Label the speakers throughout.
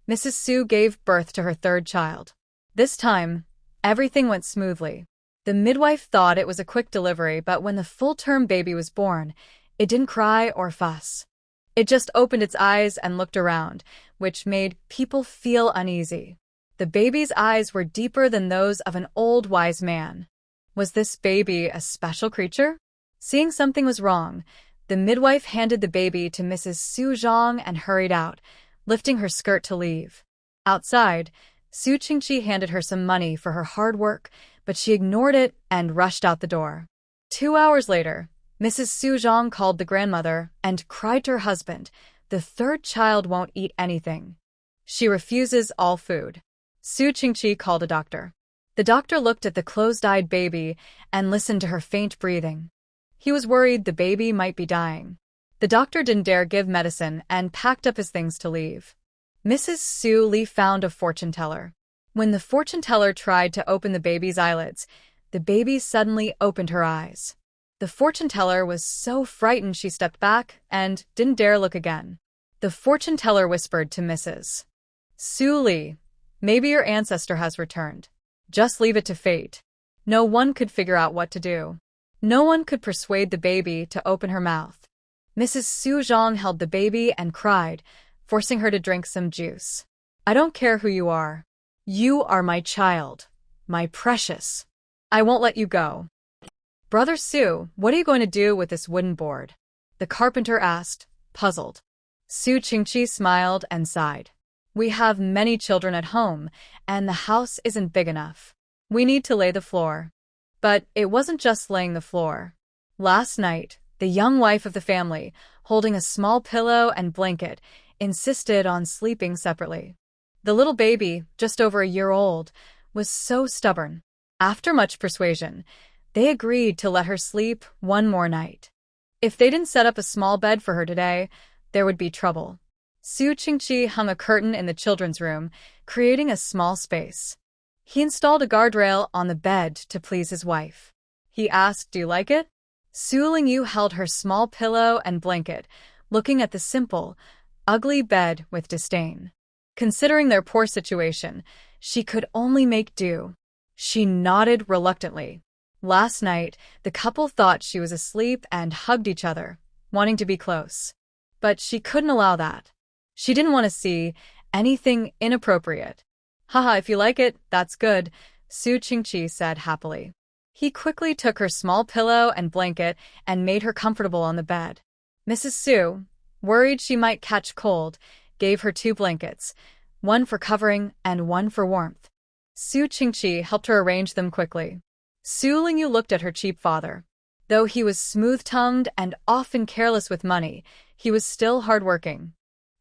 Speaker 1: Mrs. Su gave birth to her third child. This time, everything went smoothly. The midwife thought it was a quick delivery, but when the full-term baby was born, it didn't cry or fuss. It just opened its eyes and looked around, which made people feel uneasy. The baby's eyes were deeper than those of an old wise man. Was this baby a special creature? Seeing something was wrong, the midwife handed the baby to Mrs. Su Zhang and hurried out, lifting her skirt to leave. Outside, Su Qingqi handed her some money for her hard work, but she ignored it and rushed out the door. 2 hours later, Mrs. Su Zhang called the grandmother and cried to her husband, "The third child won't eat anything. She refuses all food." Su Qingqi called a doctor. The doctor looked at the closed-eyed baby and listened to her faint breathing. He was worried the baby might be dying. The doctor didn't dare give medicine and packed up his things to leave. Mrs. Su Li found a fortune teller. When the fortune teller tried to open the baby's eyelids, the baby suddenly opened her eyes. The fortune teller was so frightened she stepped back and didn't dare look again. The fortune teller whispered to Mrs. Su Li, "Maybe your ancestor has returned. Just leave it to fate." No one could figure out what to do. No one could persuade the baby to open her mouth. Mrs. Su Zhang held the baby and cried, forcing her to drink some juice. "I don't care who you are. You are my child, my precious. I won't let you go." "Brother Su, what are you going to do with this wooden board?" the carpenter asked, puzzled. Su Qingqi smiled and sighed. "We have many children at home, and the house isn't big enough. We need to lay the floor." But it wasn't just laying the floor. Last night, the young wife of the family, holding a small pillow and blanket, insisted on sleeping separately. The little baby, just over a year old, was so stubborn. After much persuasion, they agreed to let her sleep one more night. If they didn't set up a small bed for her today, there would be trouble. Su Qingqi hung a curtain in the children's room, creating a small space. He installed a guardrail on the bed to please his wife. He asked, "Do you like it?" Su Lingyu held her small pillow and blanket, looking at the simple, ugly bed with disdain. Considering their poor situation, she could only make do. She nodded reluctantly. Last night, the couple thought she was asleep and hugged each other, wanting to be close. But she couldn't allow that. She didn't want to see anything inappropriate. "Haha, if you like it, that's good," Su Qingqi said happily. He quickly took her small pillow and blanket and made her comfortable on the bed. Mrs. Su, worried she might catch cold, gave her 2 blankets, one for covering and one for warmth. Su Qingqi helped her arrange them quickly. Su Lingyu looked at her cheap father. Though he was smooth-tongued and often careless with money, he was still hard-working.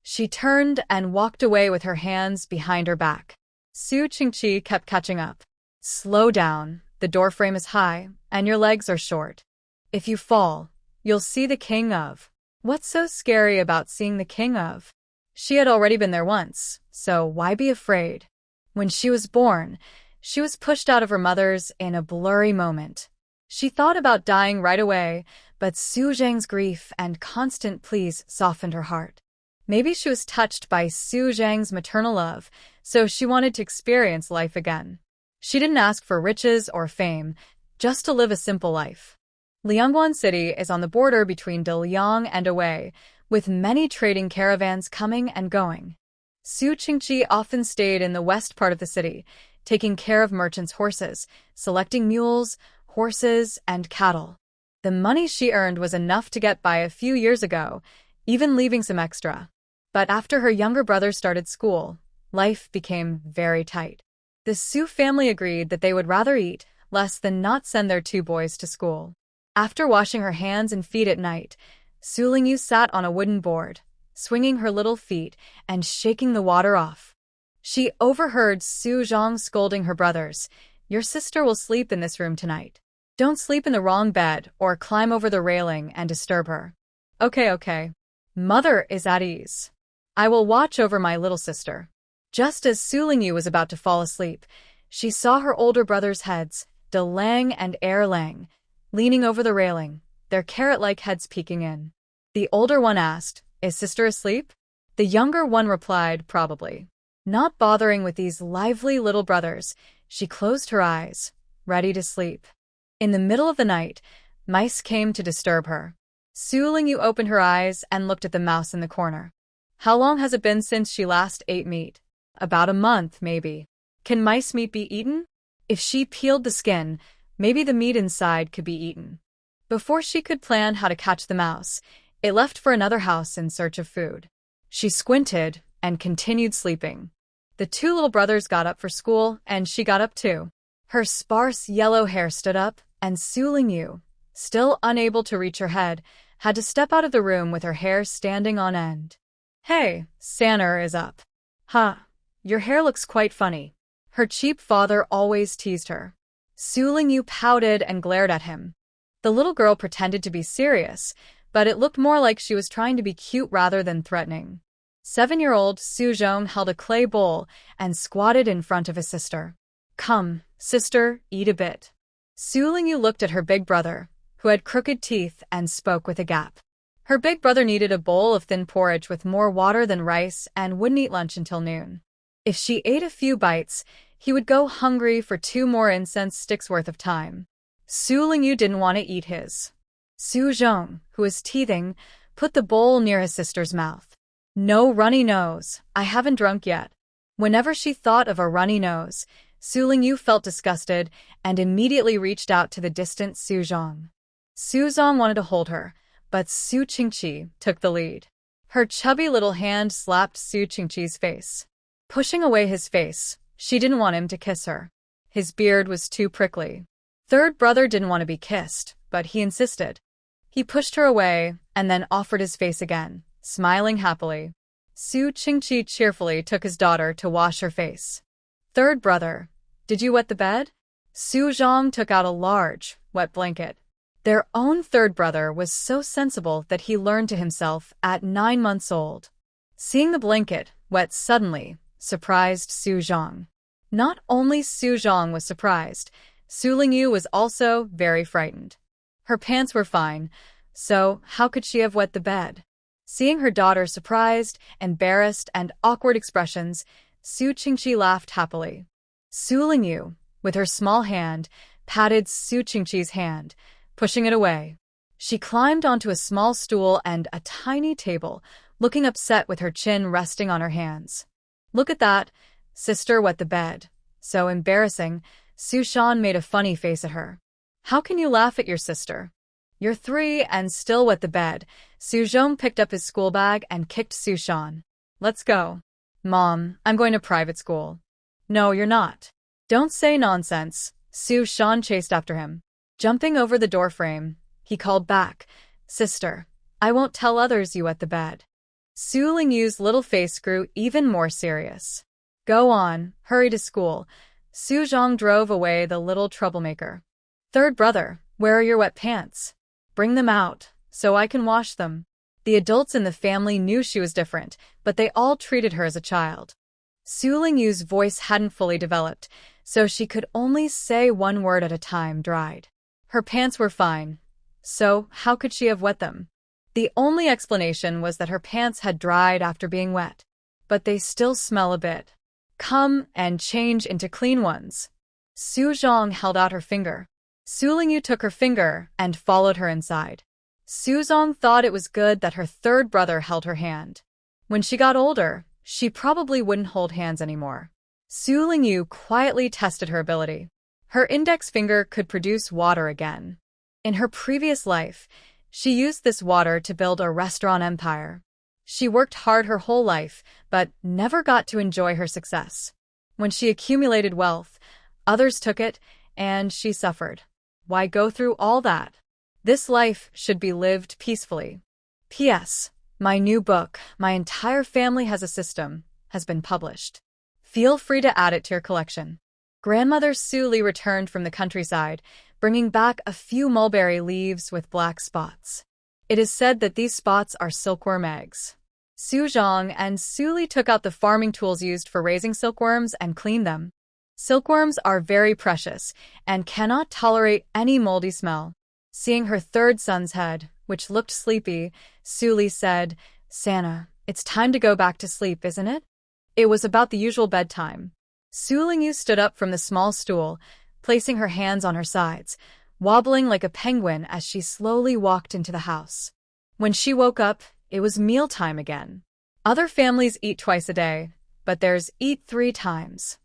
Speaker 1: She turned and walked away with her hands behind her back. Su Qingqi kept catching up. "Slow down, the doorframe is high, and your legs are short. If you fall, you'll see the king of." What's so scary about seeing the king of? She had already been there once, so why be afraid? When she was born, she was pushed out of her mother's in a blurry moment. She thought about dying right away, but Su Zhang's grief and constant pleas softened her heart. Maybe she was touched by Su Zhang's maternal love, so she wanted to experience life again. She didn't ask for riches or fame, just to live a simple life. Liangguan City is on the border between Daliang and Awei, with many trading caravans coming and going. Su Qingqi often stayed in the west part of the city, taking care of merchants' horses, selecting mules, horses, and cattle. The money she earned was enough to get by a few years ago, even leaving some extra. But after her younger brother started school, life became very tight. The Su family agreed that they would rather eat less than not send their 2 boys to school. After washing her hands and feet at night, Su Lingyu sat on a wooden board, swinging her little feet and shaking the water off. She overheard Su Zhang scolding her brothers, "Your sister will sleep in this room tonight. Don't sleep in the wrong bed or climb over the railing and disturb her." Okay. Mother is at ease. I will watch over my little sister." Just as Su Lingyu was about to fall asleep, she saw her older brothers' heads, De Lang and Er Lang, leaning over the railing, their carrot-like heads peeking in. The older one asked, "Is sister asleep?" The younger one replied, "Probably." Not bothering with these lively little brothers, she closed her eyes, ready to sleep. In the middle of the night, mice came to disturb her. Su Lingyu opened her eyes and looked at the mouse in the corner. How long has it been since she last ate meat? About a month, maybe. Can mice meat be eaten? If she peeled the skin, maybe the meat inside could be eaten. Before she could plan how to catch the mouse, it left for another house in search of food. She squinted and continued sleeping. The two little brothers got up for school, and she got up too. Her sparse yellow hair stood up, and Su Lingyu, still unable to reach her head, had to step out of the room with her hair standing on end. Hey, Sanner is up. Huh, your hair looks quite funny. Her cheap father always teased her. Su Lingyu pouted and glared at him. The little girl pretended to be serious, but it looked more like she was trying to be cute rather than threatening. 7-year-old Su Zhong held a clay bowl and squatted in front of his sister. Come, sister, eat a bit. Su Lingyu looked at her big brother, who had crooked teeth and spoke with a gap. Her big brother needed a bowl of thin porridge with more water than rice and wouldn't eat lunch until noon. If she ate a few bites, he would go hungry for 2 more incense sticks worth of time. Su Lingyu didn't want to eat his. Su Zhong, who was teething, put the bowl near his sister's mouth. No runny nose, I haven't drunk yet. Whenever she thought of a runny nose, Su Lingyu felt disgusted and immediately reached out to the distant Su Zhong. Su Zhong wanted to hold her, but Su Qingqi took the lead. Her chubby little hand slapped Su Qingqi's face. Pushing away his face, she didn't want him to kiss her. His beard was too prickly. Third brother didn't want to be kissed, but he insisted. He pushed her away and then offered his face again, smiling happily. Su Qingqi cheerfully took his daughter to wash her face. Third brother, did you wet the bed? Su Zhong took out a large, wet blanket. Their own third brother was so sensible that he learned to himself at 9 months old. Seeing the blanket wet suddenly surprised Su Zhong. Not only Su Zhong was surprised, Su Lingyu was also very frightened. Her pants were fine, so how could she have wet the bed? Seeing her daughter's surprised, embarrassed, and awkward expressions, Su Qingqi laughed happily. Su Lingyu, with her small hand, patted Su Qingqi's hand, pushing it away. She climbed onto a small stool and a tiny table, looking upset with her chin resting on her hands. Look at that, sister wet the bed. So embarrassing, Su Shan made a funny face at her. How can you laugh at your sister? You're 3 and still wet the bed. Su Zhong picked up his school bag and kicked Su Shan. Let's go. Mom, I'm going to private school. No, you're not. Don't say nonsense. Su Shan chased after him. Jumping over the doorframe, he called back, Sister, I won't tell others you wet the bed. Su Lingyu's little face grew even more serious. Go on, hurry to school. Su Zhong drove away the little troublemaker. Third brother, where are your wet pants? Bring them out, so I can wash them. The adults in the family knew she was different, but they all treated her as a child. Su Lingyu's voice hadn't fully developed, so she could only say one word at a time, dried. Her pants were fine, so how could she have wet them? The only explanation was that her pants had dried after being wet, but they still smell a bit. Come and change into clean ones. Su Zhong held out her finger. Su Lingyu took her finger and followed her inside. Su Zhong thought it was good that her third brother held her hand. When she got older, she probably wouldn't hold hands anymore. Su Lingyu quietly tested her ability. Her index finger could produce water again. In her previous life, she used this water to build a restaurant empire. She worked hard her whole life, but never got to enjoy her success. When she accumulated wealth, others took it, and she suffered. Why go through all that? This life should be lived peacefully. P.S. My new book, My Entire Family Has a System, has been published. Feel free to add it to your collection. Grandmother Su Li returned from the countryside, bringing back a few mulberry leaves with black spots. It is said that these spots are silkworm eggs. Su Zhong and Su Li took out the farming tools used for raising silkworms and cleaned them. Silkworms are very precious and cannot tolerate any moldy smell. Seeing her third son's head, which looked sleepy, Su Li said, Santa, it's time to go back to sleep, isn't it? It was about the usual bedtime. Su Lingyu stood up from the small stool, placing her hands on her sides, wobbling like a penguin as she slowly walked into the house. When she woke up, it was mealtime again. Other families eat twice a day, but theirs eat 3 times.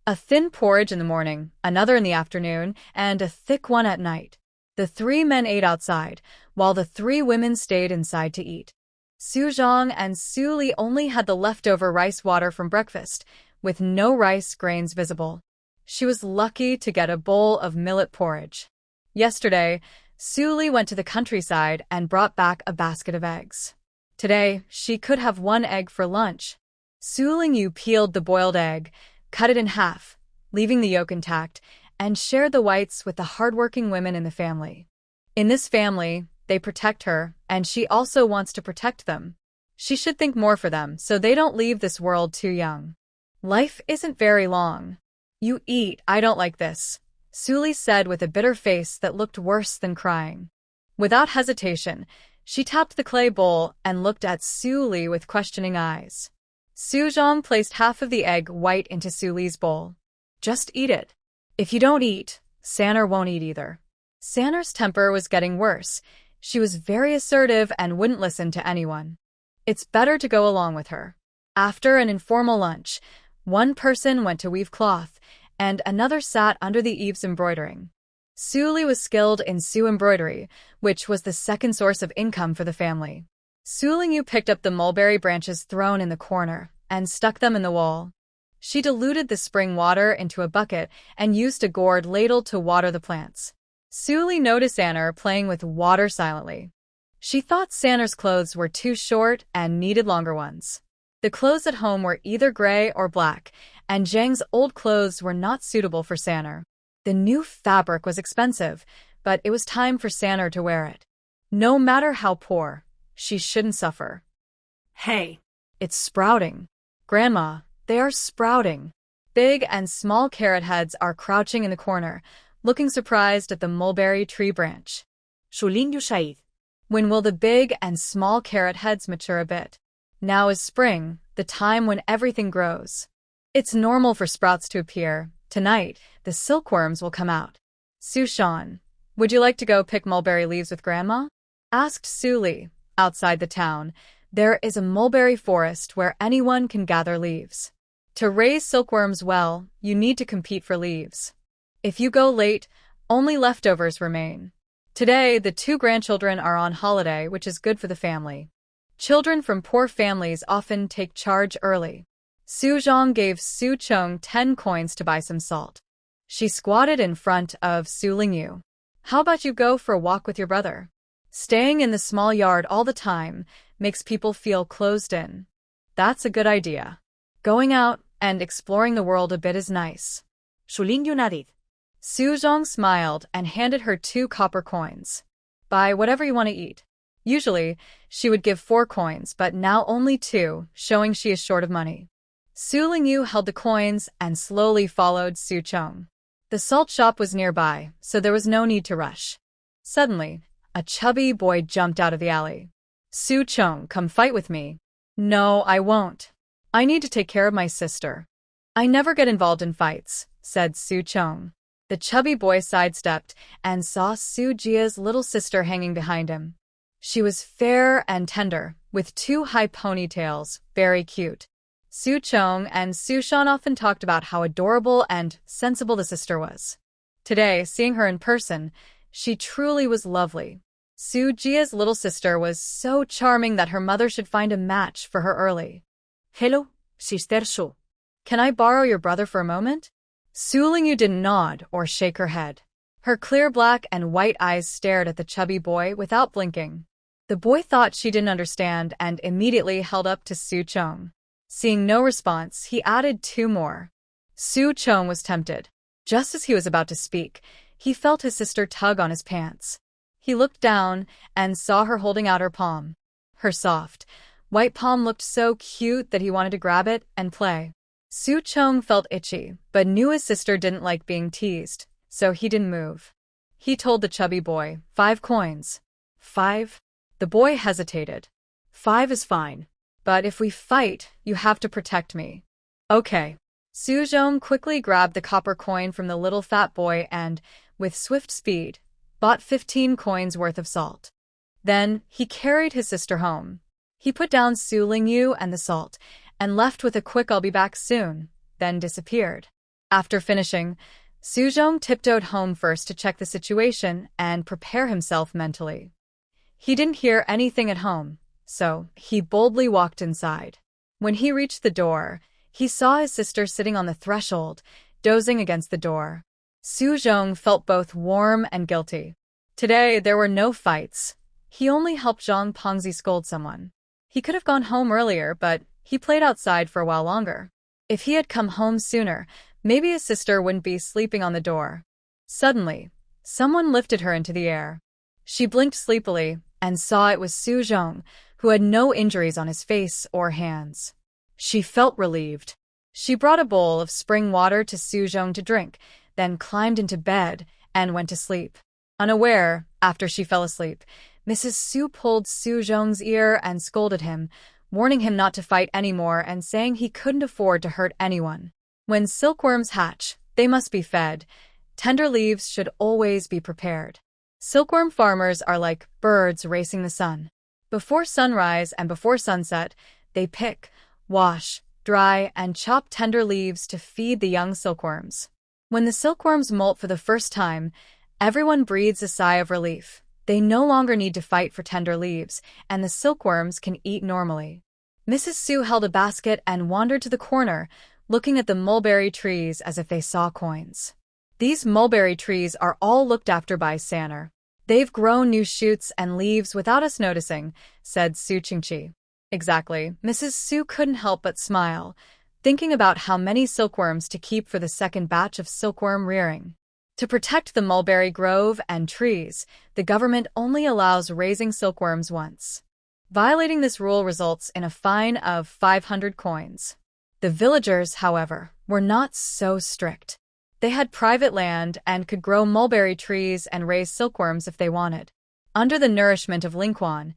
Speaker 1: A thin porridge in the morning, another in the afternoon, and a thick one at night. The 3 men ate outside, while the 3 women stayed inside to eat. Su Zhang and Su Li only had the leftover rice water from breakfast, with no rice grains visible. She was lucky to get a bowl of millet porridge. Yesterday, Su Li went to the countryside and brought back a basket of eggs. Today, she could have 1 egg for lunch. Su Lingyu peeled the boiled egg, cut it in half, leaving the yolk intact, and shared the whites with the hardworking women in the family. In this family, they protect her, and she also wants to protect them. She should think more for them so they don't leave this world too young. Life isn't very long. You eat, I don't like this, Su Li said with a bitter face that looked worse than crying. Without hesitation, she tapped the clay bowl and looked at Su Li with questioning eyes. Su Zhang placed half of the egg white into Su Li's bowl. Just eat it. If you don't eat, Sanner won't eat either. Sanner's temper was getting worse. She was very assertive and wouldn't listen to anyone. It's better to go along with her. After an informal lunch, one person went to weave cloth, and another sat under the eaves embroidering. Su Li was skilled in Su embroidery, which was the second source of income for the family. Su Lingyu picked up the mulberry branches thrown in the corner and stuck them in the wall. She diluted the spring water into a bucket and used a gourd ladle to water the plants. Su Li noticed Sanner playing with water silently. She thought Sanner's clothes were too short and needed longer ones. The clothes at home were either gray or black, and Zhang's old clothes were not suitable for Sanner. The new fabric was expensive, but it was time for Sanner to wear it. No matter how poor, she shouldn't suffer. Hey, it's sprouting. Grandma, they are sprouting. Big and small carrot heads are crouching in the corner, looking surprised at the mulberry tree branch. When will the big and small carrot heads mature a bit? Now is spring, the time when everything grows. It's normal for sprouts to appear. Tonight, the silkworms will come out. Su Shan, would you like to go pick mulberry leaves with Grandma? Asked Su Li. Outside the town, there is a mulberry forest where anyone can gather leaves. To raise silkworms well, you need to compete for leaves. If you go late, only leftovers remain. Today, the 2 grandchildren are on holiday, which is good for the family. Children from poor families often take charge early. Su Zhang gave Su Chong 10 coins to buy some salt. She squatted in front of Su Lingyu. How about you go for a walk with your brother? Staying in the small yard all the time makes people feel closed in. That's a good idea. Going out and exploring the world a bit is nice. Su Zhang smiled and handed her 2 copper coins. Buy whatever you want to eat. Usually, she would give 4 coins, but now only 2, showing she is short of money. Su Lingyu held the coins and slowly followed Su Chong. The salt shop was nearby, so there was no need to rush. Suddenly, a chubby boy jumped out of the alley. Su Chong, come fight with me. No, I won't. I need to take care of my sister. I never get involved in fights, said Su Chong. The chubby boy sidestepped and saw Su Jia's little sister hanging behind him. She was fair and tender, with 2 high ponytails, very cute. Su Chong and Su Shan often talked about how adorable and sensible the sister was. Today, seeing her in person, she truly was lovely. Su Jia's little sister was so charming that her mother should find a match for her early. Hello, sister Su. Can I borrow your brother for a moment? Su Lingyu didn't nod or shake her head. Her clear black and white eyes stared at the chubby boy without blinking. The boy thought she didn't understand and immediately held up to Su Chong. Seeing no response, he added 2 more. Su Chong was tempted. Just as he was about to speak, he felt his sister tug on his pants. He looked down and saw her holding out her palm. Her soft, white palm looked so cute that he wanted to grab it and play. Su Chong felt itchy, but knew his sister didn't like being teased, so he didn't move. He told the chubby boy, 5 coins. 5? The boy hesitated. 5 is fine. But if we fight, you have to protect me. Okay. Suzhong quickly grabbed the copper coin from the little fat boy and, with swift speed, bought 15 coins worth of salt. Then, he carried his sister home. He put down Su Lingyu and the salt, and left with a quick "I'll be back soon," then disappeared. After finishing, Suzhong tiptoed home first to check the situation and prepare himself mentally. He didn't hear anything at home, so he boldly walked inside. When he reached the door, he saw his sister sitting on the threshold, dozing against the door. Suzhong felt both warm and guilty. Today, there were no fights. He only helped Zhang Pengzi scold someone. He could have gone home earlier, but he played outside for a while longer. If he had come home sooner, maybe his sister wouldn't be sleeping on the door. Suddenly, someone lifted her into the air. She blinked sleepily and saw it was Suzhong, who had no injuries on his face or hands. She felt relieved. She brought a bowl of spring water to Suzhong to drink, then climbed into bed and went to sleep. Unaware, after she fell asleep, Mrs. Su pulled Suzhong's ear and scolded him, warning him not to fight anymore and saying he couldn't afford to hurt anyone. When silkworms hatch, they must be fed. Tender leaves should always be prepared. Silkworm farmers are like birds racing the sun. Before sunrise and before sunset, they pick, wash, dry, and chop tender leaves to feed the young silkworms. When the silkworms molt for the first time, everyone breathes a sigh of relief. They no longer need to fight for tender leaves, and the silkworms can eat normally. Mrs. Su held a basket and wandered to the corner, looking at the mulberry trees as if they saw coins. These mulberry trees are all looked after by Sanner. They've grown new shoots and leaves without us noticing, said Su Qingqi. Exactly. Mrs. Su couldn't help but smile, thinking about how many silkworms to keep for the second batch of silkworm rearing. To protect the mulberry grove and trees, the government only allows raising silkworms once. Violating this rule results in a fine of 500 coins. The villagers, however, were not so strict. They had private land and could grow mulberry trees and raise silkworms if they wanted. Under the nourishment of Lingquan,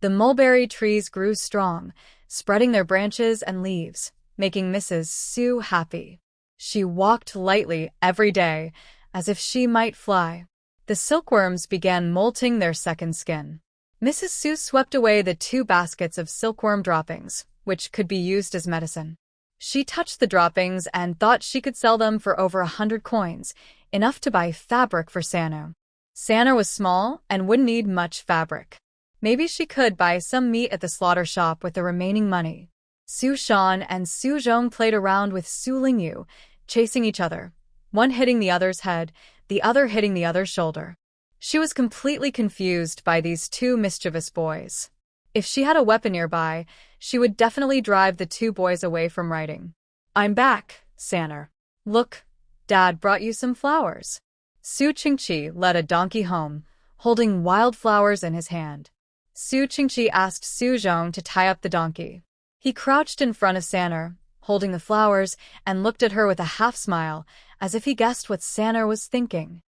Speaker 1: the mulberry trees grew strong, spreading their branches and leaves, making Mrs. Su happy. She walked lightly every day, as if she might fly. The silkworms began molting their second skin. Mrs. Su swept away the 2 baskets of silkworm droppings, which could be used as medicine. She touched the droppings and thought she could sell them for over 100 coins, enough to buy fabric for Sanner. Sanner was small and wouldn't need much fabric. Maybe she could buy some meat at the slaughter shop with the remaining money. Su Shan and Su Zhong played around with Su Lingyu, chasing each other, one hitting the other's head, the other hitting the other's shoulder. She was completely confused by these 2 mischievous boys. If she had a weapon nearby, she would definitely drive the 2 boys away from riding. I'm back, Sanner. Look, Dad brought you some flowers. Su Qingqi led a donkey home, holding wildflowers in his hand. Su Qingqi asked Su Zhong to tie up the donkey. He crouched in front of Sanner, holding the flowers, and looked at her with a half-smile, as if he guessed what Sanner was thinking.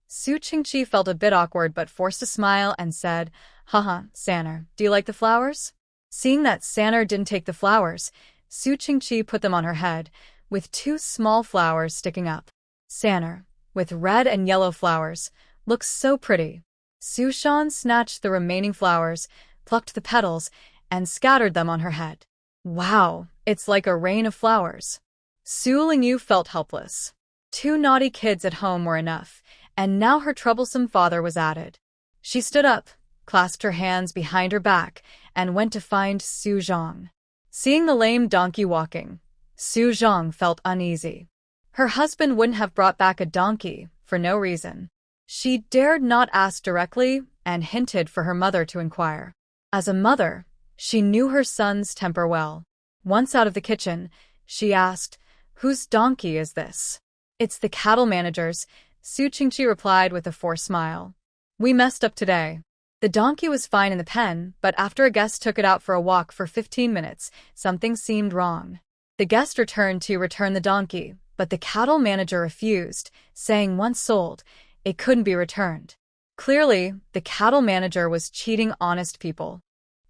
Speaker 1: Su Qingqi felt a bit awkward but forced a smile and said, Haha, Sanner, do you like the flowers? Seeing that Sanner didn't take the flowers, Su Qingqi put them on her head, with 2 small flowers sticking up. Sanner, with red and yellow flowers, looks so pretty. Su Shan snatched the remaining flowers, plucked the petals, and scattered them on her head. Wow, it's like a rain of flowers. Su Lingyu felt helpless. 2 naughty kids at home were enough, and now her troublesome father was added. She stood up, clasped her hands behind her back, and went to find Su Zhong. Seeing the lame donkey walking, Su Zhong felt uneasy. Her husband wouldn't have brought back a donkey for no reason. She dared not ask directly and hinted for her mother to inquire. As a mother, she knew her son's temper well. Once out of the kitchen, she asked, Whose donkey is this? It's the cattle manager's, Su Qingqi replied with a forced smile. We messed up today. The donkey was fine in the pen, but after a guest took it out for a walk for 15 minutes, something seemed wrong. The guest returned to return the donkey, but the cattle manager refused, saying once sold, it couldn't be returned. Clearly, the cattle manager was cheating honest people.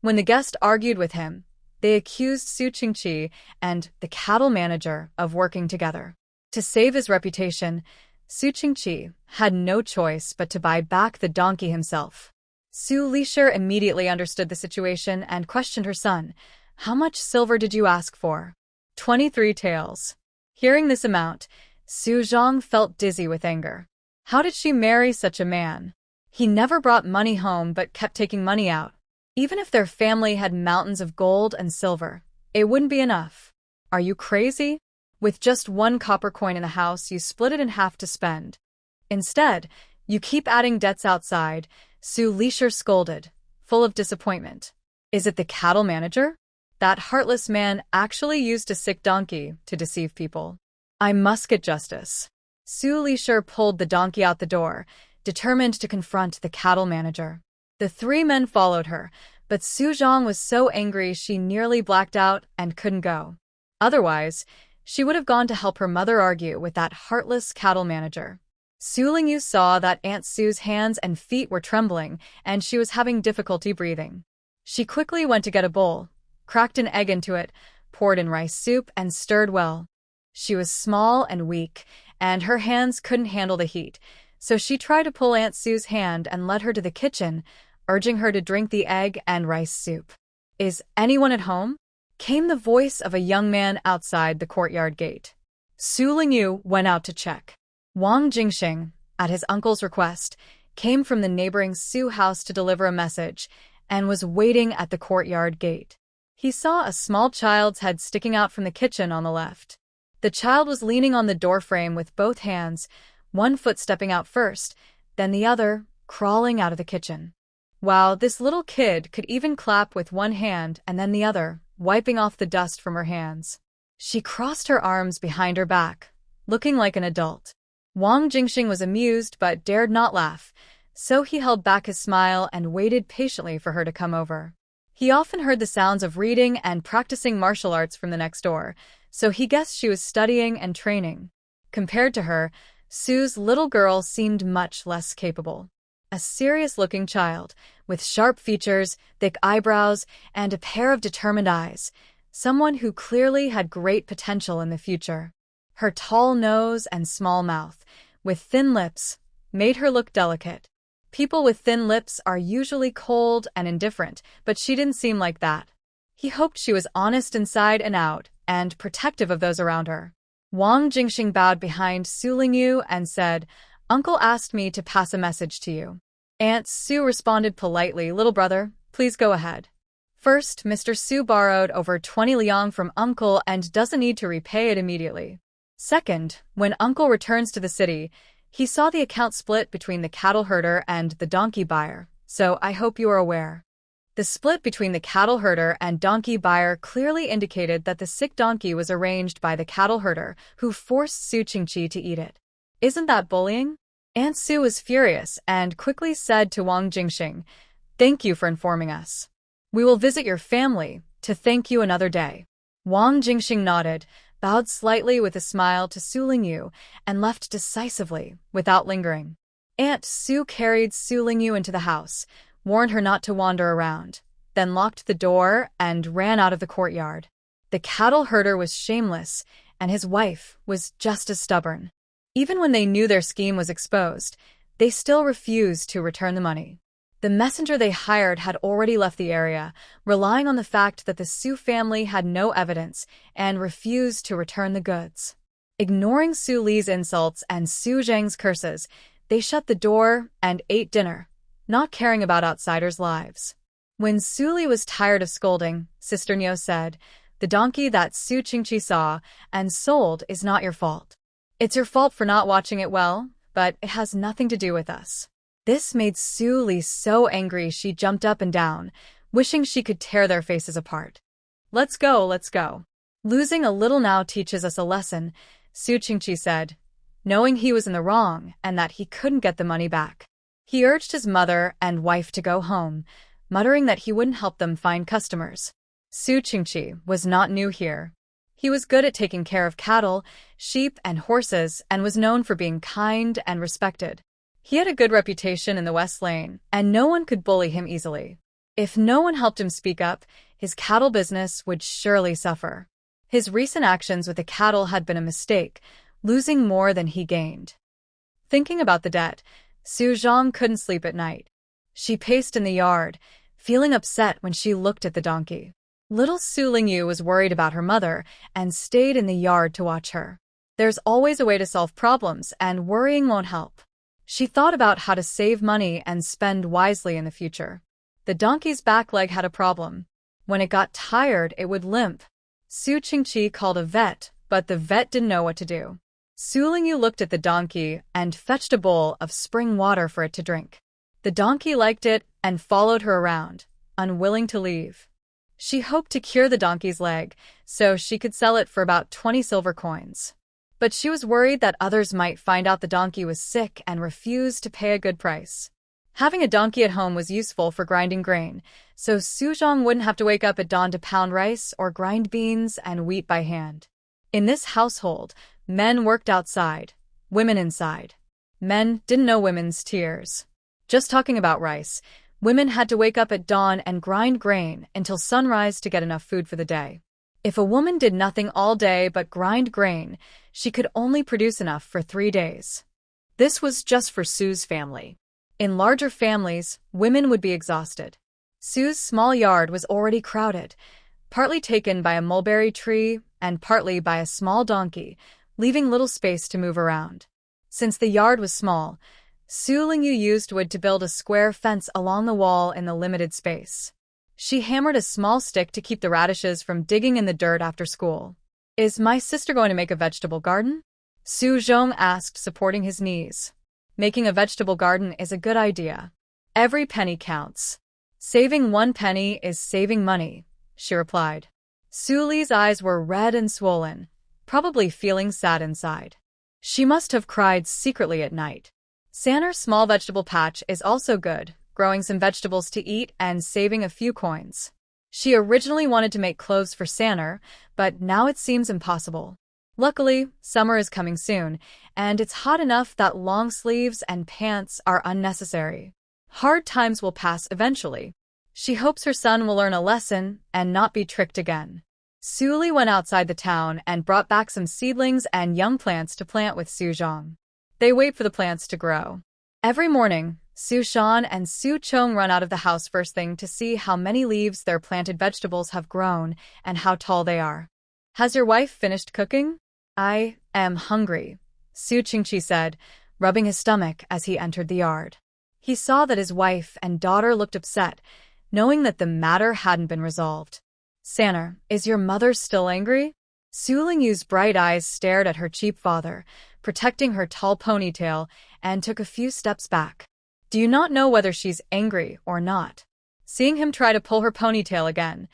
Speaker 1: When the guest argued with him, They accused Su Qingqi and the cattle manager of working together. To save his reputation, Su Qingqi had no choice but to buy back the donkey himself. Su Lisher immediately understood the situation and questioned her son. "How much silver did you ask for?" 23 taels. Hearing this amount, Su Zhang felt dizzy with anger. How did she marry such a man? He never brought money home but kept taking money out. Even if their family had mountains of gold and silver, it wouldn't be enough. Are you crazy? With just one copper coin in the house, you split it in half to spend. Instead, you keep adding debts outside, Su Lisher scolded, full of disappointment. Is it the cattle manager? That heartless man actually used a sick donkey to deceive people. I must get justice. Su Lisher pulled the donkey out the door, determined to confront the cattle manager. The three men followed her, but Su Zhang was so angry she nearly blacked out and couldn't go. Otherwise, she would have gone to help her mother argue with that heartless cattle manager. Su Lingyu saw that Aunt Su's hands and feet were trembling, and she was having difficulty breathing. She quickly went to get a bowl, cracked an egg into it, poured in rice soup, and stirred well. She was small and weak, and her hands couldn't handle the heat, so she tried to pull Aunt Su's hand and led her to the kitchen, urging her to drink the egg and rice soup. "Is anyone at home?" came the voice of a young man outside the courtyard gate. Su Lingyu went out to check. Wang Jingxing, at his uncle's request, came from the neighboring Su house to deliver a message and was waiting at the courtyard gate. He saw a small child's head sticking out from the kitchen on the left. The child was leaning on the doorframe with both hands, one foot stepping out first, then the other crawling out of the kitchen. Wow, this little kid could even clap with one hand and then the other, wiping off the dust from her hands. She crossed her arms behind her back, looking like an adult. Wang Jingxing was amused but dared not laugh, so he held back his smile and waited patiently for her to come over. He often heard the sounds of reading and practicing martial arts from the next door, so he guessed she was studying and training. Compared to her, Su's little girl seemed much less capable. A serious-looking child, with sharp features, thick eyebrows, and a pair of determined eyes, someone who clearly had great potential in the future. Her tall nose and small mouth, with thin lips, made her look delicate. People with thin lips are usually cold and indifferent, but she didn't seem like that. He hoped she was honest inside and out, and protective of those around her. Wang Jingxing bowed behind Su Lingyu and said, "Uncle asked me to pass a message to you." Aunt Su responded politely, "Little brother, please go ahead." First, Mr. Su borrowed over 20 liang from Uncle and doesn't need to repay it immediately. Second, when Uncle returns to the city, he saw the account split between the cattle herder and the donkey buyer, so I hope you are aware. The split between the cattle herder and donkey buyer clearly indicated that the sick donkey was arranged by the cattle herder, who forced Su Qingqi to eat it. Isn't that bullying? Aunt Su was furious and quickly said to Wang Jingxing, "Thank you for informing us. We will visit your family to thank you another day." Wang Jingxing nodded, bowed slightly with a smile to Su Lingyu, and left decisively, without lingering. Aunt Su carried Su Lingyu into the house, warned her not to wander around, then locked the door and ran out of the courtyard. The cattle herder was shameless, and his wife was just as stubborn. Even when they knew their scheme was exposed, they still refused to return the money. The messenger they hired had already left the area, relying on the fact that the Su family had no evidence and refused to return the goods. Ignoring Su Li's insults and Su Zhang's curses, they shut the door and ate dinner, not caring about outsiders' lives. When Su Li was tired of scolding, Sister Niu said, "The donkey that Su Qingqi saw and sold is not your fault. It's your fault for not watching it well, but it has nothing to do with us." This made Su Li so angry she jumped up and down, wishing she could tear their faces apart. Let's go, let's go. Losing a little now teaches us a lesson," Su Qingqi said, knowing he was in the wrong and that he couldn't get the money back. He urged his mother and wife to go home, muttering that he wouldn't help them find customers. Su Qingqi was not new here. He was good at taking care of cattle, sheep, and horses, and was known for being kind and respected. He had a good reputation in the West Lane, and no one could bully him easily. If no one helped him speak up, his cattle business would surely suffer. His recent actions with the cattle had been a mistake, losing more than he gained. Thinking about the debt, Su Zhang couldn't sleep at night. She paced in the yard, feeling upset when she looked at the donkey. Little Su Lingyu was worried about her mother and stayed in the yard to watch her. There's always a way to solve problems, and worrying won't help. She thought about how to save money and spend wisely in the future. The donkey's back leg had a problem. When it got tired, it would limp. Su Qingqi called a vet, but the vet didn't know what to do. Su Lingyu looked at the donkey and fetched a bowl of spring water for it to drink. The donkey liked it and followed her around, unwilling to leave. She hoped to cure the donkey's leg so she could sell it for about 20 silver coins. But she was worried that others might find out the donkey was sick and refuse to pay a good price. Having a donkey at home was useful for grinding grain, so Su Zhang wouldn't have to wake up at dawn to pound rice or grind beans and wheat by hand. In this household, men worked outside, women inside. Men didn't know women's tears. Just talking about rice, women had to wake up at dawn and grind grain until sunrise to get enough food for the day. If a woman did nothing all day but grind grain, she could only produce enough for 3 days. This was just for Su's family. In larger families, women would be exhausted. Su's small yard was already crowded, partly taken by a mulberry tree and partly by a small donkey, leaving little space to move around. Since the yard was small, Su Lingyu used wood to build a square fence along the wall in the limited space. She hammered a small stick to keep the radishes from digging in the dirt after school. "Is my sister going to make a vegetable garden?" Su Zhong asked, supporting his knees. "Making a vegetable garden is a good idea. Every penny counts. Saving 1 penny is saving money," she replied. Su Li's eyes were red and swollen, probably feeling sad inside. She must have cried secretly at night. Sanner's small vegetable patch is also good, growing some vegetables to eat and saving a few coins. She originally wanted to make clothes for Sanner, but now it seems impossible. Luckily, summer is coming soon, and it's hot enough that long sleeves and pants are unnecessary. Hard times will pass eventually. She hopes her son will learn a lesson and not be tricked again. Su Li went outside the town and brought back some seedlings and young plants to plant with Su Zhang. They wait for the plants to grow. Every morning, Su Shan and Su Chong run out of the house first thing to see how many leaves their planted vegetables have grown and how tall they are. "Has your wife finished cooking?" "I am hungry," Su Qingqi said, rubbing his stomach as he entered the yard. He saw that his wife and daughter looked upset, knowing that the matter hadn't been resolved. "Sanner, is your mother still angry?" Su Lingyu's bright eyes stared at her cheap father, protecting her tall ponytail, and took a few steps back. "Do you not know whether she's angry or not?" Seeing him try to pull her ponytail again,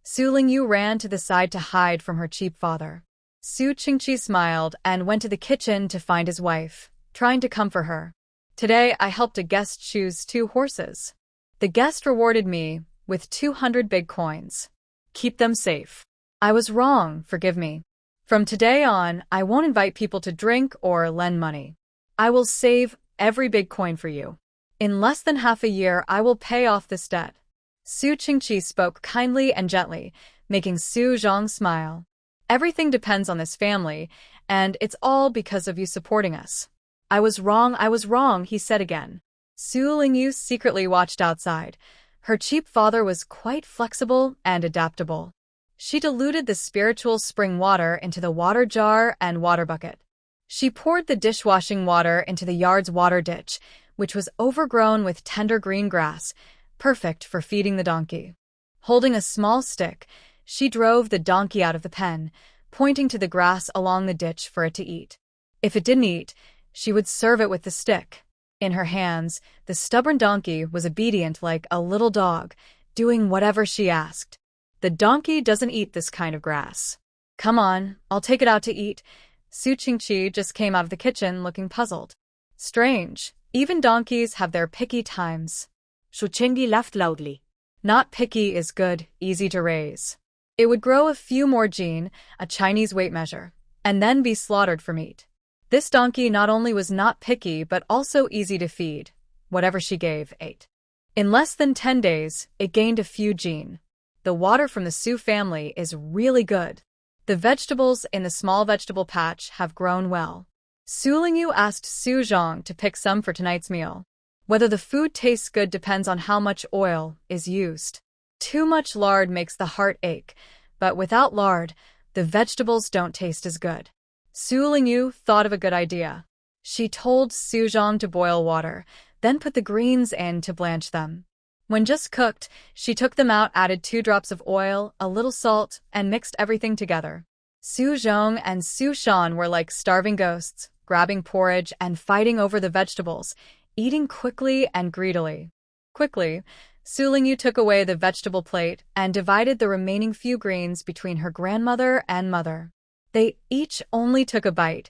Speaker 1: Su Lingyu ran to the side to hide from her cheap father. Su Qingqi smiled and went to the kitchen to find his wife, trying to comfort her. "Today I helped a guest choose 2 horses. The guest rewarded me with 200 big coins. Keep them safe. I was wrong, forgive me. From today on, I won't invite people to drink or lend money. I will save every big coin for you. In less than half a year, I will pay off this debt." Su Qingqi spoke kindly and gently, making Su Zhang smile. "Everything depends on this family, and it's all because of you supporting us." I was wrong, he said again. Su Lingyu secretly watched outside. Her cheap father was quite flexible and adaptable. She diluted the spiritual spring water into the water jar and water bucket. She poured the dishwashing water into the yard's water ditch, which was overgrown with tender green grass, perfect for feeding the donkey. Holding a small stick, she drove the donkey out of the pen, pointing to the grass along the ditch for it to eat. If it didn't eat, she would serve it with the stick. In her hands, the stubborn donkey was obedient like a little dog, doing whatever she asked. "The donkey doesn't eat this kind of grass." "Come on, I'll take it out to eat." Su Qingqi just came out of the kitchen looking puzzled. "Strange, even donkeys have their picky times." Su Qingqi laughed loudly. "Not picky is good, easy to raise. It would grow a few more jin, a Chinese weight measure, and then be slaughtered for meat. This donkey not only was not picky but also easy to feed. Whatever she gave, ate. In less than 10 days, it gained a few jin. the water from the Su family is really good. The vegetables in the small vegetable patch have grown well. Su Lingyu asked Su Zhong to pick some for tonight's meal. Whether the food tastes good depends on how much oil is used. Too much lard makes the heart ache, but without lard, the vegetables don't taste as good. Su Lingyu thought of a good idea. She told Su Zhong to boil water, then put the greens in to blanch them. When just cooked, she took them out, added 2 drops of oil, a little salt, and mixed everything together. Su Zhong and Su Shan were like starving ghosts, grabbing porridge and fighting over the vegetables, eating quickly and greedily. Quickly, Su Lingyu took away the vegetable plate and divided the remaining few greens between her grandmother and mother. They each only took a bite,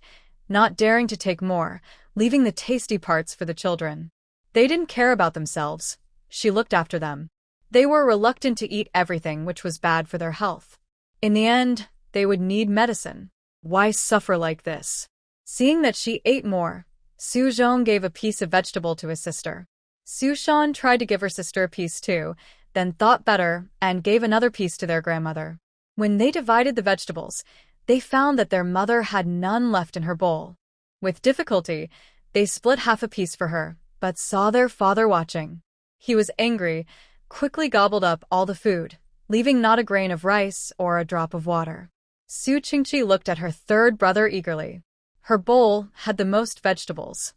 Speaker 1: not daring to take more, leaving the tasty parts for the children. They didn't care about themselves. She looked after them. They were reluctant to eat everything, which was bad for their health. In the end, they would need medicine. Why suffer like this? Seeing that she ate more, Su Zhong gave a piece of vegetable to his sister. Su Shan tried to give her sister a piece too, then thought better and gave another piece to their grandmother. When they divided the vegetables, they found that their mother had none left in her bowl. With difficulty, they split half a piece for her, but saw their father watching. He was angry, quickly gobbled up all the food, leaving not a grain of rice or a drop of water. Su Qingqi looked at her third brother eagerly. Her bowl had the most vegetables.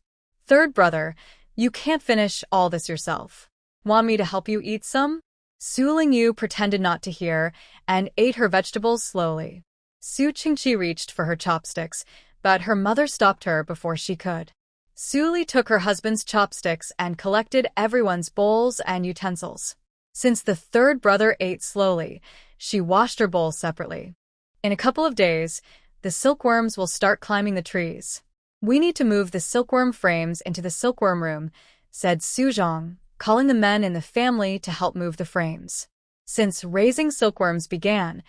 Speaker 1: "Third brother, you can't finish all this yourself. Want me to help you eat some?" Su Lingyu pretended not to hear and ate her vegetables slowly. Su Qingqi reached for her chopsticks, but her mother stopped her before she could. Su Li took her husband's chopsticks and collected everyone's bowls and utensils. Since the third brother ate slowly, she washed her bowls separately. In a couple of days, the silkworms will start climbing the trees. "We need to move the silkworm frames into the silkworm room," said Su Zhong, calling the men in the family to help move the frames. Since raising silkworms began,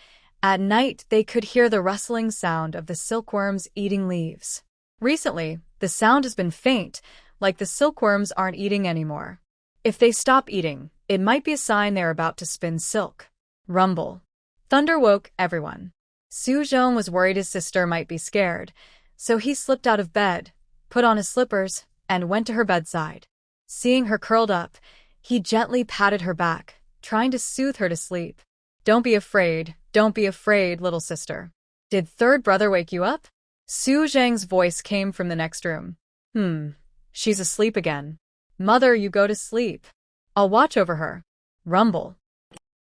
Speaker 1: at night they could hear the rustling sound of the silkworms eating leaves. Recently, the sound has been faint, like the silkworms aren't eating anymore. If they stop eating, it might be a sign they're about to spin silk. Rumble. Thunder woke everyone. Su Zhong was worried his sister might be scared, so he slipped out of bed, put on his slippers, and went to her bedside. Seeing her curled up, he gently patted her back, trying to soothe her to sleep. Don't be afraid, little sister. Did third brother wake you up?" Su Zhang's voice came from the next room. She's asleep again. Mother, you go to sleep. I'll watch over her." Rumble.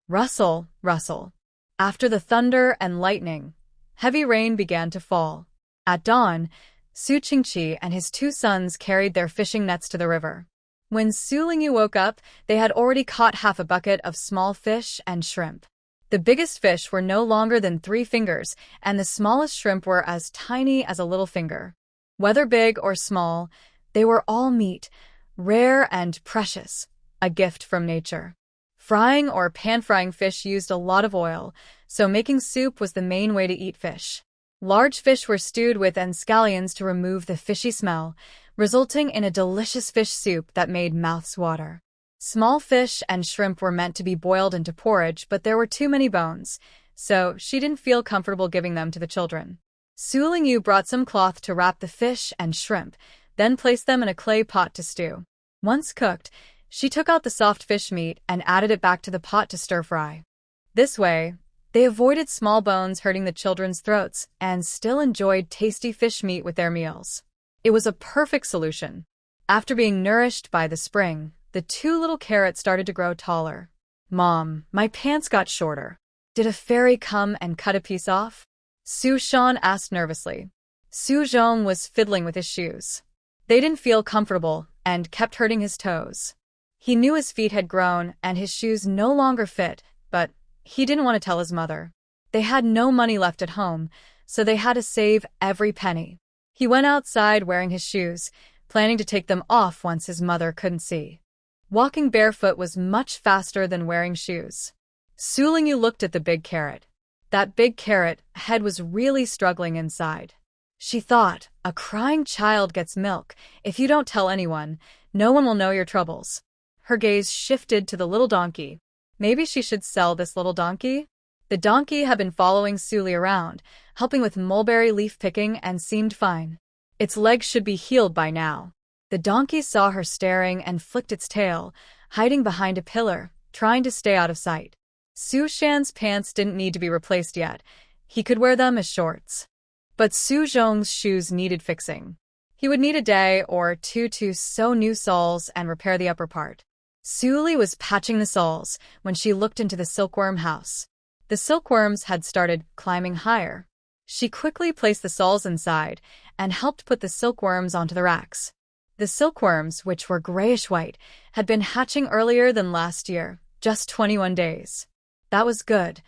Speaker 1: Rustle, rustle. After the thunder and lightning, heavy rain began to fall. At dawn, Su Qingqi and his 2 sons carried their fishing nets to the river. When Su Lingyu woke up, they had already caught half a bucket of small fish and shrimp. The biggest fish were no longer than 3 fingers, and the smallest shrimp were as tiny as a little finger. Whether big or small, they were all meat, rare and precious, a gift from nature. Frying or pan-frying fish used a lot of oil, so making soup was the main way to eat fish. Large fish were stewed with scallions to remove the fishy smell, resulting in a delicious fish soup that made mouths water. Small fish and shrimp were meant to be boiled into porridge, but there were too many bones, so she didn't feel comfortable giving them to the children. Su Lingyu brought some cloth to wrap the fish and shrimp, then placed them in a clay pot to stew. Once cooked, she took out the soft fish meat and added it back to the pot to stir-fry. This way, they avoided small bones hurting the children's throats and still enjoyed tasty fish meat with their meals. It was a perfect solution. After being nourished by the spring, the 2 little carrots started to grow taller. "Mom, my pants got shorter. Did a fairy come and cut a piece off?" Su Shan asked nervously. Su Zhong was fiddling with his shoes. They didn't feel comfortable and kept hurting his toes. He knew his feet had grown and his shoes no longer fit, but he didn't want to tell his mother. They had no money left at home, so they had to save every penny. He went outside wearing his shoes, planning to take them off once his mother couldn't see. Walking barefoot was much faster than wearing shoes. Su Lingyu looked at the big carrot. That big carrot head was really struggling inside. She thought, a crying child gets milk. If you don't tell anyone, no one will know your troubles. Her gaze shifted to the little donkey. Maybe she should sell this little donkey? The donkey had been following Suli around, helping with mulberry leaf picking and seemed fine. Its legs should be healed by now. The donkey saw her staring and flicked its tail, hiding behind a pillar, trying to stay out of sight. Su Shan's pants didn't need to be replaced yet. He could wear them as shorts. But Su Zhong's shoes needed fixing. He would need a day or two to sew new soles and repair the upper part. Suli was patching the soles when she looked into the silkworm house. The silkworms had started climbing higher. She quickly placed the soles inside and helped put the silkworms onto the racks. The silkworms, which were grayish-white, had been hatching earlier than last year, just 21 days. That was good.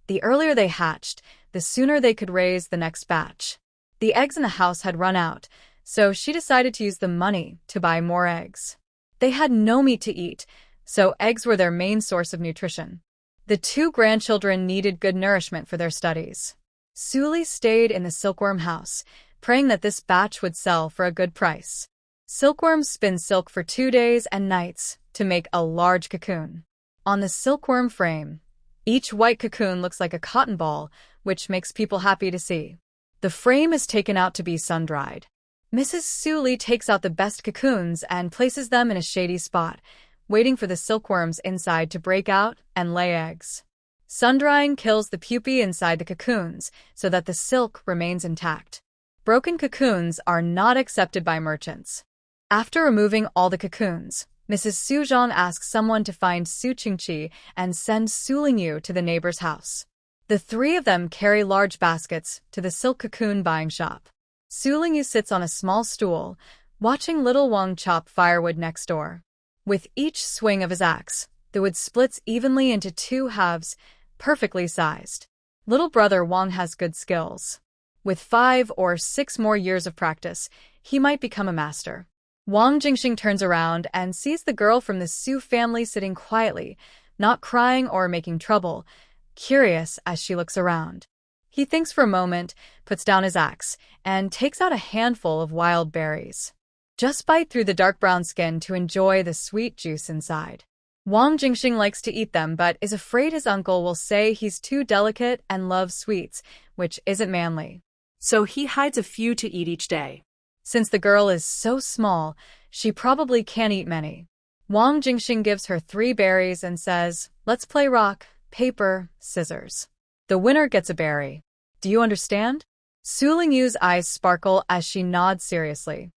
Speaker 1: The earlier they hatched, the sooner they could raise the next batch. The eggs in the house had run out, so she decided to use the money to buy more eggs. They had no meat to eat, so eggs were their main source of nutrition. The two grandchildren needed good nourishment for their studies. Suli stayed in the silkworm house, praying that this batch would sell for a good price. Silkworms spin silk for 2 days and nights to make a large cocoon. On the silkworm frame, each white cocoon looks like a cotton ball, which makes people happy to see. The frame is taken out to be sun-dried. Mrs. Suli takes out the best cocoons and places them in a shady spot, waiting for the silkworms inside to break out and lay eggs. Sun-drying kills the pupae inside the cocoons so that the silk remains intact. Broken cocoons are not accepted by merchants. After removing all the cocoons, Mrs. Su Zhong asks someone to find Su Qingqi and send Su Lingyu to the neighbor's house. The three of them carry large baskets to the silk cocoon buying shop. Su Lingyu sits on a small stool, watching little Wang chop firewood next door. With each swing of his axe, the wood splits evenly into 2 halves, perfectly sized. Little brother Wang has good skills. With 5 or 6 more years of practice, he might become a master. Wang Jingxing turns around and sees the girl from the Su family sitting quietly, not crying or making trouble, curious as she looks around. He thinks for a moment, puts down his axe, and takes out a handful of wild berries. Just bite through the dark brown skin to enjoy the sweet juice inside. Wang Jingxing likes to eat them but is afraid his uncle will say he's too delicate and loves sweets, which isn't manly.
Speaker 2: So he hides a few to eat each day.
Speaker 1: Since the girl is so small, she probably can't eat many. Wang Jingxing gives her 3 berries and says, "Let's play rock, paper, scissors. The winner gets a berry. Do you understand?" Su Lingyu's eyes sparkle as she nods seriously.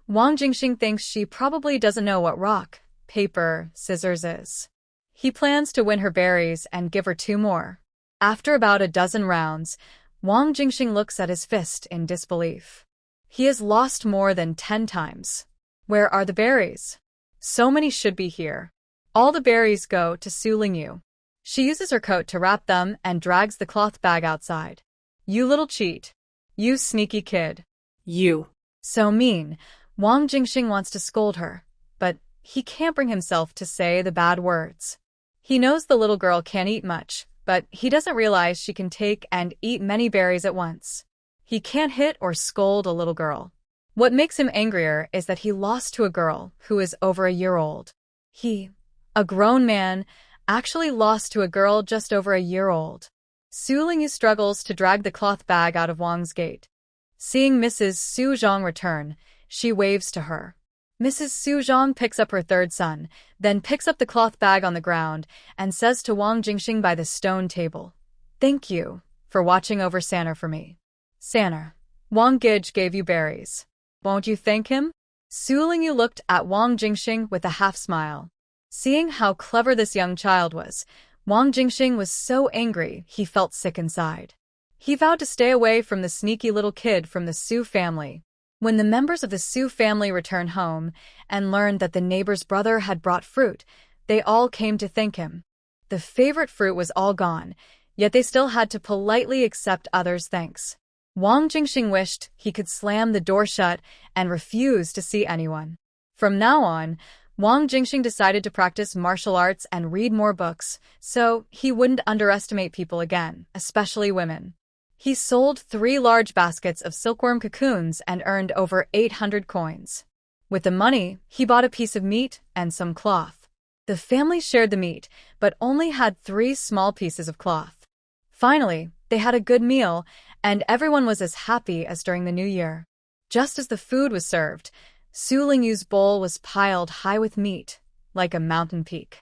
Speaker 1: Wang Jingxing thinks she probably doesn't know what rock, paper, scissors is. He plans to win her berries and give her 2 more. After about a dozen rounds, Wang Jingxing looks at his fist in disbelief. He has lost more than 10 times. Where are the berries? So many should be here. All the berries go to Su Lingyu. She uses her coat to wrap them and drags the cloth bag outside. "You little cheat. You sneaky kid.
Speaker 2: You."
Speaker 1: So mean. Wang Jingxing wants to scold her, but he can't bring himself to say the bad words. He knows the little girl can't eat much, but he doesn't realize she can take and eat many berries at once. He can't hit or scold a little girl. What makes him angrier is that he lost to a girl who is over a year old. He, a grown man, actually lost to a girl just over a year old. Su Lingyu struggles to drag the cloth bag out of Wang's gate. Seeing Mrs. Su Zhong return, she waves to her. Mrs. Su Zhong picks up her 3rd son, then picks up the cloth bag on the ground and says to Wang Jingxing by the stone table, "Thank you for watching over Sanner for me. Sanner, Wang Gij gave you berries. Won't you thank him?" Su Lingyu looked at Wang Jingxing with a half-smile. Seeing how clever this young child was, Wang Jingxing was so angry he felt sick inside. He vowed to stay away from the sneaky little kid from the Su family. When the members of the Su family returned home and learned that the neighbor's brother had brought fruit, they all came to thank him. The favorite fruit was all gone, yet they still had to politely accept others' thanks. Wang Jingxing wished he could slam the door shut and refuse to see anyone. From now on, Wang Jingxing decided to practice martial arts and read more books, so he wouldn't underestimate people again, especially women. He sold 3 large baskets of silkworm cocoons and earned over 800 coins. With the money, he bought a piece of meat and some cloth. The family shared the meat, but only had 3 small pieces of cloth. Finally, they had a good meal, and everyone was as happy as during the New Year. Just as the food was served, Su Lingyu's bowl was piled high with meat, like a mountain peak.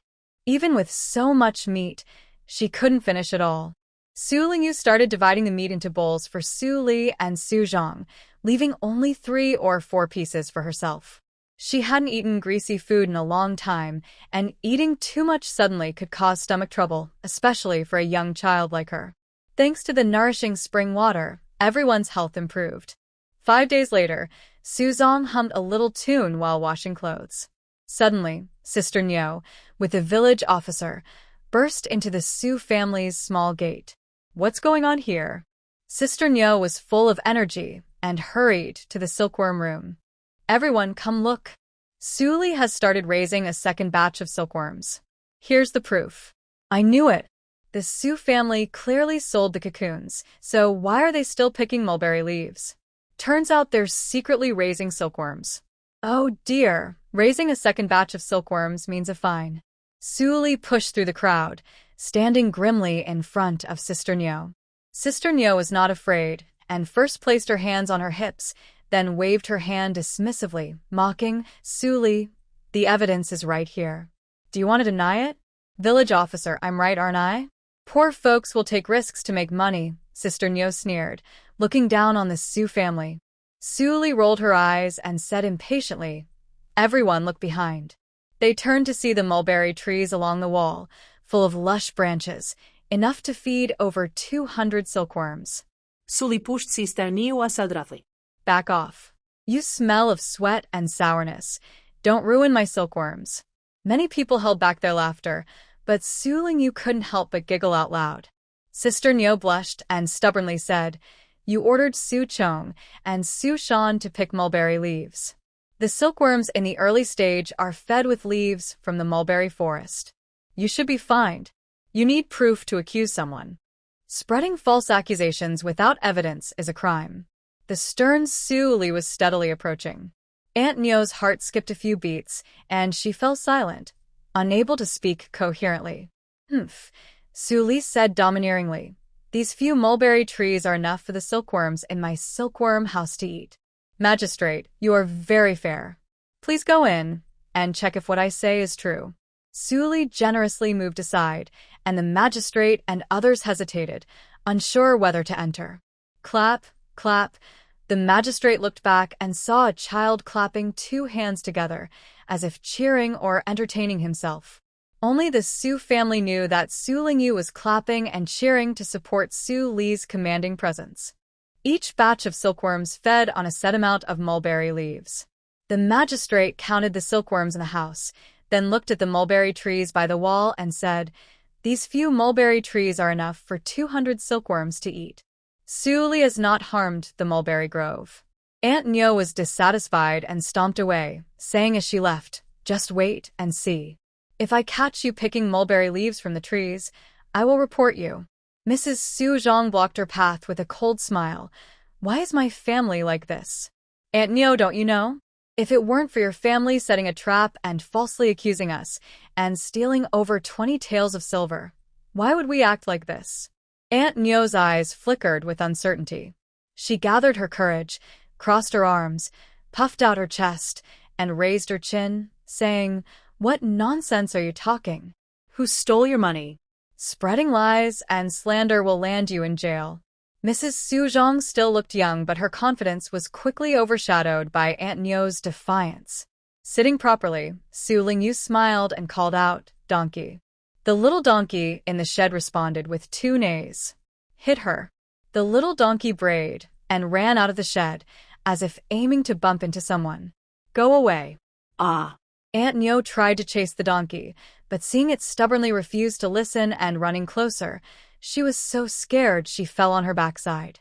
Speaker 1: Even with so much meat, she couldn't finish it all. Su Lingyu started dividing the meat into bowls for Su Li and Su Zhang, leaving only 3 or 4 pieces for herself. She hadn't eaten greasy food in a long time, and eating too much suddenly could cause stomach trouble, especially for a young child like her. Thanks to the nourishing spring water, everyone's health improved. 5 days later, Su Zhang hummed a little tune while washing clothes. Suddenly, Sister Nyo, with a village officer, burst into the Su family's small gate. "What's going on here?" Sister Nyo was full of energy and hurried to the silkworm room. "Everyone, come look. Su Li has started raising a second batch of silkworms. Here's the proof." "I knew it. The Su family clearly sold the cocoons, so why are they still picking mulberry leaves? Turns out they're secretly raising silkworms." "Oh dear, raising a second batch of silkworms means a fine." Su Li pushed through the crowd, standing grimly in front of Sister Nyo. Sister Nyo was not afraid, and first placed her hands on her hips, then waved her hand dismissively, mocking, "Su Li, the evidence is right here. Do you want to deny it?" "Village officer, I'm right, aren't I? Poor folks will take risks to make money," Sister Nyo sneered, looking down on the Su family. Su Li rolled her eyes and said impatiently, "Everyone look behind." They turned to see the mulberry trees along the wall, full of lush branches, enough to feed over 200 silkworms.
Speaker 2: Sulipusht cisterniu asadratli.
Speaker 1: "Back off. You smell of sweat and sourness. Don't ruin my silkworms." Many people held back their laughter, but Su Lingyu couldn't help but giggle out loud. Sister Nyo blushed and stubbornly said, "You ordered Su Chong and Su Shan to pick mulberry leaves. The silkworms in the early stage are fed with leaves from the mulberry forest. You should be fined. You need proof to accuse someone. Spreading false accusations without evidence is a crime." The stern Su Li was steadily approaching. Aunt Nyo's heart skipped a few beats, and she fell silent, unable to speak coherently. "Humph," Su Li said domineeringly. "These few mulberry trees are enough for the silkworms in my silkworm house to eat. Magistrate, you are very fair. Please go in and check if what I say is true." Su Li generously moved aside, and the magistrate and others hesitated, unsure whether to enter. Clap, clap. The magistrate looked back and saw a child clapping 2 hands together, as if cheering or entertaining himself. Only the Su family knew that Su Lingyu was clapping and cheering to support Su Li's commanding presence. Each batch of silkworms fed on a set amount of mulberry leaves. The magistrate counted the silkworms in the house, then looked at the mulberry trees by the wall and said, "These few mulberry trees are enough for 200 silkworms to eat." Su Li has not harmed the mulberry grove. Aunt Nyo was dissatisfied and stomped away, saying as she left, "Just wait and see. If I catch you picking mulberry leaves from the trees, I will report you." Mrs. Su Zhang blocked her path with a cold smile. "Why is my family like this?" "Aunt Nyo, don't you know? If it weren't for your family setting a trap and falsely accusing us, and stealing over 20 taels of silver, why would we act like this?" Aunt Nyo's eyes flickered with uncertainty. She gathered her courage, crossed her arms, puffed out her chest, and raised her chin, saying, "What nonsense are you talking?
Speaker 2: Who stole your money?
Speaker 1: Spreading lies and slander will land you in jail." Mrs. Su Zhang still looked young, but her confidence was quickly overshadowed by Aunt Nyo's defiance. Sitting properly, Su Lingyu smiled and called out, "Donkey." The little donkey in the shed responded with 2 neighs. "Hit her." The little donkey brayed and ran out of the shed, as if aiming to bump into someone. "Go away."
Speaker 2: "Ah."
Speaker 1: Aunt Nyo tried to chase the donkey, but seeing it stubbornly refuse to listen and running closer, she was so scared she fell on her backside.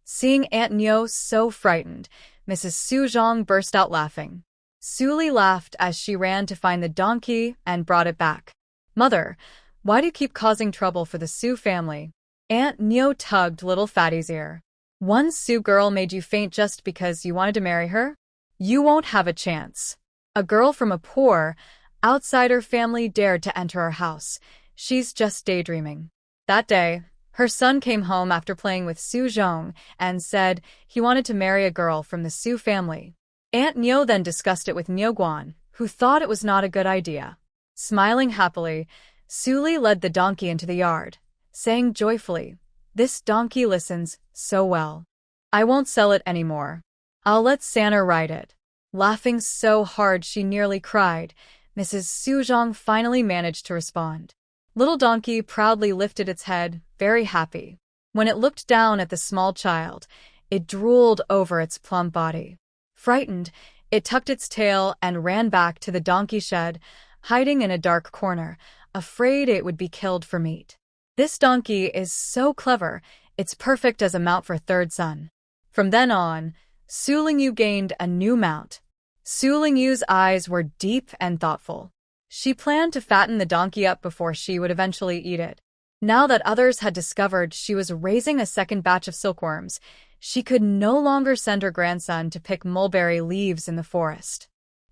Speaker 1: Seeing Aunt Nyo so frightened, Mrs. Su Zhang burst out laughing. Su Li laughed as she ran to find the donkey and brought it back. "Mother, why do you keep causing trouble for the Su family?" Aunt Nyo tugged little Fatty's ear. "One Su girl made you faint just because you wanted to marry her? You won't have a chance. A girl from a poor, outsider family dared to enter our house. She's just daydreaming. That day, her son came home after playing with Su Zhong and said he wanted to marry a girl from the Su family. Aunt Nyo then discussed it with Nyo Guan, who thought it was not a good idea. Smiling happily, Su Li led the donkey into the yard, saying joyfully, "This donkey listens so well. I won't sell it anymore. I'll let Sanner ride it." Laughing so hard she nearly cried, Mrs. Su Zhong finally managed to respond. Little donkey proudly lifted its head, very happy. When it looked down at the small child, it drooled over its plump body. Frightened, it tucked its tail and ran back to the donkey shed, hiding in a dark corner, afraid it would be killed for meat. This donkey is so clever, it's perfect as a mount for third son. From then on, Su Lingyu gained a new mount. Su Lingyu's eyes were deep and thoughtful. She planned to fatten the donkey up before she would eventually eat it. Now that others had discovered she was raising a second batch of silkworms, she could no longer send her grandson to pick mulberry leaves in the forest.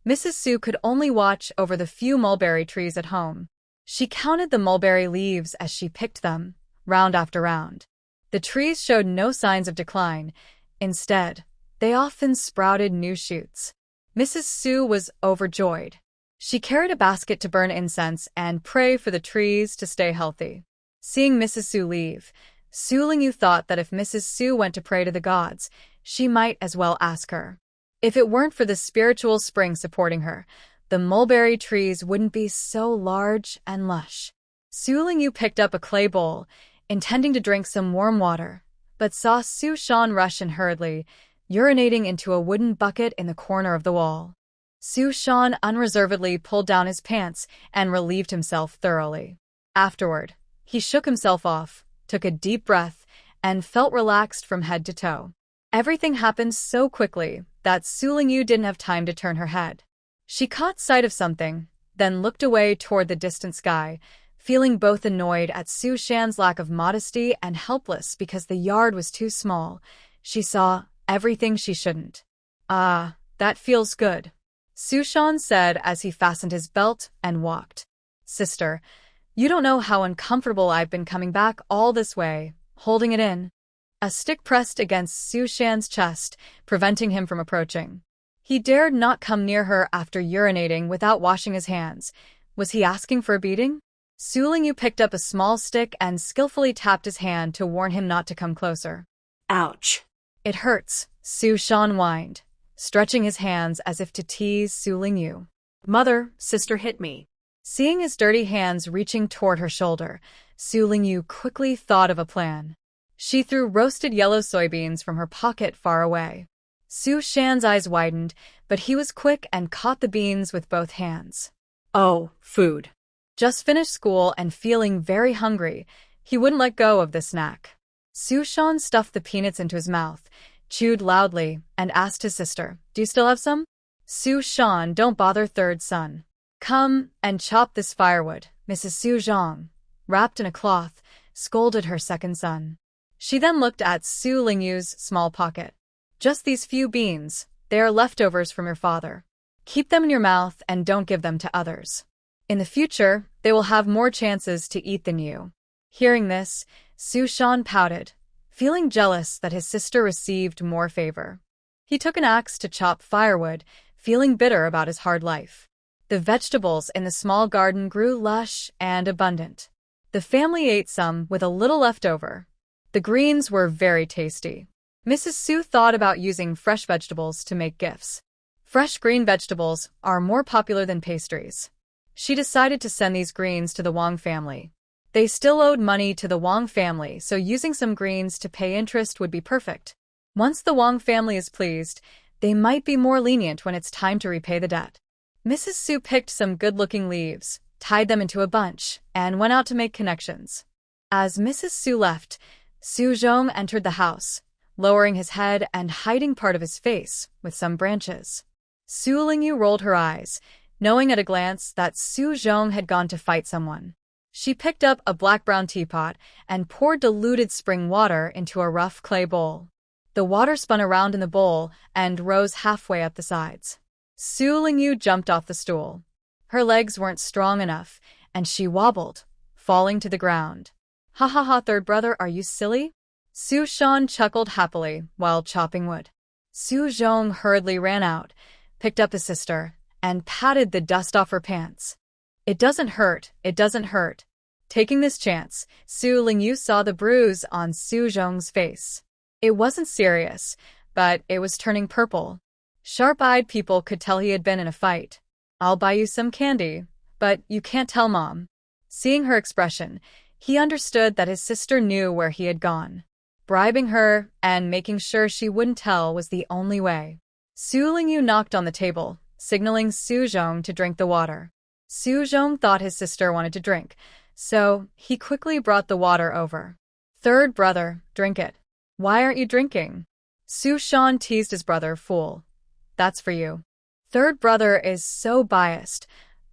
Speaker 1: Mrs. Su could only watch over the few mulberry trees at home. She counted the mulberry leaves as she picked them, round after round. The trees showed no signs of decline. Instead, they often sprouted new shoots. Mrs. Su was overjoyed. She carried a basket to burn incense and pray for the trees to stay healthy. Seeing Mrs. Su leave, Su Lingyu thought that if Mrs. Su went to pray to the gods, she might as well ask her. If it weren't for the spiritual spring supporting her, the mulberry trees wouldn't be so large and lush. Su Lingyu picked up a clay bowl, intending to drink some warm water, but saw Su Shan rush in hurriedly, urinating into a wooden bucket in the corner of the wall. Su Shan unreservedly pulled down his pants and relieved himself thoroughly. Afterward, he shook himself off, took a deep breath, and felt relaxed from head to toe. Everything happened so quickly that Su Lingyu didn't have time to turn her head. She caught sight of something, then looked away toward the distant sky, feeling both annoyed at Su Shan's lack of modesty and helpless because the yard was too small. She saw everything she shouldn't. "Ah, that feels good," Su Shan said as he fastened his belt and walked. "Sister, you don't know how uncomfortable I've been coming back all this way, holding it in." A stick pressed against Su Shan's chest, preventing him from approaching. He dared not come near her after urinating without washing his hands. Was he asking for a beating? Su Lingyu picked up a small stick and skillfully tapped his hand to warn him not to come closer.
Speaker 2: Ouch.
Speaker 1: "It hurts," Su Shan whined, stretching his hands as if to tease Su Lingyu.
Speaker 2: Mother, sister hit me.
Speaker 1: Seeing his dirty hands reaching toward her shoulder, Su Lingyu quickly thought of a plan. She threw roasted yellow soybeans from her pocket far away. Su Shan's eyes widened, but he was quick and caught the beans with both hands.
Speaker 2: Oh, food.
Speaker 1: Just finished school and feeling very hungry, he wouldn't let go of the snack. Su Shan stuffed the peanuts into his mouth, chewed loudly, and asked his sister, "Do you still have some?" "Su Shan, don't bother third son. Come and chop this firewood," Mrs. Su Zhong, wrapped in a cloth, scolded her second son. She then looked at Su Lingyu's small pocket. "Just these few beans, they are leftovers from your father. Keep them in your mouth and don't give them to others. In the future, they will have more chances to eat than you." Hearing this, Su Shan pouted, feeling jealous that his sister received more favor. He took an axe to chop firewood, feeling bitter about his hard life. The vegetables in the small garden grew lush and abundant. The family ate some with a little left over. The greens were very tasty. Mrs. Su thought about using fresh vegetables to make gifts. Fresh green vegetables are more popular than pastries. She decided to send these greens to the Wang family. They still owed money to the Wang family, so using some greens to pay interest would be perfect. Once the Wang family is pleased, they might be more lenient when it's time to repay the debt. Mrs. Su picked some good-looking leaves, tied them into a bunch, and went out to make connections. As Mrs. Su left, Su Zhong entered the house, lowering his head and hiding part of his face with some branches. Su Lingyu rolled her eyes, knowing at a glance that Su Zhong had gone to fight someone. She picked up a black-brown teapot and poured diluted spring water into a rough clay bowl. The water spun around in the bowl and rose halfway up the sides. Su Lingyu jumped off the stool. Her legs weren't strong enough, and she wobbled, falling to the ground. Ha ha ha, third brother, are you silly? Su Shan chuckled happily while chopping wood. Su Zhong hurriedly ran out, picked up his sister, and patted the dust off her pants. It doesn't hurt, it doesn't hurt. Taking this chance, Su Lingyu saw the bruise on Su Zhong's face. It wasn't serious, but it was turning purple. Sharp-eyed people could tell he had been in a fight. I'll buy you some candy, but you can't tell Mom. Seeing her expression, he understood that his sister knew where he had gone. Bribing her and making sure she wouldn't tell was the only way. Su Lingyu knocked on the table, signaling Su Zhong to drink the water. Su Zhong thought his sister wanted to drink, so he quickly brought the water over. Third brother, drink it. Why aren't you drinking? Su Shan teased his brother, fool. That's for you. Third brother is so biased,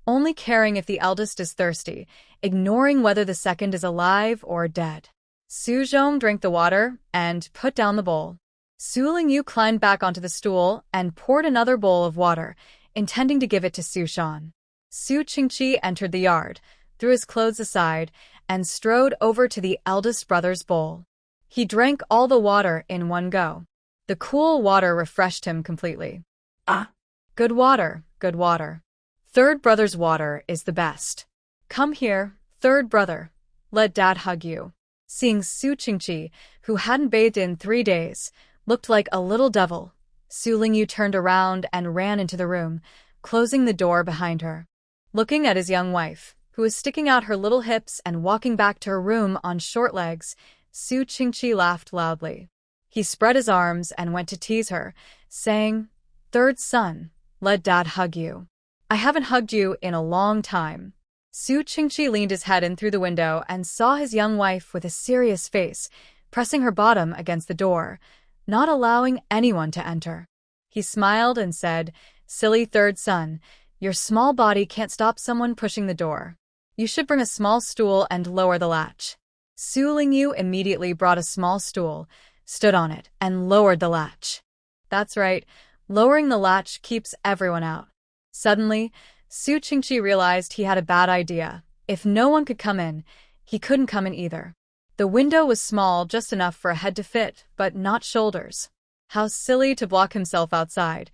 Speaker 1: only caring if the eldest is thirsty, ignoring whether the second is alive or dead. Su Zhong drank the water and put down the bowl. Su Lingyu climbed back onto the stool and poured another bowl of water, intending to give it to Su Shan. Su Qingqi entered the yard, threw his clothes aside, and strode over to the eldest brother's bowl. He drank all the water in one go. The cool water refreshed him completely.
Speaker 2: Ah.
Speaker 1: Good water, good water. Third brother's water is the best. Come here, third brother. Let Dad hug you. Seeing Su Qingqi, who hadn't bathed in 3 days, looked like a little devil, Su Lingyu turned around and ran into the room, closing the door behind her. Looking at his young wife, who was sticking out her little hips and walking back to her room on short legs, Su Qingqi laughed loudly. He spread his arms and went to tease her, saying, Third son, let Dad hug you. I haven't hugged you in a long time. Su Qingqi leaned his head in through the window and saw his young wife with a serious face, pressing her bottom against the door, not allowing anyone to enter. He smiled and said, Silly third son, your small body can't stop someone pushing the door. You should bring a small stool and lower the latch. Su Lingyu immediately brought a small stool, stood on it, and lowered the latch. That's right, lowering the latch keeps everyone out. Suddenly, Su Qingqi realized he had a bad idea. If no one could come in, he couldn't come in either. The window was small, just enough for a head to fit, but not shoulders. How silly to block himself outside.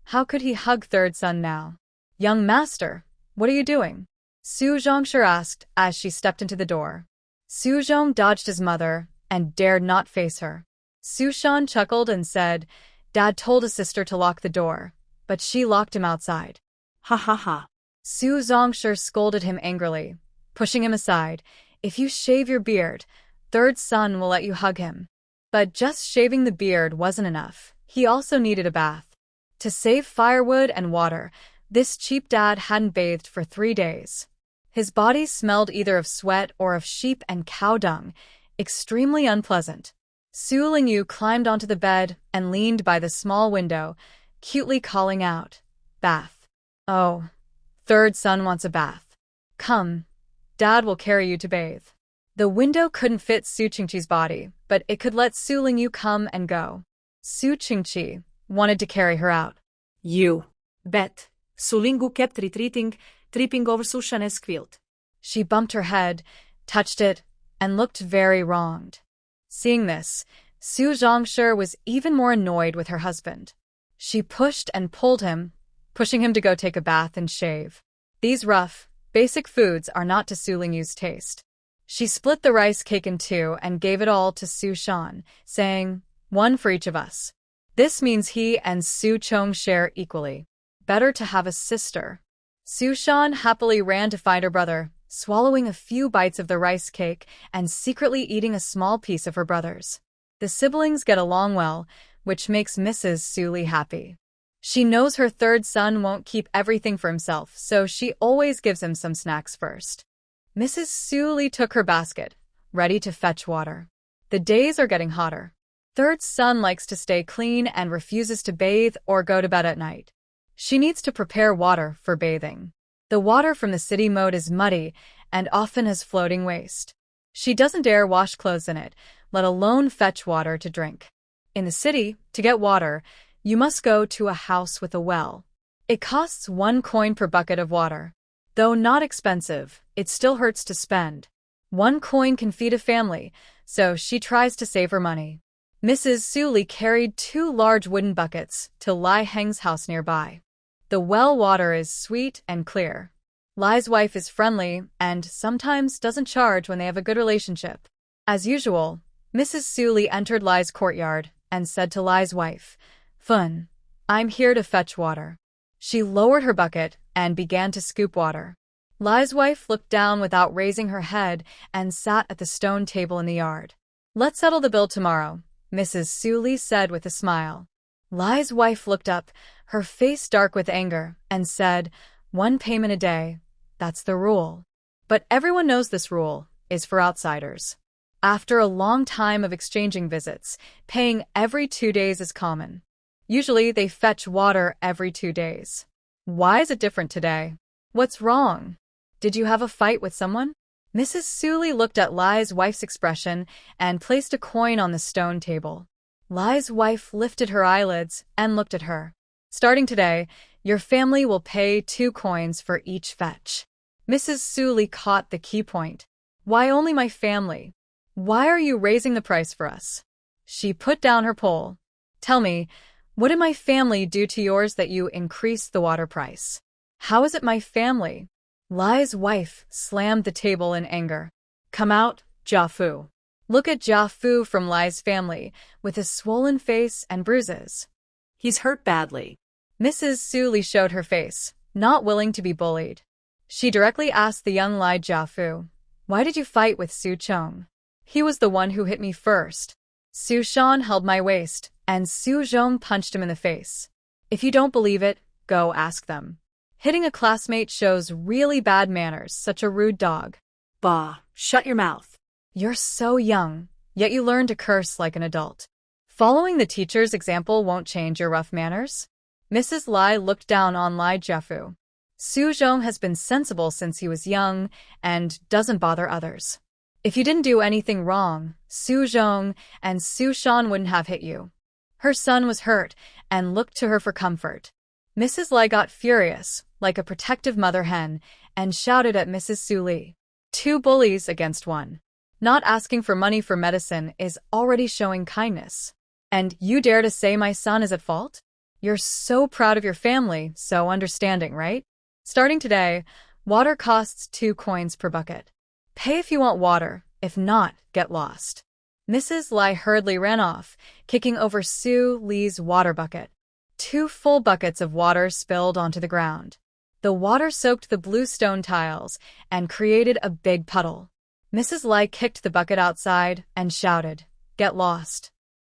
Speaker 1: How could he hug third son now? Young master, what are you doing? Su Zhongsher asked as she stepped into the door. Su Zhong dodged his mother and dared not face her. Su Shan chuckled and said, Dad told his sister to lock the door, but she locked him outside.
Speaker 2: Ha ha ha.
Speaker 1: Su Zhongsher scolded him angrily, pushing him aside. If you shave your beard, third son will let you hug him. But just shaving the beard wasn't enough. He also needed a bath. To save firewood and water, this cheap dad hadn't bathed for 3 days. His body smelled either of sweat or of sheep and cow dung, extremely unpleasant. Su Lingyu climbed onto the bed and leaned by the small window, cutely calling out, Bath. Oh, third son wants a bath. Come, Dad will carry you to bathe. The window couldn't fit Su Qingqi's body, but it could let Su Lingyu come and go. Su Qingqi wanted to carry her out.
Speaker 2: You bet. Su Lingyu kept retreating, tripping over Su Shan's quilt.
Speaker 1: She bumped her head, touched it, and looked very wronged. Seeing this, Su Zhongsher was even more annoyed with her husband. She pushed and pulled him, pushing him to go take a bath and shave. These rough, basic foods are not to Su Lingyu's taste. She split the rice cake in 2 and gave it all to Su Shan, saying, 1 for each of us. This means he and Su Chong share equally. Better to have a sister. Su Shan happily ran to find her brother, swallowing a few bites of the rice cake and secretly eating a small piece of her brother's. The siblings get along well, which makes Mrs. Su Li happy. She knows her third son won't keep everything for himself, so she always gives him some snacks first. Mrs. Su Li took her basket, ready to fetch water. The days are getting hotter. Third son likes to stay clean and refuses to bathe or go to bed at night. She needs to prepare water for bathing. The water from the city moat is muddy and often has floating waste. She doesn't dare wash clothes in it, let alone fetch water to drink. In the city, to get water, you must go to a house with a well. It costs 1 coin per bucket of water. Though not expensive, it still hurts to spend. 1 coin can feed a family, so she tries to save her money. Mrs. Suli carried 2 large wooden buckets to Lai Heng's house nearby. The well water is sweet and clear. Lai's wife is friendly and sometimes doesn't charge when they have a good relationship. As usual, Mrs. Suli entered Lai's courtyard and said to Lai's wife, "Fun, I'm here to fetch water." She lowered her bucket and began to scoop water. Lai's wife looked down without raising her head and sat at the stone table in the yard. "Let's settle the bill tomorrow," Mrs. Suli said with a smile. Lai's wife looked up, her face dark with anger, and said, "1 payment a day. That's the rule. But everyone knows this rule is for outsiders." After a long time of exchanging visits, paying every 2 days is common. Usually they fetch water every 2 days. Why is it different today? What's wrong? Did you have a fight with someone? Mrs. Suli looked at Lai's wife's expression and placed a coin on the stone table. Lai's wife lifted her eyelids and looked at her. "Starting today, your family will pay 2 coins for each fetch." Mrs. Suli caught the key point. "Why only my family? Why are you raising the price for us?" She put down her pole. "Tell me, what did my family do to yours that you increased the water price? How is it my family?" Lai's wife slammed the table in anger. "Come out, Jiafu." Look at Jiafu from Lai's family, with a swollen face and bruises.
Speaker 2: He's hurt badly.
Speaker 1: Mrs. Suli showed her face, not willing to be bullied. She directly asked the young Lai Jiafu, "Why did you fight with Su Chong? He was the one who hit me first." Su Shan held my waist, and Su Zhong punched him in the face. If you don't believe it, go ask them. Hitting a classmate shows really bad manners, such a rude dog.
Speaker 2: Bah, shut your mouth.
Speaker 1: You're so young, yet you learn to curse like an adult. Following the teacher's example won't change your rough manners. Mrs. Lai looked down on Lai Jiafu. Su Zhong has been sensible since he was young and doesn't bother others. If you didn't do anything wrong, Su Zhong and Su Shan wouldn't have hit you. Her son was hurt and looked to her for comfort. Mrs. Lai got furious, like a protective mother hen, and shouted at Mrs. Suli. 2 bullies against 1. Not asking for money for medicine is already showing kindness. And you dare to say my son is at fault? You're so proud of your family, so understanding, right? Starting today, water costs 2 coins per bucket. Pay if you want water, if not, get lost. Mrs. Lai hurriedly ran off, kicking over Su Li's water bucket. 2 full buckets of water spilled onto the ground. The water soaked the blue stone tiles and created a big puddle. Mrs. Lai kicked the bucket outside and shouted, "Get lost.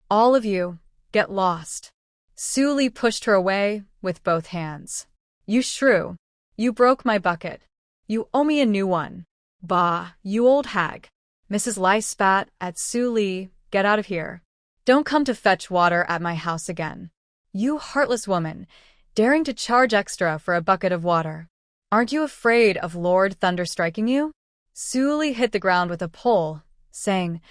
Speaker 1: All of you, get lost." Su Li pushed her away with both hands. "You shrew. You broke my bucket. You owe me a new one." "Bah, you old hag." Mrs. Lai spat at Su Li. "Get out of here. Don't come to fetch water at my house again. You heartless woman, daring to charge extra for a bucket of water. Aren't you afraid of Lord Thunder striking you?" Su Li hit the ground with a pole, saying,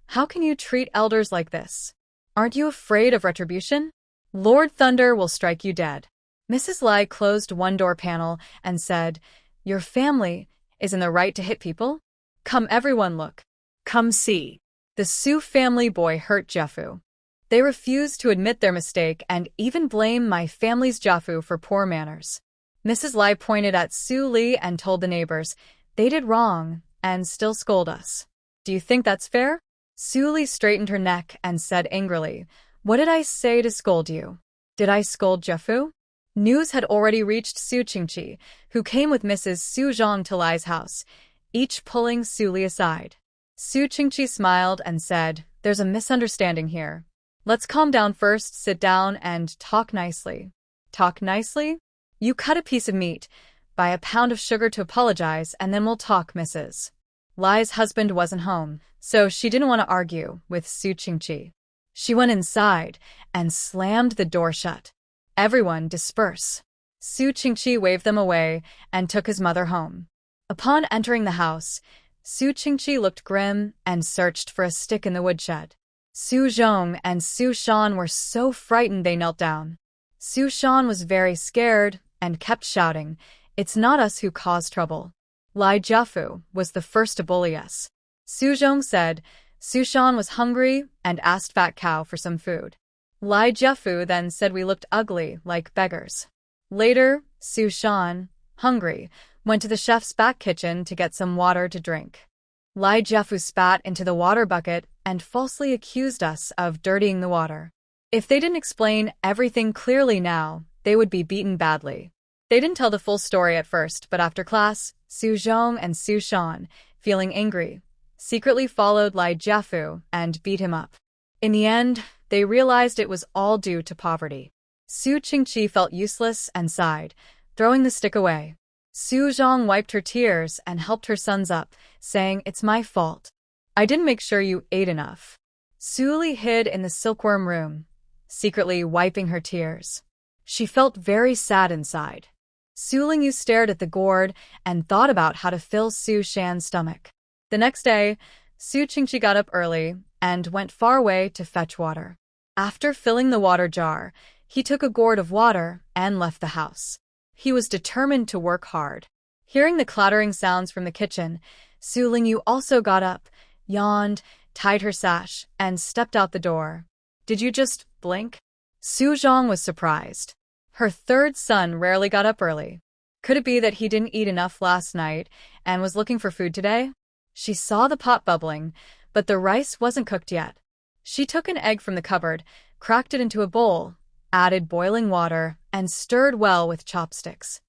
Speaker 1: "How can you treat elders like this? Aren't you afraid of retribution? Lord Thunder will strike you dead." Mrs. Lai closed one door panel and said, "Your family is in the right to hit people? Come everyone look. Come see." The Su family boy hurt Jiafu. They refused to admit their mistake and even blame my family's Jiafu for poor manners. Mrs. Lai pointed at Su Li and told the neighbors, "They did wrong and still scold us. Do you think that's fair?" Su Li straightened her neck and said angrily, "What did I say to scold you? Did I scold Jiafu?" News had already reached Su Qingqi, who came with Mrs. Su Zhong to Lai's house, each pulling Su Li aside. Su Qingqi smiled and said, "There's a misunderstanding here. Let's calm down first, sit down, and talk nicely." "Talk nicely? You cut a piece of meat, buy a pound of sugar to apologize, and then we'll talk, Mrs." Lai's husband wasn't home, so she didn't want to argue with Su Qingqi. She went inside and slammed the door shut. "Everyone disperse." Su Qingqi waved them away and took his mother home. Upon entering the house, Su Qingqi looked grim and searched for a stick in the woodshed. Su Zhong and Su Shan were so frightened they knelt down. Su Shan was very scared and kept shouting, It's not us who cause trouble. Lai Jiafu was the first to bully us. Su Zhong said. Su Shan was hungry and asked Fat Cow for some food. Lai Jiafu then said we looked ugly, like beggars. Later, Su Shan, hungry, went to the chef's back kitchen to get some water to drink. Lai Jiafu spat into the water bucket and falsely accused us of dirtying the water. If they didn't explain everything clearly now, they would be beaten badly. They didn't tell the full story at first, but after class, Su Zhong and Su Shan, feeling angry, secretly followed Lai Jiafu and beat him up. In the end, they realized it was all due to poverty. Su Qingqi felt useless and sighed, throwing the stick away. Su Zhong wiped her tears and helped her sons up, saying, "It's my fault. I didn't make sure you ate enough." Su Li hid in the silkworm room, secretly wiping her tears. She felt very sad inside. Su Lingyu stared at the gourd and thought about how to fill Su Shan's stomach. The next day, Su Qingqi got up early and went far away to fetch water. After filling the water jar, he took a gourd of water and left the house. He was determined to work hard. Hearing the clattering sounds from the kitchen, Su Lingyu also got up, yawned, tied her sash, and stepped out the door. "Did you just blink?" Su Zhong was surprised. Her third son rarely got up early. Could it be that he didn't eat enough last night and was looking for food today? She saw the pot bubbling, but the rice wasn't cooked yet. She took an egg from the cupboard, cracked it into a bowl, added boiling water, and stirred well with chopsticks.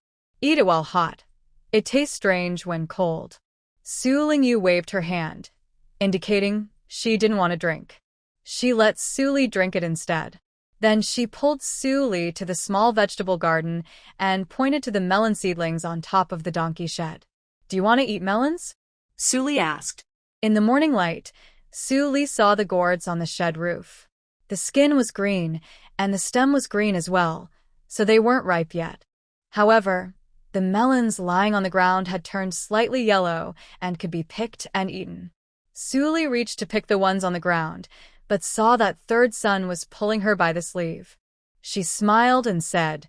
Speaker 1: "Eat it while hot. It tastes strange when cold." Su Lingyu waved her hand, indicating she didn't want to drink. She let Su Li drink it instead. Then she pulled Su Li to the small vegetable garden and pointed to the melon seedlings on top of the donkey shed. "Do you want to eat melons?"
Speaker 2: Su Li asked.
Speaker 1: In the morning light, Su Li saw the gourds on the shed roof. The skin was green, and the stem was green as well, so they weren't ripe yet. However, the melons lying on the ground had turned slightly yellow and could be picked and eaten. Su Li reached to pick the ones on the ground, but saw that third son was pulling her by the sleeve. She smiled and said,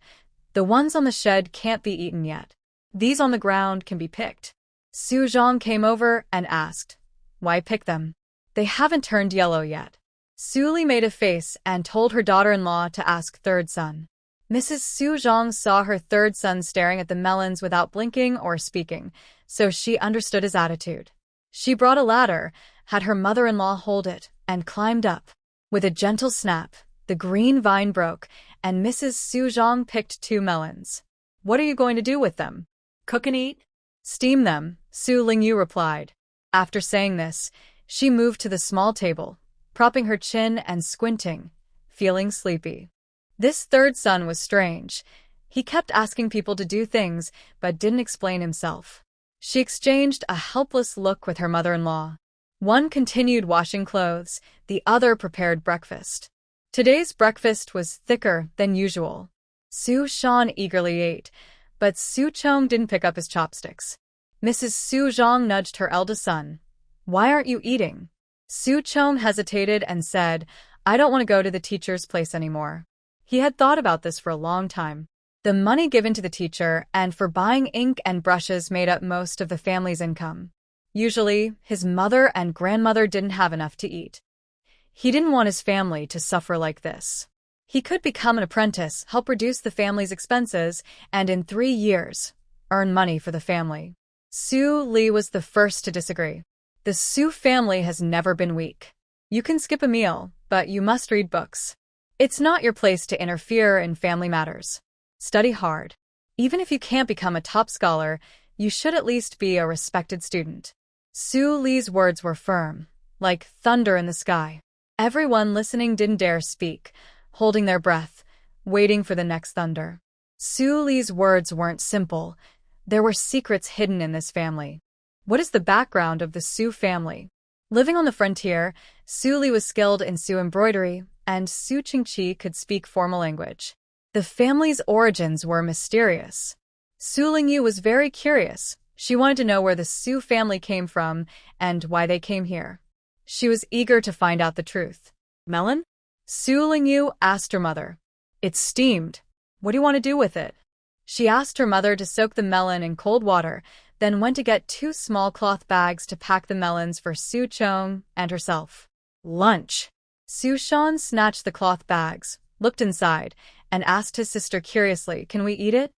Speaker 1: "The ones on the shed can't be eaten yet. These on the ground can be picked." Su Zhong came over and asked, "Why pick them? They haven't turned yellow yet." Su Li made a face and told her daughter-in-law to ask third son. Mrs. Su Zhong saw her third son staring at the melons without blinking or speaking, so she understood his attitude. She brought a ladder, had her mother-in-law hold it, and climbed up. With a gentle snap, the green vine broke, and Mrs. Su Zhong picked 2 melons. "What are you going to do with them?"
Speaker 2: "Cook and eat."
Speaker 1: "Steam them," Su Lingyu replied. After saying this, she moved to the small table, propping her chin and squinting, feeling sleepy. This third son was strange. He kept asking people to do things, but didn't explain himself. She exchanged a helpless look with her mother-in-law. One continued washing clothes, the other prepared breakfast. Today's breakfast was thicker than usual. Su Shan eagerly ate, but Su Chong didn't pick up his chopsticks. Mrs. Su Zhong nudged her eldest son. "Why aren't you eating?" Su Chong hesitated and said, "I don't want to go to the teacher's place anymore." He had thought about this for a long time. The money given to the teacher and for buying ink and brushes made up most of the family's income. Usually, his mother and grandmother didn't have enough to eat. He didn't want his family to suffer like this. He could become an apprentice, help reduce the family's expenses, and in 3 years, earn money for the family. Su Li was the first to disagree. The Su family has never been weak. You can skip a meal, but you must read books. It's not your place to interfere in family matters. Study hard. Even if you can't become a top scholar, you should at least be a respected student. Su Li's words were firm, like thunder in the sky. Everyone listening didn't dare speak, holding their breath, waiting for the next thunder. Su Li's words weren't simple. There were secrets hidden in this family. What is the background of the Su family? Living on the frontier, Su Li was skilled in Su embroidery, and Su Qingqi could speak formal language. The family's origins were mysterious. Su Lingyu was very curious. She wanted to know where the Su family came from and why they came here. She was eager to find out the truth. "Melon?" Su Lingyu asked her mother. "It's steamed. What do you want to do with it?" She asked her mother to soak the melon in cold water, then went to get 2 small cloth bags to pack the melons for Su Chong and herself. Lunch. Su Shan snatched the cloth bags, looked inside, and asked his sister curiously, "Can we eat it?"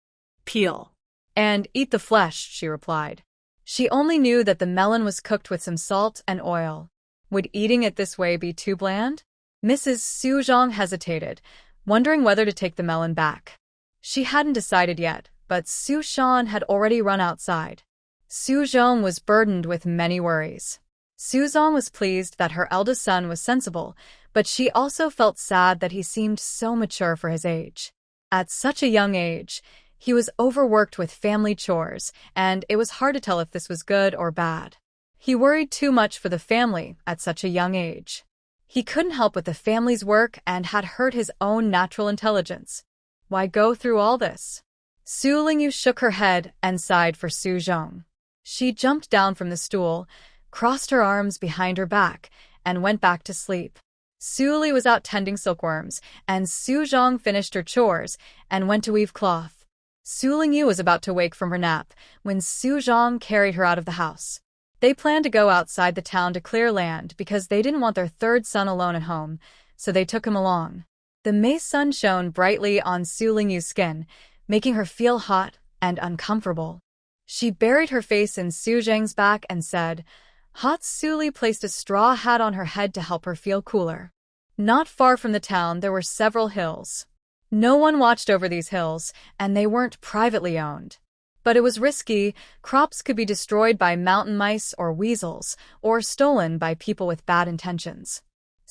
Speaker 2: Peel.
Speaker 1: "And eat the flesh," she replied. She only knew that the melon was cooked with some salt and oil. Would eating it this way be too bland? Mrs. Su Zhong hesitated, wondering whether to take the melon back. She hadn't decided yet, but Su Shan had already run outside. Su Zhong was burdened with many worries. Su Zhong was pleased that her eldest son was sensible, but she also felt sad that he seemed so mature for his age. At such a young age, he was overworked with family chores, and it was hard to tell if this was good or bad. He worried too much for the family at such a young age. He couldn't help with the family's work and had hurt his own natural intelligence. Why go through all this? Su Lingyu shook her head and sighed for Su Zhong. She jumped down from the stool, crossed her arms behind her back, and went back to sleep. Su Li was out tending silkworms, and Su Zhong finished her chores and went to weave cloth. Su Lingyu was about to wake from her nap when Su Zhong carried her out of the house. They planned to go outside the town to clear land because they didn't want their third son alone at home, so they took him along. The May sun shone brightly on Su Lingyu's skin, making her feel hot and uncomfortable. She buried her face in Su Zheng's back and said, Hot Su Li placed a straw hat on her head to help her feel cooler. Not far from the town there were several hills. No one watched over these hills, and they weren't privately owned. But it was risky. Crops could be destroyed by mountain mice or weasels, or stolen by people with bad intentions.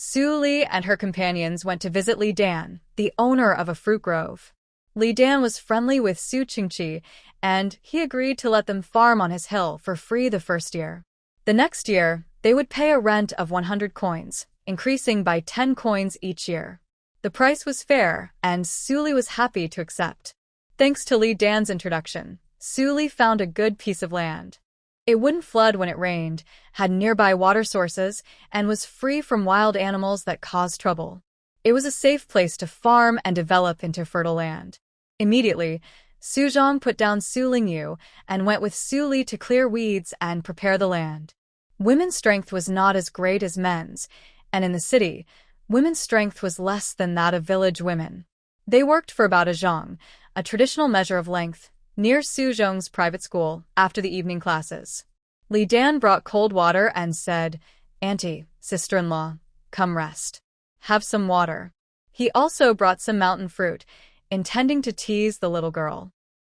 Speaker 1: Su Li and her companions went to visit Li Dan, the owner of a fruit grove. Li Dan was friendly with Su Qingqi, and he agreed to let them farm on his hill for free the first year. The next year, they would pay a rent of 100 coins, increasing by 10 coins each year. The price was fair, and Su Li was happy to accept. Thanks to Li Dan's introduction, Su Li found a good piece of land. It wouldn't flood when it rained, had nearby water sources, and was free from wild animals that caused trouble. It was a safe place to farm and develop into fertile land. Immediately, Su Zhong put down Su Lingyu and went with Su Li to clear weeds and prepare the land. Women's strength was not as great as men's, and in the city, women's strength was less than that of village women. They worked for about a zhang, a traditional measure of length, near Su Zhong's private school after the evening classes. Li Dan brought cold water and said, Auntie, sister-in-law, come rest. Have some water. He also brought some mountain fruit, intending to tease the little girl.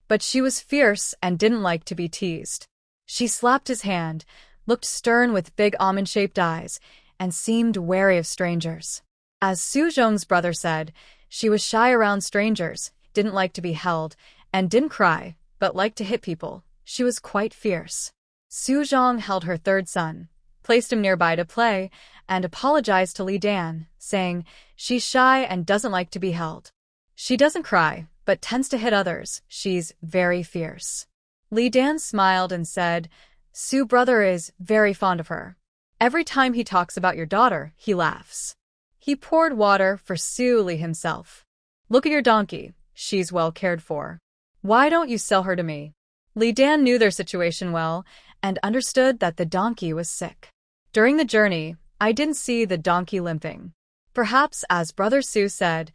Speaker 1: But she was fierce and didn't like to be teased. She slapped his hand, looked stern with big almond-shaped eyes, and seemed wary of strangers. As Su Zhong's brother said, she was shy around strangers, didn't like to be held, and didn't cry, but liked to hit people. She was quite fierce. Su Zhong held her third son, placed him nearby to play, and apologized to Li Dan, saying, She's shy and doesn't like to be held. She doesn't cry, but tends to hit others. She's very fierce. Li Dan smiled and said, Su brother is very fond of her. Every time he talks about your daughter, he laughs. He poured water for Su Li himself. Look at your donkey. She's well cared for. Why don't you sell her to me? Li Dan knew their situation well and understood that the donkey was sick. During the journey, I didn't see the donkey limping. Perhaps, as Brother Su said,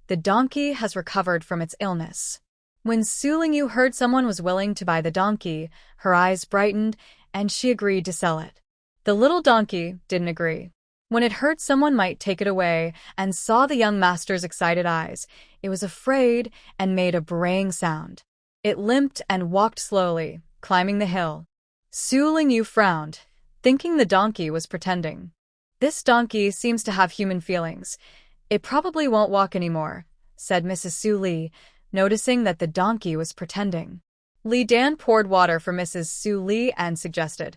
Speaker 1: the donkey has recovered from its illness. When Su Lingyu heard someone was willing to buy the donkey, her eyes brightened and she agreed to sell it. The little donkey didn't agree. When it heard someone might take it away and saw the young master's excited eyes, it was afraid and made a braying sound. It limped and walked slowly, climbing the hill. Su Lingyu frowned, thinking the donkey was pretending. This donkey seems to have human feelings. It probably won't walk anymore, said Mrs. Su Li, noticing that the donkey was pretending. Li Dan poured water for Mrs. Su Li and suggested,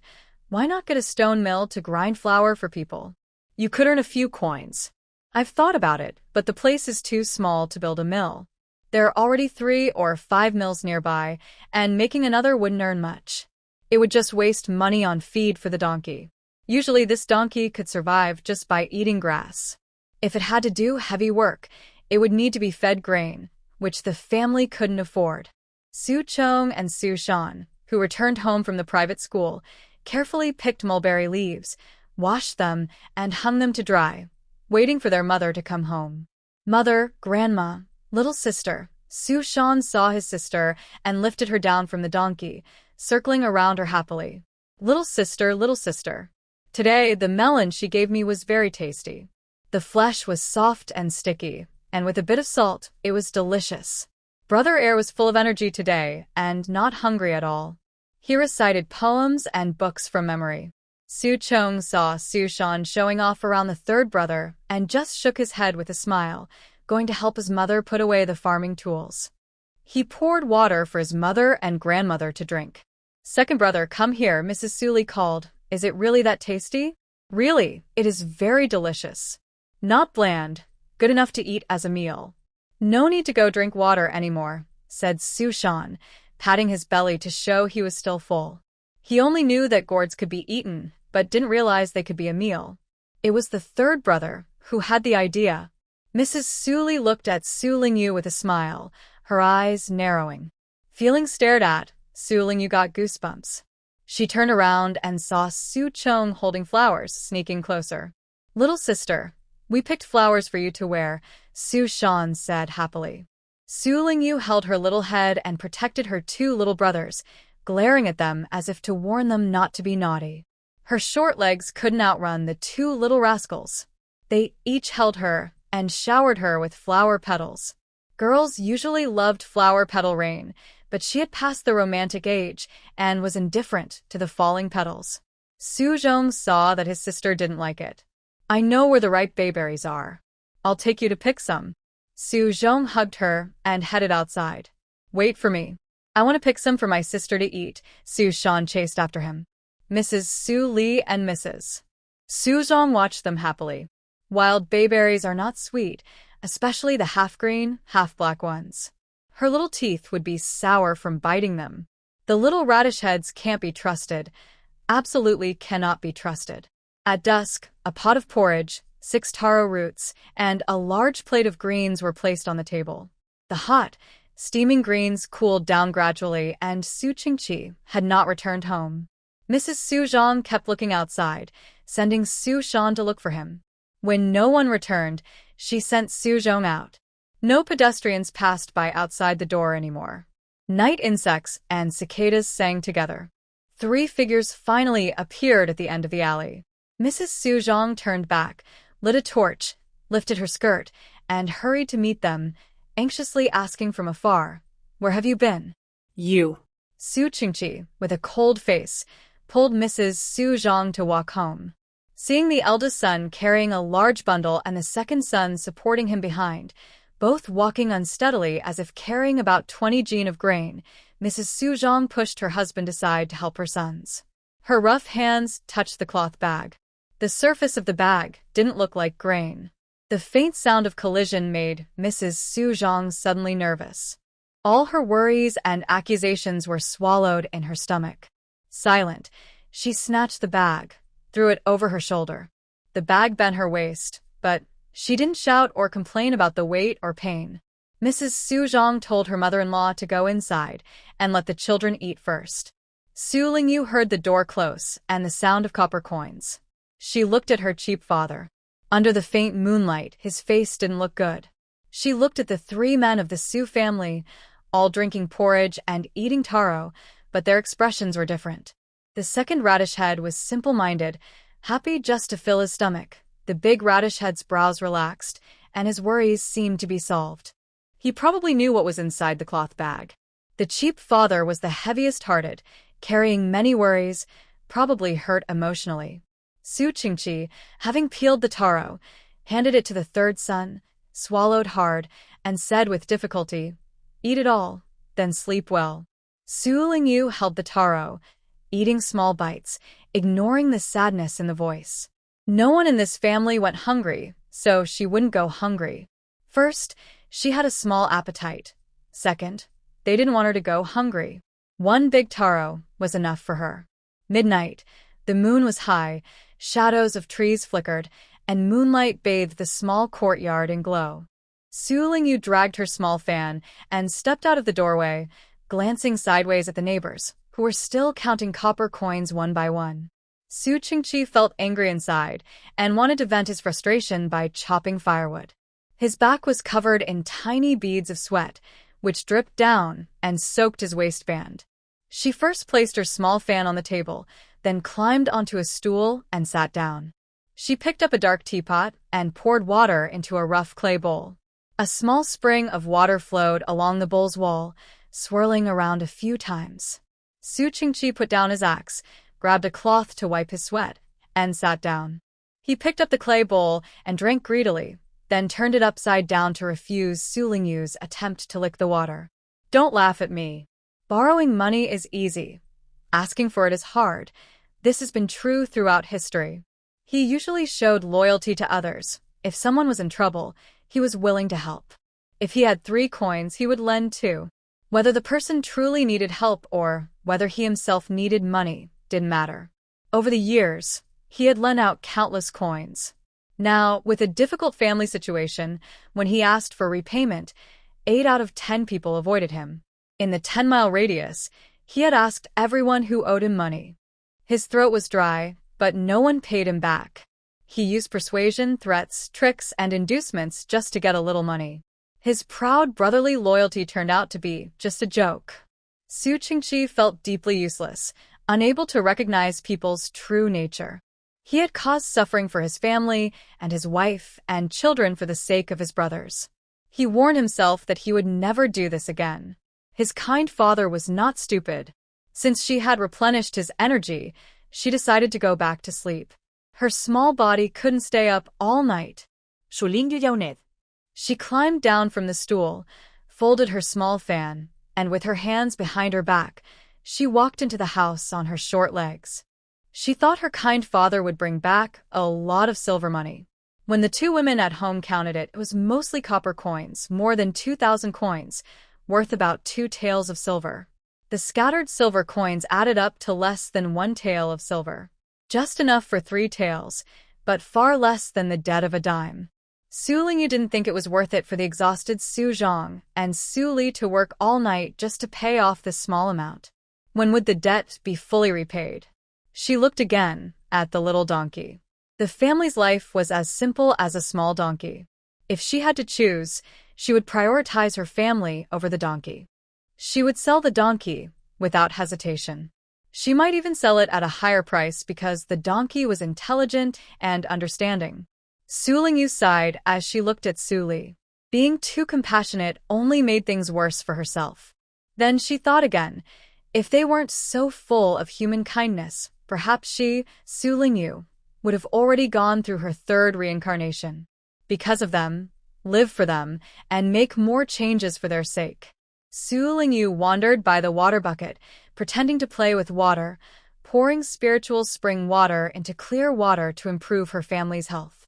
Speaker 1: Why not get a stone mill to grind flour for people? You could earn a few coins. I've thought about it, but the place is too small to build a mill. There are already 3 or 5 mills nearby, and making another wouldn't earn much. It would just waste money on feed for the donkey. Usually this donkey could survive just by eating grass. If it had to do heavy work, it would need to be fed grain, which the family couldn't afford. Su Chong and Su Shan, who returned home from the private school, carefully picked mulberry leaves, washed them, and hung them to dry, waiting for their mother to come home. Mother, grandma, little sister. Su Shan saw his sister and lifted her down from the donkey, circling around her happily. Little sister, little sister. Today, the melon she gave me was very tasty. The flesh was soft and sticky, and with a bit of salt, it was delicious. Brother Air was full of energy today and not hungry at all. He recited poems and books from memory. Su Chong saw Su Shan showing off around the third brother and just shook his head with a smile, going to help his mother put away the farming tools. He poured water for his mother and grandmother to drink. Second brother, come here, Mrs. Suli called. Is it really that tasty? Really, it is very delicious. Not bland, good enough to eat as a meal. No need to go drink water anymore, said Su Shan, patting his belly to show he was still full. He only knew that gourds could be eaten, but didn't realize they could be a meal. It was the third brother who had the idea. Mrs. Suli looked at Su Lingyu with a smile, her eyes narrowing. Feeling stared at, Su Lingyu got goosebumps. She turned around and saw Su Chong holding flowers, sneaking closer. Little sister, we picked flowers for you to wear, Su Shan said happily. Su Lingyu held her little head and protected her two little brothers, glaring at them as if to warn them not to be naughty. Her short legs couldn't outrun the two little rascals. They each held her and showered her with flower petals. Girls usually loved flower petal rain, but she had passed the romantic age and was indifferent to the falling petals. Su Zhong saw that his sister didn't like it. I know where the ripe bayberries are. I'll take you to pick some. Su Zhong hugged her and headed outside. Wait for me. I want to pick some for my sister to eat, Su Shan chased after him. Mrs. Su Li and Mrs. Su Zhong watched them happily. Wild bayberries are not sweet, especially the half-green, half-black ones. Her little teeth would be sour from biting them. The little radish heads can't be trusted, absolutely cannot be trusted. At dusk, a pot of porridge, 6 taro roots, and a large plate of greens were placed on the table. The hot, steaming greens cooled down gradually, and Su Qingqi had not returned home. Mrs. Su Zhong kept looking outside, sending Su Shan to look for him. When no one returned, she sent Su Zhong out. No pedestrians passed by outside the door anymore. Night insects and cicadas sang together. 3 figures finally appeared at the end of the alley. Mrs. Su Zhong turned back, lit a torch, lifted her skirt, and hurried to meet them, anxiously asking from afar, "Where have you been?"
Speaker 2: You.
Speaker 1: Su Qingqi, with a cold face, pulled Mrs. Su Zhong to walk home. Seeing the eldest son carrying a large bundle and the second son supporting him behind, both walking unsteadily as if carrying about 20 jin of grain, Mrs. Su Zhong pushed her husband aside to help her sons. Her rough hands touched the cloth bag. The surface of the bag didn't look like grain. The faint sound of collision made Mrs. Su Zhong suddenly nervous. All her worries and accusations were swallowed in her stomach. Silent, she snatched the bag, threw it over her shoulder. The bag bent her waist, but she didn't shout or complain about the weight or pain. Mrs. Su Zhong told her mother-in-law to go inside and let the children eat first. Su Lingyu heard the door close and the sound of copper coins. She looked at her cheap father. Under the faint moonlight, his face didn't look good. She looked at the 3 men of the Su family, all drinking porridge and eating taro, but their expressions were different. The second radish head was simple-minded, happy just to fill his stomach. The big radish head's brows relaxed, and his worries seemed to be solved. He probably knew what was inside the cloth bag. The cheap father was the heaviest-hearted, carrying many worries, probably hurt emotionally. Su Qingqi, having peeled the taro, handed it to the third son, swallowed hard, and said with difficulty, "Eat it all, then sleep well." Su Lingyu held the taro, eating small bites, ignoring the sadness in the voice. No one in this family went hungry, so she wouldn't go hungry. First, she had a small appetite. Second, they didn't want her to go hungry. 1 big taro was enough for her. Midnight, the moon was high, shadows of trees flickered, and moonlight bathed the small courtyard in glow. Su Lingyu dragged her small fan and stepped out of the doorway, glancing sideways at the neighbors, who were still counting copper coins one by one. Su Qingqi felt angry inside and wanted to vent his frustration by chopping firewood. His back was covered in tiny beads of sweat, which dripped down and soaked his waistband. She first placed her small fan on the table, then climbed onto a stool and sat down. She picked up a dark teapot and poured water into a rough clay bowl. A small spring of water flowed along the bowl's wall, swirling around a few times. Su Qingqi put down his axe, grabbed a cloth to wipe his sweat, and sat down. He picked up the clay bowl and drank greedily, then turned it upside down to refuse Su Lingyu's attempt to lick the water. Don't laugh at me. Borrowing money is easy. Asking for it is hard. This has been true throughout history. He usually showed loyalty to others. If someone was in trouble, he was willing to help. If he had 3 coins, he would lend 2. Whether the person truly needed help or whether he himself needed money didn't matter. Over the years, he had lent out countless coins. Now, with a difficult family situation, when he asked for repayment, 8 out of 10 people avoided him. In the 10-mile radius, he had asked everyone who owed him money. His throat was dry, but no one paid him back. He used persuasion, threats, tricks, and inducements just to get a little money. His proud brotherly loyalty turned out to be just a joke. Su Qingqi felt deeply useless, unable to recognize people's true nature. He had caused suffering for his family and his wife and children for the sake of his brothers. He warned himself that he would never do this again. His kind father was not stupid. Since she had replenished his energy, she decided to go back to sleep. Her small body couldn't stay up all night. She climbed down from the stool, folded her small fan, and with her hands behind her back, she walked into the house on her short legs. She thought her kind father would bring back a lot of silver money. When the 2 women at home counted it, it was mostly copper coins, more than 2,000 coins, worth about 2 taels of silver. The scattered silver coins added up to less than 1 tael of silver. Just enough for 3 taels, but far less than the debt of a dime. Su Lingyu didn't think it was worth it for the exhausted Su Zhang and Su Li to work all night just to pay off this small amount. When would the debt be fully repaid? She looked again at the little donkey. The family's life was as simple as a small donkey. If she had to choose, she would prioritize her family over the donkey. She would sell the donkey without hesitation. She might even sell it at a higher price because the donkey was intelligent and understanding. Su Lingyu sighed as she looked at Su Li. Being too compassionate only made things worse for herself. Then she thought again. If they weren't so full of human kindness, perhaps she, Su Lingyu, would have already gone through her 3rd reincarnation. Because of them, live for them, and make more changes for their sake. Su Lingyu wandered by the water bucket, pretending to play with water, pouring spiritual spring water into clear water to improve her family's health.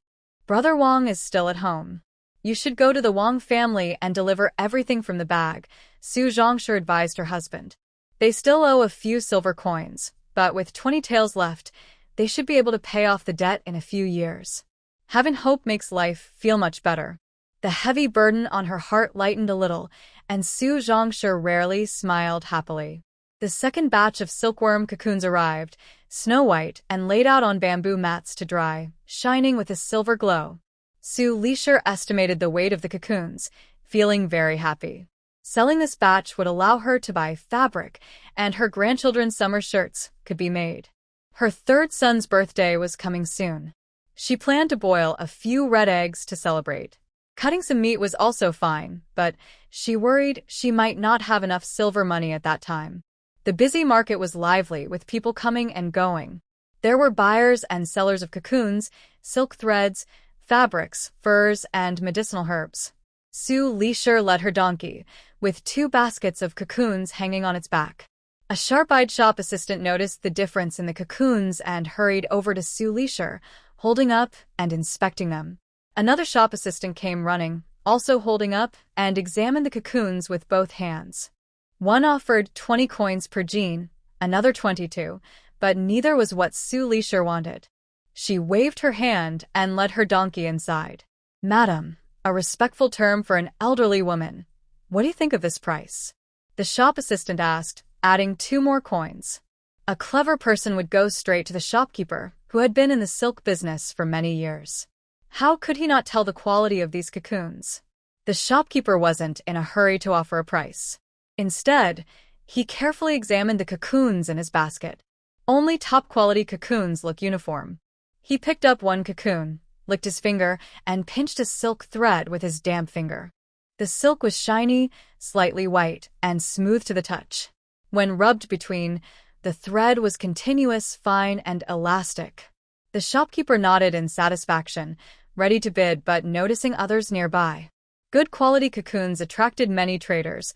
Speaker 1: Brother Wang is still at home. You should go to the Wang family and deliver everything from the bag, Su Zhongshu advised her husband. They still owe a few silver coins, but with 20 taels left, they should be able to pay off the debt in a few years. Having hope makes life feel much better. The heavy burden on her heart lightened a little, and Su Zhongshu rarely smiled happily. The second batch of silkworm cocoons arrived, snow-white and laid out on bamboo mats to dry, shining with a silver glow. Su Lisher estimated the weight of the cocoons, feeling very happy. Selling this batch would allow her to buy fabric, and her grandchildren's summer shirts could be made. Her 3rd son's birthday was coming soon. She planned to boil a few red eggs to celebrate. Cutting some meat was also fine, but she worried she might not have enough silver money at that time. The busy market was lively, with people coming and going. There were buyers and sellers of cocoons, silk threads, fabrics, furs, and medicinal herbs. Su Lisher led her donkey, with 2 baskets of cocoons hanging on its back. A sharp-eyed shop assistant noticed the difference in the cocoons and hurried over to Su Lisher, holding up and inspecting them. Another shop assistant came running, also holding up, and examined the cocoons with both hands. One offered 20 coins per jean, another 22, but neither was what Su Lisher wanted. She waved her hand and led her donkey inside. "Madam," a respectful term for an elderly woman. "What do you think of this price?" The shop assistant asked, adding 2 more coins. A clever person would go straight to the shopkeeper, who had been in the silk business for many years. How could he not tell the quality of these cocoons? The shopkeeper wasn't in a hurry to offer a price. Instead, he carefully examined the cocoons in his basket. Only top-quality cocoons look uniform. He picked up one cocoon, licked his finger, and pinched a silk thread with his damp finger. The silk was shiny, slightly white, and smooth to the touch. When rubbed between, the thread was continuous, fine, and elastic. The shopkeeper nodded in satisfaction, ready to bid but noticing others nearby. Good quality cocoons attracted many traders,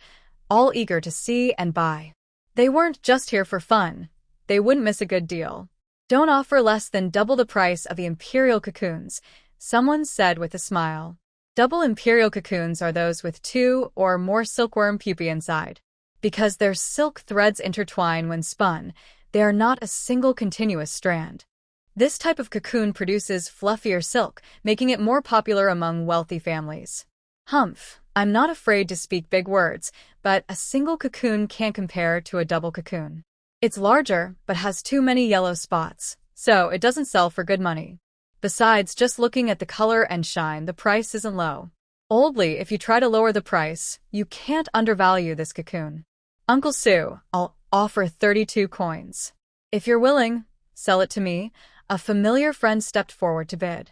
Speaker 1: all eager to see and buy. They weren't just here for fun. They wouldn't miss a good deal. Don't offer less than double the price of the imperial cocoons, someone said with a smile. Double imperial cocoons are those with 2 or more silkworm pupae inside. Because their silk threads intertwine when spun, they are not a single continuous strand. This type of cocoon produces fluffier silk, making it more popular among wealthy families. Humph, I'm not afraid to speak big words, but a single cocoon can't compare to a double cocoon. It's larger, but has too many yellow spots, so it doesn't sell for good money. Besides, just looking at the color and shine, the price isn't low. Oldly, if you try to lower the price, you can't undervalue this cocoon. Uncle Sue, I'll offer 32 coins. If you're willing, sell it to me. A familiar friend stepped forward to bid.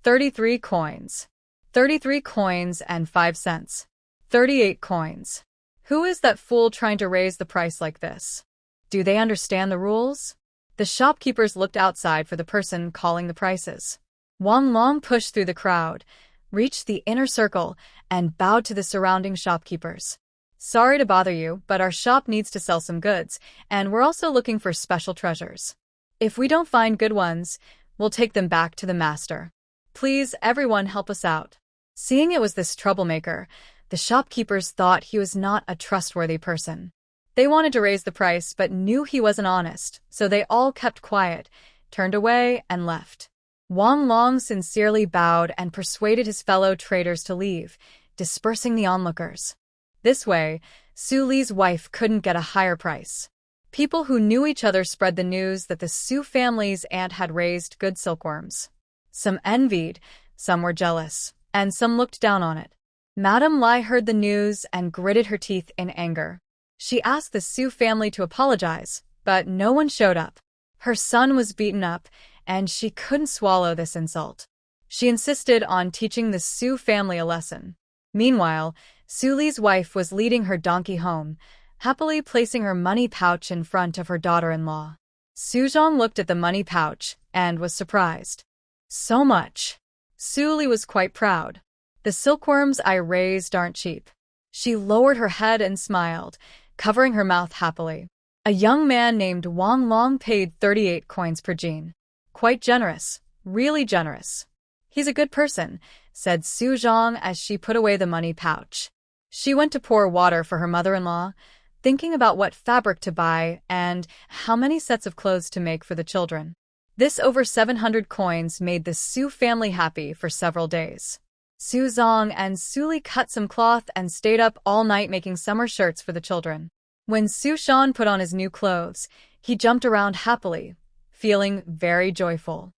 Speaker 1: 33 coins. 33 coins and 5 cents. 38 coins. Who is that fool trying to raise the price like this? Do they understand the rules? The shopkeepers looked outside for the person calling the prices. Wang Long pushed through the crowd, reached the inner circle, and bowed to the surrounding shopkeepers. Sorry to bother you, but our shop needs to sell some goods, and we're also looking for special treasures. If we don't find good ones, we'll take them back to the master. Please, everyone, help us out. Seeing it was this troublemaker, the shopkeepers thought he was not a trustworthy person. They wanted to raise the price but knew he wasn't honest, so they all kept quiet, turned away, and left. Wang Long sincerely bowed and persuaded his fellow traders to leave, dispersing the onlookers. This way, Su Li's wife couldn't get a higher price. People who knew each other spread the news that the Su family's aunt had raised good silkworms. Some envied, some were jealous, and some looked down on it. Madame Lai heard the news and gritted her teeth in anger. She asked the Su family to apologize, but no one showed up. Her son was beaten up, and she couldn't swallow this insult. She insisted on teaching the Su family a lesson. Meanwhile, Su Li's wife was leading her donkey home, happily placing her money pouch in front of her daughter-in-law. Su Zhong looked at the money pouch and was surprised. So much. Su Li was quite proud. The silkworms I raised aren't cheap. She lowered her head and smiled, covering her mouth happily. A young man named Wang Long paid 38 coins per jean. Quite generous, really generous. He's a good person, said Su Zhong as she put away the money pouch. She went to pour water for her mother-in-law, thinking about what fabric to buy and how many sets of clothes to make for the children. This over 700 coins made the Su family happy for several days. Su Zhong and Su Li cut some cloth and stayed up all night making summer shirts for the children. When Su Shan put on his new clothes, he jumped around happily, feeling very joyful.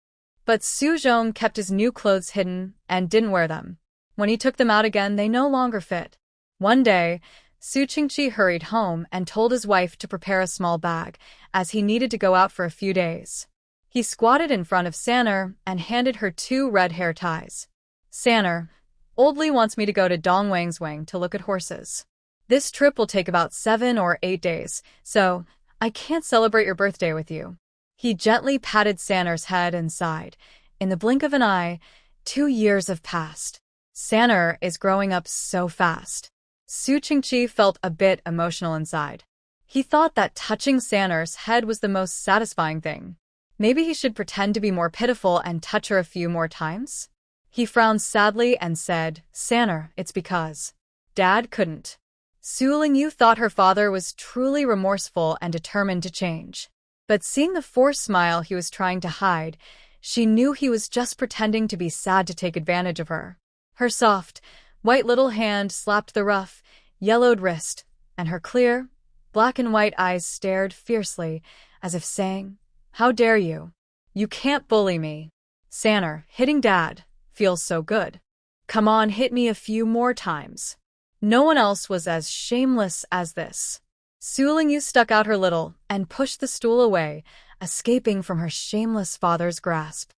Speaker 1: But Su Zhong kept his new clothes hidden and didn't wear them. When he took them out again, they no longer fit. One day, Su Qingqi hurried home and told his wife to prepare a small bag, as he needed to go out for a few days. He squatted in front of Sanner and handed her 2 red hair ties. Sanner, Old Li wants me to go to Dongwangswang to look at horses. This trip will take about 7 or 8 days, so I can't celebrate your birthday with you. He gently patted Sanner's head and sighed. In the blink of an eye, 2 years have passed. Sanner is growing up so fast. Su Qingqi felt a bit emotional inside. He thought that touching Sanner's head was the most satisfying thing. Maybe he should pretend to be more pitiful and touch her a few more times? He frowned sadly and said, Sanner, it's because Dad couldn't. Su Lingyu thought her father was truly remorseful and determined to change. But seeing the forced smile he was trying to hide, she knew he was just pretending to be sad to take advantage of her. Her soft, white little hand slapped the rough, yellowed wrist, and her clear, black and white eyes stared fiercely, as if saying, "How dare you? You can't bully me." Sanner, hitting Dad, feels so good. Come on, hit me a few more times. No one else was as shameless as this. Su Lingyu stuck out her little and pushed the stool away, escaping from her shameless father's grasp.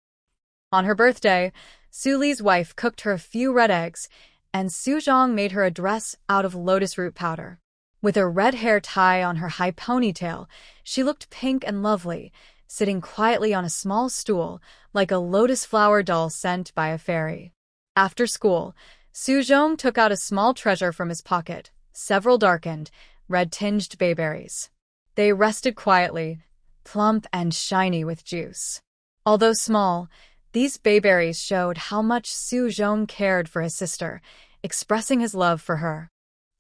Speaker 1: On her birthday, Su Li's wife cooked her a few red eggs, and Su Zhong made her a dress out of lotus root powder. With a red hair tie on her high ponytail, she looked pink and lovely, sitting quietly on a small stool like a lotus flower doll sent by a fairy. After school, Su Zhong took out a small treasure from his pocket, several darkened, red-tinged bayberries. They rested quietly, plump and shiny with juice. Although small, these bayberries showed how much Su Zhong cared for his sister, expressing his love for her.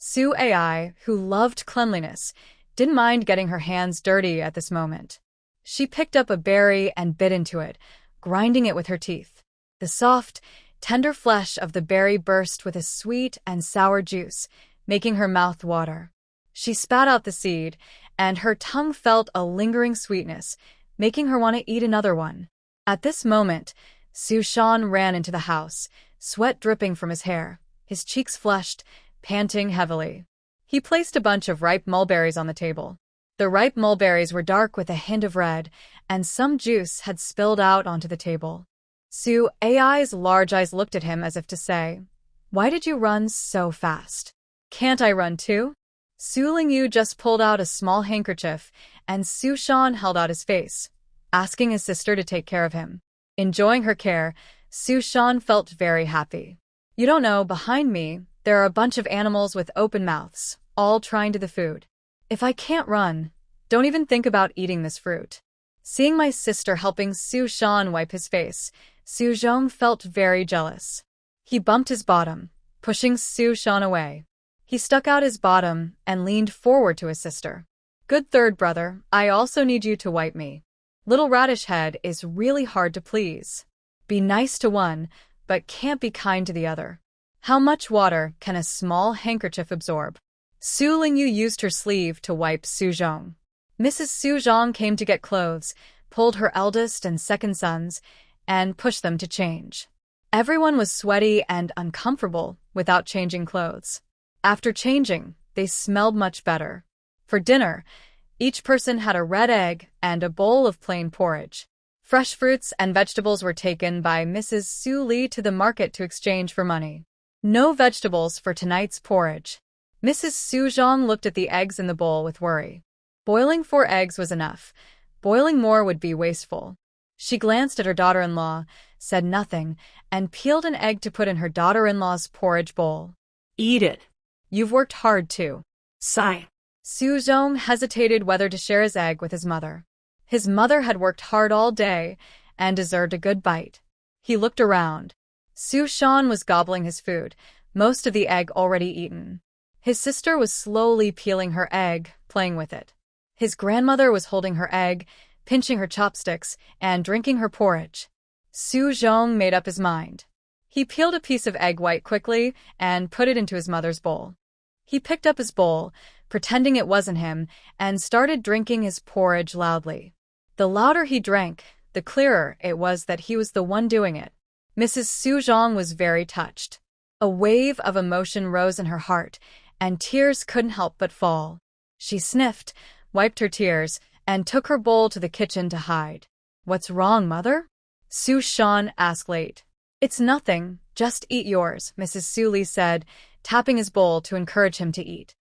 Speaker 1: Su Ai, who loved cleanliness, didn't mind getting her hands dirty at this moment. She picked up a berry and bit into it, grinding it with her teeth. The soft, tender flesh of the berry burst with a sweet and sour juice, making her mouth water. She spat out the seed, and her tongue felt a lingering sweetness, making her want to eat another one. At this moment, Su Shan ran into the house, sweat dripping from his hair, his cheeks flushed, panting heavily. He placed a bunch of ripe mulberries on the table. The ripe mulberries were dark with a hint of red, and some juice had spilled out onto the table. Su Ai's large eyes looked at him as if to say, "Why did you run so fast? Can't I run too?" Su Lingyu just pulled out a small handkerchief, and Su Shan held out his face, asking his sister to take care of him. Enjoying her care, Su Shan felt very happy. "You don't know, behind me, there are a bunch of animals with open mouths, all trying to the food. If I can't run, don't even think about eating this fruit." Seeing my sister helping Su Shan wipe his face, Su Zhong felt very jealous. He bumped his bottom, pushing Su Shan away. He stuck out his bottom and leaned forward to his sister. "Good third brother, I also need you to wipe me. Little Radish Head is really hard to please. Be nice to one, but can't be kind to the other. How much water can a small handkerchief absorb?" Su Lingyu used her sleeve to wipe Su Zhong. Mrs. Su Zhong came to get clothes, pulled her eldest and second sons, and pushed them to change. Everyone was sweaty and uncomfortable without changing clothes. After changing, they smelled much better. For dinner, each person had a red egg and a bowl of plain porridge. Fresh fruits and vegetables were taken by Mrs. Su Li to the market to exchange for money. No vegetables for tonight's porridge. Mrs. Su Zhong looked at the eggs in the bowl with worry. Boiling 4 eggs was enough. Boiling more would be wasteful. She glanced at her daughter-in-law, said nothing, and peeled an egg to put in her daughter-in-law's porridge bowl.
Speaker 2: "Eat it."
Speaker 1: "You've worked hard too."
Speaker 2: Sigh.
Speaker 1: Su Zhong hesitated whether to share his egg with his mother. His mother had worked hard all day and deserved a good bite. He looked around. Su Shan was gobbling his food, most of the egg already eaten. His sister was slowly peeling her egg, playing with it. His grandmother was holding her egg, pinching her chopsticks, and drinking her porridge. Su Zhong made up his mind. He peeled a piece of egg white quickly and put it into his mother's bowl. He picked up his bowl, pretending it wasn't him, and started drinking his porridge loudly. The louder he drank, the clearer it was that he was the one doing it. Mrs. Su Zhong was very touched. A wave of emotion rose in her heart, and tears couldn't help but fall. She sniffed, wiped her tears, and took her bowl to the kitchen to hide. "What's wrong, Mother?" Su Shan asked late. "It's nothing, just eat yours," Mrs. Su Li said, tapping his bowl to encourage him to eat.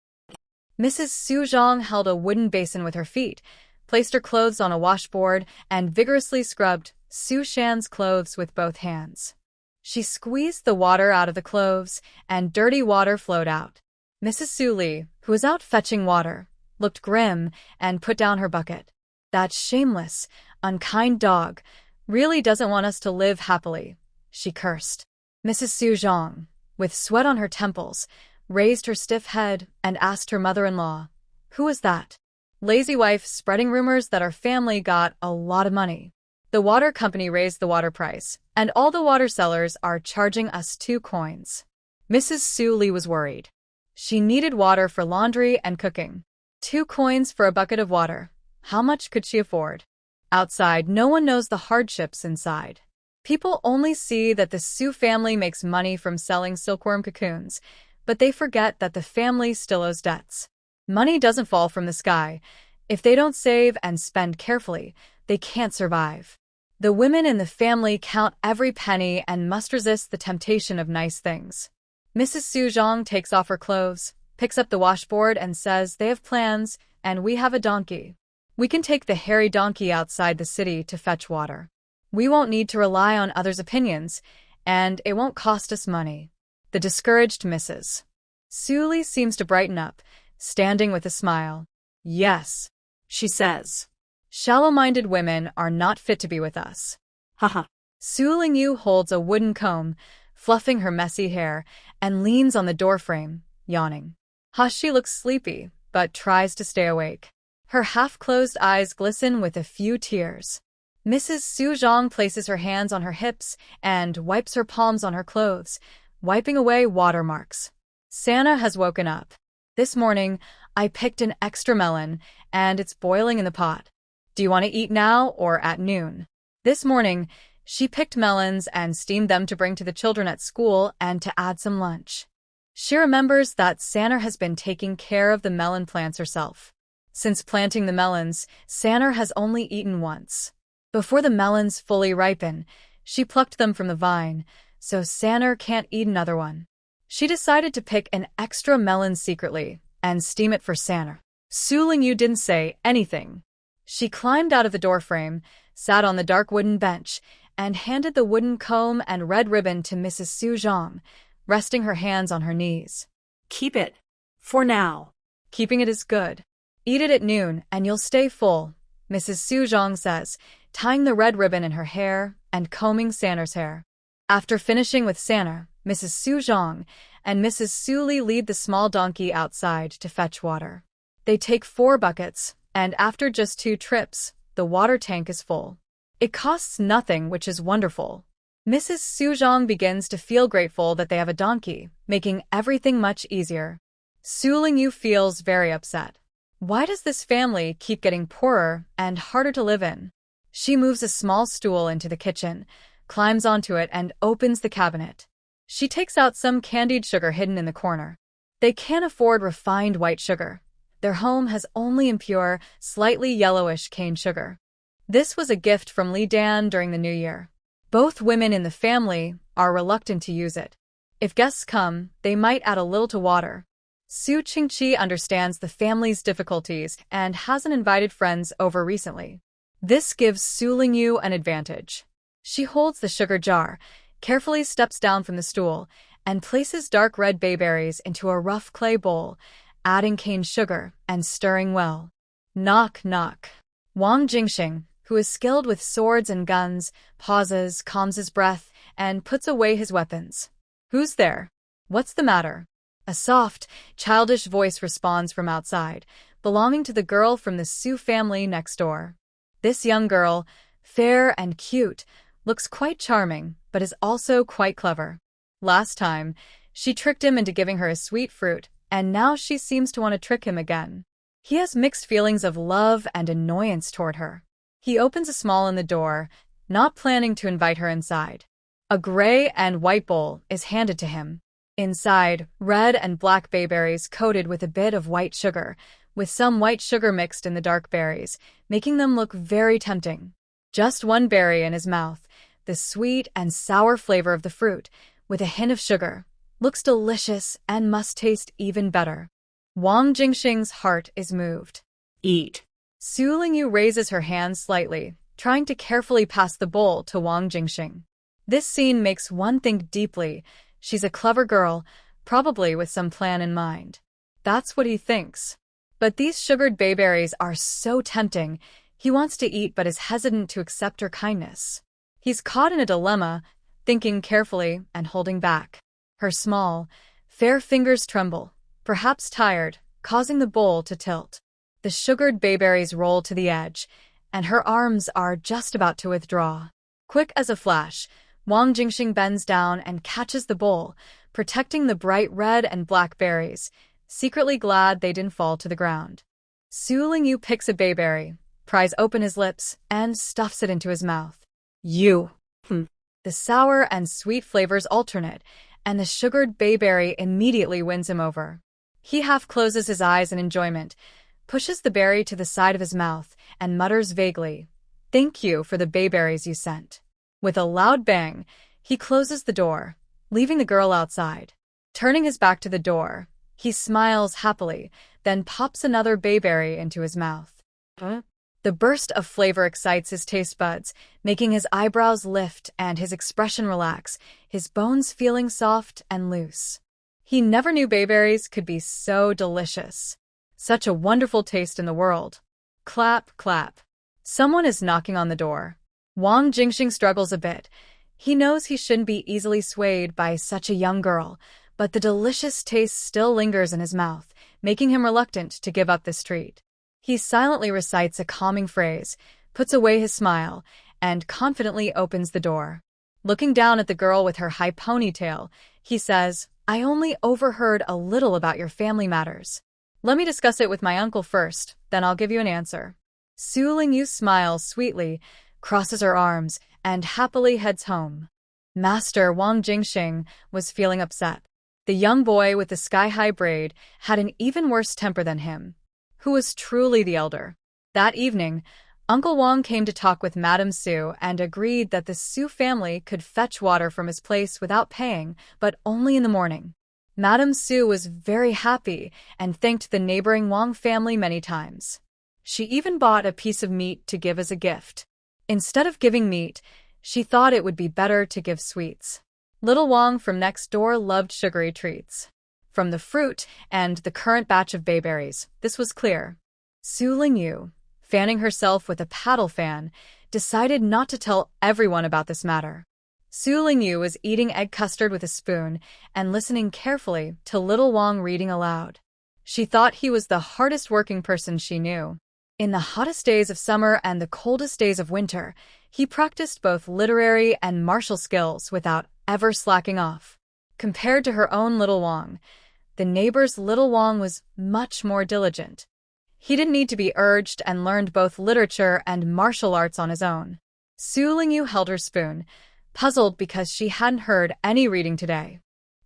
Speaker 1: Mrs. Su Zhong held a wooden basin with her feet, placed her clothes on a washboard, and vigorously scrubbed Su Shan's clothes with both hands. She squeezed the water out of the clothes, and dirty water flowed out. Mrs. Su Li, who was out fetching water, looked grim and put down her bucket. "That shameless, unkind dog really doesn't want us to live happily," she cursed. Mrs. Su Zhong, with sweat on her temples, raised her stiff head and asked her mother-in-law, "Who is that?" "Lazy wife spreading rumors that our family got a lot of money. The water company raised the water price, and all the water sellers are charging us 2 coins. Mrs. Su Li was worried. She needed water for laundry and cooking. 2 coins for a bucket of water. How much could she afford? Outside, no one knows the hardships inside. People only see that the Su family makes money from selling silkworm cocoons, but they forget that the family still owes debts. Money doesn't fall from the sky. If they don't save and spend carefully, they can't survive. The women in the family count every penny and must resist the temptation of nice things. Mrs. Su Zhang takes off her clothes, picks up the washboard and says they have plans, and we have a donkey. We can take the hairy donkey outside the city to fetch water. We won't need to rely on others' opinions, and it won't cost us money. The discouraged Mrs. Suli seems to brighten up, standing with a smile. Yes, she says. Shallow-minded women are not fit to be with us. Haha. Su Lingyu holds a wooden comb, fluffing her messy hair, and leans on the doorframe, yawning. Hashi looks sleepy, but tries to stay awake. Her half-closed eyes glisten with a few tears. Mrs. Su Zhang places her hands on her hips and wipes her palms on her clothes, wiping away watermarks. Santa has woken up. This morning, I picked an extra melon, and it's boiling in the pot. Do you want to eat now or at noon? This morning, she picked melons and steamed them to bring to the children at school and to add some lunch. She remembers that Santa has been taking care of the melon plants herself. Since planting the melons, Santa has only eaten once. Before the melons fully ripen, she plucked them from the vine, so Santa can't eat another one. She decided to pick an extra melon secretly and steam it for Santa. Su Lingyu didn't say anything. She climbed out of the doorframe, sat on the dark wooden bench, and handed the wooden comb and red ribbon to Mrs. Su Zhang, resting her hands on her knees. Keep it. For now. Keeping it is good. Eat it at noon and you'll stay full, Mrs. Su Zhang says, tying the red ribbon in her hair and combing Santa's hair. After finishing with Santa, Mrs. Su Zhang and Mrs. Su Li lead the small donkey outside to fetch water. They take 4 buckets, and after just 2 trips, the water tank is full. It costs nothing, which is wonderful. Mrs. Su Zhang begins to feel grateful that they have a donkey, making everything much easier. Su Lingyu feels very upset. Why does this family keep getting poorer and harder to live in? She moves a small stool into the kitchen, climbs onto it and opens the cabinet. She takes out some candied sugar hidden in the corner. They can't afford refined white sugar. Their home has only impure, slightly yellowish cane sugar. This was a gift from Li Dan during the New Year. Both women in the family are reluctant to use it. If guests come, they might add a little to water. Su Qingqi understands the family's difficulties and hasn't invited friends over recently. This gives Su Lingyu an advantage. She holds the sugar jar, carefully steps down from the stool, and places dark red bayberries into a rough clay bowl, adding cane sugar and stirring well. Knock, knock. Wang Jingxing, who is skilled with swords and guns, pauses, calms his breath, and puts away his weapons. Who's there? What's the matter? A soft, childish voice responds from outside, belonging to the girl from the Su family next door. This young girl, fair and cute, looks quite charming, but is also quite clever. Last time, she tricked him into giving her a sweet fruit, and now she seems to want to trick him again. He has mixed feelings of love and annoyance toward her. He opens a small in the door, not planning to invite her inside. A gray and white bowl is handed to him. Inside, red and black bayberries coated with a bit of white sugar, with some white sugar mixed in the dark berries, making them look very tempting. Just one berry in his mouth, the sweet and sour flavor of the fruit, with a hint of sugar, looks delicious and must taste even better. Wang Jingxing's heart is moved. Eat. Su Lingyu raises her hand slightly, trying to carefully pass the bowl to Wang Jingxing. This scene makes one think deeply. She's a clever girl, probably with some plan in mind. That's what he thinks. But these sugared bayberries are so tempting. He wants to eat but is hesitant to accept her kindness. He's caught in a dilemma, thinking carefully and holding back. Her small, fair fingers tremble, perhaps tired, causing the bowl to tilt. The sugared bayberries roll to the edge, and her arms are just about to withdraw. Quick as a flash, Wang Jingxing bends down and catches the bowl, protecting the bright red and black berries, secretly glad they didn't fall to the ground. Su Lingyu picks a bayberry, pries open his lips, and stuffs it into his mouth. You. The sour and sweet flavors alternate, and the sugared bayberry immediately wins him over. He half closes his eyes in enjoyment, pushes the berry to the side of his mouth, and mutters vaguely, "Thank you for the bayberries you sent." With a loud bang, he closes the door, leaving the girl outside. Turning his back to the door, he smiles happily, then pops another bayberry into his mouth. The burst of flavor excites his taste buds, making his eyebrows lift and his expression relax, his bones feeling soft and loose. He never knew bayberries could be so delicious. Such a wonderful taste in the world. Clap, clap. Someone is knocking on the door. Wang Jingxing struggles a bit. He knows he shouldn't be easily swayed by such a young girl, but the delicious taste still lingers in his mouth, making him reluctant to give up this treat. He silently recites a calming phrase, puts away his smile, and confidently opens the door. Looking down at the girl with her high ponytail, he says, "I only overheard a little about your family matters. Let me discuss it with my uncle first, then I'll give you an answer." Su Lingyu smiles sweetly, crosses her arms, and happily heads home. Master Wang Jingxing was feeling upset. The young boy with the sky-high braid had an even worse temper than him. Who was truly the elder? That evening, Uncle Wang came to talk with Madame Su and agreed that the Su family could fetch water from his place without paying, but only in the morning. Madame Su was very happy and thanked the neighboring Wang family many times. She even bought a piece of meat to give as a gift. Instead of giving meat, she thought it would be better to give sweets. Little Wang from next door loved sugary treats. From the fruit and the current batch of bayberries, this was clear. Su Lingyu, fanning herself with a paddle fan, decided not to tell everyone about this matter. Su Lingyu was eating egg custard with a spoon and listening carefully to little Wang reading aloud. She thought he was the hardest working person she knew. In the hottest days of summer and the coldest days of winter, he practiced both literary and martial skills without ever slacking off. Compared to her own little Wang, the neighbor's little Wang was much more diligent. He didn't need to be urged and learned both literature and martial arts on his own. Su Lingyu held her spoon, puzzled because she hadn't heard any reading today.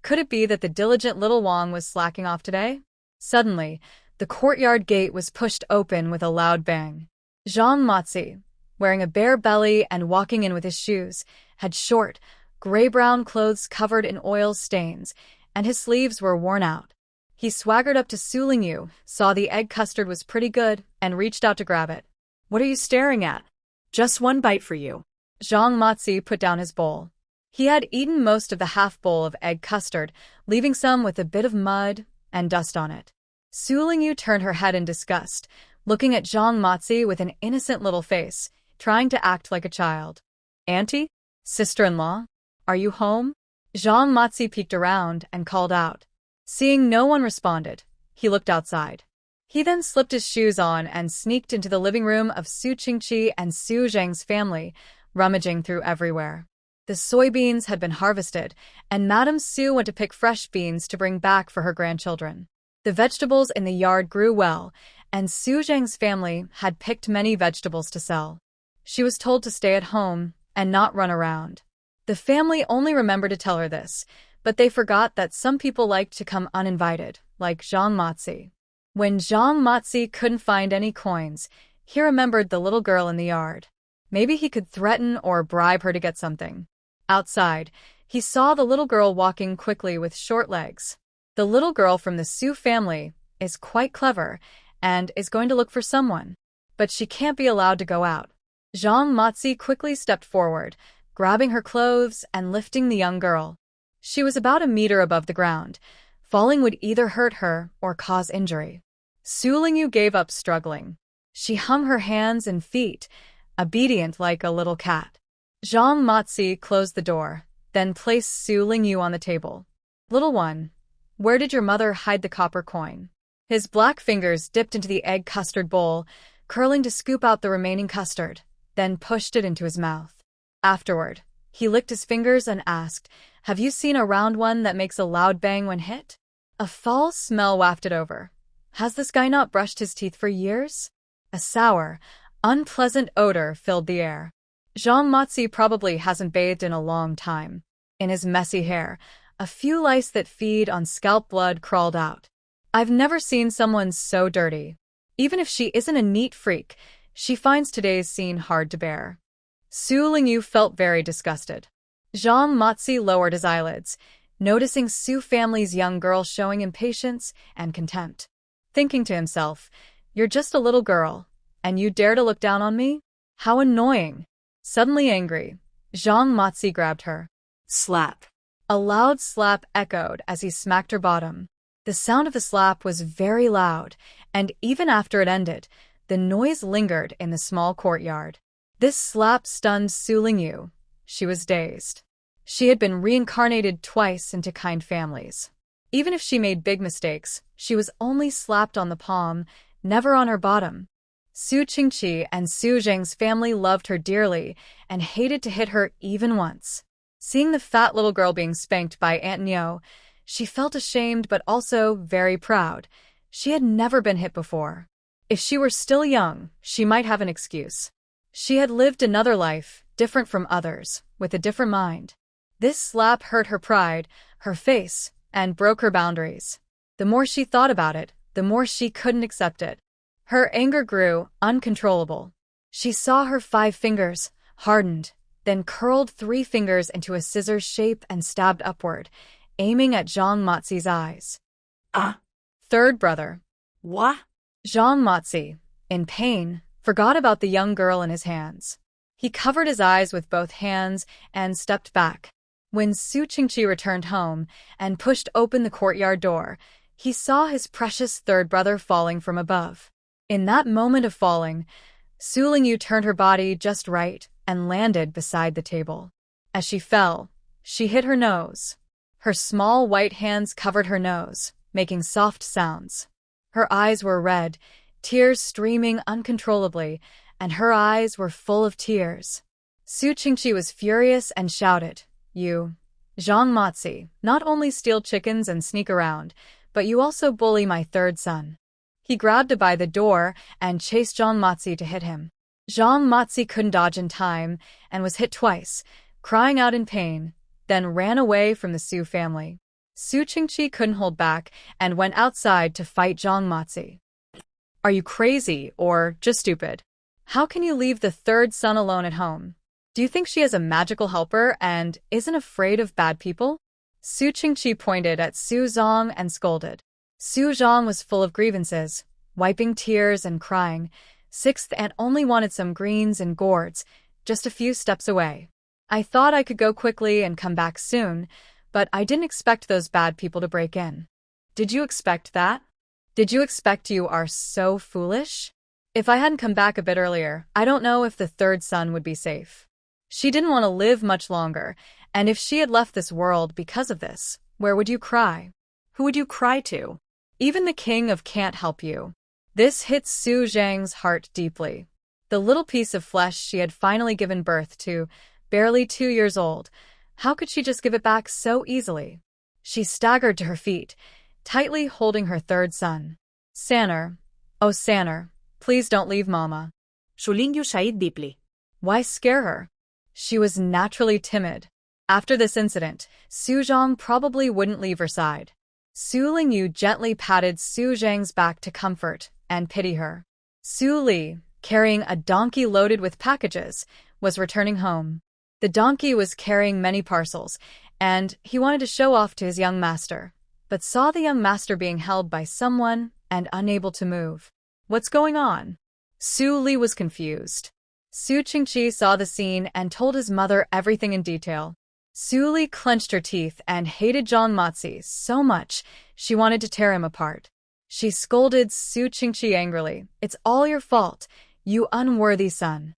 Speaker 1: Could it be that the diligent little Wang was slacking off today? Suddenly, the courtyard gate was pushed open with a loud bang. Zhang Matzi, wearing a bare belly and walking in with his shoes, had short, gray-brown clothes covered in oil stains, and his sleeves were worn out. He swaggered up to Su Lingyu, saw the egg custard was pretty good, and reached out to grab it.
Speaker 2: "What are you staring at? Just one bite for you."
Speaker 1: Zhang Matzi put down his bowl. He had eaten most of the half bowl of egg custard, leaving some with a bit of mud and dust on it. Su Lingyu turned her head in disgust, looking at Zhang Matzi with an innocent little face, trying to act like a child. "Auntie? Sister-in-law? Are you home?" Zhang Matzi peeked around and called out. Seeing no one responded, he looked outside. He then slipped his shoes on and sneaked into the living room of Su Qingqi and Su Zhang's family, rummaging through everywhere. The soybeans had been harvested, and Madame Su went to pick fresh beans to bring back for her grandchildren. The vegetables in the yard grew well, and Su Zhang's family had picked many vegetables to sell. She was told to stay at home and not run around. The family only remembered to tell her this, but they forgot that some people liked to come uninvited, like Zhang Matzi. When Zhang Matzi couldn't find any coins, he remembered the little girl in the yard. Maybe he could threaten or bribe her to get something. Outside, he saw the little girl walking quickly with short legs. The little girl from the Su family is quite clever and is going to look for someone, but she can't be allowed to go out. Zhang Matzi quickly stepped forward, grabbing her clothes and lifting the young girl. She was about a meter above the ground. Falling would either hurt her or cause injury. Su Lingyu gave up struggling. She hung her hands and feet, obedient like a little cat. Zhang Matzi closed the door, then placed Su Lingyu on the table. "Little one, where did your mother hide the copper coin?" His black fingers dipped into the egg custard bowl, curling to scoop out the remaining custard, then pushed it into his mouth. Afterward, he licked his fingers and asked, Have you seen a round one that makes a loud bang when hit? A foul smell wafted over. Has this guy not brushed his teeth for years? A sour, unpleasant odor filled the air. Zhang Matsi probably hasn't bathed in a long time. In his messy hair, a few lice that feed on scalp blood crawled out. I've never seen someone so dirty. Even if she isn't a neat freak, she finds today's scene hard to bear. Su Lingyu felt very disgusted. Zhang Matsi lowered his eyelids, noticing Su family's young girl showing impatience and contempt. Thinking to himself, "You're just a little girl, and you dare to look down on me? How annoying." Suddenly angry, Zhang Matsi grabbed her.
Speaker 2: Slap.
Speaker 1: A loud slap echoed as he smacked her bottom. The sound of the slap was very loud, and even after it ended, the noise lingered in the small courtyard. This slap stunned Su Lingyu. She was dazed. She had been reincarnated twice into kind families. Even if she made big mistakes, she was only slapped on the palm, never on her bottom. Su Qingqi and Su Zheng's family loved her dearly and hated to hit her even once. Seeing the fat little girl being spanked by Aunt Nyo, she felt ashamed but also very proud. She had never been hit before. If she were still young, she might have an excuse. She had lived another life, different from others, with a different mind. This slap hurt her pride, her face, and broke her boundaries. The more she thought about it, the more she couldn't accept it. Her anger grew, uncontrollable. She saw her 5 fingers, hardened, then curled 3 fingers into a scissors shape and stabbed upward, aiming at Zhang Matsi's eyes. Third brother.
Speaker 2: What?
Speaker 1: Zhang Matsi, in pain, forgot about the young girl in his hands. He covered his eyes with both hands and stepped back. When Su Qingqi returned home and pushed open the courtyard door, he saw his precious third brother falling from above. In that moment of falling, Su Lingyu turned her body just right and landed beside the table. As she fell, she hit her nose. Her small white hands covered her nose, making soft sounds. Her eyes were red, tears streaming uncontrollably, and her eyes were full of tears. Su Qingqi was furious and shouted, "You, Zhang Matsi, not only steal chickens and sneak around, but you also bully my third son." He grabbed her by the door and chased Zhang Matsi to hit him. Zhang Matsi couldn't dodge in time and was hit twice, crying out in pain, then ran away from the Su family. Su Qingqi couldn't hold back and went outside to fight Zhang Matsi. "Are you crazy or just stupid? How can you leave the third son alone at home? Do you think she has a magical helper and isn't afraid of bad people?" Su Qingqi pointed at Su Zhang and scolded. Su Zhang was full of grievances, wiping tears and crying. Sixth aunt only wanted some greens and gourds, just a few steps away. "I thought I could go quickly and come back soon, but I didn't expect those bad people to break in." "Did you expect that? Did you expect you are so foolish? If I hadn't come back a bit earlier, I don't know if the third son would be safe. She didn't want to live much longer, and if she had left this world because of this, where would you cry? Who would you cry to? Even the king of can't help you." This hit Su Zhang's heart deeply. The little piece of flesh she had finally given birth to, barely 2 years old, how could she just give it back so easily? She staggered to her feet, tightly holding her third son. "Sanner, oh Sanner, please don't leave Mama."
Speaker 2: Su Lingyu sighed deeply.
Speaker 1: Why scare her? She was naturally timid. After this incident, Su Zhang probably wouldn't leave her side. Su Lingyu gently patted Su Zhang's back to comfort and pity her. Su Li, carrying a donkey loaded with packages, was returning home. The donkey was carrying many parcels, and he wanted to show off to his young master, but saw the young master being held by someone and unable to move. "What's going on?" Su Li was confused. Su Qingqi saw the scene and told his mother everything in detail. Su Li clenched her teeth and hated Zhang Matsi so much she wanted to tear him apart. She scolded Su Qingqi angrily. "It's all your fault, you unworthy son.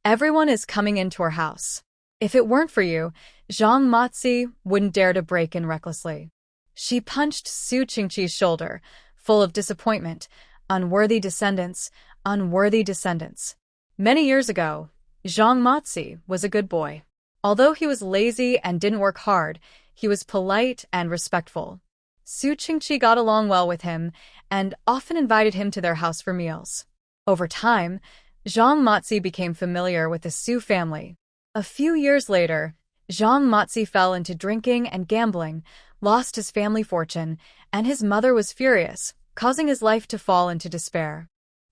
Speaker 1: Everyone is coming into our house. If it weren't for you, Zhang Matsi wouldn't dare to break in recklessly." She punched Su Qingqi's shoulder, full of disappointment. "Unworthy descendants, unworthy descendants." Many years ago, Zhang Matsi was a good boy. Although he was lazy and didn't work hard, He was polite and respectful. Su Qingqi got along well with him and often invited him to their house for meals. Over time, Zhang Matzi became familiar with the Su family. A few years later, Zhang Matzi fell into drinking and gambling, lost his family fortune, and his mother was furious, causing his life to fall into despair.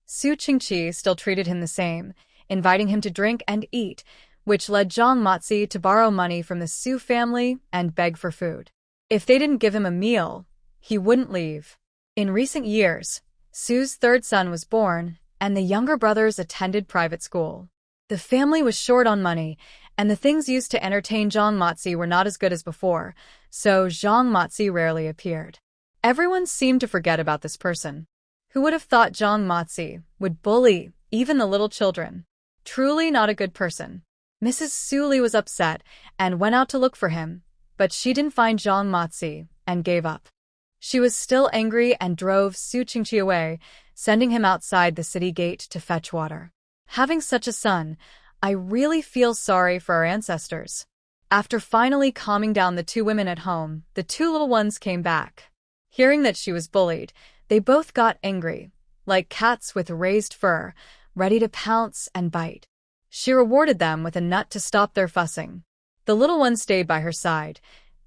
Speaker 1: Su Qingqi still treated him the same, inviting him to drink and eat, which led Zhang Matzi to borrow money from the Su family and beg for food. If they didn't give him a meal, he wouldn't leave. In recent years, Su's third son was born, and the younger brothers attended private school. The family was short on money, and the things used to entertain Zhang Matzi were not as good as before, so Zhang Matzi rarely appeared. Everyone seemed to forget about this person. Who would have thought Zhang Matzi would bully even the little children? Truly not a good person. Mrs. Su Li was upset and went out to look for him, but she didn't find Zhang Matzi and gave up. She was still angry and drove Su Qingqi away, sending him outside the city gate to fetch water. Having such a son, I really feel sorry for our ancestors. After finally calming down the two women at home, the two little ones came back. Hearing that she was bullied, they both got angry, like cats with raised fur, ready to pounce and bite. She rewarded them with a nut to stop their fussing. The little one stayed by her side,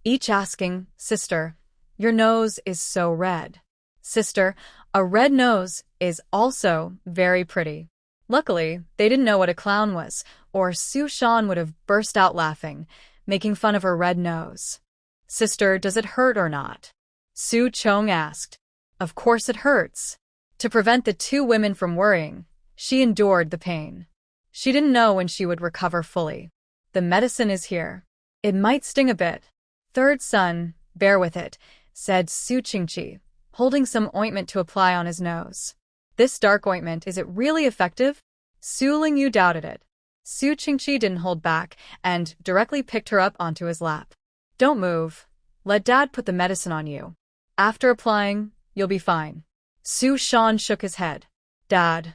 Speaker 1: each asking, "Sister, your nose is so red." "Sister, a red nose is also very pretty." Luckily, they didn't know what a clown was, or Su Shan would have burst out laughing, making fun of her red nose. "Sister, does it hurt or not?" Su Chong asked. "Of course it hurts." To prevent the two women from worrying, she endured the pain. She didn't know when she would recover fully. "The medicine is here. It might sting a bit." "Third son, bear with it," said Su Qingqi, holding some ointment to apply on his nose. "This dark ointment, is it really effective?" Su Lingyu doubted it. Su Qingqi didn't hold back and directly picked her up onto his lap. "Don't move. Let Dad put the medicine on you. After applying, you'll be fine." Su Shan shook his head. "Dad,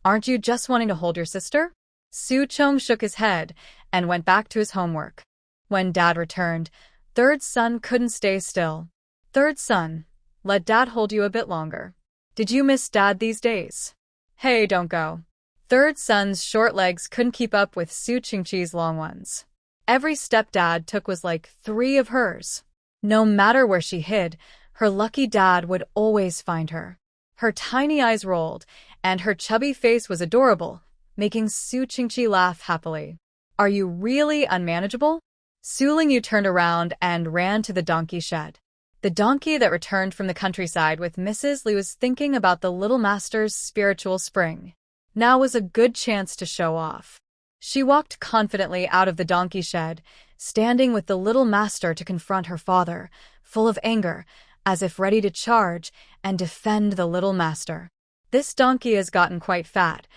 Speaker 1: aren't you just wanting to hold your sister?" Su Chong shook his head and went back to his homework. When Dad returned, third son couldn't stay still. "Third son, let Dad hold you a bit longer. Did you miss Dad these days?" "Hey, don't go." Third son's short legs couldn't keep up with Su Qingqi's long ones. Every step Dad took was like 3 of hers. No matter where she hid, her lucky dad would always find her. Her tiny eyes rolled, and her chubby face was adorable, making Su Qingqi laugh happily. "Are you really unmanageable?" Su Lingyu turned around and ran to the donkey shed. The donkey that returned from the countryside with Mrs. Li was thinking about the little master's spiritual spring. Now was a good chance to show off. She walked confidently out of the donkey shed, standing with the little master to confront her father, full of anger, as if ready to charge and defend the little master. "This donkey has gotten quite fat.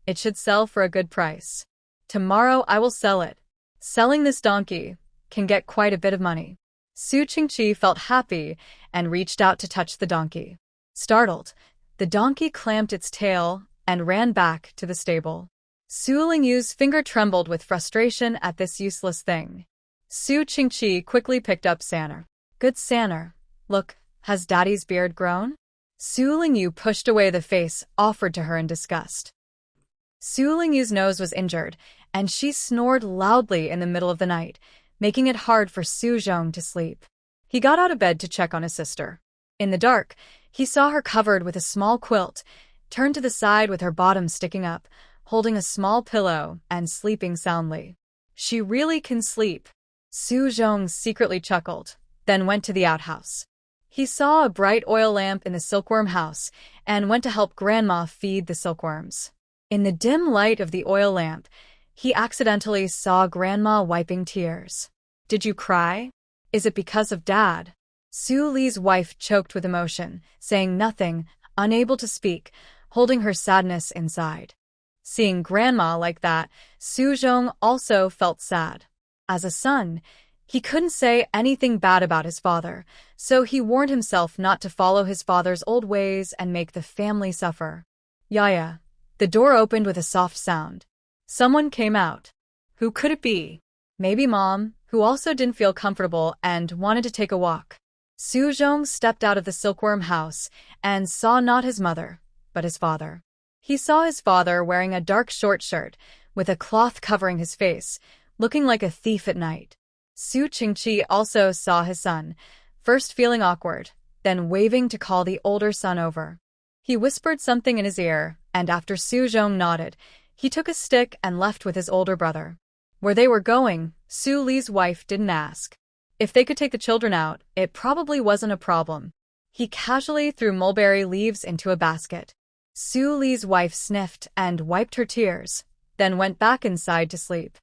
Speaker 1: It should sell for a good price. Tomorrow I will sell it. Selling this donkey can get quite a bit of money." Su Qingqi felt happy and reached out to touch the donkey. Startled, the donkey clamped its tail and ran back to the stable. Su Lingyu's finger trembled with frustration at this useless thing. Su Qingqi quickly picked up Sanner. "Good Sanner, look, has Daddy's beard grown?" Su Lingyu pushed away the face offered to her in disgust. Su Lingyu's nose was injured, and she snored loudly in the middle of the night, making it hard for Su Zhong to sleep. He got out of bed to check on his sister. In the dark, he saw her covered with a small quilt, turned to the side with her bottom sticking up, holding a small pillow and sleeping soundly. "She really can sleep." Su Zhong secretly chuckled, then went to the outhouse. He saw a bright oil lamp in the silkworm house and went to help Grandma feed the silkworms. In the dim light of the oil lamp, he accidentally saw Grandma wiping tears. "Did you cry? Is it because of Dad?" Su Li's wife choked with emotion, saying nothing, unable to speak, holding her sadness inside. Seeing Grandma like that, Su Zhong also felt sad. As a son, he couldn't say anything bad about his father, so he warned himself not to follow his father's old ways and make the family suffer. "Yaya." The door opened with a soft sound. Someone came out. Who could it be? Maybe Mom, who also didn't feel comfortable and wanted to take a walk. Suzhong stepped out of the silkworm house and saw not his mother, but his father. He saw his father wearing a dark short shirt with a cloth covering his face, looking like a thief at night. Su Qingqi also saw his son, first feeling awkward, then waving to call the older son over. He whispered something in his ear, and after Suzhong nodded, he took a stick and left with his older brother. Where they were going, Su Li's wife didn't ask. If they could take the children out, it probably wasn't a problem. He casually threw mulberry leaves into a basket. Su Li's wife sniffed and wiped her tears, then went back inside to sleep.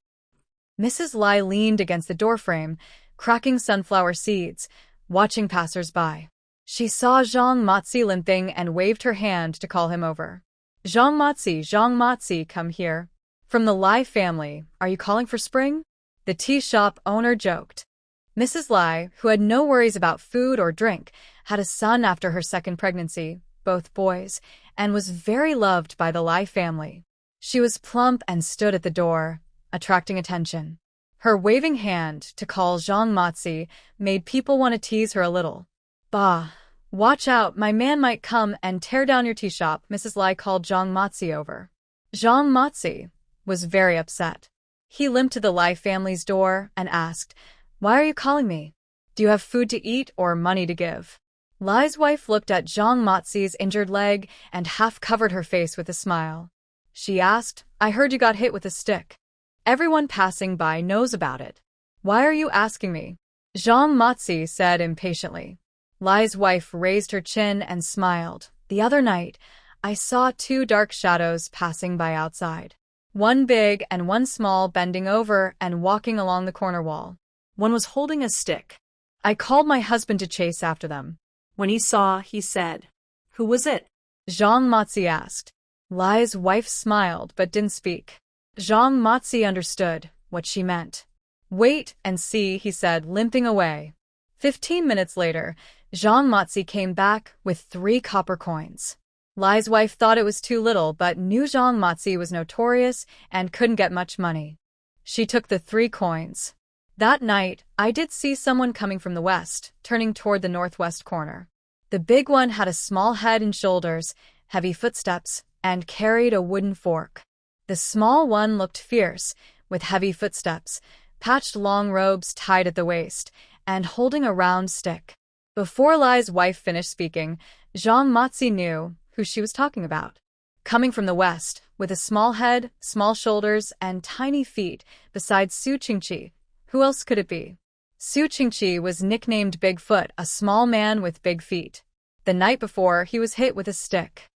Speaker 1: Mrs. Lai leaned against the doorframe, cracking sunflower seeds, watching passers-by. She saw Zhang Matzi limping and waved her hand to call him over. Zhang Matzi, come here. From the Lai family, are you calling for spring? The tea shop owner joked. Mrs. Lai, who had no worries about food or drink, had a son after her second pregnancy, both boys, and was very loved by the Lai family. She was plump and stood at the door, attracting attention. Her waving hand to call Zhang Matzi made people want to tease her a little. Bah, watch out, my man might come and tear down your tea shop, Mrs. Lai called Zhang Matzi over. Zhang Matzi was very upset. He limped to the Lai family's door and asked, "Why are you calling me? Do you have food to eat or money to give?" Lai's wife looked at Zhang Matzi's injured leg and half covered her face with a smile. She asked, "I heard you got hit with a stick. Everyone passing by knows about it. Why are you asking me?" Zhang Matzi said impatiently. Lai's wife raised her chin and smiled. "The other night, I saw two dark shadows passing by outside. One big and one small, bending over and walking along the corner wall. One was holding a stick. I called my husband to chase after them. When he saw, he said, 'Who was it?' Zhang Matzi asked. Lai's wife smiled but didn't speak. Zhang Matzi understood what she meant. 'Wait and see,' he said, limping away. 15 minutes later, Zhang Matzi came back with 3 copper coins. Lai's wife thought it was too little but knew Zhang Matzi was notorious and couldn't get much money. She took the 3 coins. That night, I did see someone coming from the west, turning toward the northwest corner. The big one had a small head and shoulders, heavy footsteps, and carried a wooden fork. The small one looked fierce, with heavy footsteps, patched long robes tied at the waist, and holding a round stick. Before Lai's wife finished speaking, Zhang Matzi knew who she was talking about. Coming from the west, with a small head, small shoulders, and tiny feet, besides Su Qingqi, who else could it be? Su Qingqi was nicknamed Bigfoot, a small man with big feet. The night before, he was hit with a stick.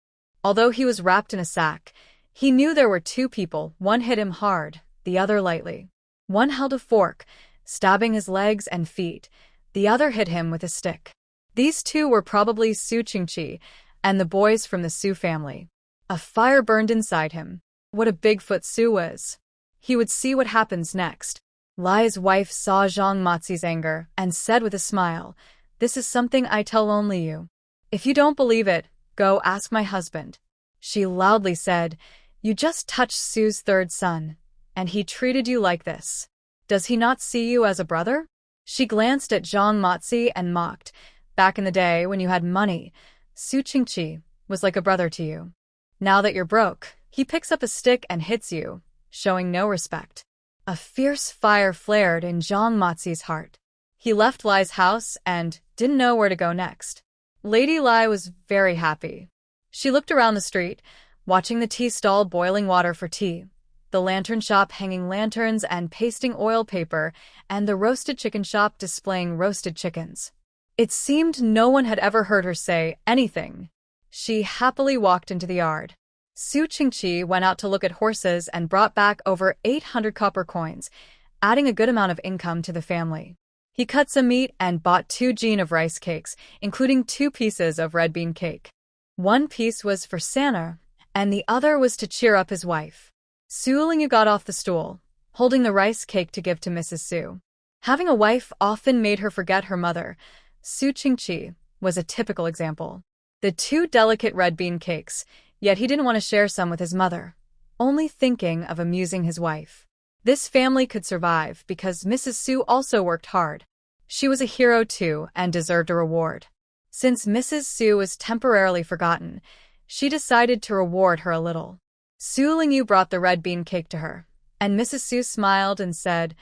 Speaker 1: Although he was wrapped in a sack, he knew there were 2 people. One hit him hard, the other lightly. One held a fork, stabbing his legs and feet. The other hit him with a stick. These 2 were probably Su Qingqi and the boys from the Su family. A fire burned inside him. What a Bigfoot Su was. He would see what happens next. Lai's wife saw Zhang Matzi's anger and said with a smile, "This is something I tell only you. If you don't believe it, go ask my husband." She loudly said, "You just touched Su's 3rd son, and he treated you like this. Does he not see you as a brother?" She glanced at Zhang Matzi and mocked. "Back in the day when you had money, Su Qingqi was like a brother to you. Now that you're broke, he picks up a stick and hits you, showing no respect." A fierce fire flared in Zhang Matzi's heart. He left Lai's house and didn't know where to go next. Lady Lai was very happy. She looked around the street, watching the tea stall boiling water for tea, the lantern shop hanging lanterns and pasting oil paper, and the roasted chicken shop displaying roasted chickens. It seemed no one had ever heard her say anything. She happily walked into the yard. Su Qingqi went out to look at horses and brought back over 800 copper coins, adding a good amount of income to the family. He cut some meat and bought 2 jin of rice cakes, including 2 pieces of red bean cake. One piece was for Santa, and the other was to cheer up his wife. Su Lingyu got off the stool, holding the rice cake to give to Mrs. Su. Having a wife often made her forget her mother. Su Qingqi was a typical example. The 2 delicate red bean cakes, yet he didn't want to share some with his mother, only thinking of amusing his wife. This family could survive because Mrs. Su also worked hard. She was a hero too and deserved a reward. Since Mrs. Su was temporarily forgotten, she decided to reward her a little. Su Lingyu brought the red bean cake to her, and Mrs. Su smiled and said,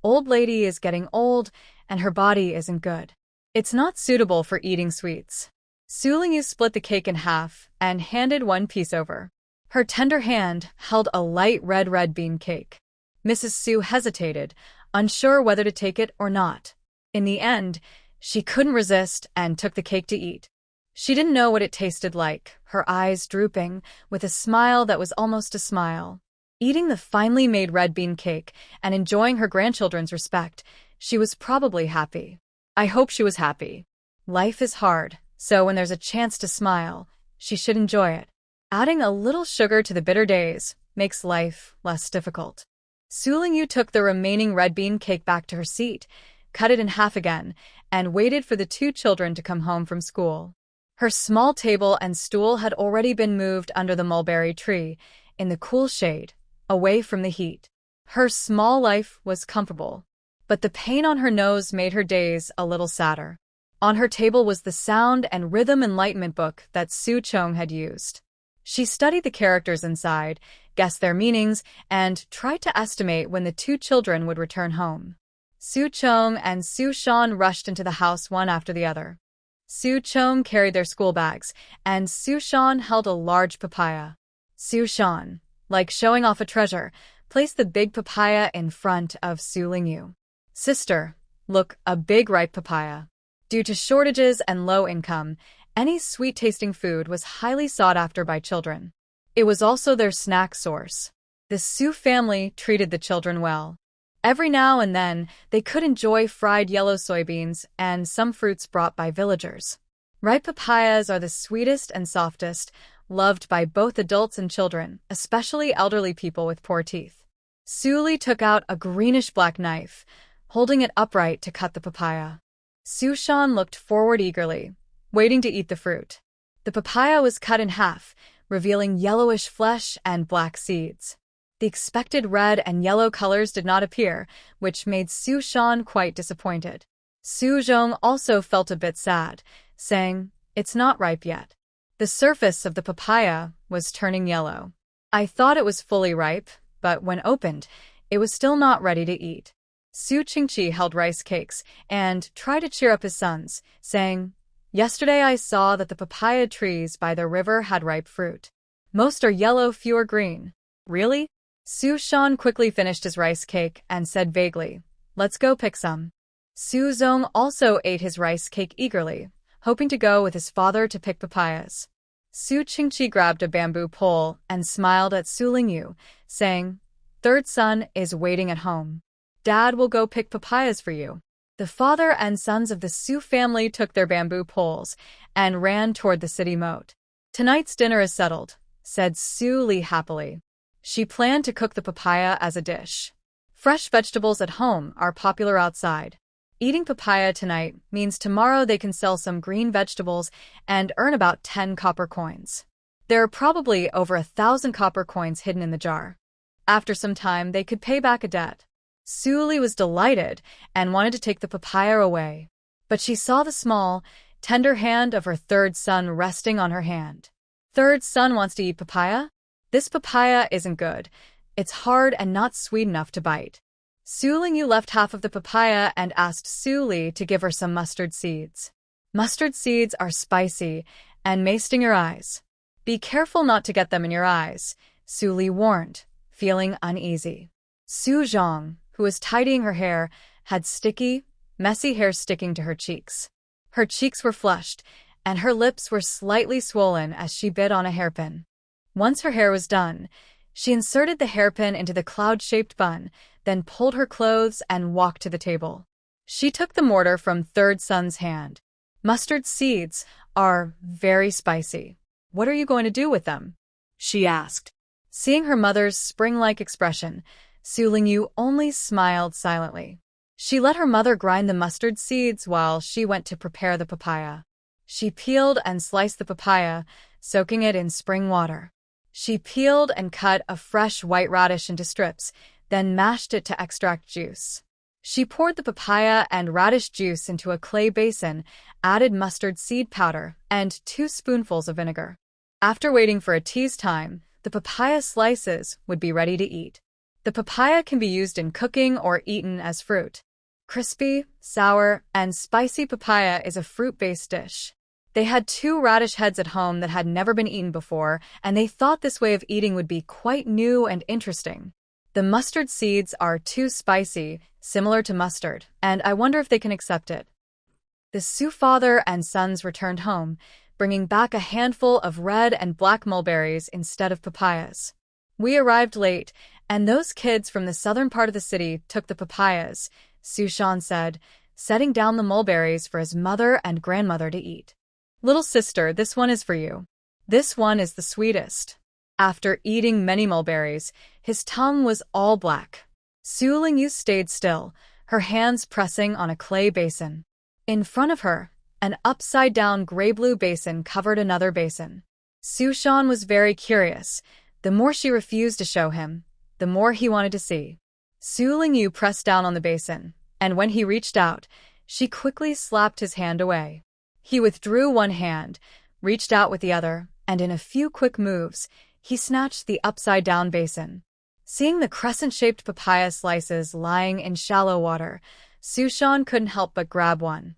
Speaker 1: "Old lady is getting old, and her body isn't good. It's not suitable for eating sweets." Su Lingyu split the cake in half and handed one piece over. Her tender hand held a light red bean cake. Mrs. Su hesitated, unsure whether to take it or not. In the end, she couldn't resist and took the cake to eat. She didn't know what it tasted like, her eyes drooping, with a smile that was almost a smile. Eating the finely made red bean cake and enjoying her grandchildren's respect, she was probably happy. I hope she was happy. Life is hard, so when there's a chance to smile, she should enjoy it. Adding a little sugar to the bitter days makes life less difficult. Su Lingyu took the remaining red bean cake back to her seat, cut it in half again, and waited for the two children to come home from school. Her small table and stool had already been moved under the mulberry tree, in the cool shade, away from the heat. Her small life was comfortable, but the pain on her nose made her days a little sadder. On her table was the sound and rhythm enlightenment book that Su Chong had used. She studied the characters inside, guessed their meanings, and tried to estimate when the two children would return home. Su Chong and Su Shan rushed into the house one after the other. Su Chong carried their school bags, and Su Shan held a large papaya. Su Shan, like showing off a treasure, placed the big papaya in front of Su Lingyu. "Sister, look, a big ripe papaya." Due to shortages and low income, any sweet-tasting food was highly sought after by children. It was also their snack source. The Su family treated the children well. Every now and then, they could enjoy fried yellow soybeans and some fruits brought by villagers. Ripe papayas are the sweetest and softest, loved by both adults and children, especially elderly people with poor teeth. Su Li took out a greenish-black knife, holding it upright to cut the papaya. Su Shan looked forward eagerly, waiting to eat the fruit. The papaya was cut in half, revealing yellowish flesh and black seeds. The expected red and yellow colors did not appear, which made Su Shan quite disappointed. Su Zhong also felt a bit sad, saying, "It's not ripe yet." The surface of the papaya was turning yellow. "I thought it was fully ripe, but when opened, it was still not ready to eat." Su Qingqi held rice cakes and tried to cheer up his sons, saying, "Yesterday I saw that the papaya trees by the river had ripe fruit. Most are yellow, few are green." "Really?" Su Shan quickly finished his rice cake and said vaguely, "Let's go pick some." Su Zong also ate his rice cake eagerly, hoping to go with his father to pick papayas. Su Qingqi grabbed a bamboo pole and smiled at Su Lingyu, saying, "Third son is waiting at home. Dad will go pick papayas for you." The father and sons of the Su family took their bamboo poles and ran toward the city moat. "Tonight's dinner is settled," said Su Li happily. She planned to cook the papaya as a dish. Fresh vegetables at home are popular outside. Eating papaya tonight means tomorrow they can sell some green vegetables and earn about 10 copper coins. There are probably over 1,000 copper coins hidden in the jar. After some time, they could pay back a debt. Su Li was delighted and wanted to take the papaya away, but she saw the small, tender hand of her third son resting on her hand. "Third son wants to eat papaya? This papaya isn't good. It's hard and not sweet enough to bite." Su Lingyu left half of the papaya and asked Su Li to give her some mustard seeds. Mustard seeds are spicy and may sting your eyes. "Be careful not to get them in your eyes," Su Li warned, feeling uneasy. Su Zhong, who was tidying her hair, had sticky, messy hair sticking to her cheeks. Her cheeks were flushed, and her lips were slightly swollen as she bit on a hairpin. Once her hair was done, she inserted the hairpin into the cloud-shaped bun, then pulled her clothes and walked to the table. She took the mortar from third son's hand. "Mustard seeds are very spicy. What are you going to do with them?" she asked. Seeing her mother's spring-like expression, Su Lingyu only smiled silently. She let her mother grind the mustard seeds while she went to prepare the papaya. She peeled and sliced the papaya, soaking it in spring water. She peeled and cut a fresh white radish into strips, then mashed it to extract juice. She poured the papaya and radish juice into a clay basin, added mustard seed powder, and 2 spoonfuls of vinegar. After waiting for a tea's time, the papaya slices would be ready to eat. The papaya can be used in cooking or eaten as fruit. Crispy, sour, and spicy papaya is a fruit-based dish. They had 2 radish heads at home that had never been eaten before, and they thought this way of eating would be quite new and interesting. The mustard seeds are too spicy, similar to mustard, and I wonder if they can accept it. The Sioux father and sons returned home, bringing back a handful of red and black mulberries instead of papayas. We arrived late, and those kids from the southern part of the city took the papayas, Sushan said, setting down the mulberries for his mother and grandmother to eat. Little sister, this one is for you. This one is the sweetest. After eating many mulberries, his tongue was all black. Su Lingyu stayed still, her hands pressing on a clay basin. In front of her, an upside-down gray-blue basin covered another basin. Sushan was very curious. The more she refused to show him, the more he wanted to see. Su Lingyu pressed down on the basin, and when he reached out, she quickly slapped his hand away. He withdrew one hand, reached out with the other, and in a few quick moves, he snatched the upside-down basin. Seeing the crescent-shaped papaya slices lying in shallow water, Sushan couldn't help but grab one,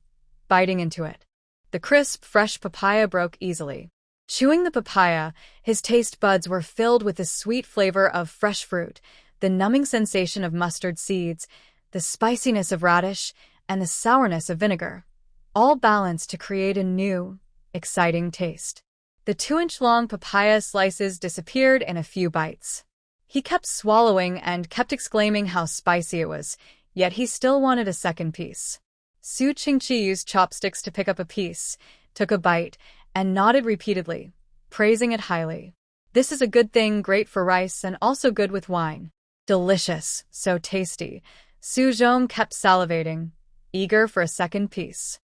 Speaker 1: biting into it. The crisp, fresh papaya broke easily. Chewing the papaya, his taste buds were filled with the sweet flavor of fresh fruit, the numbing sensation of mustard seeds, the spiciness of radish, and the sourness of vinegar, all balanced to create a new, exciting taste. The 2-inch-long papaya slices disappeared in a few bites. He kept swallowing and kept exclaiming how spicy it was, yet he still wanted a second piece. Su Qingqi used chopsticks to pick up a piece, took a bite, and nodded repeatedly, praising it highly. This is a good thing, great for rice and also good with wine. Delicious, so tasty. Su Zhong kept salivating, eager for a second piece.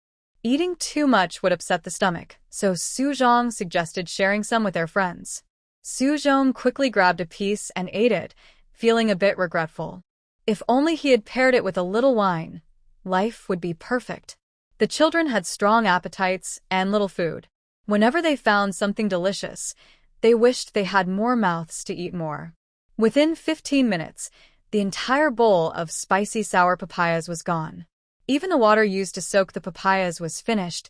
Speaker 1: Eating too much would upset the stomach, so Su Zhong suggested sharing some with their friends. Su Zhong quickly grabbed a piece and ate it, feeling a bit regretful. If only he had paired it with a little wine, life would be perfect. The children had strong appetites and little food. Whenever they found something delicious, they wished they had more mouths to eat more. Within 15 minutes, the entire bowl of spicy sour papayas was gone. Even the water used to soak the papayas was finished,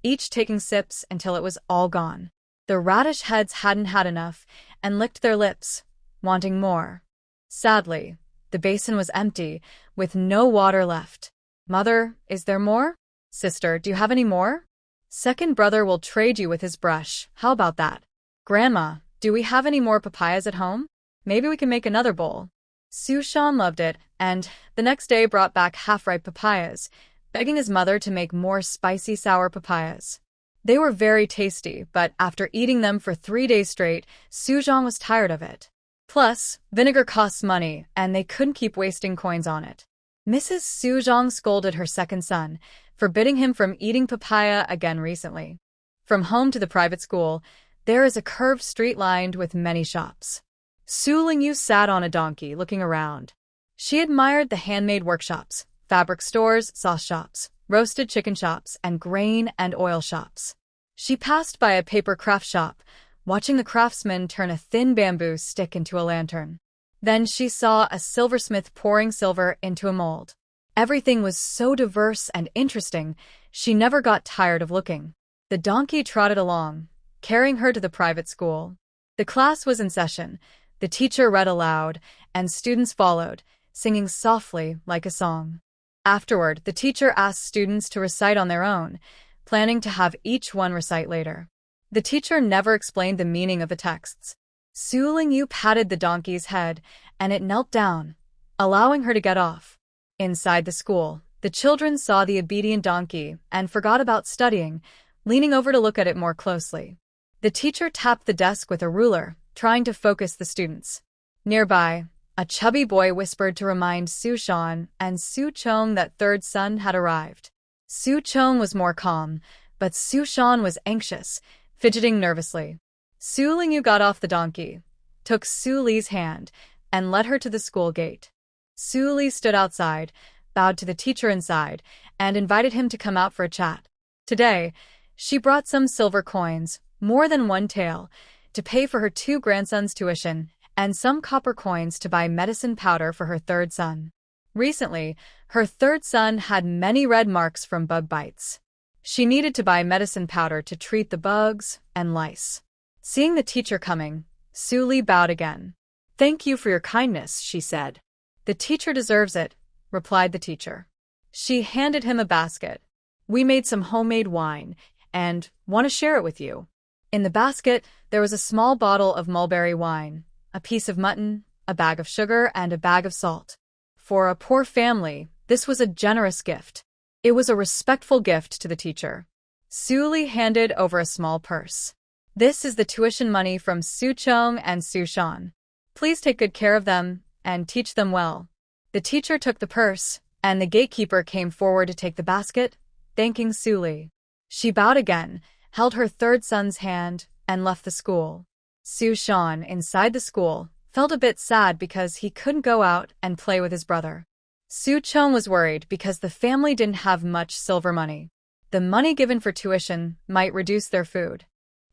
Speaker 1: each taking sips until it was all gone. The radish heads hadn't had enough and licked their lips, wanting more. Sadly, the basin was empty, with no water left. Mother, is there more? Sister, do you have any more? Second brother will trade you with his brush. How about that? Grandma, do we have any more papayas at home? Maybe we can make another bowl. Sushan loved it, and the next day brought back half-ripe papayas, begging his mother to make more spicy sour papayas. They were very tasty, but after eating them for 3 days straight, Suzhong was tired of it. Plus, vinegar costs money, and they couldn't keep wasting coins on it. Mrs. Suzhong scolded her second son, forbidding him from eating papaya again recently. From home to the private school, there is a curved street lined with many shops. Su Lingyu sat on a donkey, looking around. She admired the handmade workshops, fabric stores, sauce shops, roasted chicken shops, and grain and oil shops. She passed by a paper craft shop, watching the craftsman turn a thin bamboo stick into a lantern. Then she saw a silversmith pouring silver into a mold. Everything was so diverse and interesting, she never got tired of looking. The donkey trotted along, carrying her to the private school. The class was in session. The teacher read aloud, and students followed, singing softly like a song. Afterward, the teacher asked students to recite on their own, planning to have each one recite later. The teacher never explained the meaning of the texts. Su Lingyu patted the donkey's head, and it knelt down, allowing her to get off. Inside the school, the children saw the obedient donkey and forgot about studying, leaning over to look at it more closely. The teacher tapped the desk with a ruler, trying to focus the students. Nearby, a chubby boy whispered to remind Su Shan and Su Chong that third son had arrived. Su Chong was more calm, but Su Shan was anxious, fidgeting nervously. Su Lingyu got off the donkey, took Su Li's hand, and led her to the school gate. Su stood outside, bowed to the teacher inside, and invited him to come out for a chat. Today, she brought some silver coins, more than one tael, to pay for her 2 grandsons' tuition, and some copper coins to buy medicine powder for her 3rd son. Recently, her 3rd son had many red marks from bug bites. She needed to buy medicine powder to treat the bugs and lice. Seeing the teacher coming, Su bowed again.
Speaker 2: "Thank you for your kindness," she said.
Speaker 1: "The teacher deserves it," replied the teacher. She handed him a basket.
Speaker 2: "We made some homemade wine, and want to share it with you."
Speaker 1: In the basket, there was a small bottle of mulberry wine, a piece of mutton, a bag of sugar, and a bag of salt. For a poor family, this was a generous gift. It was a respectful gift to the teacher. Su handed over a small purse. "This is the tuition money from Su Chong and Su Shan. Please take good care of them and teach them well." The teacher took the purse, and the gatekeeper came forward to take the basket, thanking Su. She bowed again, held her 3rd son's hand, and left the school. Su Shan, inside the school, felt a bit sad because he couldn't go out and play with his brother. Su Chong was worried because the family didn't have much silver money. The money given for tuition might reduce their food.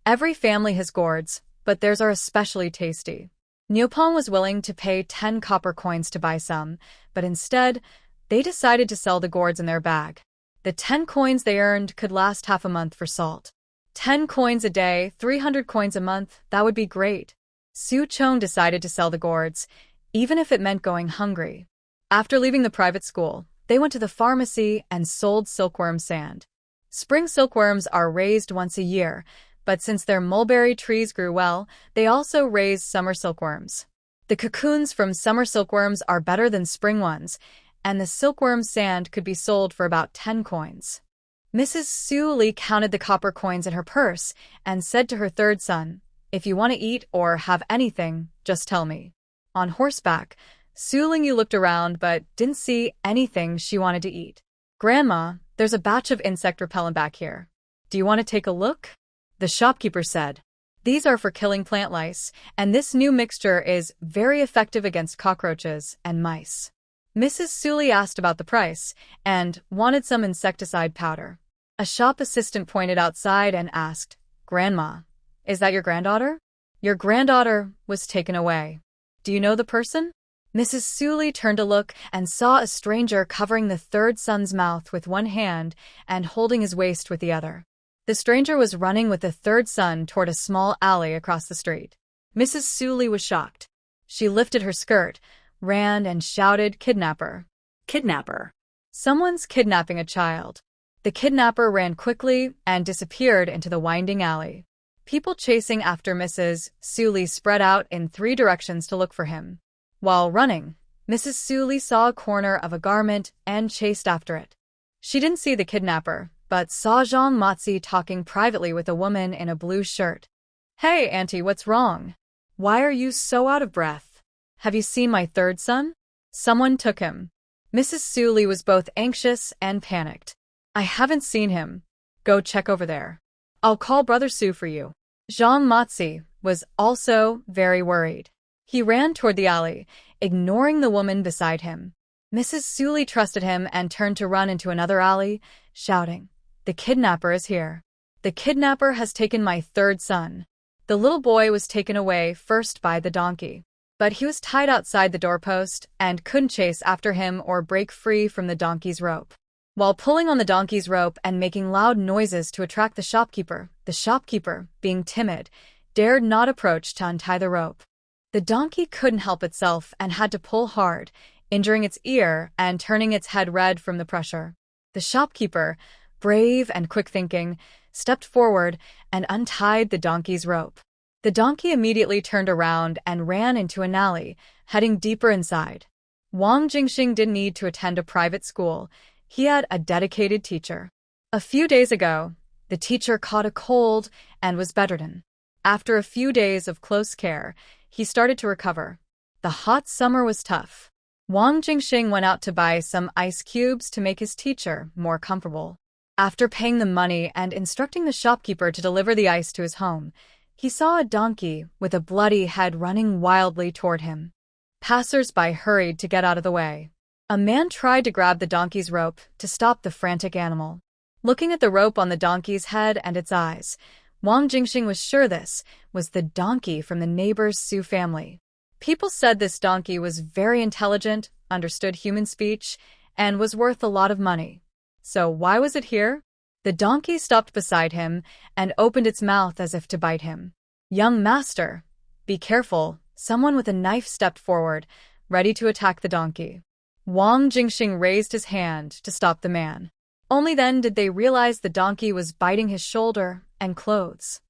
Speaker 1: Every family has gourds, but theirs are especially tasty. Neopong was willing to pay 10 copper coins to buy some, but instead, they decided to sell the gourds in their bag. The 10 coins they earned could last half a month for salt. 10 coins a day, 300 coins a month, that would be great. Su Chong decided to sell the gourds, even if it meant going hungry. After leaving the private school, they went to the pharmacy and sold silkworm sand. Spring silkworms are raised once a year, but since their mulberry trees grew well, they also raised summer silkworms. The cocoons from summer silkworms are better than spring ones, and the silkworm sand could be sold for about 10 coins. Mrs. Su counted the copper coins in her purse and said to her 3rd son, "If you want to eat or have anything, just tell me." On horseback, Su Lingyu looked around but didn't see anything she wanted to eat. "Grandma, there's a batch of insect repellent back here. Do you want to take a look?" The shopkeeper said. "These are for killing plant lice, and this new mixture is very effective against cockroaches and mice." Mrs. Su asked about the price and wanted some insecticide powder. A shop assistant pointed outside and asked, "Grandma, is that your granddaughter?" "Your granddaughter was taken away. Do you know the person?" Mrs. Su turned to look and saw a stranger covering the 3rd son's mouth with one hand and holding his waist with the other. The stranger was running with the 3rd son toward a small alley across the street. Mrs. Su was shocked. She lifted her skirt, ran, and shouted, "Kidnapper!
Speaker 2: Kidnapper!"
Speaker 1: Someone's kidnapping a child." The kidnapper ran quickly and disappeared into the winding alley. People chasing after Mrs. Su spread out in 3 directions to look for him. While running, Mrs. Su saw a corner of a garment and chased after it. She didn't see the kidnapper, but saw Zhang Matzi talking privately with a woman in a blue shirt. "Hey, Auntie, what's wrong? Why are you so out of breath? Have you seen my 3rd son? Someone took him." Mrs. Su was both anxious and panicked. "I haven't seen him. Go check over there. I'll call Brother Su for you." Zhang Matzi was also very worried. He ran toward the alley, ignoring the woman beside him. Mrs. Su trusted him and turned to run into another alley, shouting, "The kidnapper is here. The kidnapper has taken my 3rd son." The little boy was taken away first by the donkey, but he was tied outside the doorpost and couldn't chase after him or break free from the donkey's rope. While pulling on the donkey's rope and making loud noises to attract the shopkeeper, being timid, dared not approach to untie the rope. The donkey couldn't help itself and had to pull hard, injuring its ear and turning its head red from the pressure. The shopkeeper, brave and quick-thinking, stepped forward and untied the donkey's rope. The donkey immediately turned around and ran into an alley, heading deeper inside. Wang Jingxing didn't need to attend a private school. He had a dedicated teacher. A few days ago, the teacher caught a cold and was bedridden. After a few days of close care, he started to recover. The hot summer was tough. Wang Jingxing went out to buy some ice cubes to make his teacher more comfortable. After paying the money and instructing the shopkeeper to deliver the ice to his home, he saw a donkey with a bloody head running wildly toward him. Passers-by hurried to get out of the way. A man tried to grab the donkey's rope to stop the frantic animal. Looking at the rope on the donkey's head and its eyes, Wang Jingxing was sure this was the donkey from the neighbor's Su family. People said this donkey was very intelligent, understood human speech, and was worth a lot of money. So why was it here? The donkey stopped beside him and opened its mouth as if to bite him. "Young master, be careful," someone with a knife stepped forward, ready to attack the donkey. Wang Jingxing raised his hand to stop the man. Only then did they realize the donkey was biting his shoulder and clothes.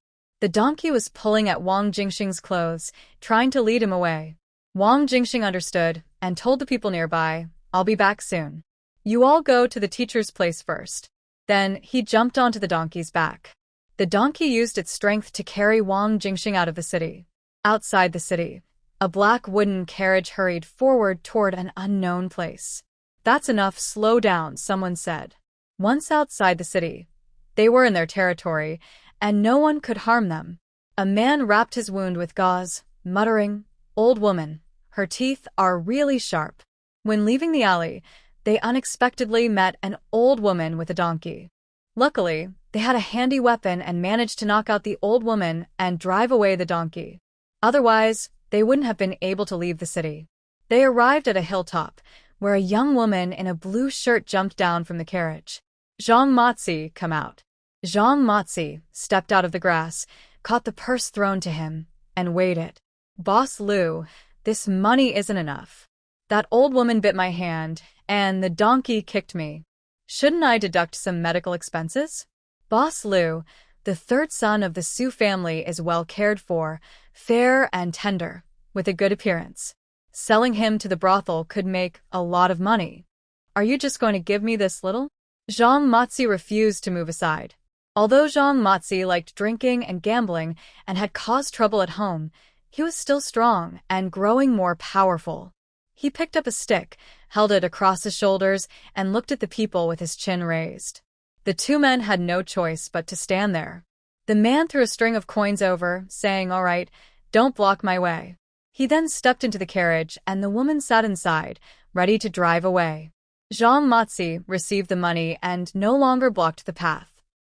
Speaker 1: The donkey was pulling at Wang Jingxing's clothes, trying to lead him away. Wang Jingxing understood and told the people nearby, "I'll be back soon. You all go to the teacher's place first." Then he jumped onto the donkey's back. The donkey used its strength to carry Wang Jingxing out of the city. Outside the city, a black wooden carriage hurried forward toward an unknown place. "That's enough, slow down," someone said. Once outside the city, they were in their territory, and no one could harm them. A man wrapped his wound with gauze, muttering, "Old woman, her teeth are really sharp." When leaving the alley, they unexpectedly met an old woman with a donkey. Luckily, they had a handy weapon and managed to knock out the old woman and drive away the donkey. Otherwise, they wouldn't have been able to leave the city. They arrived at a hilltop, where a young woman in a blue shirt jumped down from the carriage. "Zhang Matzi, come out." Zhang Matzi stepped out of the grass, caught the purse thrown to him, and weighed it. "Boss Liu, this money isn't enough. That old woman bit my hand, and the donkey kicked me. Shouldn't I deduct some medical expenses?" Boss Liu, the third son of the Su family, is well cared for, fair and tender, with a good appearance. Selling him to the brothel could make a lot of money. "Are you just going to give me this little?" Zhang Matzi refused to move aside. Although Zhang Matzi liked drinking and gambling and had caused trouble at home, he was still strong and growing more powerful. He picked up a stick, held it across his shoulders, and looked at the people with his chin raised. The two men had no choice but to stand there. The man threw a string of coins over, saying, "All right, don't block my way." He then stepped into the carriage, and the woman sat inside, ready to drive away. Zhang Matzi received the money and no longer blocked the path.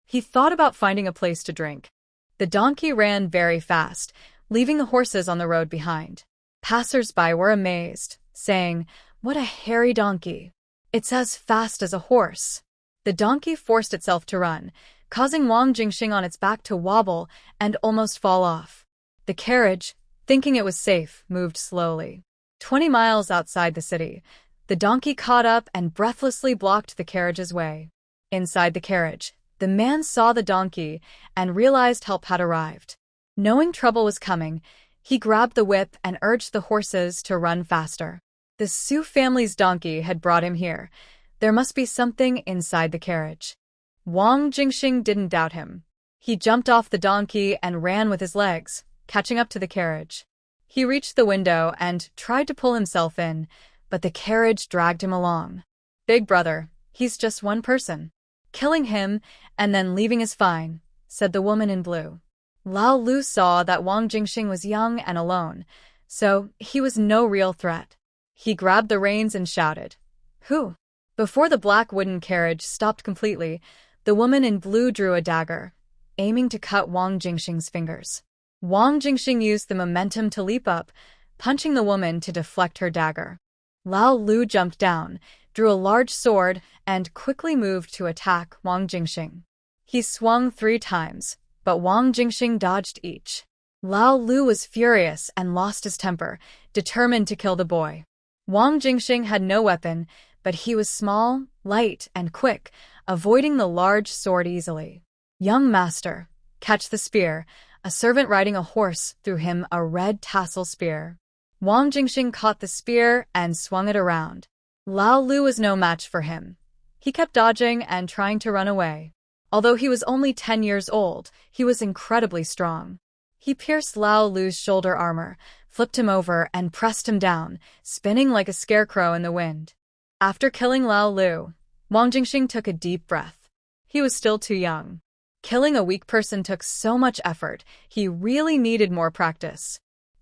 Speaker 1: He thought about finding a place to drink. The donkey ran very fast, leaving the horses on the road behind. Passers-by were amazed, saying, "What a hairy donkey. It's as fast as a horse." The donkey forced itself to run, causing Wang Jingxing on its back to wobble and almost fall off. The carriage, thinking it was safe, moved slowly. 20 miles outside the city, the donkey caught up and breathlessly blocked the carriage's way. Inside the carriage, the man saw the donkey and realized help had arrived. Knowing trouble was coming, he grabbed the whip and urged the horses to run faster. The Su family's donkey had brought him here. There must be something inside the carriage. Wang Jingxing didn't doubt him. He jumped off the donkey and ran with his legs, catching up to the carriage. He reached the window and tried to pull himself in, but the carriage dragged him along. "Big brother, he's just one person. Killing him and then leaving is fine," said the woman in blue. Lao Lu saw that Wang Jingxing was young and alone, so he was no real threat. He grabbed the reins and shouted, "Who?" Before the black wooden carriage stopped completely, the woman in blue drew a dagger, aiming to cut Wang Jingxing's fingers. Wang Jingxing used the momentum to leap up, punching the woman to deflect her dagger. Lao Lu jumped down, drew a large sword, and quickly moved to attack Wang Jingxing. He swung 3 times, but Wang Jingxing dodged each. Lao Lu was furious and lost his temper, determined to kill the boy. Wang Jingxing had no weapon, but he was small, light, and quick, avoiding the large sword easily. "Young master, catch the spear." A servant riding a horse threw him a red tassel spear. Wang Jingxing caught the spear and swung it around. Lao Lu was no match for him. He kept dodging and trying to run away. Although he was only 10 years old, he was incredibly strong. He pierced Lao Lu's shoulder armor, flipped him over, and pressed him down, spinning like a scarecrow in the wind. After killing Lao Lu, Wang Jingxing took a deep breath. He was still too young. Killing a weak person took so much effort, he really needed more practice.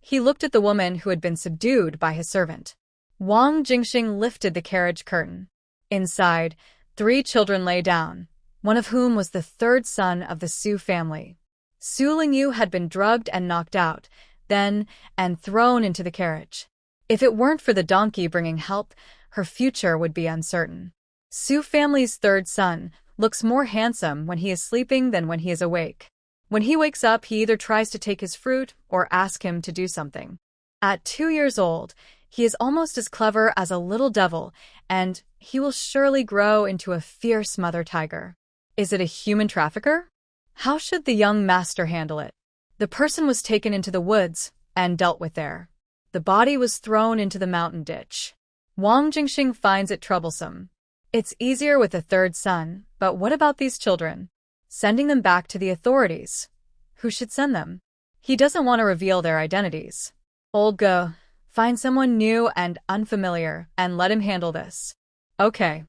Speaker 1: He looked at the woman who had been subdued by his servant. Wang Jingxing lifted the carriage curtain. Inside, 3 children lay down, one of whom was the 3rd son of the Su family. Su Lingyu had been drugged and knocked out, then thrown into the carriage. If it weren't for the donkey bringing help, her future would be uncertain. Su family's 3rd son looks more handsome when he is sleeping than when he is awake. When he wakes up, he either tries to take his fruit or ask him to do something. At 2 years old, he is almost as clever as a little devil, and he will surely grow into a fierce mother tiger. Is it a human trafficker? How should the young master handle it? The person was taken into the woods and dealt with there. The body was thrown into the mountain ditch. Wang Jingxing finds it troublesome. It's easier with a 3rd son, but what about these children? Sending them back to the authorities. Who should send them? He doesn't want to reveal their identities. Old Go, find someone new and unfamiliar and let him handle this. Okay.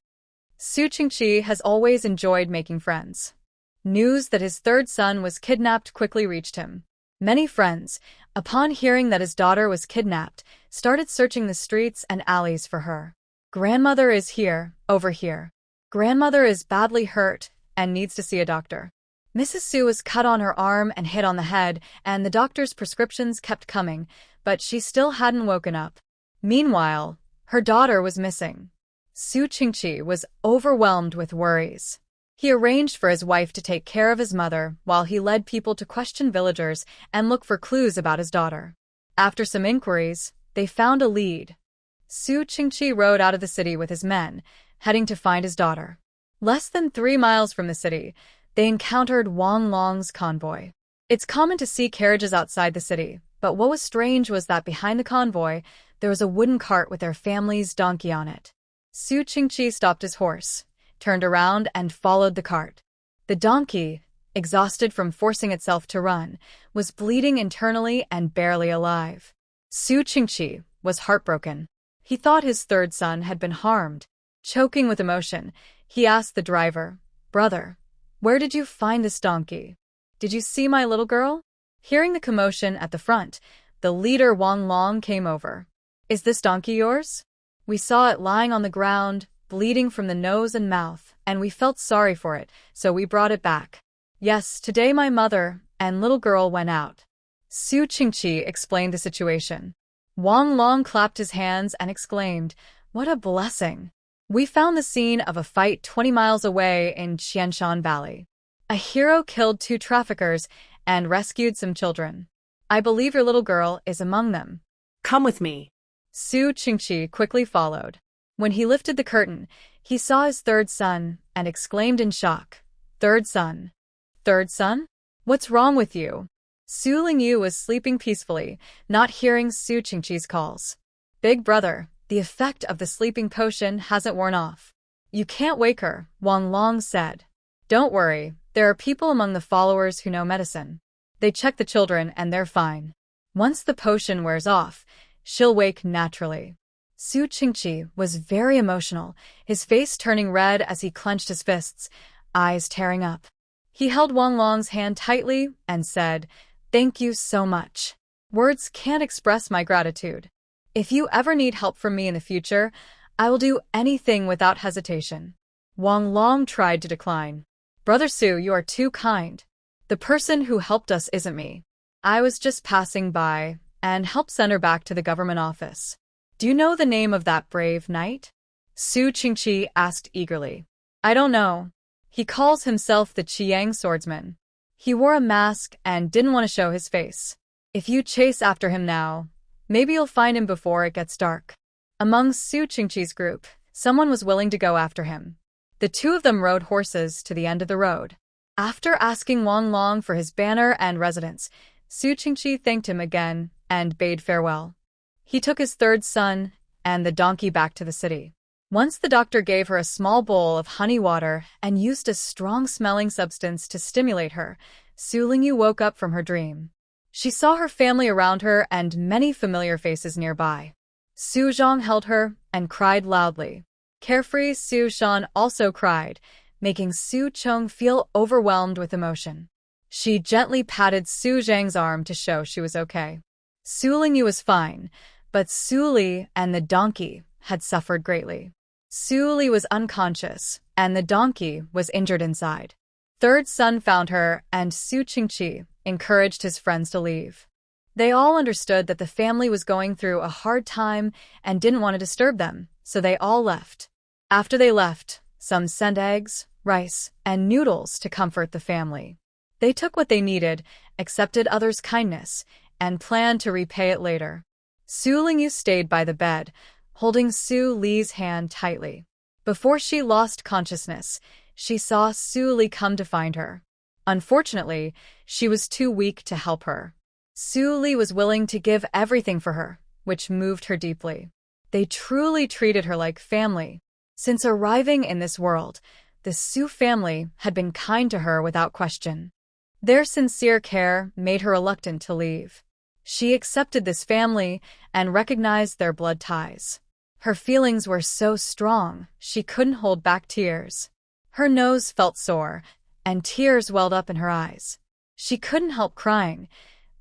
Speaker 1: Su Qingqi has always enjoyed making friends. News that his 3rd son was kidnapped quickly reached him. Many friends, upon hearing that his daughter was kidnapped, started searching the streets and alleys for her. Grandmother is here, over here. Grandmother is badly hurt and needs to see a doctor. Mrs. Su was cut on her arm and hit on the head, and the doctor's prescriptions kept coming, but she still hadn't woken up. Meanwhile, her daughter was missing. Su Qingqi was overwhelmed with worries. He arranged for his wife to take care of his mother while he led people to question villagers and look for clues about his daughter. After some inquiries, they found a lead. Su Qingqi rode out of the city with his men, heading to find his daughter. Less than 3 miles from the city, they encountered Wang Long's convoy. It's common to see carriages outside the city, but what was strange was that behind the convoy, there was a wooden cart with their family's donkey on it. Su Qingqi stopped his horse, turned around and followed the cart. The donkey, exhausted from forcing itself to run, was bleeding internally and barely alive. Su Qingqi was heartbroken. He thought his 3rd son had been harmed. Choking with emotion, he asked the driver, "Brother, where did you find this donkey? Did you see my little girl?" Hearing the commotion at the front, the leader Wang Long came over. "Is this donkey yours? We saw it lying on the ground, bleeding from the nose and mouth, and we felt sorry for it, so we brought it back. Yes, today my mother and little girl went out." Su Qingqi explained the situation. Wang Long clapped his hands and exclaimed, "What a blessing! We found the scene of a fight 20 miles away in Qianshan Valley. A hero killed 2 traffickers and rescued some children. I believe your little girl is among them."
Speaker 2: Come with me.
Speaker 1: Su Qingqi quickly followed. When he lifted the curtain, he saw his 3rd son and exclaimed in shock, "3rd son? 3rd son? What's wrong with you?" Su Lingyu was sleeping peacefully, not hearing Su Qingqi's calls. "Big brother, the effect of the sleeping potion hasn't worn off. You can't wake her," Wang Long said. "Don't worry, there are people among the followers who know medicine. They check the children and they're fine. Once the potion wears off, she'll wake naturally." Su Qingqi was very emotional, his face turning red as he clenched his fists, eyes tearing up. He held Wang Long's hand tightly and said, "Thank you so much. Words can't express my gratitude. If you ever need help from me in the future, I will do anything without hesitation." Wang Long tried to decline. "Brother Su, you are too kind. The person who helped us isn't me. I was just passing by and helped send her back to the government office. Do you know the name of that brave knight?" Su Qingqi asked eagerly. "I don't know. He calls himself the Qiang swordsman. He wore a mask and didn't want to show his face. If you chase after him now, maybe you'll find him before it gets dark." Among Su Qingqi's group, someone was willing to go after him. The 2 of them rode horses to the end of the road. After asking Wang Long for his banner and residence, Su Qingqi thanked him again and bade farewell. He took his 3rd son and the donkey back to the city. Once the doctor gave her a small bowl of honey water and used a strong-smelling substance to stimulate her, Su Lingyu woke up from her dream. She saw her family around her and many familiar faces nearby. Su Zhang held her and cried loudly. Carefree Su Shan also cried, making Su Chong feel overwhelmed with emotion. She gently patted Su Zhang's arm to show she was okay. Su Lingyu was fine, but Su Li and the donkey had suffered greatly. Su Li was unconscious, and the donkey was injured inside. Third son found her, and Su Qingqi encouraged his friends to leave. They all understood that the family was going through a hard time and didn't want to disturb them, so they all left. After they left, some sent eggs, rice, and noodles to comfort the family. They took what they needed, accepted others' kindness, and planned to repay it later. Su Lingyu stayed by the bed, holding Su Li's hand tightly. Before she lost consciousness, she saw Su Li come to find her. Unfortunately, she was too weak to help her. Su Li was willing to give everything for her, which moved her deeply. They truly treated her like family. Since arriving in this world, the Su family had been kind to her without question. Their sincere care made her reluctant to leave. She accepted this family and recognized their blood ties. Her feelings were so strong, she couldn't hold back tears. Her nose felt sore, and tears welled up in her eyes. She couldn't help crying,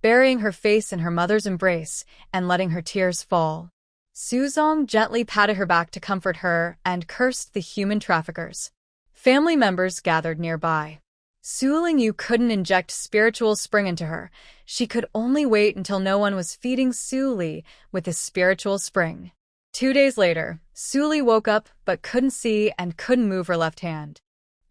Speaker 1: burying her face in her mother's embrace and letting her tears fall. Suzong gently patted her back to comfort her and cursed the human traffickers. Family members gathered nearby. Su Lingyu couldn't inject spiritual spring into her. She could only wait until no one was feeding Su Li with his spiritual spring. 2 days later, Su Li woke up but couldn't see and couldn't move her left hand.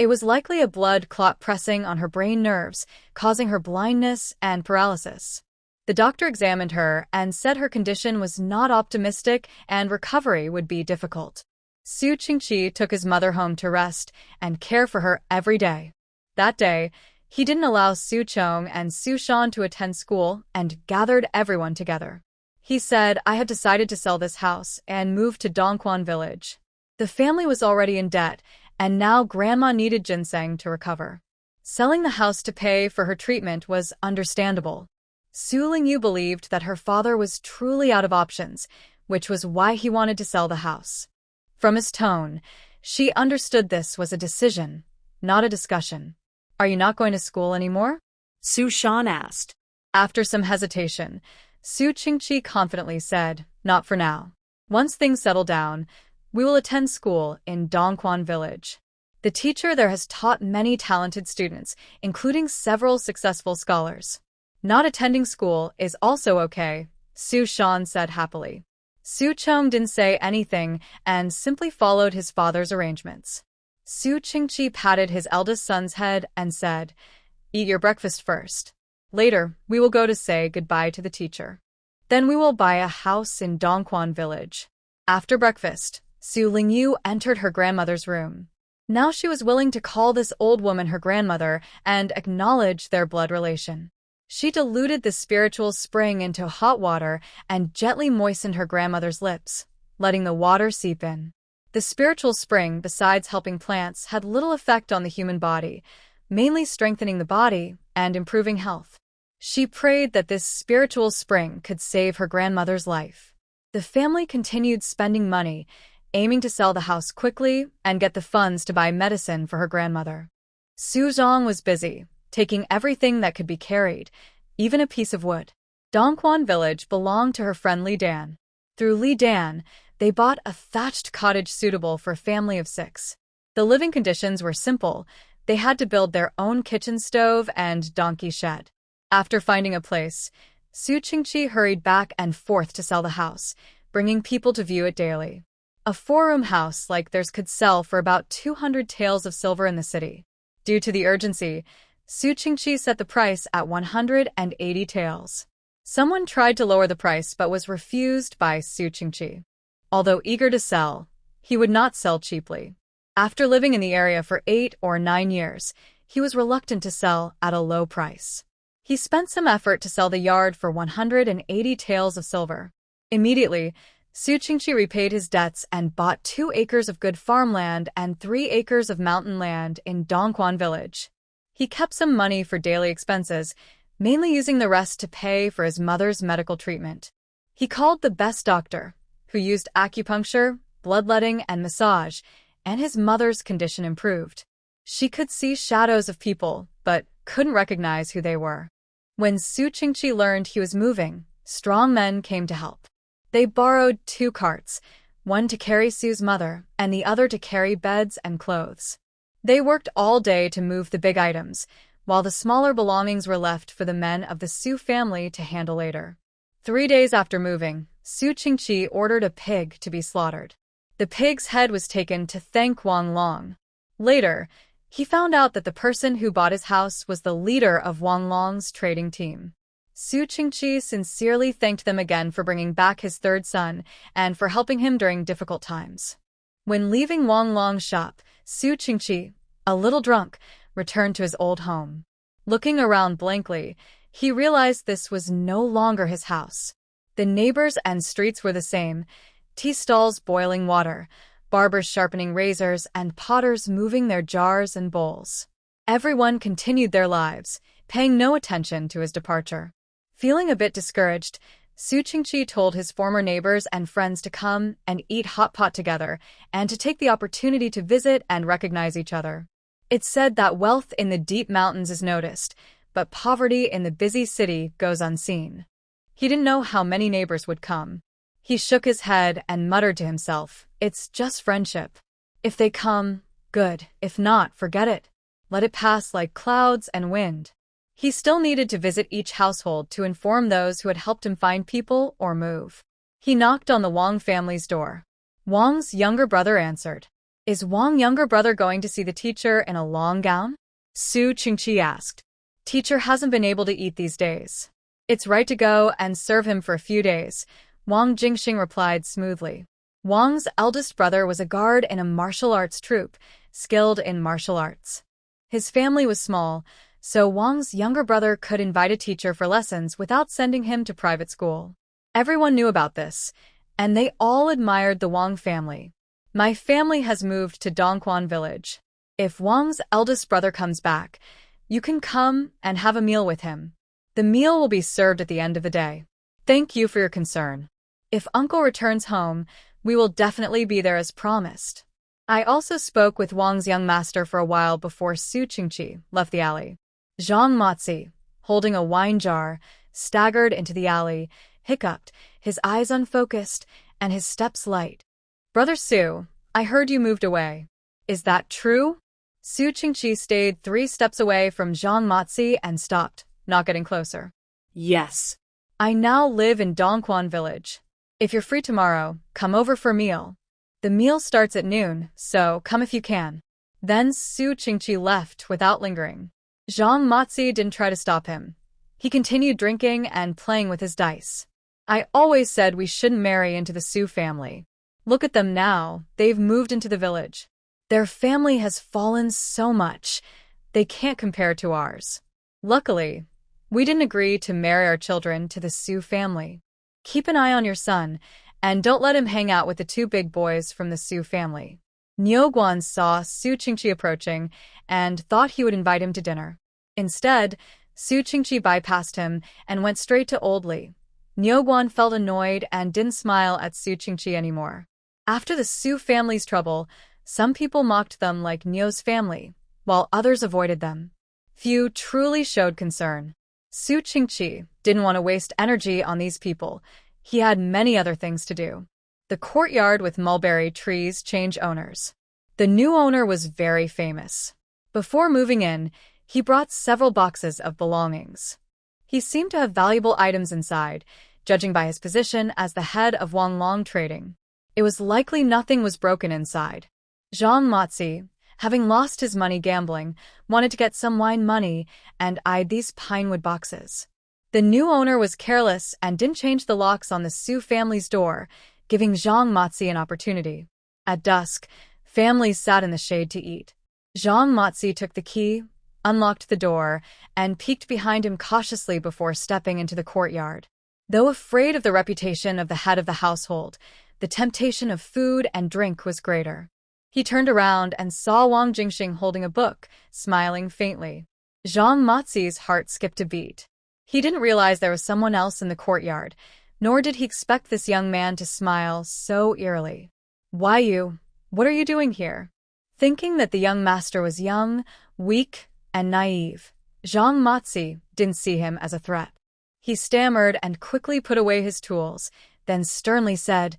Speaker 1: It was likely a blood clot pressing on her brain nerves, causing her blindness and paralysis. The doctor examined her and said her condition was not optimistic and recovery would be difficult. Su Qingqi took his mother home to rest and care for her every day. That day, he didn't allow Su Chong and Su Shan to attend school and gathered everyone together. He said, "I have decided to sell this house and move to Dongquan village." The family was already in debt, and now Grandma needed ginseng to recover. Selling the house to pay for her treatment was understandable. Su Lingyu believed that her father was truly out of options, which was why he wanted to sell the house. From his tone, she understood this was a decision, not a discussion. "Are you not going to school anymore?"
Speaker 2: Su Shan asked.
Speaker 1: After some hesitation, Su Qingqi confidently said, "Not for now. Once things settle down, we will attend school in Dongquan village. The teacher there has taught many talented students, including several successful scholars. Not attending school is also okay," Su Shan said happily. Su Chong didn't say anything and simply followed his father's arrangements. Su Qingqi patted his eldest son's head and said, "Eat your breakfast first. Later, we will go to say goodbye to the teacher. Then we will buy a house in Dongquan village." After breakfast, Su Lingyu entered her grandmother's room. Now she was willing to call this old woman her grandmother and acknowledge their blood relation. She diluted the spiritual spring into hot water and gently moistened her grandmother's lips, letting the water seep in. The spiritual spring, besides helping plants, had little effect on the human body, mainly strengthening the body and improving health. She prayed that this spiritual spring could save her grandmother's life. The family continued spending money, aiming to sell the house quickly and get the funds to buy medicine for her grandmother. Su Zhong was busy, taking everything that could be carried, even a piece of wood. Dongquan village belonged to her friend Li Dan. Through Li Dan, they bought a thatched cottage suitable for a family of 6. The living conditions were simple. They had to build their own kitchen stove and donkey shed. After finding a place, Su Qingqi hurried back and forth to sell the house, bringing people to view it daily. A 4-room house like theirs could sell for about 200 taels of silver in the city. Due to the urgency, Su Qingqi set the price at 180 taels. Someone tried to lower the price but was refused by Su Qingqi. Although eager to sell, he would not sell cheaply. After living in the area for 8 or 9 years, he was reluctant to sell at a low price. He spent some effort to sell the yard for 180 taels of silver. Immediately, Su Qingqi repaid his debts and bought 2 acres of good farmland and 3 acres of mountain land in Dongquan village. He kept some money for daily expenses, mainly using the rest to pay for his mother's medical treatment. He called the best doctor, who used acupuncture, bloodletting, and massage, and his mother's condition improved. She could see shadows of people, but couldn't recognize who they were. When Su Qingqi learned he was moving, Strong men came to help. They borrowed 2 carts, one to carry Sue's mother and the other to carry beds and clothes. They worked all day to move the big items, while the smaller belongings were left for the men of the Su family to handle later. 3 days after moving, Su Qingqi ordered a pig to be slaughtered. The pig's head was taken to thank Wang Long. Later, he found out that the person who bought his house was the leader of Wang Long's trading team. Su Qingqi sincerely thanked them again for bringing back his 3rd son and for helping him during difficult times. When leaving Wang Long's shop, Su Qingqi, a little drunk, returned to his old home. Looking around blankly, he realized this was no longer his house. The neighbors and streets were the same: tea stalls boiling water, barbers sharpening razors, and potters moving their jars and bowls. Everyone continued their lives, paying no attention to his departure. Feeling a bit discouraged, Su Qingqi told his former neighbors and friends to come and eat hot pot together and to take the opportunity to visit and recognize each other. It's said that wealth in the deep mountains is noticed, but poverty in the busy city goes unseen. He didn't know how many neighbors would come. He shook his head and muttered to himself, "It's just friendship. If they come, good. If not, forget it. Let it pass like clouds and wind." He still needed to visit each household to inform those who had helped him find people or move. He knocked on the Wang family's door. Wang's younger brother answered. "Is Wang's younger brother going to see the teacher in a long gown?" Su Qingqi asked. "Teacher hasn't been able to eat these days. It's right to go and serve him for a few days," Wang Jingxing replied smoothly. Wang's eldest brother was a guard in a martial arts troupe, skilled in martial arts. His family was small, so Wang's younger brother could invite a teacher for lessons without sending him to private school. Everyone knew about this, and they all admired the Wang family. "My family has moved to Dongquan village. If Wang's eldest brother comes back, you can come and have a meal with him. The meal will be served at the end of the day. Thank you for your concern. If uncle returns home, we will definitely be there as promised." I also spoke with Wang's young master for a while before Su Qingqi left the alley. Zhang Mozi, holding a wine jar, staggered into the alley, hiccuped, his eyes unfocused, and his steps light. "Brother Su, I heard you moved away. Is that true?" Su Qingqi stayed 3 steps away from Zhang Mozi and stopped, not getting closer. "Yes. I now live in Dongquan village. If you're free tomorrow, come over for a meal. The meal starts at noon, so come if you can." Then Su Qingqi left without lingering. Zhang Mozi didn't try to stop him. He continued drinking and playing with his dice. "I always said we shouldn't marry into the Su family. Look at them now, they've moved into the village. Their family has fallen so much, they can't compare to ours. Luckily, we didn't agree to marry our children to the Su family. Keep an eye on your son, and don't let him hang out with the 2 big boys from the Su family." Nyoguan saw Su Qingqi approaching and thought he would invite him to dinner. Instead, Su Qingqi bypassed him and went straight to Old Li. Nyoguan felt annoyed and didn't smile at Su Qingqi anymore. After the Su family's trouble, some people mocked them like Nyo's family, while others avoided them. Few truly showed concern. Su Qingqi didn't want to waste energy on these people. He had many other things to do. The courtyard with mulberry trees changed owners. The new owner was very famous. Before moving in, he brought several boxes of belongings. He seemed to have valuable items inside, judging by his position as the head of Wang Long Trading. It was likely nothing was broken inside. Zhang Mozi, having lost his money gambling, wanted to get some wine money and eyed these pinewood boxes. The new owner was careless and didn't change the locks on the Su family's door, giving Zhang Mozi an opportunity. At dusk, families sat in the shade to eat. Zhang Mozi took the key, unlocked the door, and peeked behind him cautiously before stepping into the courtyard. Though afraid of the reputation of the head of the household, the temptation of food and drink was greater. He turned around and saw Wang Jingxing holding a book, smiling faintly. Zhang Mozi's heart skipped a beat. He didn't realize there was someone else in the courtyard, nor did he expect this young man to smile so eerily. "Why you? What are you doing here?" Thinking that the young master was young, weak, and naive, Zhang Mozi didn't see him as a threat. He stammered and quickly put away his tools, then sternly said,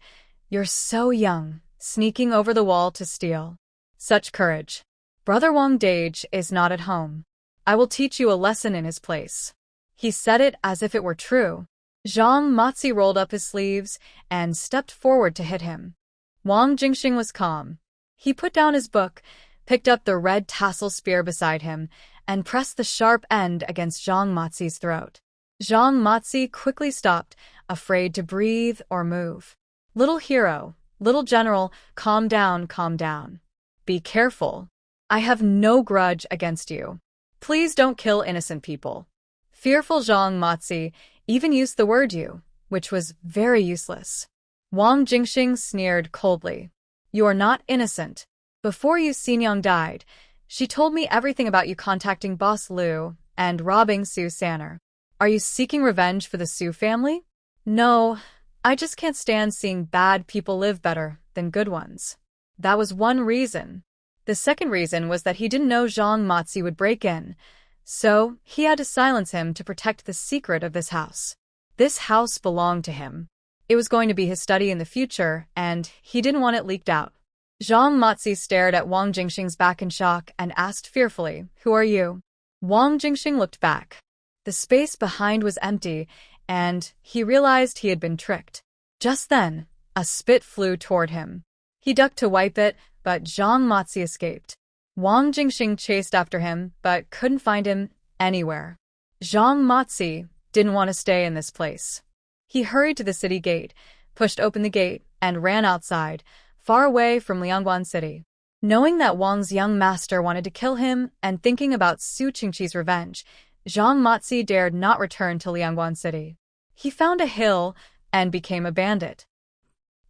Speaker 1: "You're so young, sneaking over the wall to steal. Such courage. Brother Wang Dage is not at home. I will teach you a lesson in his place." He said it as if it were true. Zhang Matsi rolled up his sleeves and stepped forward to hit him. Wang Jingxing was calm. He put down his book, picked up the red tassel spear beside him, and pressed the sharp end against Zhang Matsi's throat. Zhang Matsi quickly stopped, afraid to breathe or move. "Little hero, little general, calm down, calm down. Be careful. I have no grudge against you. Please don't kill innocent people." Fearful Zhang Matsi even used the word you, which was very useless. Wang Jingxing sneered coldly. "You are not innocent. Before you Xingyang died, she told me everything about you contacting Boss Liu and robbing Su Sanner. Are you seeking revenge for the Su family?" "No, I just can't stand seeing bad people live better than good ones." That was one reason. The second reason was that he didn't know Zhang Matsi would break in, so he had to silence him to protect the secret of this house. This house belonged to him. It was going to be his study in the future, and he didn't want it leaked out. Zhang Matsi stared at Wang Jingxing's back in shock and asked fearfully, "Who are you?" Wang Jingxing looked back. The space behind was empty, and he realized he had been tricked. Just then, a spit flew toward him. He ducked to wipe it, but Zhang Matsi escaped. Wang Jingxing chased after him, but couldn't find him anywhere. Zhang Matsi didn't want to stay in this place. He hurried to the city gate, pushed open the gate, and ran outside, far away from Liangguan City. Knowing that Wang's young master wanted to kill him and thinking about Su Qingqi's revenge, Zhang Matsi dared not return to Liangguan City. He found a hill and became a bandit.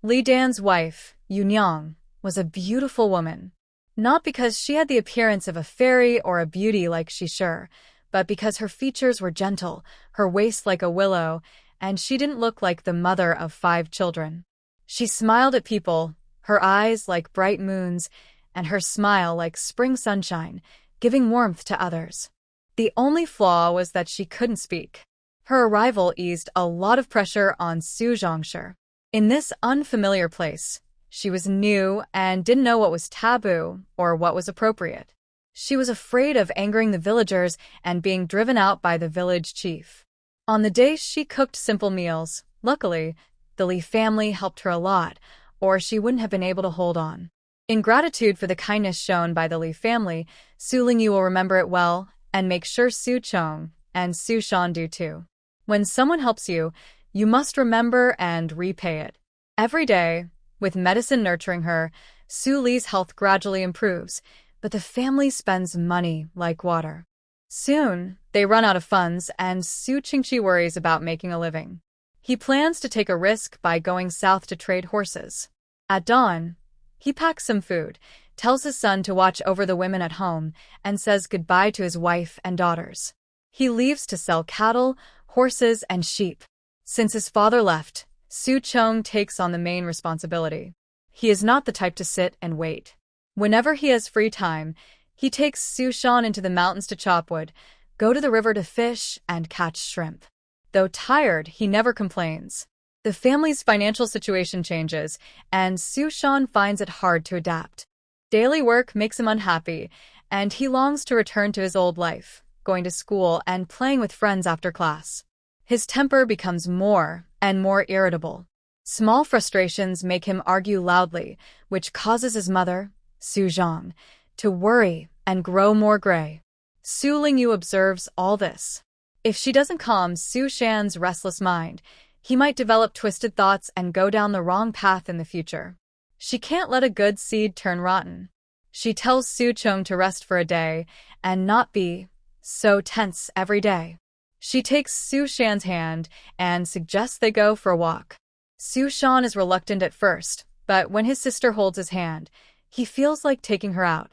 Speaker 1: Li Dan's wife, Yunyang, was a beautiful woman. Not because she had the appearance of a fairy or a beauty like Shishir, but because her features were gentle, her waist like a willow, and she didn't look like the mother of 5 children. She smiled at people, her eyes like bright moons, and her smile like spring sunshine, giving warmth to others. The only flaw was that she couldn't speak. Her arrival eased a lot of pressure on Su Zhongshi. In this unfamiliar place, she was new and didn't know what was taboo or what was appropriate. She was afraid of angering the villagers and being driven out by the village chief. On the day she cooked simple meals, luckily, the Li family helped her a lot, or she wouldn't have been able to hold on. In gratitude for the kindness shown by the Li family, Su Lingyu will remember it well and make sure Su Chong and Su Shan do too. When someone helps you, you must remember and repay it. Every day, with medicine nurturing her, Su Li's health gradually improves, but the family spends money like water. Soon, they run out of funds and Su Qingqi worries about making a living. He plans to take a risk by going south to trade horses. At dawn, he packs some food, tells his son to watch over the women at home, and says goodbye to his wife and daughters. He leaves to sell cattle, horses, and sheep. Since his father left, Su Chong takes on the main responsibility. He is not the type to sit and wait. Whenever he has free time, he takes Su Shan into the mountains to chop wood, go to the river to fish, and catch shrimp. Though tired, he never complains. The family's financial situation changes, and Su Shan finds it hard to adapt. Daily work makes him unhappy, and he longs to return to his old life, going to school and playing with friends after class. His temper becomes more and more irritable. Small frustrations make him argue loudly, which causes his mother, Su Zhang, to worry and grow more gray. Su Lingyu observes all this. If she doesn't calm Su Shan's restless mind, he might develop twisted thoughts and go down the wrong path in the future. She can't let a good seed turn rotten. She tells Su Chong to rest for a day and not be so tense every day. She takes Su Shan's hand and suggests they go for a walk. Su Shan is reluctant at first, but when his sister holds his hand, he feels like taking her out.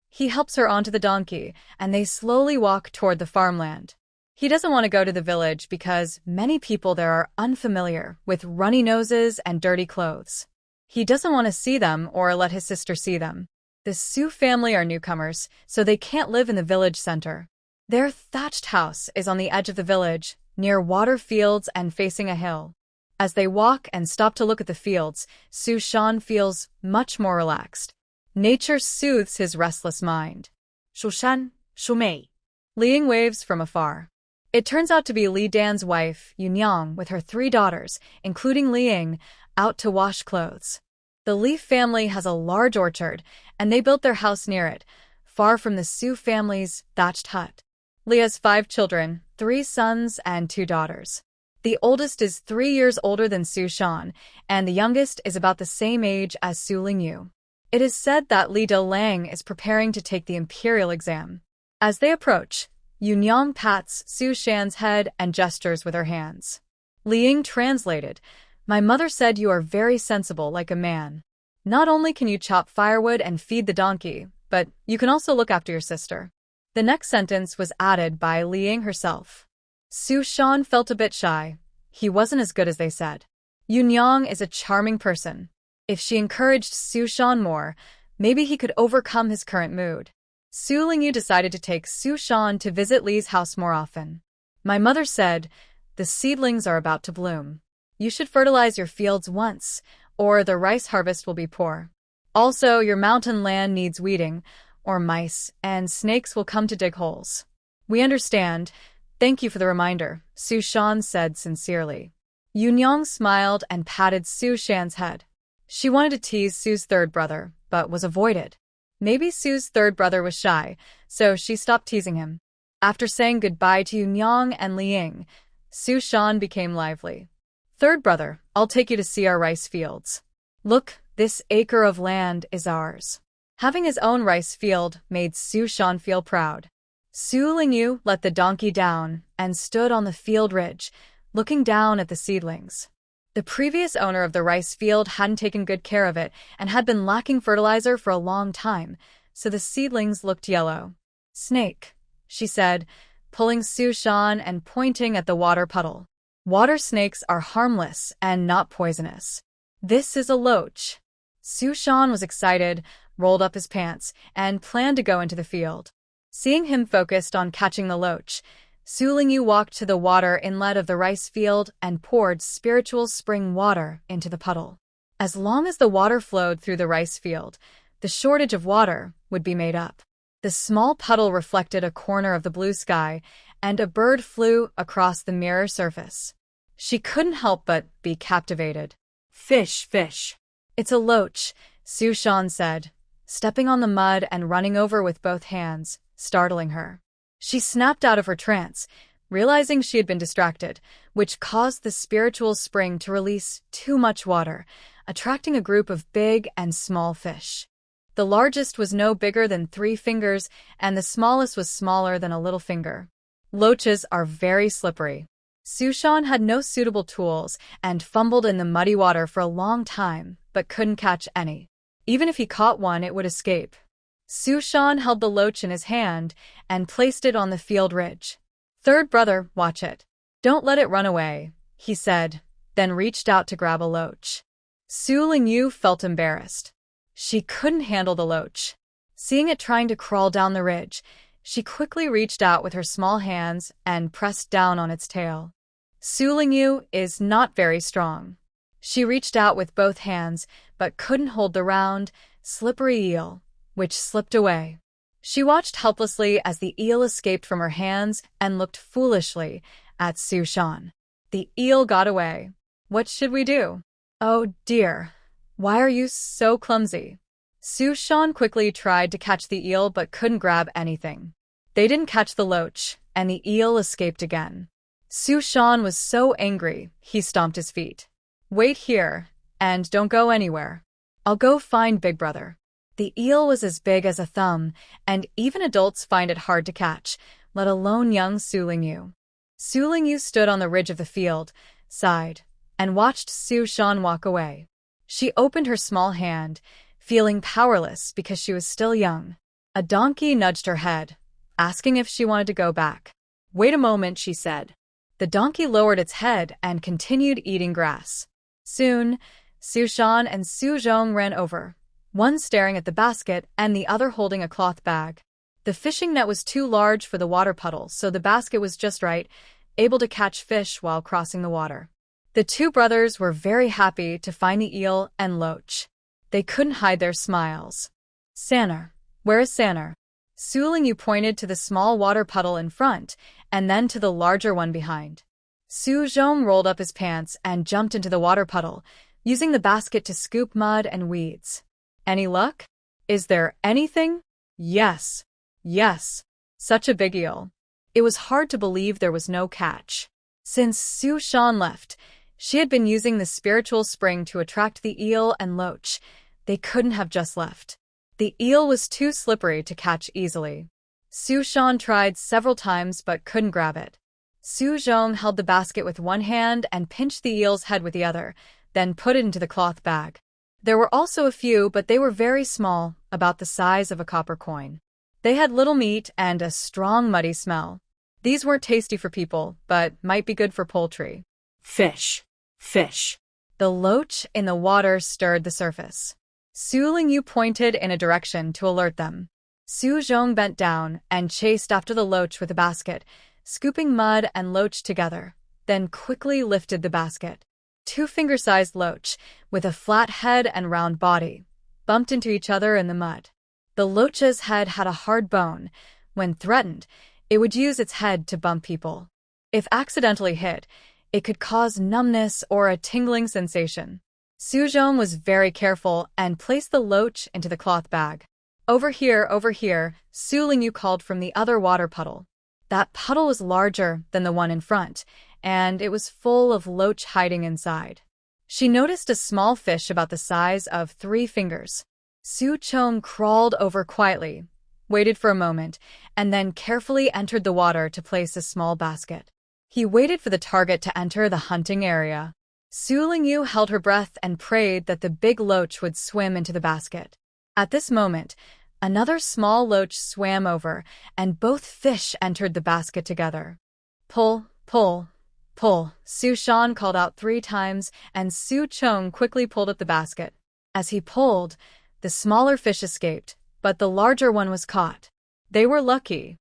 Speaker 1: He helps her onto the donkey, and they slowly walk toward the farmland. He doesn't want to go to the village because many people there are unfamiliar with runny noses and dirty clothes. He doesn't want to see them or let his sister see them. The Su family are newcomers, so they can't live in the village center. Their thatched house is on the edge of the village, near water fields and facing a hill. As they walk and stop to look at the fields, Su Shan feels much more relaxed. Nature soothes his restless mind.
Speaker 2: Shushan, Shumei.
Speaker 1: Liing waves from afar. It turns out to be Li Dan's wife, Yunyang, with her 3 daughters, including Liing, out to wash clothes. The Li family has a large orchard, and they built their house near it, far from the Su family's thatched hut. Li has 5 children, 3 sons and 2 daughters. The oldest is 3 years older than Su Shan, and the youngest is about the same age as Su Lingyu. It is said that Li Lang is preparing to take the imperial exam. As they approach, Yunyang pats Su Shan's head and gestures with her hands. Liing translated, "My mother said you are very sensible like a man. Not only can you chop firewood and feed the donkey, but you can also look after your sister." The next sentence was added by Liing herself. Su Shan felt a bit shy. He wasn't as good as they said. Yunyang is a charming person. If she encouraged Su Shan more, maybe he could overcome his current mood. Su Lingyu decided to take Su Shan to visit Li's house more often. "My mother said, the seedlings are about to bloom. You should fertilize your fields once, or the rice harvest will be poor. Also, your mountain land needs weeding, or mice and snakes will come to dig holes." "We understand. Thank you for the reminder," Su Shan said sincerely. Yunyang smiled and patted Su Shan's head. She wanted to tease Su's 3rd brother, but was avoided. Maybe Su's 3rd brother was shy, so she stopped teasing him. After saying goodbye to Yunyang and Liing, Su Shan became lively. "3rd brother, I'll take you to see our rice fields. Look, this acre of land is ours." Having his own rice field made Su Shan feel proud. Su Lingyu let the donkey down and stood on the field ridge, looking down at the seedlings. The previous owner of the rice field hadn't taken good care of it and had been lacking fertilizer for a long time, so the seedlings looked yellow. "Snake," she said, pulling Su Shan and pointing at the water puddle. "Water snakes are harmless and not poisonous. This is a loach." Su Shan was excited, rolled up his pants, and planned to go into the field. Seeing him focused on catching the loach, Su Lingyu walked to the water inlet of the rice field and poured spiritual spring water into the puddle. As long as the water flowed through the rice field, the shortage of water would be made up. The small puddle reflected a corner of the blue sky, and a bird flew across the mirror surface. She couldn't help but be captivated.
Speaker 2: Fish, fish.
Speaker 1: "It's a loach," Su Shan said, stepping on the mud and running over with both hands, startling her. She snapped out of her trance, realizing she had been distracted, which caused the spiritual spring to release too much water, attracting a group of big and small fish. The largest was no bigger than 3 fingers, and the smallest was smaller than a little finger. Loaches are very slippery. Su Shan had no suitable tools and fumbled in the muddy water for a long time, but couldn't catch any. Even if he caught one, it would escape. Su Shan held the loach in his hand and placed it on the field ridge. "3rd brother, watch it. Don't let it run away," he said, then reached out to grab a loach. Su Lingyu felt embarrassed. She couldn't handle the loach. Seeing it trying to crawl down the ridge, she quickly reached out with her small hands and pressed down on its tail. Su Lingyu is not very strong. She reached out with both hands, but couldn't hold the round, slippery eel, which slipped away. She watched helplessly as the eel escaped from her hands and looked foolishly at Su Shan. The eel got away. "What should we do?" "Oh dear, why are you so clumsy?" Su Shan quickly tried to catch the eel but couldn't grab anything. They didn't catch the loach, and the eel escaped again. Su Shan was so angry, he stomped his feet. "Wait here, and don't go anywhere. I'll go find Big Brother." The eel was as big as a thumb, and even adults find it hard to catch, let alone young Su Lingyu. Su Lingyu stood on the ridge of the field, sighed, and watched Su Shan walk away. She opened her small hand, feeling powerless because she was still young. A donkey nudged her head, asking if she wanted to go back. "Wait a moment," she said. The donkey lowered its head and continued eating grass. Soon, Su Shan and Su Zhong ran over, one staring at the basket and the other holding a cloth bag. The fishing net was too large for the water puddle, so the basket was just right, able to catch fish while crossing the water. The two brothers were very happy to find the eel and loach. They couldn't hide their smiles. Sanner, where is Sanner? Su Lingyu pointed to the small water puddle in front, and then to the larger one behind. Su Zhong rolled up his pants and jumped into the water puddle, using the basket to scoop mud and weeds. Any luck? Is there anything? Yes. Yes. Such a big eel. It was hard to believe there was no catch. Since Su Shan left, she had been using the spiritual spring to attract the eel and loach. They couldn't have just left. The eel was too slippery to catch easily. Su Shan tried several times but couldn't grab it. Su Zhong held the basket with one hand and pinched the eel's head with the other, then put it into the cloth bag. There were also a few, but they were very small, about the size of a copper coin. They had little meat and a strong muddy smell. These weren't tasty for people, but might be good for poultry.
Speaker 2: Fish. Fish.
Speaker 1: The loach in the water stirred the surface. Su Lingyu pointed in a direction to alert them. Su Zhong bent down and chased after the loach with a basket, scooping mud and loach together, then quickly lifted the basket. Two finger-sized loach, with a flat head and round body, bumped into each other in the mud. The loach's head had a hard bone. When threatened, it would use its head to bump people. If accidentally hit, it could cause numbness or a tingling sensation. Su Zhong was very careful and placed the loach into the cloth bag. Over here, Su Lingyu called from the other water puddle. That puddle was larger than the one in front, and it was full of loach hiding inside. She noticed a small fish about the size of 3 fingers. Su Chong crawled over quietly, waited for a moment, and then carefully entered the water to place a small basket. He waited for the target to enter the hunting area. Su Lingyu held her breath and prayed that the big loach would swim into the basket. At this moment, another small loach swam over, and both fish entered the basket together. Pull, pull, pull, Su Shan called out 3 times, and Su Chong quickly pulled at the basket. As he pulled, the smaller fish escaped, but the larger one was caught. They were lucky.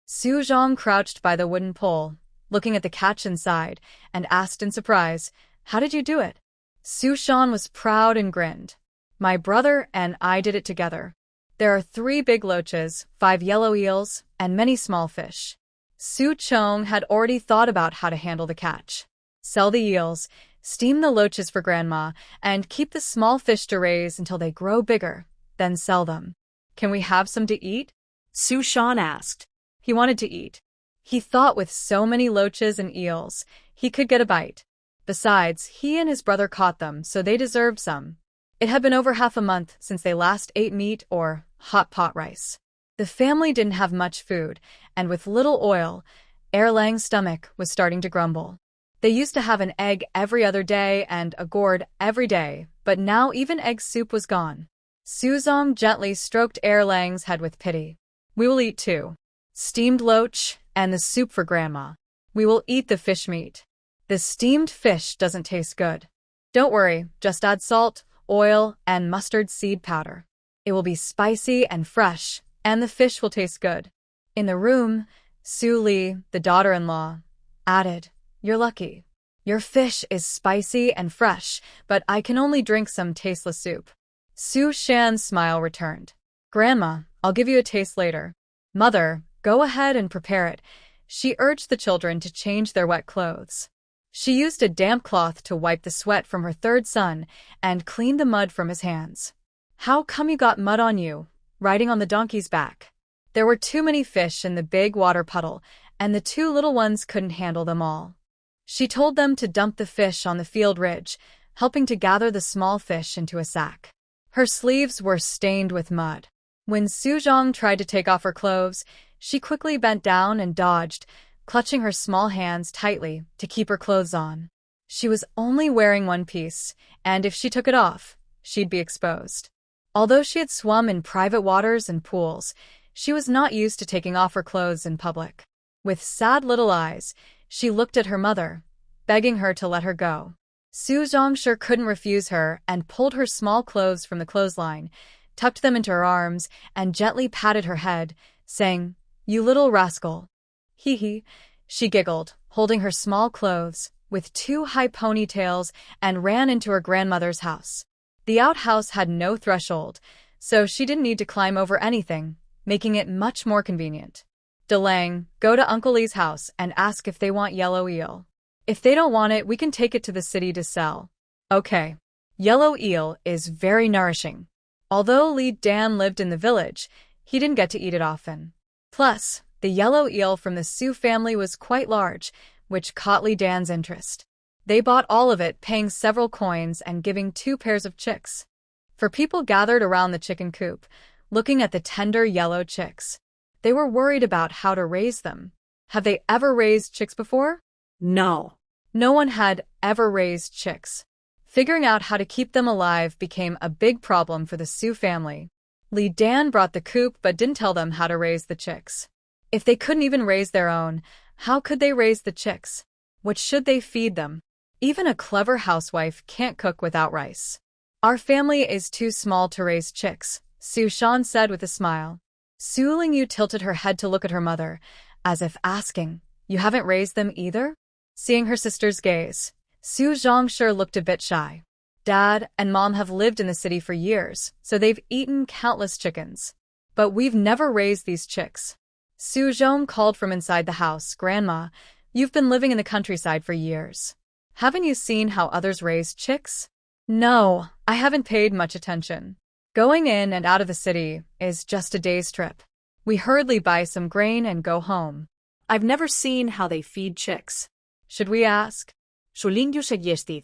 Speaker 1: Su Zhong crouched by the wooden pole, looking at the catch inside, and asked in surprise, "How did you do it?" Su Shan was proud and grinned. "My brother and I did it together. There are 3 big loaches, 5 yellow eels, and many small fish." Su Chong had already thought about how to handle the catch. Sell the eels, steam the loaches for grandma, and keep the small fish to raise until they grow bigger, then sell them. "Can we have some to eat?"
Speaker 2: Su Shan asked.
Speaker 1: He wanted to eat. He thought with so many loaches and eels, he could get a bite. Besides, he and his brother caught them, so they deserved some. It had been over half a month since they last ate meat or hot pot rice. The family didn't have much food, and with little oil, Erlang's stomach was starting to grumble. They used to have an egg every other day and a gourd every day, but now even egg soup was gone. Su Zong gently stroked Erlang's head with pity. "We will eat too. Steamed loach and the soup for grandma. We will eat the fish meat. The steamed fish doesn't taste good. Don't worry, just add salt, oil, and mustard seed powder. It will be spicy and fresh, and the fish will taste good." In the room, Su Li, the daughter-in-law, added, "You're lucky. Your fish is spicy and fresh, but I can only drink some tasteless soup." Su Shan's smile returned. "Grandma, I'll give you a taste later. Mother, go ahead and prepare it." She urged the children to change their wet clothes. She used a damp cloth to wipe the sweat from her third son and clean the mud from his hands. "How come you got mud on you, riding on the donkey's back?" There were too many fish in the big water puddle, and the 2 little ones couldn't handle them all. She told them to dump the fish on the field ridge, helping to gather the small fish into a sack. Her sleeves were stained with mud. When Su Zhong tried to take off her clothes, she quickly bent down and dodged, clutching her small hands tightly to keep her clothes on. She was only wearing one piece, and if she took it off, she'd be exposed. Although she had swum in private waters and pools, she was not used to taking off her clothes in public. With sad little eyes, she looked at her mother, begging her to let her go. Su Zhong sure couldn't refuse her and pulled her small clothes from the clothesline, tucked them into her arms, and gently patted her head, saying, "You little rascal." "Hee hee," she giggled, holding her small clothes, with 2 high ponytails, and ran into her grandmother's house. The outhouse had no threshold, so she didn't need to climb over anything, making it much more convenient. Delang, go to Uncle Lee's house and ask if they want yellow eel. If they don't want it, we can take it to the city to sell. Okay. Yellow eel is very nourishing. Although Li Dan lived in the village, he didn't get to eat it often. Plus, the yellow eel from the Su family was quite large, which caught Li Dan's interest. They bought all of it, paying several coins and giving 2 pairs of chicks. For people gathered around the chicken coop, looking at the tender yellow chicks. They were worried about how to raise them. Have they ever raised chicks before?
Speaker 2: No.
Speaker 1: No one had ever raised chicks. Figuring out how to keep them alive became a big problem for the Su family. Li Dan brought the coop but didn't tell them how to raise the chicks. If they couldn't even raise their own, how could they raise the chicks? What should they feed them? Even a clever housewife can't cook without rice. Our family is too small to raise chicks, Su Shan said with a smile. Su Lingyu tilted her head to look at her mother, as if asking, "You haven't raised them either?" Seeing her sister's gaze, Su Zhongshe looked a bit shy. Dad and Mom have lived in the city for years, so they've eaten countless chickens. But we've never raised these chicks. Su Zhong called from inside the house, "Grandma, you've been living in the countryside for years. Haven't you seen how others raise chicks?" "No, I haven't paid much attention. Going in and out of the city is just a day's trip. We hurriedly buy some grain and go home."
Speaker 2: I've never seen how they feed chicks.
Speaker 1: Should we ask?
Speaker 2: Shulingyu suggested.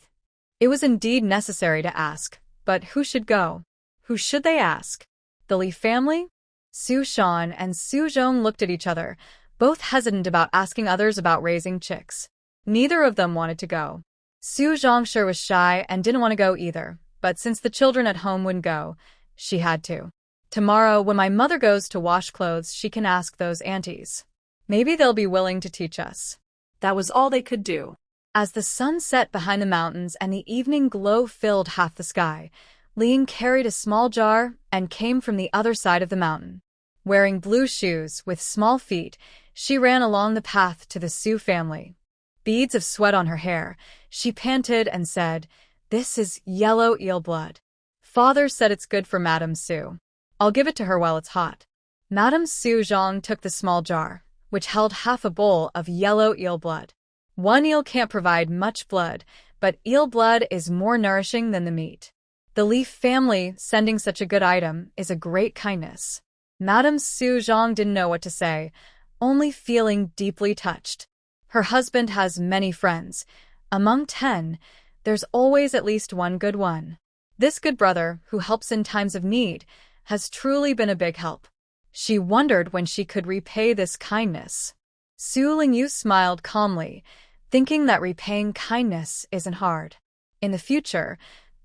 Speaker 1: It was indeed necessary to ask, but who should go? Who should they ask? The Li family? Su Shan and Su Zhong looked at each other, both hesitant about asking others about raising chicks. Neither of them wanted to go. Su Zhongshe was shy and didn't want to go either, but since the children at home wouldn't go, she had to. Tomorrow, when my mother goes to wash clothes, she can ask those aunties. Maybe they'll be willing to teach us.
Speaker 2: That was all they could do.
Speaker 1: As the sun set behind the mountains and the evening glow filled half the sky, Ling carried a small jar and came from the other side of the mountain. Wearing blue shoes with small feet, she ran along the path to the Su family. Beads of sweat on her hair, she panted and said, "This is yellow eel blood. Father said it's good for Madame Su. I'll give it to her while it's hot." Madame Su Zhong took the small jar, which held half a bowl of yellow eel blood. One eel can't provide much blood, but eel blood is more nourishing than the meat. The Li family sending such a good item is a great kindness. Madame Su Zhong didn't know what to say, only feeling deeply touched. Her husband has many friends. Among 10, there's always at least one good one. This good brother, who helps in times of need, has truly been a big help. She wondered when she could repay this kindness. Su Lingyu smiled calmly, thinking that repaying kindness isn't hard. In the future,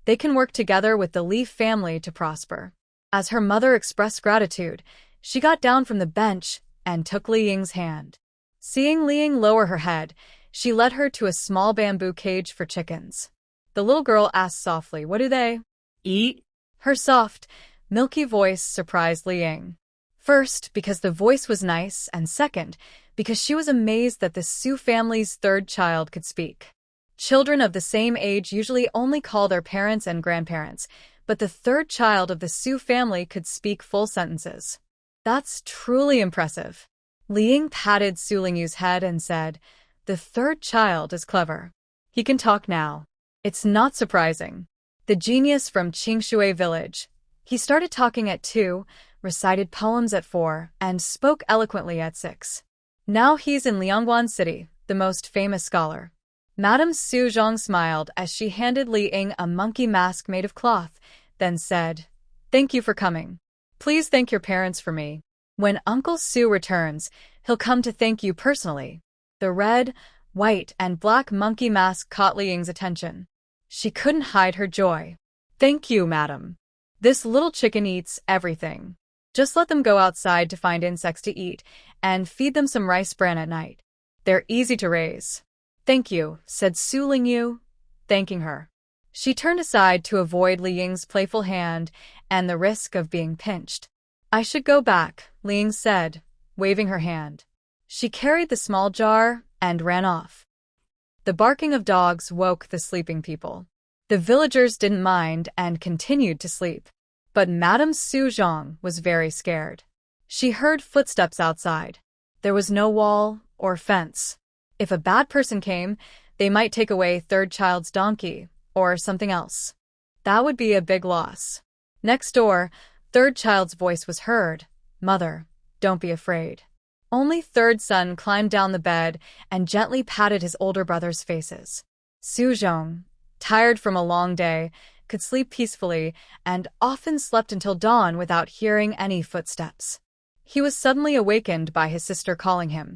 Speaker 1: they can work together with the Li family to prosper. As her mother expressed gratitude, she got down from the bench and took Li Ying's hand. Seeing Li Ying lower her head, she led her to a small bamboo cage for chickens. The little girl asked softly, "What do they
Speaker 2: eat?"
Speaker 1: Her soft, milky voice surprised Li Ying. First, because the voice was nice, and second, because she was amazed that the Su family's 3rd child could speak. Children of the same age usually only call their parents and grandparents, but the 3rd child of the Su family could speak full sentences. That's truly impressive. Li Ying patted Su Lingyu's head and said, "The 3rd child is clever. He can talk now." It's not surprising. The genius from Qingshui village. He started talking at 2, recited poems at 4, and spoke eloquently at 6. Now he's in Liangguan City, the most famous scholar. Madame Su Zhong smiled as she handed Li Ying a monkey mask made of cloth, then said, "Thank you for coming. Please thank your parents for me. When Uncle Su returns, he'll come to thank you personally." The red, white, and black monkey mask caught Li Ying's attention. She couldn't hide her joy. "Thank you, madam. This little chicken eats everything. Just let them go outside to find insects to eat, and feed them some rice bran at night. They're easy to raise." "Thank you," said Su Lingyu, thanking her. She turned aside to avoid Li Ying's playful hand and the risk of being pinched. "I should go back," Li Ying said, waving her hand. She carried the small jar and ran off. The barking of dogs woke the sleeping people. The villagers didn't mind and continued to sleep. But Madame Su Zhong was very scared. She heard footsteps outside. There was no wall or fence. If a bad person came, they might take away third child's donkey or something else. That would be a big loss. Next door, third child's voice was heard. "Mother, don't be afraid." Only third son climbed down the bed and gently patted his older brother's faces. Su Zhong, tired from a long day, could sleep peacefully and often slept until dawn without hearing any footsteps. He was suddenly awakened by his sister calling him.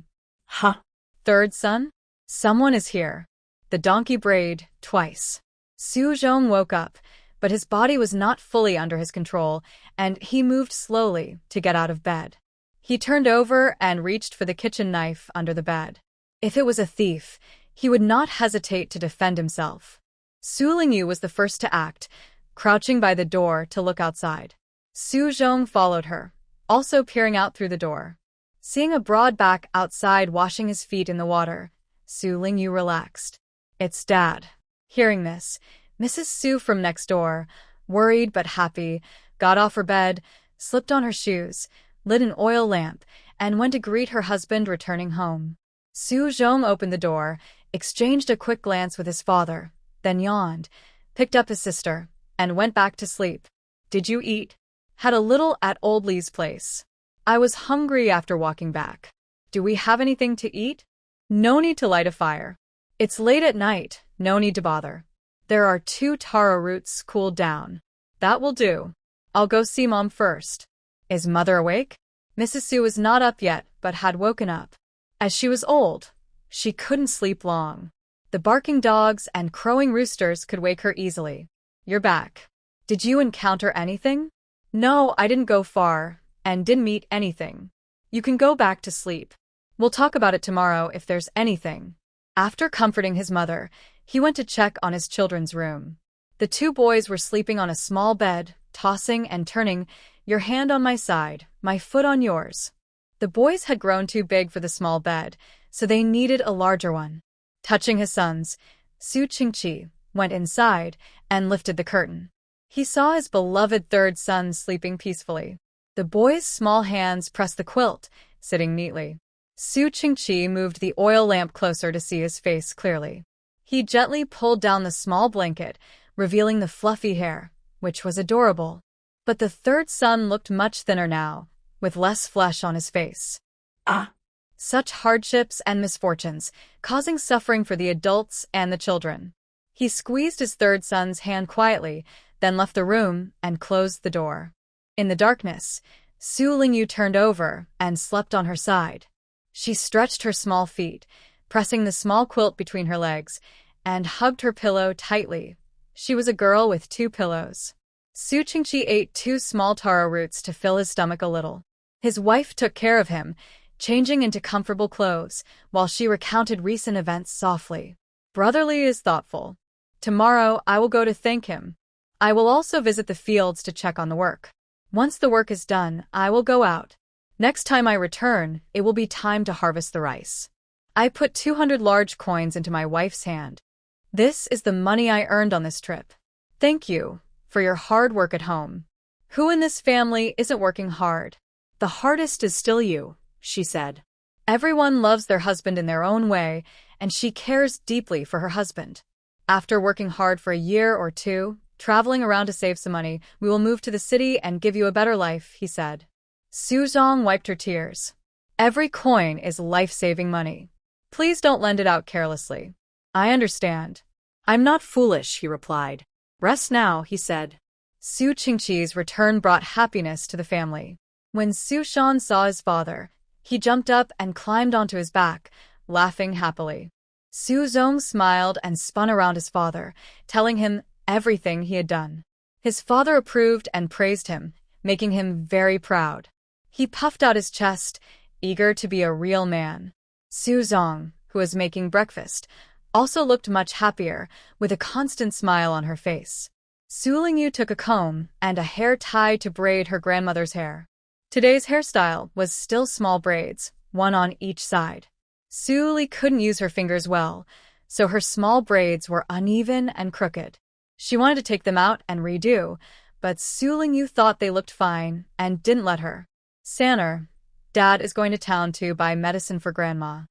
Speaker 2: "Huh?
Speaker 1: "Third son? Someone is here." The donkey brayed twice. Su Zhong woke up, but his body was not fully under his control, and he moved slowly to get out of bed. He turned over and reached for the kitchen knife under the bed. If it was a thief, he would not hesitate to defend himself. Su Lingyu was the first to act, crouching by the door to look outside. Su Zhong followed her, also peering out through the door. Seeing a broad back outside washing his feet in the water, Su Lingyu relaxed. "It's Dad." Hearing this, Mrs. Su from next door, worried but happy, got off her bed, slipped on her shoes, lit an oil lamp, and went to greet her husband returning home. Su Zhong opened the door, exchanged a quick glance with his father, then yawned, picked up his sister, and went back to sleep. "Did you eat?" "Had a little at Old Lee's place. I was hungry after walking back." "Do we have anything to eat?" "No need to light a fire. It's late at night, no need to bother. There are 2 taro roots cooled down." "That will do. I'll go see Mom first." "Is Mother awake?" Mrs. Su was not up yet, but had woken up. As she was old, she couldn't sleep long. The barking dogs and crowing roosters could wake her easily. "You're back. Did you encounter anything?" "No, I didn't go far, and didn't meet anything. You can go back to sleep. We'll talk about it tomorrow if there's anything." After comforting his mother, he went to check on his children's room. The 2 boys were sleeping on a small bed, tossing and turning, your hand on my side, my foot on yours. The boys had grown too big for the small bed, so they needed a larger one. Touching his sons, Su Qingqi went inside and lifted the curtain. He saw his beloved third son sleeping peacefully. The boy's small hands pressed the quilt, sitting neatly. Su Qingqi moved the oil lamp closer to see his face clearly. He gently pulled down the small blanket, revealing the fluffy hair, which was adorable. But the third son looked much thinner now, with less flesh on his face. Such hardships and misfortunes, causing suffering for the adults and the children. He squeezed his third son's hand quietly, then left the room and closed the door. In the darkness, Su Lingyu turned over and slept on her side. She stretched her small feet, pressing the small quilt between her legs, and hugged her pillow tightly. She was a girl with 2 pillows. Su Qingqi ate 2 small taro roots to fill his stomach a little. His wife took care of him, changing into comfortable clothes, while she recounted recent events softly. "Brotherly is thoughtful. Tomorrow I will go to thank him. I will also visit the fields to check on the work. Once the work is done, I will go out. Next time I return, it will be time to harvest the rice." I put 200 large coins into my wife's hand. "This is the money I earned on this trip. Thank you for your hard work at home. Who in this family isn't working hard? The hardest is still you," she said. Everyone loves their husband in their own way, and she cares deeply for her husband. After working hard for a year or 2, traveling around to save some money, we will move to the city and give you a better life, he said. Su Zhong wiped her tears. Every coin is life-saving money. Please don't lend it out carelessly. I understand. I'm not foolish, he replied. Rest now, he said. Su Qingqi's return brought happiness to the family. When Su Shan saw his father, he jumped up and climbed onto his back, laughing happily. Su Zhong smiled and spun around his father, telling him everything he had done. His father approved and praised him, making him very proud. He puffed out his chest, eager to be a real man. Su Zhong, who was making breakfast, also looked much happier, with a constant smile on her face. Su Lingyu took a comb and a hair tie to braid her grandmother's hair. Today's hairstyle was still small braids, one on each side. Su Li couldn't use her fingers well, so her small braids were uneven and crooked. She wanted to take them out and redo, but Su Lingyu thought they looked fine and didn't let her. Sanner, Dad is going to town to buy medicine for Grandma.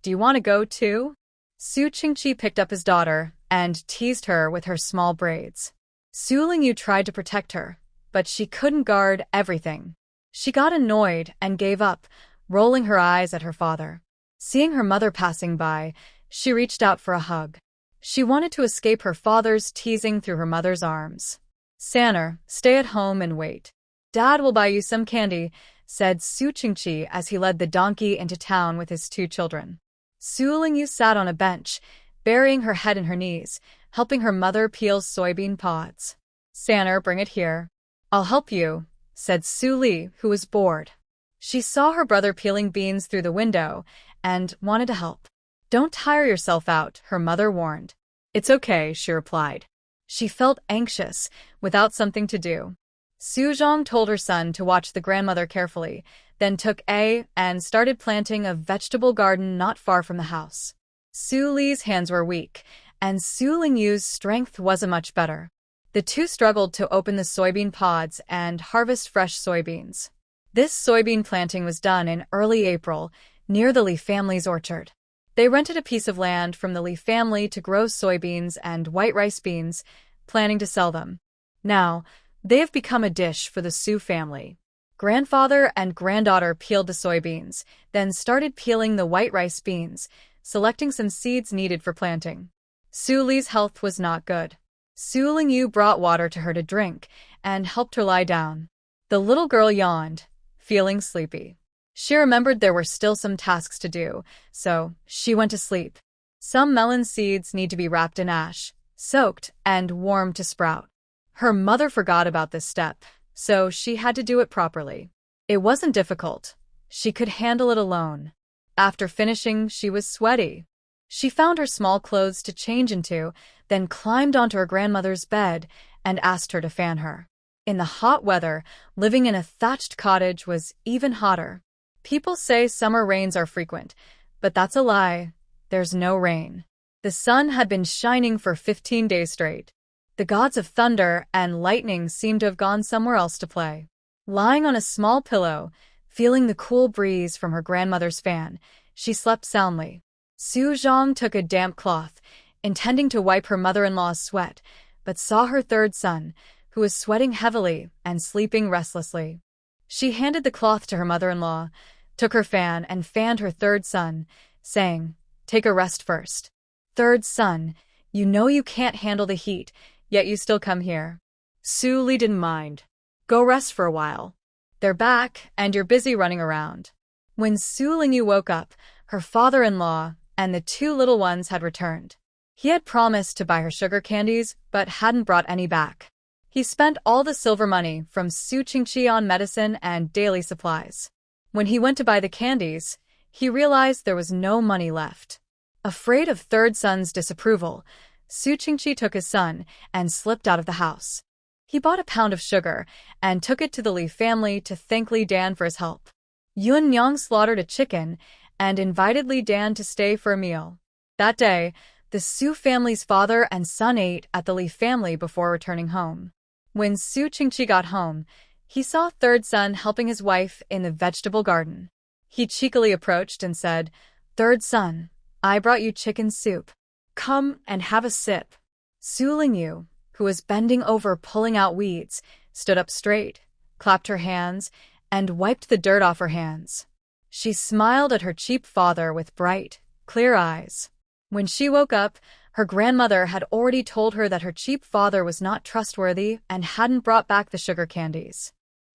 Speaker 1: Do you want to go too? Su Qingqi picked up his daughter and teased her with her small braids. Su Lingyu tried to protect her, but she couldn't guard everything. She got annoyed and gave up, rolling her eyes at her father. Seeing her mother passing by, she reached out for a hug. She wanted to escape her father's teasing through her mother's arms. Sanner, stay at home and wait. Dad will buy you some candy, said Su Qingqi as he led the donkey into town with his 2 children. Su Lingyu sat on a bench, burying her head in her knees, helping her mother peel soybean pods. Sanner, bring it here. I'll help you, said Su Li, who was bored. She saw her brother peeling beans through the window and wanted to help. Don't tire yourself out, her mother warned. It's okay, she replied. She felt anxious, without something to do. Su Zhong told her son to watch the grandmother carefully, then took A and started planting a vegetable garden not far from the house. Su Li's hands were weak, and Su Lingyu's strength wasn't much better. The two struggled to open the soybean pods and harvest fresh soybeans. This soybean planting was done in early April, near the Li family's orchard. They rented a piece of land from the Li family to grow soybeans and white rice beans, planning to sell them. Now, they have become a dish for the Su family. Grandfather and granddaughter peeled the soybeans, then started peeling the white rice beans, selecting some seeds needed for planting. Su Li's health was not good. Su Lingyu brought water to her to drink and helped her lie down. The little girl yawned, feeling sleepy. She remembered there were still some tasks to do, so she went to sleep. Some melon seeds need to be wrapped in ash, soaked, and warmed to sprout. Her mother forgot about this step, so she had to do it properly. It wasn't difficult. She could handle it alone. After finishing, she was sweaty. She found her small clothes to change into, then climbed onto her grandmother's bed and asked her to fan her. In the hot weather, living in a thatched cottage was even hotter. People say summer rains are frequent, but that's a lie. There's no rain. The sun had been shining for 15 days straight. The gods of thunder and lightning seemed to have gone somewhere else to play. Lying on a small pillow, feeling the cool breeze from her grandmother's fan, she slept soundly. Su Zhong took a damp cloth, intending to wipe her mother-in-law's sweat, but saw her third son, who was sweating heavily and sleeping restlessly. She handed the cloth to her mother-in-law, took her fan and fanned her third son, saying, "Take a rest first. Third son, you know you can't handle the heat, yet you still come here." Su Li didn't mind. "Go rest for a while. They're back, and you're busy running around." When Su Lingyu woke up, her father-in-law and the 2 little ones had returned. He had promised to buy her sugar candies, but hadn't brought any back. He spent all the silver money from Su Qingqi on medicine and daily supplies. When he went to buy the candies, he realized there was no money left. Afraid of third son's disapproval, Su Qingqi took his son and slipped out of the house. He bought a pound of sugar and took it to the Li family to thank Li Dan for his help. Yun Yang slaughtered a chicken and invited Li Dan to stay for a meal. That day, the Su family's father and son ate at the Li family before returning home. When Su Qingqi got home, he saw third son helping his wife in the vegetable garden. He cheekily approached and said, "Third son, I brought you chicken soup. Come and have a sip." Su Lingyu, who was bending over pulling out weeds, stood up straight, clapped her hands, and wiped the dirt off her hands. She smiled at her cheap father with bright, clear eyes. When she woke up, her grandmother had already told her that her cheap father was not trustworthy and hadn't brought back the sugar candies.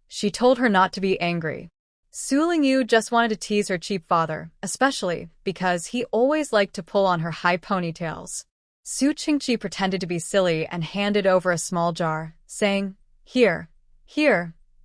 Speaker 1: She told her not to be angry. Su Lingyu just wanted to tease her cheap father, especially because he always liked to pull on her high ponytails. Su Qingqi pretended to be silly and handed over a small jar, saying, Here,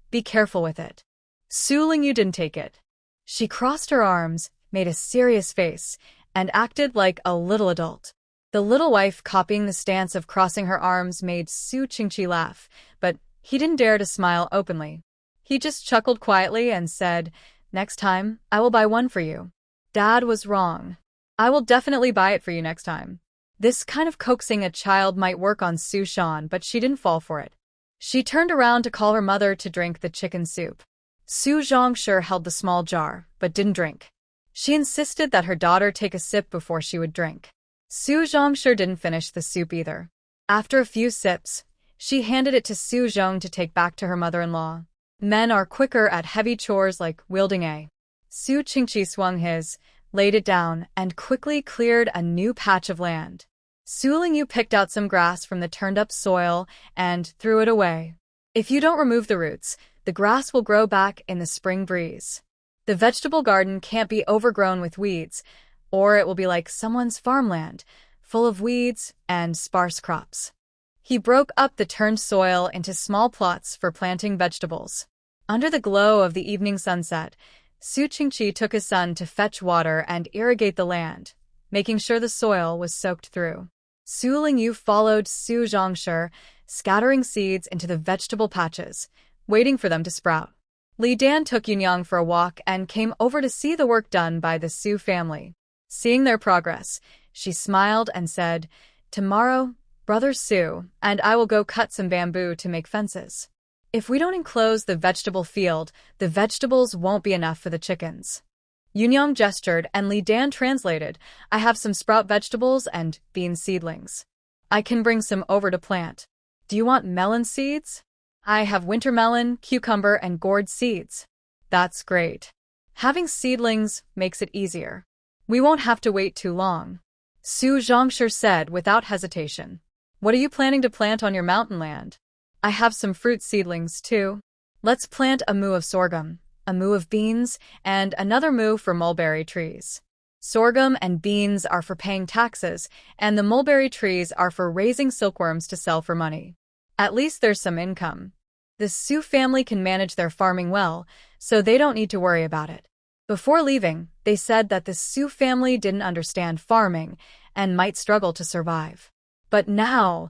Speaker 1: be careful with it." Su Lingyu didn't take it. She crossed her arms, made a serious face, and acted like a little adult. The little wife copying the stance of crossing her arms made Su Qingqi laugh, but he didn't dare to smile openly. He just chuckled quietly and said, "Next time, I will buy one for you." Dad was wrong. I will definitely buy it for you next time. This kind of coaxing a child might work on Su Shan, but she didn't fall for it. She turned around to call her mother to drink the chicken soup. Su Zhongshu held the small jar, but didn't drink. She insisted that her daughter take a sip before she would drink. Su Zhongshu didn't finish the soup either. After a few sips, she handed it to Su Zhong to take back to her mother-in-law. Men are quicker at heavy chores like wielding a. Su Qingqi swung his, laid it down, and quickly cleared a new patch of land. Su Lingyu picked out some grass from the turned-up soil and threw it away. If you don't remove the roots, the grass will grow back in the spring breeze. The vegetable garden can't be overgrown with weeds, or it will be like someone's farmland, full of weeds and sparse crops. He broke up the turned soil into small plots for planting vegetables. Under the glow of the evening sunset, Su Qingqi took his son to fetch water and irrigate the land, making sure the soil was soaked through. Su Lingyu followed Su Zhongshu, scattering seeds into the vegetable patches, waiting for them to sprout. Li Dan took Yunyang for a walk and came over to see the work done by the Su family. Seeing their progress, she smiled and said, "Tomorrow, Brother Su and I will go cut some bamboo to make fences. If we don't enclose the vegetable field, the vegetables won't be enough for the chickens." Yunyang gestured and Li Dan translated, "I have some sprout vegetables and bean seedlings. I can bring some over to plant. Do you want melon seeds? I have winter melon, cucumber, and gourd seeds." "That's great. Having seedlings makes it easier. We won't have to wait too long," Su Zhongshu said without hesitation. "What are you planning to plant on your mountain land?" "I have some fruit seedlings, too. Let's plant a moo of sorghum, a moo of beans, and another moo for mulberry trees. Sorghum and beans are for paying taxes, and the mulberry trees are for raising silkworms to sell for money. At least there's some income. The Su family can manage their farming well, so they don't need to worry about it." Before leaving, they said that the Su family didn't understand farming and might struggle to survive. But now,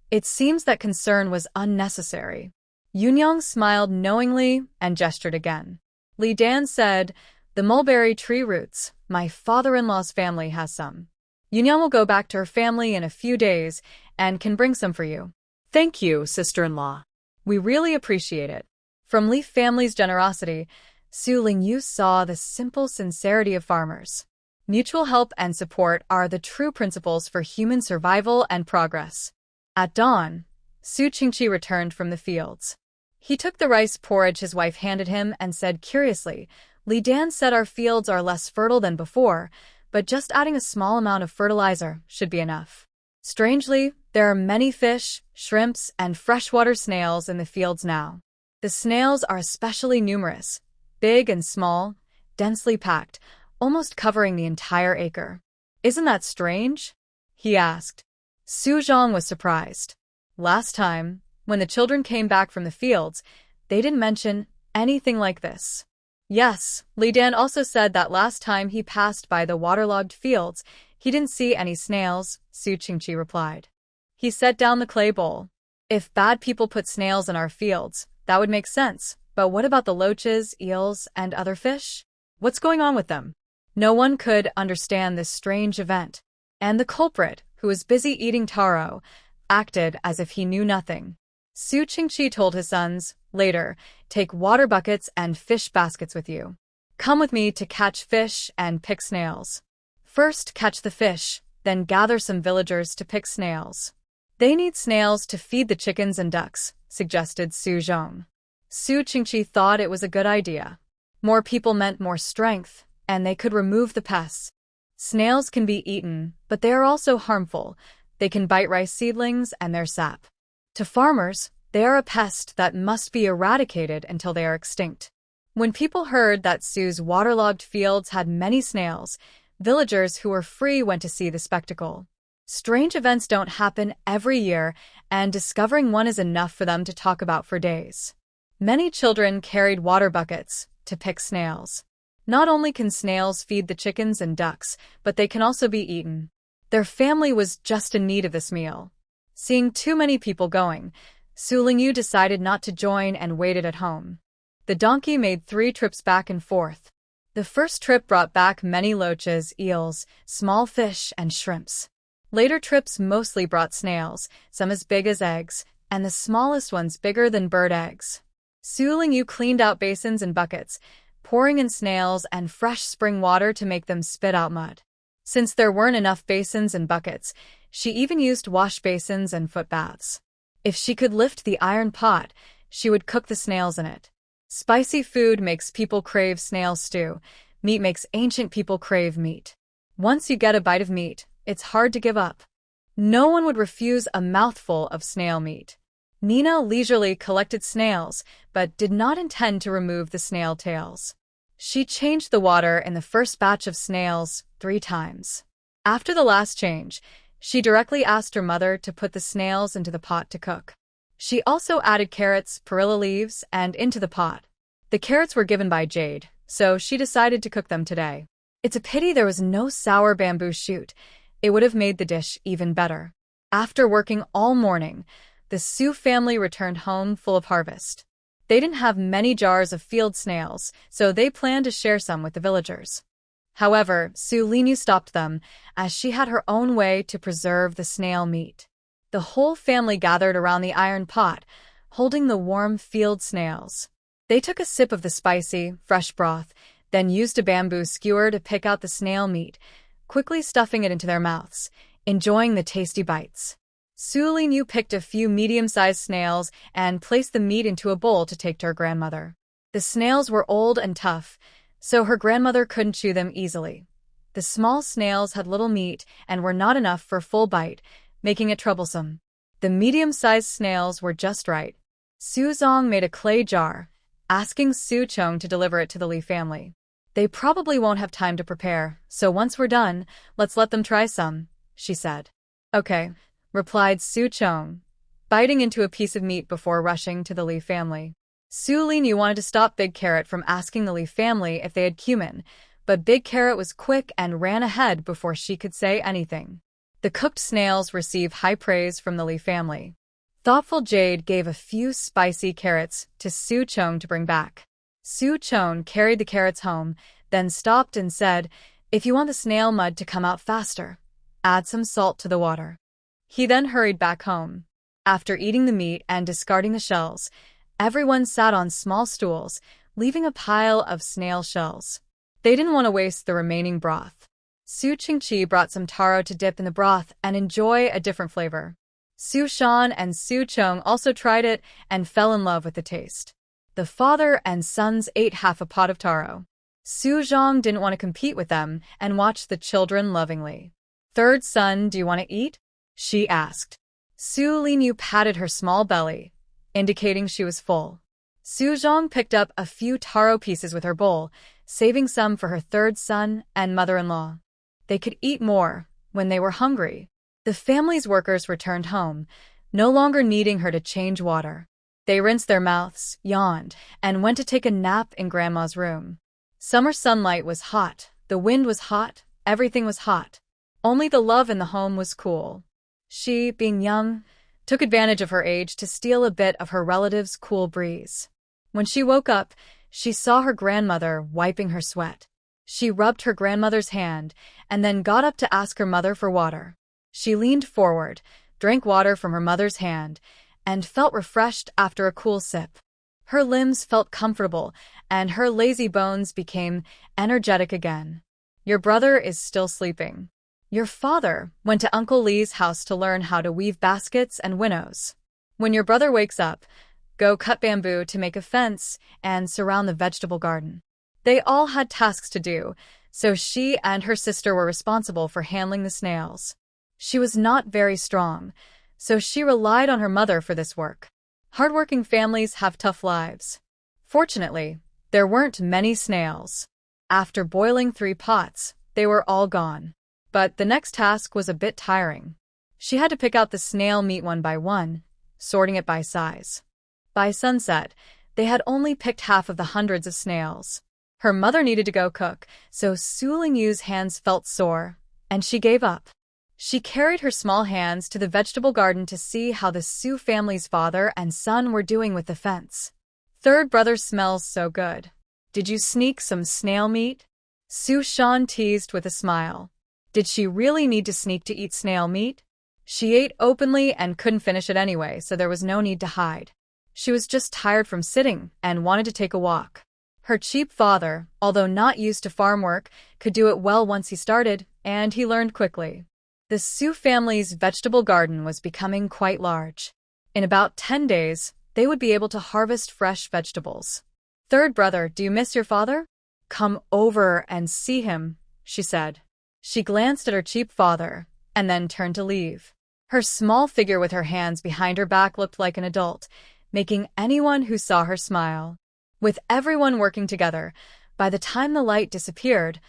Speaker 1: it seems that concern was unnecessary. Yunyang smiled knowingly and gestured again. Li Dan said, "The mulberry tree roots, my father-in-law's family has some. Yunyang will go back to her family in a few days and can bring some for you."
Speaker 2: Thank you, sister-in-law.
Speaker 1: "We really appreciate it." From Li family's generosity, Su Lingyu saw the simple sincerity of farmers. Mutual help and support are the true principles for human survival and progress. At dawn, Su Qingqi returned from the fields. He took the rice porridge his wife handed him and said curiously, "Li Dan said our fields are less fertile than before, but just adding a small amount of fertilizer should be enough." Strangely, there are many fish, shrimps, and freshwater snails in the fields now. The snails are especially numerous, big and small, densely packed, almost covering the entire acre. "Isn't that strange?" he asked. Su Zhong was surprised. Last time, when the children came back from the fields, they didn't mention anything like this. Yes, Li Dan also said that last time he passed by the waterlogged fields, he didn't see any snails, Su Qingqi replied. He set down the clay bowl. "If bad people put snails in our fields, that would make sense, but what about the loaches, eels, and other fish? What's going on with them?" No one could understand this strange event, and the culprit, who was busy eating taro, acted as if he knew nothing. Su Qingqi told his sons, "Later, take water buckets and fish baskets with you. Come with me to catch fish and pick snails. First catch the fish, then gather some villagers to pick snails. They need snails to feed the chickens and ducks," suggested Su Zhong. Su Qingqi thought it was a good idea. More people meant more strength, and they could remove the pests. Snails can be eaten, but they are also harmful. They can bite rice seedlings and their sap. To farmers, they are a pest that must be eradicated until they are extinct. When people heard that Su's waterlogged fields had many snails, villagers who were free went to see the spectacle. Strange events don't happen every year, and discovering one is enough for them to talk about for days. Many children carried water buckets to pick snails. Not only can snails feed the chickens and ducks, but they can also be eaten. Their family was just in need of this meal. Seeing too many people going, Su Lingyu decided not to join and waited at home. The donkey made 3 trips back and forth. The The first trip brought back many loaches, eels, small fish, and shrimps. Later trips mostly brought snails, some as big as eggs, and the smallest ones bigger than bird eggs. Su Lingyu cleaned out basins and buckets, pouring in snails and fresh spring water to make them spit out mud. Since there weren't enough basins and buckets, she even used wash basins and foot baths. If she could lift the iron pot, she would cook the snails in it. Spicy food makes people crave snail stew. Meat makes ancient people crave meat. Once you get a bite of meat, it's hard to give up. No one would refuse a mouthful of snail meat. Nina leisurely collected snails, but did not intend to remove the snail tails. She changed the water in the first batch of snails 3 times. After the last change, she directly asked her mother to put the snails into the pot to cook. She also added carrots, perilla leaves, and into the pot. The carrots were given by Jade, so she decided to cook them today. It's a pity there was no sour bamboo shoot. It would have made the dish even better. After working all morning, the Su family returned home full of harvest. They didn't have many jars of field snails, so they planned to share some with the villagers. However, Su Lingyu stopped them, as she had her own way to preserve the snail meat. The whole family gathered around the iron pot, holding the warm field snails. They took a sip of the spicy, fresh broth, then used a bamboo skewer to pick out the snail meat, quickly stuffing it into their mouths, enjoying the tasty bites. Su Lingyu picked a few medium-sized snails and placed the meat into a bowl to take to her grandmother. The snails were old and tough, so her grandmother couldn't chew them easily. The small snails had little meat and were not enough for a full bite, making it troublesome. The medium-sized snails were just right. Su Zong made a clay jar, asking Su Chong to deliver it to the Li family. They probably won't have time to prepare, so once we're done, let's let them try some, she said. Okay, replied Su Chong, biting into a piece of meat before rushing to the Li family. Su Lingyu wanted to stop Big Carrot from asking the Li family if they had cumin, but Big Carrot was quick and ran ahead before she could say anything. The cooked snails received high praise from the Li family. Thoughtful Jade gave a few spicy carrots to Su Chong to bring back. Su Chong carried the carrots home, then stopped and said, "If you want the snail mud to come out faster, add some salt to the water." He then hurried back home. After eating the meat and discarding the shells, everyone sat on small stools, leaving a pile of snail shells. They didn't want to waste the remaining broth. Su Qingqi brought some taro to dip in the broth and enjoy a different flavor. Su Shan and Su Chong also tried it and fell in love with the taste. The father and sons ate half a pot of taro. Su Zhang didn't want to compete with them and watched the children lovingly. "Third son, do you want to eat?" she asked. Su Lingyu patted her small belly, indicating she was full. Su Zhang picked up a few taro pieces with her bowl, saving some for her third son and mother-in-law. They could eat more when they were hungry. The family's workers returned home, no longer needing her to change water. They rinsed their mouths, yawned, and went to take a nap in Grandma's room. Summer sunlight was hot, the wind was hot, everything was hot. Only the love in the home was cool. She, being young, took advantage of her age to steal a bit of her relative's cool breeze. When she woke up, she saw her grandmother wiping her sweat. She rubbed her grandmother's hand and then got up to ask her mother for water. She leaned forward, drank water from her mother's hand, and felt refreshed after a cool sip. Her limbs felt comfortable, and her lazy bones became energetic again. "Your brother is still sleeping. Your father went to Uncle Lee's house to learn how to weave baskets and winnows. When your brother wakes up, go cut bamboo to make a fence and surround the vegetable garden." They all had tasks to do, so she and her sister were responsible for handling the snails. She was not very strong, so she relied on her mother for this work. Hardworking families have tough lives. Fortunately, there weren't many snails. After boiling 3 pots, they were all gone. But the next task was a bit tiring. She had to pick out the snail meat one by one, sorting it by size. By sunset, they had only picked half of the hundreds of snails. Her mother needed to go cook, so Su Lingyu's hands felt sore, and she gave up. She carried her small hands to the vegetable garden to see how the Su family's father and son were doing with the fence. "Third brother smells so good. Did you sneak some snail meat?" Su Shan teased with a smile. Did she really need to sneak to eat snail meat? She ate openly and couldn't finish it anyway, so there was no need to hide. She was just tired from sitting and wanted to take a walk. Her cheap father, although not used to farm work, could do it well once he started, and he learned quickly. The Su family's vegetable garden was becoming quite large. In about 10 days, they would be able to harvest fresh vegetables. Third brother, do you miss your father? Come over and see him, she said. She glanced at her cheap father, and then turned to leave. Her small figure with her hands behind her back looked like an adult, making anyone who saw her smile. With everyone working together, by the time the light disappeared,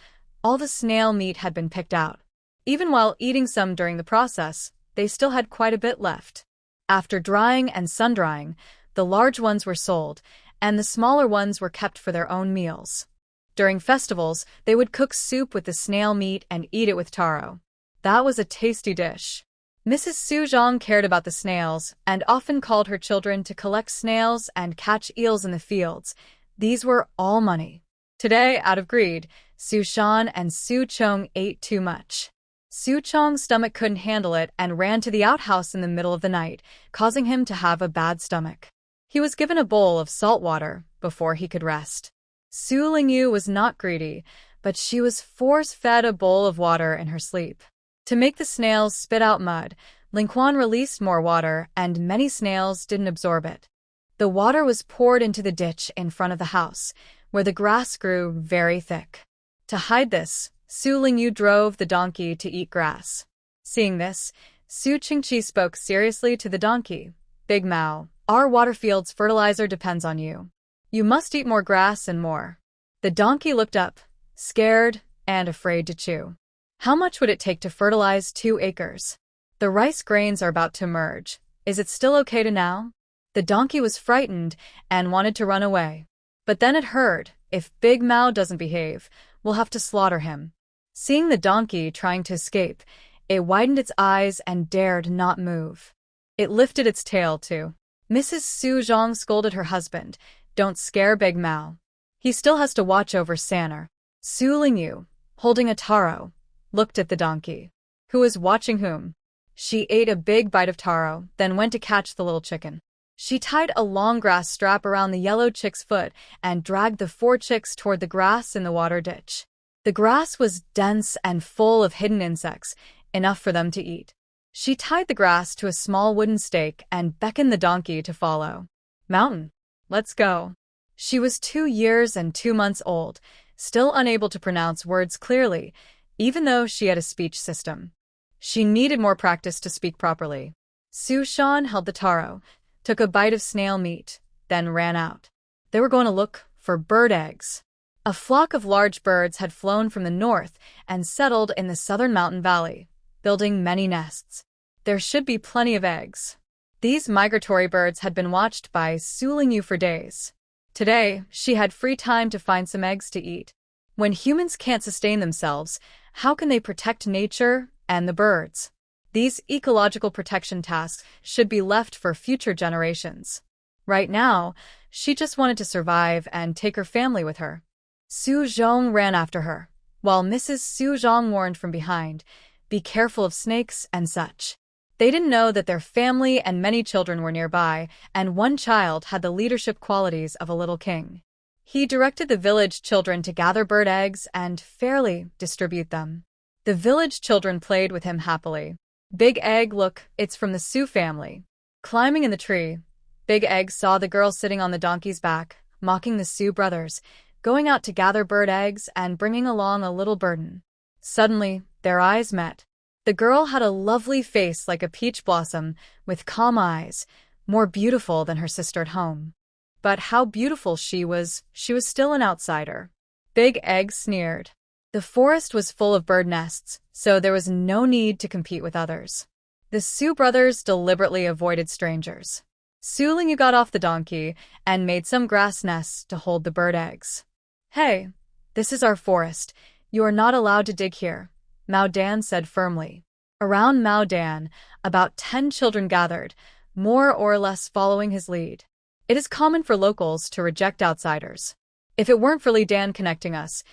Speaker 1: all the snail meat had been picked out. Even while eating some during the process, they still had quite a bit left. After drying and sun-drying, the large ones were sold, and the smaller ones were kept for their own meals. During festivals, they would cook soup with the snail meat and eat it with taro. That was a tasty dish. Mrs. Su Zhang cared about the snails and often called her children to collect snails and catch eels in the fields. These were all money. Today, out of greed, Su Shan and Su Chong ate too much. Su Chong's stomach couldn't handle it and ran to the outhouse in the middle of the night, causing him to have a bad stomach. He was given a bowl of salt water before he could rest. Su Lingyu was not greedy, but she was force-fed a bowl of water in her sleep. To make the snails spit out mud, Lingquan released more water, and many snails didn't absorb it. The water was poured into the ditch in front of the house, where the grass grew very thick. To hide this, Su Lingyu drove the donkey to eat grass. Seeing this, Su Qingqi spoke seriously to the donkey. Big Mao, our waterfield's fertilizer depends on you. You must eat more grass and more. The donkey looked up, scared and afraid to chew. How much would it take to fertilize 2 acres? The rice grains are about to merge. Is it still okay to now? The donkey was frightened and wanted to run away. But then it heard, if Big Mao doesn't behave, we'll have to slaughter him. Seeing the donkey trying to escape, it widened its eyes and dared not move. It lifted its tail too. Mrs. Su Zhang scolded her husband, don't scare Big Mao. He still has to watch over Sanner. Su Lingyu, holding a taro, looked at the donkey. Who was watching whom? She ate a big bite of taro, then went to catch the little chicken. She tied a long grass strap around the yellow chick's foot and dragged the 4 chicks toward the grass in the water ditch. The grass was dense and full of hidden insects, enough for them to eat. She tied the grass to a small wooden stake and beckoned the donkey to follow. Mountain, let's go. She was 2 years and 2 months old, still unable to pronounce words clearly, even though she had a speech system. She needed more practice to speak properly. Su Shan held the taro, took a bite of snail meat, then ran out. They were going to look for bird eggs. A flock of large birds had flown from the north and settled in the southern mountain valley, building many nests. There should be plenty of eggs. These migratory birds had been watched by Su Lingyu for days. Today, she had free time to find some eggs to eat. When humans can't sustain themselves, how can they protect nature and the birds? These ecological protection tasks should be left for future generations. Right now, she just wanted to survive and take her family with her. Su Zhong ran after her, while Mrs. Su Zhong warned from behind, be careful of snakes and such. They didn't know that their family and many children were nearby, and one child had the leadership qualities of a little king. He directed the village children to gather bird eggs and fairly distribute them. The village children played with him happily. Big Egg, look, it's from the Su family. Climbing in the tree, Big Egg saw the girl sitting on the donkey's back, mocking the Su brothers, going out to gather bird eggs and bringing along a little burden. Suddenly, their eyes met. The girl had a lovely face like a peach blossom, with calm eyes, more beautiful than her sister at home. But how beautiful she was still an outsider. Big Egg sneered. The forest was full of bird nests, so there was no need to compete with others. The Su brothers deliberately avoided strangers. Su Lingyu got off the donkey and made some grass nests to hold the bird eggs. Hey, this is our forest. You are not allowed to dig here, Mao Dan said firmly. Around Mao Dan, about 10 children gathered, more or less following his lead. It is common for locals to reject outsiders. If it weren't for Li Dan connecting us,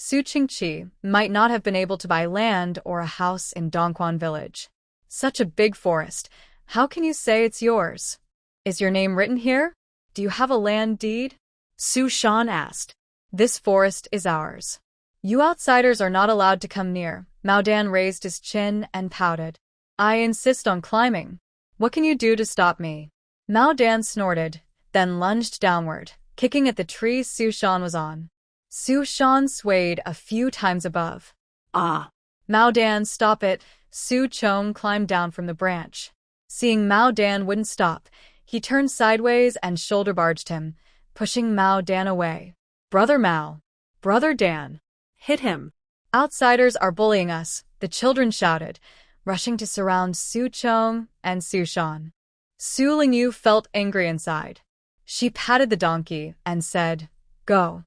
Speaker 1: Su Qingqi might not have been able to buy land or a house in Dongquan village. Such a big forest. How can you say it's yours? Is your name written here? Do you have a land deed?
Speaker 2: Su Shan asked.
Speaker 1: This forest is ours. You outsiders are not allowed to come near. Mao Dan raised his chin and pouted. I insist on climbing. What can you do to stop me? Mao Dan snorted, then lunged downward, kicking at the tree Su Shan was on. Su Shan swayed a few times above.
Speaker 2: Ah!
Speaker 1: Mao Dan, stop it. Su Chong climbed down from the branch. Seeing Mao Dan wouldn't stop, he turned sideways and shoulder-barged him, pushing Mao Dan away. Brother Mao. Brother Dan.
Speaker 2: Hit him.
Speaker 1: Outsiders are bullying us, the children shouted, rushing to surround Su Chong and Su Shan. Su Lingyu felt angry inside. She patted the donkey and said, Go.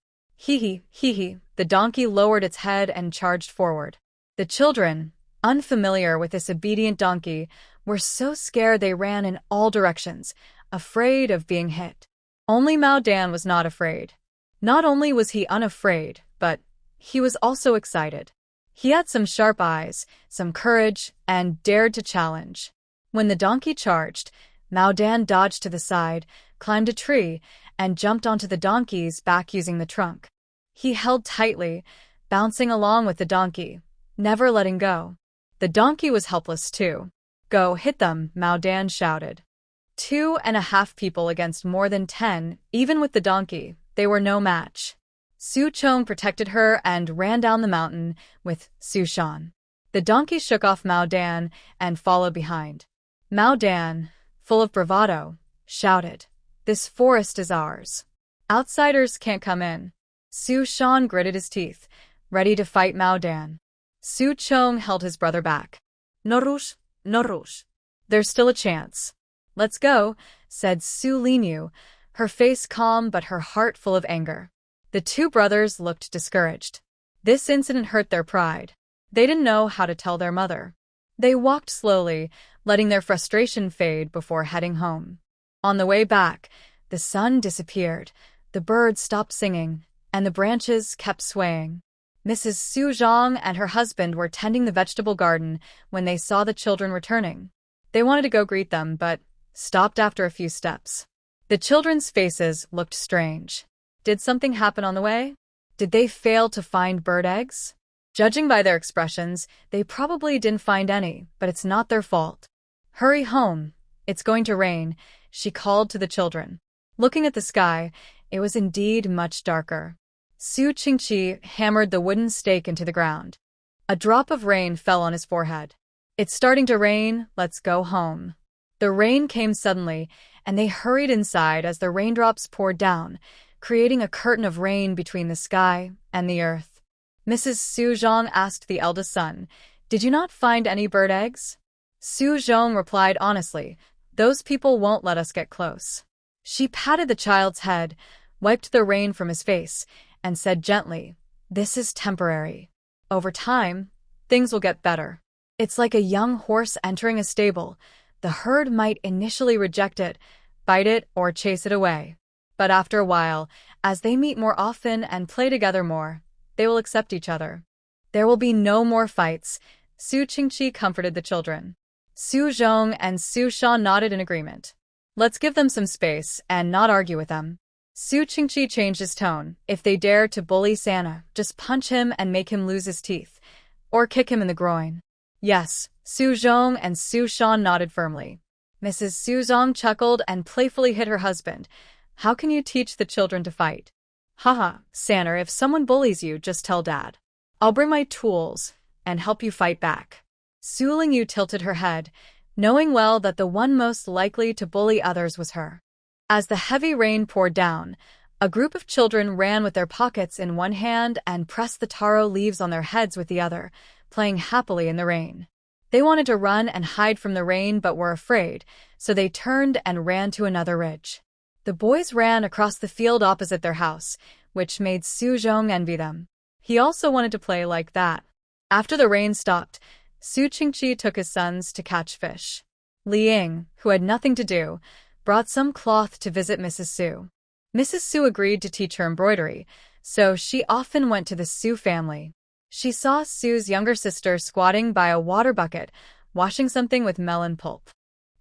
Speaker 1: Hee hee. The donkey lowered its head and charged forward. The children, unfamiliar with this obedient donkey, were so scared they ran in all directions, afraid of being hit. Only Mao Dan was not afraid. Not only was he unafraid, but he was also excited. He had some sharp eyes, some courage, and dared to challenge. When the donkey charged, Mao Dan dodged to the side, climbed a tree, and jumped onto the donkey's back using the trunk. He held tightly, bouncing along with the donkey, never letting go. The donkey was helpless too. Go, hit them, Mao Dan shouted. 2.5 people against more than 10, even with the donkey, they were no match. Su Chong protected her and ran down the mountain with Su Shan. The donkey shook off Mao Dan and followed behind. Mao Dan, full of bravado, shouted, This forest is ours. Outsiders can't come in. Su Shan gritted his teeth, ready to fight Mao Dan. Su Chong held his brother back.
Speaker 2: No rush.
Speaker 1: There's still a chance. Let's go, said Su Lingyu, her face calm but her heart full of anger. The two brothers looked discouraged. This incident hurt their pride. They didn't know how to tell their mother. They walked slowly, letting their frustration fade before heading home. On the way back, the sun disappeared, the birds stopped singing, and the branches kept swaying. Mrs. Su Zhang and her husband were tending the vegetable garden when they saw the children returning. They wanted to go greet them, but stopped after a few steps. The children's faces looked strange. Did something happen on the way? Did they fail to find bird eggs? Judging by their expressions, they probably didn't find any, but it's not their fault. Hurry home. It's going to rain, she called to the children. Looking at the sky, it was indeed much darker. Su Qingqi hammered the wooden stake into the ground. A drop of rain fell on his forehead. It's starting to rain, let's go home. The rain came suddenly, and they hurried inside as the raindrops poured down, creating a curtain of rain between the sky and the earth. Mrs. Su Zhang asked the eldest son, Did you not find any bird eggs? Su Zhong replied honestly, Those people won't let us get close. She patted the child's head, wiped the rain from his face, and said gently, This is temporary. Over time, things will get better. It's like a young horse entering a stable. The herd might initially reject it, bite it, or chase it away. But after a while, as they meet more often and play together more, they will accept each other. There will be no more fights, Su Qingqi comforted the children. Su Zhong and Su Shan nodded in agreement. Let's give them some space and not argue with them. Su Qingqi changed his tone. If they dare to bully Santa, just punch him and make him lose his teeth. Or kick him in the groin. Yes, Su Zhong and Su Shan nodded firmly. Mrs. Su Zhong chuckled and playfully hit her husband. How can you teach the children to fight? Haha, Santa, if someone bullies you, just tell Dad. I'll bring my tools and help you fight back. Su Lingyu tilted her head, knowing well that the one most likely to bully others was her. As the heavy rain poured down, a group of children ran with their pockets in one hand and pressed the taro leaves on their heads with the other, playing happily in the rain. They wanted to run and hide from the rain but were afraid, so they turned and ran to another ridge. The boys ran across the field opposite their house, which made Su Zhong envy them. He also wanted to play like that. After the rain stopped, Su Qingqi took his sons to catch fish. Li Ying, who had nothing to do, brought some cloth to visit Mrs. Su. Mrs. Su agreed to teach her embroidery, so she often went to the Su family. She saw Su's younger sister squatting by a water bucket, washing something with melon pulp.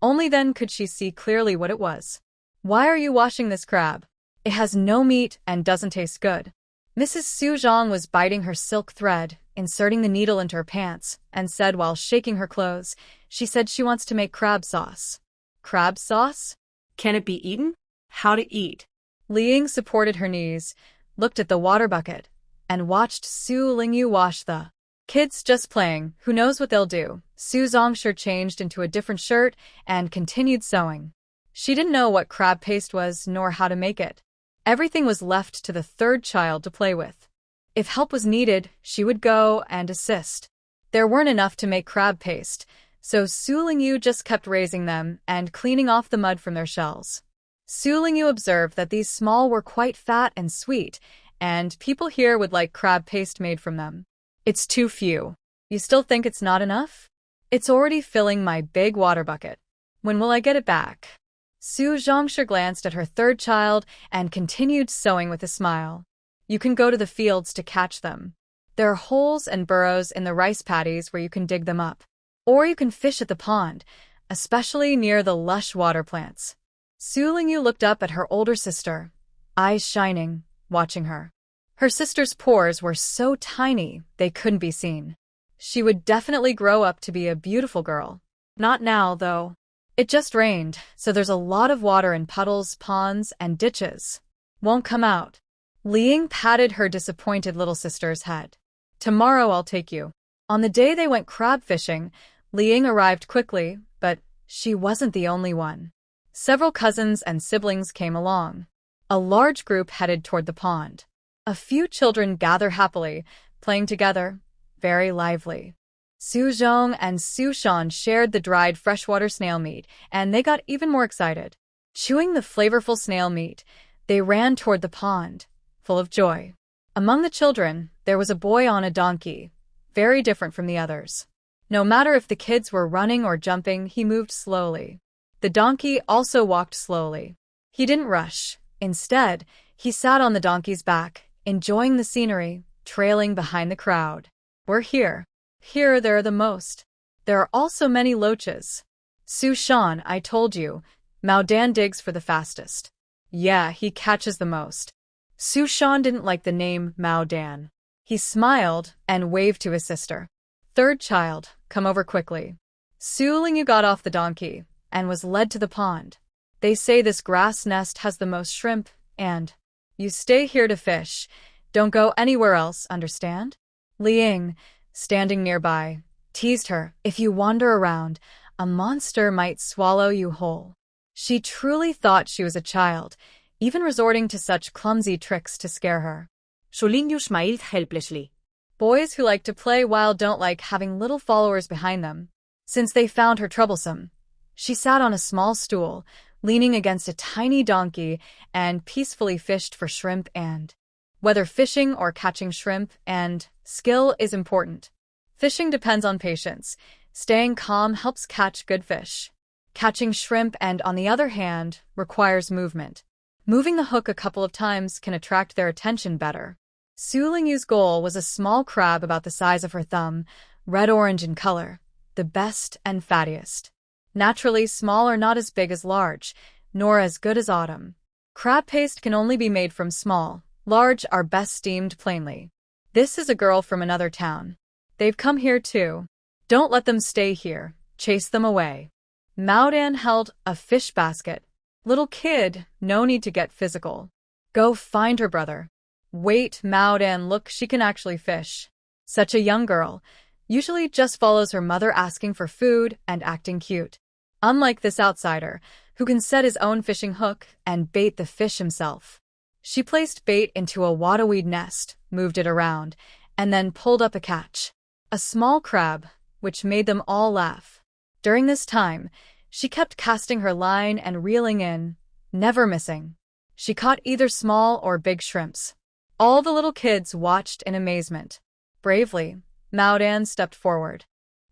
Speaker 1: Only then could she see clearly what it was. "Why are you washing this crab? It has no meat and doesn't taste good." Mrs. Su Zhang was biting her silk thread, inserting the needle into her pants, and said while shaking her clothes, she said she wants to make crab sauce. Crab sauce?
Speaker 2: Can it be eaten? How to eat?
Speaker 1: Li supported her knees, looked at the water bucket, and watched Su Lingyu wash the kids just playing, who knows what they'll do. Su Zongshi changed into a different shirt and continued sewing. She didn't know what crab paste was nor how to make it. Everything was left to the third child to play with. If help was needed, she would go and assist. There weren't enough to make crab paste, so Su Lingyu just kept raising them and cleaning off the mud from their shells. Su Lingyu observed that these small were quite fat and sweet, and people here would like crab paste made from them. "It's too few. You still think it's not enough? It's already filling my big water bucket. When will I get it back?" Su Zongshi glanced at her third child and continued sewing with a smile. "You can go to the fields to catch them. There are holes and burrows in the rice paddies where you can dig them up. Or you can fish at the pond, especially near the lush water plants." Su Lingyu looked up at her older sister, eyes shining, watching her. Her sister's pores were so tiny they couldn't be seen. She would definitely grow up to be a beautiful girl. Not now, though. It just rained, so there's a lot of water in puddles, ponds, and ditches. Won't come out. Li patted her disappointed little sister's head. "Tomorrow I'll take you." On the day they went crab fishing, Li arrived quickly, but she wasn't the only one. Several cousins and siblings came along. A large group headed toward the pond. A few children gather happily, playing together, very lively. Su Zhong and Su Shan shared the dried freshwater snail meat, and they got even more excited. Chewing the flavorful snail meat, they ran toward the pond, full of joy. Among the children, there was a boy on a donkey, very different from the others. No matter if the kids were running or jumping, he moved slowly. The donkey also walked slowly. He didn't rush. Instead, he sat on the donkey's back, enjoying the scenery, trailing behind the crowd. "We're here. Here there are the most. There are also many loaches. Su Shan, I told you, Mao Dan digs for the fastest. Yeah, he catches the most." Su Shan didn't like the name Mao Dan. He smiled and waved to his sister. "Third child, come over quickly." Su Lingyu got off the donkey and was led to the pond. "They say this grass nest has the most shrimp, and you stay here to fish. Don't go anywhere else, understand?" Li, standing nearby, teased her, "If you wander around, a monster might swallow you whole." She truly thought she was a child, even resorting to such clumsy tricks to scare her.
Speaker 2: Su Lingyu smiled helplessly.
Speaker 1: Boys who like to play wild don't like having little followers behind them. Since they found her troublesome, she sat on a small stool, leaning against a tiny donkey, and peacefully fished for shrimp and whether fishing or catching shrimp and skill is important. Fishing depends on patience. Staying calm helps catch good fish. Catching shrimp and, on the other hand, requires movement. Moving the hook a couple of times can attract their attention better. Su Lingyu's goal was a small crab about the size of her thumb, red-orange in color, the best and fattiest. Naturally, small are not as big as large, nor as good as autumn. Crab paste can only be made from small. Large are best steamed plainly. This is a girl from another town. They've come here too. Don't let them stay here. Chase them away. Mao Dan held a fish basket. Little kid, no need to get physical. Go find her brother. Wait, Mao Dan, look, she can actually fish. Such a young girl. Usually just follows her mother asking for food and acting cute. Unlike this outsider, who can set his own fishing hook and bait the fish himself. She placed bait into a waterweed nest, moved it around, and then pulled up a catch. A small crab, which made them all laugh. During this time, she kept casting her line and reeling in, never missing. She caught either small or big shrimps. All the little kids watched in amazement. Bravely, Mao Dan stepped forward.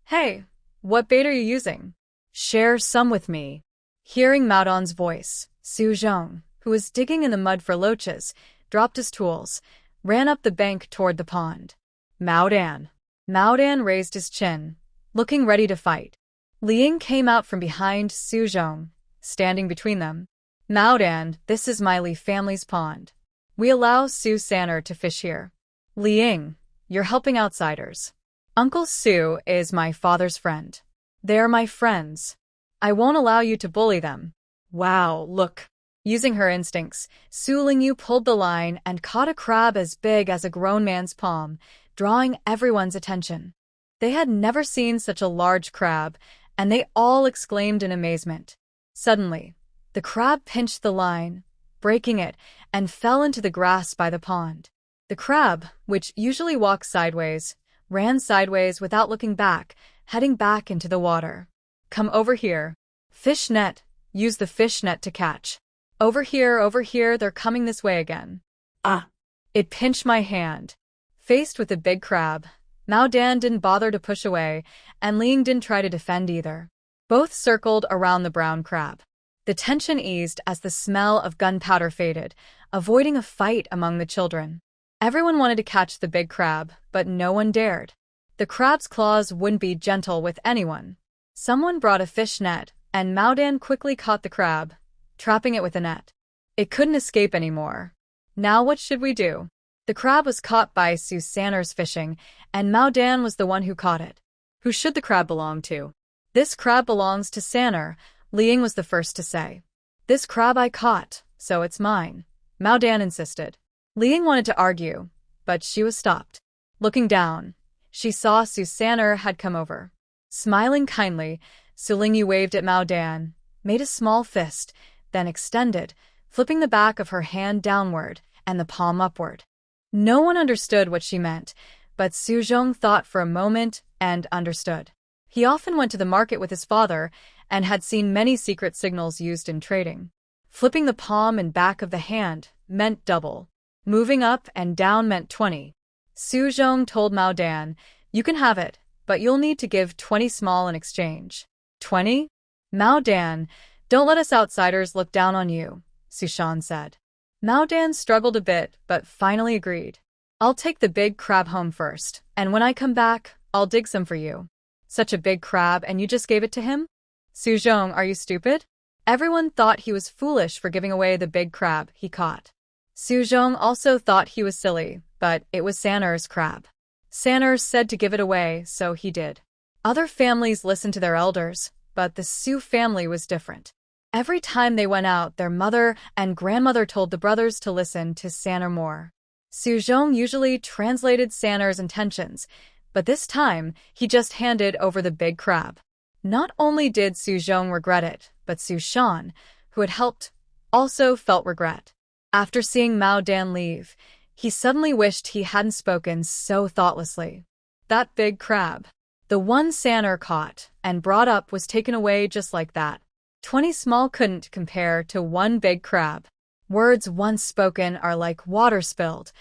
Speaker 1: "Hey, what bait are you using? Share some with me." Hearing Mao Dan's voice, Su Zhong, who was digging in the mud for loaches, dropped his tools, ran up the bank toward the pond. Mao Dan. Mao Dan raised his chin, looking ready to fight. Liang came out from behind Su Zhong, standing between them. Mao Dan, this is my Li family's pond. We allow Su Sanner to fish here. Liang, you're helping outsiders. Uncle Su is my father's friend. They're my friends. I won't allow you to bully them. Wow, look. Using her instincts, Su Lingyu pulled the line and caught a crab as big as a grown man's palm, drawing everyone's attention. They had never seen such a large crab, and they all exclaimed in amazement. Suddenly, the crab pinched the line, breaking it, and fell into the grass by the pond. The crab, which usually walks sideways, ran sideways without looking back, heading back into the water. Come over here. Fish net. Use the fish net to catch. Over here, they're coming this way again. Ah! It pinched my hand. Faced with the big crab, Mao Dan didn't bother to push away, and Liang didn't try to defend either. Both circled around the brown crab. The tension eased as the smell of gunpowder faded, avoiding a fight among the children. Everyone wanted to catch the big crab, but no one dared. The crab's claws wouldn't be gentle with anyone. Someone brought a fish net, and Mao Dan quickly caught the crab, trapping it with a net. It couldn't escape anymore. Now what should we do? The crab was caught by Su Sanner's fishing, and Mao Dan was the one who caught it. Who should the crab belong to? This crab belongs to Sanner, Liang was the first to say. This crab I caught, so it's mine, Mao Dan insisted. Liang wanted to argue, but she was stopped. Looking down, she saw Su Sanner had come over. Smiling kindly, Su Lingyu waved at Mao Dan, made a small fist, then extended, flipping the back of her hand downward and the palm upward. No one understood what she meant, but Su Zhong thought for a moment and understood. He often went to the market with his father and had seen many secret signals used in trading. Flipping the palm and back of the hand meant double. Moving up and down meant 20. Su Zhong told Mao Dan, you can have it, but you'll need to give 20 small in exchange. 20? Mao Dan, don't let us outsiders look down on you, Su Shan said. Mao Dan struggled a bit, but finally agreed. I'll take the big crab home first, and when I come back, I'll dig some for you. Such a big crab, and you just gave it to him? Su Zhong, are you stupid? Everyone thought he was foolish for giving away the big crab he caught. Su Zhong also thought he was silly, but it was Sanner's crab. Sanner said to give it away, so he did. Other families listened to their elders, but the Su family was different. Every time they went out, their mother and grandmother told the brothers to listen to Sanner more. Su Zhong usually translated Sanner's intentions, but this time he just handed over the big crab. Not only did Su Zhong regret it, but Su Shan, who had helped, also felt regret. After seeing Mao Dan leave, he suddenly wished he hadn't spoken so thoughtlessly. That big crab, the one Sanner caught and brought up, was taken away just like that. 20 small couldn't compare to one big crab. Words once spoken are like water spilled.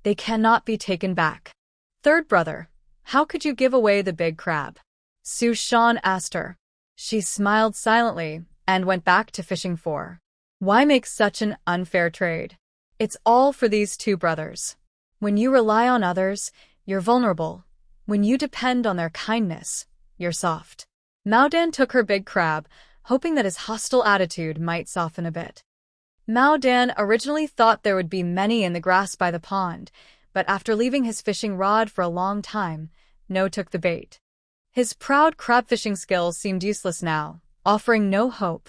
Speaker 1: They cannot be taken back. Third brother, how could you give away the big crab? Su Shan asked her. She smiled silently and went back to fishing for. Why make such an unfair trade? It's all for these two brothers. When you rely on others, you're vulnerable. When you depend on their kindness, you're soft. Mao Dan took her big crab, hoping that his hostile attitude might soften a bit. Mao Dan originally thought there would be many in the grass by the pond, but after leaving his fishing rod for a long time, No took the bait. His proud crab fishing skills seemed useless now, offering no hope.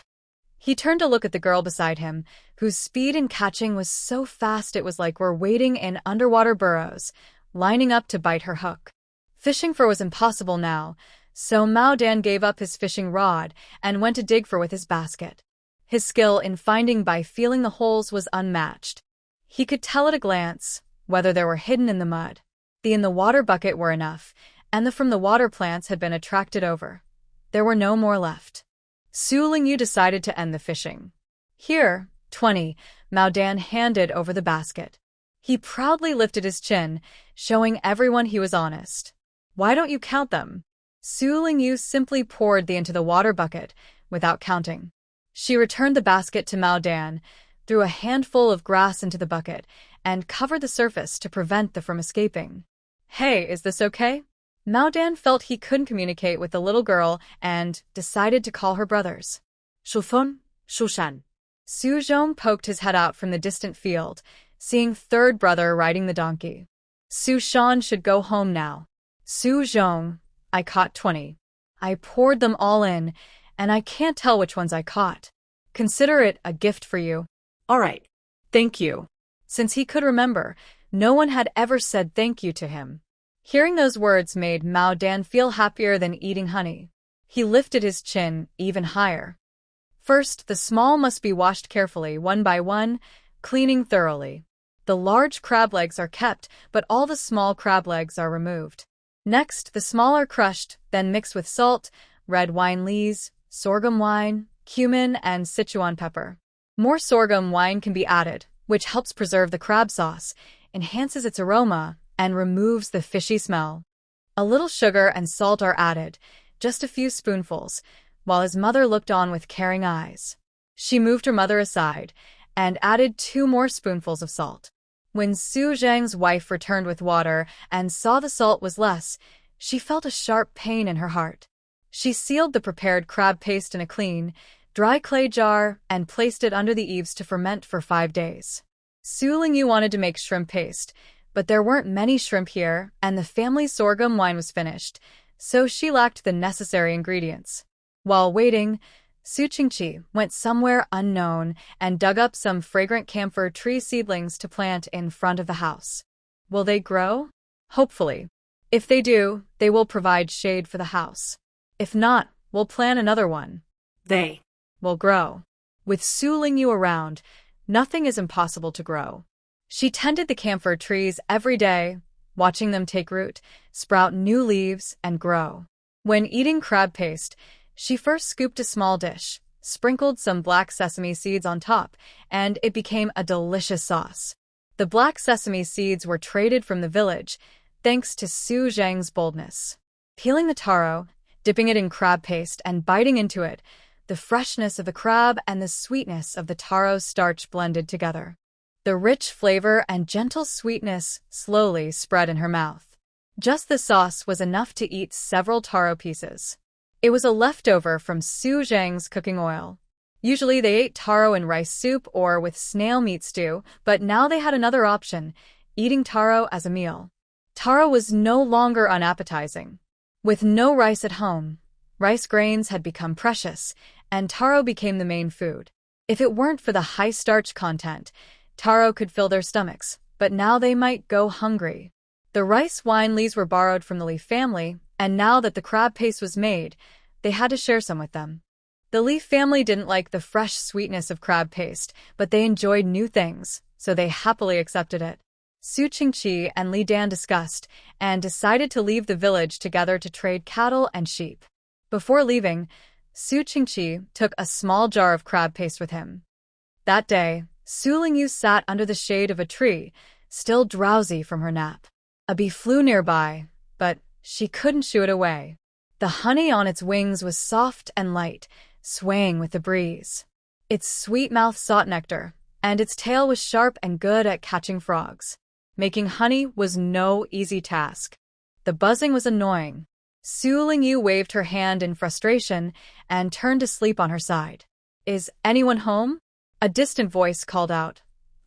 Speaker 1: He turned to look at the girl beside him, whose speed in catching was so fast it was like we're wading in underwater burrows, lining up to bite her hook. Fishing for was impossible now, so Mao Dan gave up his fishing rod and went to dig for with his basket. His skill in finding by feeling the holes was unmatched. He could tell at a glance whether they were hidden in the mud. The in the water bucket were enough, and the from the water plants had been attracted over. There were no more left. Su Lingyu decided to end the fishing. Here, 20, Mao Dan handed over the basket. He proudly lifted his chin, showing everyone he was honest. Why don't you count them? Su Lingyu simply poured the into the water bucket, without counting. She returned the basket to Mao Dan, threw a handful of grass into the bucket, and covered the surface to prevent them from escaping. Hey, is this okay? Mao Dan felt he couldn't communicate with the little girl and decided to call her brothers.
Speaker 2: Shufun, Shushan.
Speaker 1: Su Zhong poked his head out from the distant field, seeing third brother riding the donkey. Su Shan should go home now. Su Zhong, I caught 20. I poured them all in, and I can't tell which ones I caught. Consider it a gift for you.
Speaker 2: All right. Thank you.
Speaker 1: Since he could remember, no one had ever said thank you to him. Hearing those words made Mao Dan feel happier than eating honey. He lifted his chin even higher. First, the small must be washed carefully, one by one, cleaning thoroughly. The large crab legs are kept, but all the small crab legs are removed. Next, the small are crushed, then mixed with salt, red wine lees, sorghum wine, cumin, and Sichuan pepper. More sorghum wine can be added, which helps preserve the crab sauce, enhances its aroma, and removes the fishy smell. A little sugar and salt are added, just a few spoonfuls, while his mother looked on with caring eyes. She moved her mother aside and added 2 more spoonfuls of salt. When Su Zhang's wife returned with water and saw the salt was less, she felt a sharp pain in her heart. She sealed the prepared crab paste in a clean, dry clay jar and placed it under the eaves to ferment for 5 days. Su Lingyu wanted to make shrimp paste, but there weren't many shrimp here, and the family's sorghum wine was finished, so she lacked the necessary ingredients. While waiting, Su Qingqi went somewhere unknown and dug up some fragrant camphor tree seedlings to plant in front of the house. Will they grow? Hopefully. If they do, they will provide shade for the house. If not, we'll plant another one.
Speaker 2: They
Speaker 1: will grow. With Su Lingyu around, nothing is impossible to grow. She tended the camphor trees every day, watching them take root, sprout new leaves, and grow. When eating crab paste, she first scooped a small dish, sprinkled some black sesame seeds on top, and it became a delicious sauce. The black sesame seeds were traded from the village, thanks to Su Zhang's boldness. Peeling the taro, dipping it in crab paste, and biting into it, the freshness of the crab and the sweetness of the taro starch blended together. The rich flavor and gentle sweetness slowly spread in her mouth. Just the sauce was enough to eat several taro pieces. It was a leftover from Su Zhang's cooking oil. Usually they ate taro in rice soup or with snail meat stew, but now they had another option, eating taro as a meal. Taro was no longer unappetizing. With no rice at home, rice grains had become precious, and taro became the main food. If it weren't for the high starch content, taro could fill their stomachs, but now they might go hungry. The rice wine lees were borrowed from the Leaf family, and now that the crab paste was made, they had to share some with them. The Leaf family didn't like the fresh sweetness of crab paste, but they enjoyed new things, so they happily accepted it. Su Qingqi and Li Dan discussed and decided to leave the village together to trade cattle and sheep. Before leaving, Su Qingqi took a small jar of crab paste with him. That day, Su Lingyu sat under the shade of a tree, still drowsy from her nap. A bee flew nearby, but she couldn't shoo it away. The honey on its wings was soft and light, swaying with the breeze. Its sweet mouth sought nectar, and its tail was sharp and good at catching frogs. Making honey was no easy task. The buzzing was annoying. Su Lingyu waved her hand in frustration and turned to sleep on her side. Is anyone home? A distant voice called out.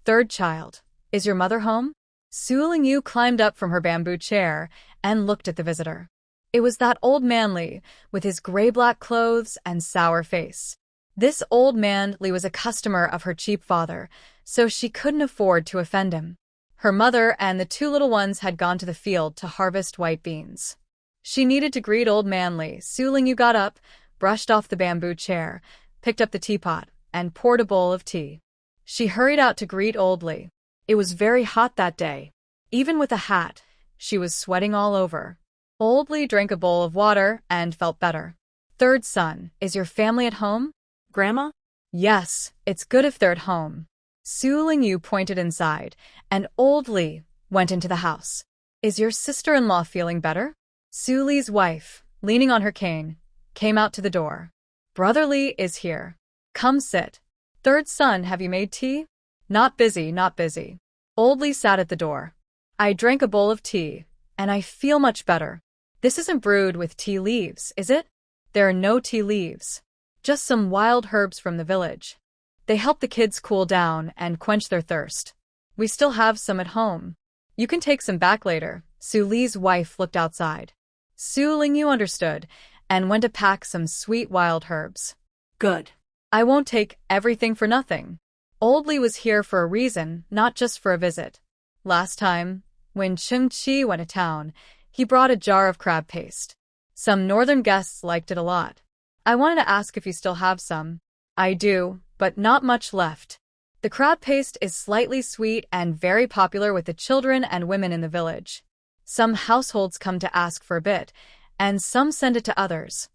Speaker 1: Third child, is your mother home? Su Lingyu climbed up from her bamboo chair and looked at the visitor. It was that old man Li, with his gray-black clothes and sour face. This old man Li was a customer of her cheap father, so she couldn't afford to offend him. Her mother and the 2 little ones had gone to the field to harvest white beans. She needed to greet old man Li. Su Lingyu got up, brushed off the bamboo chair, picked up the teapot, and poured a bowl of tea. She hurried out to greet old Li. It was very hot that day. Even with a hat, she was sweating all over. Old Li drank a bowl of water and felt better. Third son, is your family at home?
Speaker 2: Grandma?
Speaker 1: Yes, it's good if they're at home. Su Lingyu pointed inside, and old Li went into the house. Is your sister-in-law feeling better? Su Li's wife, leaning on her cane, came out to the door. Brother Li is here. Come sit. Third son, have you made tea? Not busy, not busy. Old Lee sat at the door. I drank a bowl of tea, and I feel much better. This isn't brewed with tea leaves, is it? There are no tea leaves. Just some wild herbs from the village. They help the kids cool down and quench their thirst. We still have some at home. You can take some back later. Su Li's wife looked outside. Su Lingyu understood and went to pack some sweet wild herbs.
Speaker 2: Good.
Speaker 1: I won't take everything for nothing. Old Lee was here for a reason, not just for a visit. Last time, when Chung Chi went to town, he brought a jar of crab paste. Some northern guests liked it a lot. I wanted to ask if you still have some. I do, but not much left. The crab paste is slightly sweet and very popular with the children and women in the village. Some households come to ask for a bit, and some send it to others.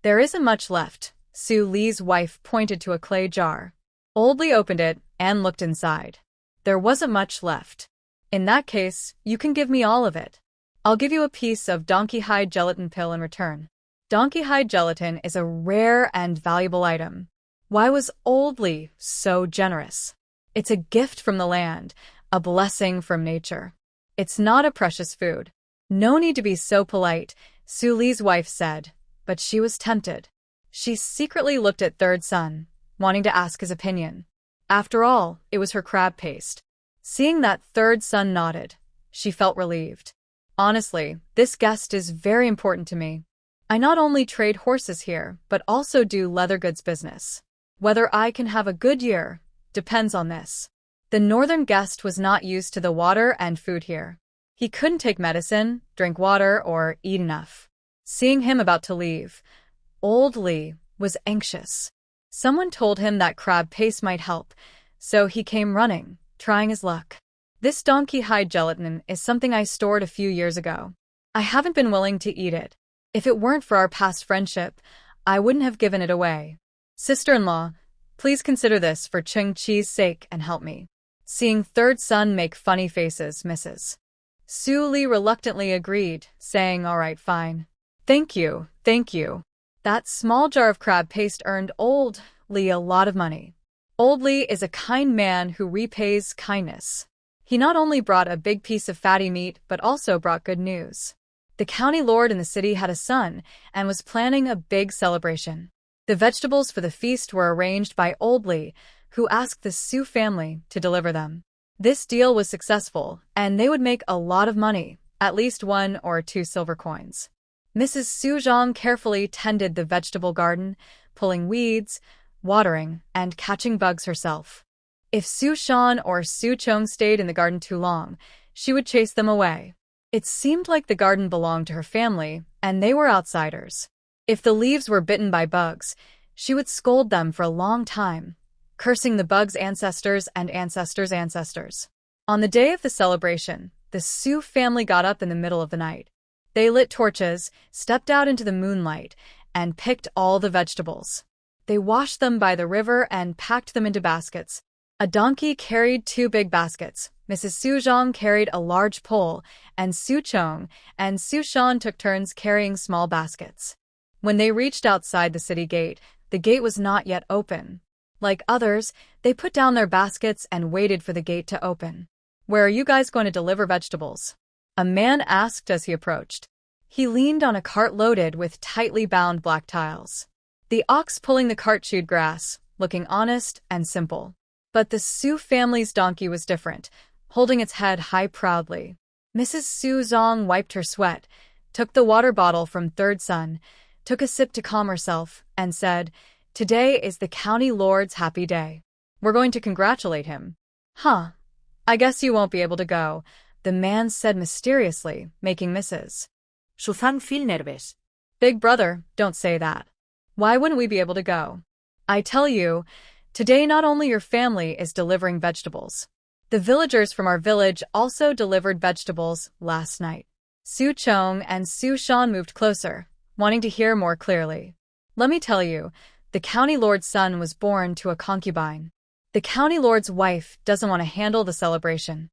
Speaker 1: There isn't much left. Su Li's wife pointed to a clay jar. Old Lee opened it and looked inside. There wasn't much left. In that case, you can give me all of it. I'll give you a piece of donkey hide gelatin pill in return. Donkey hide gelatin is a rare and valuable item. Why was Old Lee so generous? It's a gift from the land, a blessing from nature. It's not a precious food. No need to be so polite, Su Li's wife said, but she was tempted. She secretly looked at third son, wanting to ask his opinion. After all, it was her crab paste. Seeing that third son nodded, she felt relieved. Honestly, this guest is very important to me. I not only trade horses here, but also do leather goods business. Whether I can have a good year depends on this. The northern guest was not used to the water and food here. He couldn't take medicine, drink water, or eat enough. Seeing him about to leave, Old Lee was anxious. Someone told him that crab paste might help, so he came running, trying his luck. This donkey hide gelatin is something I stored a few years ago. I haven't been willing to eat it. If it weren't for our past friendship, I wouldn't have given it away. Sister-in-law, please consider this for Chung Chi's sake and help me. Seeing third son make funny faces, Mrs. Su Li reluctantly agreed, saying, all right, fine. Thank you, thank you. That small jar of crab paste earned Old Lee a lot of money. Old Lee is a kind man who repays kindness. He not only brought a big piece of fatty meat, but also brought good news. The county lord in the city had a son and was planning a big celebration. The vegetables for the feast were arranged by Old Lee, who asked the Su family to deliver them. This deal was successful, and they would make a lot of money, at least 1 or 2 silver coins. Mrs. Su Zhang carefully tended the vegetable garden, pulling weeds, watering, and catching bugs herself. If Su Shan or Su Chong stayed in the garden too long, she would chase them away. It seemed like the garden belonged to her family, and they were outsiders. If the leaves were bitten by bugs, she would scold them for a long time, cursing the bugs' ancestors and ancestors' ancestors. On the day of the celebration, the Su family got up in the middle of the night. They lit torches, stepped out into the moonlight, and picked all the vegetables. They washed them by the river and packed them into baskets. A donkey carried 2 big baskets. Mrs. Su Zhang carried a large pole, and Su Chong and Su Shan took turns carrying small baskets. When they reached outside the city gate, the gate was not yet open. Like others, they put down their baskets and waited for the gate to open. Where are you guys going to deliver vegetables? A man asked as he approached. He leaned on a cart loaded with tightly bound black tiles. The ox pulling the cart chewed grass, looking honest and simple. But the Su family's donkey was different, holding its head high proudly. Mrs. Su Zhang wiped her sweat, took the water bottle from third son, took a sip to calm herself, and said, "Today is the county lord's happy day. We're going to congratulate him." "Huh. I guess you won't be able to go," the man said mysteriously, making Mrs.
Speaker 2: Suzanne feel nervous.
Speaker 1: "Big brother, don't say that. Why wouldn't we be able to go? I tell you, today not only your family is delivering vegetables. The villagers from our village also delivered vegetables last night." Su Chong and Su Shan moved closer, wanting to hear more clearly. "Let me tell you, the county lord's son was born to a concubine. The county lord's wife doesn't want to handle the celebration.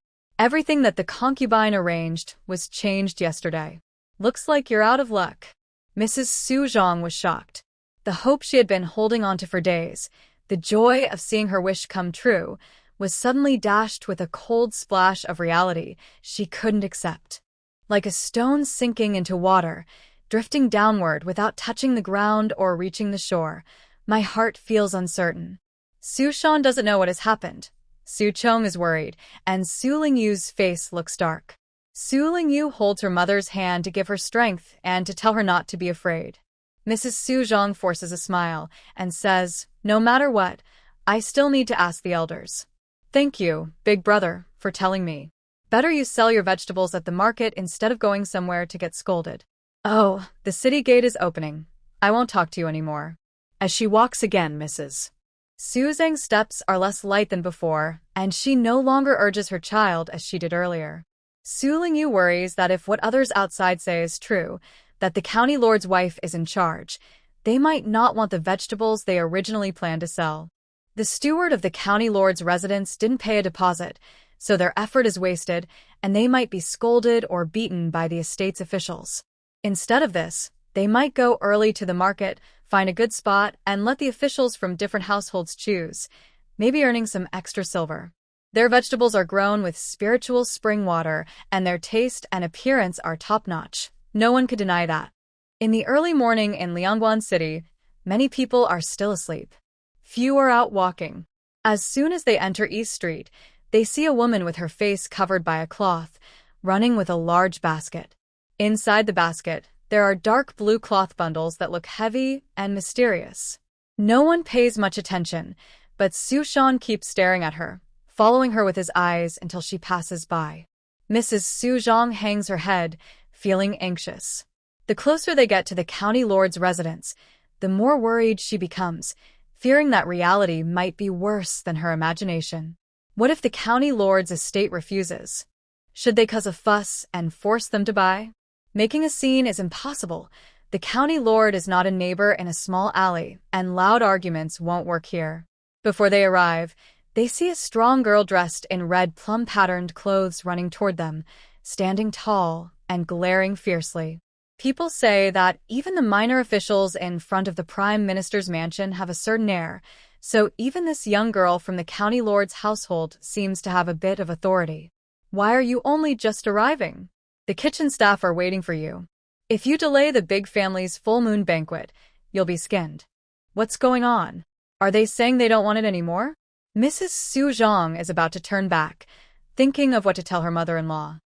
Speaker 1: Everything that the concubine arranged was changed yesterday. Looks like you're out of luck." Mrs. Su Zhang was shocked. The hope she had been holding on to for days, The joy of seeing her wish come true was suddenly dashed with a cold splash of reality she couldn't accept. Like a stone sinking into water, drifting downward without touching the ground or reaching the shore, my heart feels uncertain. Sushan doesn't know what has happened. Su Chong is worried, and Su Lingyu's face looks dark. Su Lingyu holds her mother's hand to give her strength and to tell her not to be afraid. Mrs. Su Zhang forces a smile and says, "No matter what, I still need to ask the elders." "Thank you, big brother, for telling me. Better you sell your vegetables at the market instead of going somewhere to get scolded." "Oh, the city gate is opening. I won't talk to you anymore."
Speaker 2: As she walks again, Mrs.
Speaker 1: Su Zhang's steps are less light than before, and she no longer urges her child as she did earlier. Su Lingyu worries that if what others outside say is true, that the county lord's wife is in charge, they might not want the vegetables they originally planned to sell. The steward of the county lord's residence didn't pay a deposit, so their effort is wasted, and they might be scolded or beaten by the estate's officials. Instead of this, they might go early to the market, find a good spot, and let the officials from different households choose, maybe earning some extra silver. Their vegetables are grown with spiritual spring water, and their taste and appearance are top-notch. No one could deny that. In the early morning in Liangguan City, many people are still asleep. Few are out walking. As soon as they enter East Street, they see a woman with her face covered by a cloth, running with a large basket. Inside the basket, there are dark blue cloth bundles that look heavy and mysterious. No one pays much attention, but Su Shan keeps staring at her, following her with his eyes until she passes by. Mrs. Su Zhang hangs her head, feeling anxious. The closer they get to the county lord's residence, the more worried she becomes, fearing that reality might be worse than her imagination. What if the county lord's estate refuses? Should they cause a fuss and force them to buy? Making a scene is impossible. The county lord is not a neighbor in a small alley, and loud arguments won't work here. Before they arrive, they see a strong girl dressed in red plum-patterned clothes running toward them, standing tall and glaring fiercely. People say that even the minor officials in front of the prime minister's mansion have a certain air, so even this young girl from the county lord's household seems to have a bit of authority. "Why are you only just arriving? The kitchen staff are waiting for you. If you delay the big family's full moon banquet, you'll be skinned." "What's going on? Are they saying they don't want it anymore?" Mrs. Su Zhang is about to turn back, thinking of what to tell her mother-in-law.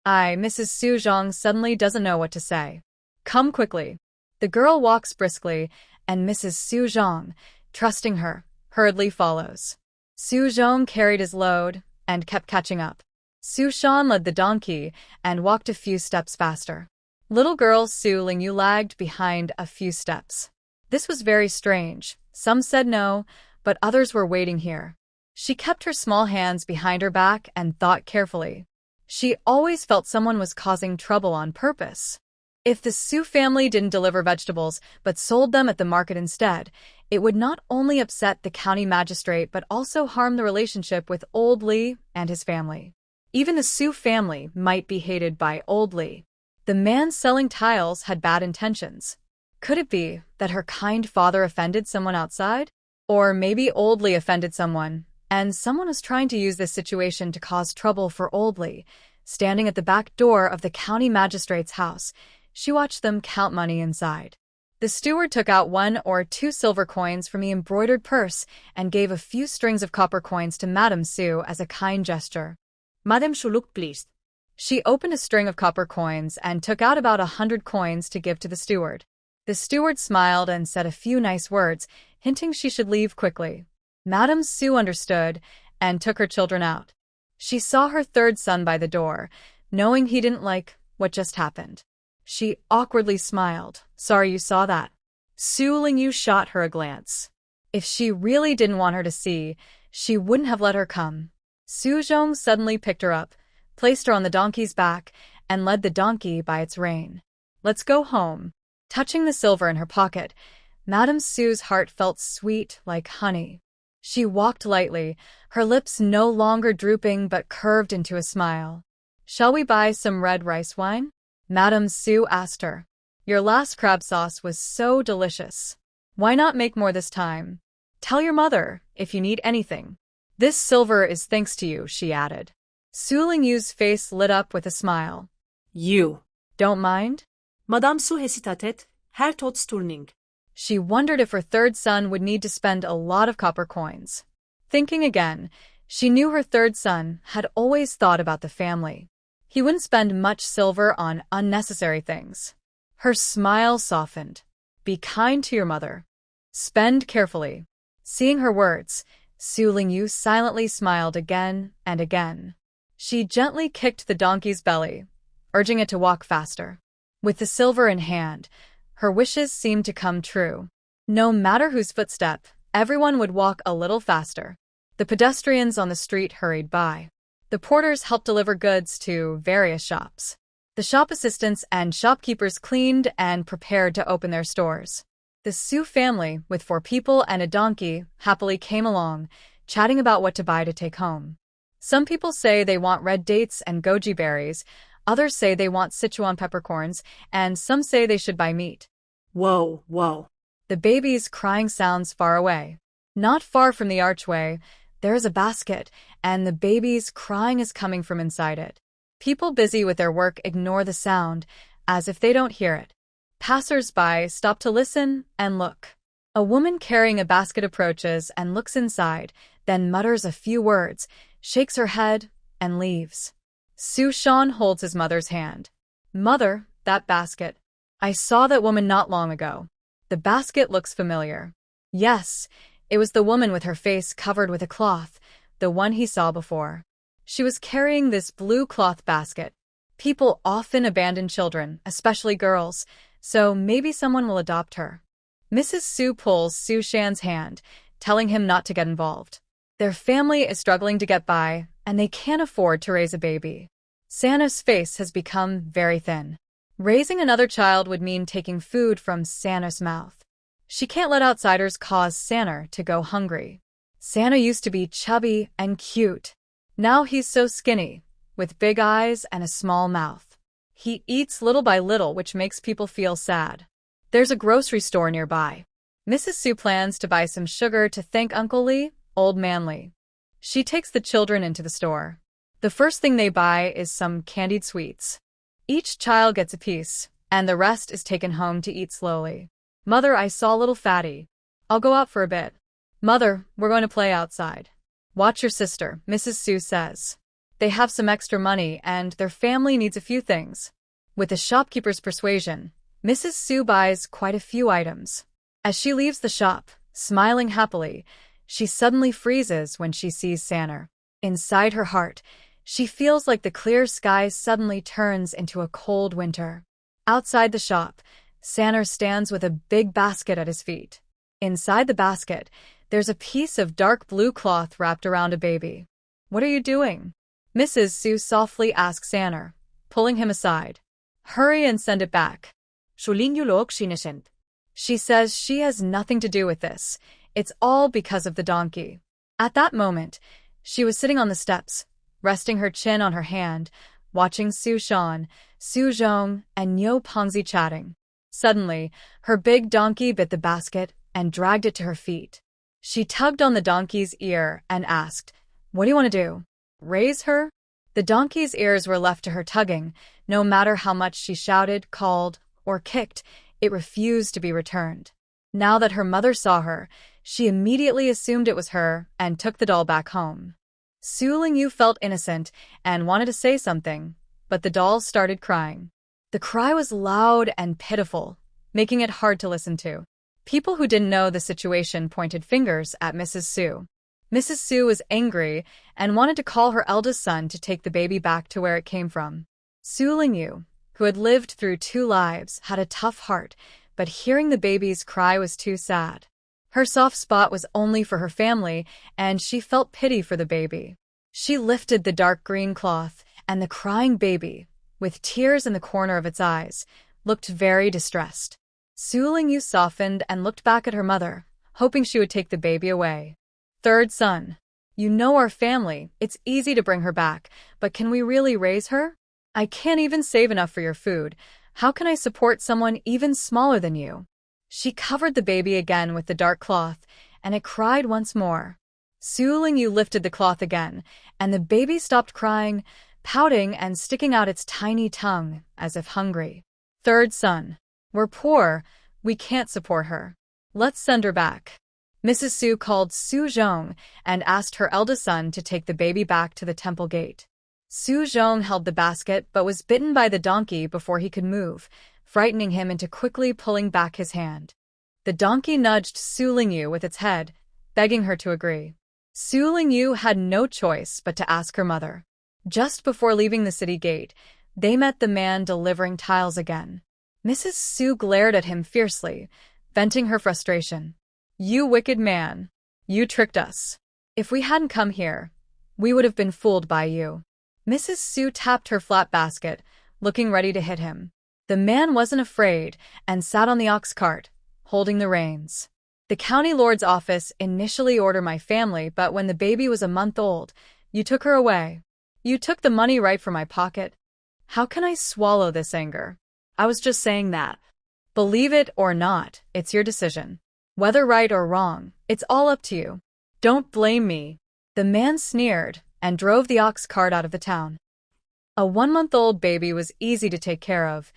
Speaker 1: Mrs. Su Zhang suddenly doesn't know what to say. "Come quickly." The girl walks briskly, and Mrs. Su Zhang, trusting her, hurriedly follows. Su Zhang carried his load and kept catching up. Su Shan led the donkey and walked a few steps faster. Little girl Su Lingyu lagged behind a few steps. This was very strange. Some said no, but others were waiting here. She kept her small hands behind her back and thought carefully. She always felt someone was causing trouble on purpose. If the Su family didn't deliver vegetables but sold them at the market instead, it would not only upset the county magistrate but also harm the relationship with Old Li and his family. Even the Su family might be hated by Old Li. The man selling tiles had bad intentions. Could it be that her kind father offended someone outside? Or maybe Old Li offended someone, and someone was trying to use this situation to cause trouble for Old Li. Standing at the back door of the county magistrate's house, she watched them count money inside. The steward took out 1 or 2 silver coins from the embroidered purse and gave a few strings of copper coins to Madame Su as a kind gesture.
Speaker 2: "Madame Su looked pleased."
Speaker 1: She opened a string of copper coins and took out about 100 coins to give to the steward. The steward smiled and said a few nice words, hinting she should leave quickly. Madame Su understood and took her children out. She saw her third son by the door, knowing he didn't like what just happened. She awkwardly smiled. "Sorry you saw that." Su Lingyu shot her a glance. If she really didn't want her to see, she wouldn't have let her come. Su Zhong suddenly picked her up, placed her on the donkey's back, and led the donkey by its rein. "Let's go home." Touching the silver in her pocket, Madame Su's heart felt sweet like honey. She walked lightly, her lips no longer drooping but curved into a smile. "Shall we buy some red rice wine?" Madame Su asked her. "Your last crab sauce was so delicious. Why not make more this time?" Tell your mother if you need anything. This silver is thanks to you, she added. Su Lingyu's face lit up with a smile.
Speaker 2: You.
Speaker 1: Don't mind?
Speaker 2: Madame Su hesitated, her thoughts turning.
Speaker 1: She wondered if her third son would need to spend a lot of copper coins. Thinking again, she knew her third son had always thought about the family. He wouldn't spend much silver on unnecessary things. Her smile softened. Be kind to your mother. Spend carefully. Seeing her words, Su Lingyu silently smiled again and again. She gently kicked the donkey's belly, urging it to walk faster. With the silver in hand, her wishes seemed to come true. No matter whose footstep, everyone would walk a little faster. The pedestrians on the street hurried by. The porters helped deliver goods to various shops. The shop assistants and shopkeepers cleaned and prepared to open their stores. The Su family, with 4 people and a donkey, happily came along, chatting about what to buy to take home. Some people say they want red dates and goji berries, others say they want Sichuan peppercorns, and some say they should buy meat.
Speaker 2: Whoa, whoa.
Speaker 1: The baby's crying sounds far away. Not far from the archway, there is a basket, and the baby's crying is coming from inside it. People busy with their work ignore the sound, as if they don't hear it. Passers-by stop to listen and look. A woman carrying a basket approaches and looks inside, then mutters a few words, shakes her head, and leaves. Su Shan holds his mother's hand. Mother, that basket. I saw that woman not long ago. The basket looks familiar. Yes, it was the woman with her face covered with a cloth, the one he saw before. She was carrying this blue cloth basket. People often abandon children, especially girls, so maybe someone will adopt her. Mrs. Su pulls Su Shan's hand, telling him not to get involved. Their family is struggling to get by, and they can't afford to raise a baby. Sana's face has become very thin. Raising another child would mean taking food from Sana's mouth. She can't let outsiders cause Sana to go hungry. Sana used to be chubby and cute. Now he's so skinny, with big eyes and a small mouth. He eats little by little, which makes people feel sad. There's a grocery store nearby. Mrs. Su plans to buy some sugar to thank Uncle Lee, Old Man Lee. She takes the children into the store. The first thing they buy is some candied sweets. Each child gets a piece, and the rest is taken home to eat slowly. Mother, I saw little Fatty. I'll go out for a bit. Mother, we're going to play outside. Watch your sister, Mrs. Su says. They have some extra money and their family needs a few things. With the shopkeeper's persuasion, Mrs. Su buys quite a few items. As she leaves the shop, smiling happily, she suddenly freezes when she sees Sana. Inside her heart, she feels like the clear sky suddenly turns into a cold winter. Outside the shop, Sana stands with a big basket at his feet. Inside the basket, there's a piece of dark blue cloth wrapped around a baby. What are you doing? Mrs. Su softly asks Sana, pulling him aside. Hurry and send it back. She says she has nothing to do with this. It's all because of the donkey. At that moment, she was sitting on the steps, resting her chin on her hand, watching Su Shan, Su Zhong, and Niu Pengzi chatting. Suddenly, her big donkey bit the basket and dragged it to her feet. She tugged on the donkey's ear and asked, What do you want to do? Raise her? The donkey's ears were left to her tugging. No matter how much she shouted, called, or kicked, it refused to be returned. Now that her mother saw her, she immediately assumed it was her and took the doll back home. Su Lingyu felt innocent and wanted to say something, but the doll started crying. The cry was loud and pitiful, making it hard to listen to. People who didn't know the situation pointed fingers at Mrs. Su. Mrs. Su was angry and wanted to call her eldest son to take the baby back to where it came from. Su Lingyu, who had lived through 2 lives, had a tough heart, but hearing the baby's cry was too sad. Her soft spot was only for her family, and she felt pity for the baby. She lifted the dark green cloth, and the crying baby, with tears in the corner of its eyes, looked very distressed. Su Lingyu softened and looked back at her mother, hoping she would take the baby away. Third son. You know our family, it's easy to bring her back, but can we really raise her? I can't even save enough for your food. How can I support someone even smaller than you? She covered the baby again with the dark cloth, and it cried once more. Su Lingyu lifted the cloth again, and the baby stopped crying, pouting and sticking out its tiny tongue, as if hungry. Third son. We're poor. We can't support her. Let's send her back. Mrs. Su called Su Zhong and asked her eldest son to take the baby back to the temple gate. Su Zhong held the basket but was bitten by the donkey before he could move, frightening him into quickly pulling back his hand. The donkey nudged Su Lingyu with its head, begging her to agree. Su Lingyu had no choice but to ask her mother. Just before leaving the city gate, they met the man delivering tiles again. Mrs. Su glared at him fiercely, venting her frustration. You wicked man. You tricked us. If we hadn't come here, we would have been fooled by you. Mrs. Su tapped her flat basket, looking ready to hit him. The man wasn't afraid and sat on the ox cart, holding the reins. The county lord's office initially ordered my family, but when the baby was a month old, you took her away. You took the money right from my pocket. How can I swallow this anger?
Speaker 2: I was just saying that.
Speaker 1: Believe it or not, it's your decision. Whether right or wrong, it's all up to you. Don't blame me. The man sneered and drove the ox cart out of the town. A 1-month-old baby was easy to take care of.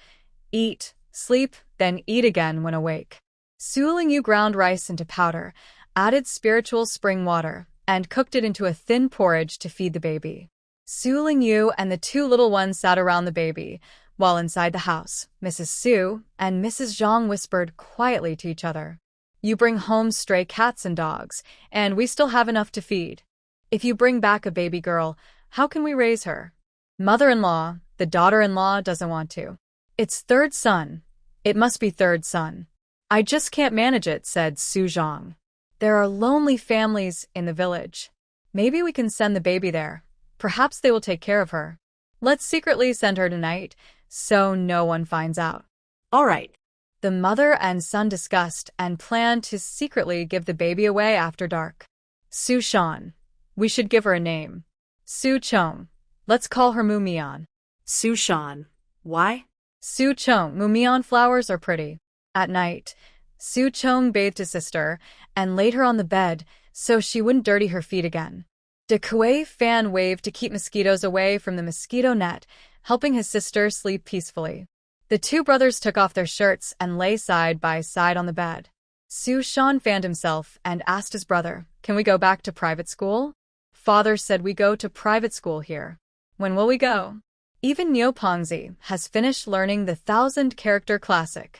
Speaker 1: Eat, sleep, then eat again when awake. Su Lingyu ground rice into powder, added spiritual spring water, and cooked it into a thin porridge to feed the baby. Su Lingyu and the 2 little ones sat around the baby, while inside the house, Mrs. Su and Mrs. Zhang whispered quietly to each other. You bring home stray cats and dogs, and we still have enough to feed. If you bring back a baby girl, how can we raise her? Mother-in-law, the daughter-in-law doesn't want to. It's third son. It must be third son. I just can't manage it, said Su Zhang. There are lonely families in the village. Maybe we can send the baby there. Perhaps they will take care of her. Let's secretly send her tonight, so no one finds out.
Speaker 2: All right.
Speaker 1: The mother and son discussed and planned to secretly give the baby away after dark. Su Shan. We should give her a name. Su Chong. Let's call her Mumian.
Speaker 2: Su Shan. Why?
Speaker 1: Su Chong. Mumian flowers are pretty. At night, Su Chong bathed his sister and laid her on the bed so she wouldn't dirty her feet again. De Kuei fan waved to keep mosquitoes away from the mosquito net, helping his sister sleep peacefully. The 2 brothers took off their shirts and lay side by side on the bed. Su Shan fanned himself and asked his brother, Can we go back to private school? Father said we go to private school here. When will we go? Even Niu Pongzi has finished learning the 1,000-character classic.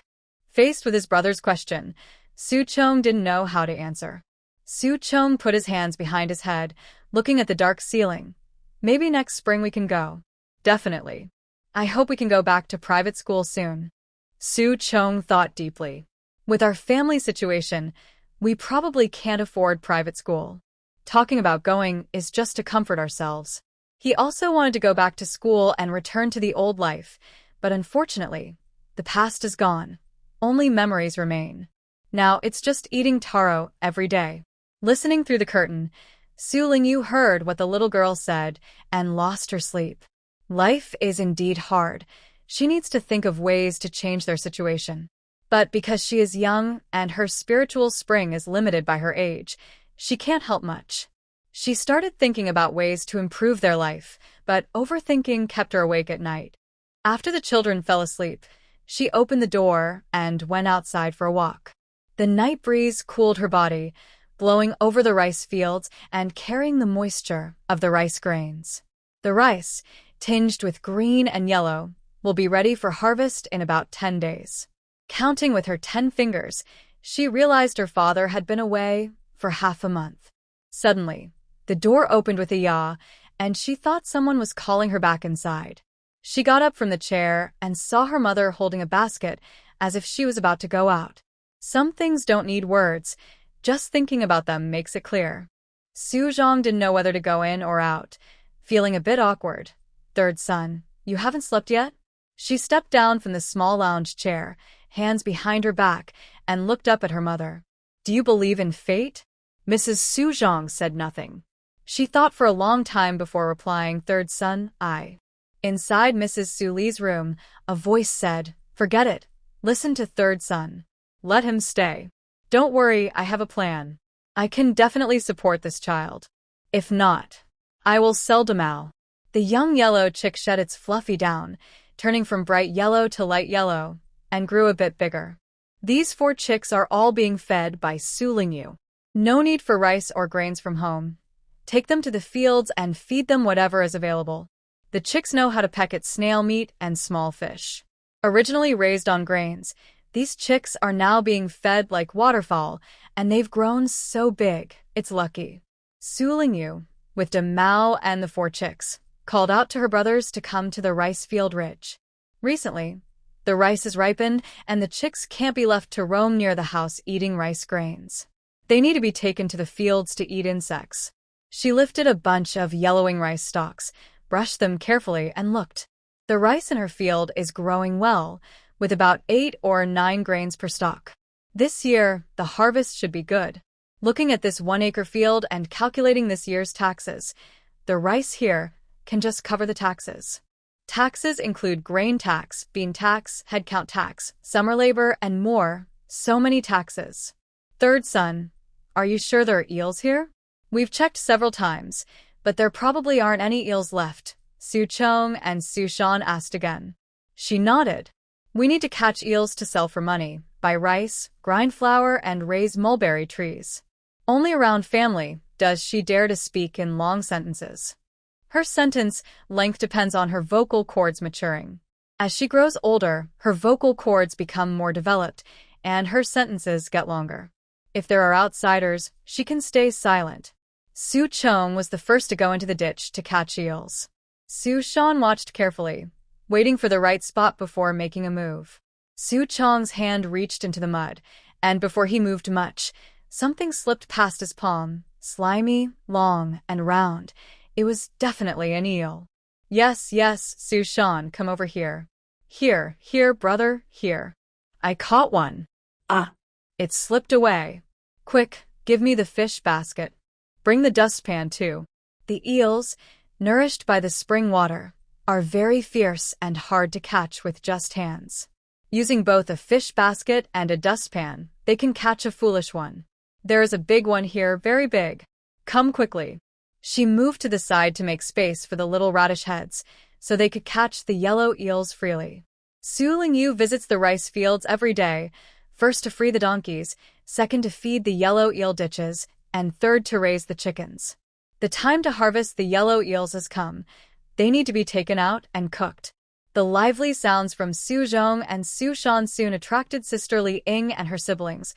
Speaker 1: Faced with his brother's question, Su Chong didn't know how to answer. Su Chong put his hands behind his head, looking at the dark ceiling. Maybe next spring we can go. Definitely. I hope we can go back to private school soon. Su Chong thought deeply. With our family situation, we probably can't afford private school. Talking about going is just to comfort ourselves. He also wanted to go back to school and return to the old life, but unfortunately, the past is gone. Only memories remain. Now it's just eating taro every day. Listening through the curtain, Su Lingyu heard what the little girl said and lost her sleep. Life is indeed hard. She needs to think of ways to change their situation. But because she is young and her spiritual spring is limited by her age, she can't help much. She started thinking about ways to improve their life, but overthinking kept her awake at night. After the children fell asleep, she opened the door and went outside for a walk. The night breeze cooled her body, blowing over the rice fields and carrying the moisture of the rice grains. The rice, tinged with green and yellow, will be ready for harvest in about 10 days. Counting with her 10 fingers, she realized her father had been away for half a month. Suddenly, the door opened with a yaw, and she thought someone was calling her back inside. She got up from the chair and saw her mother holding a basket as if she was about to go out. Some things don't need words. Just thinking about them makes it clear. Su Zhang didn't know whether to go in or out, feeling a bit awkward. Third son, you haven't slept yet? She stepped down from the small lounge chair, hands behind her back, and looked up at her mother. Do you believe in fate? Mrs. Su Zhang said nothing. She thought for a long time before replying, Third son, I. Inside Mrs. Su Li's room, a voice said, Forget it. Listen to third son. Let him stay. Don't worry, I have a plan. I can definitely support this child. If not, I will sell Damao. The young yellow chick shed its fluffy down, turning from bright yellow to light yellow, and grew a bit bigger. These 4 chicks are all being fed by Su Lingyu. No need for rice or grains from home. Take them to the fields and feed them whatever is available. The chicks know how to peck at snail meat and small fish. Originally raised on grains, these chicks are now being fed like waterfowl, and they've grown so big, it's lucky. Su Lingyu, with Damao and the 4 chicks, called out to her brothers to come to the rice field ridge. Recently, the rice is ripened, and the chicks can't be left to roam near the house eating rice grains. They need to be taken to the fields to eat insects. She lifted a bunch of yellowing rice stalks, brushed them carefully, and looked. The rice in her field is growing well, with about 8 or 9 grains per stalk. This year, the harvest should be good. Looking at this 1-acre field and calculating this year's taxes, the rice here can just cover the taxes. Taxes include grain tax, bean tax, headcount tax, summer labor, and more. So many taxes. Third son, are you sure there are eels here? We've checked several times, but there probably aren't any eels left, Su Chong and Su Shan asked again. She nodded. We need to catch eels to sell for money, buy rice, grind flour, and raise mulberry trees. Only around family does she dare to speak in long sentences. Her sentence length depends on her vocal cords maturing. As she grows older, her vocal cords become more developed, and her sentences get longer. If there are outsiders, she can stay silent. Su Chong was the first to go into the ditch to catch eels. Su Shan watched carefully, waiting for the right spot before making a move. Su Chong's hand reached into the mud, and before he moved much, something slipped past his palm, slimy, long, and round. It was definitely an eel. Yes, yes, Su Shan, come over here. Here, here, brother, here. I caught one. Ah. It slipped away. Quick, give me the fish basket. Bring the dustpan too. The eels, nourished by the spring water, are very fierce and hard to catch with just hands. Using both a fish basket and a dustpan, they can catch a foolish one. There is a big one here, very big. Come quickly. She moved to the side to make space for the little radish heads, so they could catch the yellow eels freely. Su Lingyu visits the rice fields every day, first to free the donkeys, second to feed the yellow eel ditches, and third to raise the chickens. The time to harvest the yellow eels has come. They need to be taken out and cooked. The lively sounds from Su Zhong and Su Shan soon attracted Sister Li Ying and her siblings,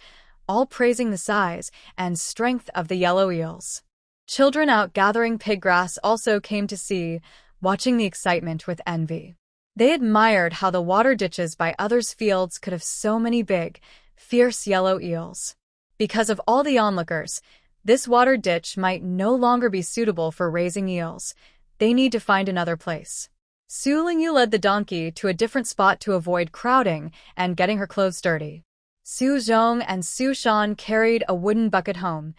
Speaker 1: all praising the size and strength of the yellow eels. Children out gathering pig grass also came to see, watching the excitement with envy. They admired how the water ditches by others' fields could have so many big, fierce yellow eels. Because of all the onlookers, this water ditch might no longer be suitable for raising eels. They need to find another place. Su Lingyu led the donkey to a different spot to avoid crowding and getting her clothes dirty. Su Zhong and Su Shan carried a wooden bucket home,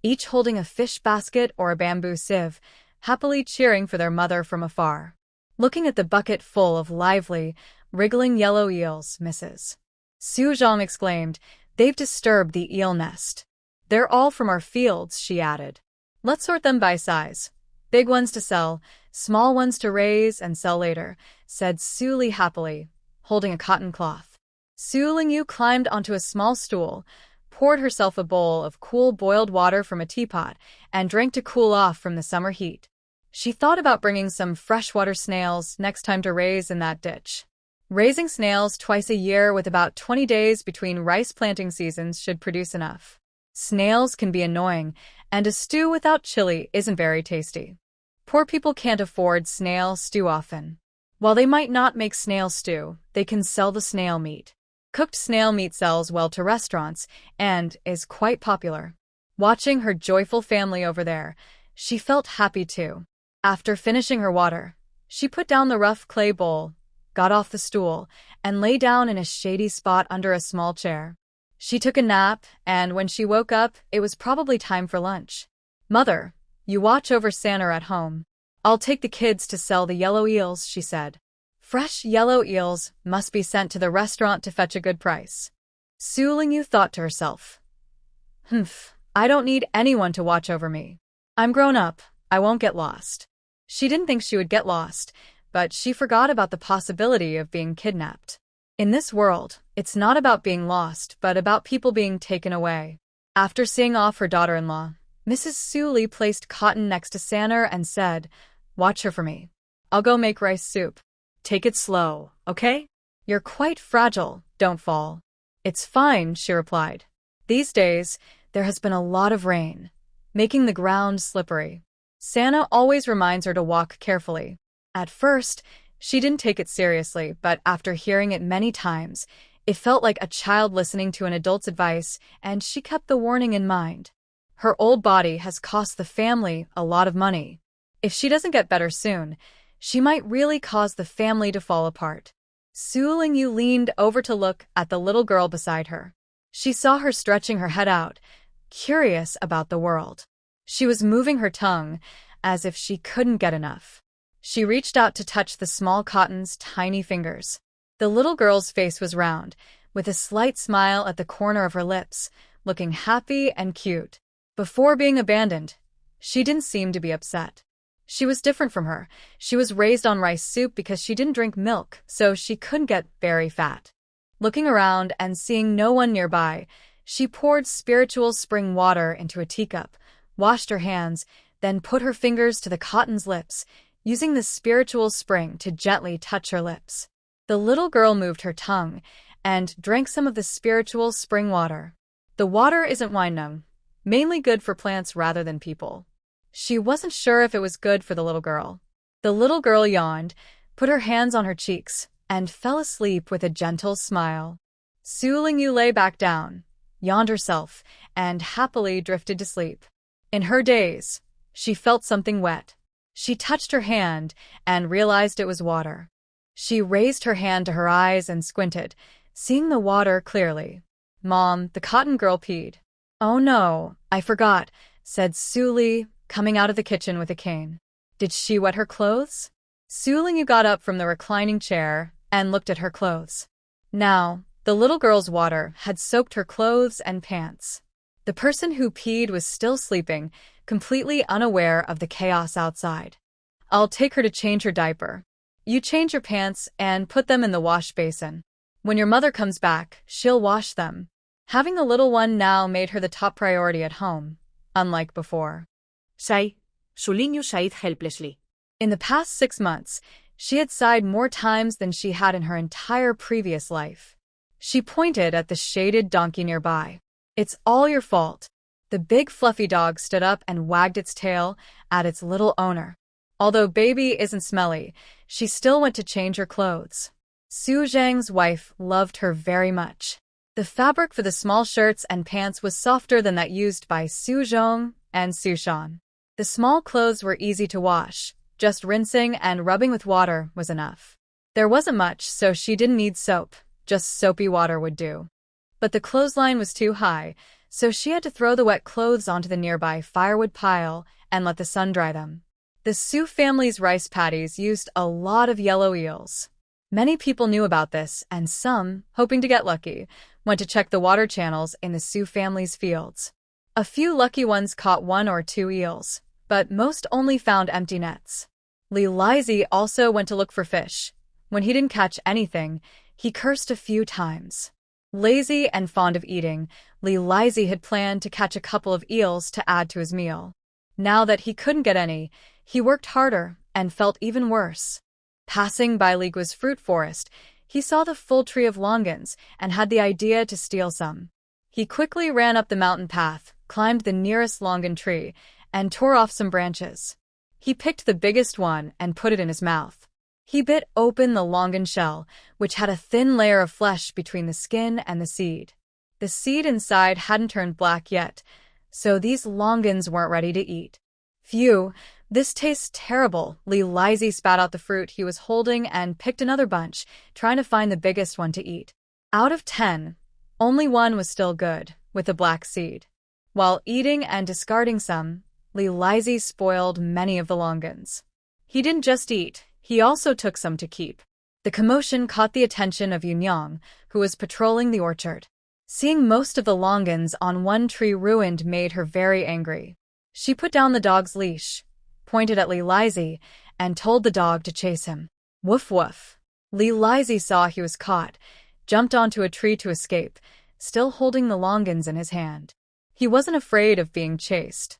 Speaker 1: each holding a fish basket or a bamboo sieve, happily cheering for their mother from afar. Looking at the bucket full of lively, wriggling yellow eels, Mrs. Su Zhong exclaimed, "They've disturbed the eel nest." "They're all from our fields," she added. "Let's sort them by size. Big ones to sell, small ones to raise and sell later," said Su Li happily, holding a cotton cloth. Su Lingyu climbed onto a small stool, poured herself a bowl of cool boiled water from a teapot, and drank to cool off from the summer heat. She thought about bringing some freshwater snails next time to raise in that ditch. Raising snails twice a year with about 20 days between rice planting seasons should produce enough. Snails can be annoying, and a stew without chili isn't very tasty. Poor people can't afford snail stew often. While they might not make snail stew, they can sell the snail meat. Cooked snail meat sells well to restaurants and is quite popular. Watching her joyful family over there, she felt happy too. After finishing her water, she put down the rough clay bowl, got off the stool, and lay down in a shady spot under a small chair. She took a nap, and when she woke up, it was probably time for lunch. "Mother, you watch over Sanner at home. I'll take the kids to sell the yellow eels," she said. Fresh yellow eels must be sent to the restaurant to fetch a good price. Su Lingyu thought to herself, I don't need anyone to watch over me. I'm grown up, I won't get lost. She didn't think she would get lost, but she forgot about the possibility of being kidnapped. In this world, it's not about being lost, but about people being taken away. After seeing off her daughter-in-law, Mrs. Suli placed Cotton next to Sanner and said, "Watch her for me. I'll go make rice soup. Take it slow, okay? You're quite fragile, don't fall." "It's fine," she replied. These days, there has been a lot of rain, making the ground slippery. Santa always reminds her to walk carefully. At first, she didn't take it seriously, but after hearing it many times, it felt like a child listening to an adult's advice, and she kept the warning in mind. Her old body has cost the family a lot of money. If she doesn't get better soon, she might really cause the family to fall apart. Su Lingyu leaned over to look at the little girl beside her. She saw her stretching her head out, curious about the world. She was moving her tongue, as if she couldn't get enough. She reached out to touch the small Cotton's tiny fingers. The little girl's face was round, with a slight smile at the corner of her lips, looking happy and cute. Before being abandoned, she didn't seem to be upset. She was different from her. She was raised on rice soup because she didn't drink milk, so she couldn't get very fat. Looking around and seeing no one nearby, she poured spiritual spring water into a teacup, washed her hands, then put her fingers to the Cotton's lips, using the spiritual spring to gently touch her lips. The little girl moved her tongue and drank some of the spiritual spring water. The water isn't wine, mainly good for plants rather than people. She wasn't sure if it was good for the little girl. The little girl yawned, put her hands on her cheeks, and fell asleep with a gentle smile. Su Lingyu lay back down, yawned herself, and happily drifted to sleep. In her daze, she felt something wet. She touched her hand and realized it was water. She raised her hand to her eyes and squinted, seeing the water clearly. "Mom, the Cotton girl peed." "Oh no, I forgot," said Suli, coming out of the kitchen with a cane. "Did she wet her clothes?" Su Lingyu got up from the reclining chair and looked at her clothes. Now, the little girl's water had soaked her clothes and pants. The person who peed was still sleeping, completely unaware of the chaos outside. "I'll take her to change her diaper. You change your pants and put them in the wash basin. When your mother comes back, she'll wash them." Having the little one now made her the top priority at home, unlike before.
Speaker 2: Sigh. Su Lingyu sighed helplessly.
Speaker 1: In the past 6 months, she had sighed more times than she had in her entire previous life. She pointed at the shaded donkey nearby. "It's all your fault." The big fluffy dog stood up and wagged its tail at its little owner. Although Baby isn't smelly, she still went to change her clothes. Su Zhang's wife loved her very much. The fabric for the small shirts and pants was softer than that used by Su Zhong and Su Shan. The small clothes were easy to wash, just rinsing and rubbing with water was enough. There wasn't much, so she didn't need soap, just soapy water would do. But the clothesline was too high, so she had to throw the wet clothes onto the nearby firewood pile and let the sun dry them. The Su family's rice paddies used a lot of yellow eels. Many people knew about this, and some, hoping to get lucky, went to check the water channels in the Su family's fields. A few lucky ones caught 1 or 2 eels, but most only found empty nets. Li Lizi also went to look for fish. When he didn't catch anything, he cursed a few times. Lazy and fond of eating, Li Lizi had planned to catch a couple of eels to add to his meal. Now that he couldn't get any, he worked harder and felt even worse. Passing by Li Gui's fruit forest, he saw the full tree of longans and had the idea to steal some. He quickly ran up the mountain path, climbed the nearest longan tree, and tore off some branches. He picked the biggest one and put it in his mouth. He bit open the longan shell, which had a thin layer of flesh between the skin and the seed. The seed inside hadn't turned black yet, so these longans weren't ready to eat. "Phew, this tastes terrible." Li Lizi spat out the fruit he was holding and picked another bunch, trying to find the biggest one to eat. Out of 10, only one was still good, with the black seed. While eating and discarding some, Li Lizi spoiled many of the longans. He didn't just eat, he also took some to keep. The commotion caught the attention of Yunyang, who was patrolling the orchard. Seeing most of the longans on one tree ruined made her very angry. She put down the dog's leash, pointed at Li Lizi, and told the dog to chase him. Woof woof. Li Lizi saw he was caught, jumped onto a tree to escape, still holding the longans in his hand. He wasn't afraid of being chased.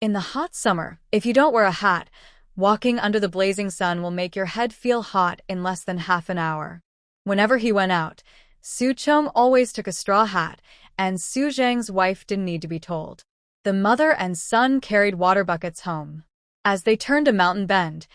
Speaker 1: In the hot summer, if you don't wear a hat, walking under the blazing sun will make your head feel hot in less than half an hour. Whenever he went out, Su Chong always took a straw hat, and Su Zhang's wife didn't need to be told. The mother and son carried water buckets home. As they turned a mountain bend,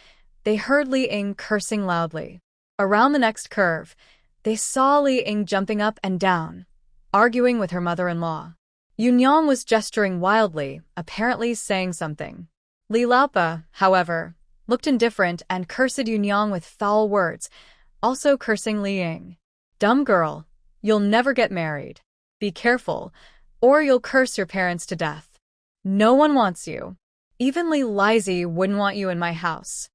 Speaker 1: they heard Li Ying cursing loudly. Around the next curve, they saw Li Ying jumping up and down, arguing with her mother-in-law. Yunyang was gesturing wildly, apparently saying something. Li Laopa, however, looked indifferent and cursed Yunyang with foul words, also cursing Li Ying. Dumb girl, you'll never get married. Be careful, or you'll curse your parents to death. No one wants you. Even Li Lizi wouldn't want you in my house.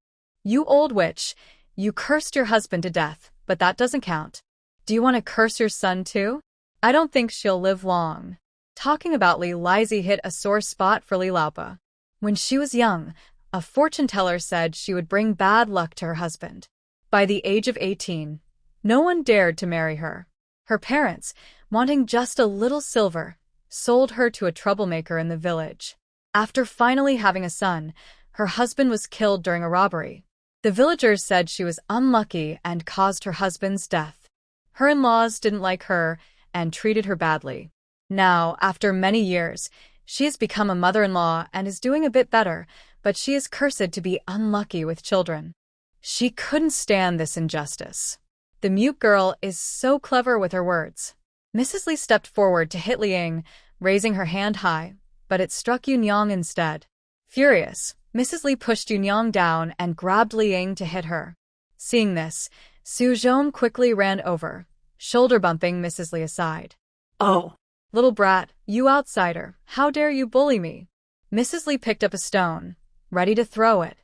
Speaker 1: You old witch, you cursed your husband to death, but that doesn't count. Do you want to curse your son too? I don't think she'll live long. Talking about Li Lizi hit a sore spot for Li Laopa. When she was young, a fortune teller said she would bring bad luck to her husband. By the age of 18, no one dared to marry her. Her parents, wanting just a little silver, sold her to a troublemaker in the village. After finally having a son, her husband was killed during a robbery. The villagers said she was unlucky and caused her husband's death. Her in-laws didn't like her and treated her badly. Now, after many years, she has become a mother-in-law and is doing a bit better, but she is cursed to be unlucky with children. She couldn't stand this injustice. The mute girl is so clever with her words. Mrs. Li stepped forward to hit Li Ying, raising her hand high, but it struck Yunyang instead. Furious, Mrs. Li pushed Yunyang down and grabbed Li Ying to hit her. Seeing this, Su Zhong quickly ran over, shoulder-bumping Mrs. Li aside.
Speaker 2: Oh.
Speaker 1: Little brat, you outsider, how dare you bully me? Mrs. Li picked up a stone, ready to throw it.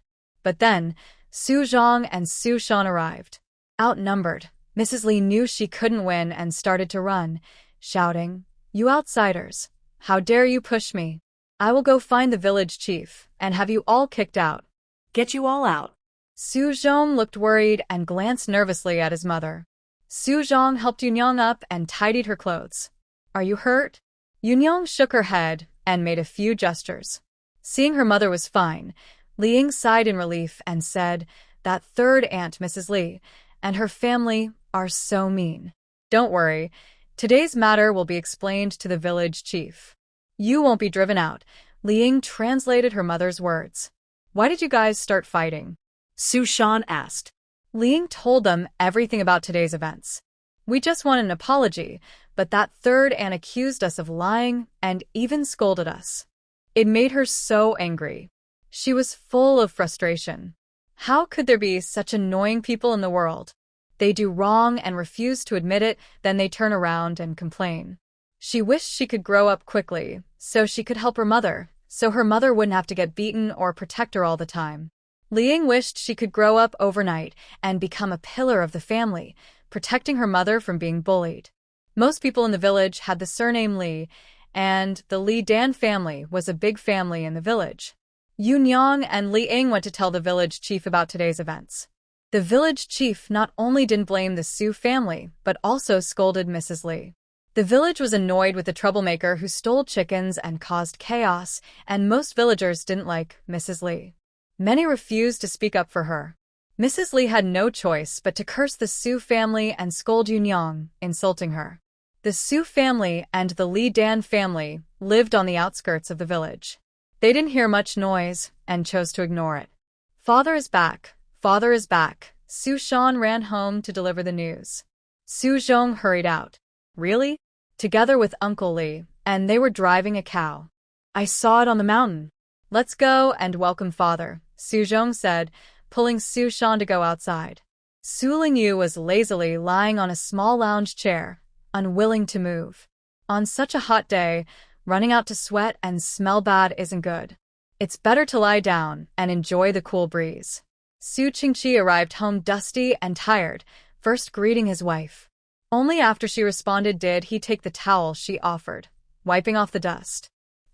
Speaker 1: But then, Su Zhong and Su Shan arrived. Outnumbered, Mrs. Li knew she couldn't win and started to run, shouting, You outsiders, how dare you push me? I will go find the village chief and have you all kicked out.
Speaker 2: Get you all out.
Speaker 1: Su Zhong looked worried and glanced nervously at his mother. Su Zhong helped Yunyang up and tidied her clothes. Are you hurt? Yunyang shook her head and made a few gestures. Seeing her mother was fine, Li Ying sighed in relief and said, That third aunt, Mrs. Li, and her family are so mean. Don't worry, today's matter will be explained to the village chief. You won't be driven out. Li Ying translated her mother's words. Why did you guys start fighting?
Speaker 2: Su Shan asked.
Speaker 1: Li Ying told them everything about today's events. We just want an apology, but that third aunt accused us of lying and even scolded us. It made her so angry. She was full of frustration. How could there be such annoying people in the world? They do wrong and refuse to admit it, then they turn around and complain. She wished she could grow up quickly, so she could help her mother, so her mother wouldn't have to get beaten or protect her all the time. Li Ying wished she could grow up overnight and become a pillar of the family, protecting her mother from being bullied. Most people in the village had the surname Li, and the Li Dan family was a big family in the village. Yunyang and Li Ying went to tell the village chief about today's events. The village chief not only didn't blame the Su family, but also scolded Mrs. Li. The village was annoyed with the troublemaker who stole chickens and caused chaos, and most villagers didn't like Mrs. Li. Many refused to speak up for her. Mrs. Li had no choice but to curse the Su family and scold Yunyang, insulting her. The Su family and the Li Dan family lived on the outskirts of the village. They didn't hear much noise and chose to ignore it. Father is back. Father is back. Su Shan ran home to deliver the news. Su Zhong hurried out. Really? Together with Uncle Li, and they were driving a cow. I saw it on the mountain. Let's go and welcome father, Su Zhong said, pulling Su Shan to go outside. Su Lingyu was lazily lying on a small lounge chair, unwilling to move. On such a hot day, running out to sweat and smell bad isn't good. It's better to lie down and enjoy the cool breeze. Su Qingqi arrived home dusty and tired, first greeting his wife. Only after she responded did he take the towel she offered, wiping off the dust.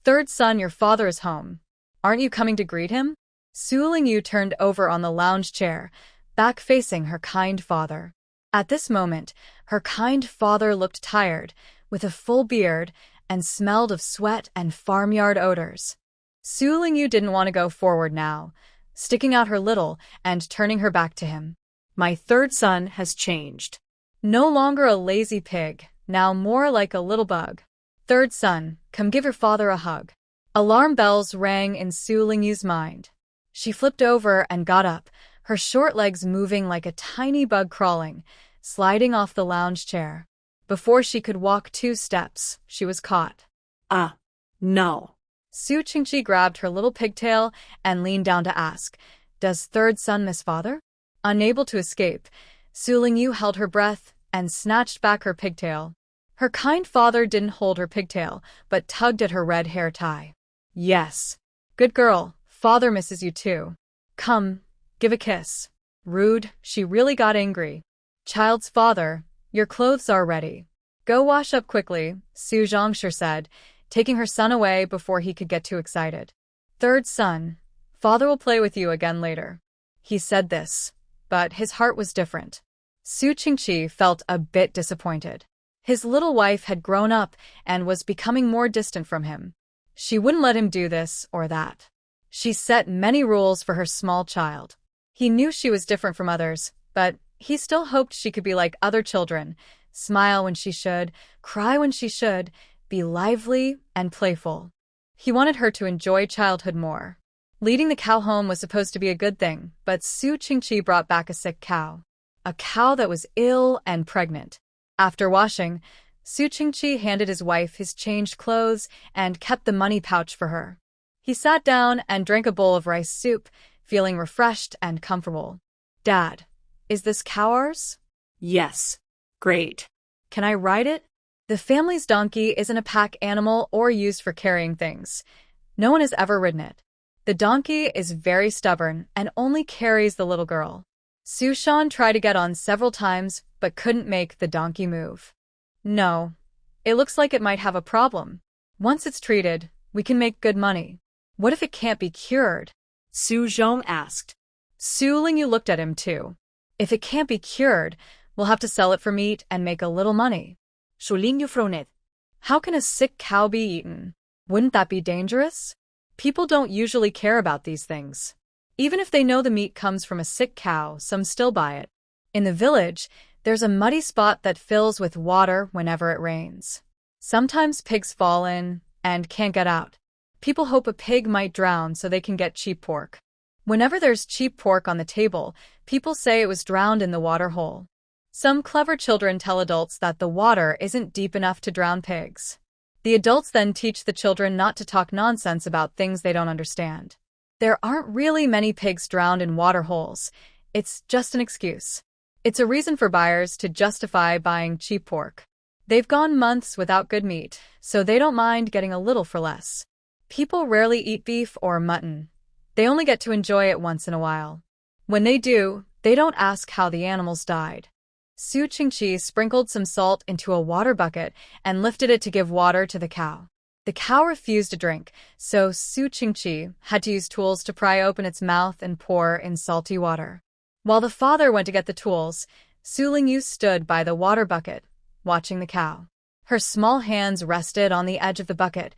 Speaker 1: Third son, your father is home. Aren't you coming to greet him? Su Lingyu turned over on the lounge chair, back facing her kind father. At this moment, her kind father looked tired, with a full beard, and smelled of sweat and farmyard odors. Su Lingyu didn't want to go forward now, sticking out her little and turning her back to him.
Speaker 2: My third son has changed.
Speaker 1: No longer a lazy pig, now more like a little bug. Third son, come give your father a hug. Alarm bells rang in Su Lingyu's mind. She flipped over and got up, her short legs moving like a tiny bug crawling, sliding off the lounge chair. Before she could walk 2 steps, she was caught.
Speaker 2: No.
Speaker 1: Su Qingqi grabbed her little pigtail and leaned down to ask, does third son miss father? Unable to escape, Su Lingyu held her breath and snatched back her pigtail. Her kind father didn't hold her pigtail, but tugged at her red hair tie. Yes. Good girl, father misses you too. Come, give a kiss. Rude, she really got angry. Child's father, your clothes are ready. Go wash up quickly, Su Zhongsher said, taking her son away before he could get too excited. Third son, father will play with you again later. He said this, but his heart was different. Su Qingqi felt a bit disappointed. His little wife had grown up and was becoming more distant from him. She wouldn't let him do this or that. She set many rules for her small child. He knew she was different from others, but he still hoped she could be like other children, smile when she should, cry when she should, be lively and playful. He wanted her to enjoy childhood more. Leading the cow home was supposed to be a good thing, but Su Qingqi brought back a sick cow. A cow that was ill and pregnant. After washing, Su Qingqi handed his wife his changed clothes and kept the money pouch for her. He sat down and drank a bowl of rice soup, feeling refreshed and comfortable. Dad, is this cow ours?
Speaker 2: Yes. Great.
Speaker 1: Can I ride it? The family's donkey isn't a pack animal or used for carrying things. No one has ever ridden it. The donkey is very stubborn and only carries the little girl. Su Shan tried to get on several times, but couldn't make the donkey move. No, it looks like it might have a problem. Once it's treated, we can make good money. What if it can't be cured?
Speaker 2: Su Zhong asked.
Speaker 1: Su Lingyu looked at him too. If it can't be cured, we'll have to sell it for meat and make a little money.
Speaker 2: Su Lingyu frowned.
Speaker 1: How can a sick cow be eaten? Wouldn't that be dangerous? People don't usually care about these things. Even if they know the meat comes from a sick cow, some still buy it. In the village, there's a muddy spot that fills with water whenever it rains. Sometimes pigs fall in and can't get out. People hope a pig might drown so they can get cheap pork. Whenever there's cheap pork on the table, people say it was drowned in the water hole. Some clever children tell adults that the water isn't deep enough to drown pigs. The adults then teach the children not to talk nonsense about things they don't understand. There aren't really many pigs drowned in water holes. It's just an excuse. It's a reason for buyers to justify buying cheap pork. They've gone months without good meat, so they don't mind getting a little for less. People rarely eat beef or mutton. They only get to enjoy it once in a while. When they do, they don't ask how the animals died. Su Qingqi sprinkled some salt into a water bucket and lifted it to give water to the cow. The cow refused to drink, so Su Qingqi had to use tools to pry open its mouth and pour in salty water. While the father went to get the tools, Su Lingyu stood by the water bucket, watching the cow. Her small hands rested on the edge of the bucket,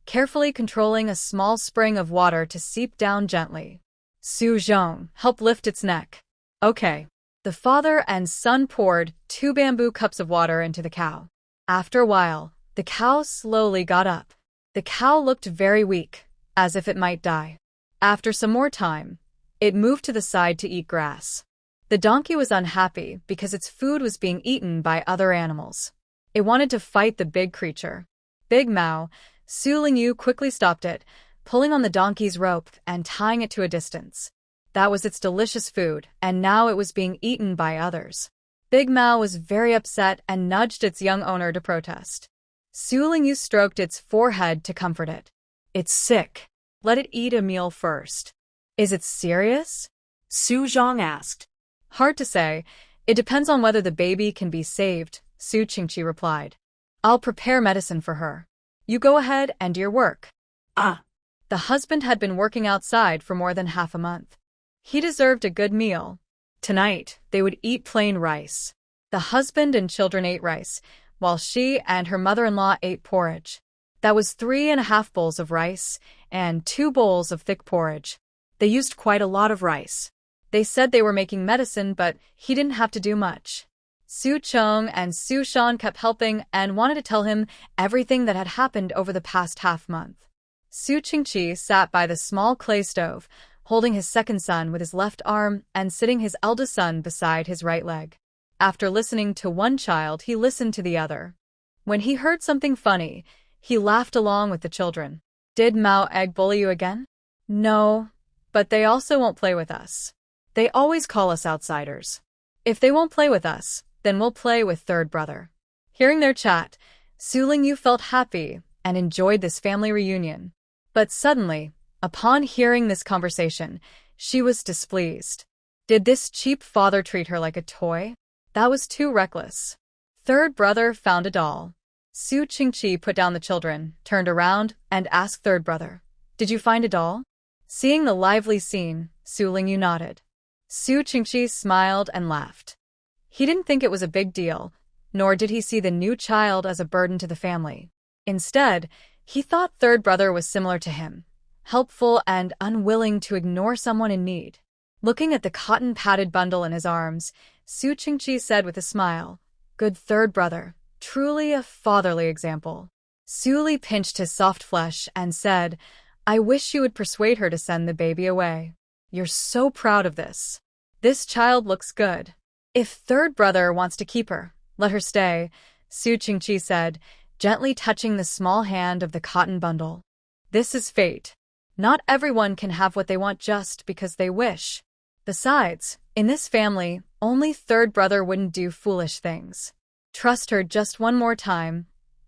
Speaker 1: carefully controlling a small spring of water to seep down gently. Su Zhong, help lift its neck. Okay. The father and son poured 2 bamboo cups of water into the cow. After a while, the cow slowly got up. The cow looked very weak, as if it might die. After some more time, it moved to the side to eat grass. The donkey was unhappy because its food was being eaten by other animals. It wanted to fight the big creature. Big Mao, Su Lingyu quickly stopped it, pulling on the donkey's rope and tying it to a distance. That was its delicious food, and now it was being eaten by others. Big Mao was very upset and nudged its young owner to protest. Su Lingyu stroked its forehead to comfort it. It's sick. Let it eat a meal first. Is it serious?
Speaker 2: Su Zhong asked.
Speaker 1: Hard to say. It depends on whether the baby can be saved, Su Qingqi replied. I'll prepare medicine for her. You go ahead and do your work.
Speaker 2: Ah,
Speaker 1: The husband had been working outside for more than half a month. He deserved a good meal. Tonight, they would eat plain rice. The husband and children ate rice, while she and her mother-in-law ate porridge. That was 3.5 bowls of rice and 2 bowls of thick porridge. They used quite a lot of rice. They said they were making medicine, but he didn't have to do much. Su Chong and Su Shan kept helping and wanted to tell him everything that had happened over the past half-month. Su Qingqi sat by the small clay stove, holding his second son with his left arm and sitting his eldest son beside his right leg. After listening to one child, he listened to the other. When he heard something funny, he laughed along with the children. Did Mao Egg bully you again? No, but they also won't play with us. They always call us outsiders. If they won't play with us, then we'll play with third brother. Hearing their chat, Su Lingyu felt happy and enjoyed this family reunion. But suddenly, upon hearing this conversation, she was displeased. Did this cheap father treat her like a toy? That was too reckless. Third brother found a doll. Su Qingqi put down the children, turned around, and asked third brother, Did you find a doll? Seeing the lively scene, Su Lingyu nodded. Su Qingqi smiled and laughed. He didn't think it was a big deal, nor did he see the new child as a burden to the family. Instead, he thought third brother was similar to him, helpful and unwilling to ignore someone in need. Looking at the cotton-padded bundle in his arms, Su Qingqi said with a smile, Good third brother, truly a fatherly example. Su Li pinched his soft flesh and said, I wish you would persuade her to send the baby away. You're so proud of this. This child looks good. If third brother wants to keep her, let her stay, Su Qingqi said, gently touching the small hand of the cotton bundle. This is fate. Not everyone can have what they want just because they wish. Besides, in this family, only third brother wouldn't do foolish things. Trust her just one more time.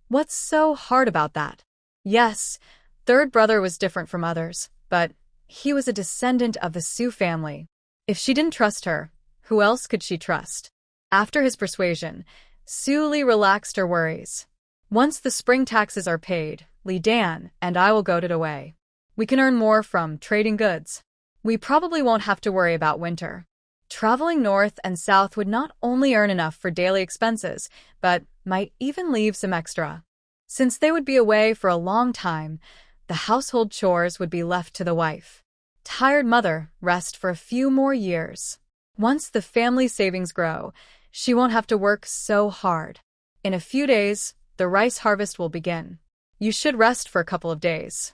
Speaker 1: What's so hard about that? Yes, third brother was different from others, but he was a descendant of the Su family. If she didn't trust her, who else could she trust? After his persuasion, Su Li relaxed her worries. Once the spring taxes are paid, Li Dan and I will go to away. We can earn more from trading goods. We probably won't have to worry about winter. Traveling north and south would not only earn enough for daily expenses, but might even leave some extra. Since they would be away for a long time, the household chores would be left to the wife. Tired mother, rest for a few more years. Once the family savings grow, she won't have to work so hard. In a few days, the rice harvest will begin. You should rest for a couple of days.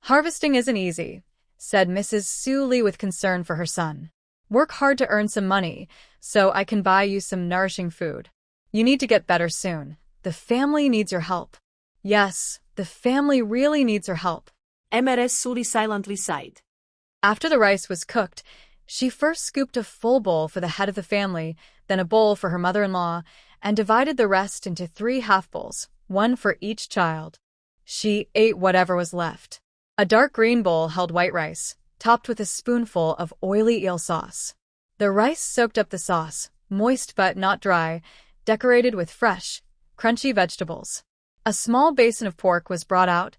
Speaker 1: Harvesting isn't easy, said Mrs. Su Li with concern for her son. Work hard to earn some money, so I can buy you some nourishing food. You need to get better soon. The family needs your help. Yes, the family really needs her help.
Speaker 2: Mrs. Su Li silently sighed.
Speaker 1: After the rice was cooked, she first scooped a full bowl for the head of the family, then a bowl for her mother-in-law, and divided the rest into 3 half bowls, one for each child. She ate whatever was left. A dark green bowl held white rice, topped with a spoonful of oily eel sauce. The rice soaked up the sauce, moist but not dry, decorated with fresh, crunchy vegetables. A small basin of pork was brought out,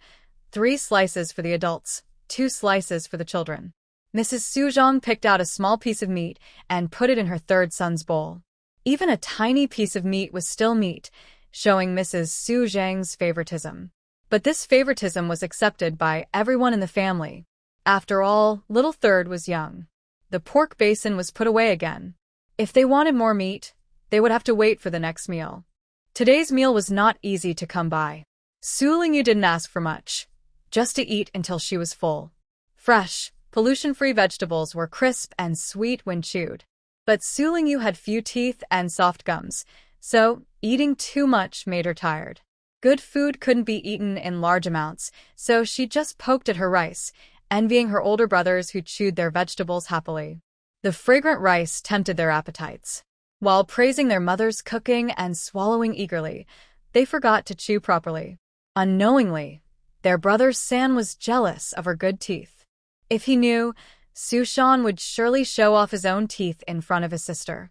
Speaker 1: 3 slices for the adults, 2 slices for the children. Mrs. Su Zhang picked out a small piece of meat and put it in her third son's bowl. Even a tiny piece of meat was still meat, showing Mrs. Su Zhang's favoritism. But this favoritism was accepted by everyone in the family. After all, little third was young. The pork basin was put away again. If they wanted more meat, they would have to wait for the next meal. Today's meal was not easy to come by. Su Lingyu didn't ask for much, just to eat until she was full. Fresh, pollution-free vegetables were crisp and sweet when chewed. But Su Lingyu had few teeth and soft gums, so eating too much made her tired. Good food couldn't be eaten in large amounts, so she just poked at her rice, envying her older brothers who chewed their vegetables happily. The fragrant rice tempted their appetites. While praising their mother's cooking and swallowing eagerly, they forgot to chew properly. Unknowingly, their brother San was jealous of her good teeth. If he knew, Su Shan would surely show off his own teeth in front of his sister.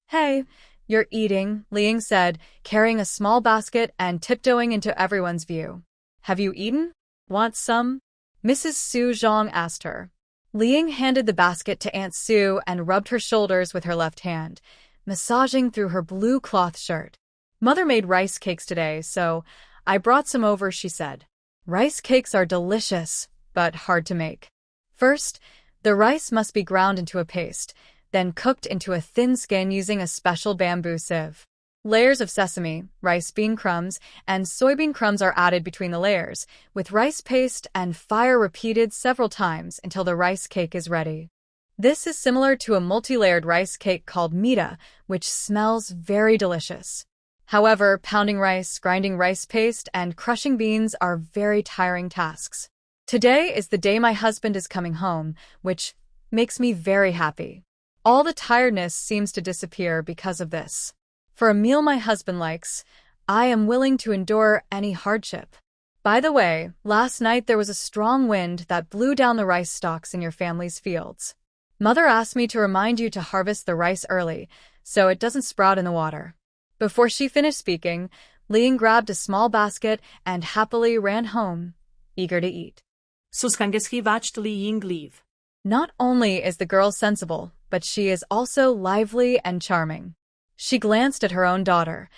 Speaker 1: Hey, You're eating, Liang said, carrying a small basket and tiptoeing into everyone's view. Have you eaten? Want some? Mrs. Su Zhang asked her. Liang handed the basket to Aunt Sue and rubbed her shoulders with her left hand, massaging through her blue cloth shirt. Mother made rice cakes today, so I brought some over, she said. Rice cakes are delicious, but hard to make. First, the rice must be ground into a paste, then cooked into a thin skin using a special bamboo sieve. Layers of sesame, rice bean crumbs, and soybean crumbs are added between the layers, with rice paste and fire repeated several times until the rice cake is ready. This is similar to a multi-layered rice cake called mita, which smells very delicious. However, pounding rice, grinding rice paste, and crushing beans are very tiring tasks. Today is the day my husband is coming home, which makes me very happy. All the tiredness seems to disappear because of this. For a meal my husband likes, I am willing to endure any hardship. By the way, last night there was a strong wind that blew down the rice stalks in your family's fields. Mother asked me to remind you to harvest the rice early, so it doesn't sprout in the water. Before she finished speaking, Liang grabbed a small basket and happily ran home, eager to eat. Not only is the girl sensible, but she is also lively and charming. She glanced at her own daughter,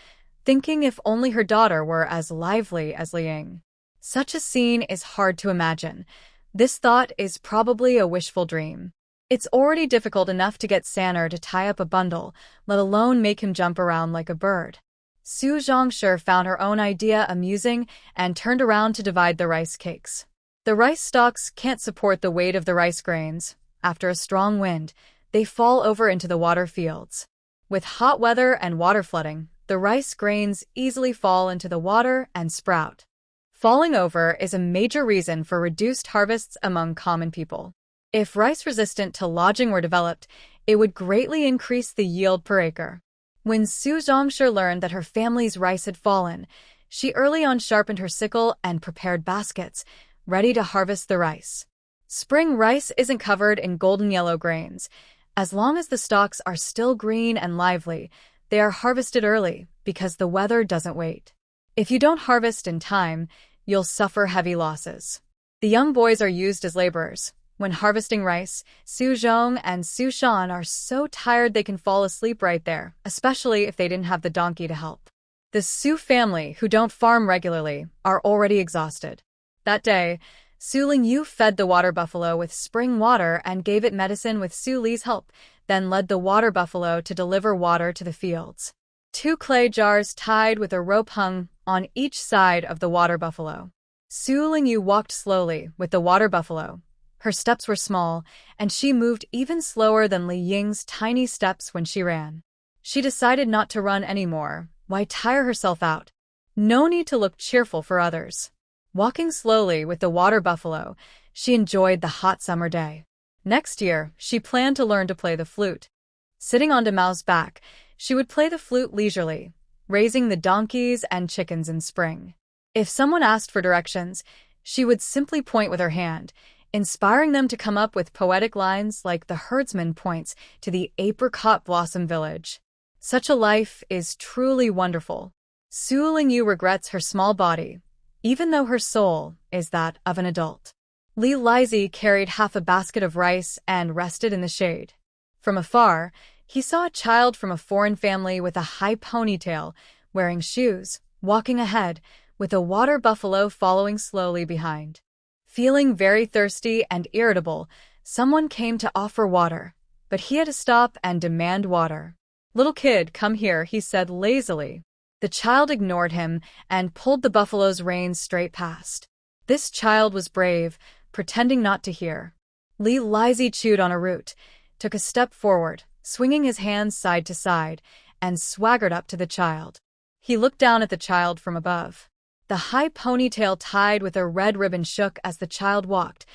Speaker 1: thinking if only her daughter were as lively as Liang. Such a scene is hard to imagine. This thought is probably a wishful dream. It's already difficult enough to get Sanner to tie up a bundle, let alone make him jump around like a bird. Su Zhongshe found her own idea amusing and turned around to divide the rice cakes. The rice stalks can't support the weight of the rice grains. After a strong wind, they fall over into the water fields. With hot weather and water flooding, the rice grains easily fall into the water and sprout. Falling over is a major reason for reduced harvests among common people. If rice-resistant to lodging were developed, it would greatly increase the yield per acre. When Su Zhongshe learned that her family's rice had fallen, she early on sharpened her sickle and prepared baskets, ready to harvest the rice. Spring rice isn't covered in golden yellow grains. As long as the stalks are still green and lively, they are harvested early because the weather doesn't wait. If you don't harvest in time, you'll suffer heavy losses. The young boys are used as laborers. When harvesting rice, Su Zhong and Su Shan are so tired they can fall asleep right there, especially if they didn't have the donkey to help. The Su family, who don't farm regularly, are already exhausted. That day, Su Lingyu fed the water buffalo with spring water and gave it medicine with Su Li's help, then led the water buffalo to deliver water to the fields. 2 clay jars tied with a rope hung on each side of the water buffalo. Su Lingyu walked slowly with the water buffalo. Her steps were small, and she moved even slower than Li Ying's tiny steps when she ran. She decided not to run anymore. Why tire herself out? No need to look cheerful for others. Walking slowly with the water buffalo, she enjoyed the hot summer day. Next year, she planned to learn to play the flute. Sitting on Mao's back, she would play the flute leisurely, raising the donkeys and chickens in spring. If someone asked for directions, she would simply point with her hand, inspiring them to come up with poetic lines like the herdsman points to the apricot blossom village. Such a life is truly wonderful. Su Lingyu regrets her small body, even though her soul is that of an adult. Li Lizi carried half a basket of rice and rested in the shade. From afar, he saw a child from a foreign family with a high ponytail, wearing shoes, walking ahead, with a water buffalo following slowly behind. Feeling very thirsty and irritable, someone came to offer water, but he had to stop and demand water. "Little kid, come here," he said lazily. The child ignored him and pulled the buffalo's reins straight past. This child was brave, pretending not to hear. Li Lizi chewed on a root, took a step forward, swinging his hands side to side, and swaggered up to the child. He looked down at the child from above. The high ponytail tied with a red ribbon shook as the child walked,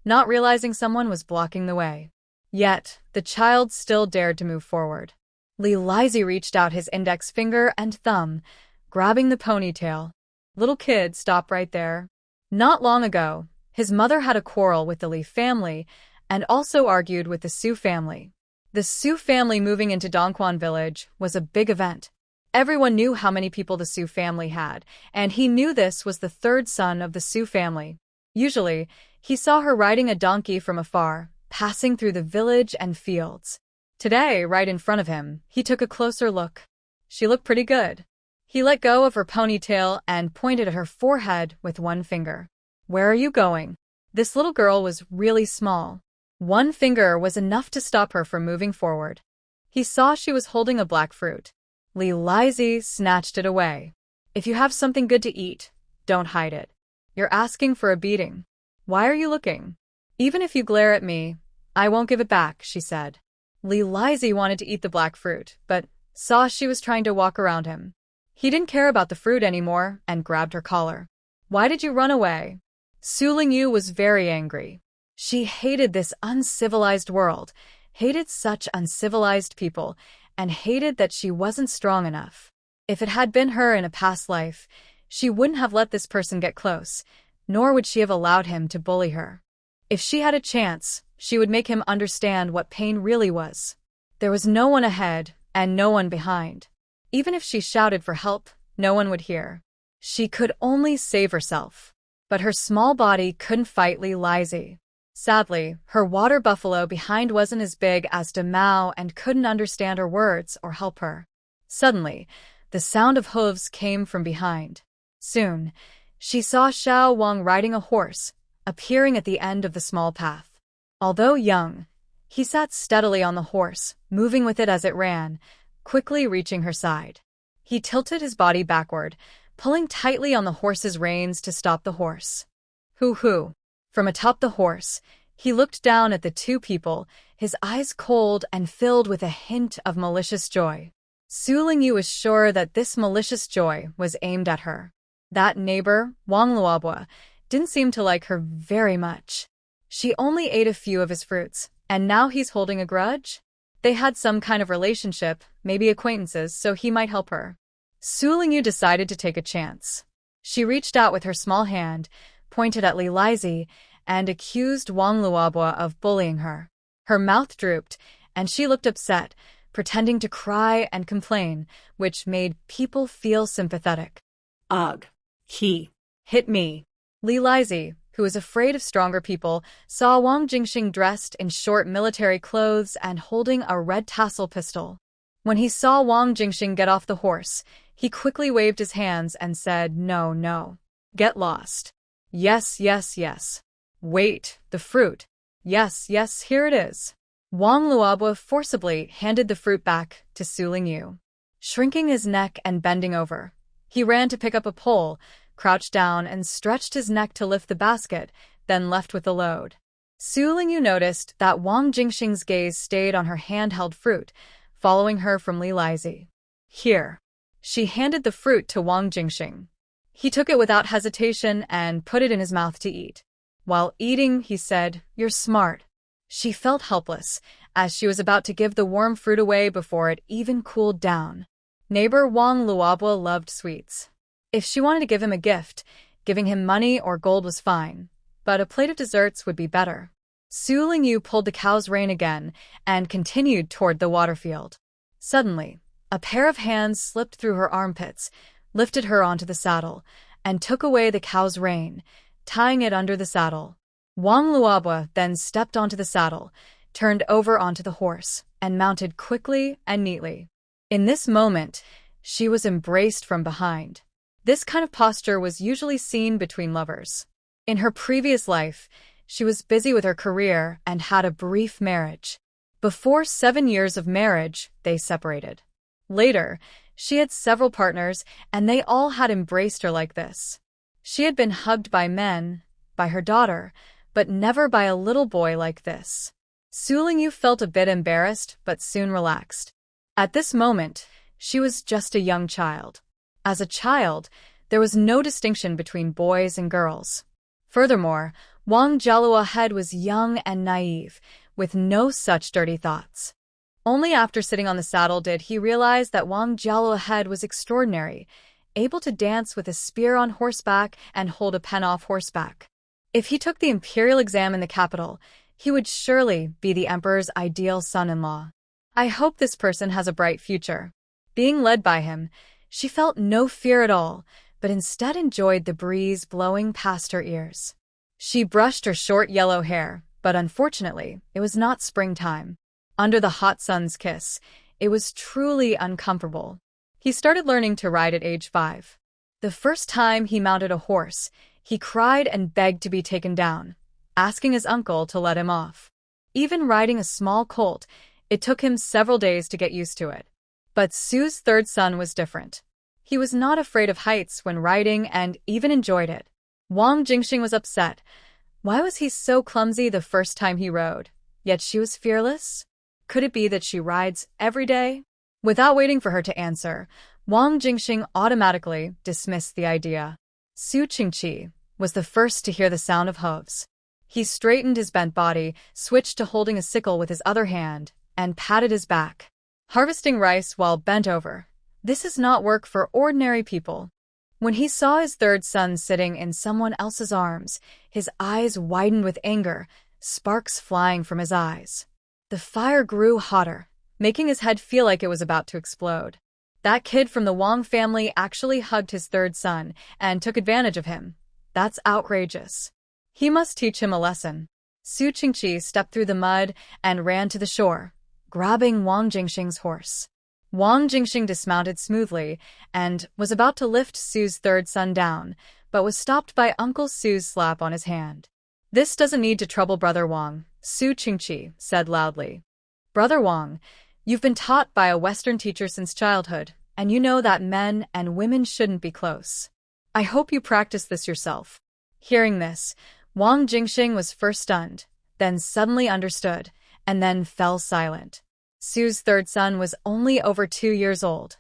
Speaker 1: not realizing someone was blocking the way. Yet, the child still dared to move forward. Li Lizi reached out his index finger and thumb, grabbing the ponytail. "Little kid, stop right there." Not long ago, his mother had a quarrel with the Li family and also argued with the Su family. The Su family moving into Dongquan village was a big event. Everyone knew how many people the Su family had, and he knew this was the third son of the Su family. Usually, he saw her riding a donkey from afar, passing through the village and fields. Today, right in front of him, he took a closer look. She looked pretty good. He let go of her ponytail and pointed at her forehead with one finger. "Where are you going?" This little girl was really small. One finger was enough to stop her from moving forward. He saw she was holding a black fruit. Li Lizzie snatched it away. "If you have something good to eat, don't hide it. You're asking for a beating. Why are you looking? Even if you glare at me, I won't give it back," she said. Li Lizzie wanted to eat the black fruit, but saw she was trying to walk around him. He didn't care about the fruit anymore and grabbed her collar. "Why did you run away?" Su Lingyu was very angry. She hated this uncivilized world, hated such uncivilized people, and hated that she wasn't strong enough. If it had been her in a past life, she wouldn't have let this person get close, nor would she have allowed him to bully her. If she had a chance, she would make him understand what pain really was. There was no one ahead and no one behind. Even if she shouted for help, no one would hear. She could only save herself. But her small body couldn't fight Li Lizzie. Sadly, her water buffalo behind wasn't as big as Mao and couldn't understand her words or help her. Suddenly, the sound of hooves came from behind. Soon, she saw Xiao Wang riding a horse, appearing at the end of the small path. Although young, he sat steadily on the horse, moving with it as it ran, quickly reaching her side. He tilted his body backward, pulling tightly on the horse's reins to stop the horse. Hoo-hoo. From atop the horse, he looked down at the two people, his eyes cold and filled with a hint of malicious joy. Su Lingyu was sure that this malicious joy was aimed at her. That neighbor, Wang Luobua, didn't seem to like her very much. She only ate a few of his fruits, and now he's holding a grudge? They had some kind of relationship, maybe acquaintances, so he might help her. Su Lingyu decided to take a chance. She reached out with her small hand, pointed at Li Lizzie, and accused Wang Luobua of bullying her. Her mouth drooped, and she looked upset, pretending to cry and complain, which made people feel sympathetic.
Speaker 2: Ugh. He
Speaker 1: hit me. Li Lizzie, who was afraid of stronger people, saw Wang Jingxing dressed in short military clothes and holding a red tassel pistol. When he saw Wang Jingxing get off the horse, he quickly waved his hands and said, "No, no. Get lost. Yes, yes, yes. Wait, the fruit. Yes, yes, here it is." Wang Luobua forcibly handed the fruit back to Su Lingyu. Shrinking his neck and bending over, he ran to pick up a pole, crouched down and stretched his neck to lift the basket, then left with the load. Su Lingyu noticed that Wang Jingxing's gaze stayed on her handheld fruit, following her from Li Lizzie. "Here." She handed the fruit to Wang Jingxing. He took it without hesitation and put it in his mouth to eat. While eating, he said, "You're smart." She felt helpless, as she was about to give the warm fruit away before it even cooled down. Neighbor Wang Luobua loved sweets. If she wanted to give him a gift, giving him money or gold was fine, but a plate of desserts would be better. Su Lingyu pulled the cow's rein again and continued toward the waterfield. Suddenly, a pair of hands slipped through her armpits, lifted her onto the saddle, and took away the cow's rein, tying it under the saddle. Wang Luobua then stepped onto the saddle, turned over onto the horse, and mounted quickly and neatly. In this moment, she was embraced from behind. This kind of posture was usually seen between lovers. In her previous life, she was busy with her career and had a brief marriage. Before 7 years of marriage, they separated. Later, she had several partners, and they all had embraced her like this. She had been hugged by men, by her daughter, but never by a little boy like this. Su Lingyu felt a bit embarrassed, but soon relaxed. At this moment, she was just a young child. As a child, there was no distinction between boys and girls. Furthermore, Wang Jialuo's head was young and naive, with no such dirty thoughts. Only after sitting on the saddle did he realize that Wang Jialuo's head was extraordinary, able to dance with a spear on horseback and hold a pen off horseback. If he took the imperial exam in the capital, he would surely be the emperor's ideal son-in-law. I hope this person has a bright future. Being led by him, she felt no fear at all, but instead enjoyed the breeze blowing past her ears. She brushed her short yellow hair, but unfortunately, it was not springtime. Under the hot sun's kiss, it was truly uncomfortable. He started learning to ride at age 5. The first time he mounted a horse, he cried and begged to be taken down, asking his uncle to let him off. Even riding a small colt, it took him several days to get used to it. But Sue's third son was different. He was not afraid of heights when riding and even enjoyed it. Wang Jingxing was upset. Why was he so clumsy the first time he rode? Yet she was fearless? Could it be that she rides every day? Without waiting for her to answer, Wang Jingxing automatically dismissed the idea. Su Qingqi was the first to hear the sound of hooves. He straightened his bent body, switched to holding a sickle with his other hand, and patted his back. Harvesting rice while bent over. This is not work for ordinary people. When he saw his third son sitting in someone else's arms, his eyes widened with anger, sparks flying from his eyes. The fire grew hotter, making his head feel like it was about to explode. That kid from the Wang family actually hugged his third son and took advantage of him. That's outrageous. He must teach him a lesson. Su Qingqi stepped through the mud and ran to the shore, grabbing Wang Jingxing's horse. Wang Jingxing dismounted smoothly and was about to lift Su's third son down, but was stopped by Uncle Su's slap on his hand. This doesn't need to trouble Brother Wang, Su Qingqi said loudly. Brother Wang, you've been taught by a Western teacher since childhood, and you know that men and women shouldn't be close. I hope you practice this yourself. Hearing this, Wang Jingxing was first stunned, then suddenly understood, and then fell silent. Su's third son was only over 2 years old.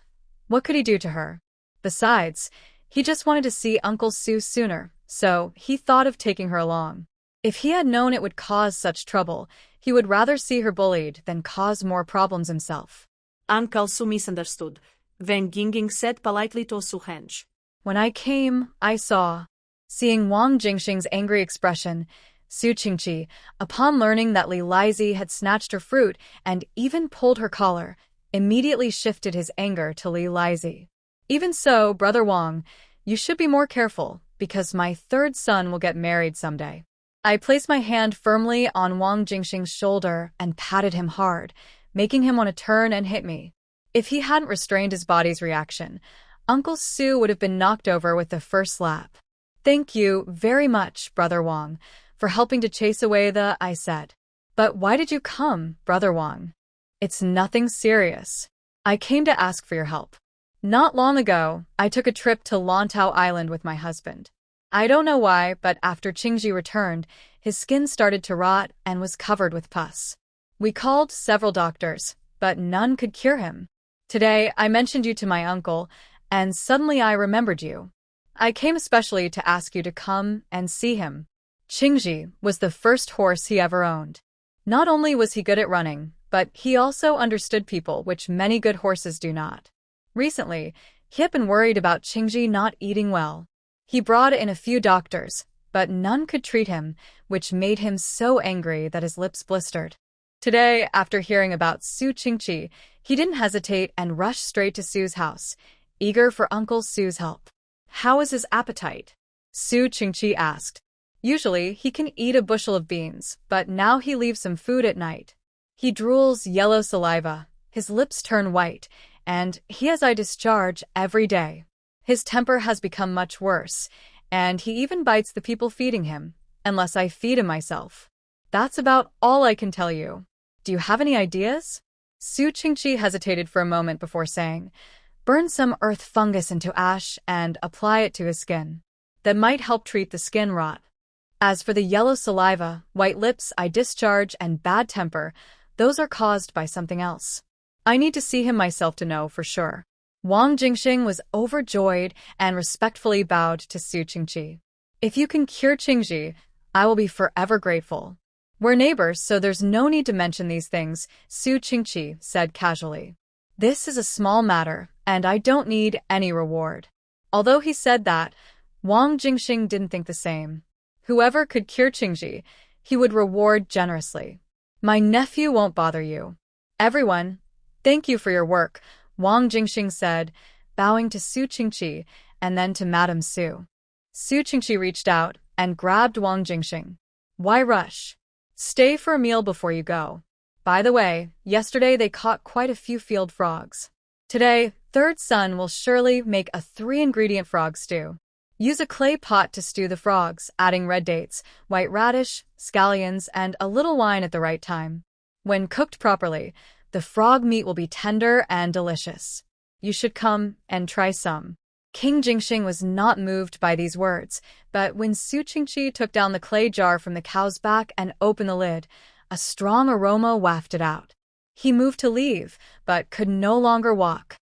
Speaker 1: What could he do to her? Besides, he just wanted to see Uncle Su sooner, so he thought of taking her along. If he had known it would cause such trouble, he would rather see her bullied than cause more problems himself.
Speaker 2: Uncle Su misunderstood. Wang Jingxing said politely to Su Henge.
Speaker 1: When I came, I saw. Seeing Wang Jingxing's angry expression, Su Qingqi, upon learning that Li Lizi had snatched her fruit and even pulled her collar, immediately shifted his anger to Li Lizi. Even so, Brother Wang, you should be more careful, because my third son will get married someday. I placed my hand firmly on Wang Jingxing's shoulder and patted him hard, making him want to turn and hit me. If he hadn't restrained his body's reaction, Uncle Su would have been knocked over with the first slap. Thank you very much, Brother Wang, for helping to chase away I said. But why did you come, Brother Wang? It's nothing serious. I came to ask for your help. Not long ago, I took a trip to Lantau Island with my husband. I don't know why, but after Qingji returned, his skin started to rot and was covered with pus. We called several doctors, but none could cure him. Today, I mentioned you to my uncle, and suddenly I remembered you. I came especially to ask you to come and see him. Qingji was the first horse he ever owned. Not only was he good at running, but he also understood people, which many good horses do not. Recently, he had been worried about Qingji not eating well. He brought in a few doctors, but none could treat him, which made him so angry that his lips blistered. Today, after hearing about Su Qingqi, he didn't hesitate and rushed straight to Su's house, eager for Uncle Su's help. How is his appetite? Su Qingqi asked. Usually, he can eat a bushel of beans, but now he leaves some food at night. He drools yellow saliva, his lips turn white, and he has eye discharge every day. His temper has become much worse, and he even bites the people feeding him, unless I feed him myself. That's about all I can tell you. Do you have any ideas? Su Qingqi hesitated for a moment before saying, burn some earth fungus into ash and apply it to his skin. That might help treat the skin rot. As for the yellow saliva, white lips, eye discharge, and bad temper, those are caused by something else. I need to see him myself to know for sure. Wang Jingxing was overjoyed and respectfully bowed to Su Qingqi. If you can cure Qingji, I will be forever grateful. We're neighbors, so there's no need to mention these things, Su Qingqi said casually. This is a small matter, and I don't need any reward. Although he said that, Wang Jingxing didn't think the same. Whoever could cure Qingji, he would reward generously. My nephew won't bother you. Everyone, Thank you for your work, Wang Jingxing said, bowing to Su Qingqi and then to Madame Su. Su Qingqi reached out and grabbed Wang Jingxing. Why rush? Stay for a meal before you go. By the way, yesterday they caught quite a few field frogs. Today, third son will surely make a 3-ingredient frog stew. Use a clay pot to stew the frogs, adding red dates, white radish, scallions, and a little wine at the right time. When cooked properly, the frog meat will be tender and delicious. You should come and try some. King Jingxing was not moved by these words, but when Su Qingqi took down the clay jar from the cow's back and opened the lid, a strong aroma wafted out. He moved to leave, but could no longer walk.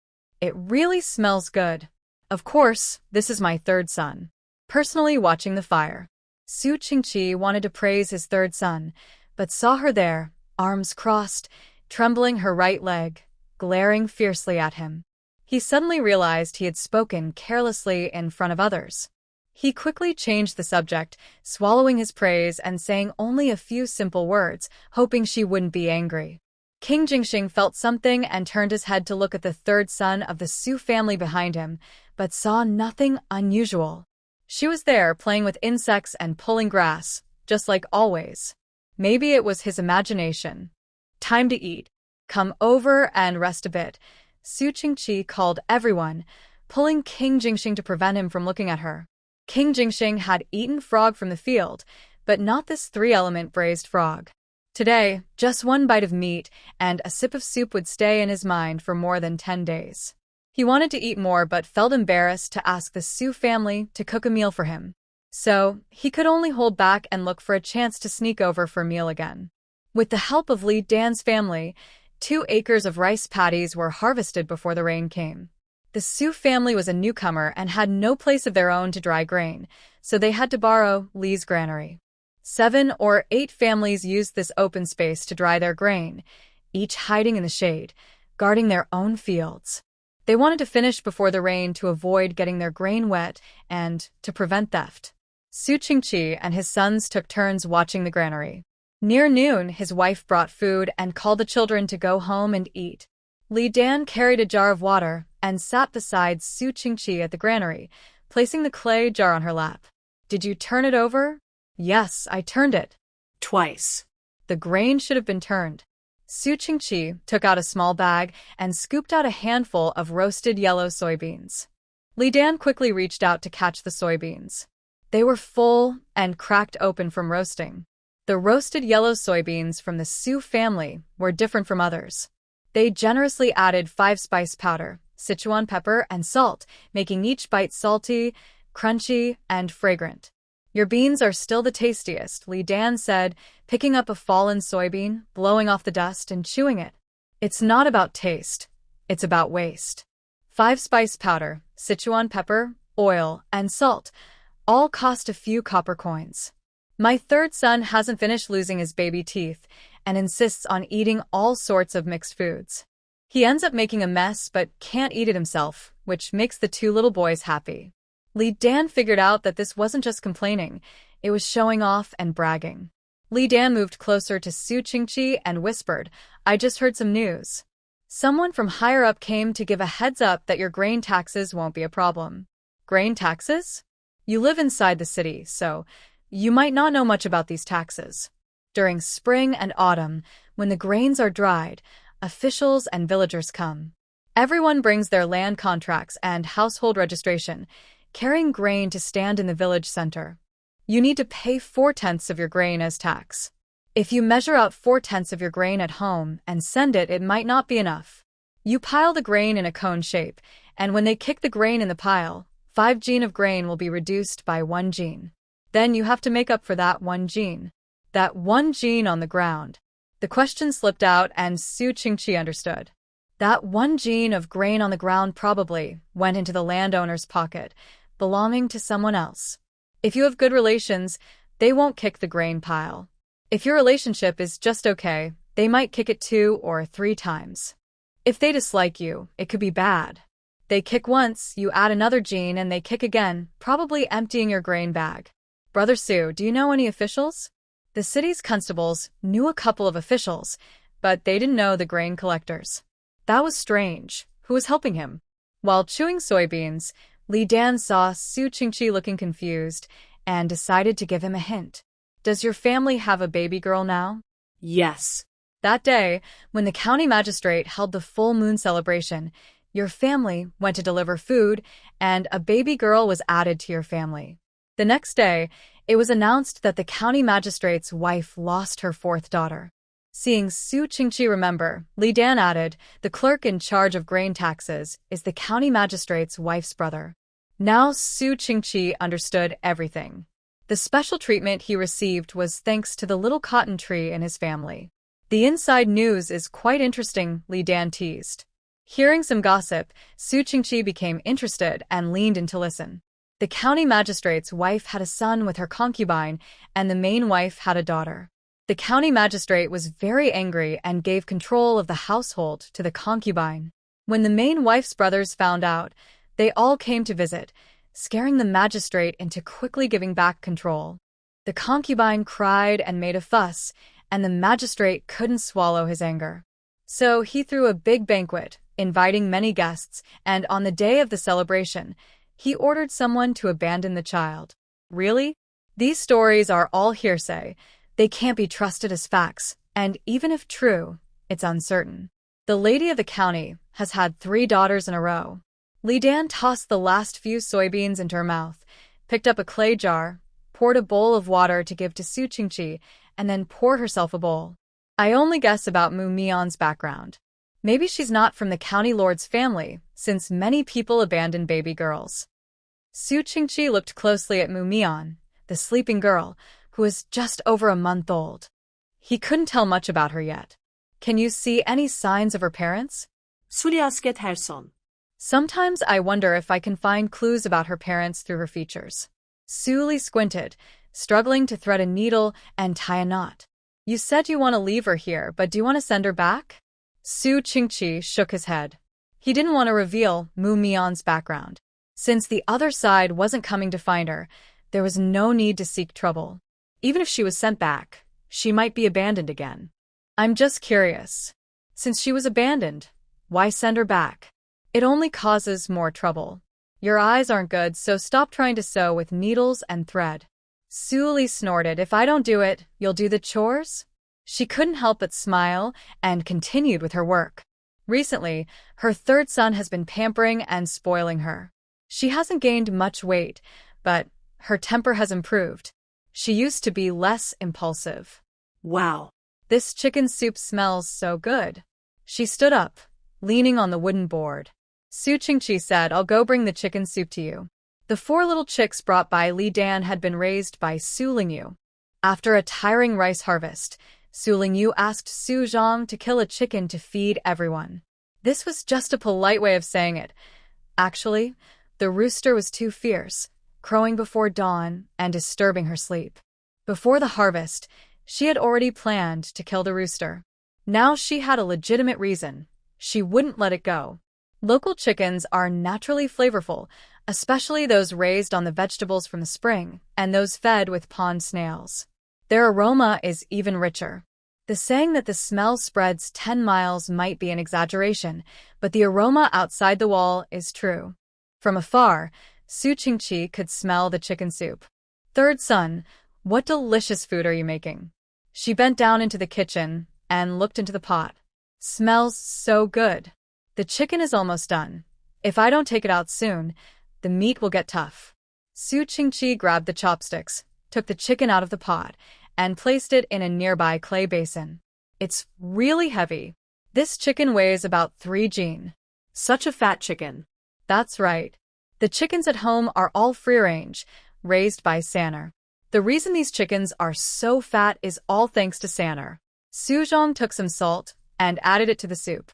Speaker 1: It really smells good. Of course, this is my third son. Personally watching the fire. Su Qingqi wanted to praise his third son, but saw her there, arms crossed, trembling her right leg, glaring fiercely at him. He suddenly realized he had spoken carelessly in front of others. He quickly changed the subject, swallowing his praise and saying only a few simple words, hoping she wouldn't be angry. King Jingxing felt something and turned his head to look at the third son of the Su family behind him, but saw nothing unusual. She was there playing with insects and pulling grass, just like always. Maybe it was his imagination. Time to eat. Come over and rest a bit. Su Qingqi called everyone, pulling King Jingxing to prevent him from looking at her. King Jingxing had eaten frog from the field, but not this 3-element braised frog. Today, just one bite of meat and a sip of soup would stay in his mind for more than 10 days. He wanted to eat more but felt embarrassed to ask the Su family to cook a meal for him. So, he could only hold back and look for a chance to sneak over for a meal again. With the help of Li Dan's family, 2 acres of rice paddies were harvested before the rain came. The Su family was a newcomer and had no place of their own to dry grain, so they had to borrow Li's granary. 7 or 8 families used this open space to dry their grain, each hiding in the shade, guarding their own fields. They wanted to finish before the rain to avoid getting their grain wet and to prevent theft. Su Qingqi and his sons took turns watching the granary. Near noon, his wife brought food and called the children to go home and eat. Li Dan carried a jar of water and sat beside Su Qingqi at the granary, placing the clay jar on her lap. Did you turn it over? Yes, I turned it.
Speaker 2: Twice.
Speaker 1: The grain should have been turned. Su Qingqi took out a small bag and scooped out a handful of roasted yellow soybeans. Li Dan quickly reached out to catch the soybeans. They were full and cracked open from roasting. The roasted yellow soybeans from the Su family were different from others. They generously added 5-spice powder, Sichuan pepper, and salt, making each bite salty, crunchy, and fragrant. Your beans are still the tastiest, Li Dan said, picking up a fallen soybean, blowing off the dust, and chewing it. It's not about taste. It's about waste. 5-spice powder, Sichuan pepper, oil, and salt all cost a few copper coins. My third son hasn't finished losing his baby teeth and insists on eating all sorts of mixed foods. He ends up making a mess but can't eat it himself, which makes the 2 little boys happy. Li Dan figured out that this wasn't just complaining, it was showing off and bragging. Li Dan moved closer to Su Qingqi and whispered, I just heard some news. Someone from higher up came to give a heads up that your grain taxes won't be a problem. Grain taxes? You live inside the city, so you might not know much about these taxes. During spring and autumn, when the grains are dried, officials and villagers come. Everyone brings their land contracts and household registration, carrying grain to stand in the village center. You need to pay 4/10 of your grain as tax. If you measure out 4/10 of your grain at home and send it, it might not be enough. You pile the grain in a cone shape, and when they kick the grain in the pile, 5 gene of grain will be reduced by 1 gene. Then you have to make up for that 1 gene. That 1 gene on the ground. The question slipped out and Su Qingqi understood. That 1 gene of grain on the ground probably went into the landowner's pocket, belonging to someone else. If you have good relations, they won't kick the grain pile. If your relationship is just okay, they might kick it 2 or 3 times. If they dislike you, it could be bad. They kick once, you add another gene, and they kick again, probably emptying your grain bag. Brother Su, do you know any officials? The city's constables knew a couple of officials, but they didn't know the grain collectors. That was strange. Who was helping him? While chewing soybeans, Li Dan saw Su Qingqi looking confused and decided to give him a hint. Does your family have a baby girl now?
Speaker 2: Yes.
Speaker 1: That day, when the county magistrate held the full moon celebration, your family went to deliver food, and a baby girl was added to your family. The next day, it was announced that the county magistrate's wife lost her fourth daughter. Seeing Su Qingqi remember, Li Dan added, the clerk in charge of grain taxes is the county magistrate's wife's brother. Now Su Qingqi understood everything. The special treatment he received was thanks to the little cotton tree in his family. The inside news is quite interesting, Li Dan teased. Hearing some gossip, Su Qingqi became interested and leaned in to listen. The county magistrate's wife had a son with her concubine, and the main wife had a daughter. The county magistrate was very angry and gave control of the household to the concubine. When the main wife's brothers found out, they all came to visit, scaring the magistrate into quickly giving back control. The concubine cried and made a fuss, and the magistrate couldn't swallow his anger. So he threw a big banquet, inviting many guests, and on the day of the celebration, he ordered someone to abandon the child. Really? These stories are all hearsay. They can't be trusted as facts, and even if true, it's uncertain. The lady of the county has had 3 daughters in a row. Li Dan tossed the last few soybeans into her mouth, picked up a clay jar, poured a bowl of water to give to Su Qingqi, and then poured herself a bowl. I only guess about Mu Mion's background. Maybe she's not from the county lord's family, since many people abandon baby girls. Su Qingqi looked closely at Mu Mion, the sleeping girl, who was just over a month old. He couldn't tell much about her yet. Can you see any signs of her parents?
Speaker 2: 수리하스켓 헬선.
Speaker 1: Sometimes I wonder if I can find clues about her parents through her features. Su Li squinted, struggling to thread a needle and tie a knot. You said you want to leave her here, but do you want to send her back? Su Qingqi shook his head. He didn't want to reveal Mu Mion's background. Since the other side wasn't coming to find her, there was no need to seek trouble. Even if she was sent back, she might be abandoned again. I'm just curious. Since she was abandoned, why send her back? It only causes more trouble. Your eyes aren't good, so stop trying to sew with needles and thread. Su Li snorted. If I don't do it, you'll do the chores? She couldn't help but smile and continued with her work. Recently, her third son has been pampering and spoiling her. She hasn't gained much weight, but her temper has improved. She used to be less impulsive.
Speaker 2: Wow.
Speaker 1: This chicken soup smells so good. She stood up, leaning on the wooden board. Su Qingqi said, I'll go bring the chicken soup to you. The 4 little chicks brought by Li Dan had been raised by Su Lingyu. After a tiring rice harvest, Su Lingyu asked Su Zhang to kill a chicken to feed everyone. This was just a polite way of saying it. Actually, the rooster was too fierce, crowing before dawn and disturbing her sleep. Before the harvest, she had already planned to kill the rooster. Now she had a legitimate reason. She wouldn't let it go. Local chickens are naturally flavorful, especially those raised on the vegetables from the spring and those fed with pond snails. Their aroma is even richer. The saying that the smell spreads 10 miles might be an exaggeration, but the aroma outside the wall is true. From afar, Su Qingqi could smell the chicken soup. Third son, what delicious food are you making? She bent down into the kitchen and looked into the pot. Smells so good. The chicken is almost done. If I don't take it out soon, the meat will get tough. Su Qingqi grabbed the chopsticks, took the chicken out of the pot, and placed it in a nearby clay basin. It's really heavy. This chicken weighs about 3 jin.
Speaker 2: Such a fat chicken.
Speaker 1: That's right. The chickens at home are all free-range, raised by Sanner. The reason these chickens are so fat is all thanks to Sanner. Su Zhang took some salt and added it to the soup.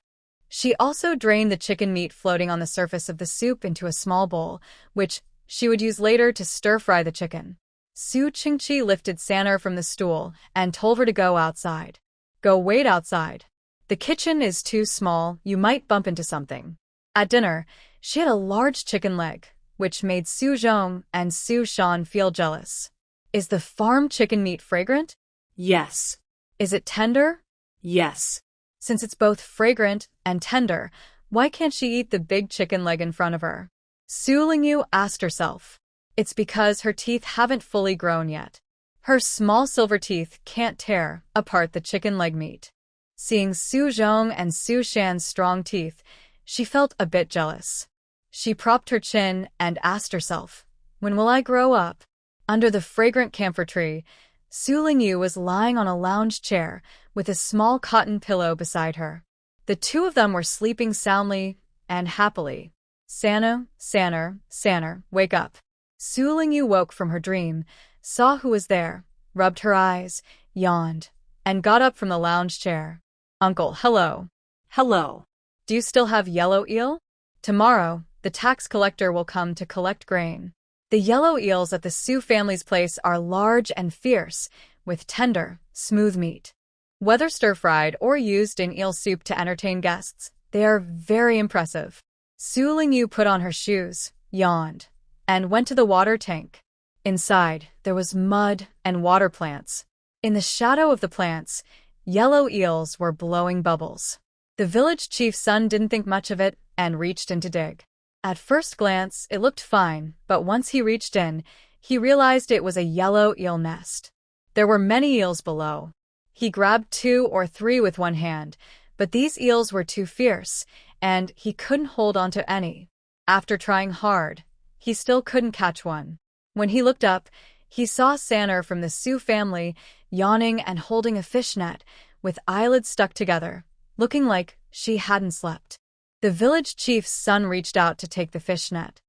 Speaker 1: She also drained the chicken meat floating on the surface of the soup into a small bowl, which she would use later to stir-fry the chicken. Su Qingqi lifted Sanner from the stool and told her to go outside. Go wait outside. The kitchen is too small, you might bump into something. At dinner, she had a large chicken leg, which made Su Zhong and Su Shan feel jealous. Is the farm chicken meat fragrant?
Speaker 2: Yes.
Speaker 1: Is it tender?
Speaker 2: Yes.
Speaker 1: Since it's both fragrant and tender, why can't she eat the big chicken leg in front of her? Su Lingyu asked herself. It's because her teeth haven't fully grown yet. Her small silver teeth can't tear apart the chicken leg meat. Seeing Su Zhong and Su Shan's strong teeth, she felt a bit jealous. She propped her chin and asked herself, when will I grow up? Under the fragrant camphor tree, Su Lingyu was lying on a lounge chair with a small cotton pillow beside her. The two of them were sleeping soundly and happily. Sanner, wake up. Su Lingyu woke from her dream, saw who was there, rubbed her eyes, yawned, and got up from the lounge chair. Uncle, hello.
Speaker 2: Hello.
Speaker 1: Do you still have yellow eel? Tomorrow, the tax collector will come to collect grain. The yellow eels at the Su family's place are large and fierce, with tender, smooth meat. Whether stir-fried or used in eel soup to entertain guests, they are very impressive. Su Lingyu put on her shoes, yawned, and went to the water tank. Inside, there was mud and water plants. In the shadow of the plants, yellow eels were blowing bubbles. The village chief's son didn't think much of it and reached in to dig. At first glance, it looked fine, but once he reached in, he realized it was a yellow eel nest. There were many eels below. He grabbed 2 or 3 with one hand, but these eels were too fierce, and he couldn't hold on to any. After trying hard, he still couldn't catch one. When he looked up, he saw Sanner from the Su family yawning and holding a fish net with eyelids stuck together, looking like she hadn't slept. The village chief's son reached out to take the fish net.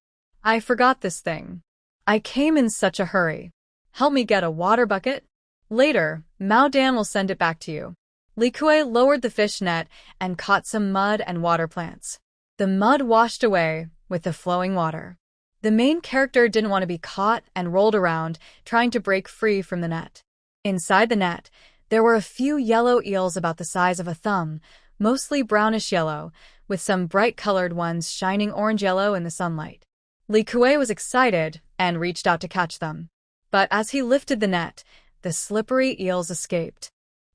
Speaker 1: I forgot this thing. I came in such a hurry. Help me get a water bucket? Later, Mao Dan will send it back to you. Li Kuei lowered the fish net and caught some mud and water plants. The mud washed away with the flowing water. The main character didn't want to be caught and rolled around, trying to break free from the net. Inside the net, there were a few yellow eels about the size of a thumb, mostly brownish yellow, with some bright-colored ones shining orange-yellow in the sunlight. Li Kuei was excited and reached out to catch them. But as he lifted the net, the slippery eels escaped.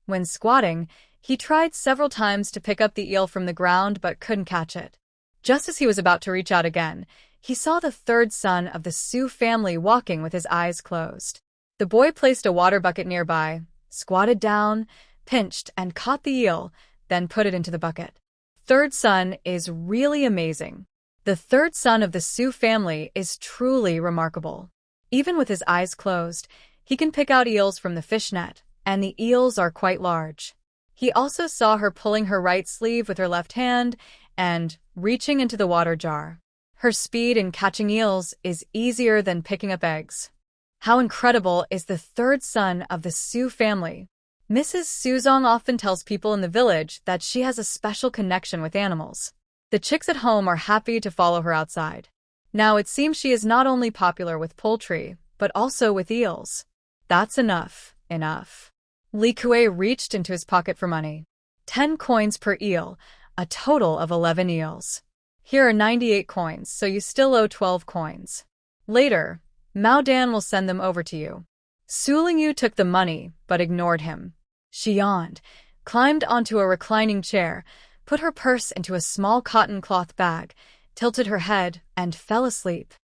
Speaker 1: When squatting, he tried several times to pick up the eel from the ground but couldn't catch it. Just as he was about to reach out again, he saw the third son of the Su family walking with his eyes closed. The boy placed a water bucket nearby, squatted down, pinched and caught the eel, then put it into the bucket. Third son is really amazing. The third son of the Su family is truly remarkable. Even with his eyes closed, he can pick out eels from the fish net, and the eels are quite large. He also saw her pulling her right sleeve with her left hand and reaching into the water jar. Her speed in catching eels is easier than picking up eggs. How incredible is the third son of the Su family? Mrs. Suzong often tells people in the village that she has a special connection with animals. The chicks at home are happy to follow her outside. Now it seems she is not only popular with poultry, but also with eels. That's enough. Li Kuei reached into his pocket for money. 10 coins per eel, a total of 11 eels. Here are 98 coins, so you still owe 12 coins. Later, Mao Dan will send them over to you. Su Lingyu took the money, but ignored him. She yawned, climbed onto a reclining chair, put her purse into a small cotton cloth bag, tilted her head, and fell asleep.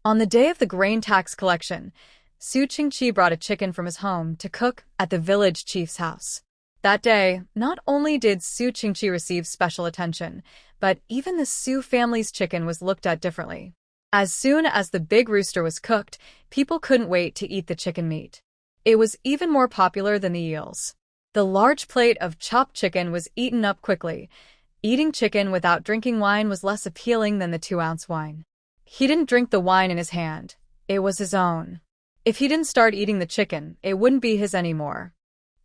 Speaker 1: On the day of the grain tax collection, Su Qingqi brought a chicken from his home to cook at the village chief's house. That day, not only did Su Qingqi receive special attention, but even the Su family's chicken was looked at differently. As soon as the big rooster was cooked, people couldn't wait to eat the chicken meat. It was even more popular than the eels. The large plate of chopped chicken was eaten up quickly. Eating chicken without drinking wine was less appealing than the 2-ounce wine. He didn't drink the wine in his hand. It was his own. If he didn't start eating the chicken, it wouldn't be his anymore.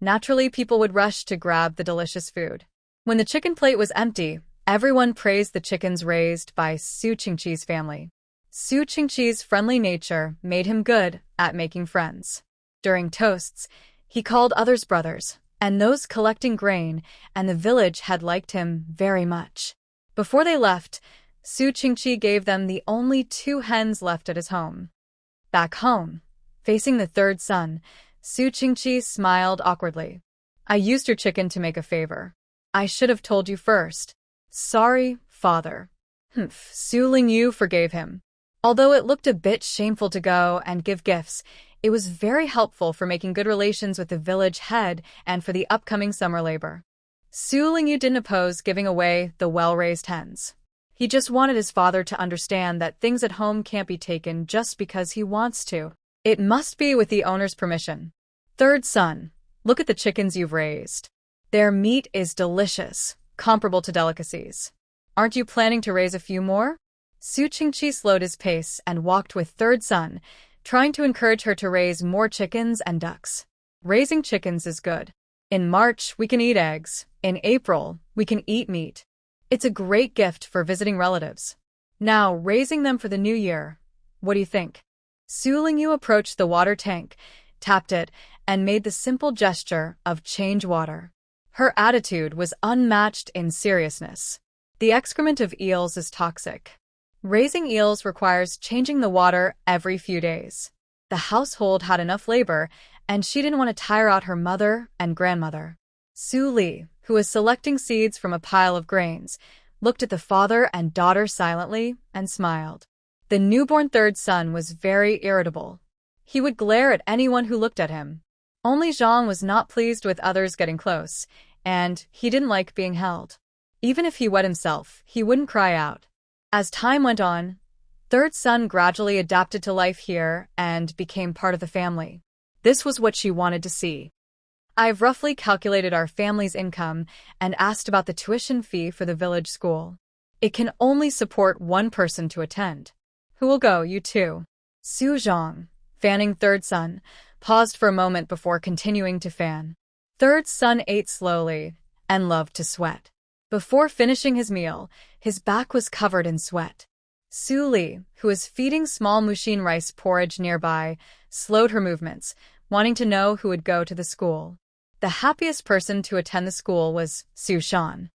Speaker 1: Naturally, people would rush to grab the delicious food. When the chicken plate was empty, everyone praised the chickens raised by Su Qingqi's family. Su Qingqi's friendly nature made him good at making friends. During toasts, he called others brothers, and those collecting grain and the village had liked him very much. Before they left, Su Qingqi gave them the only 2 hens left at his home. Back home, facing the third son, Su Qingqi smiled awkwardly. I used your chicken to make a favor. I should have told you first. Sorry, father. Humph, Su Lingyu forgave him. Although it looked a bit shameful to go and give gifts, it was very helpful for making good relations with the village head and for the upcoming summer labor. Su Lingyu didn't oppose giving away the well-raised hens. He just wanted his father to understand that things at home can't be taken just because he wants to. It must be with the owner's permission. Third son, look at the chickens you've raised. Their meat is delicious, comparable to delicacies. Aren't you planning to raise a few more? Su Qingqi slowed his pace and walked with third son, trying to encourage her to raise more chickens and ducks. Raising chickens is good. In March, we can eat eggs. In April, we can eat meat. It's a great gift for visiting relatives. Now, raising them for the new year. What do you think? Su Lingyu approached the water tank, tapped it, and made the simple gesture of change water. Her attitude was unmatched in seriousness. The excrement of eels is toxic. Raising eels requires changing the water every few days. The household had enough labor, and she didn't want to tire out her mother and grandmother. Su Li, who was selecting seeds from a pile of grains, looked at the father and daughter silently and smiled. The newborn third son was very irritable. He would glare at anyone who looked at him. Only Zhang was not pleased with others getting close, and he didn't like being held. Even if he wet himself, he wouldn't cry out. As time went on, third son gradually adapted to life here and became part of the family. This was what she wanted to see. I've roughly calculated our family's income and asked about the tuition fee for the village school. It can only support one person to attend. Who will go, you two? Su Zhang, fanning third son, paused for a moment before continuing to fan. Third son ate slowly and loved to sweat. Before finishing his meal, his back was covered in sweat. Su Li, who was feeding small Mushin rice porridge nearby, slowed her movements, wanting to know who would go to the school. The happiest person to attend the school was Su Shan.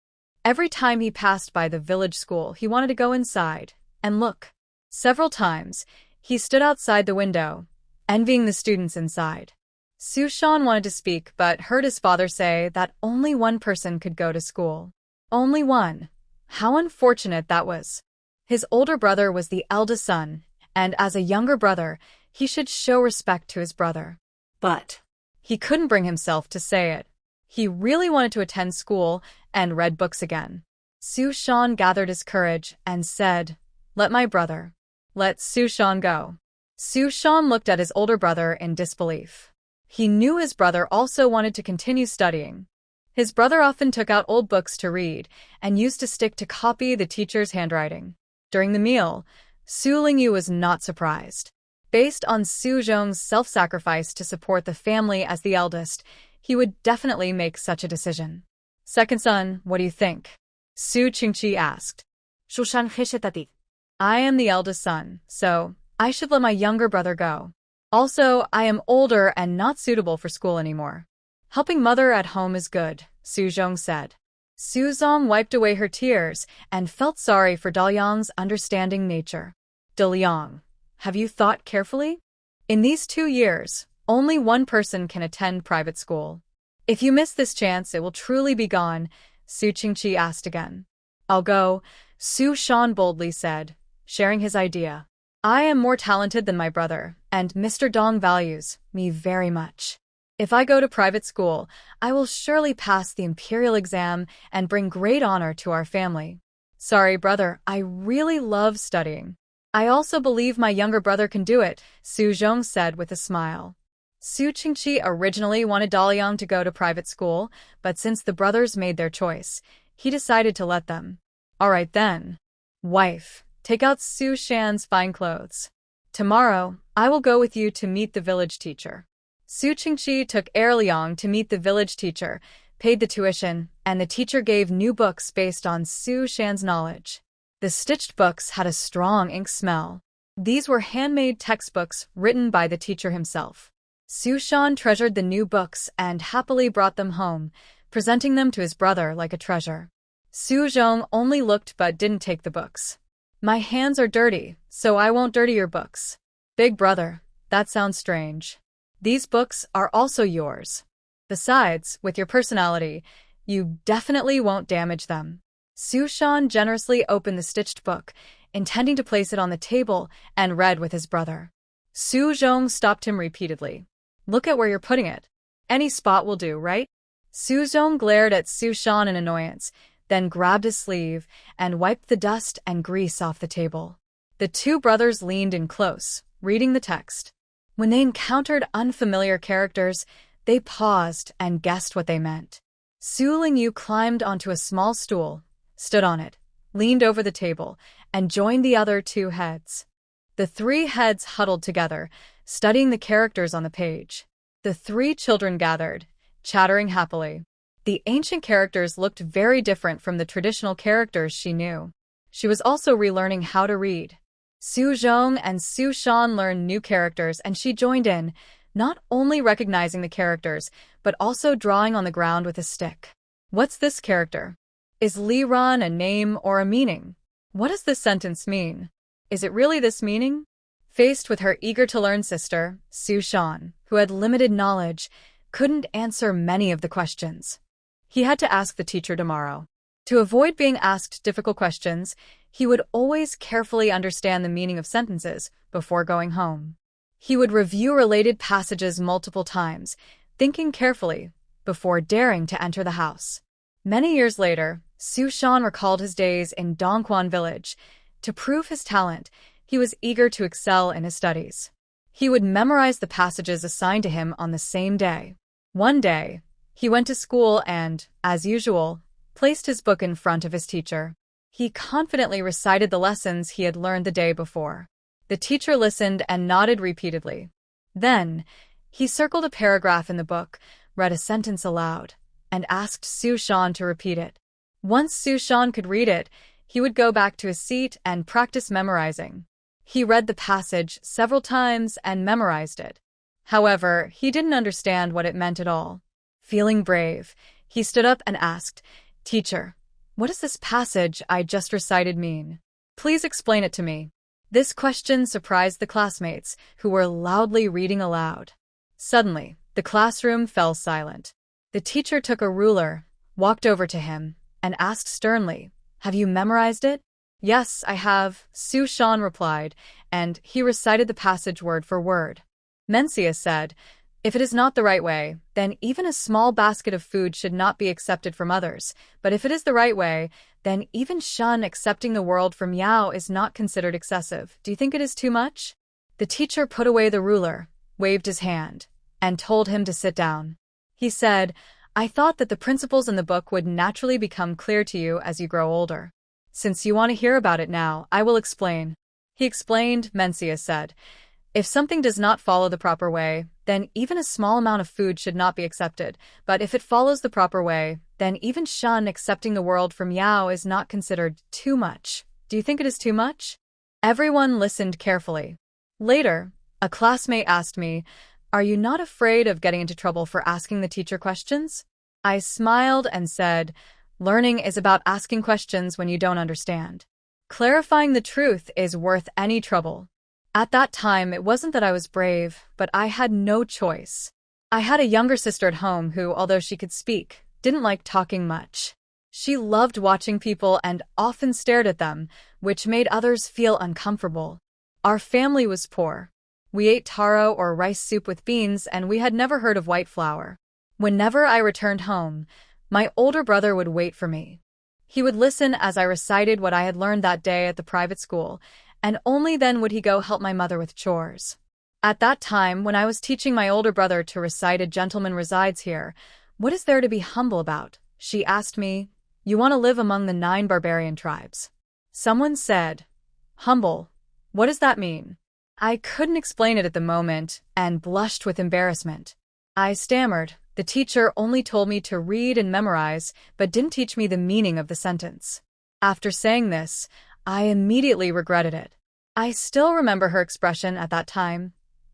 Speaker 1: Every time he passed by the village school, he wanted to go inside and look. Several times, he stood outside the window, envying the students inside. Su Shan wanted to speak but heard his father say that only one person could go to school. Only one. How unfortunate that was. His older brother was the eldest son, and as a younger brother, he should show respect to his brother. But he couldn't bring himself to say it. He really wanted to attend school and read books again. Su Shan gathered his courage and said, "Let my brother. Let Su Shan go." Su Shan looked at his older brother in disbelief. He knew his brother also wanted to continue studying. His brother often took out old books to read and used to stick to copy the teacher's handwriting. During the meal, Su Lingyu was not surprised. Based on Su Zhong's self-sacrifice to support the family as the eldest, he would definitely make such a decision. Second son, what do you think? Su Qingqi asked.
Speaker 2: Shushan Heshetati.
Speaker 1: I am the eldest son, so I should let my younger brother go. Also, I am older and not suitable for school anymore. Helping mother at home is good, Su Zhong said. Su Zong wiped away her tears and felt sorry for Dalyang's understanding nature. Dalyang, have you thought carefully? In these 2 years, only one person can attend private school. If you miss this chance, it will truly be gone, Su Qingqi asked again. I'll go, Su Shan boldly said, sharing his idea. I am more talented than my brother, and Mr. Dong values me very much. If I go to private school, I will surely pass the imperial exam and bring great honor to our family. Sorry, brother, I really love studying. I also believe my younger brother can do it, Su Zhong said with a smile. Su Qingqi originally wanted Dalyang to go to private school, but since the brothers made their choice, he decided to let them. All right then. Wife, take out Su Shan's fine clothes. Tomorrow, I will go with you to meet the village teacher. Su Qingqi took Liang to meet the village teacher, paid the tuition, and the teacher gave new books based on Su Shan's knowledge. The stitched books had a strong ink smell. These were handmade textbooks written by the teacher himself. Su Shan treasured the new books and happily brought them home, presenting them to his brother like a treasure. Su Zhong only looked but didn't take the books. My hands are dirty, so I won't dirty your books. Big brother, that sounds strange. These books are also yours. Besides, with your personality, You definitely won't damage them. Sushan generously opened the stitched book, intending to place it on the table, and read with his brother. Su Zhong stopped him repeatedly. Look at where you're putting it. Any spot will do, right? Su Zhong glared at Sushan in annoyance, then grabbed his sleeve and wiped the dust and grease off the table. The two brothers leaned in close, reading the text. When they encountered unfamiliar characters, they paused and guessed what they meant. Su Lingyu climbed onto a small stool, stood on it, leaned over the table, and joined the other two heads. The three heads huddled together, studying the characters on the page. The three children gathered, chattering happily. The ancient characters looked very different from the traditional characters she knew. She was also relearning how to read. Su Zhong and Su Shan learned new characters, and she joined in, not only recognizing the characters, but also drawing on the ground with a stick. What's this character? Is Li Ran a name or a meaning? What does this sentence mean? Is it really this meaning? Faced with her eager-to-learn sister, Su Shan, who had limited knowledge, couldn't answer many of the questions. He had to ask the teacher tomorrow. To avoid being asked difficult questions, he would always carefully understand the meaning of sentences before going home. He would review related passages multiple times, thinking carefully, before daring to enter the house. Many years later, Su Shan recalled his days in Dongquan village. To prove his talent, he was eager to excel in his studies. He would memorize the passages assigned to him on the same day. One day, he went to school and, as usual, placed his book in front of his teacher. He confidently recited the lessons he had learned the day before. The teacher listened and nodded repeatedly. Then, he circled a paragraph in the book, read a sentence aloud, and asked Su Shan to repeat it. Once Su Shan could read it, he would go back to his seat and practice memorizing. He read the passage several times and memorized it. However, he didn't understand what it meant at all. Feeling brave, he stood up and asked, "Teacher, what does this passage I just recited mean? Please explain it to me." This question surprised the classmates, who were loudly reading aloud. Suddenly, the classroom fell silent. The teacher took a ruler, walked over to him, and asked sternly, "Have you memorized it?" "Yes, I have," Su Shan replied, and he recited the passage word for word. Mencia said, "If it is not the right way, then even a small basket of food should not be accepted from others, but if it is the right way, then even Shun accepting the world from Yao is not considered excessive. Do you think it is too much?" The teacher put away the ruler, waved his hand, and told him to sit down. He said, "I thought that the principles in the book would naturally become clear to you as you grow older. Since you want to hear about it now, I will explain." He explained, Mencia said, "If something does not follow the proper way, then even a small amount of food should not be accepted, but if it follows the proper way, then even Shun accepting the world from Yao is not considered too much. Do you think it is too much?" Everyone listened carefully. Later, a classmate asked me, "Are you not afraid of getting into trouble for asking the teacher questions?" I smiled and said, "Learning is about asking questions when you don't understand. Clarifying the truth is worth any trouble." At that time, it wasn't that I was brave, but I had no choice. I had a younger sister at home who, although she could speak, didn't like talking much. She loved watching people and often stared at them, which made others feel uncomfortable. Our family was poor. We ate taro or rice soup with beans, and we had never heard of white flour. Whenever I returned home, my older brother would wait for me. He would listen as I recited what I had learned that day at the private school, and only then would he go help my mother with chores. At that time, when I was teaching my older brother to recite "A Gentleman Resides Here," "What is there to be humble about?" she asked me, "You want to live among the 9 barbarian tribes." Someone said, "Humble, what does that mean?" I couldn't explain it at the moment and blushed with embarrassment. I stammered. The teacher only told me to read and memorize, but didn't teach me the meaning of the sentence. After saying this, I immediately regretted it. I still remember her expression at that time.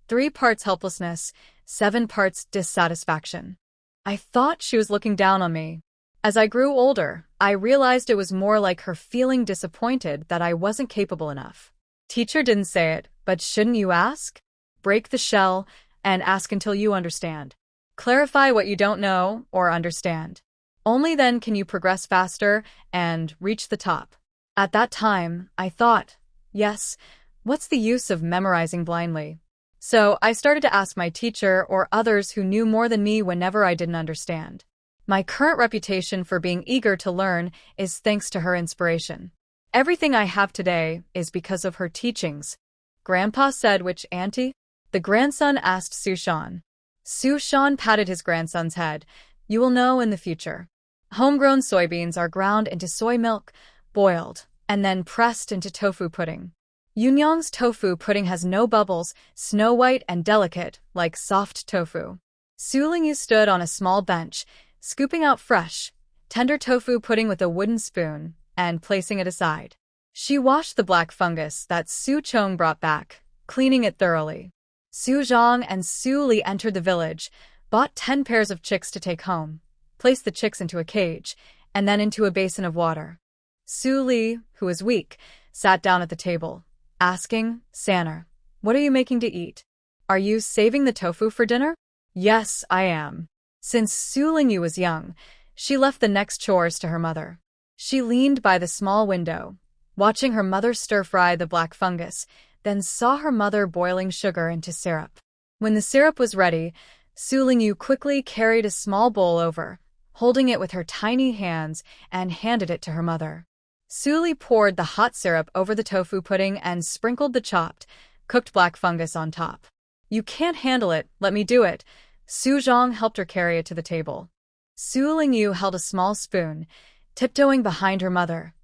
Speaker 1: 3 parts helplessness, 7 parts dissatisfaction. I thought she was looking down on me. As I grew older, I realized it was more like her feeling disappointed that I wasn't capable enough. Teacher didn't say it, but shouldn't you ask? Break the shell and ask until you understand. Clarify what you don't know or understand. Only then can you progress faster and reach the top. At that time, I thought, yes, what's the use of memorizing blindly? So I started to ask my teacher or others who knew more than me whenever I didn't understand. My current reputation for being eager to learn is thanks to her inspiration. Everything I have today is because of her teachings. Grandpa said, which auntie? The grandson asked Sushan. Sushan patted his grandson's head. You will know in the future. Homegrown soybeans are ground into soy milk, boiled, and then pressed into tofu pudding. Yunyang's tofu pudding has no bubbles, snow-white and delicate, like soft tofu. Su Lingyu stood on a small bench, scooping out fresh, tender tofu pudding with a wooden spoon and placing it aside. She washed the black fungus that Su Chong brought back, cleaning it thoroughly. Su Zhang and Su Li entered the village, bought 10 pairs of chicks to take home, placed the chicks into a cage, and then into a basin of water. Su Li, who was weak, sat down at the table, asking, Sanner, what are you making to eat? Are you saving the tofu for dinner? Yes, I am. Since Su Lingyu was young, she left the next chores to her mother. She leaned by the small window, watching her mother stir-fry the black fungus, then saw her mother boiling sugar into syrup. When the syrup was ready, Su Lingyu quickly carried a small bowl over, holding it with her tiny hands, and handed it to her mother. Su Li poured the hot syrup over the tofu pudding and sprinkled the chopped, cooked black fungus on top. You can't handle it, let me do it. Su Zhang helped her carry it to the table. Su Lingyu held a small spoon, tiptoeing behind her mother,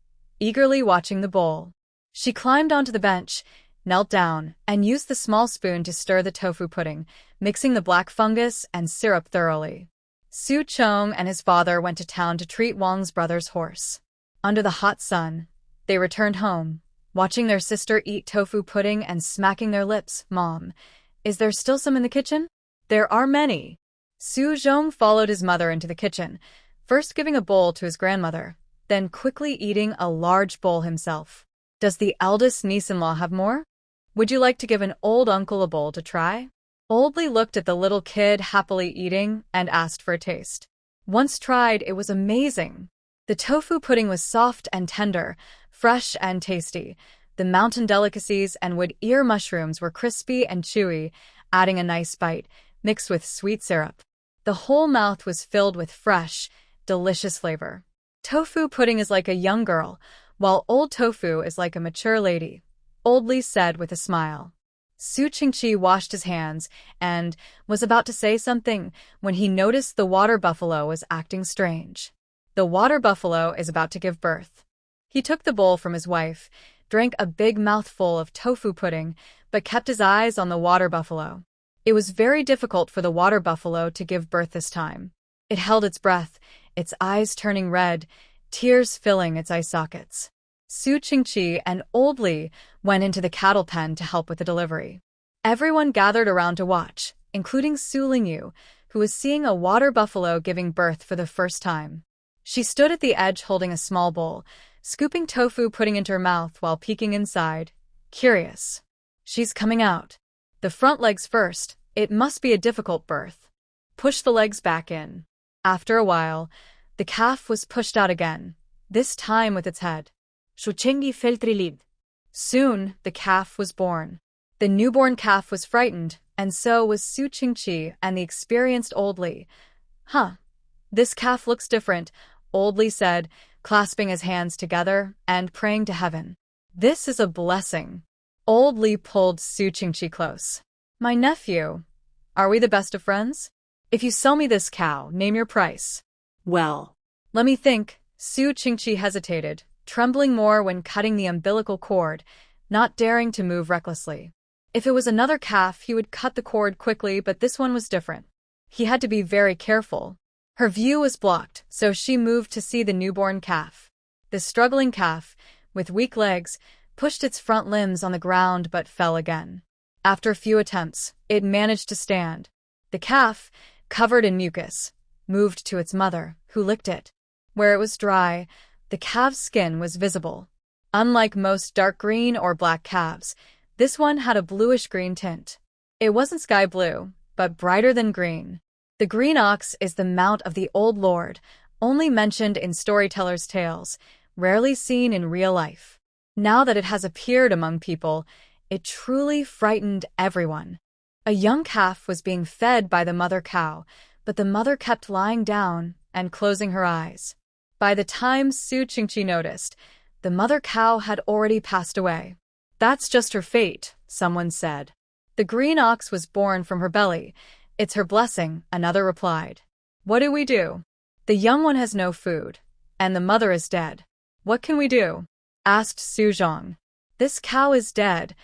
Speaker 1: eagerly watching the bowl. She climbed onto the bench, knelt down, and used the small spoon to stir the tofu pudding, mixing the black fungus and syrup thoroughly. Su Chong and his father went to town to treat Wang's brother's horse. Under the hot sun, they returned home, watching their sister eat tofu pudding and smacking their lips. Mom, is there still some in the kitchen? There are many. Su Zhong followed his mother into the kitchen, first giving a bowl to his grandmother, then quickly eating a large bowl himself. Does the eldest niece-in-law have more? Would you like to give an old uncle a bowl to try? Old Li looked at the little kid happily eating and asked for a taste. Once tried, it was amazing. The tofu pudding was soft and tender, fresh and tasty. The mountain delicacies and wood ear mushrooms were crispy and chewy, adding a nice bite, mixed with sweet syrup. The whole mouth was filled with fresh, delicious flavor. Tofu pudding is like a young girl, while old tofu is like a mature lady, Old Li said with a smile. Su Qingqi washed his hands and was about to say something when he noticed the water buffalo was acting strange. The water buffalo is about to give birth. He took the bowl from his wife, drank a big mouthful of tofu pudding, but kept his eyes on the water buffalo. It was very difficult for the water buffalo to give birth this time. It held its breath, its eyes turning red, tears filling its eye sockets. Su Qingqi and Old Li went into the cattle pen to help with the delivery. Everyone gathered around to watch, including Su Lingyu, who was seeing a water buffalo giving birth for the first time. She stood at the edge holding a small bowl, scooping tofu pudding into her mouth while peeking inside, curious. She's coming out. The front legs first, it must be a difficult birth. Push the legs back in. After a while, the calf was pushed out again, this time with its head. Shuchengi felt relieved. Soon, the calf was born. The newborn calf was frightened, and so was Su Qingqi and the experienced Old Li. Huh. This calf looks different, Old Li said, clasping his hands together and praying to heaven. This is a blessing. Old Li pulled Su Qingqi close. My nephew. Are we the best of friends? If you sell me this cow, name your price.
Speaker 2: Well,
Speaker 1: Let me think. Su Qingqi hesitated, trembling more when cutting the umbilical cord, not daring to move recklessly. If it was another calf, he would cut the cord quickly, but this one was different. He had to be very careful. Her view was blocked, so she moved to see the newborn calf. The struggling calf, with weak legs, pushed its front limbs on the ground but fell again. After a few attempts, it managed to stand. The calf, covered in mucus, moved to its mother, who licked it. Where it was dry, the calf's skin was visible. Unlike most dark green or black calves, this one had a bluish-green tint. It wasn't sky blue, but brighter than green. The green ox is the mount of the old lord, only mentioned in storytellers' tales, rarely seen in real life. Now that it has appeared among people, it truly frightened everyone. A young calf was being fed by the mother cow, but the mother kept lying down and closing her eyes. By the time Su Qingqi noticed, the mother cow had already passed away. "That's just her fate," someone said. "The green ox was born from her belly. It's her blessing," another replied. "What do we do? The young one has no food, and the mother is dead. What can we do?" asked Su Zhong. "This cow is dead.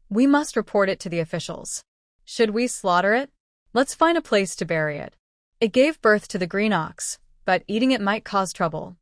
Speaker 1: We must report it to the officials. Should we slaughter it? Let's find a place to bury it. It gave birth to the green ox, but eating it might cause trouble.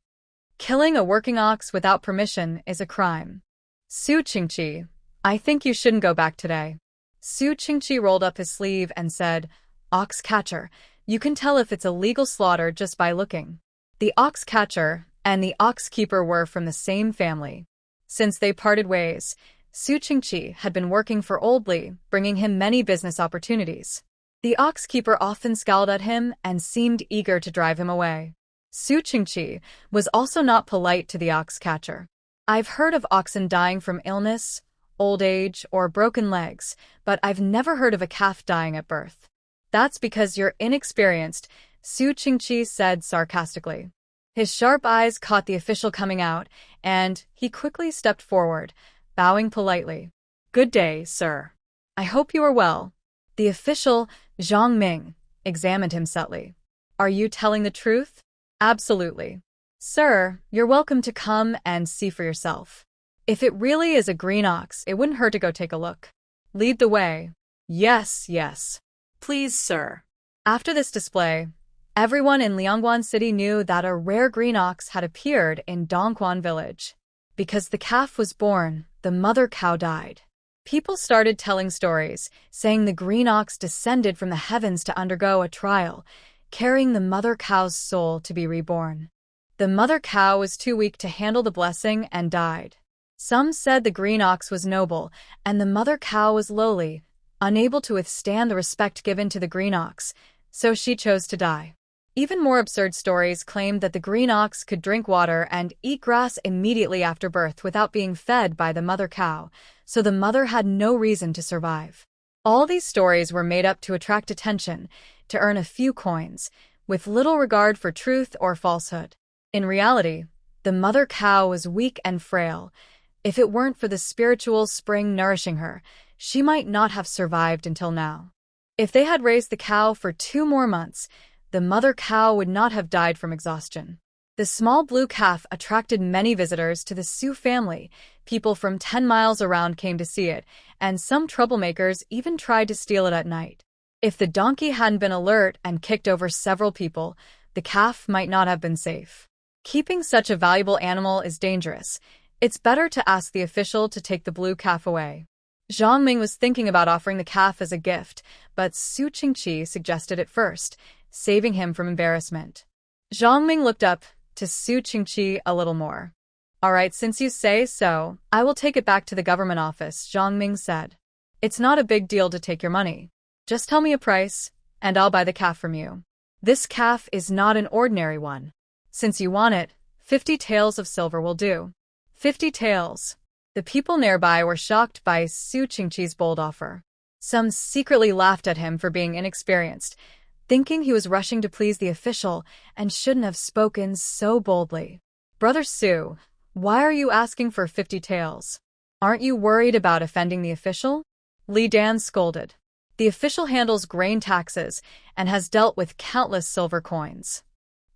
Speaker 1: Killing a working ox without permission is a crime. Su Qingqi, I think you shouldn't go back today." Su Qingqi rolled up his sleeve and said, "Ox catcher, you can tell if it's a legal slaughter just by looking." The ox catcher and the ox keeper were from the same family. Since they parted ways, Su Qingqi had been working for Old Li, bringing him many business opportunities. The ox keeper often scowled at him and seemed eager to drive him away. Su Qingqi was also not polite to the ox catcher. "I've heard of oxen dying from illness, old age, or broken legs, but I've never heard of a calf dying at birth." "That's because you're inexperienced," Su Qingqi said sarcastically. His sharp eyes caught the official coming out, and he quickly stepped forward, bowing politely. "Good day, sir. I hope you are well." The official, Zhang Ming, examined him subtly. "Are you telling the truth?" "Absolutely. Sir, you're welcome to come and see for yourself. If it really is a green ox, it wouldn't hurt to go take a look. Lead the way." "Yes, yes. Please, sir." After this display, everyone in Liangguan City knew that a rare green ox had appeared in Dongquan village. Because the calf was born, the mother cow died. People started telling stories, saying the green ox descended from the heavens to undergo a trial, carrying the mother cow's soul to be reborn. The mother cow was too weak to handle the blessing and died. Some said the green ox was noble, and the mother cow was lowly, unable to withstand the respect given to the green ox, so she chose to die. Even more absurd stories claimed that the green ox could drink water and eat grass immediately after birth without being fed by the mother cow, so the mother had no reason to survive. All these stories were made up to attract attention, to earn a few coins, with little regard for truth or falsehood. In reality, the mother cow was weak and frail. If it weren't for the spiritual spring nourishing her, she might not have survived until now. If they had raised the cow for 2 more months, the mother cow would not have died from exhaustion. The small blue calf attracted many visitors to the Su family. People from 10 miles around came to see it, and some troublemakers even tried to steal it at night. If the donkey hadn't been alert and kicked over several people, the calf might not have been safe. Keeping such a valuable animal is dangerous. It's better to ask the official to take the blue calf away. Zhang Ming was thinking about offering the calf as a gift, but Su Qingqi suggested it first, saving him from embarrassment. Zhang Ming looked up to Su Qingqi a little more. "All right, since you say so, I will take it back to the government office," Zhang Ming said. "It's not a big deal to take your money. Just tell me a price, and I'll buy the calf from you. This calf is not an ordinary one. Since you want it, 50 taels of silver will do." 50 taels. The people nearby were shocked by Su Qingqi's bold offer. Some secretly laughed at him for being inexperienced, thinking he was rushing to please the official and shouldn't have spoken so boldly. "Brother Su, why are you asking for 50 taels? Aren't you worried about offending the official?" Li Dan scolded. "The official handles grain taxes and has dealt with countless silver coins.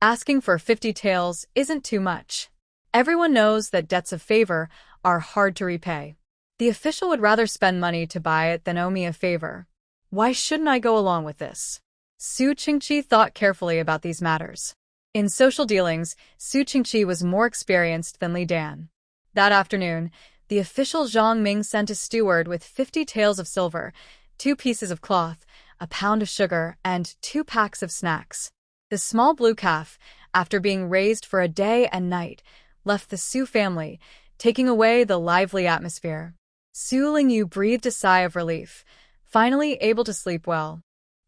Speaker 1: Asking for 50 taels isn't too much. Everyone knows that debts of favor are hard to repay. The official would rather spend money to buy it than owe me a favor. Why shouldn't I go along with this?" Su Qingqi thought carefully about these matters. In social dealings, Su Qingqi was more experienced than Li Dan. That afternoon, the official Zhang Ming sent a steward with 50 taels of silver, 2 pieces of cloth, a pound of sugar, and 2 packs of snacks. The small blue calf, after being raised for a day and night, left the Su family, taking away the lively atmosphere. Su Lingyu breathed a sigh of relief, finally able to sleep well.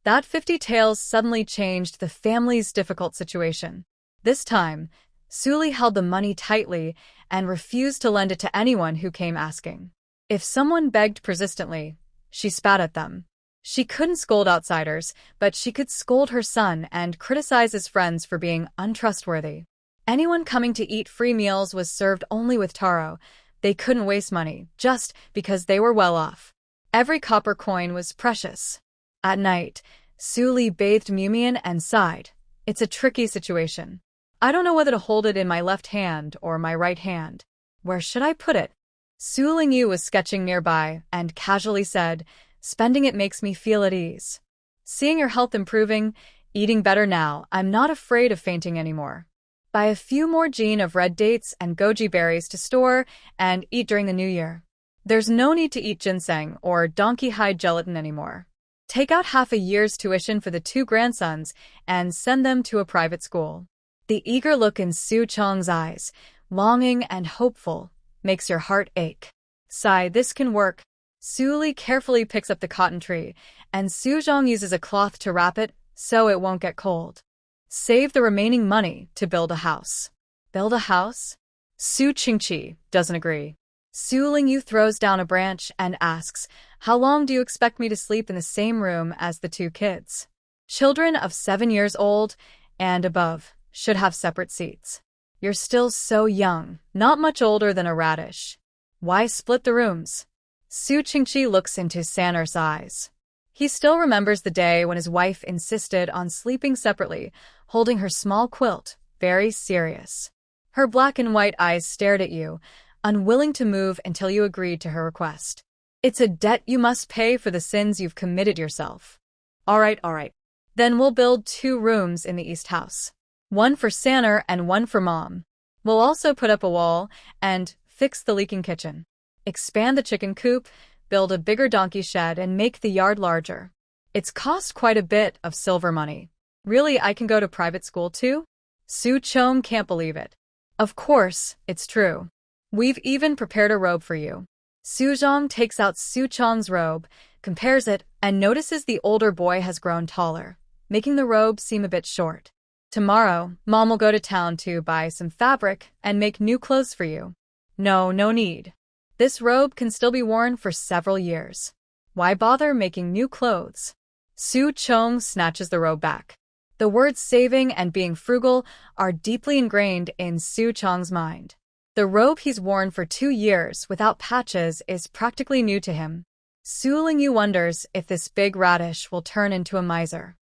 Speaker 1: That 50 taels suddenly changed the family's difficult situation. This time, Suli held the money tightly and refused to lend it to anyone who came asking. If someone begged persistently, she spat at them. She couldn't scold outsiders, but she could scold her son and criticize his friends for being untrustworthy. Anyone coming to eat free meals was served only with taro. They couldn't waste money, just because they were well off. Every copper coin was precious. At night, Suli bathed Mumian and sighed. It's a tricky situation. I don't know whether to hold it in my left hand or my right hand. Where should I put it? Su Lingyu was sketching nearby and casually said, spending it makes me feel at ease. Seeing your health improving, eating better now, I'm not afraid of fainting anymore. Buy a few more jin of red dates and goji berries to store and eat during the new year. There's no need to eat ginseng or donkey hide gelatin anymore. Take out half a year's tuition for the 2 grandsons and send them to a private school. The eager look in Su Chong's eyes, longing and hopeful, makes your heart ache. Sigh, this can work. Su Li carefully picks up the cotton tree, and Su Zhong uses a cloth to wrap it so it won't get cold. Save the remaining money to build a house. Build a house? Su Qingqi doesn't agree. Su Lingyu throws down a branch and asks, how long do you expect me to sleep in the same room as the 2 kids? Children of 7 years old and above should have separate seats. You're still so young, not much older than a radish. Why split the rooms? Su Qingqi looks into San'er's eyes. He still remembers the day when his wife insisted on sleeping separately, holding her small quilt, very serious. Her black and white eyes stared at you, unwilling to move until you agreed to her request. It's a debt you must pay for the sins you've committed yourself. All right. Then we'll build 2 rooms in the East House. One for San'er and one for Mom. We'll also put up a wall and fix the leaking kitchen. Expand the chicken coop, build a bigger donkey shed, and make the yard larger. It's cost quite a bit of silver money. Really, I can go to private school too? Su Chong can't believe it. Of course, it's true. We've even prepared a robe for you. Su Zhong takes out Su Chong's robe, compares it, and notices the older boy has grown taller, making the robe seem a bit short. Tomorrow, Mom will go to town to buy some fabric and make new clothes for you. No need. This robe can still be worn for several years. Why bother making new clothes? Su Chong snatches the robe back. The words saving and being frugal are deeply ingrained in Su Chong's mind. The robe he's worn for 2 years without patches is practically new to him. Su Lingyu wonders if this big radish will turn into a miser.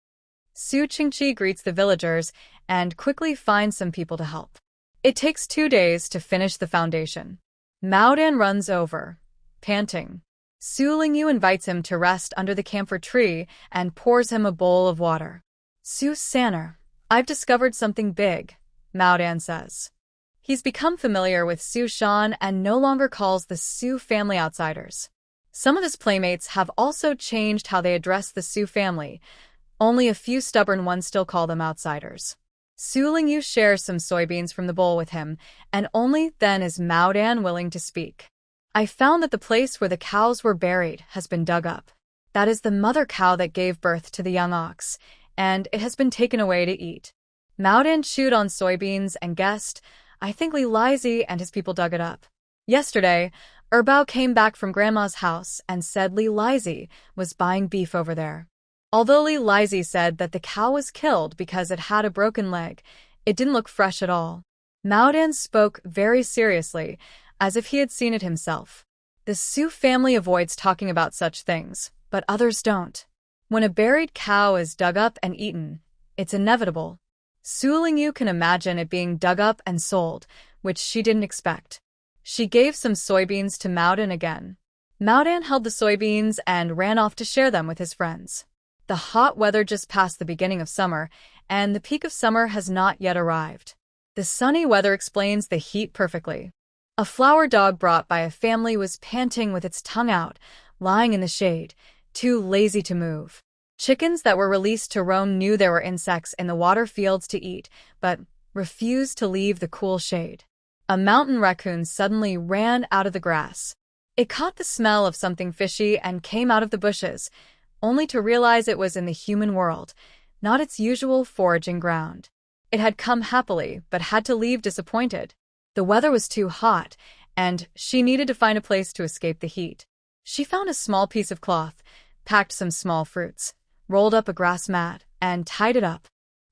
Speaker 1: Su Qingqi greets the villagers and quickly finds some people to help. It takes 2 days to finish the foundation. Mao Dan runs over, panting. Su Lingyu invites him to rest under the camphor tree and pours him a bowl of water. Su San'er, I've discovered something big, Mao Dan says. He's become familiar with Su Shan and no longer calls the Su family outsiders. Some of his playmates have also changed how they address the Su family. Only a few stubborn ones still call them outsiders. Su Lingyu shares some soybeans from the bowl with him, and only then is Mao Dan willing to speak. I found that the place where the cows were buried has been dug up. That is the mother cow that gave birth to the young ox, and it has been taken away to eat. Mao Dan chewed on soybeans and guessed, I think Li Lizi and his people dug it up. Yesterday, Erbao came back from Grandma's house and said Li Lizi was buying beef over there. Although Li Lizi said that the cow was killed because it had a broken leg, it didn't look fresh at all. Mao Dan spoke very seriously, as if he had seen it himself. The Su family avoids talking about such things, but others don't. When a buried cow is dug up and eaten, it's inevitable. Su Lingyu can imagine it being dug up and sold, which she didn't expect. She gave some soybeans to Mao Dan again. Mao Dan held the soybeans and ran off to share them with his friends. The hot weather just passed the beginning of summer, and the peak of summer has not yet arrived. The sunny weather explains the heat perfectly. A flower dog brought by a family was panting with its tongue out, lying in the shade, too lazy to move. Chickens that were released to roam knew there were insects in the water fields to eat, but refused to leave the cool shade. A mountain raccoon suddenly ran out of the grass. It caught the smell of something fishy and came out of the bushes, only to realize it was in the human world, not its usual foraging ground. It had come happily, but had to leave disappointed. The weather was too hot, and she needed to find a place to escape the heat. She found a small piece of cloth, packed some small fruits, rolled up a grass mat, and tied it up.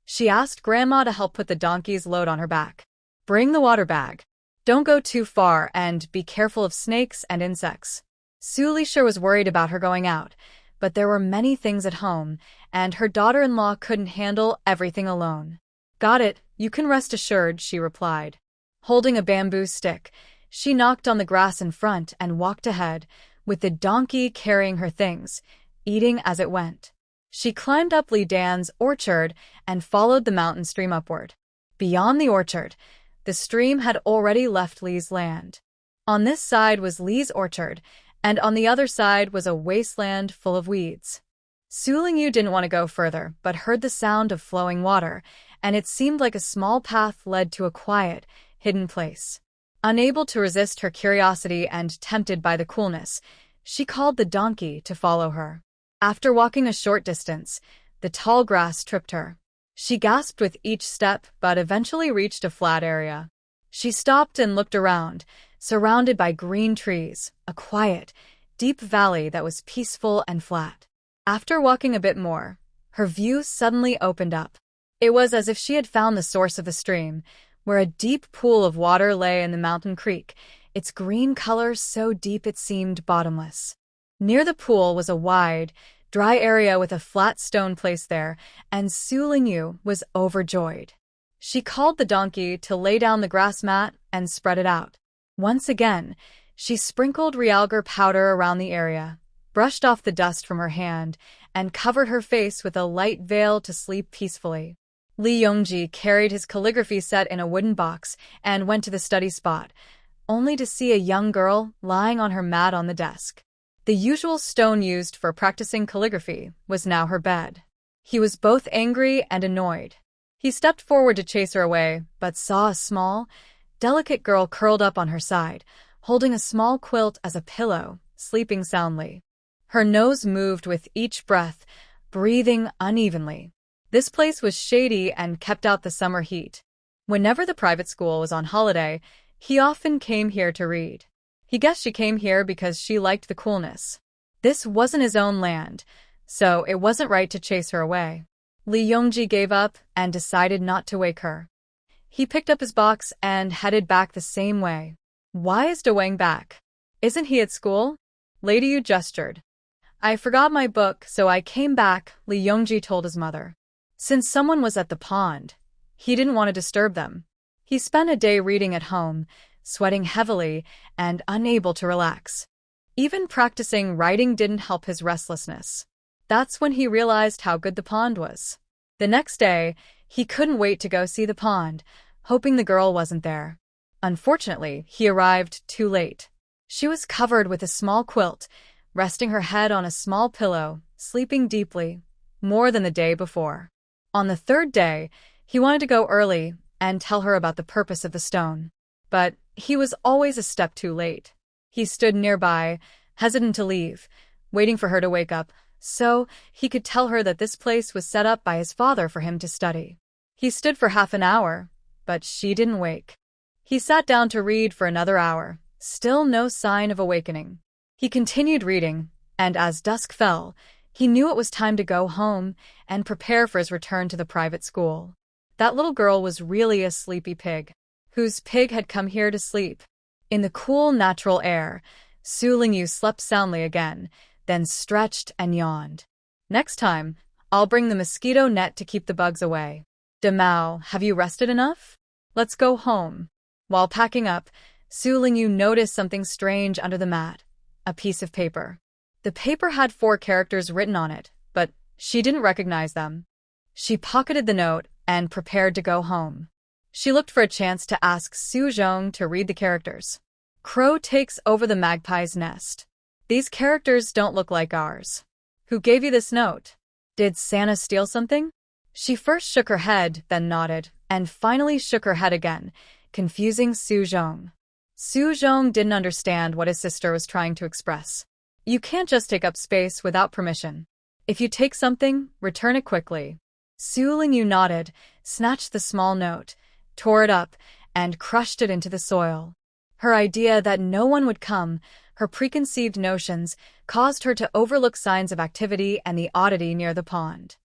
Speaker 1: She asked Grandma to help put the donkey's load on her back. Bring the water bag. Don't go too far, and be careful of snakes and insects. Sulisha was worried about her going out, but there were many things at home, and her daughter-in-law couldn't handle everything alone. Got it, you can rest assured, she replied. Holding a bamboo stick, she knocked on the grass in front and walked ahead, with the donkey carrying her things, eating as it went. She climbed up Li Dan's orchard and followed the mountain stream upward. Beyond the orchard, the stream had already left Li's land. On this side was Li's orchard, and on the other side was a wasteland full of weeds. Su Lingyu didn't want to go further, but heard the sound of flowing water, and it seemed like a small path led to a quiet, hidden place. Unable to resist her curiosity and tempted by the coolness, she called the donkey to follow her. After walking a short distance, the tall grass tripped her. She gasped with each step, but eventually reached a flat area. She stopped and looked around, surrounded by green trees, a quiet, deep valley that was peaceful and flat. After walking a bit more, her view suddenly opened up. It was as if she had found the source of the stream, where a deep pool of water lay in the mountain creek, its green color so deep it seemed bottomless. Near the pool was a wide, dry area with a flat stone placed there, and Su Lingyu was overjoyed. She called the donkey to lay down the grass mat and spread it out. Once again, she sprinkled realgar powder around the area, brushed off the dust from her hand, and covered her face with a light veil to sleep peacefully. Li Yongji carried his calligraphy set in a wooden box and went to the study spot, only to see a young girl lying on her mat on the desk. The usual stone used for practicing calligraphy was now her bed. He was both angry and annoyed. He stepped forward to chase her away, but saw a small, delicate girl curled up on her side, holding a small quilt as a pillow, sleeping soundly. Her nose moved with each breath, breathing unevenly. This place was shady and kept out the summer heat. Whenever the private school was on holiday, he often came here to read. He guessed she came here because she liked the coolness. This wasn't his own land, so it wasn't right to chase her away. Li Yongji gave up and decided not to wake her. He picked up his box and headed back the same way. Why is De Wang back? Isn't he at school? Lady Yu gestured. I forgot my book, so I came back, Li Yongji told his mother. Since someone was at the pond, he didn't want to disturb them. He spent a day reading at home, sweating heavily and unable to relax. Even practicing writing didn't help his restlessness. That's when he realized how good the pond was. The next day, he couldn't wait to go see the pond, hoping the girl wasn't there. Unfortunately, he arrived too late. She was covered with a small quilt, resting her head on a small pillow, sleeping deeply, more than the day before. On the third day, he wanted to go early and tell her about the purpose of the stone. But he was always a step too late. He stood nearby, hesitant to leave, waiting for her to wake up, so he could tell her that this place was set up by his father for him to study. He stood for half an hour, but she didn't wake. He sat down to read for another hour, still no sign of awakening. He continued reading, and as dusk fell, he knew it was time to go home and prepare for his return to the private school. That little girl was really a sleepy pig, whose pig had come here to sleep. In the cool, natural air, Su Lingyu slept soundly again, then stretched and yawned. Next time, I'll bring the mosquito net to keep the bugs away. Demao, have you rested enough? Let's go home. While packing up, Su Lingyu noticed something strange under the mat, a piece of paper. The paper had 4 characters written on it, but she didn't recognize them. She pocketed the note and prepared to go home. She looked for a chance to ask Su Zhong to read the characters. Crow takes over the magpie's nest. These characters don't look like ours. Who gave you this note? Did Santa steal something? She first shook her head, then nodded, and finally shook her head again, confusing Su Zhong. Su Zhong didn't understand what his sister was trying to express. You can't just take up space without permission. If you take something, return it quickly. Su Lingyu nodded, snatched the small note, tore it up, and crushed it into the soil. Her idea that no one would come, her preconceived notions, caused her to overlook signs of activity and the oddity near the pond.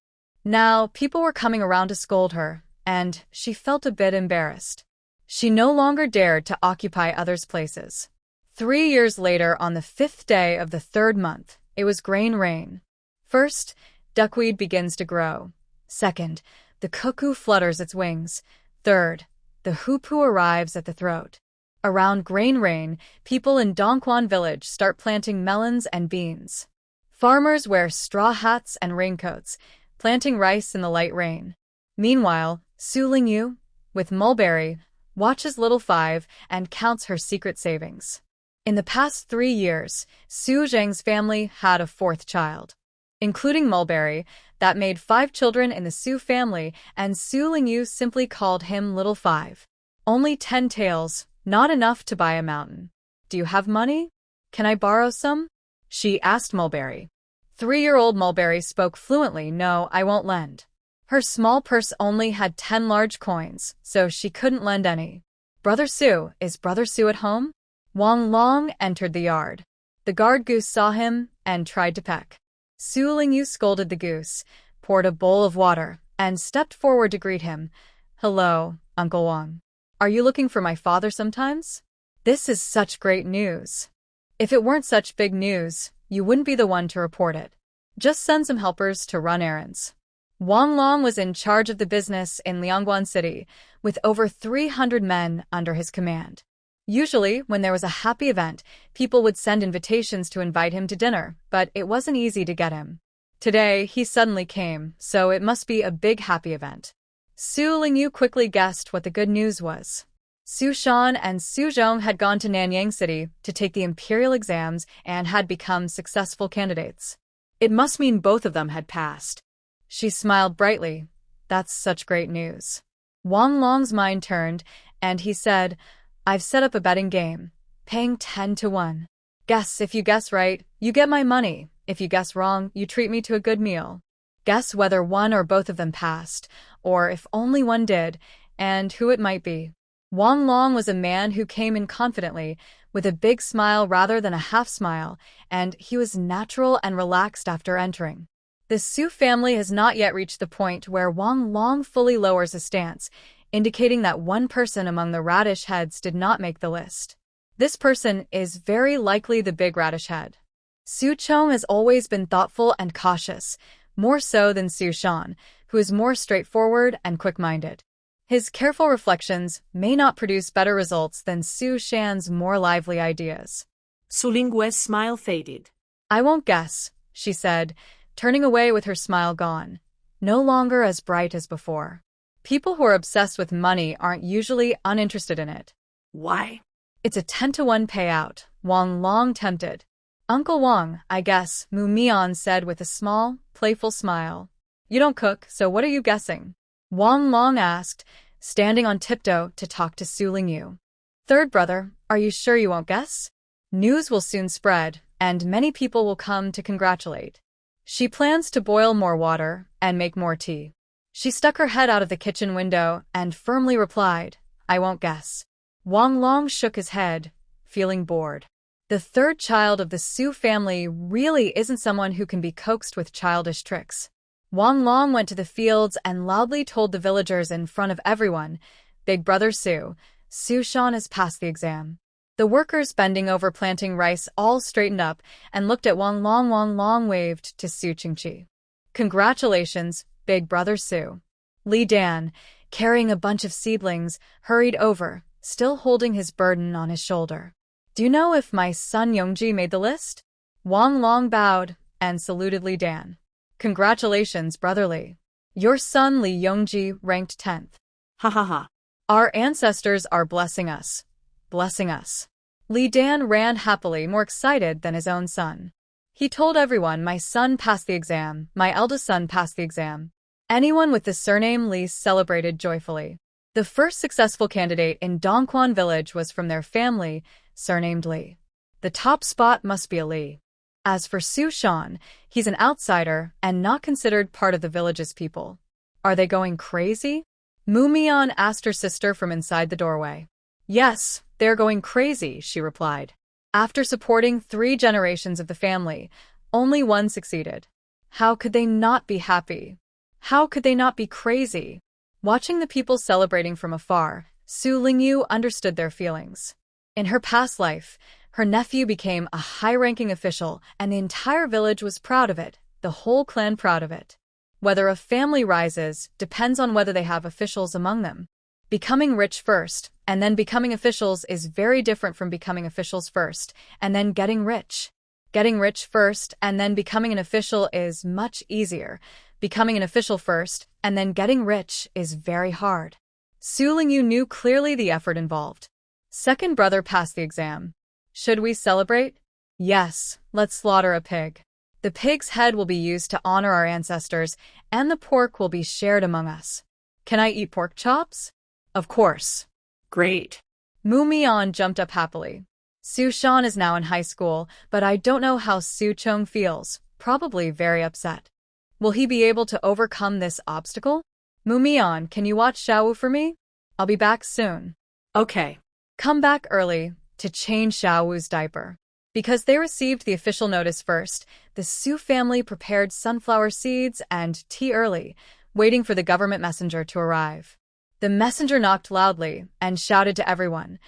Speaker 1: Now, people were coming around to scold her, and she felt a bit embarrassed. She no longer dared to occupy others' places. 3 years later, on the 5th day of the 3rd month, it was grain rain. First, duckweed begins to grow. Second, the cuckoo flutters its wings. Third, the hoopoe arrives at the throat. Around grain rain, people in Dongquan village start planting melons and beans. Farmers wear straw hats and raincoats, planting rice in the light rain. Meanwhile, Su Lingyu, with mulberry, watches little Five and counts her secret savings. In the past 3 years, Su Zheng's family had a 4th child. Including mulberry, that made 5 children in the Su family, and Su Lingyu simply called him Little Five. Only 10 taels, not enough to buy a mountain. Do you have money? Can I borrow some? She asked Mulberry. 3-year-old Mulberry spoke fluently. No, I won't lend. Her small purse only had 10 large coins, so she couldn't lend any. Brother Su, is Brother Su at home? Wang Long entered the yard. The guard goose saw him and tried to peck. Su Lingyu scolded the goose, poured a bowl of water, and stepped forward to greet him. Hello, Uncle Wang. Are you looking for my father sometimes? This is such great news. If it weren't such big news, you wouldn't be the one to report it. Just send some helpers to run errands. Wang Long was in charge of the business in Liangguan City, with over 300 men under his command. Usually, when there was a happy event, people would send invitations to invite him to dinner, but it wasn't easy to get him. Today, he suddenly came, so it must be a big happy event. Su Lingyu quickly guessed what the good news was. Su Shan and Su Zhong had gone to Nanyang City to take the imperial exams and had become successful candidates. It must mean both of them had passed. She smiled brightly. That's such great news. Wang Long's mind turned, and he said, I've set up a betting game, paying 10 to 1. Guess if you guess right, you get my money. If you guess wrong, you treat me to a good meal. Guess whether one or both of them passed, or if only one did, and who it might be. Wang Long was a man who came in confidently, with a big smile rather than a half smile, and he was natural and relaxed after entering. The Su family has not yet reached the point where Wang Long fully lowers his stance, indicating that one person among the radish heads did not make the list. This person is very likely the big radish head. Su Chong has always been thoughtful and cautious, more so than Su Shan, who is more straightforward and quick-minded. His careful reflections may not produce better results than Su Shan's more lively ideas.
Speaker 2: Su Lingyu's smile faded.
Speaker 1: I won't guess, she said, turning away with her smile gone, no longer as bright as before. People who are obsessed with money aren't usually uninterested in it.
Speaker 2: Why?
Speaker 1: It's a 10 to 1 payout, Wang Long tempted. Uncle Wang, I guess, Mu Mian said with a small, playful smile. You don't cook, so what are you guessing? Wang Long asked, standing on tiptoe to talk to Su Lingyu. Third brother, are you sure you won't guess? News will soon spread, and many people will come to congratulate. She plans to boil more water and make more tea. She stuck her head out of the kitchen window and firmly replied, I won't guess. Wang Long shook his head, feeling bored. The third child of the Su family really isn't someone who can be coaxed with childish tricks. Wang Long went to the fields and loudly told the villagers in front of everyone, Big Brother Su, Su Shan has passed the exam. The workers bending over planting rice all straightened up and looked at Wang Long. Wang Long waved to Su Qingqi. Congratulations, Big Brother Su. Li Dan, carrying a bunch of seedlings, hurried over, still holding his burden on his shoulder. Do you know if my son Yongji made the list? Wang Long bowed and saluted Li Dan. Congratulations, Brother Li. Your son Li Yongji ranked 10th.
Speaker 2: Ha ha ha.
Speaker 1: Our ancestors are blessing us. Blessing us. Li Dan ran happily, more excited than his own son. He told everyone, my son passed the exam, my eldest son passed the exam. Anyone with the surname Li celebrated joyfully. The first successful candidate in Dongquan village was from their family, surnamed Li. The top spot must be a Li. As for Su Shan, he's an outsider and not considered part of the village's people. Are they going crazy? Mumion asked her sister from inside the doorway. Yes, they're going crazy, she replied. After supporting 3 generations of the family, only one succeeded. How could they not be happy? How could they not be crazy? Watching the people celebrating from afar, Su Lingyu understood their feelings. In her past life, her nephew became a high-ranking official, and the entire village was proud of it, the whole clan proud of it. Whether a family rises depends on whether they have officials among them. Becoming rich first, and then becoming officials is very different from becoming officials first, and then getting rich. Getting rich first, and then becoming an official is much easier. Becoming an official first, and then getting rich is very hard. Su Lingyu knew clearly the effort involved. Second brother passed the exam. Should we celebrate? Yes, let's slaughter a pig. The pig's head will be used to honor our ancestors, and the pork will be shared among us. Can I eat pork chops? Of course.
Speaker 2: Great.
Speaker 1: Mumion jumped up happily. Su Shan is now in high school, but I don't know how Su Chong feels, probably very upset. Will he be able to overcome this obstacle? Mumion, can you watch Xiaowu for me? I'll be back soon.
Speaker 2: Okay.
Speaker 1: Come back early to change Xiaowu's diaper. Because they received the official notice first, the Su family prepared sunflower seeds and tea early, waiting for the government messenger to arrive. The messenger knocked loudly and shouted to everyone.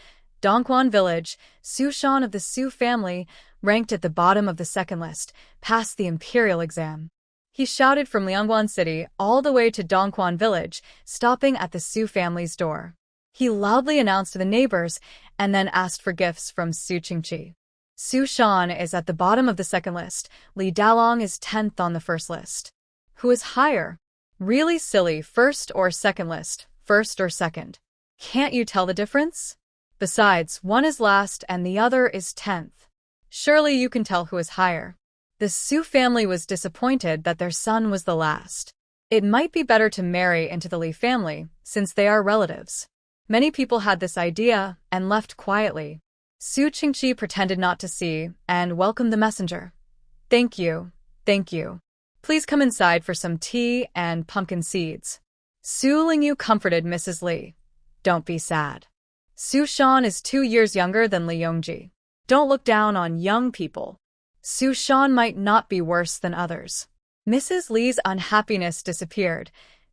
Speaker 1: Dongquan village, Su Shan of the Su family, ranked at the bottom of the second list, passed the imperial exam. He shouted from Liangguan City all the way to Dongquan village, stopping at the Su family's door. He loudly announced to the neighbors and then asked for gifts from Su Qingqi. Su Shan is at the bottom of the second list. Li Dalong is 10th on the first list. Who is higher? Really silly, first or second list, first or second. Can't you tell the difference? Besides, one is last and the other is 10th. Surely you can tell who is higher. The Su family was disappointed that their son was the last. It might be better to marry into the Li family, since they are relatives. Many people had this idea and left quietly. Su Qingqi pretended not to see and welcomed the messenger. Thank you, thank you. Please come inside for some tea and pumpkin seeds. Su Lingyu comforted Mrs. Li. Don't be sad. Su Shan is 2 years younger than Li Yongji. Don't look down on young people. Su Shan might not be worse than others. Mrs. Li's unhappiness disappeared.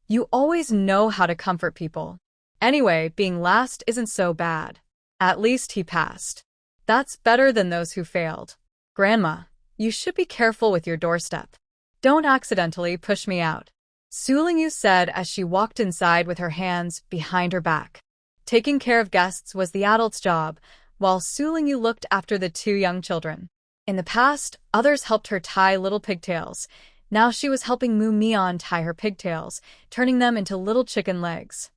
Speaker 1: You always know how to comfort people. Anyway, being last isn't so bad. At least he passed. That's better than those who failed. Grandma, you should be careful with your doorstep. Don't accidentally push me out. Su Lingyu said as she walked inside with her hands behind her back. Taking care of guests was the adult's job, while Su Lingyu looked after the 2 young children. In the past, others helped her tie little pigtails. Now she was helping Mu Mian tie her pigtails, turning them into little chicken legs.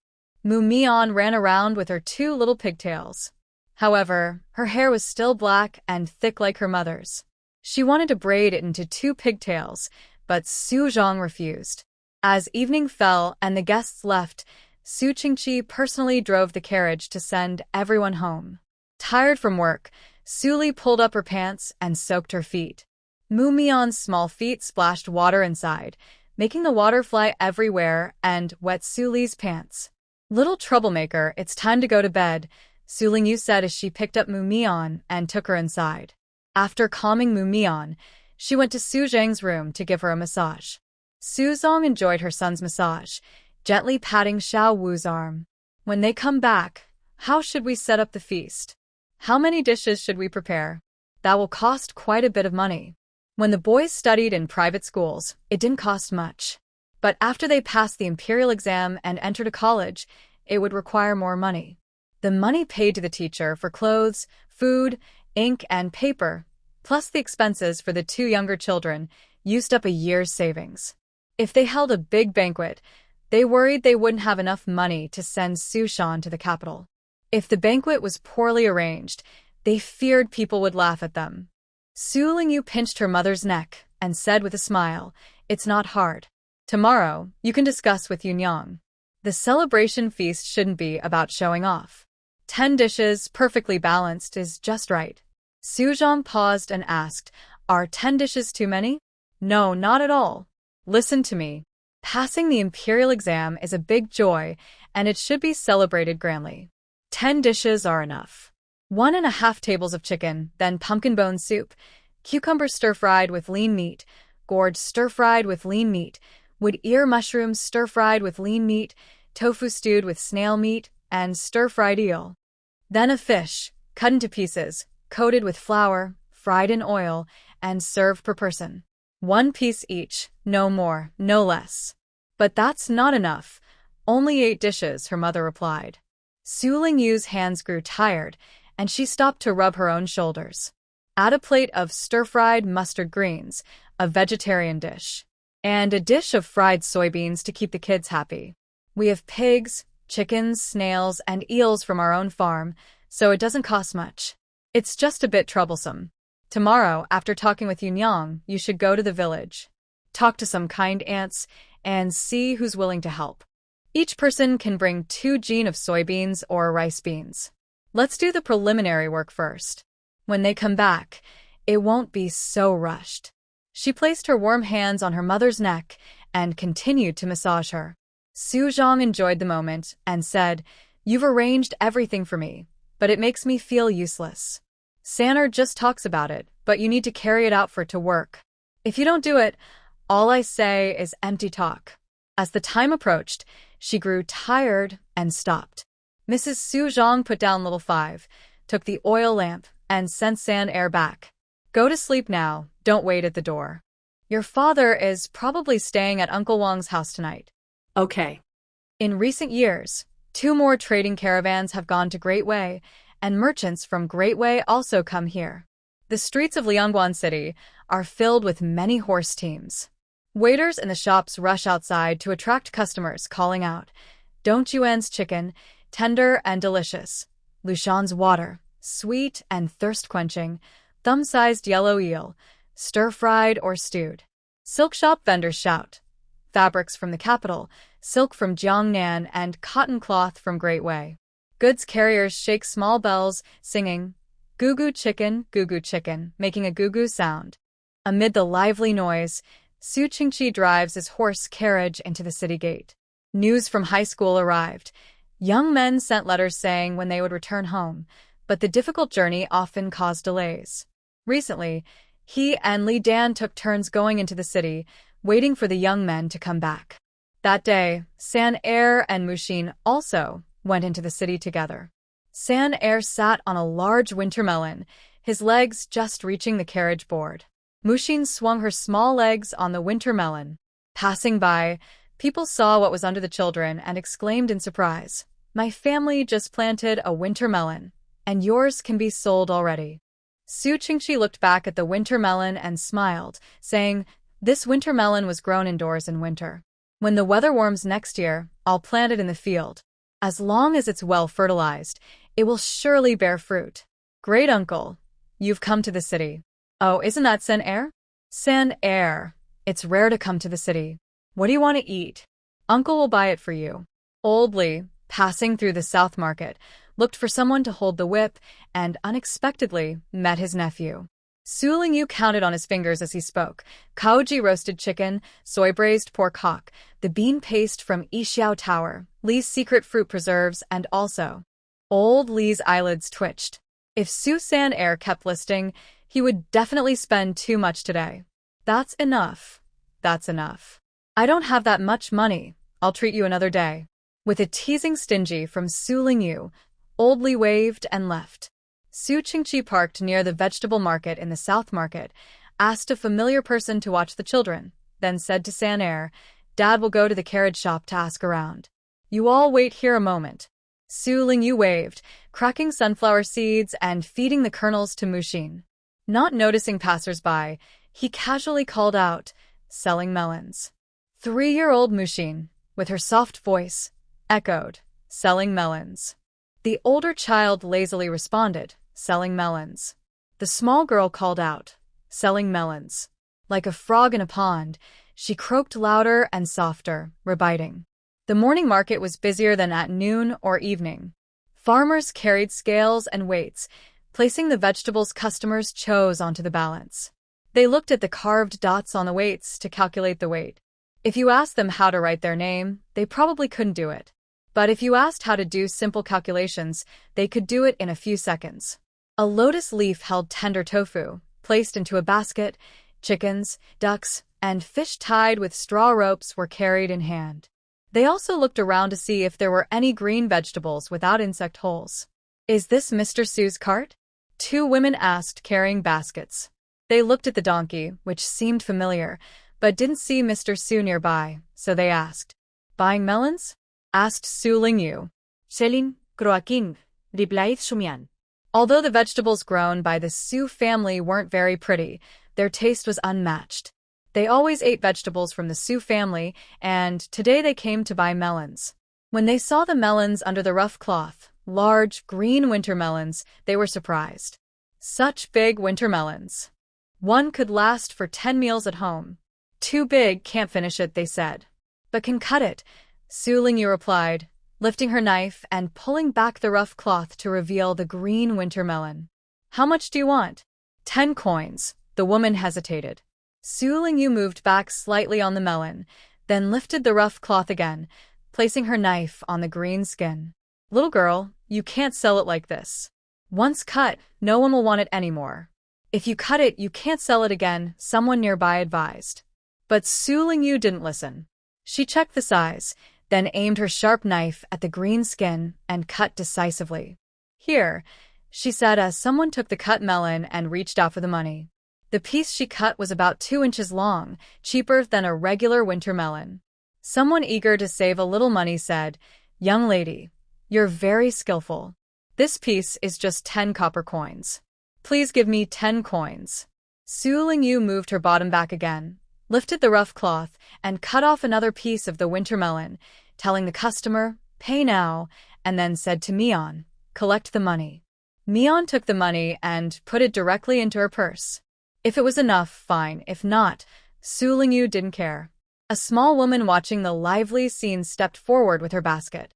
Speaker 1: Mu Mian ran around with her 2 little pigtails. However, her hair was still black and thick like her mother's. She wanted to braid it into 2 pigtails, but Su Zhang refused. As evening fell and the guests left, Su Qingqi personally drove the carriage to send everyone home. Tired from work, Su Li pulled up her pants and soaked her feet. Mu Mian's small feet splashed water inside, making the water fly everywhere and wet Su Li's pants. Little troublemaker, it's time to go to bed, Su Lingyu said as she picked up Mu Mian and took her inside. After calming Mu Mian, she went to Su Zhang's room to give her a massage. Su Zhang enjoyed her son's massage, gently patting Xiao Wu's arm. When they come back, how should we set up the feast? How many dishes should we prepare? That will cost quite a bit of money. When the boys studied in private schools, it didn't cost much. But after they passed the imperial exam and entered a college, it would require more money. The money paid to the teacher for clothes, food, ink, and paper, plus the expenses for the 2 younger children, used up a year's savings. If they held a big banquet, they worried they wouldn't have enough money to send Su Shan to the capital. If the banquet was poorly arranged, they feared people would laugh at them. Su Lingyu pinched her mother's neck and said with a smile, "It's not hard. Tomorrow, you can discuss with Yunyang. The celebration feast shouldn't be about showing off. 10 dishes, perfectly balanced, is just right." Su Zhang paused and asked, "Are 10 dishes too many?" "No, not at all. Listen to me. Passing the imperial exam is a big joy, and it should be celebrated grandly. 10 dishes are enough. 1.5 tables of chicken, then pumpkin bone soup, cucumber stir-fried with lean meat, gourd stir-fried with lean meat, wood ear mushrooms stir-fried with lean meat, tofu stewed with snail meat, and stir-fried eel. Then a fish, cut into pieces, coated with flour, fried in oil, and served per person. 1 piece each, no more, no less. But that's not enough. Only 8 dishes, her mother replied. Su Lingyu's hands grew tired, and she stopped to rub her own shoulders. Add a plate of stir-fried mustard greens, a vegetarian dish, and a dish of fried soybeans to keep the kids happy. We have pigs, chickens, snails, and eels from our own farm, so it doesn't cost much. It's just a bit troublesome. Tomorrow, after talking with Yunyang, you should go to the village. Talk to some kind aunts, and see who's willing to help. Each person can bring 2 jean of soybeans or rice beans. Let's do the preliminary work first. When they come back, it won't be so rushed. She placed her warm hands on her mother's neck and continued to massage her. Su Zhang enjoyed the moment and said, "You've arranged everything for me, but it makes me feel useless. Sanner just talks about it, but you need to carry it out for it to work. If you don't do it, all I say is empty talk." As the time approached, she grew tired and stopped. Mrs. Su Zhang put down little 5, took the oil lamp, and sent San Air back. "Go to sleep now, don't wait at the door. Your father is probably staying at Uncle Wang's house tonight."
Speaker 2: Okay.
Speaker 1: In recent years, 2 more trading caravans have gone to Great Wei, and merchants from Great Wei also come here. The streets of Liangguan City are filled with many horse teams. Waiters in the shops rush outside to attract customers, calling out, "Don't Yuan's chicken, tender and delicious. Lushan's water, sweet and thirst-quenching. Thumb-sized yellow eel, stir-fried or stewed." Silk shop vendors shout, "Fabrics from the capital, silk from Jiangnan and cotton cloth from Great Wei." Goods carriers shake small bells, singing, "Goo goo chicken," making a goo-goo sound. Amid the lively noise, Su Qingqi drives his horse carriage into the city gate. News from high school arrived. Young men sent letters saying when they would return home, but the difficult journey often caused delays. Recently, he and Li Dan took turns going into the city, waiting for the young men to come back. That day, San Air and Mushin also went into the city together. San Air sat on a large winter melon, his legs just reaching the carriage board. Mushin swung her small legs on the winter melon. Passing by, people saw what was under the children and exclaimed in surprise, "My family just planted a winter melon, and yours can be sold already." Su Qingqi looked back at the winter melon and smiled, saying, "This winter melon was grown indoors in winter. When the weather warms next year, I'll plant it in the field. As long as it's well fertilized, it will surely bear fruit." "Great uncle, you've come to the city." "Oh, isn't that San Air?" "San Air. It's rare to come to the city. What do you want to eat?" "Uncle will buy it for you." Old Li, passing through the South Market, looked for someone to hold the whip and unexpectedly met his nephew. Su Lingyu counted on his fingers as he spoke. Kaoji roasted chicken, soy-braised pork hock, the bean paste from Yixiao Tower, Li's secret fruit preserves, and also. Old Li's eyelids twitched. If Su San Air kept listing, he would definitely spend too much today. "That's enough. That's enough. I don't have that much money. I'll treat you another day." With a teasing stingy from Su Lingyu, Old Li waved and left. Su Qingqi parked near the vegetable market in the South Market, asked a familiar person to watch the children, then said to San Air, "Dad will go to the carriage shop to ask around. You all wait here a moment." Su Lingyu waved, cracking sunflower seeds and feeding the kernels to Mushin. Not noticing passers-by, he casually called out, "Selling melons." 3-year-old Mushin, with her soft voice, echoed, "Selling melons." The older child lazily responded, "Selling melons." The small girl called out, "Selling melons." Like a frog in a pond, she croaked louder and softer, rebiting. The morning market was busier than at noon or evening. Farmers carried scales and weights, placing the vegetables customers chose onto the balance. They looked at the carved dots on the weights to calculate the weight. If you asked them how to write their name, they probably couldn't do it. But if you asked how to do simple calculations, they could do it in a few seconds. A lotus leaf held tender tofu, placed into a basket. Chickens, ducks, and fish tied with straw ropes were carried in hand. They also looked around to see if there were any green vegetables without insect holes. "Is this Mr. Su's cart?" Two women asked, carrying baskets. They looked at the donkey, which seemed familiar, but didn't see Mr. Su nearby, so they asked. "Buying melons?" asked Su Lingyu.
Speaker 2: Selin, Croaking, replied Sumian.
Speaker 1: Although the vegetables grown by the Su family weren't very pretty, their taste was unmatched. They always ate vegetables from the Su family, and today they came to buy melons. When they saw the melons under the rough cloth, large, green winter melons, they were surprised. Such big winter melons. One could last for 10 meals at home. "Too big, can't finish it," they said. "But can cut it," Su Lingyu replied, lifting her knife and pulling back the rough cloth to reveal the green winter melon. "How much do you want?" 10 coins. The woman hesitated. Su Lingyu moved back slightly on the melon, then lifted the rough cloth again, placing her knife on the green skin. "Little girl, you can't sell it like this. Once cut, no one will want it anymore. If you cut it, you can't sell it again," someone nearby advised. But Su Lingyu didn't listen. She checked the size, then aimed her sharp knife at the green skin and cut decisively. "Here," she said as someone took the cut melon and reached out for the money. The piece she cut was about 2 inches long, cheaper than a regular winter melon. Someone eager to save a little money said, "Young lady, you're very skillful. This piece is just 10 copper coins. Please give me 10 coins." Su Lingyu moved her bottom back again, lifted the rough cloth, and cut off another piece of the winter melon, telling the customer, "Pay now," and then said to Mion, "Collect the money." Mion took the money and put it directly into her purse. If it was enough, fine. If not, Su Lingyu didn't care. A small woman watching the lively scene stepped forward with her basket.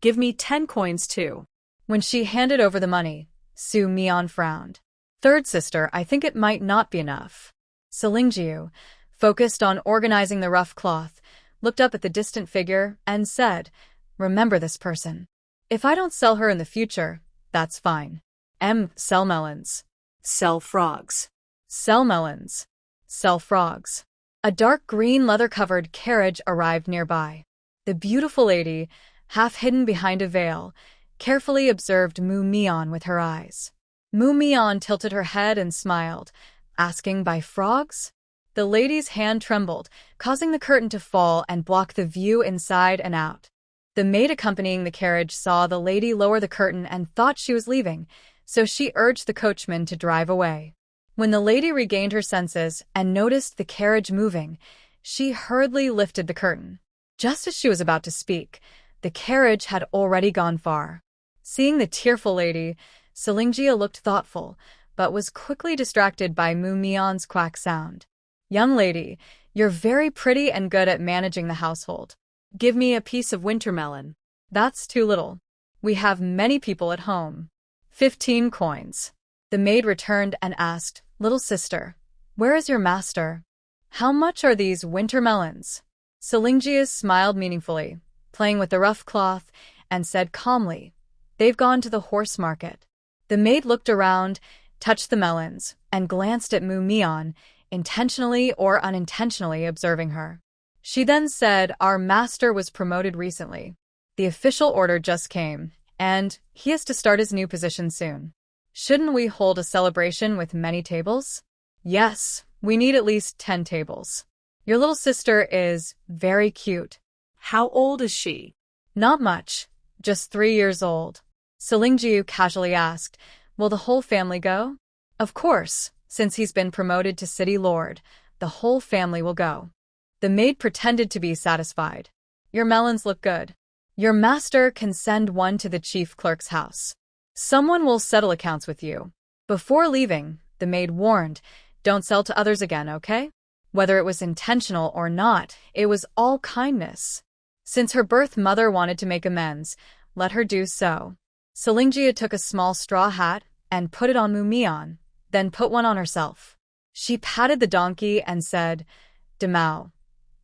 Speaker 2: "Give me 10 coins too."
Speaker 1: When she handed over the money, Su Mion frowned. "Third sister, I think it might not be enough." Selingjiu, focused on organizing the rough cloth, looked up at the distant figure and said, "Remember this person. If I don't sell her in the future, that's fine. Sell melons.
Speaker 2: Sell frogs.
Speaker 1: Sell melons. Sell frogs." A dark green leather-covered carriage arrived nearby. The beautiful lady, half hidden behind a veil, carefully observed Mu Mion with her eyes. Mu Mion tilted her head and smiled, asking, "By frogs?" The lady's hand trembled, causing the curtain to fall and block the view inside and out. The maid accompanying the carriage saw the lady lower the curtain and thought she was leaving, so she urged the coachman to drive away. When the lady regained her senses and noticed the carriage moving, she hurriedly lifted the curtain. Just as she was about to speak, the carriage had already gone far. Seeing the tearful lady, Selingjia looked thoughtful, but was quickly distracted by Mu Mion's quack sound. "Young lady, you're very pretty and good at managing the household.
Speaker 2: Give me a piece of winter melon."
Speaker 1: "That's too little. We have many people at home." 15 coins. The maid returned and asked, "Little sister, where is your master? How much are these winter melons?" Selingjia smiled meaningfully, playing with the rough cloth, and said calmly, "They've gone to the horse market." The maid looked around, touched the melons, and glanced at Mu Mion, intentionally or unintentionally observing her. She then said, "Our master was promoted recently. The official order just came, and he has to start his new position soon. Shouldn't we hold a celebration with many tables?" "Yes, we need at least 10 tables. Your little sister is very cute."
Speaker 2: "How old is she?"
Speaker 1: "Not much, just 3 years old." Selingjiu casually asked, "Will the whole family go?" "Of course, since he's been promoted to city lord, the whole family will go." The maid pretended to be satisfied. "Your melons look good. Your master can send one to the chief clerk's house. Someone will settle accounts with you." Before leaving, the maid warned, "Don't sell to others again, okay?" Whether it was intentional or not, it was all kindness. Since her birth mother wanted to make amends, let her do so. Selingjia took a small straw hat and put it on Mu Mion, then put one on herself. She patted the donkey and said, "Demao,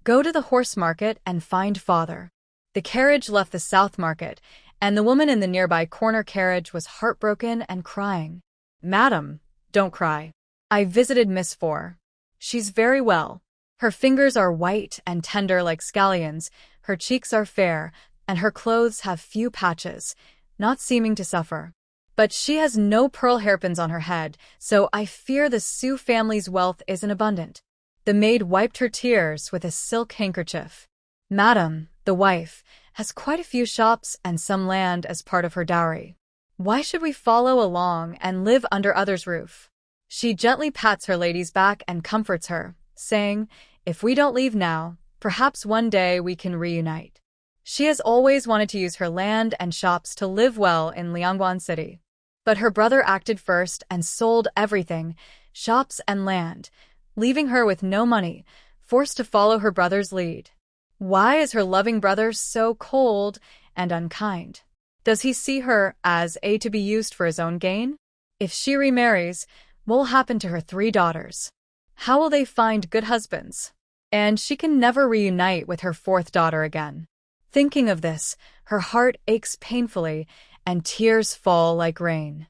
Speaker 1: Go to the horse market and find father. The carriage left the south market, and the woman in the nearby corner carriage was heartbroken and crying. Madam, don't cry. I visited Miss Four. She's very well. Her fingers are white and tender like scallions, her cheeks are fair, and her clothes have few patches, not seeming to suffer. But she has no pearl hairpins on her head, so I fear the Sioux family's wealth isn't abundant. The maid wiped her tears with a silk handkerchief. Madam, the wife, has quite a few shops and some land as part of her dowry. Why should we follow along and live under others' roof? She gently pats her lady's back and comforts her, saying, if we don't leave now, perhaps one day we can reunite. She has always wanted to use her land and shops to live well in Liangwan City. But her brother acted first and sold everything, shops and land, leaving her with no money, forced to follow her brother's lead. Why is her loving brother so cold and unkind? Does he see her as to be used for his own gain? If she remarries, what will happen to her 3 daughters? How will they find good husbands? And she can never reunite with her 4th daughter again. Thinking of this, her heart aches painfully, and tears fall like rain.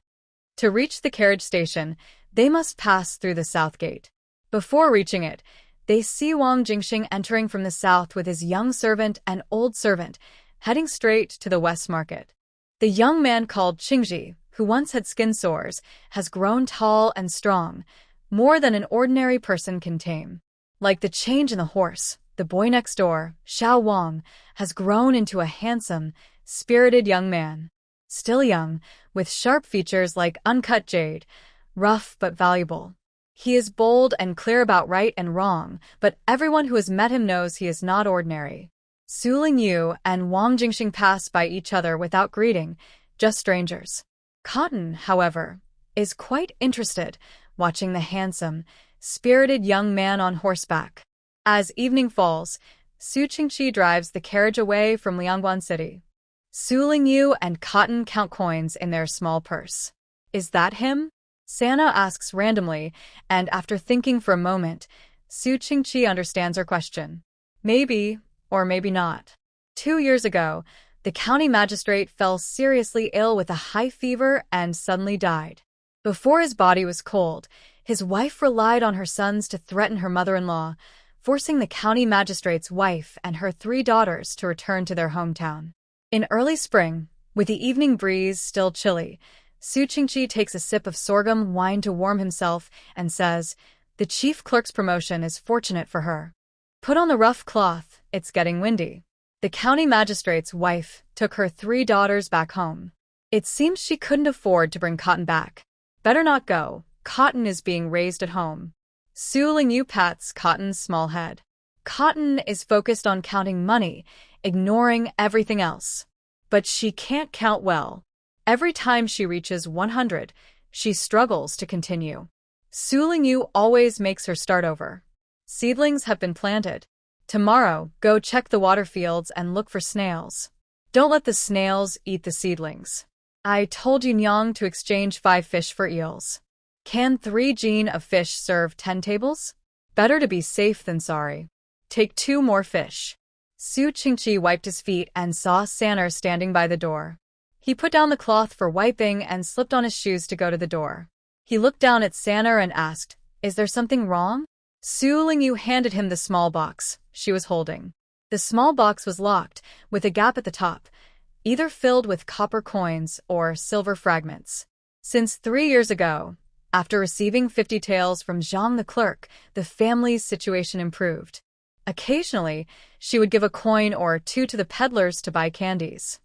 Speaker 1: To reach the carriage station, they must pass through the south gate. Before reaching it, they see Wang Jingxing entering from the south with his young servant and old servant, heading straight to the west market. The young man called Qingji, who once had skin sores, has grown tall and strong, more than an ordinary person can tame. Like the change in the horse, the boy next door, Xiao Wang, has grown into a handsome, spirited young man. Still young, with sharp features like uncut jade, rough but valuable. He is bold and clear about right and wrong, but everyone who has met him knows he is not ordinary. Su Lingyu and Wang Jingxing pass by each other without greeting, just strangers. Cotton, however, is quite interested, watching the handsome, spirited young man on horseback. As evening falls, Su Qingqi drives the carriage away from Liangwan City. Su Lingyu and Cotton count coins in their small purse. Is that him? Sana asks randomly, and after thinking for a moment, Su Qingqi understands her question. Maybe, or maybe not. 2 years ago, the county magistrate fell seriously ill with a high fever and suddenly died. Before his body was cold, his wife relied on her sons to threaten her mother-in-law, forcing the county magistrate's wife and her 3 daughters to return to their hometown. In early spring, with the evening breeze still chilly, Su Qingqi takes a sip of sorghum wine to warm himself and says, the chief clerk's promotion is fortunate for her. Put on the rough cloth, it's getting windy. The county magistrate's wife took her 3 daughters back home. It seems she couldn't afford to bring Cotton back. Better not go, Cotton is being raised at home. Su Lingyu pats Cotton's small head. Cotton is focused on counting money, ignoring everything else. But she can't count well. Every time she reaches 100, she struggles to continue. Su Lingyu always makes her start over. Seedlings have been planted. Tomorrow, go check the water fields and look for snails. Don't let the snails eat the seedlings. I told you Nyang to exchange 5 fish for eels. Can 3 gene of fish serve 10 tables? Better to be safe than sorry. Take 2 more fish. Su Qingqi wiped his feet and saw Sanner standing by the door. He put down the cloth for wiping and slipped on his shoes to go to the door. He looked down at Sanner and asked, is there something wrong? Su Lingyu handed him the small box she was holding. The small box was locked, with a gap at the top, either filled with copper coins or silver fragments. Since 3 years ago, after receiving 50 taels from Zhang the clerk, the family's situation improved. Occasionally, she would give a coin or 2 to the peddlers to buy candies.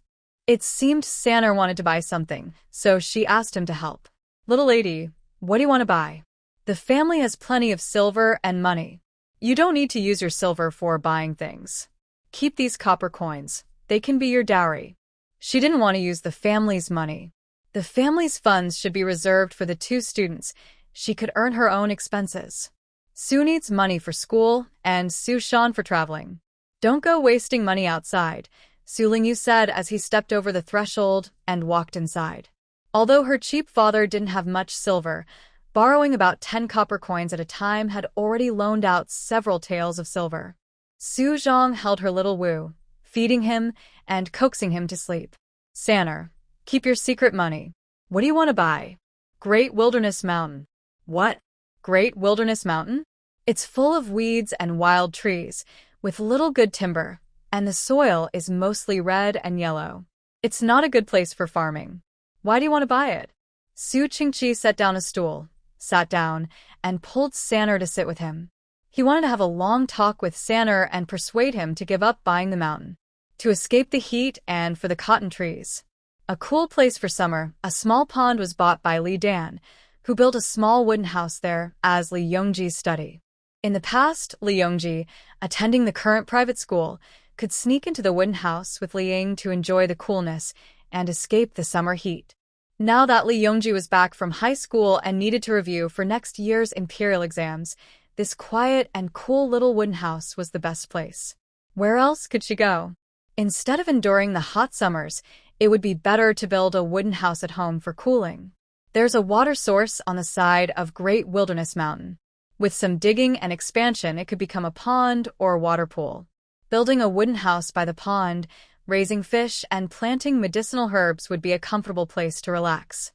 Speaker 1: It seemed Sanner wanted to buy something, so she asked him to help. Little lady, what do you want to buy? The family has plenty of silver and money. You don't need to use your silver for buying things. Keep these copper coins. They can be your dowry. She didn't want to use the family's money. The family's funds should be reserved for the 2 students. She could earn her own expenses. Su needs money for school, and Su Shan for traveling. Don't go wasting money outside, Su Lingyu said as he stepped over the threshold and walked inside. Although her cheap father didn't have much silver, borrowing about 10 copper coins at a time had already loaned out several taels of silver. Su Zhong held her little Wu, feeding him and coaxing him to sleep. Sanner, keep your secret money. What do you want to buy? Great Wilderness Mountain. What? Great Wilderness Mountain? It's full of weeds and wild trees, with little good timber, and the soil is mostly red and yellow. It's not a good place for farming. Why do you want to buy it? Su Qingqi set down a stool, sat down, and pulled Sanner to sit with him. He wanted to have a long talk with Sanner and persuade him to give up buying the mountain, to escape the heat and for the cotton trees. A cool place for summer, a small pond was bought by Li Dan, who built a small wooden house there as Li Yongji's study. In the past, Li Yongji, attending the current private school, could sneak into the wooden house with Li Ying to enjoy the coolness and escape the summer heat. Now that Li Yongji was back from high school and needed to review for next year's imperial exams, this quiet and cool little wooden house was the best place. Where else could she go? Instead of enduring the hot summers, it would be better to build a wooden house at home for cooling. There's a water source on the side of Great Wilderness Mountain. With some digging and expansion, it could become a pond or water pool. Building a wooden house by the pond, raising fish, and planting medicinal herbs would be a comfortable place to relax.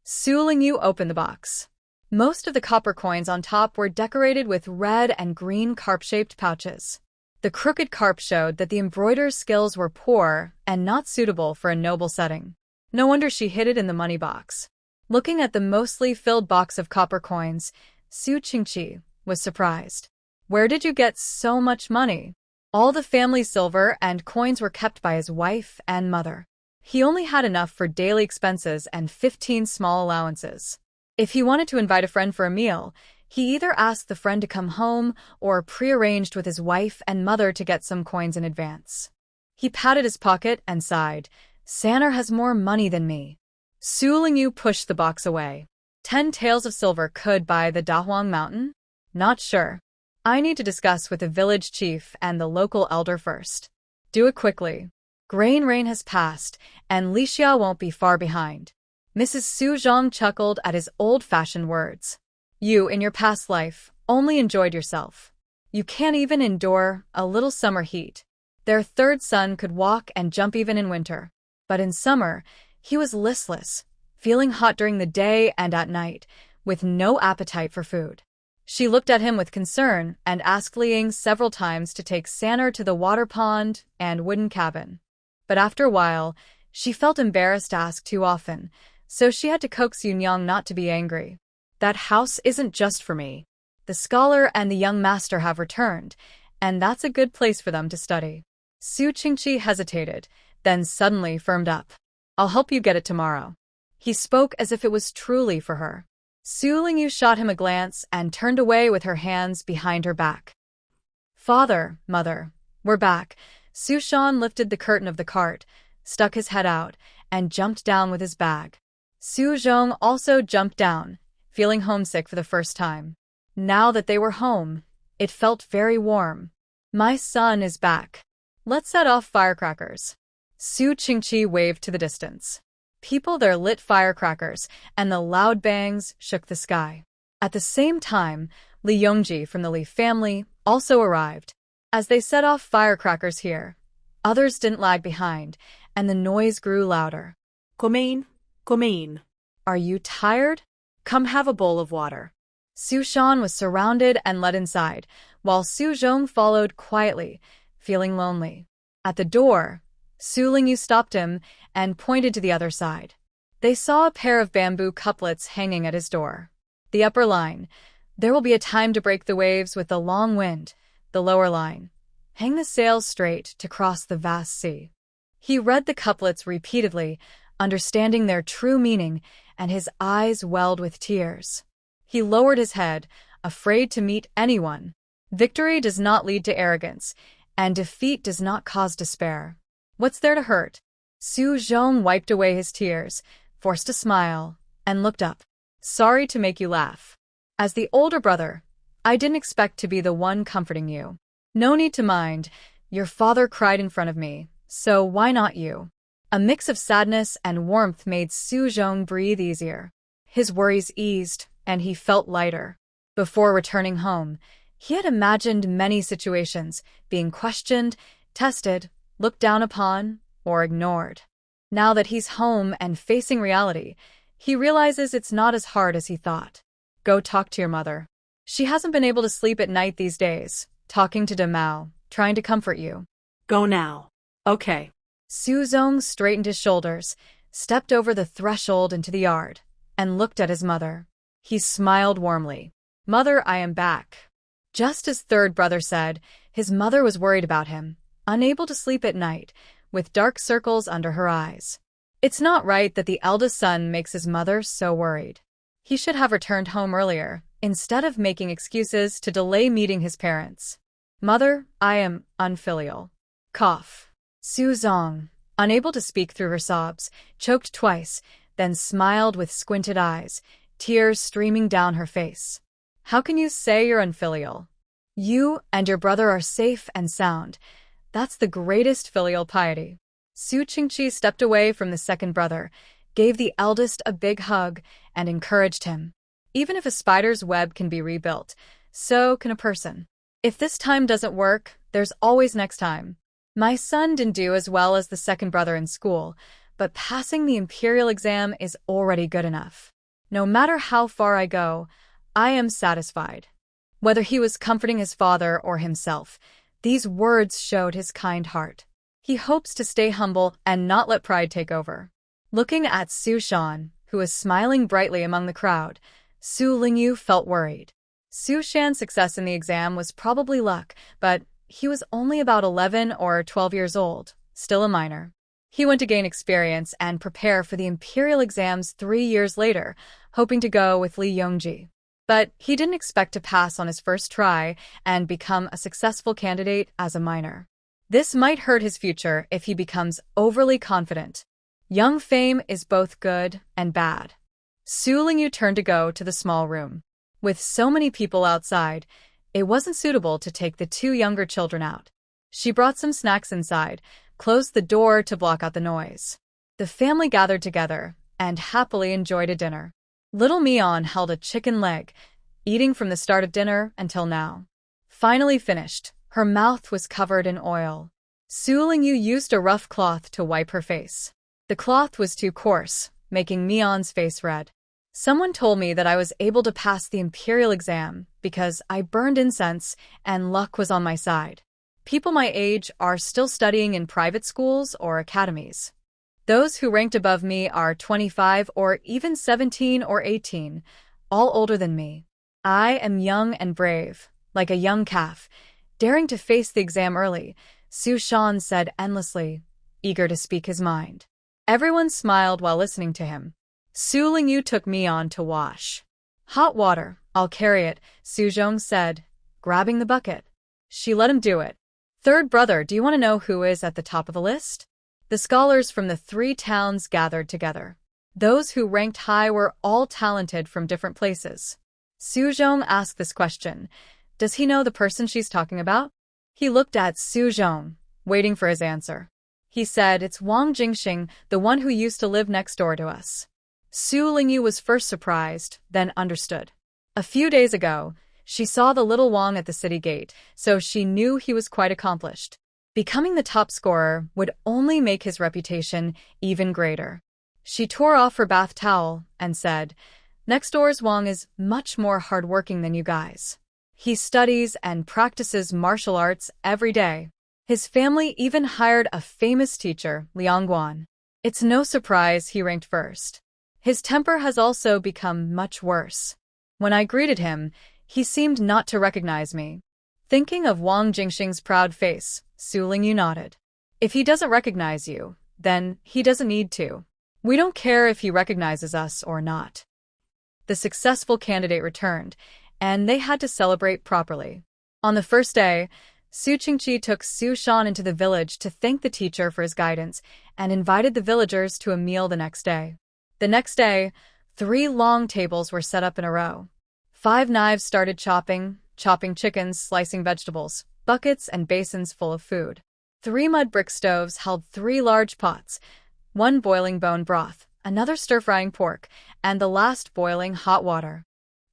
Speaker 1: Su Lingyu opened the box. Most of the copper coins on top were decorated with red and green carp-shaped pouches. The crooked carp showed that the embroiderer's skills were poor and not suitable for a noble setting. No wonder she hid it in the money box. Looking at the mostly filled box of copper coins, Su Qingqi was surprised. Where did you get so much money? All the family silver and coins were kept by his wife and mother. He only had enough for daily expenses and 15 small allowances. If he wanted to invite a friend for a meal, he either asked the friend to come home or prearranged with his wife and mother to get some coins in advance. He patted his pocket and sighed. Sanner has more money than me. Su Lingyu pushed the box away. 10 taels of silver could buy the Dahuang Mountain? Not sure. I need to discuss with the village chief and the local elder first. Do it quickly. Grain rain has passed, and Li Xia won't be far behind. Mrs. Su Zhong chuckled at his old-fashioned words. You, in your past life, only enjoyed yourself. You can't even endure a little summer heat. Their third son could walk and jump even in winter. But in summer, he was listless, feeling hot during the day and at night, with no appetite for food. She looked at him with concern and asked Li Ying several times to take Sanner to the water pond and wooden cabin. But after a while, she felt embarrassed to ask too often, so she had to coax Yunyang not to be angry. That house isn't just for me. The scholar and the young master have returned, and that's a good place for them to study. Su Qingqi hesitated, then suddenly firmed up. I'll help you get it tomorrow. He spoke as if it was truly for her. Su Lingyu shot him a glance and turned away with her hands behind her back. Father, mother, we're back. Su Shan lifted the curtain of the cart, stuck his head out, and jumped down with his bag. Su Zhong also jumped down, feeling homesick for the first time. Now that they were home, it felt very warm. My son is back. Let's set off firecrackers. Su Qingqi waved to the distance. People there lit firecrackers, and the loud bangs shook the sky. At the same time, Li Yongji from the Li family also arrived. As they set off firecrackers here, others didn't lag behind, and the noise grew louder.
Speaker 2: Come in.
Speaker 1: Are you tired? Come have a bowl of water. Su Shan was surrounded and led inside, while Su Zhong followed quietly, feeling lonely. At the door, Su Lingyu stopped him and pointed to the other side. They saw a pair of bamboo couplets hanging at his door. The upper line, there will be a time to break the waves with the long wind. The lower line, hang the sails straight to cross the vast sea. He read the couplets repeatedly, understanding their true meaning, and his eyes welled with tears. He lowered his head, afraid to meet anyone. Victory does not lead to arrogance, and defeat does not cause despair. What's there to hurt? Su Zhong wiped away his tears, forced a smile, and looked up. Sorry to make you laugh. As the older brother, I didn't expect to be the one comforting you. No need to mind. Your father cried in front of me, so why not you? A mix of sadness and warmth made Su Zhong breathe easier. His worries eased, and he felt lighter. Before returning home, He had imagined many situations, being questioned, tested, looked down upon, or ignored. Now that he's home and facing reality, he realizes it's not as hard as he thought. Go talk to your mother. She hasn't been able to sleep at night these days, talking to Demao, trying to comfort you.
Speaker 2: Go now. Okay.
Speaker 1: Suzong straightened his shoulders, stepped over the threshold into the yard, and looked at his mother. He smiled warmly. Mother, I am back. Just as third brother said, his mother was worried about him, unable to sleep at night, with dark circles under her eyes. It's not right that the eldest son makes his mother so worried. He should have returned home earlier, instead of making excuses to delay meeting his parents. Mother, I am unfilial. Cough. Suzong, unable to speak through her sobs, choked twice, then smiled with squinted eyes, tears streaming down her face. How can you say you're unfilial? You and your brother are safe and sound. That's the greatest filial piety. Su Qingqi stepped away from the second brother, gave the eldest a big hug, and encouraged him. Even if a spider's web can be rebuilt, so can a person. If this time doesn't work, there's always next time. My son didn't do as well as the second brother in school, but passing the imperial exam is already good enough. No matter how far I go, I am satisfied. Whether he was comforting his father or himself, these words showed his kind heart. He hopes to stay humble and not let pride take over. Looking at Su Shan, who was smiling brightly among the crowd, Su Lingyu felt worried. Su Shan's success in the exam was probably luck, but he was only about 11 or 12 years old, still a minor. He went to gain experience and prepare for the imperial exams 3 years later, hoping to go with Li Yongji. But he didn't expect to pass on his first try and become a successful candidate as a minor. This might hurt his future if he becomes overly confident. Young fame is both good and bad. Su Lingyu turned to go to the small room. With so many people outside, it wasn't suitable to take the 2 younger children out. She brought some snacks inside, closed the door to block out the noise. The family gathered together and happily enjoyed a dinner. Little Mion held a chicken leg, eating from the start of dinner until now. Finally finished, her mouth was covered in oil. Su Lingyu used a rough cloth to wipe her face. The cloth was too coarse, making Mion's face red. Someone told me that I was able to pass the imperial exam because I burned incense and luck was on my side. People my age are still studying in private schools or academies. Those who ranked above me are 25 or even 17 or 18, all older than me. I am young and brave, like a young calf, daring to face the exam early, Su Shan said endlessly, eager to speak his mind. Everyone smiled while listening to him. Su Lingyu took Mion to wash. Hot water, I'll carry it, Su Zhong said, grabbing the bucket. She let him do it. Third brother, do you want to know who is at the top of the list? The scholars from the 3 towns gathered together. Those who ranked high were all talented from different places. Su Zhong asked this question. Does he know the person she's talking about? He looked at Su Zhong, waiting for his answer. He said, it's Wang Jingxing, the one who used to live next door to us. Su Lingyu was first surprised, then understood. A few days ago, she saw the little Wang at the city gate, so she knew he was quite accomplished. Becoming the top scorer would only make his reputation even greater. She tore off her bath towel and said, next door's Wang is much more hardworking than you guys. He studies and practices martial arts every day. His family even hired a famous teacher, Liang Guan. It's no surprise he ranked first. His temper has also become much worse. When I greeted him, he seemed not to recognize me. Thinking of Wang Jingxing's proud face, Su Lingyu nodded. If he doesn't recognize you, then he doesn't need to. We don't care if he recognizes us or not. The successful candidate returned, and they had to celebrate properly. On the first day, Su Qingqi took Su Shan into the village to thank the teacher for his guidance and invited the villagers to a meal the next day. The next day, 3 long tables were set up in a row. 5 knives started chopping chickens, slicing vegetables, buckets and basins full of food. 3 mud brick stoves held 3 large pots, 1 boiling bone broth, another stir-frying pork, and the last boiling hot water.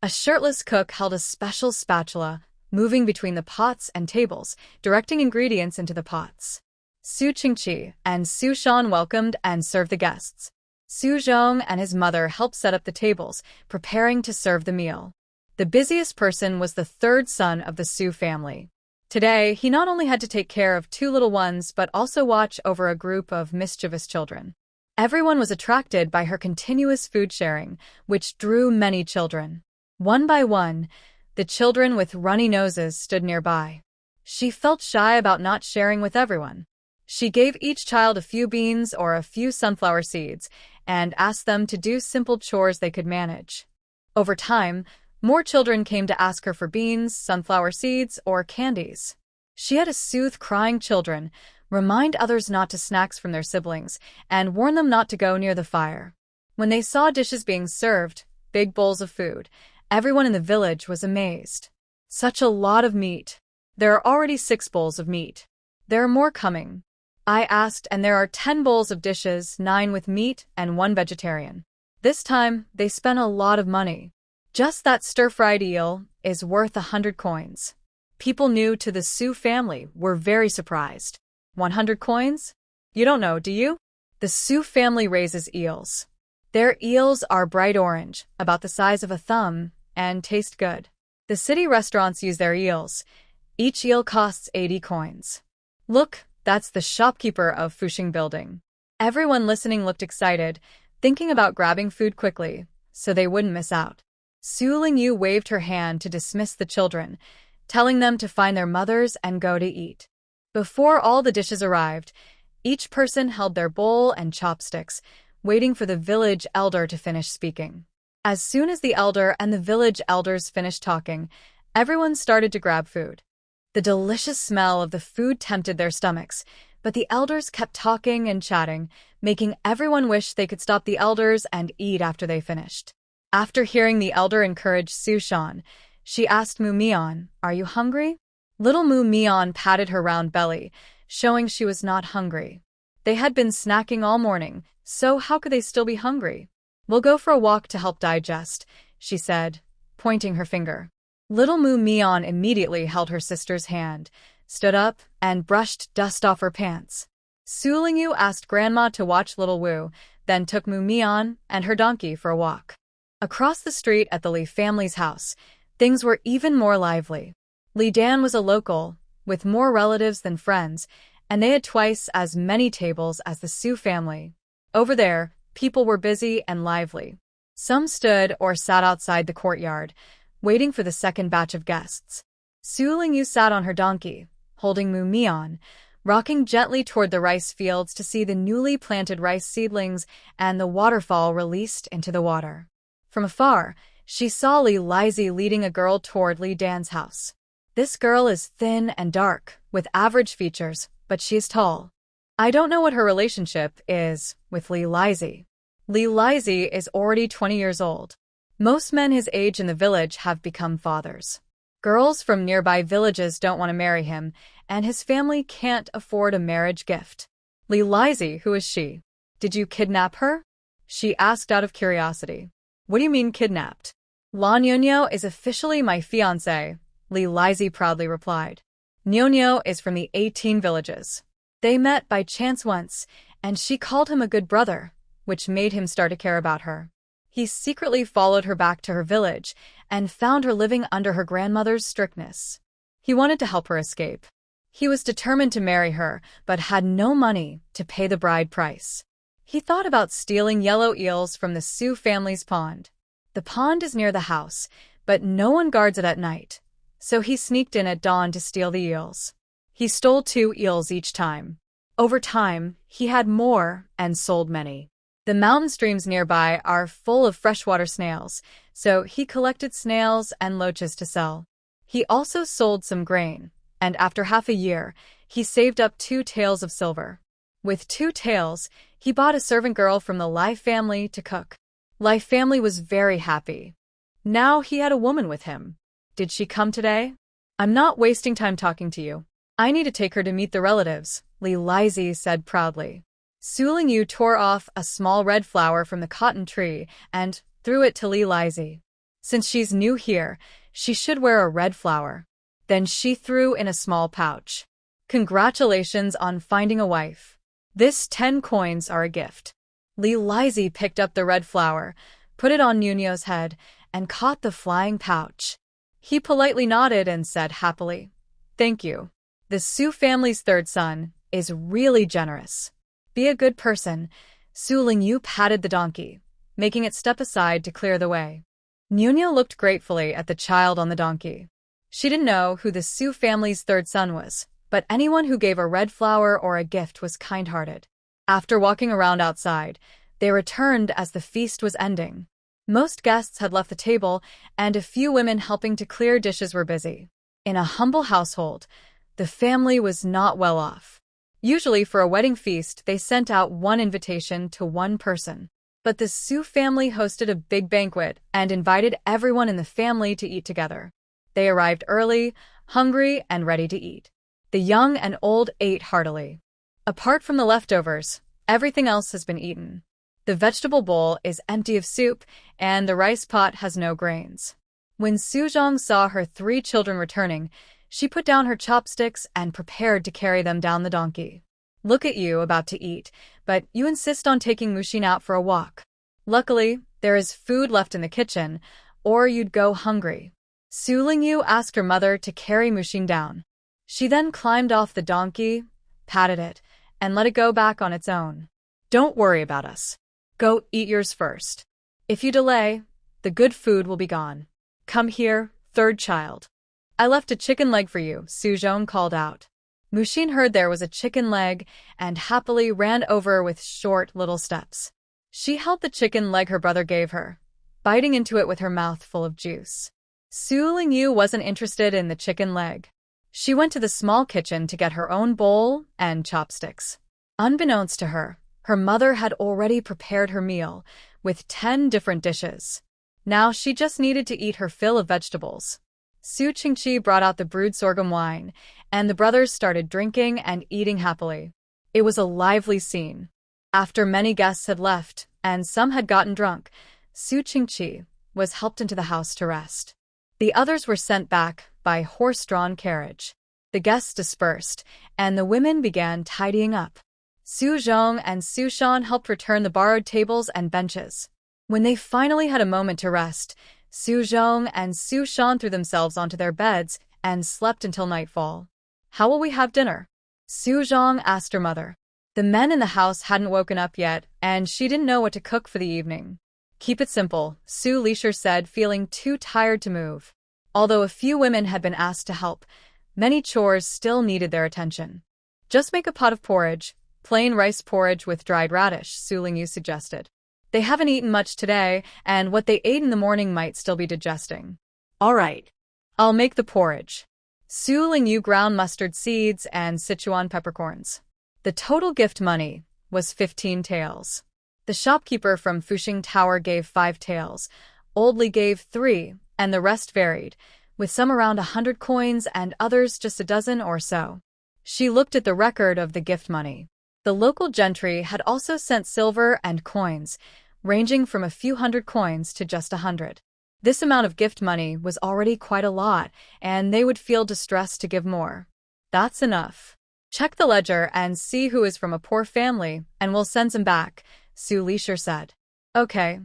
Speaker 1: A shirtless cook held a special spatula, moving between the pots and tables, directing ingredients into the pots. Su Qingqi and Su Shan welcomed and served the guests. Su Zhong and his mother helped set up the tables, preparing to serve the meal. The busiest person was the third son of the Su family. Today, he not only had to take care of two little ones but also watch over a group of mischievous children. Everyone was attracted by her continuous food sharing, which drew many children. One by one, the children with runny noses stood nearby. She felt shy about not sharing with everyone. She gave each child a few beans or a few sunflower seeds and asked them to do simple chores they could manage. Over time, more children came to ask her for beans, sunflower seeds, or candies. She had to soothe crying children, remind others not to snack from their siblings, and warn them not to go near the fire. When they saw dishes being served, big bowls of food, everyone in the village was amazed. Such a lot of meat. There are already 6 bowls of meat. There are more coming. I asked, and there are 10 bowls of dishes, 9 with meat and 1 vegetarian. This time, they spent a lot of money. Just that stir-fried eel is worth 100 coins. People new to the Su family were very surprised. 100 coins? You don't know, do you? The Su family raises eels. Their eels are bright orange, about the size of a thumb, and taste good. The city restaurants use their eels. Each eel costs 80 coins. Look, that's the shopkeeper of Fuxing Building. Everyone listening looked excited, thinking about grabbing food quickly, so they wouldn't miss out. Su Lingyu waved her hand to dismiss the children, telling them to find their mothers and go to eat. Before all the dishes arrived, each person held their bowl and chopsticks, waiting for the village elder to finish speaking. As soon as the elder and the village elders finished talking, everyone started to grab food. The delicious smell of the food tempted their stomachs, but the elders kept talking and chatting, making everyone wish they could stop the elders and eat after they finished. After hearing the elder encourage Su Shan, she asked Mu Mian, "Are you hungry?" Little Mu Mian patted her round belly, showing she was not hungry. They had been snacking all morning, so how could they still be hungry? "We'll go for a walk to help digest," she said, pointing her finger. Little Mu Mian immediately held her sister's hand, stood up, and brushed dust off her pants. Su Lingyu asked Grandma to watch little Wu, then took Mu Mian and her donkey for a walk. Across the street at the Li family's house, things were even more lively. Li Dan was a local, with more relatives than friends, and they had twice as many tables as the Su family. Over there, people were busy and lively. Some stood or sat outside the courtyard, waiting for the second batch of guests. Su Lingyu sat on her donkey, holding Mu Mian, rocking gently toward the rice fields to see the newly planted rice seedlings and the waterfall released into the water. From afar, she saw Li Lizi leading a girl toward Li Dan's house. This girl is thin and dark, with average features, but she is tall. I don't know what her relationship is with Li Lizi. Li Lizi is already 20 years old. Most men his age in the village have become fathers. Girls from nearby villages don't want to marry him, and his family can't afford a marriage gift. Li Lizi, who is she? Did you kidnap her? She asked out of curiosity. What do you mean kidnapped? La Nyonyo is officially my fiancé, Li Lizi proudly replied. Nyonyo is from the 18 villages. They met by chance once, and she called him a good brother, which made him start to care about her. He secretly followed her back to her village and found her living under her grandmother's strictness. He wanted to help her escape. He was determined to marry her, but had no money to pay the bride price. He thought about stealing yellow eels from the Su family's pond. The pond is near the house, but no one guards it at night, so he sneaked in at dawn to steal the eels. He stole 2 eels each time. Over time, he had more and sold many. The mountain streams nearby are full of freshwater snails, so he collected snails and loaches to sell. He also sold some grain, and after half a year, he saved up 2 taels of silver. With 2 taels, he bought a servant girl from the Lai family to cook. Lai family was very happy. Now he had a woman with him. Did she come today? I'm not wasting time talking to you. I need to take her to meet the relatives, Li Lizi said proudly. Su Lingyu tore off a small red flower from the cotton tree and threw it to Li Lizi. Since she's new here, she should wear a red flower. Then she threw in a small pouch. Congratulations on finding a wife. This 10 coins are a gift. Lizzie picked up the red flower, put it on Nuno's head, and caught the flying pouch. He politely nodded and said happily, "Thank you. The Su family's third son is really generous. Be a good person." Su Lingyu patted the donkey, making it step aside to clear the way. Nuno looked gratefully at the child on the donkey. She didn't know who the Su family's third son was, but anyone who gave a red flower or a gift was kind-hearted. After walking around outside, they returned as the feast was ending. Most guests had left the table, and a few women helping to clear dishes were busy. In a humble household, the family was not well off. Usually for a wedding feast, they sent out one invitation to one person. But the Su family hosted a big banquet and invited everyone in the family to eat together. They arrived early, hungry, and ready to eat. The young and old ate heartily. Apart from the leftovers, everything else has been eaten. The vegetable bowl is empty of soup, and the rice pot has no grains. When Su Zhong saw her 3 children returning, she put down her chopsticks and prepared to carry them down the donkey. Look at you about to eat, but you insist on taking Mushin out for a walk. Luckily, there is food left in the kitchen, or you'd go hungry. Su Lingyu asked her mother to carry Mushin down. She then climbed off the donkey, patted it, and let it go back on its own. "Don't worry about us. Go eat yours first. If you delay, the good food will be gone. Come here, third child. I left a chicken leg for you," Su Zhong called out. Mushin heard there was a chicken leg and happily ran over with short little steps. She held the chicken leg her brother gave her, biting into it with her mouth full of juice. Su Lingyu wasn't interested in the chicken leg. She went to the small kitchen to get her own bowl and chopsticks. Unbeknownst to her, her mother had already prepared her meal, with 10 different dishes. Now she just needed to eat her fill of vegetables. Su Qingqi brought out the brewed sorghum wine, and the brothers started drinking and eating happily. It was a lively scene. After many guests had left, and some had gotten drunk, Su Qingqi was helped into the house to rest. The others were sent back by horse-drawn carriage. The guests dispersed, and the women began tidying up. Su Zhong and Su Shan helped return the borrowed tables and benches. When they finally had a moment to rest, Su Zhong and Su Shan threw themselves onto their beds and slept until nightfall. "How will we have dinner?" Su Zhong asked her mother. The men in the house hadn't woken up yet, and she didn't know what to cook for the evening. "Keep it simple," Su Lisher said, feeling too tired to move. Although a few women had been asked to help, many chores still needed their attention. "Just make a pot of porridge, plain rice porridge with dried radish," Su Lingyu suggested. "They haven't eaten much today, and what they ate in the morning might still be digesting." "All right. I'll make the porridge." Su Lingyu ground mustard seeds and Sichuan peppercorns. The total gift money was 15 taels. The shopkeeper from Fuxing Tower gave 5 taels, Old Li gave 3, and the rest varied, with some around 100 coins and others just a dozen or so. She looked at the record of the gift money. The local gentry had also sent silver and coins, ranging from a few hundred coins to just 100. This amount of gift money was already quite a lot, and they would feel distressed to give more. "That's enough. Check the ledger and see who is from a poor family, and we'll send some back," Su Lisher said. "Okay."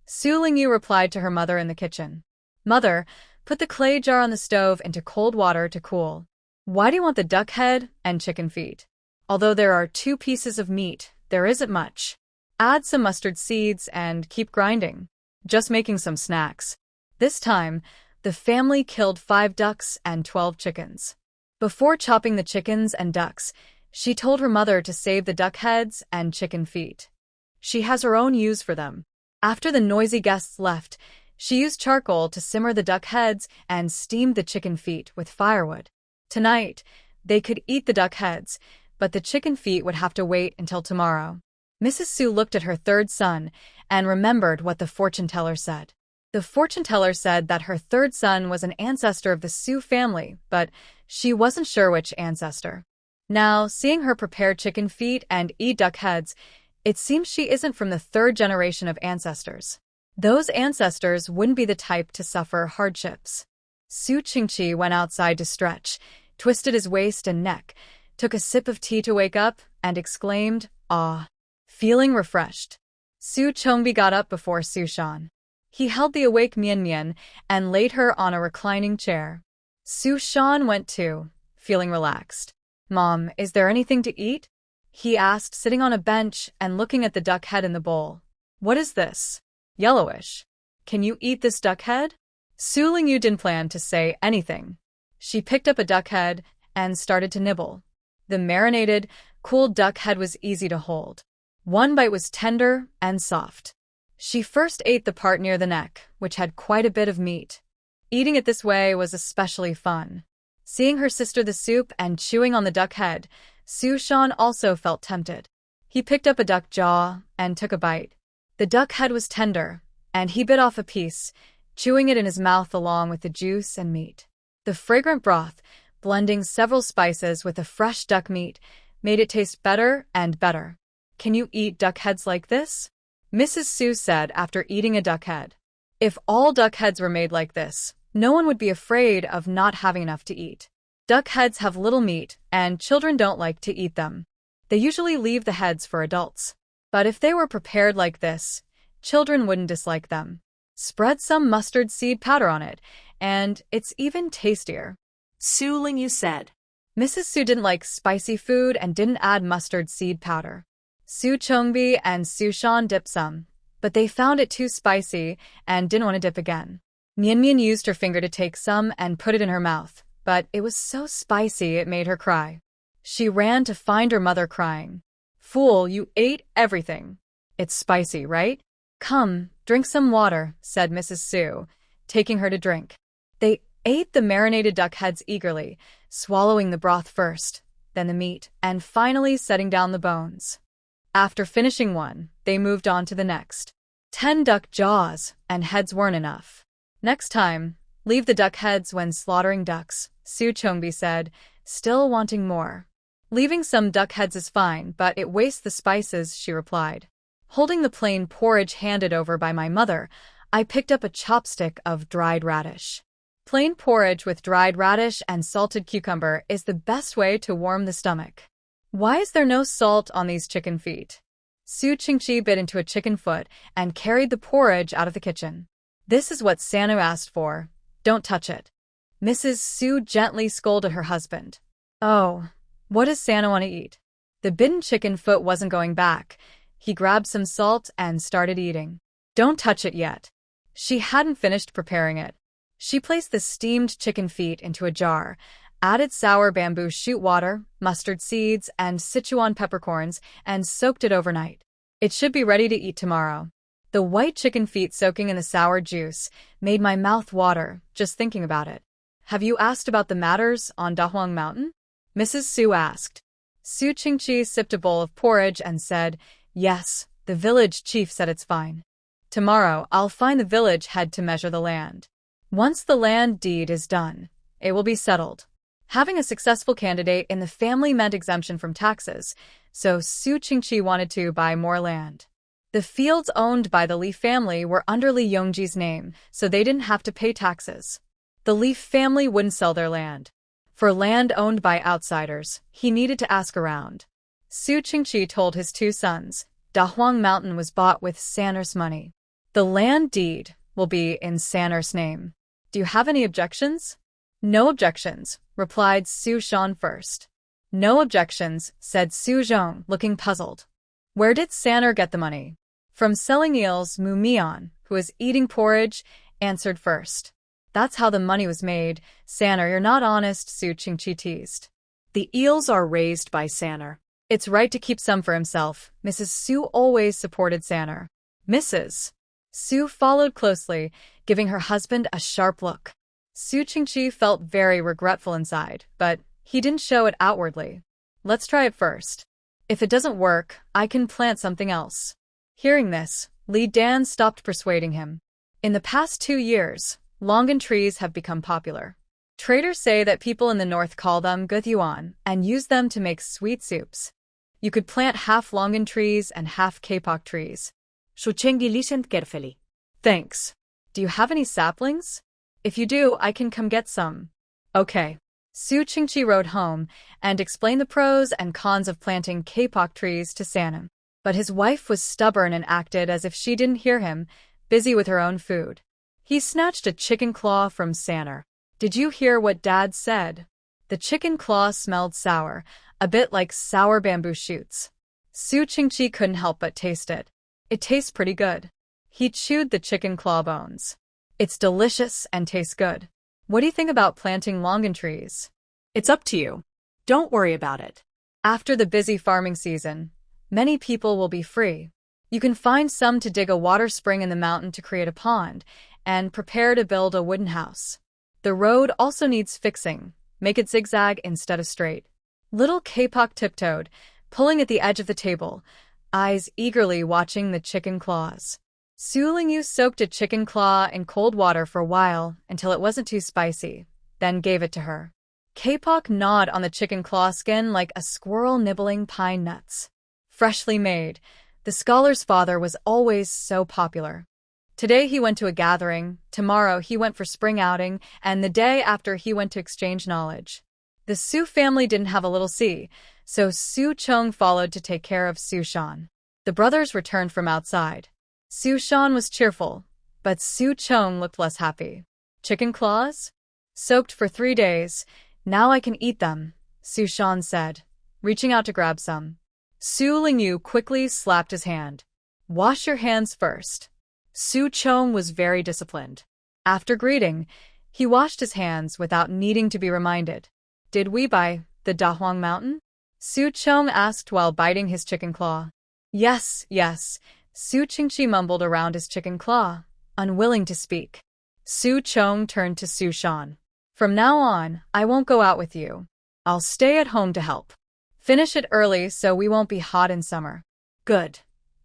Speaker 1: Su Lingyu replied to her mother in the kitchen. "Mother, put the clay jar on the stove into cold water to cool. Why do you want the duck head and chicken feet? Although there are 2 pieces of meat, there isn't much. Add some mustard seeds and keep grinding. Just making some snacks." This time, the family killed 5 ducks and 12 chickens. Before chopping the chickens and ducks, she told her mother to save the duck heads and chicken feet. She has her own use for them. After the noisy guests left, she used charcoal to simmer the duck heads and steamed the chicken feet with firewood. Tonight, they could eat the duck heads, but the chicken feet would have to wait until tomorrow. Mrs. Su looked at her third son and remembered what the fortune teller said. The fortune teller said that her third son was an ancestor of the Su family, but she wasn't sure which ancestor. Now, seeing her prepare chicken feet and eat duck heads, it seems she isn't from the 3rd generation of ancestors. Those ancestors wouldn't be the type to suffer hardships. Su Qingqi went outside to stretch, twisted his waist and neck, took a sip of tea to wake up, and exclaimed, "Ah!" Feeling refreshed, Su Chongbi got up before Su Shan. He held the awake Mian Mian and laid her on a reclining chair. Su Shan went too, feeling relaxed. "Mom, is there anything to eat?" he asked, sitting on a bench and looking at the duck head in the bowl. "What is this? Yellowish. Can you eat this duck head?" Su Lingyu didn't plan to say anything. She picked up a duck head and started to nibble. The marinated, cooled duck head was easy to hold. One bite was tender and soft. She first ate the part near the neck, which had quite a bit of meat. Eating it this way was especially fun. Seeing her sister the soup and chewing on the duck head, Su Shan also felt tempted. He picked up a duck jaw and took a bite. The duck head was tender, and he bit off a piece, chewing it in his mouth along with the juice and meat. The fragrant broth, blending several spices with the fresh duck meat, made it taste better and better. "Can you eat duck heads like this?" Mrs. Su said after eating a duck head. If all duck heads were made like this, no one would be afraid of not having enough to eat. Duck heads have little meat, and children don't like to eat them. They usually leave the heads for adults. But if they were prepared like this, children wouldn't dislike them. Spread some mustard seed powder on it, and it's even tastier,
Speaker 2: Su Lingyu said.
Speaker 1: Mrs. Su didn't like spicy food and didn't add mustard seed powder. Su Chongbi and Su Shan dipped some, but they found it too spicy and didn't want to dip again. Mian Mian used her finger to take some and put it in her mouth, but it was so spicy it made her cry. She ran to find her mother crying. "Fool, you ate everything. It's spicy, right? Come, drink some water," said Mrs. Su, taking her to drink. They ate the marinated duck heads eagerly, swallowing the broth first, then the meat, and finally setting down the bones. After finishing one, they moved on to the next. 10 duck jaws and heads weren't enough. "Next time, leave the duck heads when slaughtering ducks," Su Chongbi said, still wanting more. "Leaving some duck heads is fine, but it wastes the spices," she replied. Holding the plain porridge handed over by my mother, I picked up a chopstick of dried radish. Plain porridge with dried radish and salted cucumber is the best way to warm the stomach. "Why is there no salt on these chicken feet?" Su Qingqi bit into a chicken foot and carried the porridge out of the kitchen. "This is what Sanu asked for. Don't touch it." Mrs. Su gently scolded her husband. "Oh, what does Sanu want to eat?" The bitten chicken foot wasn't going back. He grabbed some salt and started eating. "Don't touch it yet." She hadn't finished preparing it. She placed the steamed chicken feet into a jar, added sour bamboo shoot water, mustard seeds, and Sichuan peppercorns, and soaked it overnight. It should be ready to eat tomorrow. The white chicken feet soaking in the sour juice made my mouth water just thinking about it. "Have you asked about the matters on Dahuang Mountain?" Mrs. Su asked. Su Qingqi sipped a bowl of porridge and said, "Yes, the village chief said it's fine. Tomorrow I'll find the village head to measure the land. Once the land deed is done, it will be settled." Having a successful candidate in the family meant exemption from taxes, so Su Qingqi wanted to buy more land. The fields owned by the Li family were under Li Yongji's name, so they didn't have to pay taxes. The Li family wouldn't sell their land. For land owned by outsiders, he needed to ask around. Su Qingqi told his 2 sons, Dahuang Mountain was bought with San'er's money. The land deed will be in San'er's name. Do you have any objections? "No objections," replied Su Shan first. "No objections," said Su Zhong, looking puzzled. "Where did San'er get the money?" "From selling eels," Mu Mian, who was eating porridge, answered first. "That's how the money was made. San'er, you're not honest," Su Qingqi teased. "The eels are raised by San'er. It's right to keep some for himself." Mrs. Su always supported San'er. Mrs. Su followed closely, giving her husband a sharp look. Su Qingqi felt very regretful inside, but he didn't show it outwardly. "Let's try it first. If it doesn't work, I can plant something else." Hearing this, Li Dan stopped persuading him. In the past 2 years, longan trees have become popular. Traders say that people in the north call them guthyuan and use them to make sweet soups. You could plant half longan trees and half kapok trees.
Speaker 2: Su Chengdi listened carefully.
Speaker 1: "Thanks. Do you have any saplings?" If you do, I can come get some. Okay. Su Qingqi rode home and explained the pros and cons of planting kapok trees to Sanam. But his wife was stubborn and acted as if she didn't hear him, busy with her own food. He snatched a chicken claw from Sanar. Did you hear what Dad said? The chicken claw smelled sour, a bit like sour bamboo shoots. Su Qingqi couldn't help but taste it. It tastes pretty good. He chewed the chicken claw bones. It's delicious and tastes good. What do you think about planting longan trees?
Speaker 2: It's up to you. Don't worry about it.
Speaker 1: After the busy farming season, many people will be free. You can find some to dig a water spring in the mountain to create a pond, and prepare to build a wooden house. The road also needs fixing. Make it zigzag instead of straight. Little Kapok tiptoed, pulling at the edge of the table, eyes eagerly watching the chicken claws. Su Lingyu soaked a chicken claw in cold water for a while until it wasn't too spicy, then gave it to her. Kapok gnawed on the chicken claw skin like a squirrel nibbling pine nuts. Freshly made, the scholar's father was always so popular. Today he went to a gathering, tomorrow he went for spring outing, and the day after he went to exchange knowledge. The Su family didn't have a little C, so Su Chong followed to take care of Su Shan. The brothers returned from outside. Su Shan was cheerful, but Su Chong looked less happy. Chicken claws? Soaked for 3 days. Now I can eat them, Su Shan said, reaching out to grab some. Su Lingyu quickly slapped his hand. Wash your hands first. Su Chong was very disciplined. After greeting, he washed his hands without needing to be reminded. Did we by the Dahuang Mountain? Su Chong asked while biting his chicken claw. Yes, yes, Su Qingqi mumbled around his chicken claw, unwilling to speak. Su Chong turned to Su Shan. From now on, I won't go out with you. I'll stay at home to help. Finish it early so we won't be hot in summer. Good.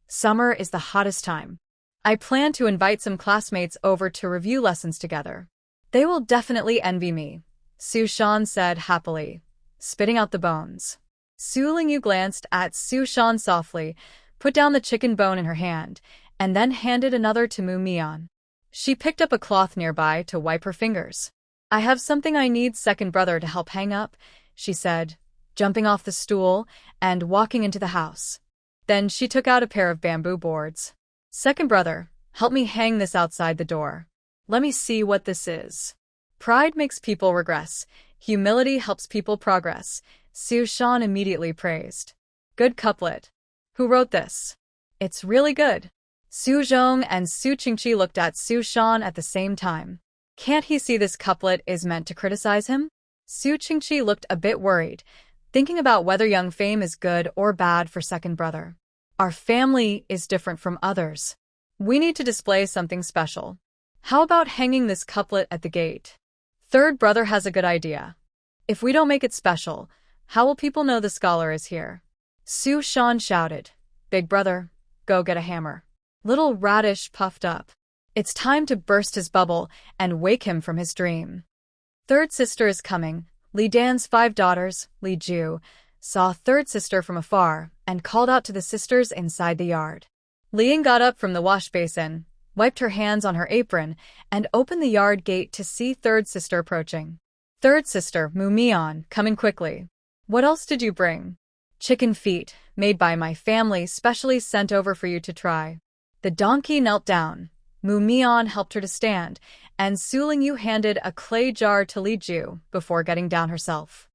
Speaker 1: Summer is the hottest time. I plan to invite some classmates over to review lessons together. They will definitely envy me, Su Shan said happily, spitting out the bones. Su Lingyu glanced at Su Shan softly, put down the chicken bone in her hand, and then handed another to Mu Mian. She picked up a cloth nearby to wipe her fingers. I have something I need second brother to help hang up, she said, jumping off the stool and walking into the house. Then she took out a pair of bamboo boards. Second brother, help me hang this outside the door. Let me see what this is. Pride makes people regress. Humility helps people progress, Su Shan immediately praised. Good couplet. Who wrote this? It's really good. Su Zhong and Su Qingqi looked at Su Shan at the same time. Can't he see this couplet is meant to criticize him? Su Qingqi looked a bit worried, thinking about whether young fame is good or bad for second brother. Our family is different from others. We need to display something special. How about hanging this couplet at the gate? Third brother has a good idea. If we don't make it special, how will people know the scholar is here? Su Shan shouted. Big brother, go get a hammer. Little Radish puffed up. It's time to burst his bubble and wake him from his dream. Third sister is coming. Li Dan's 5 daughters, Li Ju, saw third sister from afar and called out to the sisters inside the yard. Li Ying got up from the wash basin, wiped her hands on her apron, and opened the yard gate to see third sister approaching. Third sister, Mu Mian, coming quickly. What else did you bring? Chicken feet, made by my family, specially sent over for you to try. The donkey knelt down. Mu Mian helped her to stand, and Su Lingyu handed a clay jar to Li Ju before getting down herself.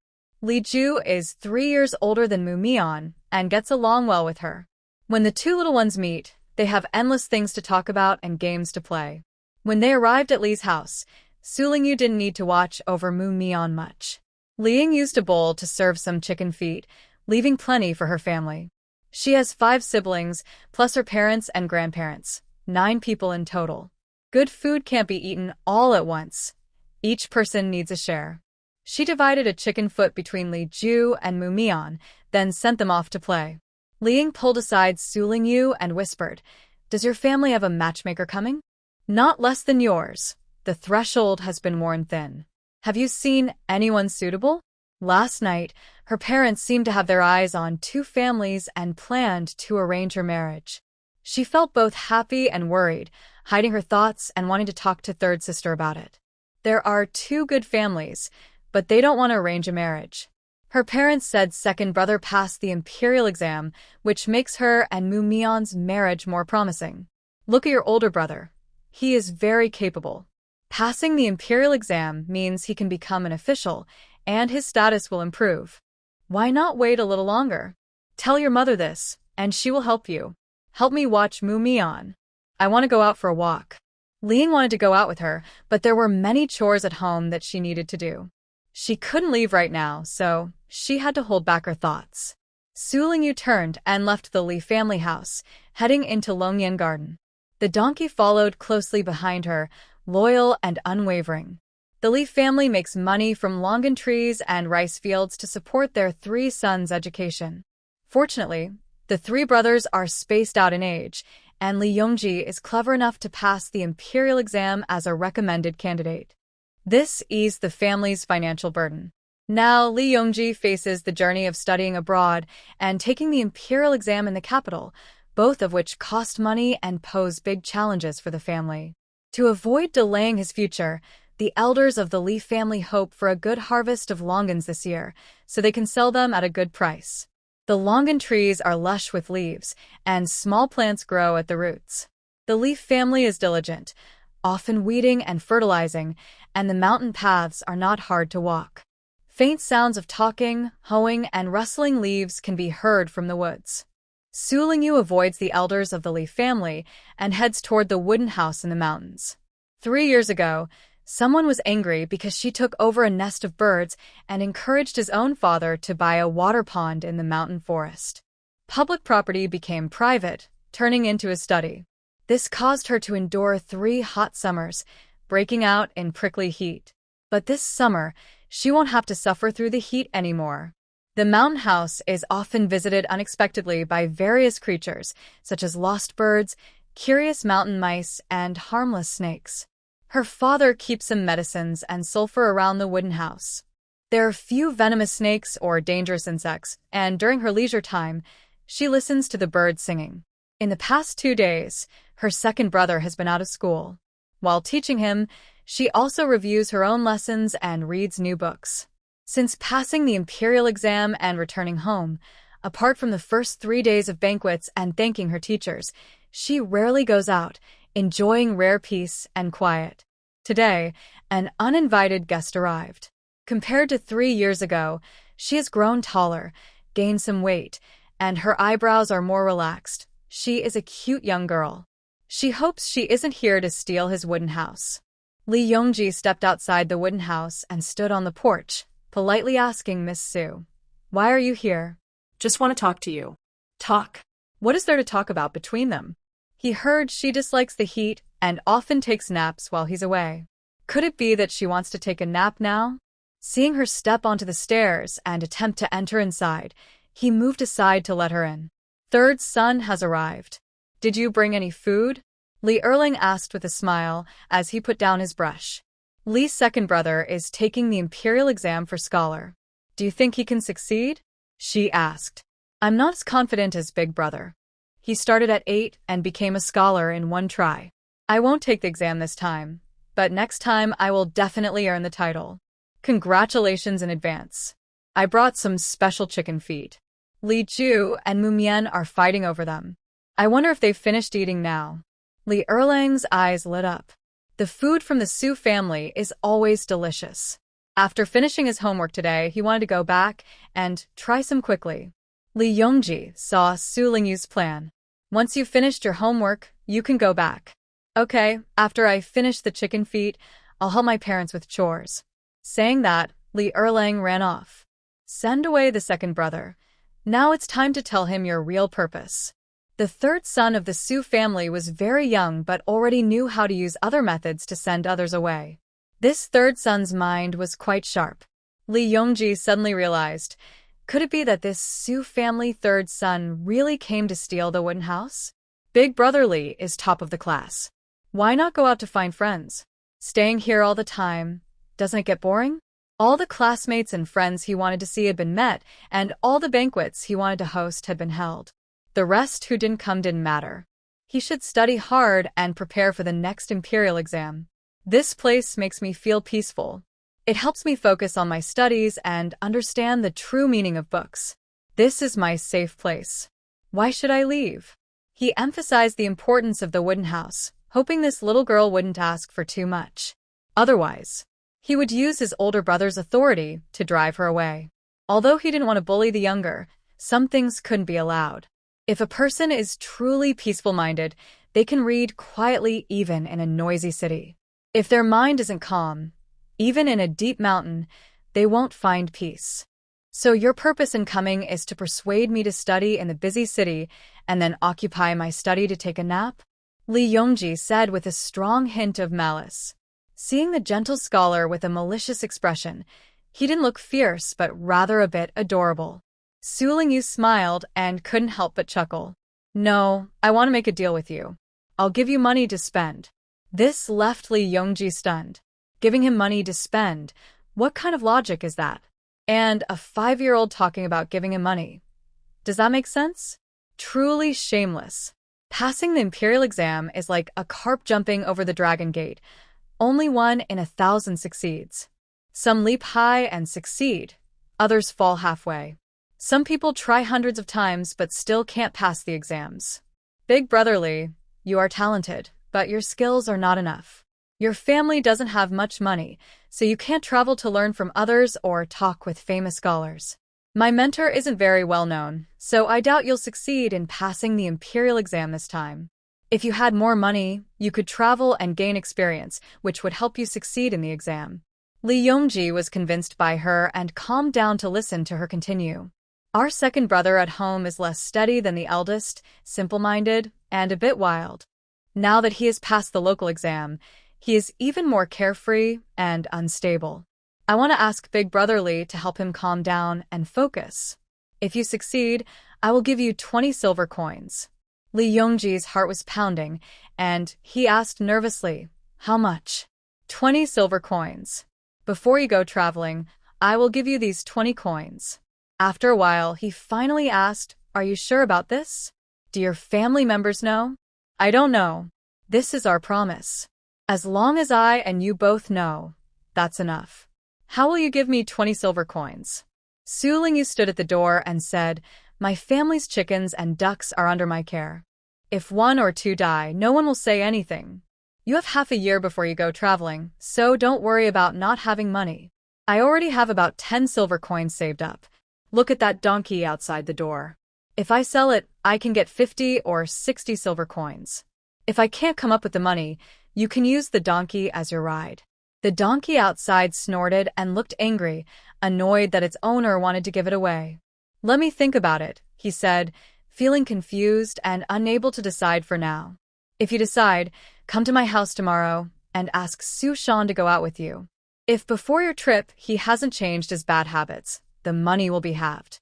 Speaker 1: Li Ju is 3 years older than Mu Mian and gets along well with her. When the two little ones meet, they have endless things to talk about and games to play. When they arrived at Li's house, Su Lingyu didn't need to watch over Mu Mian much. Li Ying used a bowl to serve some chicken feet, leaving plenty for her family. She has 5 siblings, plus her parents and grandparents, 9 people in total. Good food can't be eaten all at once. Each person needs a share. She divided a chicken foot between Li Ju and Mu Mian, then sent them off to play. Li Ying pulled aside Su Lingyu and whispered, Does your family have a matchmaker coming? Not less than yours. The threshold has been worn thin. Have you seen anyone suitable? Last night, her parents seemed to have their eyes on 2 families and planned to arrange her marriage. She felt both happy and worried, hiding her thoughts and wanting to talk to third sister about it. There are two good families, but they don't want to arrange a marriage. Her parents said second brother passed the imperial exam, which makes her and Mumion's marriage more promising. Look at your older brother. He is very capable. Passing the imperial exam means he can become an official, and his status will improve. Why not wait a little longer? Tell your mother this, and she will help you. Help me watch Mumion. I want to go out for a walk. Liang wanted to go out with her, but there were many chores at home that she needed to do. She couldn't leave right now, so she had to hold back her thoughts. Su Lingyu turned and left the Li family house, heading into Longyan Garden. The donkey followed closely behind her, loyal and unwavering. The Li family makes money from longan trees and rice fields to support their three sons' education. Fortunately, the three brothers are spaced out in age, and Li Yongji is clever enough to pass the imperial exam as a recommended candidate. This eased the family's financial burden. Now, Li Yongji faces the journey of studying abroad and taking the imperial exam in the capital, both of which cost money and pose big challenges for the family. To avoid delaying his future, the elders of the Li family hope for a good harvest of longans this year, so they can sell them at a good price. The longan trees are lush with leaves, and small plants grow at the roots. The Li family is diligent, often weeding and fertilizing, and the mountain paths are not hard to walk. Faint sounds of talking, hoeing, and rustling leaves can be heard from the woods. Su Lingyu avoids the elders of the Li family and heads toward the wooden house in the mountains. 3 years ago, someone was angry because she took over a nest of birds and encouraged his own father to buy a water pond in the mountain forest. Public property became private, turning into a study. This caused her to endure 3 hot summers, breaking out in prickly heat. But this summer, she won't have to suffer through the heat anymore. The mountain house is often visited unexpectedly by various creatures, such as lost birds, curious mountain mice, and harmless snakes. Her father keeps some medicines and sulfur around the wooden house. There are few venomous snakes or dangerous insects, and during her leisure time, she listens to the birds singing. In the past 2 days, her second brother has been out of school. While teaching him, she also reviews her own lessons and reads new books. Since passing the imperial exam and returning home, apart from the first 3 days of banquets and thanking her teachers, she rarely goes out, enjoying rare peace and quiet. Today, an uninvited guest arrived. Compared to 3 years ago, she has grown taller, gained some weight, and her eyebrows are more relaxed. She is a cute young girl. She hopes she isn't here to steal his wooden house. Li Yongji stepped outside the wooden house and stood on the porch, politely asking Miss Su, "Why are you here?"
Speaker 2: Just want to talk to you.
Speaker 1: Talk. What is there to talk about between them? He heard she dislikes the heat and often takes naps while he's away. Could it be that she wants to take a nap now? Seeing her step onto the stairs and attempt to enter inside, he moved aside to let her in. Third son has arrived. Did you bring any food? Li Erling asked with a smile as he put down his brush. Li's second brother is taking the imperial exam for scholar. Do you think he can succeed? She asked. I'm not as confident as big brother. He started at 8 and became a scholar in 1 try. I won't take the exam this time, but next time I will definitely earn the title. Congratulations in advance. I brought some special chicken feet. Li Ju and Mumian are fighting over them. I wonder if they've finished eating now. Li Erlang's eyes lit up. The food from the Su family is always delicious. After finishing his homework today, he wanted to go back and try some quickly. Li Yongji saw Su Lingyu's plan. Once you've finished your homework, you can go back. Okay, after I finish the chicken feet, I'll help my parents with chores. Saying that, Li Erlang ran off. Send away the second brother. Now it's time to tell him your real purpose. The third son of the Su family was very young but already knew how to use other methods to send others away. This third son's mind was quite sharp. Li Yongji suddenly realized, could it be that this Su family third son really came to steal the wooden house? Big brother Li is top of the class. Why not go out to find friends? Staying here all the time, doesn't it get boring? All the classmates and friends he wanted to see had been met, and all the banquets he wanted to host had been held. The rest who didn't come didn't matter. He should study hard and prepare for the next imperial exam. This place makes me feel peaceful. It helps me focus on my studies and understand the true meaning of books. This is my safe place. Why should I leave? He emphasized the importance of the wooden house, hoping this little girl wouldn't ask for too much. Otherwise, he would use his older brother's authority to drive her away. Although he didn't want to bully the younger, some things couldn't be allowed. If a person is truly peaceful-minded, they can read quietly even in a noisy city. If their mind isn't calm, even in a deep mountain, they won't find peace. So your purpose in coming is to persuade me to study in the busy city and then occupy my study to take a nap? Lee Yongji said with a strong hint of malice. Seeing the gentle scholar with a malicious expression, he didn't look fierce but rather a bit adorable. Su Lingyu smiled and couldn't help but chuckle. No, I want to make a deal with you. I'll give you money to spend. This left Lee Yongji stunned. Giving him money to spend? What kind of logic is that? And a 5-year-old talking about giving him money. Does that make sense? Truly shameless. Passing the imperial exam is like a carp jumping over the dragon gate. Only 1 in 1,000 succeeds. Some leap high and succeed. Others fall halfway. Some people try hundreds of times but still can't pass the exams. Big Brother Lee, you are talented, but your skills are not enough. Your family doesn't have much money, so you can't travel to learn from others or talk with famous scholars. My mentor isn't very well known, so I doubt you'll succeed in passing the imperial exam this time. If you had more money, you could travel and gain experience, which would help you succeed in the exam. Lee Yongji was convinced by her and calmed down to listen to her continue. Our second brother at home is less steady than the eldest, simple-minded, and a bit wild. Now that he has passed the local exam, he is even more carefree and unstable. I want to ask Big Brother Lee to help him calm down and focus. If you succeed, I will give you 20 silver coins. Lee Yongji's heart was pounding, and he asked nervously, how much? 20 silver coins. Before you go traveling, I will give you these 20 coins. After a while, he finally asked, are you sure about this? Do your family members know? I don't know. This is our promise. As long as I and you both know, that's enough. How will you give me 20 silver coins? Su Lingyu stood at the door and said, my family's chickens and ducks are under my care. If 1 or 2 die, no one will say anything. You have half a year before you go traveling, so don't worry about not having money. I already have about 10 silver coins saved up. Look at that donkey outside the door. If I sell it, I can get 50 or 60 silver coins. If I can't come up with the money, you can use the donkey as your ride. The donkey outside snorted and looked angry, annoyed that its owner wanted to give it away. Let me think about it, he said, feeling confused and unable to decide for now. If you decide, come to my house tomorrow and ask Su Shan to go out with you. If before your trip he hasn't changed his bad habits, the money will be halved.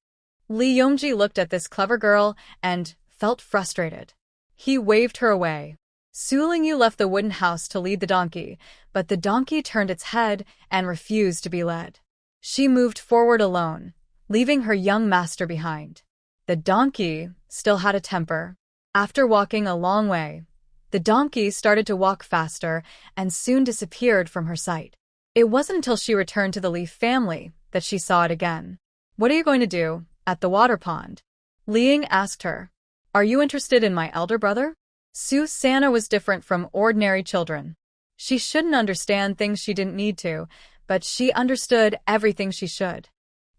Speaker 1: Lee Yongji looked at this clever girl and felt frustrated. He waved her away. Su Lingyu left the wooden house to lead the donkey, but the donkey turned its head and refused to be led. She moved forward alone, leaving her young master behind. The donkey still had a temper. After walking a long way, the donkey started to walk faster and soon disappeared from her sight. It wasn't until she returned to the Li family that she saw it again. What are you going to do at the water pond? Li Ying asked her. Are you interested in my elder brother? Susanna was different from ordinary children. She shouldn't understand things she didn't need to, but she understood everything she should.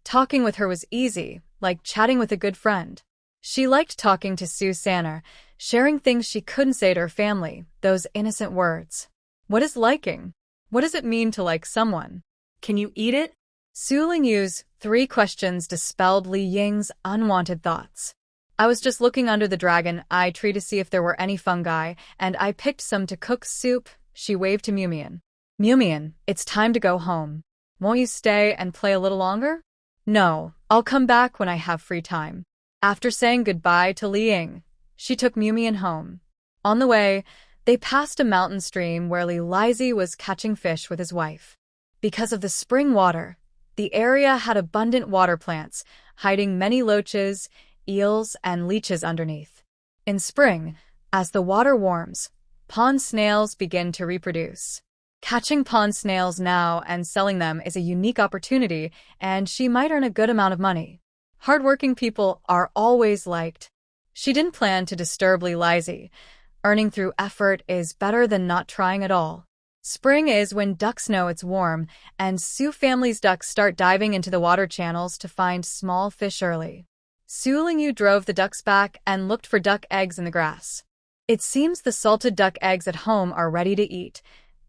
Speaker 1: Talking with her was easy, like chatting with a good friend. She liked talking to Susanna, sharing things she couldn't say to her family, those innocent words. What is liking? What does it mean to like someone? Can you eat it? Su Lingyu's 3 questions dispelled Li Ying's unwanted thoughts. I was just looking under the dragon eye tree to see if there were any fungi, and I picked some to cook soup, she waved to Mumian. Mumian, it's time to go home. Won't you stay and play a little longer? No, I'll come back when I have free time. After saying goodbye to Li Ying, she took Mumian home. On the way, they passed a mountain stream where Li Lizi was catching fish with his wife. Because of the spring water, the area had abundant water plants, hiding many loaches, eels, and leeches underneath. In spring, as the water warms, pond snails begin to reproduce. Catching pond snails now and selling them is a unique opportunity, and she might earn a good amount of money. Hardworking people are always liked. She didn't plan to disturb Lizzie. Earning through effort is better than not trying at all. Spring is when ducks know it's warm, and Sue family's ducks start diving into the water channels to find small fish early. Su Lingyu drove the ducks back and looked for duck eggs in the grass. It seems the salted duck eggs at home are ready to eat.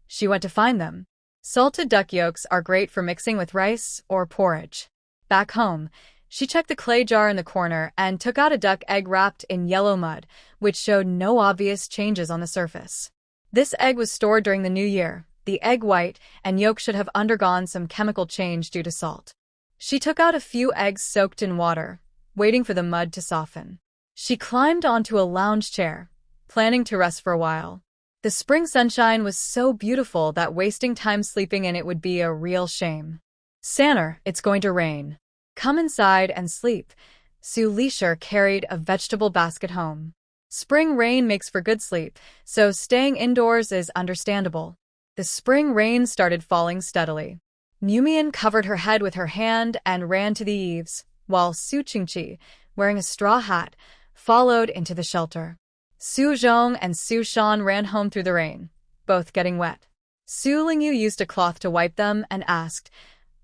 Speaker 1: She went to find them. Salted duck yolks are great for mixing with rice or porridge. Back home, she checked the clay jar in the corner and took out a duck egg wrapped in yellow mud, which showed no obvious changes on the surface. This egg was stored during the new year. The egg white and yolk should have undergone some chemical change due to salt. She took out a few eggs soaked in water, waiting for the mud to soften. She climbed onto a lounge chair, planning to rest for a while. The spring sunshine was so beautiful that wasting time sleeping in it would be a real shame. Sanner, it's going to rain. Come inside and sleep. Sue Leisure carried a vegetable basket home. Spring rain makes for good sleep, so staying indoors is understandable. The spring rain started falling steadily. Mumian covered her head with her hand and ran to the eaves, while Su Qingqi, wearing a straw hat, followed into the shelter. Su Zhong and Su Shan ran home through the rain, both getting wet. Su Lingyu used a cloth to wipe them and asked,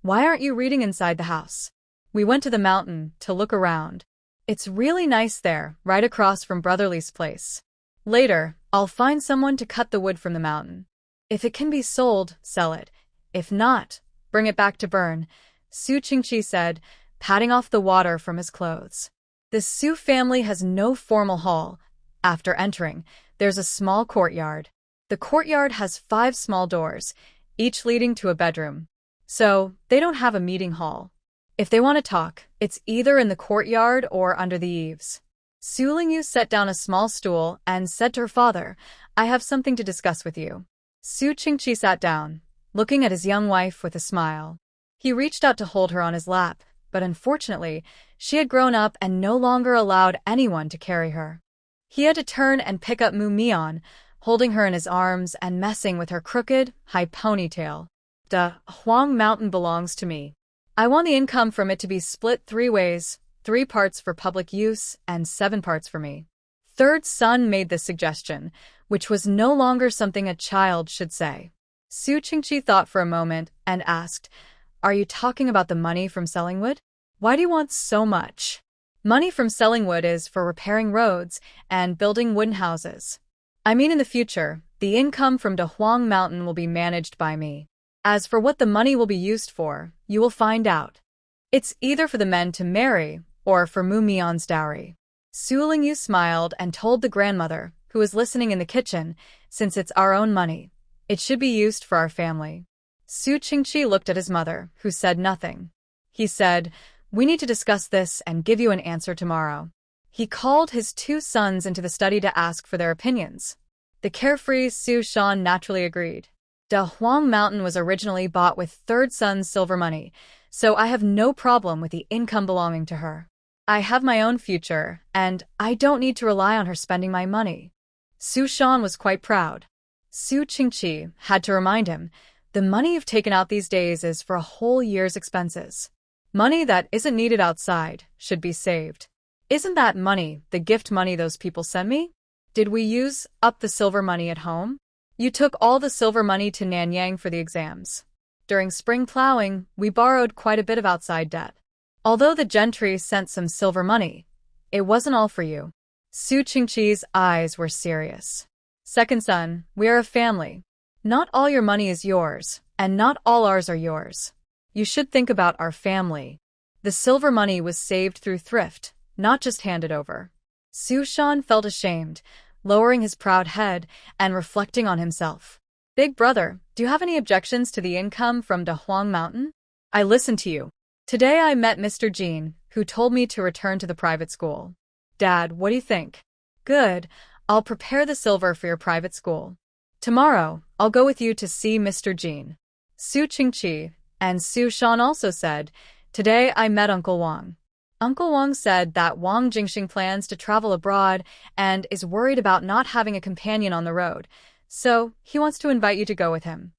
Speaker 1: "Why aren't you reading inside the house?" "We went to the mountain to look around. It's really nice there, right across from Brotherly's place. Later, I'll find someone to cut the wood from the mountain. If it can be sold, sell it. If not, bring it back to burn," Su Qingqi said, patting off the water from his clothes. The Su family has no formal hall. After entering, there's a small courtyard. The courtyard has 5 small doors, each leading to a bedroom. So, they don't have a meeting hall. If they want to talk, it's either in the courtyard or under the eaves. Su Lingyu set down a small stool and said to her father, "I have something to discuss with you." Su Qingqi sat down, looking at his young wife with a smile. He reached out to hold her on his lap, but unfortunately, she had grown up and no longer allowed anyone to carry her. He had to turn and pick up Mu Mian, holding her in his arms and messing with her crooked, high ponytail. "The Huang Mountain belongs to me. I want the income from it to be split 3 ways, 3 parts for public use and 7 parts for me." Third son made this suggestion, which was no longer something a child should say. Su Qingqi thought for a moment and asked, "Are you talking about the money from selling wood? Why do you want so much?" "Money from selling wood is for repairing roads and building wooden houses. I mean in the future, the income from the Huang Mountain will be managed by me. As for what the money will be used for, you will find out. It's either for the men to marry or for Mu Mian's dowry." Su Lingyu smiled and told the grandmother, who was listening in the kitchen, "Since it's our own money, it should be used for our family." Su Qingqi looked at his mother, who said nothing. He said, "We need to discuss this and give you an answer tomorrow." He called his 2 sons into the study to ask for their opinions. The carefree Su Shan naturally agreed. "The Huang Mountain was originally bought with third son's silver money, so I have no problem with the income belonging to her. I have my own future, and I don't need to rely on her spending my money." Su Shan was quite proud. Su Qingqi had to remind him, "The money you've taken out these days is for a whole year's expenses. Money that isn't needed outside should be saved. Isn't that money the gift money those people sent me? Did we use up the silver money at home? You took all the silver money to Nanyang for the exams. During spring plowing, we borrowed quite a bit of outside debt. Although the gentry sent some silver money, it wasn't all for you." Su Qingqi's eyes were serious. "Second son, we are a family. Not all your money is yours, and not all ours are yours. You should think about our family. The silver money was saved through thrift, not just handed over." Su Shan felt ashamed, lowering his proud head and reflecting on himself. "Big brother, do you have any objections to the income from the Huang Mountain? I listen to you. Today I met Mr. Jean, who told me to return to the private school. Dad, what do you think?" "Good. I'll prepare the silver for your private school. Tomorrow, I'll go with you to see Mr. Jean." Su Qingqi and Su Shan also said, "Today I met Uncle Wang. Uncle Wang said that Wang Jingxing plans to travel abroad and is worried about not having a companion on the road, so he wants to invite you to go with him."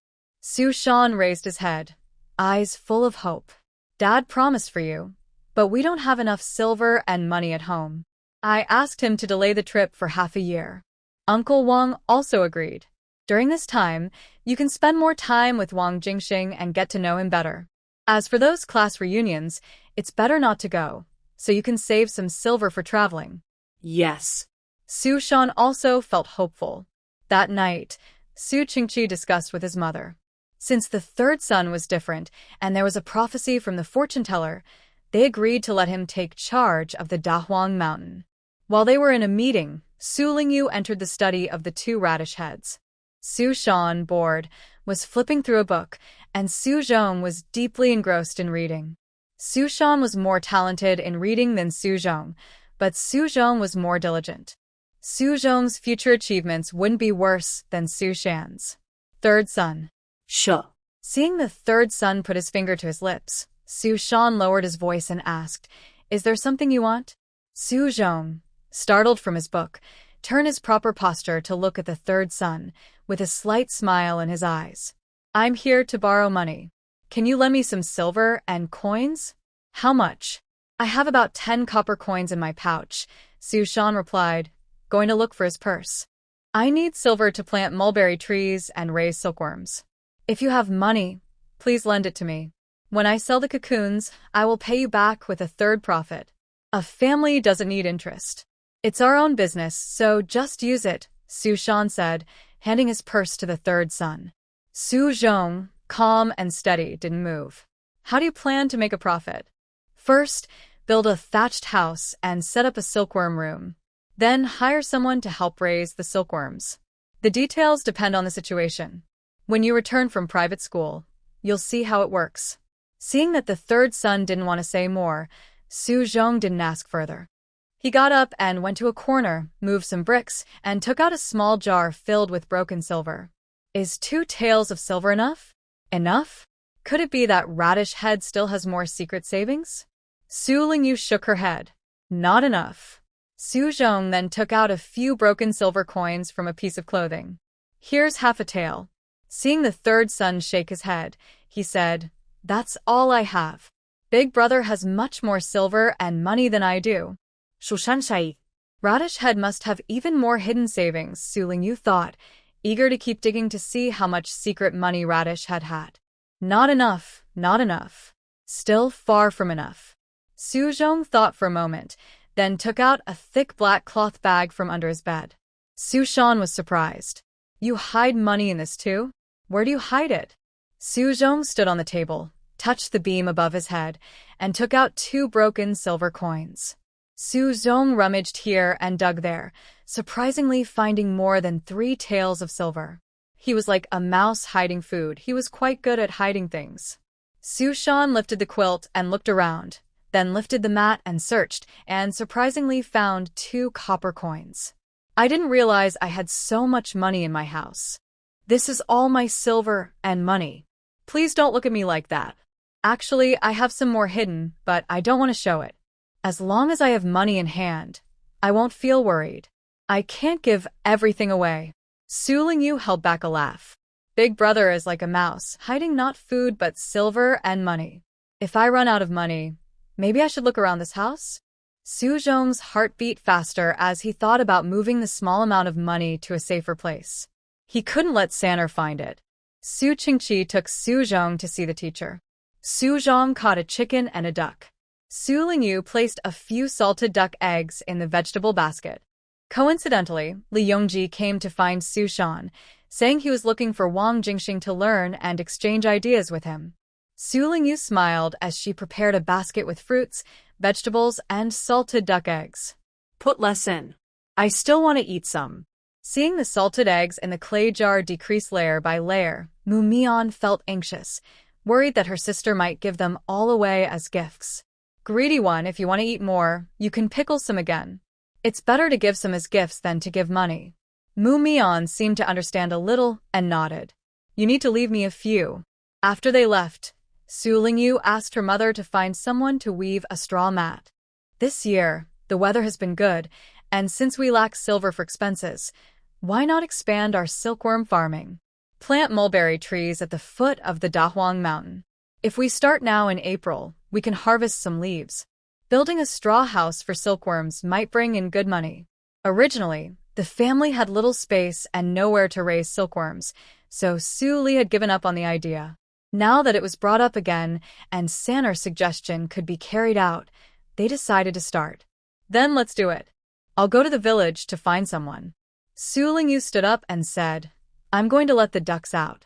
Speaker 1: Su Shan raised his head, eyes full of hope. Dad promised for you, but we don't have enough silver and money at home. I asked him to delay the trip for half a year. Uncle Wang also agreed. During this time, you can spend more time with Wang Jingxing and get to know him better. As for those class reunions, it's better not to go, so you can save some silver for traveling.
Speaker 2: Yes.
Speaker 1: Su Shan also felt hopeful. That night, Su Qingqi discussed with his mother. Since the third son was different and there was a prophecy from the fortune teller, they agreed to let him take charge of the Dahuang mountain. While they were in a meeting, Su Lingyu entered the study of the two radish heads. Su Shan, bored, was flipping through a book, and Su Zhong was deeply engrossed in reading. Su Shan was more talented in reading than Su Zhong, but Su Zhong was more diligent. Su Zhong's future achievements wouldn't be worse than Su Shan's. Third son.
Speaker 2: Sure.
Speaker 1: Seeing the third son put his finger to his lips, Su Shan lowered his voice and asked, "Is there something you want?" Su Zhong, startled from his book, turned his proper posture to look at the third son, with a slight smile in his eyes. "I'm here to borrow money. Can you lend me some silver and coins?" "How much?" "I have about 10 copper coins in my pouch," Su Shan replied, going to look for his purse. "I need silver to plant mulberry trees and raise silkworms. If you have money, please lend it to me. When I sell the cocoons, I will pay you back with a third profit. A family doesn't need interest. It's our own business, so just use it," Su Shan said, handing his purse to the third son. Su Zhong, calm and steady, didn't move. "How do you plan to make a profit?" "First, build a thatched house and set up a silkworm room. Then hire someone to help raise the silkworms. The details depend on the situation. When you return from private school, you'll see how it works." Seeing that the third son didn't want to say more, Su Zhong didn't ask further. He got up and went to a corner, moved some bricks, and took out a small jar filled with broken silver. "Is 2 taels of silver enough?" "Enough? Could it be that Radish Head still has more secret savings?" Su Lingyu shook her head. "Not enough." Su Zhong then took out a few broken silver coins from a piece of clothing. "Here's half a tael." Seeing the third son shake his head, he said, "That's all I have. Big brother has much more silver and money than I do."
Speaker 2: Shushan.
Speaker 1: Radish Head must have even more hidden savings, Su Lingyu thought, eager to keep digging to see how much secret money Radish Head had. "Not enough, not enough. Still far from enough." Su Zhong thought for a moment, then took out a thick black cloth bag from under his bed. Su Shan was surprised. "You hide money in this too? Where do you hide it?" Su Zhong stood on the table, touched the beam above his head, and took out 2 broken silver coins. Su Zhong rummaged here and dug there, surprisingly finding more than 3 taels of silver. He was like a mouse hiding food. He was quite good at hiding things. Su Shan lifted the quilt and looked around, then lifted the mat and searched, and surprisingly found 2 copper coins. "I didn't realize I had so much money in my house. This is all my silver and money. Please don't look at me like that. Actually, I have some more hidden, but I don't want to show it. As long as I have money in hand, I won't feel worried. I can't give everything away." Su Lingyu held back a laugh. "Big brother is like a mouse, hiding not food but silver and money. If I run out of money, maybe I should look around this house?" Su Zhong's heart beat faster as he thought about moving the small amount of money to a safer place. He couldn't let Sanner find it. Su Qingqi took Su Zhong to see the teacher. Su Zhong caught a chicken and a duck. Su Lingyu placed a few salted duck eggs in the vegetable basket. Coincidentally, Li Yongji came to find Su Shan, saying he was looking for Wang Jingxing to learn and exchange ideas with him. Su Lingyu smiled as she prepared a basket with fruits, vegetables, and salted duck eggs.
Speaker 2: "Put less in. I still want to eat some."
Speaker 1: Seeing the salted eggs in the clay jar decrease layer by layer, Mu Mian felt anxious, worried that her sister might give them all away as gifts. "Greedy one, if you want to eat more, you can pickle some again. It's better to give some as gifts than to give money." Mu Mian seemed to understand a little and nodded. "You need to leave me a few." After they left, Su Lingyu asked her mother to find someone to weave a straw mat. "This year, the weather has been good, and since we lack silver for expenses, why not expand our silkworm farming? Plant mulberry trees at the foot of the Dahuang Mountain. If we start now in April, we can harvest some leaves. Building a straw house for silkworms might bring in good money. Originally, the family had little space and nowhere to raise silkworms, so Su Li had given up on the idea. Now that it was brought up again and Sanner's suggestion could be carried out, they decided to start. Then let's do it. I'll go to the village to find someone. Su Lingyu stood up and said, I'm going to let the ducks out.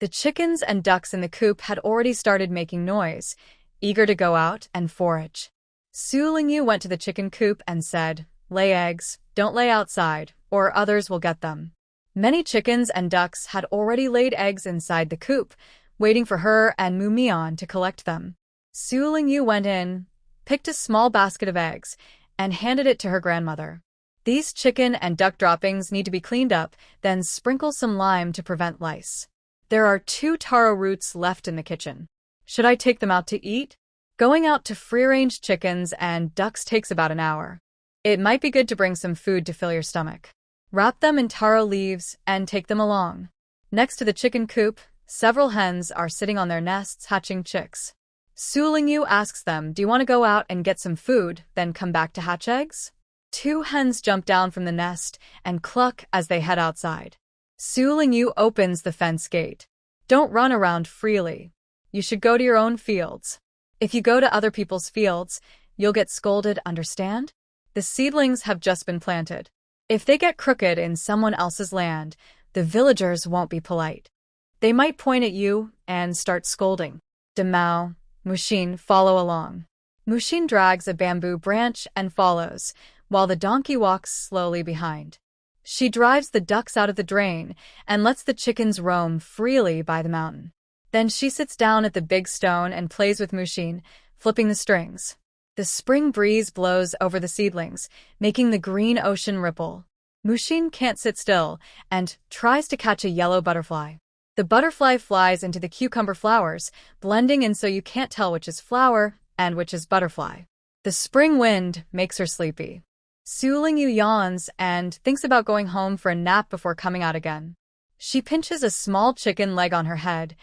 Speaker 1: The chickens and ducks in the coop had already started making noise, eager to go out and forage. Su Lingyu went to the chicken coop and said, lay eggs, don't lay outside, or others will get them. Many chickens and ducks had already laid eggs inside the coop, waiting for her and Mu Mian to collect them. Su Lingyu went in, picked a small basket of eggs, and handed it to her grandmother. These chicken and duck droppings need to be cleaned up, then sprinkle some lime to prevent lice. There are 2 taro roots left in the kitchen. Should I take them out to eat? Going out to free-range chickens and ducks takes about an hour. It might be good to bring some food to fill your stomach. Wrap them in taro leaves and take them along. Next to the chicken coop, several hens are sitting on their nests hatching chicks. Su Lingyu asks them, do you want to go out and get some food, then come back to hatch eggs? 2 hens jump down from the nest and cluck as they head outside. Su Lingyu opens the fence gate. Don't run around freely. You should go to your own fields. If you go to other people's fields, you'll get scolded, understand? The seedlings have just been planted. If they get crooked in someone else's land, the villagers won't be polite. They might point at you and start scolding. Demao, Mushin follow along. Mushin drags a bamboo branch and follows, while the donkey walks slowly behind. She drives the ducks out of the drain and lets the chickens roam freely by the mountain. Then she sits down at the big stone and plays with Mushin, flipping the strings. The spring breeze blows over the seedlings, making the green ocean ripple. Mushin can't sit still and tries to catch a yellow butterfly. The butterfly flies into the cucumber flowers, blending in so you can't tell which is flower and which is butterfly. The spring wind makes her sleepy. Su Lingyu yawns and thinks about going home for a nap before coming out again. She pinches a small chicken leg on her head,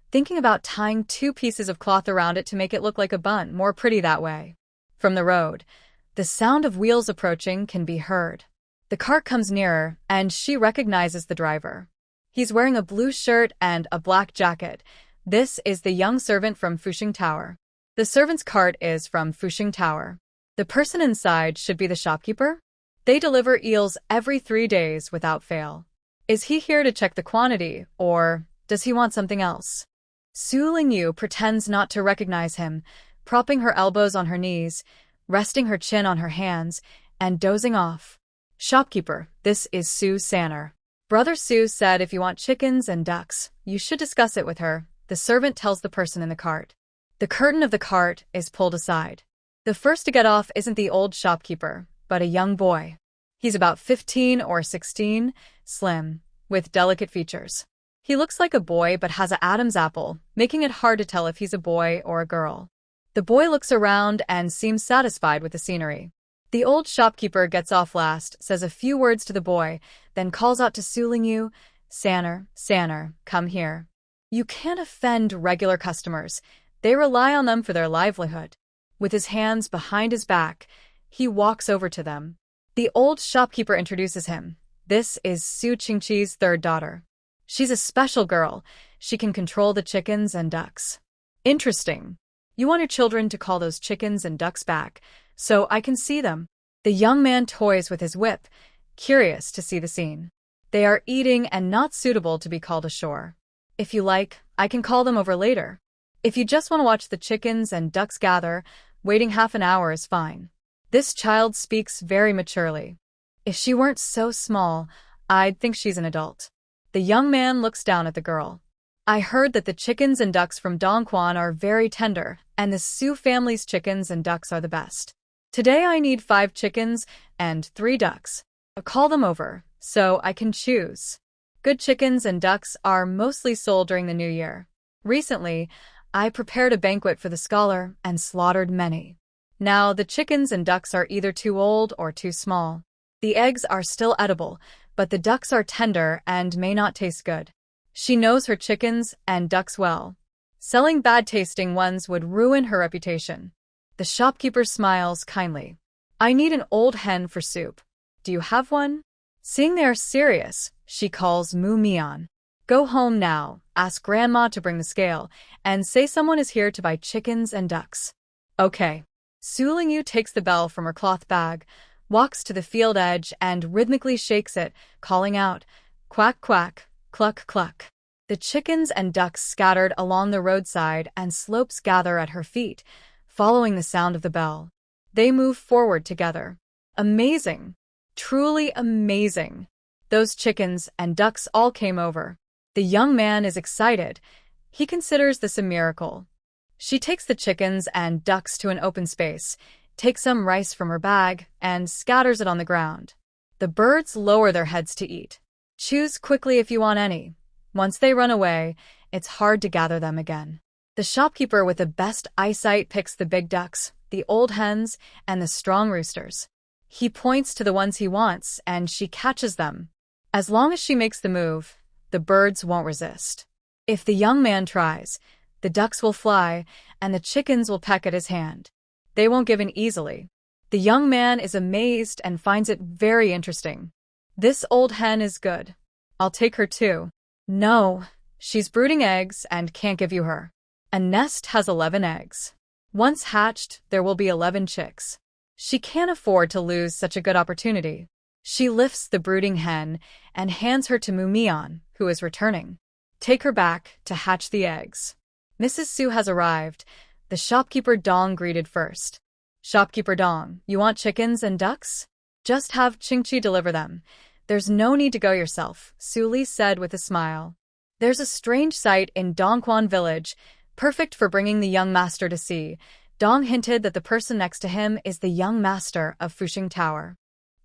Speaker 1: thinking about tying 2 pieces of cloth around it to make it look like a bun, more pretty that way. From the road, the sound of wheels approaching can be heard. The cart comes nearer, and she recognizes the driver. He's wearing a blue shirt and a black jacket. This is the young servant from Fuxing Tower. The servant's cart is from Fuxing Tower. The person inside should be the shopkeeper. They deliver eels every 3 days without fail. Is he here to check the quantity, or does he want something else? Su Lingyu pretends not to recognize him, propping her elbows on her knees, resting her chin on her hands, and dozing off. Shopkeeper, this is Su Sanner. Brother Su said if you want chickens and ducks, you should discuss it with her, the servant tells the person in the cart. The curtain of the cart is pulled aside. The first to get off isn't the old shopkeeper, but a young boy. He's about 15 or 16, slim, with delicate features. He looks like a boy but has an Adam's apple, making it hard to tell if he's a boy or a girl. The boy looks around and seems satisfied with the scenery. The old shopkeeper gets off last, says a few words to the boy, then calls out to Su Lingyu, Sanner, come here. You can't offend regular customers. They rely on them for their livelihood. With his hands behind his back, he walks over to them. The old shopkeeper introduces him. This is Su Qingqi's 3rd daughter. She's a special girl. She can control the chickens and ducks. Interesting. You want your children to call those chickens and ducks back, so I can see them. The young man toys with his whip, curious to see the scene. They are eating and not suitable to be called ashore. If you like, I can call them over later. If you just want to watch the chickens and ducks gather, waiting half an hour is fine. This child speaks very maturely. If she weren't so small, I'd think she's an adult. The young man looks down at the girl. I heard that the chickens and ducks from Dongquan are very tender, and the Su family's chickens and ducks are the best. Today I need 5 chickens and 3 ducks. I'll call them over, so I can choose. Good chickens and ducks are mostly sold during the New Year. Recently, I prepared a banquet for the scholar and slaughtered many. Now the chickens and ducks are either too old or too small. The eggs are still edible, but the ducks are tender and may not taste good. She knows her chickens and ducks well. Selling bad-tasting ones would ruin her reputation. The shopkeeper smiles kindly. I need an old hen for soup. Do you have one? Seeing they are serious, she calls Mu Mian. Go home now, ask Grandma to bring the scale, and say someone is here to buy chickens and ducks. Okay. Su Lingyu takes the bell from her cloth bag, walks to the field edge and rhythmically shakes it, calling out, quack quack, cluck cluck. The chickens and ducks scattered along the roadside and slopes gather at her feet, following the sound of the bell. They move forward together. Amazing. Truly amazing. Those chickens and ducks all came over. The young man is excited. He considers this a miracle. She takes the chickens and ducks to an open space, takes some rice from her bag, and scatters it on the ground. The birds lower their heads to eat. Choose quickly if you want any. Once they run away, it's hard to gather them again. The shopkeeper with the best eyesight picks the big ducks, the old hens, and the strong roosters. He points to the ones he wants, and she catches them. As long as she makes the move, the birds won't resist. If the young man tries, the ducks will fly, and the chickens will peck at his hand. They won't give in easily. The young man is amazed and finds it very interesting. This old hen is good. I'll take her too. No, she's brooding eggs and can't give you her. A nest has 11 eggs. Once hatched, there will be 11 chicks. She can't afford to lose such a good opportunity. She lifts the brooding hen and hands her to Mumian, who is returning. Take her back to hatch the eggs. Mrs. Su has arrived. The shopkeeper Dong greeted first. Shopkeeper Dong, you want chickens and ducks? Just have Chingchi deliver them. There's no need to go yourself, Su Li said with a smile. There's a strange sight in Dongquan village, perfect for bringing the young master to see. Dong hinted that the person next to him is the young master of Fuxing Tower.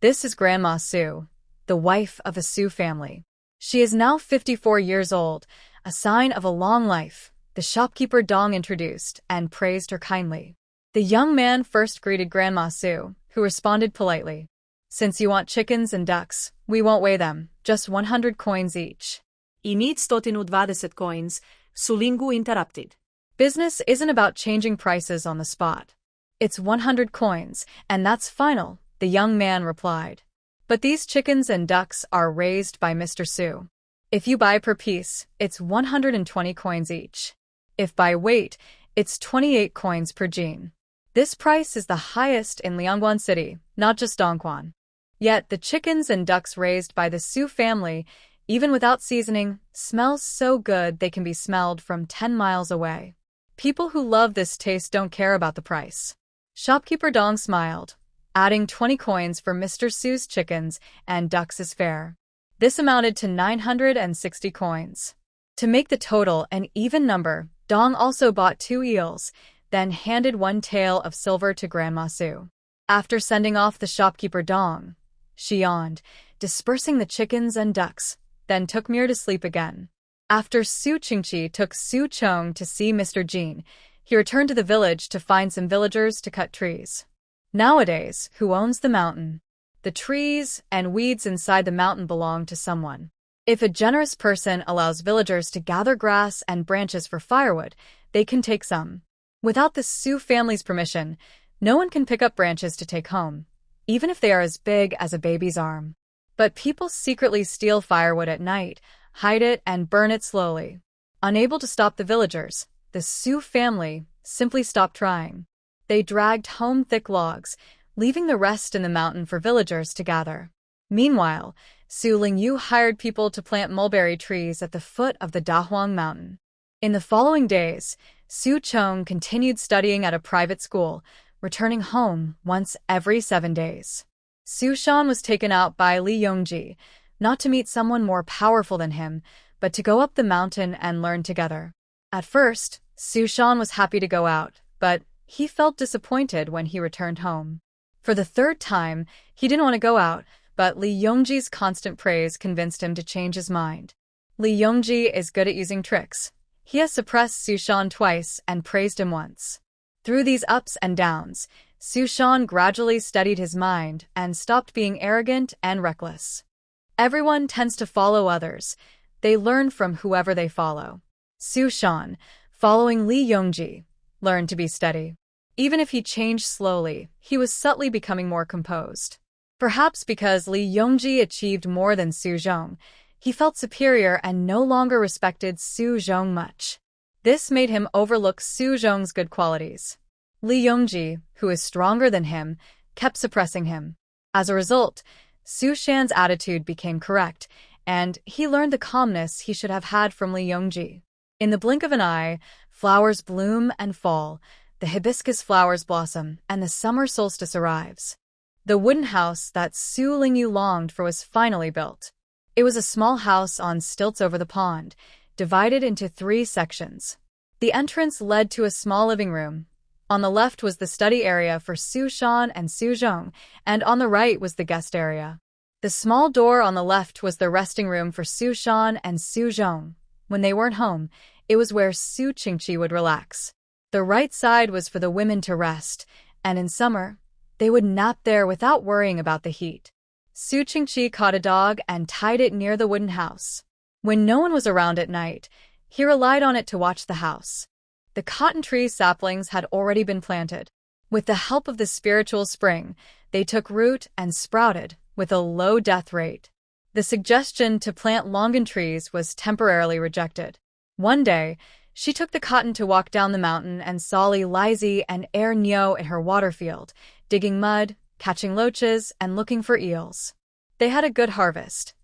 Speaker 1: This is Grandma Su, the wife of a Su family. She is now 54 years old, a sign of a long life. The shopkeeper Dong introduced and praised her kindly. The young man first greeted Grandma Su, who responded politely. Since you want chickens and ducks, we won't weigh them, just 100 coins each.
Speaker 2: I need 120 coins, Su Lingyu interrupted.
Speaker 1: Business isn't about changing prices on the spot. It's 100 coins, and that's final, the young man replied. But these chickens and ducks are raised by Mr. Su. If you buy per piece, it's 120 coins each. If by weight, it's 28 coins per gene. This price is the highest in Liangguan City, not just Dongquan. Yet the chickens and ducks raised by the Su family, even without seasoning, smell so good they can be smelled from 10 miles away. People who love this taste don't care about the price. Shopkeeper Dong smiled, adding 20 coins for Mr. Su's chickens and ducks is fair. This amounted to 960 coins. To make the total an even number, Dong also bought 2 eels, then handed 1 tael of silver to Grandma Su. After sending off the shopkeeper Dong, she yawned, dispersing the chickens and ducks, then took Mir to sleep again. After Su Qingqi took Su Chong to see Mr. Jin, he returned to the village to find some villagers to cut trees. Nowadays, who owns the mountain? The trees and weeds inside the mountain belong to someone. If a generous person allows villagers to gather grass and branches for firewood, they can take some. Without the Su family's permission, no one can pick up branches to take home, even if they are as big as a baby's arm. But people secretly steal firewood at night, hide it, and burn it slowly. Unable to stop the villagers, the Su family simply stopped trying. They dragged home thick logs, leaving the rest in the mountain for villagers to gather. Meanwhile, Su Lingyu hired people to plant mulberry trees at the foot of the Dahuang Mountain. In the following days, Su Chong continued studying at a private school, returning home once every 7 days. Su Shan was taken out by Li Yongji, not to meet someone more powerful than him, but to go up the mountain and learn together. At first, Su Shan was happy to go out, but he felt disappointed when he returned home. For the 3rd time, he didn't want to go out, but Li Yongji's constant praise convinced him to change his mind. Li Yongji is good at using tricks. He has suppressed Su Shan twice and praised him once. Through these ups and downs, Su Shan gradually steadied his mind and stopped being arrogant and reckless. Everyone tends to follow others. They learn from whoever they follow. Su Shan, following Li Yongji, learned to be steady. Even if he changed slowly, he was subtly becoming more composed. Perhaps because Li Yongji achieved more than Su Zhong, he felt superior and no longer respected Su Zhong much. This made him overlook Su Zhong's good qualities. Li Yongji, who is stronger than him, kept suppressing him. As a result, Su Shan's attitude became correct, and he learned the calmness he should have had from Li Yongji. In the blink of an eye, flowers bloom and fall, the hibiscus flowers blossom, and the summer solstice arrives. The wooden house that Su Lingyu longed for was finally built. It was a small house on stilts over the pond, divided into 3 sections. The entrance led to a small living room. On the left was the study area for Su Shan and Su Zhong, and on the right was the guest area. The small door on the left was the resting room for Su Shan and Su Zhong. When they weren't home, it was where Su Qingqi would relax. The right side was for the women to rest, and in summer, they would nap there without worrying about the heat. Su Qingqi caught a dog and tied it near the wooden house. When no one was around at night, he relied on it to watch the house. The cotton tree saplings had already been planted. With the help of the spiritual spring, they took root and sprouted with a low death rate. The suggestion to plant longan trees was temporarily rejected. One day, she took the cotton to walk down the mountain and saw Li Lizi and Er Nyo in her water field, digging mud, catching loaches, and looking for eels. They had a good harvest.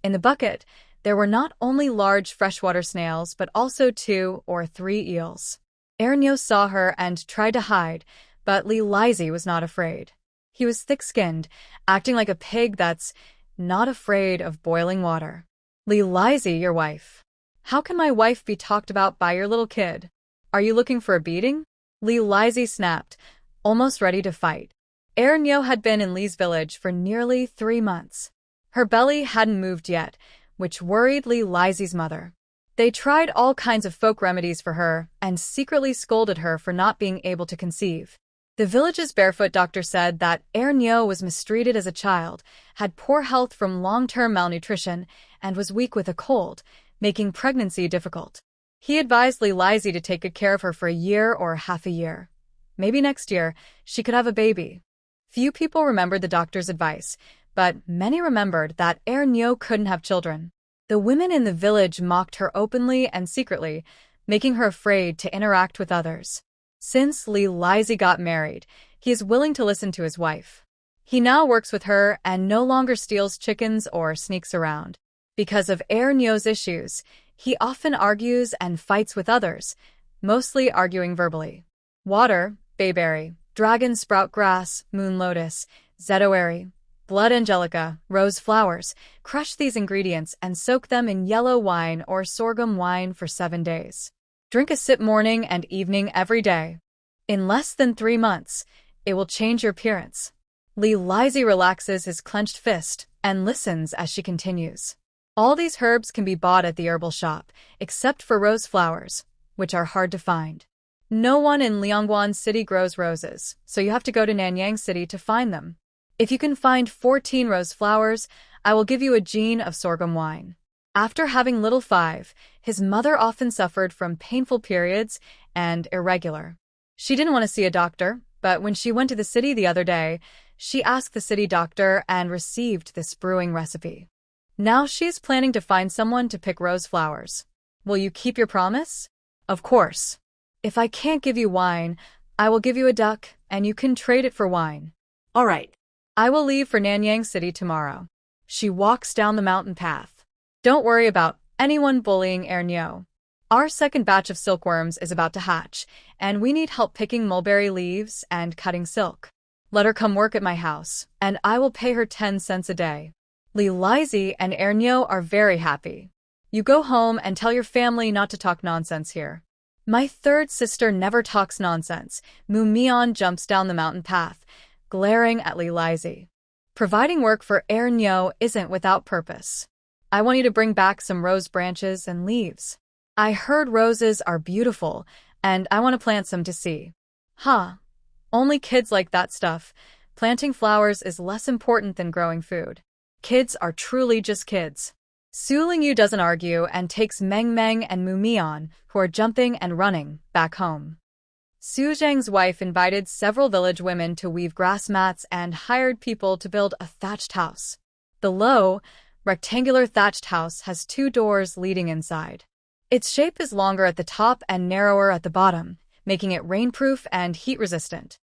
Speaker 1: In the bucket, there were not only large freshwater snails, but also 2 or 3 eels. Er Nyo saw her and tried to hide, but Li Lizi was not afraid. He was thick-skinned, acting like a pig that's not afraid of boiling water. Li Lizi, your wife. How can my wife be talked about by your little kid? Are you looking for a beating? Li Lizi snapped, almost ready to fight. Er Nyo had been in Li's village for nearly 3 months. Her belly hadn't moved yet, which worried Li Lizi's mother. They tried all kinds of folk remedies for her and secretly scolded her for not being able to conceive. The village's barefoot doctor said that Er Nyo was mistreated as a child, had poor health from long-term malnutrition, and was weak with a cold, making pregnancy difficult. He advised Li Lizi to take good care of her for a year or half a year. Maybe next year, she could have a baby. Few people remembered the doctor's advice, but many remembered that Er Nyo couldn't have children. The women in the village mocked her openly and secretly, making her afraid to interact with others. Since Li Lizi got married, he is willing to listen to his wife. He now works with her and no longer steals chickens or sneaks around. Because of Er Nyo's issues, he often argues and fights with others, mostly arguing verbally. Water, bayberry, dragon sprout grass, moon lotus, zetoary, blood angelica, rose flowers. Crush these ingredients and soak them in yellow wine or sorghum wine for 7 days. Drink a sip morning and evening every day. In less than 3 months, it will change your appearance. Li Lizi relaxes his clenched fist and listens as she continues. All these herbs can be bought at the herbal shop, except for rose flowers, which are hard to find. No one in Liangguan City grows roses, so you have to go to Nanyang City to find them. If you can find 14 rose flowers, I will give you a gene of sorghum wine. After having little Five, his mother often suffered from painful periods and irregular. She didn't want to see a doctor, but when she went to the city the other day, she asked the city doctor and received this brewing recipe. Now she is planning to find someone to pick rose flowers. Will you keep your promise? Of course. If I can't give you wine, I will give you a duck, and you can trade it for wine.
Speaker 2: All right.
Speaker 1: I will leave for Nanyang City tomorrow. She walks down the mountain path. Don't worry about anyone bullying Er Nyo. Our second batch of silkworms is about to hatch, and we need help picking mulberry leaves and cutting silk. Let her come work at my house, and I will pay her 10 cents a day. Li Lizi and Er Nyo are very happy. You go home and tell your family not to talk nonsense here. My third sister never talks nonsense. Mu Mian jumps down the mountain path, glaring at Li Lizi. Providing work for Er Nyo isn't without purpose. I want you to bring back some rose branches and leaves. I heard roses are beautiful, and I want to plant some to see. Huh. Only kids like that stuff. Planting flowers is less important than growing food. Kids are truly just kids. Su Lingyu doesn't argue and takes Meng Meng and Mu Mian, who are jumping and running, back home. Su Zheng's wife invited several village women to weave grass mats and hired people to build a thatched house. The low, rectangular thatched house has 2 doors leading inside. Its shape is longer at the top and narrower at the bottom, making it rainproof and heat-resistant.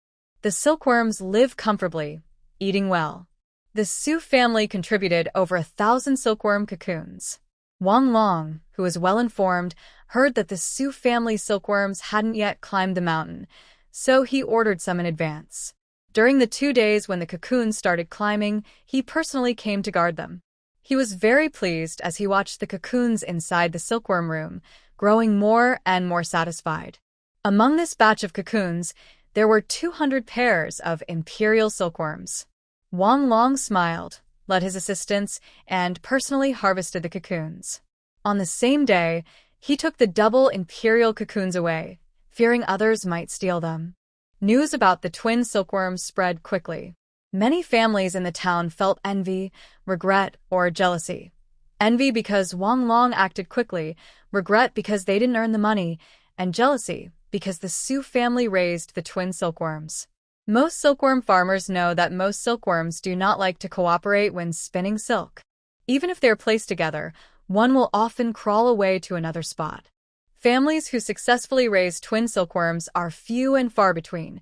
Speaker 1: The silkworms live comfortably, eating well. The Su family contributed over 1,000 silkworm cocoons. Wang Long, who was well-informed, heard that the Su family silkworms hadn't yet climbed the mountain, so he ordered some in advance. During the 2 days when the cocoons started climbing, he personally came to guard them. He was very pleased as he watched the cocoons inside the silkworm room, growing more and more satisfied. Among this batch of cocoons, there were 200 pairs of imperial silkworms. Wang Long smiled, led his assistants, and personally harvested the cocoons. On the same day, he took the double imperial cocoons away, fearing others might steal them. News about the twin silkworms spread quickly. Many families in the town felt envy, regret, or jealousy. Envy because Wang Long acted quickly, regret because they didn't earn the money, and jealousy because the Su family raised the twin silkworms. Most silkworm farmers know that most silkworms do not like to cooperate when spinning silk. Even if they're placed together, one will often crawl away to another spot. Families who successfully raise twin silkworms are few and far between.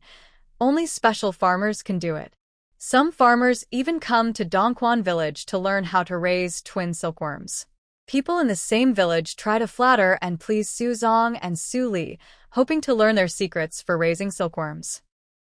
Speaker 1: Only special farmers can do it. Some farmers even come to Dongquan village to learn how to raise twin silkworms. People in the same village try to flatter and please Su Zong and Su Li, hoping to learn their secrets for raising silkworms.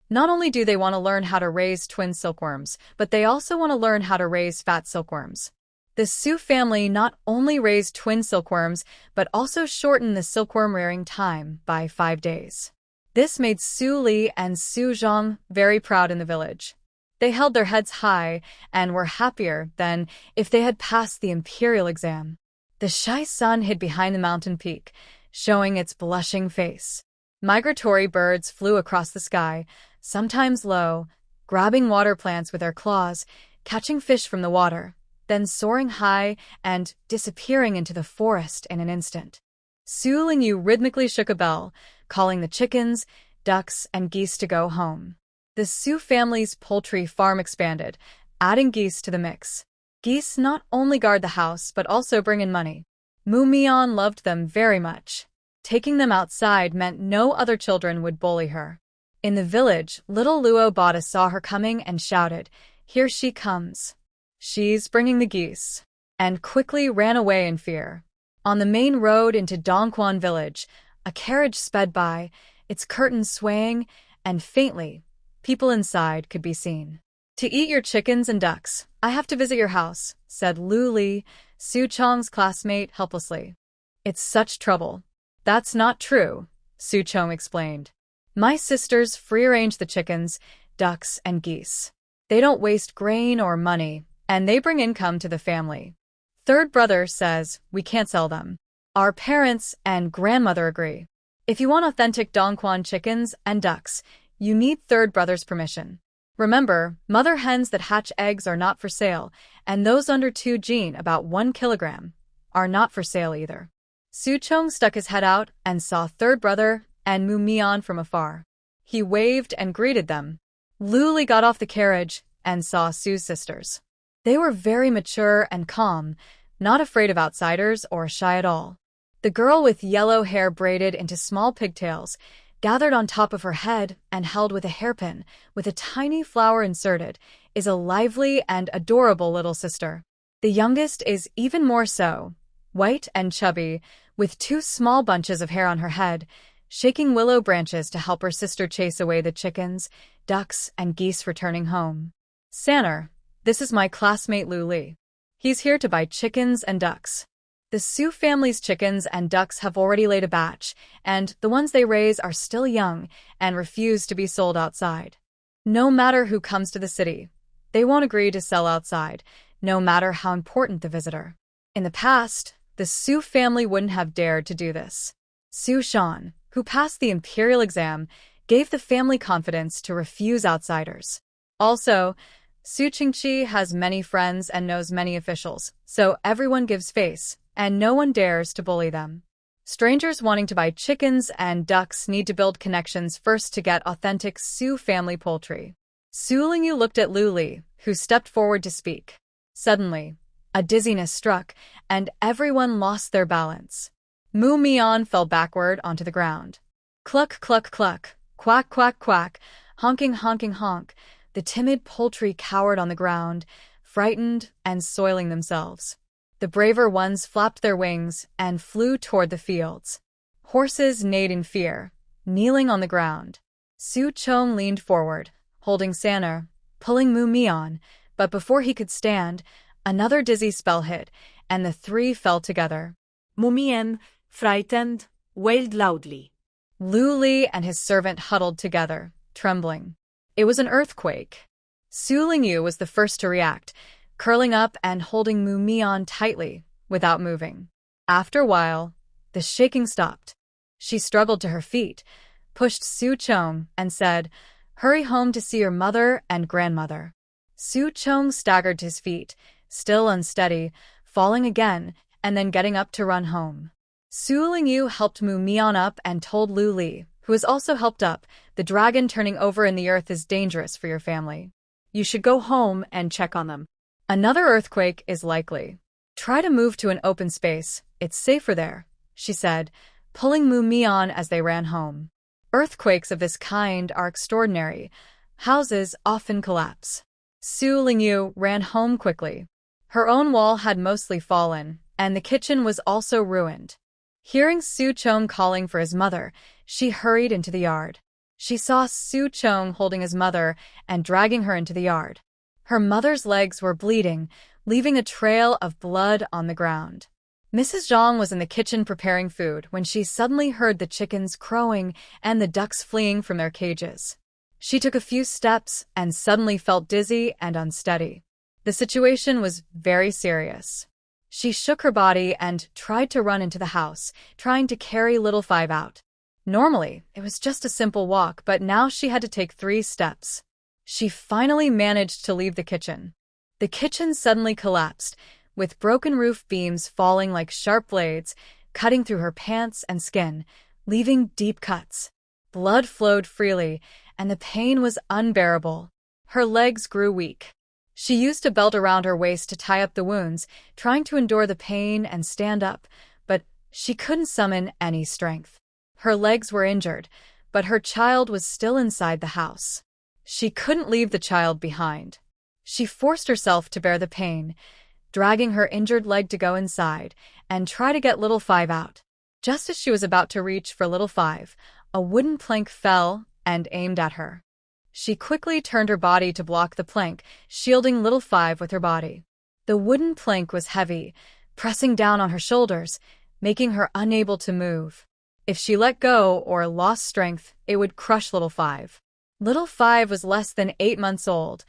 Speaker 1: Not only do they want to learn how to raise twin silkworms, but they also want to learn how to raise fat silkworms. The Su family not only raised twin silkworms, but also shortened the silkworm rearing time by 5 days. This made Su Li and Su Zhong very proud in the village. They held their heads high and were happier than if they had passed the imperial exam. The shy sun hid behind the mountain peak, showing its blushing face. Migratory birds flew across the sky, sometimes low, grabbing water plants with their claws, catching fish from the water, then soaring high and disappearing into the forest in an instant. Su Lingyu rhythmically shook a bell, calling the chickens, ducks, and geese to go home. The Su family's poultry farm expanded, adding geese to the mix. Geese not only guard the house but also bring in money. Mu Mian loved them very much. Taking them outside meant no other children would bully her. In the village, little Luo Bada saw her coming and shouted, "Here she comes. She's bringing the geese," and quickly ran away in fear. On the main road into Dongquan village, a carriage sped by, its curtains swaying, and faintly, people inside could be seen. "To eat your chickens and ducks, I have to visit your house," said Lu Li, Su Chong's classmate, helplessly. "It's such trouble." "That's not true," Su Chong explained. "My sisters free-range the chickens, ducks, and geese. They don't waste grain or money, and they bring income to the family. Third brother says we can't sell them. Our parents and grandmother agree. If you want authentic Dongquan chickens and ducks, you need third brother's permission. Remember, mother hens that hatch eggs are not for sale, and those under 2 gene, about 1 kilogram, are not for sale either." Su Chong stuck his head out and saw third brother and Mu Mian from afar. He waved and greeted them. Lu Li got off the carriage and saw Su's sisters. They were very mature and calm, not afraid of outsiders or shy at all. The girl with yellow hair braided into small pigtails, gathered on top of her head and held with a hairpin, with a tiny flower inserted, is a lively and adorable little sister. The youngest is even more so, white and chubby, with 2 small bunches of hair on her head, shaking willow branches to help her sister chase away the chickens, ducks, and geese returning home. "Sanner, this is my classmate Lu Li. He's here to buy chickens and ducks." The Su family's chickens and ducks have already laid a batch, and the ones they raise are still young and refuse to be sold outside. No matter who comes to the city, they won't agree to sell outside, no matter how important the visitor. In the past, the Su family wouldn't have dared to do this. Su Shan, who passed the imperial exam, gave the family confidence to refuse outsiders. Also, Su Qingqi has many friends and knows many officials, so everyone gives face, and no one dares to bully them. Strangers wanting to buy chickens and ducks need to build connections first to get authentic Su family poultry. Su Lingyu looked at Lu Li, who stepped forward to speak. Suddenly, a dizziness struck, and everyone lost their balance. Mu Mian fell backward onto the ground. Cluck, cluck, cluck, quack, quack, quack, honking, honking, honk. The timid poultry cowered on the ground, frightened and soiling themselves. The braver ones flapped their wings and flew toward the fields. Horses neighed in fear, kneeling on the ground. Su Chong leaned forward, holding Sanner, pulling Mu Mian, but before he could stand, another dizzy spell hit, and the three fell together.
Speaker 2: Mu Mian, frightened, wailed loudly.
Speaker 1: Lu Li and his servant huddled together, trembling. It was an earthquake. Su Lingyu was the first to react, curling up and holding Mu Mian tightly, without moving. After a while, the shaking stopped. She struggled to her feet, pushed Su Chong, and said, "Hurry home to see your mother and grandmother." Su Chong staggered to his feet, still unsteady, falling again, and then getting up to run home. Su Lingyu helped Mu Mian up and told Lu Li, who was also helped up, "The dragon turning over in the earth is dangerous for your family.
Speaker 2: You should go home and check on them.
Speaker 1: Another earthquake is likely. Try to move to an open space. It's safer there," she said, pulling Mu Mian as they ran home. Earthquakes of this kind are extraordinary. Houses often collapse. Su Lingyu ran home quickly. Her own wall had mostly fallen, and the kitchen was also ruined. Hearing Su Chong calling for his mother, she hurried into the yard. She saw Su Chong holding his mother and dragging her into the yard. Her mother's legs were bleeding, leaving a trail of blood on the ground. Mrs. Zhang was in the kitchen preparing food when she suddenly heard the chickens crowing and the ducks fleeing from their cages. She took a few steps and suddenly felt dizzy and unsteady. The situation was very serious. She shook her body and tried to run into the house, trying to carry little Five out. Normally, it was just a simple walk, but now she had to take 3 steps. She finally managed to leave the kitchen. The kitchen suddenly collapsed, with broken roof beams falling like sharp blades, cutting through her pants and skin, leaving deep cuts. Blood flowed freely, and the pain was unbearable. Her legs grew weak. She used a belt around her waist to tie up the wounds, trying to endure the pain and stand up, but she couldn't summon any strength. Her legs were injured, but her child was still inside the house. She couldn't leave the child behind. She forced herself to bear the pain, dragging her injured leg to go inside and try to get little Five out. Just as she was about to reach for little Five, a wooden plank fell and aimed at her. She quickly turned her body to block the plank, shielding little Five with her body. The wooden plank was heavy, pressing down on her shoulders, making her unable to move. If she let go or lost strength, it would crush little Five. Little Five was less than 8 months old.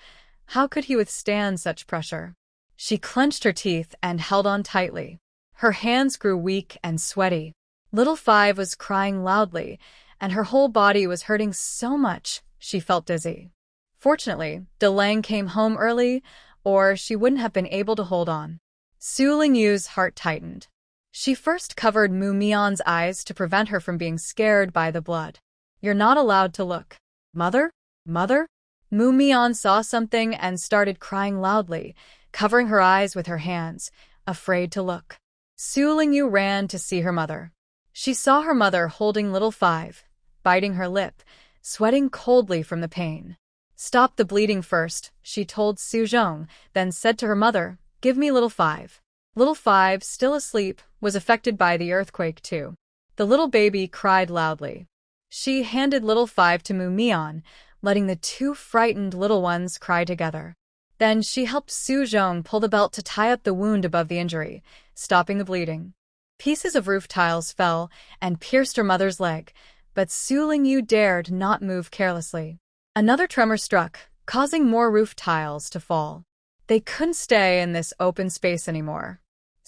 Speaker 1: How could he withstand such pressure? She clenched her teeth and held on tightly. Her hands grew weak and sweaty. Little Five was crying loudly, and her whole body was hurting so much she felt dizzy. Fortunately, De Lang came home early, or she wouldn't have been able to hold on. Su Lingyu's heart tightened. She first covered Mu Mian's eyes to prevent her from being scared by the blood. "You're not allowed to look." "Mother? Mother?" Mu Mian saw something and started crying loudly, covering her eyes with her hands, afraid to look. Su Lingyu ran to see her mother. She saw her mother holding little Five, biting her lip, sweating coldly from the pain. "Stop the bleeding first," she told Su Zhong, then said to her mother, "Give me little Five." Little Five, still asleep, was affected by the earthquake too. The little baby cried loudly. She handed little Five to Mu Mian, letting the 2 frightened little ones cry together. Then she helped Su Zhong pull the belt to tie up the wound above the injury, stopping the bleeding. Pieces of roof tiles fell and pierced her mother's leg, but Su Lingyu dared not move carelessly. Another tremor struck, causing more roof tiles to fall. They couldn't stay in this open space anymore.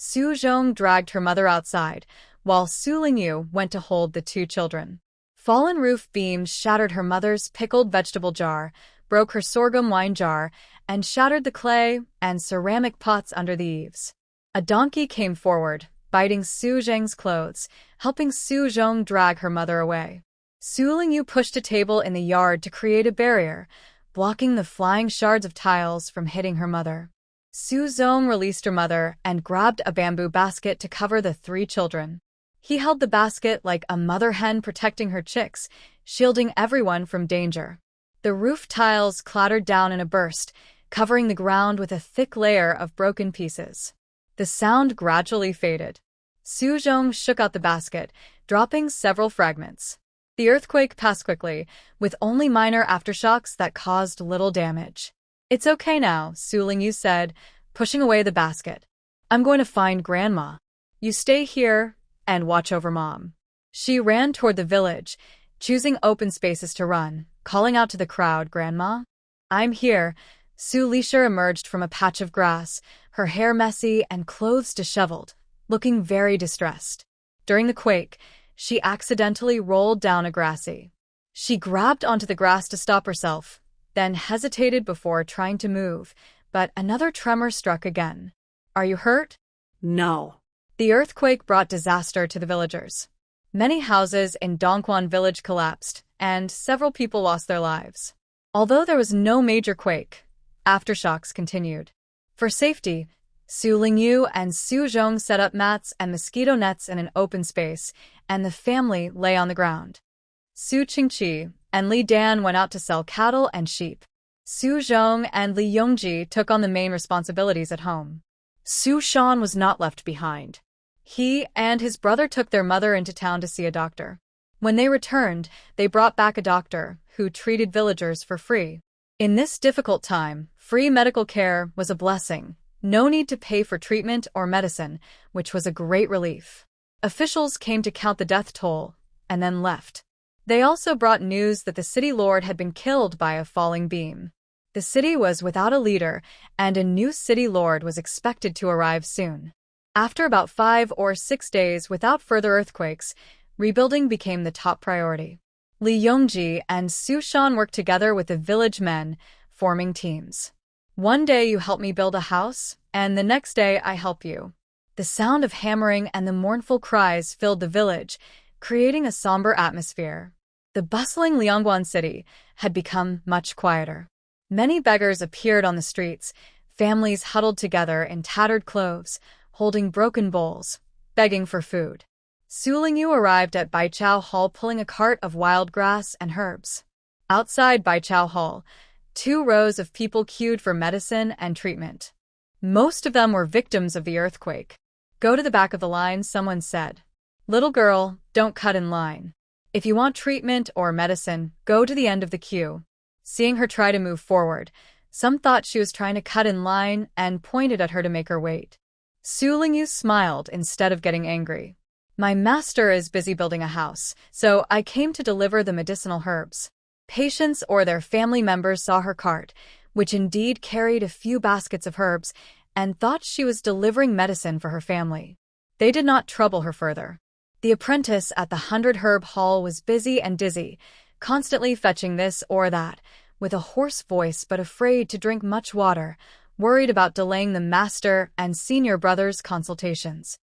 Speaker 1: Su Zhong dragged her mother outside, while Su Lingyu went to hold the 2 children. Fallen roof beams shattered her mother's pickled vegetable jar, broke her sorghum wine jar, and shattered the clay and ceramic pots under the eaves. A donkey came forward, biting Su Zheng's clothes, helping Su Zhong drag her mother away. Su Lingyu pushed a table in the yard to create a barrier, blocking the flying shards of tiles from hitting her mother. Su Zhong released her mother and grabbed a bamboo basket to cover the 3 children. He held the basket like a mother hen protecting her chicks, shielding everyone from danger. The roof tiles clattered down in a burst, covering the ground with a thick layer of broken pieces. The sound gradually faded. Su Zhong shook out the basket, dropping several fragments. The earthquake passed quickly, with only minor aftershocks that caused little damage. "It's okay now," Su Lingyu said, pushing away the basket. "I'm going to find Grandma. You stay here and watch over Mom." She ran toward the village, choosing open spaces to run, calling out to the crowd, "Grandma? I'm here." Su Lisha emerged from a patch of grass, her hair messy and clothes disheveled, looking very distressed. During the quake, she accidentally rolled down a grassy. She grabbed onto the grass to stop herself, then hesitated before trying to move, but another tremor struck again. "Are you hurt?"
Speaker 2: No.
Speaker 1: The earthquake brought disaster to the villagers. Many houses in Dongquan village collapsed, and several people lost their lives. Although there was no major quake, aftershocks continued. For safety, Su Lingyu and Su Zhong set up mats and mosquito nets in an open space, and the family lay on the ground. Su Qingqi and Li Dan went out to sell cattle and sheep. Su Zhong and Li Yongji took on the main responsibilities at home. Su Shan was not left behind. He and his brother took their mother into town to see a doctor. When they returned, they brought back a doctor who treated villagers for free. In this difficult time, free medical care was a blessing. No need to pay for treatment or medicine, which was a great relief. Officials came to count the death toll, and then left. They also brought news that the city lord had been killed by a falling beam. The city was without a leader, and a new city lord was expected to arrive soon. After about 5 or 6 days without further earthquakes, rebuilding became the top priority. Li Yongji and Su Shan worked together with the village men, forming teams. "One day you help me build a house, and the next day I help you." The sound of hammering and the mournful cries filled the village, creating a somber atmosphere. The bustling Liangguan city had become much quieter. Many beggars appeared on the streets, families huddled together in tattered clothes, holding broken bowls, begging for food. Su Lingyu arrived at Baichao Hall pulling a cart of wild grass and herbs. Outside Baichao Hall, 2 rows of people queued for medicine and treatment. Most of them were victims of the earthquake. "Go to the back of the line," someone said. "Little girl, don't cut in line. If you want treatment or medicine, go to the end of the queue." Seeing her try to move forward, some thought she was trying to cut in line and pointed at her to make her wait. Su Lingyu smiled instead of getting angry. "My master is busy building a house, so I came to deliver the medicinal herbs." Patients or their family members saw her cart, which indeed carried a few baskets of herbs, and thought she was delivering medicine for her family. They did not trouble her further. The apprentice at the 100-herb hall was busy and dizzy, constantly fetching this or that, with a hoarse voice but afraid to drink much water, worried about delaying the master and senior brother's consultations.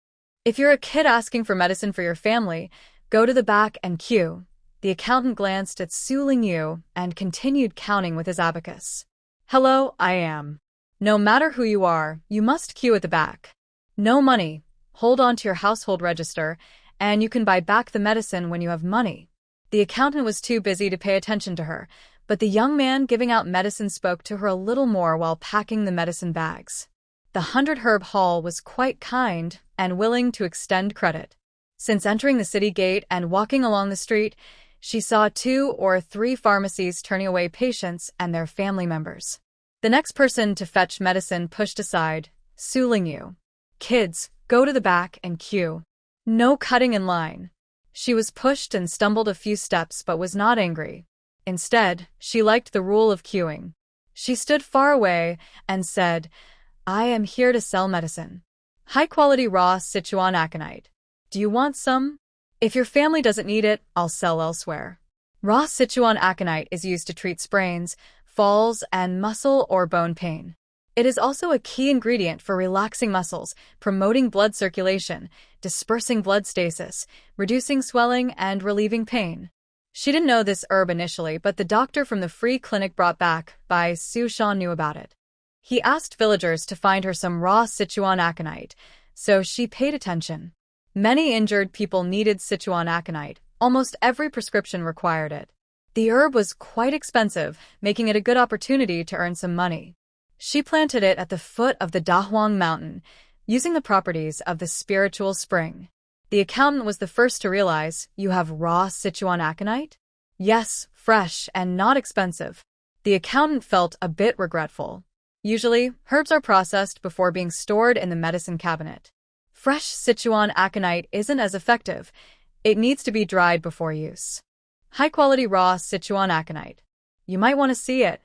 Speaker 1: "If you're a kid asking for medicine for your family, go to the back and queue." The accountant glanced at Su Lingyu and continued counting with his abacus. "Hello, I am. No matter who you are, you must queue at the back. No money. Hold on to your household register, and you can buy back the medicine when you have money." The accountant was too busy to pay attention to her, but the young man giving out medicine spoke to her a little more while packing the medicine bags. The 100-herb hall was quite kind and willing to extend credit. Since entering the city gate and walking along the street, she saw 2 or 3 pharmacies turning away patients and their family members. The next person to fetch medicine pushed aside Su Lingyu. "Kids, go to the back and queue. No cutting in line." She was pushed and stumbled a few steps but was not angry. Instead, she liked the rule of queuing. She stood far away and said, "I am here to sell medicine. High-quality raw Sichuan aconite. Do you want some? If your family doesn't need it, I'll sell elsewhere." Raw Sichuan aconite is used to treat sprains, falls, and muscle or bone pain. It is also a key ingredient for relaxing muscles, promoting blood circulation, dispersing blood stasis, reducing swelling, and relieving pain. She didn't know this herb initially, but the doctor from the free clinic brought back by Sushan knew about it. He asked villagers to find her some raw Sichuan aconite, so she paid attention. Many injured people needed Sichuan aconite. Almost every prescription required it. The herb was quite expensive, making it a good opportunity to earn some money. She planted it at the foot of the Dahuang mountain, using the properties of the spiritual spring. The accountant was the first to realize, "You have raw Sichuan aconite?" "Yes, fresh and not expensive." The accountant felt a bit regretful. Usually, herbs are processed before being stored in the medicine cabinet. Fresh Sichuan aconite isn't as effective. It needs to be dried before use. High-quality raw Sichuan aconite. You might want to see it.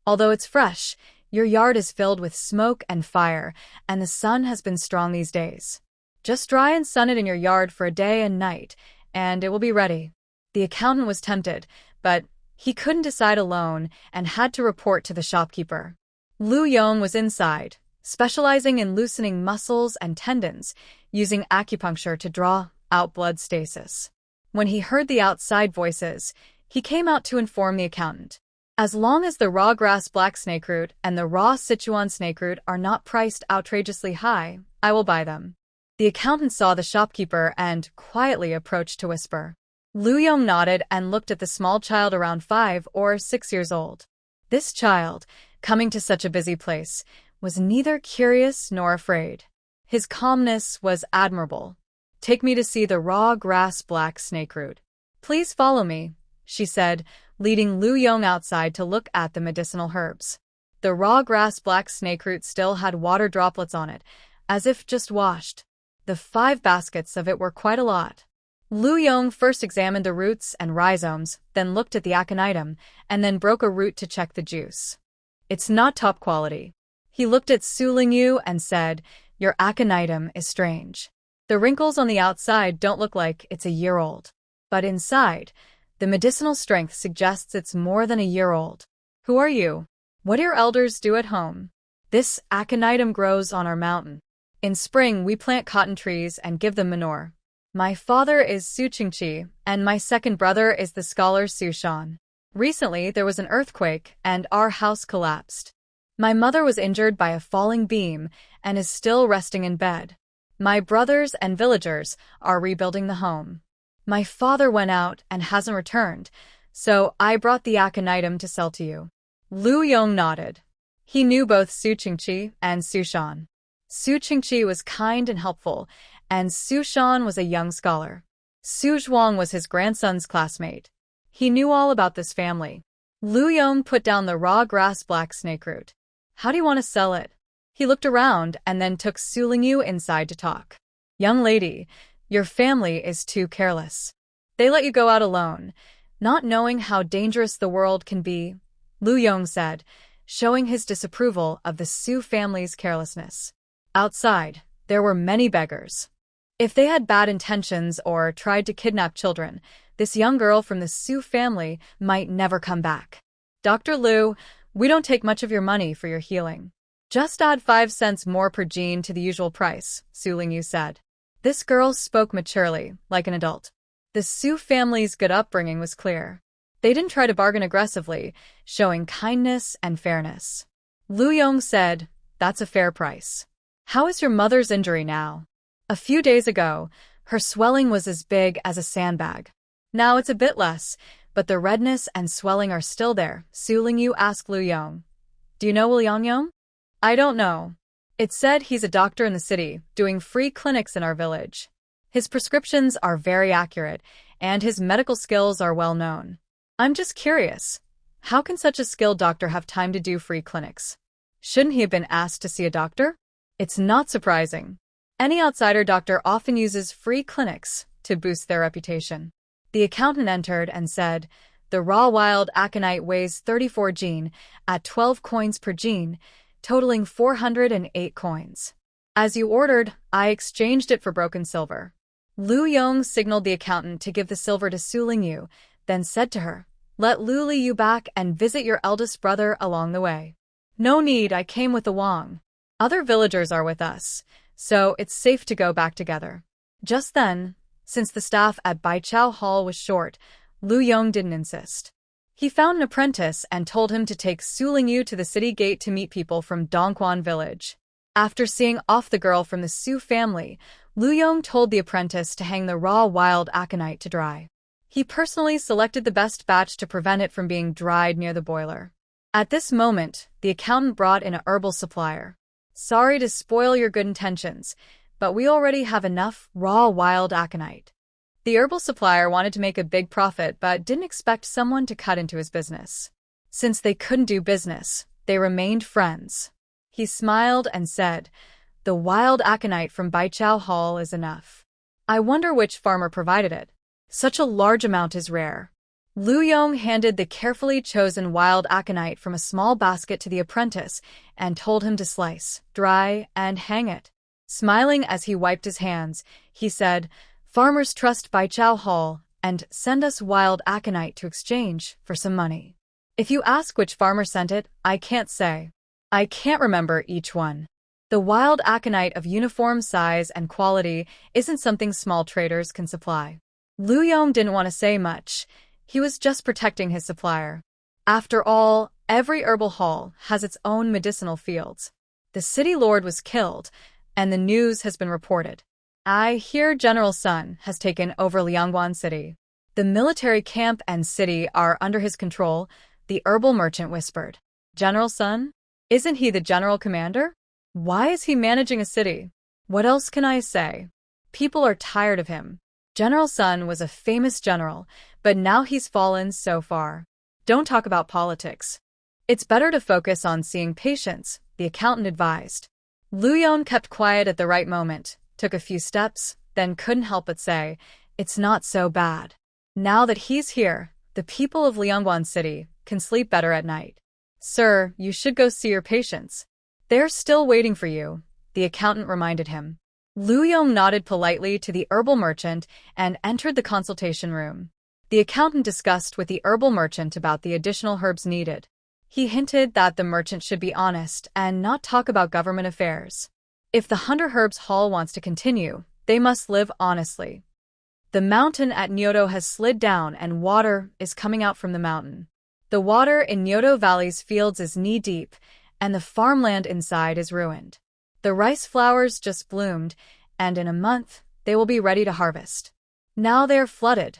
Speaker 1: Although it's fresh, your yard is filled with smoke and fire, and the sun has been strong these days. Just dry and sun it in your yard for a day and night, and it will be ready. The accountant was tempted, but he couldn't decide alone and had to report to the shopkeeper. Lu Yong was inside, specializing in loosening muscles and tendons, using acupuncture to draw out blood stasis. When he heard the outside voices, he came out to inform the accountant. As long as the raw grass black snakeroot and the raw Sichuan snakeroot are not priced outrageously high, I will buy them. The accountant saw the shopkeeper and quietly approached to whisper. Lu Yong nodded and looked at the small child around 5 or 6 years old. This child, coming to such a busy place, was neither curious nor afraid. His calmness was admirable. "Take me to see the raw grass black snakeroot. Please follow me," she said, leading Lu Yong outside to look at the medicinal herbs. The raw grass black snakeroot still had water droplets on it, as if just washed. The 5 baskets of it were quite a lot. Lu Yong first examined the roots and rhizomes, then looked at the aconitum, and then broke a root to check the juice. "It's not top quality." He looked at Su Lingyu and said, "Your aconitum is strange. The wrinkles on the outside don't look like it's a year old. But inside, the medicinal strength suggests it's more than a year old. Who are you? What do your elders do at home?" "This aconitum grows on our mountain. In spring, we plant cotton trees and give them manure. My father is Su Qingqi, and my second brother is the scholar Su Shan. Recently, there was an earthquake, and our house collapsed. My mother was injured by a falling beam and is still resting in bed. My brothers and villagers are rebuilding the home. My father went out and hasn't returned, so I brought the aconitum to sell to you." Lu Yong nodded. He knew both Su Qingqi and Su Shan. Su Qingqi was kind and helpful, and Su Shan was a young scholar. Su Zhuang was his grandson's classmate. He knew all about this family. Lu Yong put down the raw grass black snakeroot. "How do you want to sell it?" He looked around and then took Su Lingyu inside to talk. "Young lady, your family is too careless. They let you go out alone, not knowing how dangerous the world can be," Lu Yong said, showing his disapproval of the Su family's carelessness. Outside, there were many beggars. If they had bad intentions or tried to kidnap children, this young girl from the Su family might never come back. "Dr. Lu, we don't take much of your money for your healing. Just add 5 cents more per gene to the usual price," Su Lingyu said. This girl spoke maturely, like an adult. The Su family's good upbringing was clear. They didn't try to bargain aggressively, showing kindness and fairness. Lu Yong said, "That's a fair price. How is your mother's injury now?" "A few days ago, her swelling was as big as a sandbag. Now it's a bit less, but the redness and swelling are still there," Su Lingyu asked Lu Yong. "Do you know Wu Yangyong?" "I don't know. It said he's a doctor in the city, doing free clinics in our village. His prescriptions are very accurate, and his medical skills are well known. I'm just curious. How can such a skilled doctor have time to do free clinics? Shouldn't he have been asked to see a doctor?" It's not surprising. Any outsider doctor often uses free clinics to boost their reputation. The accountant entered and said, "The raw wild aconite weighs 34 gene at 12 coins per gene, totaling 408 coins. As you ordered, I exchanged it for broken silver." Lu Yong signaled the accountant to give the silver to Su Lingyu, then said to her, Let Lu lead you back and visit your eldest brother along the way. No need, I came with the Wang. Other villagers are with us, so it's safe to go back together. Just then, since the staff at Baichao Hall was short, Lu Yong didn't insist. He found an apprentice and told him to take Su Lingyu to the city gate to meet people from Dongquan village. After seeing off the girl from the Su family, Lu Yong told the apprentice to hang the raw wild aconite to dry. He personally selected the best batch to prevent it from being dried near the boiler. At this moment, the accountant brought in a herbal supplier. Sorry to spoil your good intentions, but we already have enough raw wild aconite. The herbal supplier wanted to make a big profit but didn't expect someone to cut into his business. Since they couldn't do business, they remained friends. He smiled and said, "The wild aconite from Baichao Hall is enough. I wonder which farmer provided it. Such a large amount is rare." Lu Yong handed the carefully chosen wild aconite from a small basket to the apprentice and told him to slice, dry, and hang it. Smiling as he wiped his hands, he said, "Farmers trust Baichao Hall and send us wild aconite to exchange for some money. If you ask which farmer sent it, I can't say. I can't remember each one. The wild aconite of uniform size and quality isn't something small traders can supply." Lu Yong didn't want to say much. He was just protecting his supplier. After all, every herbal hall has its own medicinal fields. The city lord was killed, and the news has been reported. I hear General Sun has taken over Liangguan City. The military camp and city are under his control, the herbal merchant whispered. General Sun? Isn't he the general commander? Why is he managing a city? What else can I say? People are tired of him. General Sun was a famous general, but now he's fallen so far. Don't talk about politics. It's better to focus on seeing patients, the accountant advised. Lu Yong kept quiet at the right moment, took a few steps, then couldn't help but say, "It's not so bad. Now that he's here, the people of Liangguan City can sleep better at night." "Sir, you should go see your patients. They're still waiting for you," the accountant reminded him. Lu Yong nodded politely to the herbal merchant and entered the consultation room. The accountant discussed with the herbal merchant about the additional herbs needed. He hinted that the merchant should be honest and not talk about government affairs. If the Hunter Herbs Hall wants to continue, they must live honestly. The mountain at Nyoto has slid down and water is coming out from the mountain. The water in Nyoto Valley's fields is knee-deep, and the farmland inside is ruined. The rice flowers just bloomed, and in a month, they will be ready to harvest. Now they are flooded.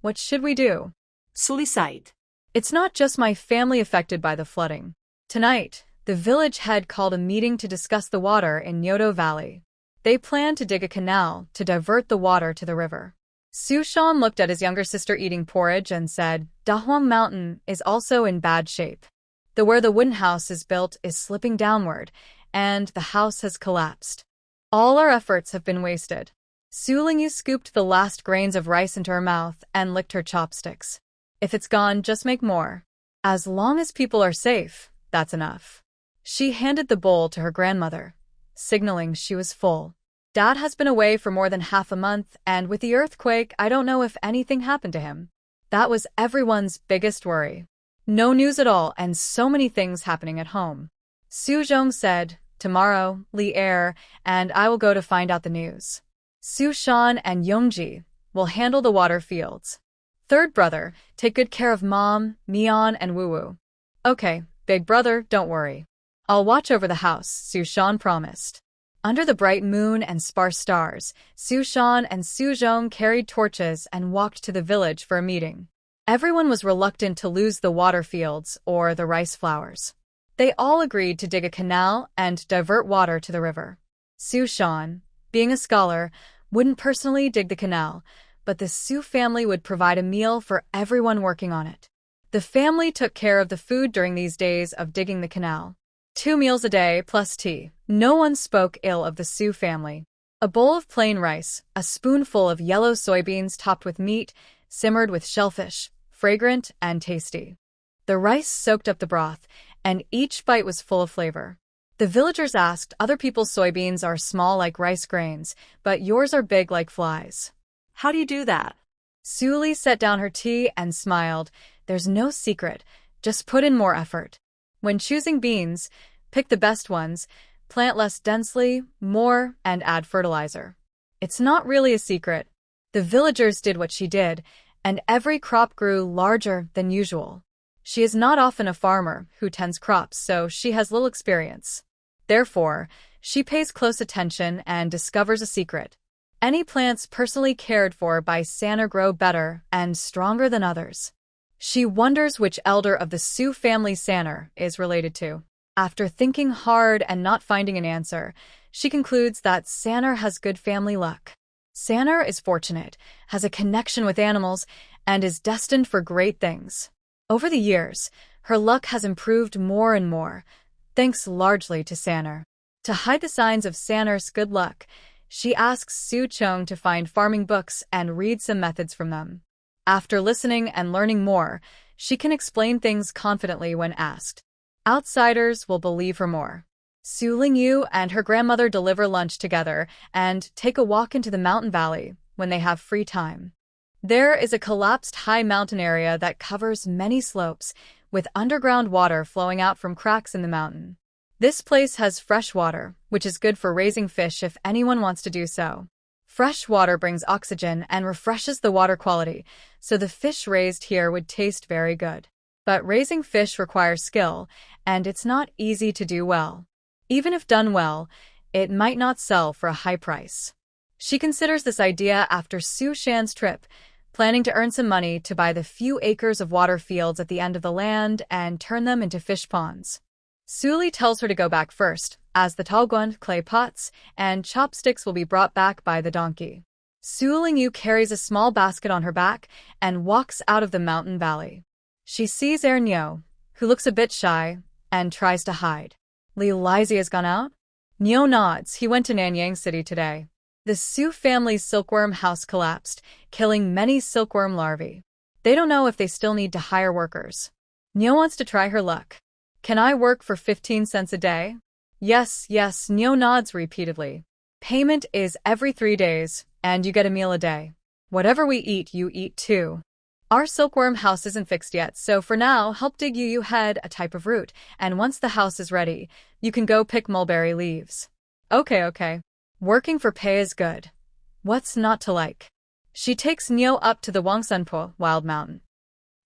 Speaker 1: What should we do?
Speaker 2: Sully sighed.
Speaker 1: It's not just my family affected by the flooding. Tonight, the village head called a meeting to discuss the water in Nyoto Valley. They planned to dig a canal to divert the water to the river. Su Shan looked at his younger sister eating porridge and said, "Dahuang Mountain is also in bad shape. Where the wooden house is built is slipping downward, and the house has collapsed. All our efforts have been wasted." Su Lingyu scooped the last grains of rice into her mouth and licked her chopsticks. "If it's gone, just make more. As long as people are safe, that's enough." She handed the bowl to her grandmother, signaling she was full. "Dad has been away for more than half a month, and with the earthquake, I don't know if anything happened to him." That was everyone's biggest worry. No news at all and so many things happening at home. Su Zhong said, "Tomorrow, Li Er and I will go to find out the news. Su Shan and Yongji will handle the water fields. Third brother, take good care of Mom, Mian, and Wu Wu." "Okay, big brother, don't worry. I'll watch over the house," Su Shan promised. Under the bright moon and sparse stars, Su Shan and Su Zhong carried torches and walked to the village for a meeting. Everyone was reluctant to lose the water fields or the rice flowers. They all agreed to dig a canal and divert water to the river. Su Shan, being a scholar, wouldn't personally dig the canal, but the Su family would provide a meal for everyone working on it. The family took care of the food during these days of digging the canal. 2 meals a day plus tea. No one spoke ill of the Su family. A bowl of plain rice, a spoonful of yellow soybeans topped with meat, simmered with shellfish, fragrant and tasty. The rice soaked up the broth, and each bite was full of flavor. The villagers asked, "Other people's soybeans are small like rice grains, but yours are big like flies.
Speaker 2: How do you do that?"
Speaker 1: Su Li set down her tea and smiled, There's no secret, just put in more effort. When choosing beans, pick the best ones, plant less densely, more, and add fertilizer. It's not really a secret. The villagers did what she did, and every crop grew larger than usual. She is not often a farmer who tends crops, so she has little experience. Therefore, she pays close attention and discovers a secret. Any plants personally cared for by Sanner grow better and stronger than others. She wonders which elder of the Sioux family Sanner is related to. After thinking hard and not finding an answer, she concludes that Sanner has good family luck. Sanner is fortunate, has a connection with animals, and is destined for great things. Over the years, her luck has improved more and more, thanks largely to Sanner. To hide the signs of Sanner's good luck, she asks Su Chung to find farming books and read some methods from them. After listening and learning more, she can explain things confidently when asked. Outsiders will believe her more. Su Lingyu and her grandmother deliver lunch together and take a walk into the mountain valley when they have free time. There is a collapsed high mountain area that covers many slopes, with underground water flowing out from cracks in the mountain. This place has fresh water, which is good for raising fish if anyone wants to do so. Fresh water brings oxygen and refreshes the water quality, so the fish raised here would taste very good. But raising fish requires skill, and it's not easy to do well. Even if done well, it might not sell for a high price. She considers this idea after Su Shan's trip, planning to earn some money to buy the few acres of water fields at the end of the land and turn them into fish ponds. Suli tells her to go back first, as the Taoguan clay pots and chopsticks will be brought back by the donkey. Su Lingyu carries a small basket on her back and walks out of the mountain valley. She sees Nyo, who looks a bit shy, and tries to hide. Li Lizzie has gone out? Nyo nods. He went to Nanyang City today. The Su family's silkworm house collapsed, killing many silkworm larvae. They don't know if they still need to hire workers. Nyo wants to try her luck. Can I work for 15 cents a day? Yes, Nyo nods repeatedly. Payment is every 3 days, and you get a meal a day. Whatever we eat, you eat too. Our silkworm house isn't fixed yet, so for now, help dig you head a type of root, and once the house is ready, you can go pick mulberry leaves. Okay. Working for pay is good. What's not to like? She takes Nyo up to the Wangsunpo wild mountain.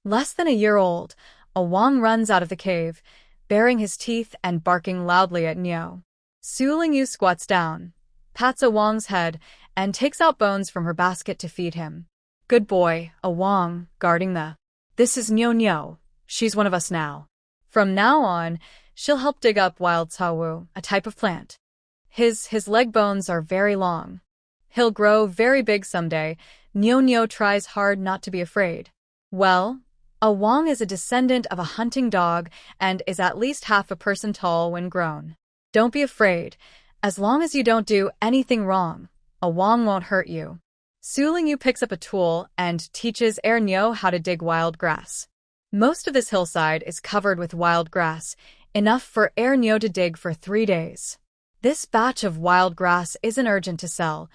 Speaker 1: Less than a year old, a Wang runs out of the cave, baring his teeth and barking loudly at Nyo. Su Lingyu squats down, pats a Wang's head, and takes out bones from her basket to feed him. Good boy, a Wang, guarding the. This is Nyo. She's one of us now. From now on, she'll help dig up wild cawu, a type of plant. His leg bones are very long. He'll grow very big someday. Nyo tries hard not to be afraid. Well, a Wang is a descendant of a hunting dog and is at least half a person tall when grown. Don't be afraid. As long as you don't do anything wrong, a Wang won't hurt you. Su Lingyu picks up a tool and teaches Nyo how to dig wild grass. Most of this hillside is covered with wild grass, enough for Nyo to dig for 3 days. This batch of wild grass isn't urgent to sell.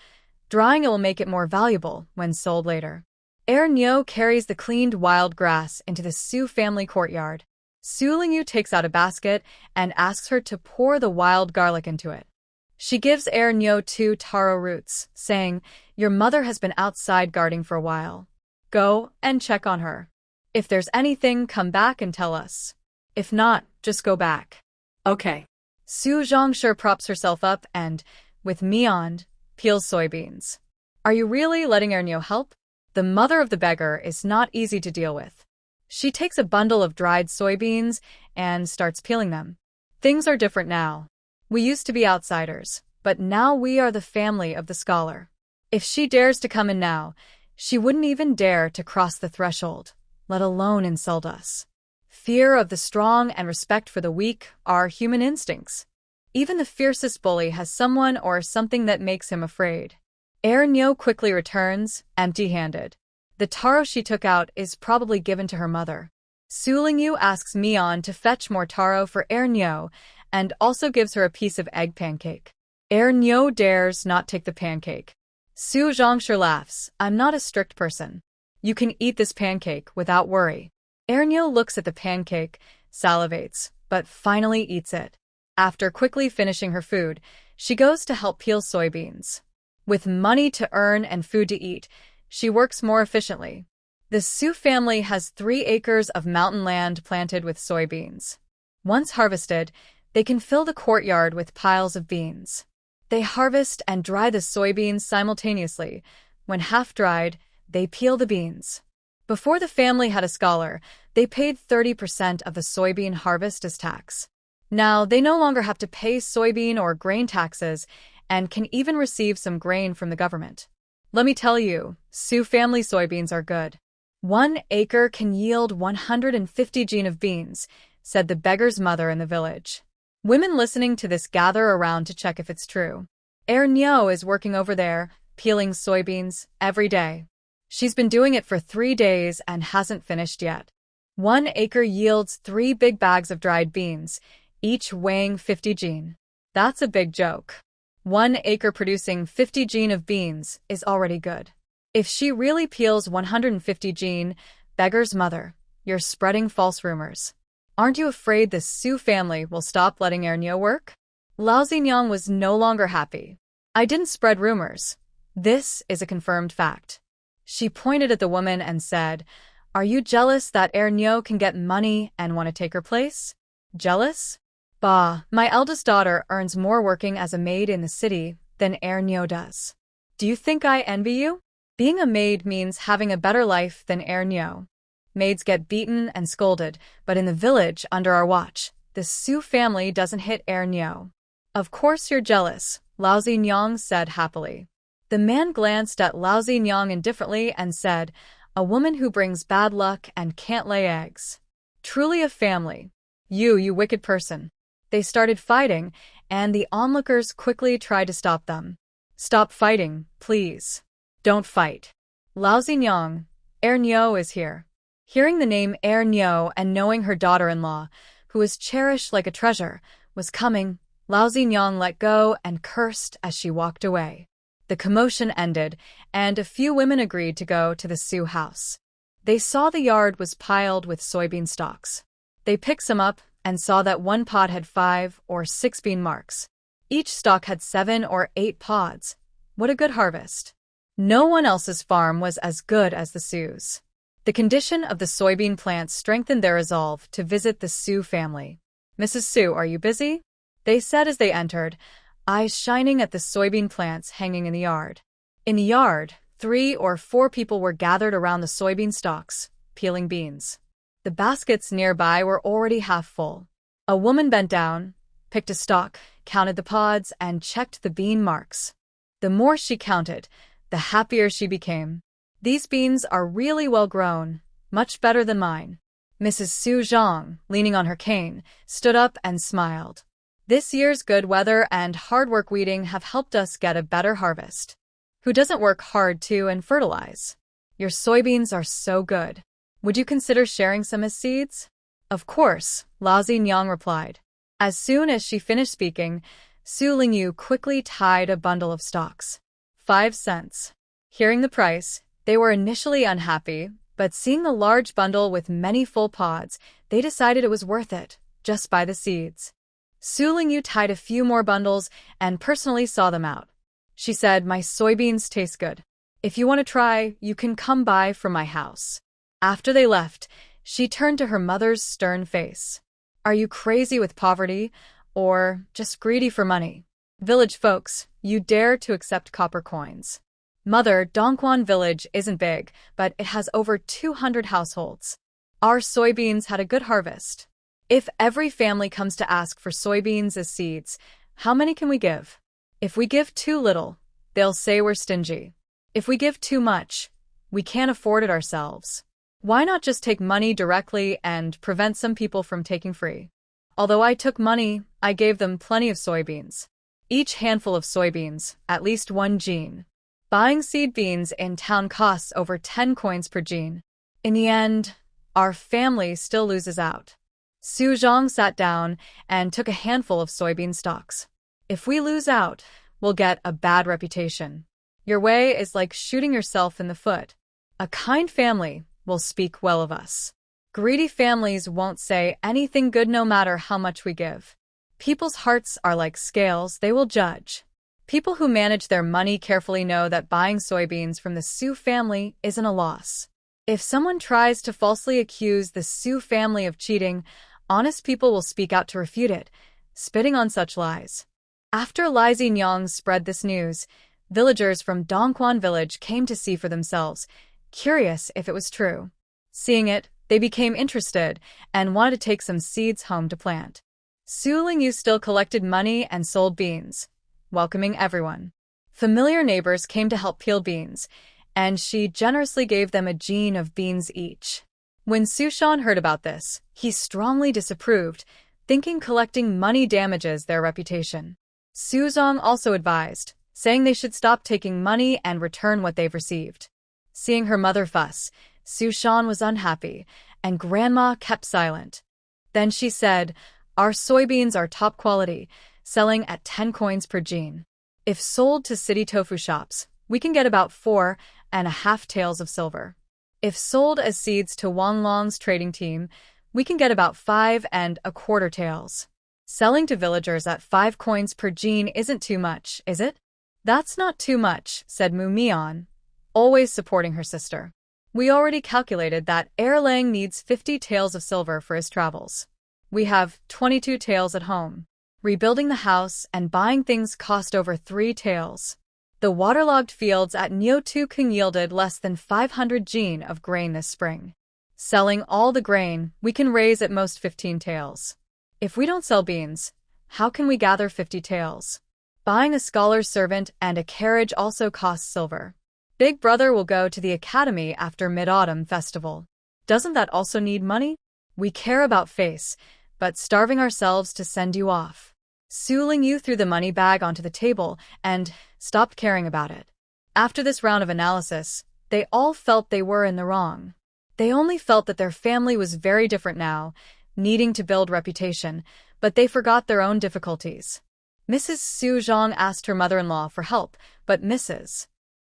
Speaker 1: Drying it will make it more valuable when sold later. Nyo carries the cleaned wild grass into the Su family courtyard. Su Lingyu takes out a basket and asks her to pour the wild garlic into it. She gives Nyo 2 taro roots, saying, "Your mother has been outside guarding for a while. Go and check on her. If there's anything, come back and tell us. If not, just go back." Okay. Su Zhongshe props herself up and, with Mian, peels soybeans. Are you really letting Nyo help? The mother of the beggar is not easy to deal with. She takes a bundle of dried soybeans and starts peeling them. Things are different now. We used to be outsiders, but now we are the family of the scholar. If she dares to come in now, she wouldn't even dare to cross the threshold, let alone insult us. Fear of the strong and respect for the weak are human instincts. Even the fiercest bully has someone or something that makes him afraid. Nyo quickly returns, empty-handed. The taro she took out is probably given to her mother. Su Lingyu asks Mian to fetch more taro for Nyo and also gives her a piece of egg pancake. Nyo dares not take the pancake. Su Zhongshe laughs. I'm not a strict person. You can eat this pancake without worry. Ernyo looks at the pancake, salivates, but finally eats it. After quickly finishing her food, she goes to help peel soybeans. With money to earn and food to eat, she works more efficiently. The Su family has 3 acres of mountain land planted with soybeans. Once harvested, they can fill the courtyard with piles of beans. They harvest and dry the soybeans simultaneously. When half-dried, they peel the beans. Before the family had a scholar, they paid 30% of the soybean harvest as tax. Now, they no longer have to pay soybean or grain taxes and can even receive some grain from the government. Let me tell you, Su family soybeans are good. 1 acre can yield 150 jin of beans, said the beggar's mother in the village. Women listening to this gather around to check if it's true. Nyo is working over there, peeling soybeans, every day. She's been doing it for 3 days and hasn't finished yet. 1 acre yields 3 big bags of dried beans, each weighing 50 jin. That's a big joke. 1 acre producing 50 jin of beans is already good. If she really peels 150 jin, beggar's mother, you're spreading false rumors. Aren't you afraid the Su family will stop letting Ernyo work? Lao Xingyang was no longer happy. I didn't spread rumors. This is a confirmed fact. She pointed at the woman and said, "Are you jealous that Ernyo can get money and want to take her place? Jealous? Bah, my eldest daughter earns more working as a maid in the city than Ernyo does. Do you think I envy you? Being a maid means having a better life than Ernyo. Maids get beaten and scolded, but in the village under our watch, the Su family doesn't hit Ernyo." "Of course you're jealous," Lao Xingyang said happily. The man glanced at Lao Xingyang indifferently and said, "A woman who brings bad luck and can't lay eggs. Truly a family. You wicked person." They started fighting, and the onlookers quickly tried to stop them. "Stop fighting, please. Don't fight. Lao Xingyang, Ernyo is here." Hearing the name Ernyo and knowing her daughter-in-law, who was cherished like a treasure, was coming, Lao Xingyang let go and cursed as she walked away. The commotion ended, and a few women agreed to go to the Su house. They saw the yard was piled with soybean stalks. They picked some up and saw that one pod had 5 or 6 bean marks. Each stalk had 7 or 8 pods. What a good harvest. No one else's farm was as good as the Su's. The condition of the soybean plants strengthened their resolve to visit the Su family. "Mrs. Su, are you busy?" they said as they entered, eyes shining at the soybean plants hanging in the yard. In the yard, 3 or 4 people were gathered around the soybean stalks, peeling beans. The baskets nearby were already half full. A woman bent down, picked a stalk, counted the pods, and checked the bean marks. The more she counted, the happier she became. "These beans are really well grown, much better than mine." Mrs. Su Zhang, leaning on her cane, stood up and smiled. "This year's good weather and hard work weeding have helped us get a better harvest. Who doesn't work hard too and fertilize? Your soybeans are so good. Would you consider sharing some as seeds?" "Of course," Lao Xingyang replied. As soon as she finished speaking, Su Lingyu quickly tied a bundle of stalks. 5 cents. Hearing the price, they were initially unhappy, but seeing the large bundle with many full pods, they decided it was worth it. Just buy the seeds. Su Lingyu tied a few more bundles and personally saw them out. She said, "My soybeans taste good. If you want to try, you can come by from my house." After they left, she turned to her mother's stern face. "Are you crazy with poverty, or just greedy for money? Village folks, you dare to accept copper coins." "Mother, Dongquan village isn't big, but it has over 200 households. Our soybeans had a good harvest. If every family comes to ask for soybeans as seeds, how many can we give? If we give too little, they'll say we're stingy. If we give too much, we can't afford it ourselves. Why not just take money directly and prevent some people from taking free? Although I took money, I gave them plenty of soybeans. Each handful of soybeans, at least 1 jin. Buying seed beans in town costs over 10 coins per jin. In the end, our family still loses out." Su Zhang sat down and took a handful of soybean stalks. "If we lose out, we'll get a bad reputation. Your way is like shooting yourself in the foot. A kind family will speak well of us." Greedy families won't say anything good no matter how much we give. People's hearts are like scales, they will judge. People who manage their money carefully know that buying soybeans from the Su family isn't a loss. If someone tries to falsely accuse the Su family of cheating, honest people will speak out to refute it, spitting on such lies. After Li Zinyang spread this news, villagers from Dongquan village came to see for themselves, curious if it was true. Seeing it, they became interested and wanted to take some seeds home to plant. Su Lingyu still collected money and sold beans, welcoming everyone. Familiar neighbors came to help peel beans, and she generously gave them a jean of beans each. When Su Shan heard about this, he strongly disapproved, thinking collecting money damages their reputation. Su Zong also advised, saying they should stop taking money and return what they've received. Seeing her mother fuss, Su Shan was unhappy, and Grandma kept silent. Then she said, "Our soybeans are top quality, selling at 10 coins per jean. If sold to city tofu shops, we can get about 4.5 taels of silver. If sold as seeds to Wang Long's trading team, we can get about 5.25 taels. Selling to villagers at 5 coins per jean isn't too much, is it?" "That's not too much," said Mu Mian, always supporting her sister. "We already calculated that Erlang needs 50 taels of silver for his travels. We have 22 taels at home. Rebuilding the house and buying things cost over 3 taels. The waterlogged fields at Nyotukung yielded less than 500 jean of grain this spring. Selling all the grain, we can raise at most 15 taels. If we don't sell beans, how can we gather 50 taels? Buying a scholar's servant and a carriage also costs silver. Big brother will go to the academy after Mid-Autumn Festival. Doesn't that also need money? We care about face, but starving ourselves to send you off." Su Lingyu threw the money bag onto the table and stopped caring about it. After this round of analysis, they all felt they were in the wrong. They only felt that their family was very different now, needing to build reputation, but they forgot their own difficulties. Mrs. Su Zhang asked her mother-in-law for help, but Mrs.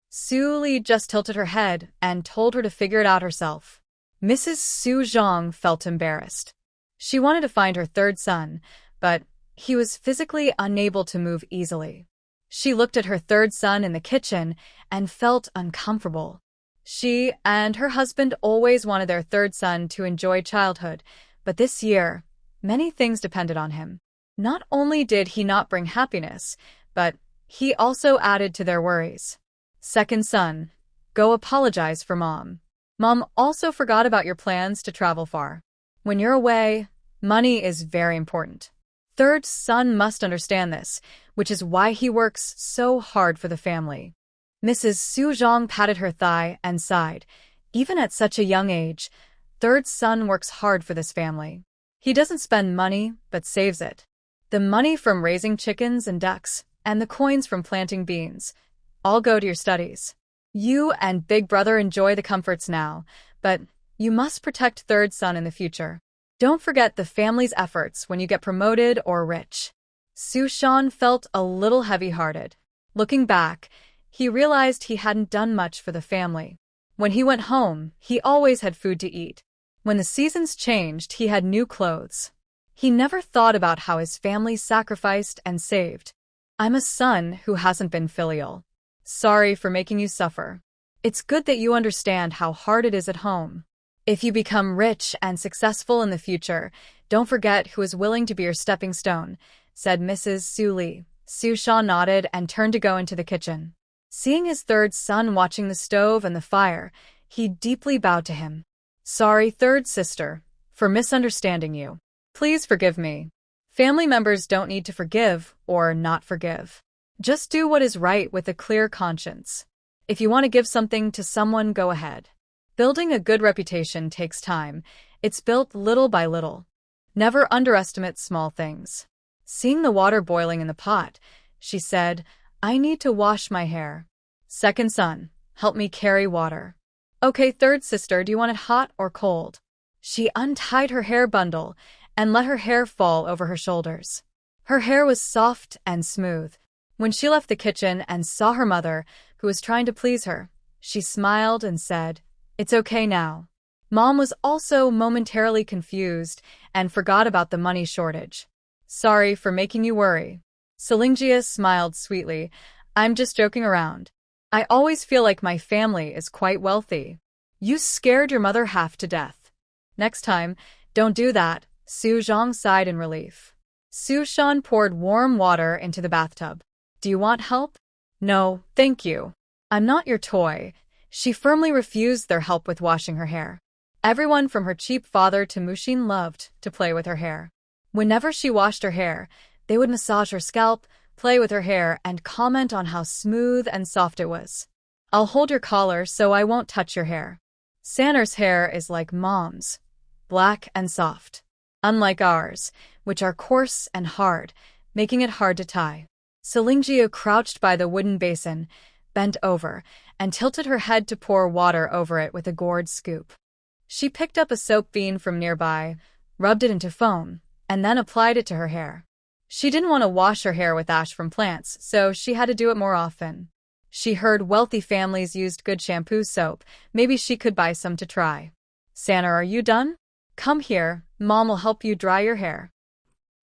Speaker 1: Su Li just tilted her head and told her to figure it out herself. Mrs. Su Zhang felt embarrassed. She wanted to find her third son, but he was physically unable to move easily. She looked at her third son in the kitchen and felt uncomfortable. She and her husband always wanted their third son to enjoy childhood, but this year, many things depended on him. Not only did he not bring happiness, but he also added to their worries. "Second son, go apologize for Mom. Mom also forgot about your plans to travel far. When you're away, money is very important. Third son must understand this, which is why he works so hard for the family." Mrs. Su Zhang patted her thigh and sighed. Even at such a young age, third son works hard for this family. He doesn't spend money, but saves it. The money from raising chickens and ducks, and the coins from planting beans, all go to your studies. You and Big Brother enjoy the comforts now, but you must protect third son in the future. Don't forget the family's efforts when you get promoted or rich. Su Shan felt a little heavy-hearted. Looking back, he realized he hadn't done much for the family. When he went home, he always had food to eat. When the seasons changed, he had new clothes. He never thought about how his family sacrificed and saved. "I'm a son who hasn't been filial. Sorry for making you suffer. It's good that you understand how hard it is at home. If you become rich and successful in the future, don't forget who is willing to be your stepping stone," said Mrs. Su Li. Su Sha nodded and turned to go into the kitchen. Seeing his third son watching the stove and the fire, he deeply bowed to him. "Sorry, third sister, for misunderstanding you. Please forgive me." Family members don't need to forgive or not forgive. Just do what is right with a clear conscience. If you want to give something to someone, go ahead. Building a good reputation takes time. It's built little by little. Never underestimate small things. Seeing the water boiling in the pot, she said, "I need to wash my hair. Second son, help me carry water." "Okay, third sister, do you want it hot or cold?" She untied her hair bundle and let her hair fall over her shoulders. Her hair was soft and smooth. When she left the kitchen and saw her mother, who was trying to please her, she smiled and said, "It's okay now." Mom was also momentarily confused and forgot about the money shortage. Sorry for making you worry. Selingia smiled sweetly. I'm just joking around. I always feel like my family is quite wealthy. You scared your mother half to death. Next time, don't do that, Su Zhang sighed in relief. Su Shan poured warm water into the bathtub. Do you want help? No, thank you. I'm not your toy. She firmly refused their help with washing her hair. Everyone from her cheap father to Mushin loved to play with her hair. Whenever she washed her hair, they would massage her scalp, play with her hair, and comment on how smooth and soft it was. I'll hold your collar so I won't touch your hair. Sanner's hair is like Mom's, black and soft. Unlike ours, which are coarse and hard, making it hard to tie. Selingia crouched by the wooden basin, bent over, and tilted her head to pour water over it with a gourd scoop. She picked up a soap bean from nearby, rubbed it into foam, and then applied it to her hair. She didn't want to wash her hair with ash from plants, so she had to do it more often. She heard wealthy families used good shampoo soap. Maybe she could buy some to try. Sanner, are you done? Come here, Mom will help you dry your hair.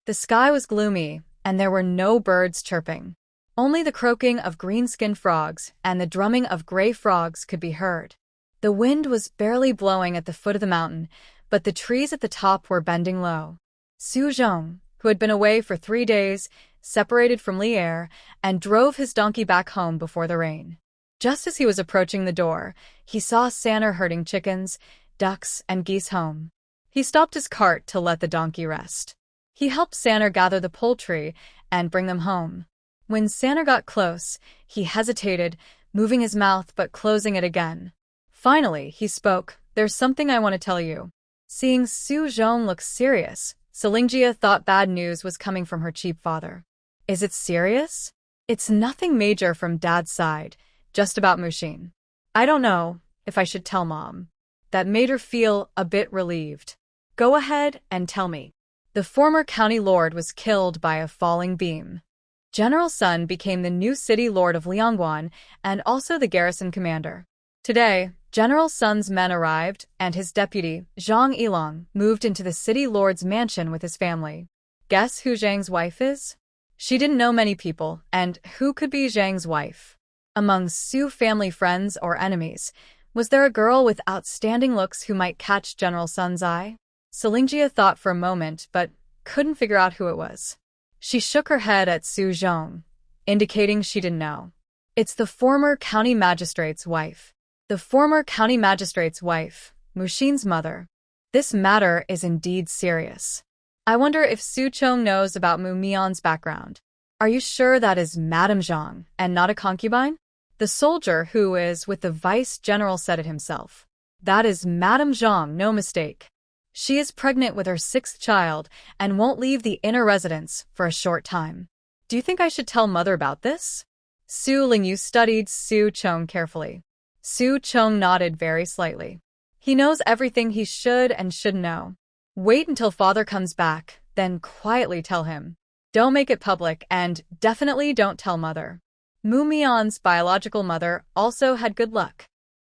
Speaker 1: The sky was gloomy, and there were no birds chirping. Only the croaking of green-skinned frogs and the drumming of gray frogs could be heard. The wind was barely blowing at the foot of the mountain, but the trees at the top were bending low. Su Zhong, who had been away for 3 days, separated from Lier, and drove his donkey back home before the rain. Just as he was approaching the door, he saw Sanner herding chickens, ducks, and geese home. He stopped his cart to let the donkey rest. He helped Sanner gather the poultry and bring them home. When Sanner got close, he hesitated, moving his mouth but closing it again. Finally, he spoke. There's something I want to tell you. Seeing Su Zhong look serious, Selingia thought bad news was coming from her cheap father. Is it serious? It's nothing major from Dad's side, just about Mushin. I don't know if I should tell Mom. That made her feel a bit relieved. Go ahead and tell me. The former county lord was killed by a falling beam. General Sun became the new city lord of Liangwan and also the garrison commander. Today, General Sun's men arrived, and his deputy, Zhang Yilong, moved into the city lord's mansion with his family. Guess who Zhang's wife is? She didn't know many people, and who could be Zhang's wife? Among Su family friends or enemies, was there a girl with outstanding looks who might catch General Sun's eye? Selingia thought for a moment, but couldn't figure out who it was. She shook her head at Su Zhong, indicating she didn't know. It's the former county magistrate's wife. The former county magistrate's wife, Mushin's mother. This matter is indeed serious. I wonder if Su Chong knows about Mu Mion's background. Are you sure that is Madame Zhang and not a concubine? The soldier who is with the vice general said it himself. That is Madame Zhang, no mistake. She is pregnant with her 6th child and won't leave the inner residence for a short time. Do you think I should tell Mother about this? Su Lingyu studied Su Chong carefully. Su Chong nodded very slightly. He knows everything he should and shouldn't know. Wait until Father comes back, then quietly tell him. Don't make it public, and definitely don't tell Mother. Mu Mion's biological mother also had good luck.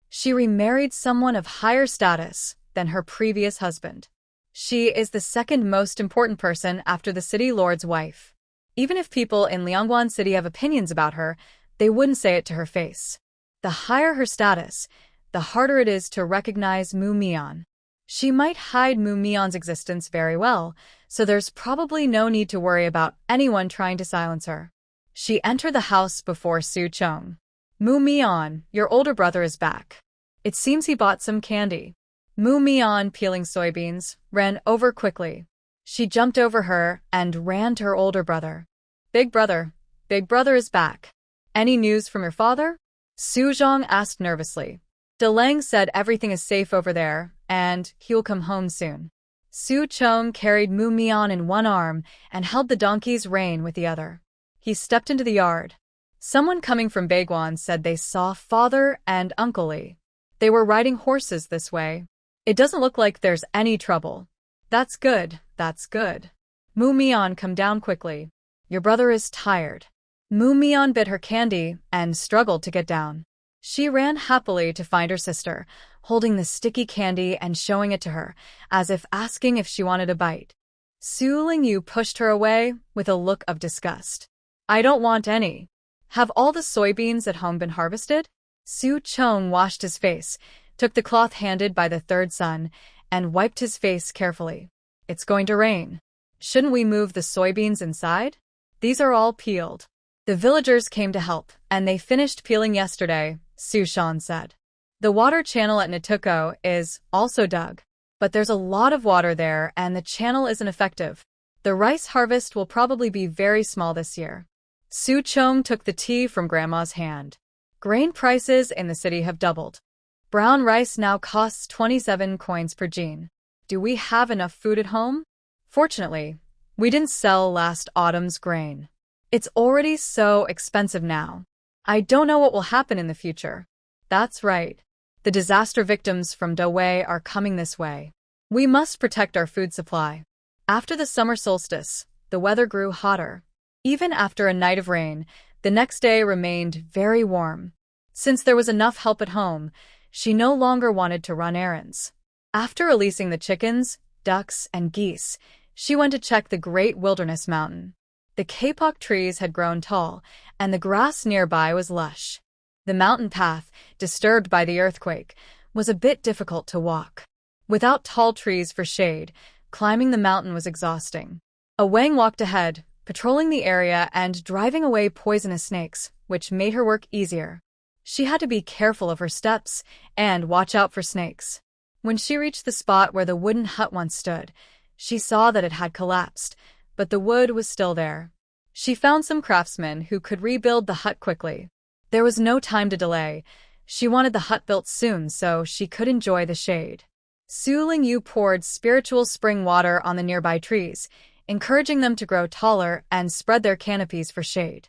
Speaker 1: She remarried someone of higher status than her previous husband. She is the second most important person after the city lord's wife. Even if people in Liangwan City have opinions about her, they wouldn't say it to her face. The higher her status, the harder it is to recognize Mu Mion. She might hide Mu Mion's existence very well, so there's probably no need to worry about anyone trying to silence her. She entered the house before Su Chong. Mu Mion, your older brother is back. It seems he bought some candy. Mu Mion, peeling soybeans, ran over quickly. She jumped over her and ran to her older brother. Big brother is back. Any news from your father? Su Zhong asked nervously. De Lang said everything is safe over there, and he'll come home soon. Su Chong carried Mu Mion in one arm and held the donkey's rein with the other. He stepped into the yard. Someone coming from Baiguan said they saw Father and Uncle Li. They were riding horses this way. It doesn't look like there's any trouble. That's good. Mu Mion, come down quickly. Your brother is tired. Mu Mion bit her candy and struggled to get down. She ran happily to find her sister, holding the sticky candy and showing it to her, as if asking if she wanted a bite. Su Lingyu pushed her away with a look of disgust. I don't want any. Have all the soybeans at home been harvested? Su Chong washed his face, took the cloth handed by the third son, and wiped his face carefully. It's going to rain. Shouldn't we move the soybeans inside? These are all peeled. The villagers came to help, and they finished peeling yesterday, Su Shan said. The water channel at Natuko is also dug, but there's a lot of water there and the channel isn't effective. The rice harvest will probably be very small this year. Su Chong took the tea from Grandma's hand. Grain prices in the city have doubled. Brown rice now costs 27 coins per jean. Do we have enough food at home? Fortunately, we didn't sell last autumn's grain. It's already so expensive now. I don't know what will happen in the future. That's right. The disaster victims from Dawei are coming this way. We must protect our food supply. After the summer solstice, the weather grew hotter. Even after a night of rain, the next day remained very warm. Since there was enough help at home, she no longer wanted to run errands. After releasing the chickens, ducks, and geese, she went to check the great wilderness mountain. The kapok trees had grown tall, and the grass nearby was lush. The mountain path, disturbed by the earthquake, was a bit difficult to walk. Without tall trees for shade, climbing the mountain was exhausting. Wang walked ahead, patrolling the area and driving away poisonous snakes, which made her work easier. She had to be careful of her steps and watch out for snakes. When she reached the spot where the wooden hut once stood, she saw that it had collapsed, but the wood was still there. She found some craftsmen who could rebuild the hut quickly. There was no time to delay. She wanted the hut built soon so she could enjoy the shade. Su Lingyu poured spiritual spring water on the nearby trees, encouraging them to grow taller and spread their canopies for shade.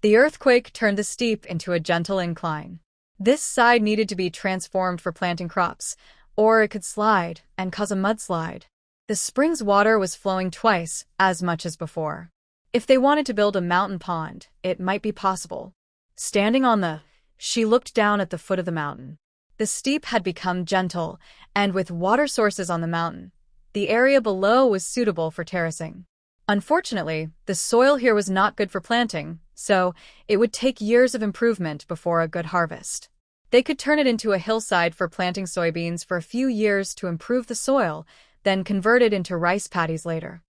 Speaker 1: The earthquake turned the steep into a gentle incline. This side needed to be transformed for planting crops, or it could slide and cause a mudslide. The spring's water was flowing twice as much as before. If they wanted to build a mountain pond, it might be possible. Standing on she looked down at the foot of the mountain. The steep had become gentle, and with water sources on the mountain, the area below was suitable for terracing. Unfortunately, the soil here was not good for planting, so it would take years of improvement before a good harvest. They could turn it into a hillside for planting soybeans for a few years to improve the soil, then convert it into rice paddies later.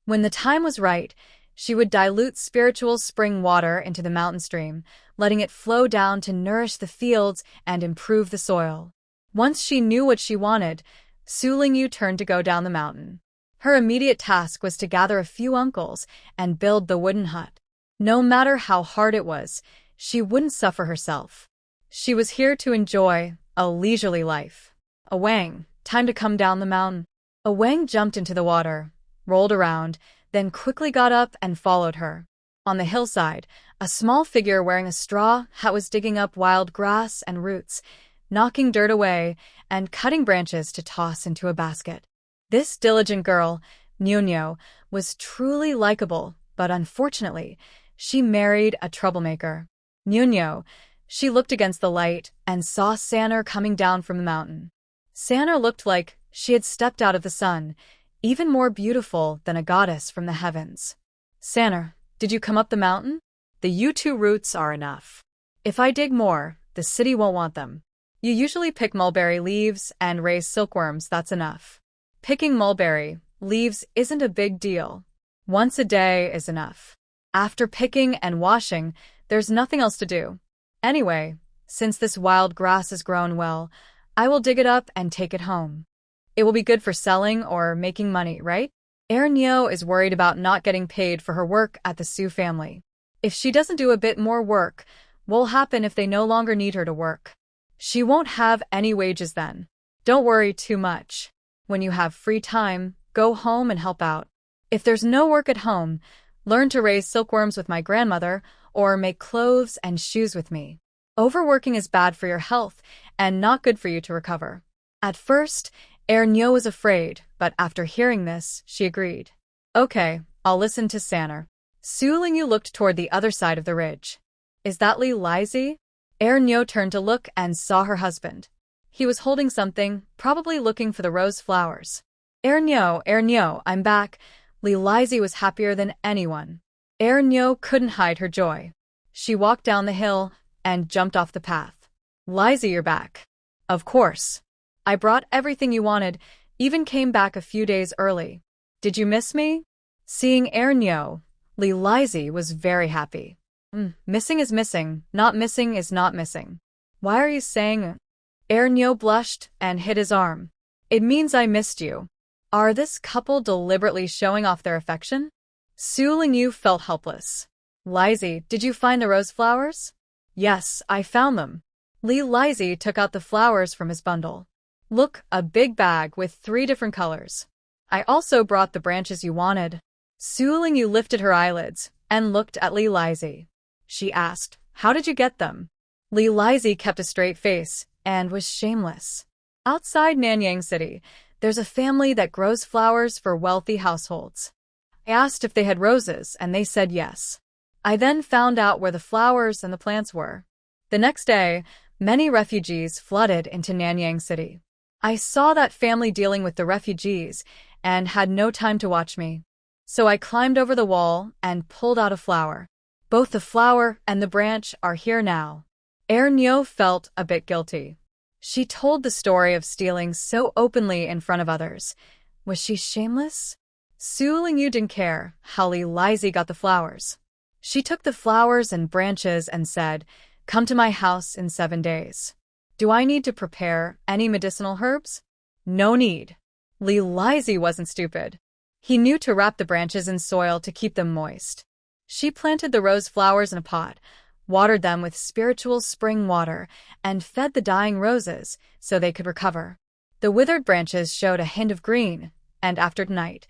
Speaker 1: When the time was right, she would dilute spiritual spring water into the mountain stream, letting it flow down to nourish the fields and improve the soil. Once she knew what she wanted, Su Lingyu turned to go down the mountain. Her immediate task was to gather a few uncles and build the wooden hut. No matter how hard it was, she wouldn't suffer herself. She was here to enjoy a leisurely life. Wang, time to come down the mountain. Wang jumped into the water, rolled around, then quickly got up and followed her. On the hillside, a small figure wearing a straw hat was digging up wild grass and roots, knocking dirt away and cutting branches to toss into a basket. This diligent girl, Nunyo, was truly likable, but unfortunately, she married a troublemaker. Nunyo, she looked against the light and saw Sanner coming down from the mountain. Sanner looked like she had stepped out of the sun, even more beautiful than a goddess from the heavens. Sanner, did you come up the mountain? The U2 roots are enough. If I dig more, the city won't want them. You usually pick mulberry leaves and raise silkworms, that's enough. Picking mulberry leaves isn't a big deal. Once a day is enough. After picking and washing, there's nothing else to do. Anyway, since this wild grass has grown well, I will dig it up and take it home. It will be good for selling or making money, right? Nyo is worried about not getting paid for her work at the Su family. If she doesn't do a bit more work, what'll happen if they no longer need her to work? She won't have any wages then. Don't worry too much. When you have free time, go home and help out. If there's no work at home, learn to raise silkworms with my grandmother or make clothes and shoes with me. Overworking is bad for your health and not good for you to recover. At first, Nyo was afraid, but after hearing this, she agreed. Okay, I'll listen to Sanner. Su Lingyu looked toward the other side of the ridge. Is that Li Lizi? Nyo turned to look and saw her husband. He was holding something, probably looking for the rose flowers. Nyo, I'm back. Lizzie was happier than anyone. Nyo couldn't hide her joy. She walked down the hill and jumped off the path. Lizzie, you're back. Of course. I brought everything you wanted, even came back a few days early. Did you miss me? Seeing Nyo, Lizzie was very happy. Missing is missing, not missing is not missing. Why are you saying? Nyo blushed and hit his arm. It means I missed you. Are this couple deliberately showing off their affection? Su Lingyu felt helpless. Lizzie, did you find the rose flowers? Yes, I found them. Lizzie took out the flowers from his bundle. Look, a big bag with 3 different colors. I also brought the branches you wanted. Su Lingyu lifted her eyelids and looked at Lizzie. She asked, how did you get them? Lizzie kept a straight face and was shameless. Outside Nanyang City, there's a family that grows flowers for wealthy households. I asked if they had roses, and they said yes. I then found out where the flowers and the plants were. The next day, many refugees flooded into Nanyang City. I saw that family dealing with the refugees and had no time to watch me. So I climbed over the wall and pulled out a flower. Both the flower and the branch are here now. Nyo felt a bit guilty. She told the story of stealing so openly in front of others. Was she shameless? Su Lingyu didn't care how Lizzie got the flowers. She took the flowers and branches and said, come to my house in 7 days. Do I need to prepare any medicinal herbs? No need. Lizzie wasn't stupid. He knew to wrap the branches in soil to keep them moist. She planted the rose flowers in a pot, watered them with spiritual spring water, and fed the dying roses so they could recover. The withered branches showed a hint of green, and after tonight,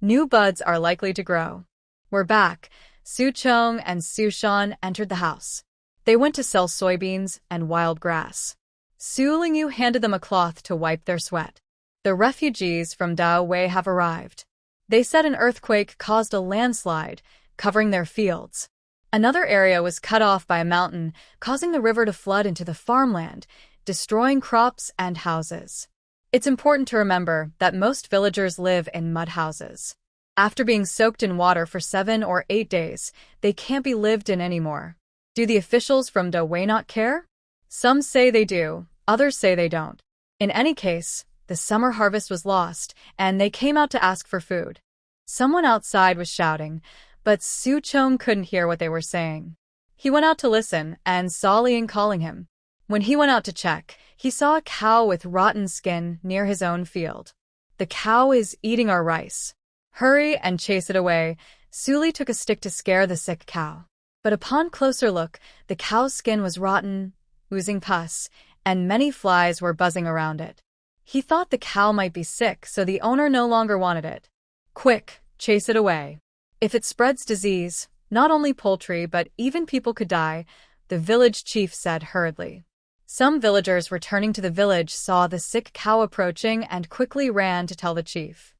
Speaker 1: new buds are likely to grow. We're back. Su Chong and Su Shan entered the house. They went to sell soybeans and wild grass. Su Lingyu handed them a cloth to wipe their sweat. The refugees from Dao Wei have arrived. They said an earthquake caused a landslide, covering their fields. Another area was cut off by a mountain, causing the river to flood into the farmland, destroying crops and houses. It's important to remember that most villagers live in mud houses. After being soaked in water for 7 or 8 days, they can't be lived in anymore. Do the officials from Dao Wei not care? Some say they do, others say they don't. In any case, the summer harvest was lost, and they came out to ask for food. Someone outside was shouting, but Su Chong couldn't hear what they were saying. He went out to listen and saw Liang calling him. When he went out to check, he saw a cow with rotten skin near his own field. The cow is eating our rice. Hurry and chase it away. Suli took a stick to scare the sick cow. But upon closer look, the cow's skin was rotten, oozing pus, and many flies were buzzing around it. He thought the cow might be sick, so the owner no longer wanted it. Quick, chase it away. If it spreads disease, not only poultry but even people could die, the village chief said hurriedly. Some villagers returning to the village saw the sick cow approaching and quickly ran to tell the chief.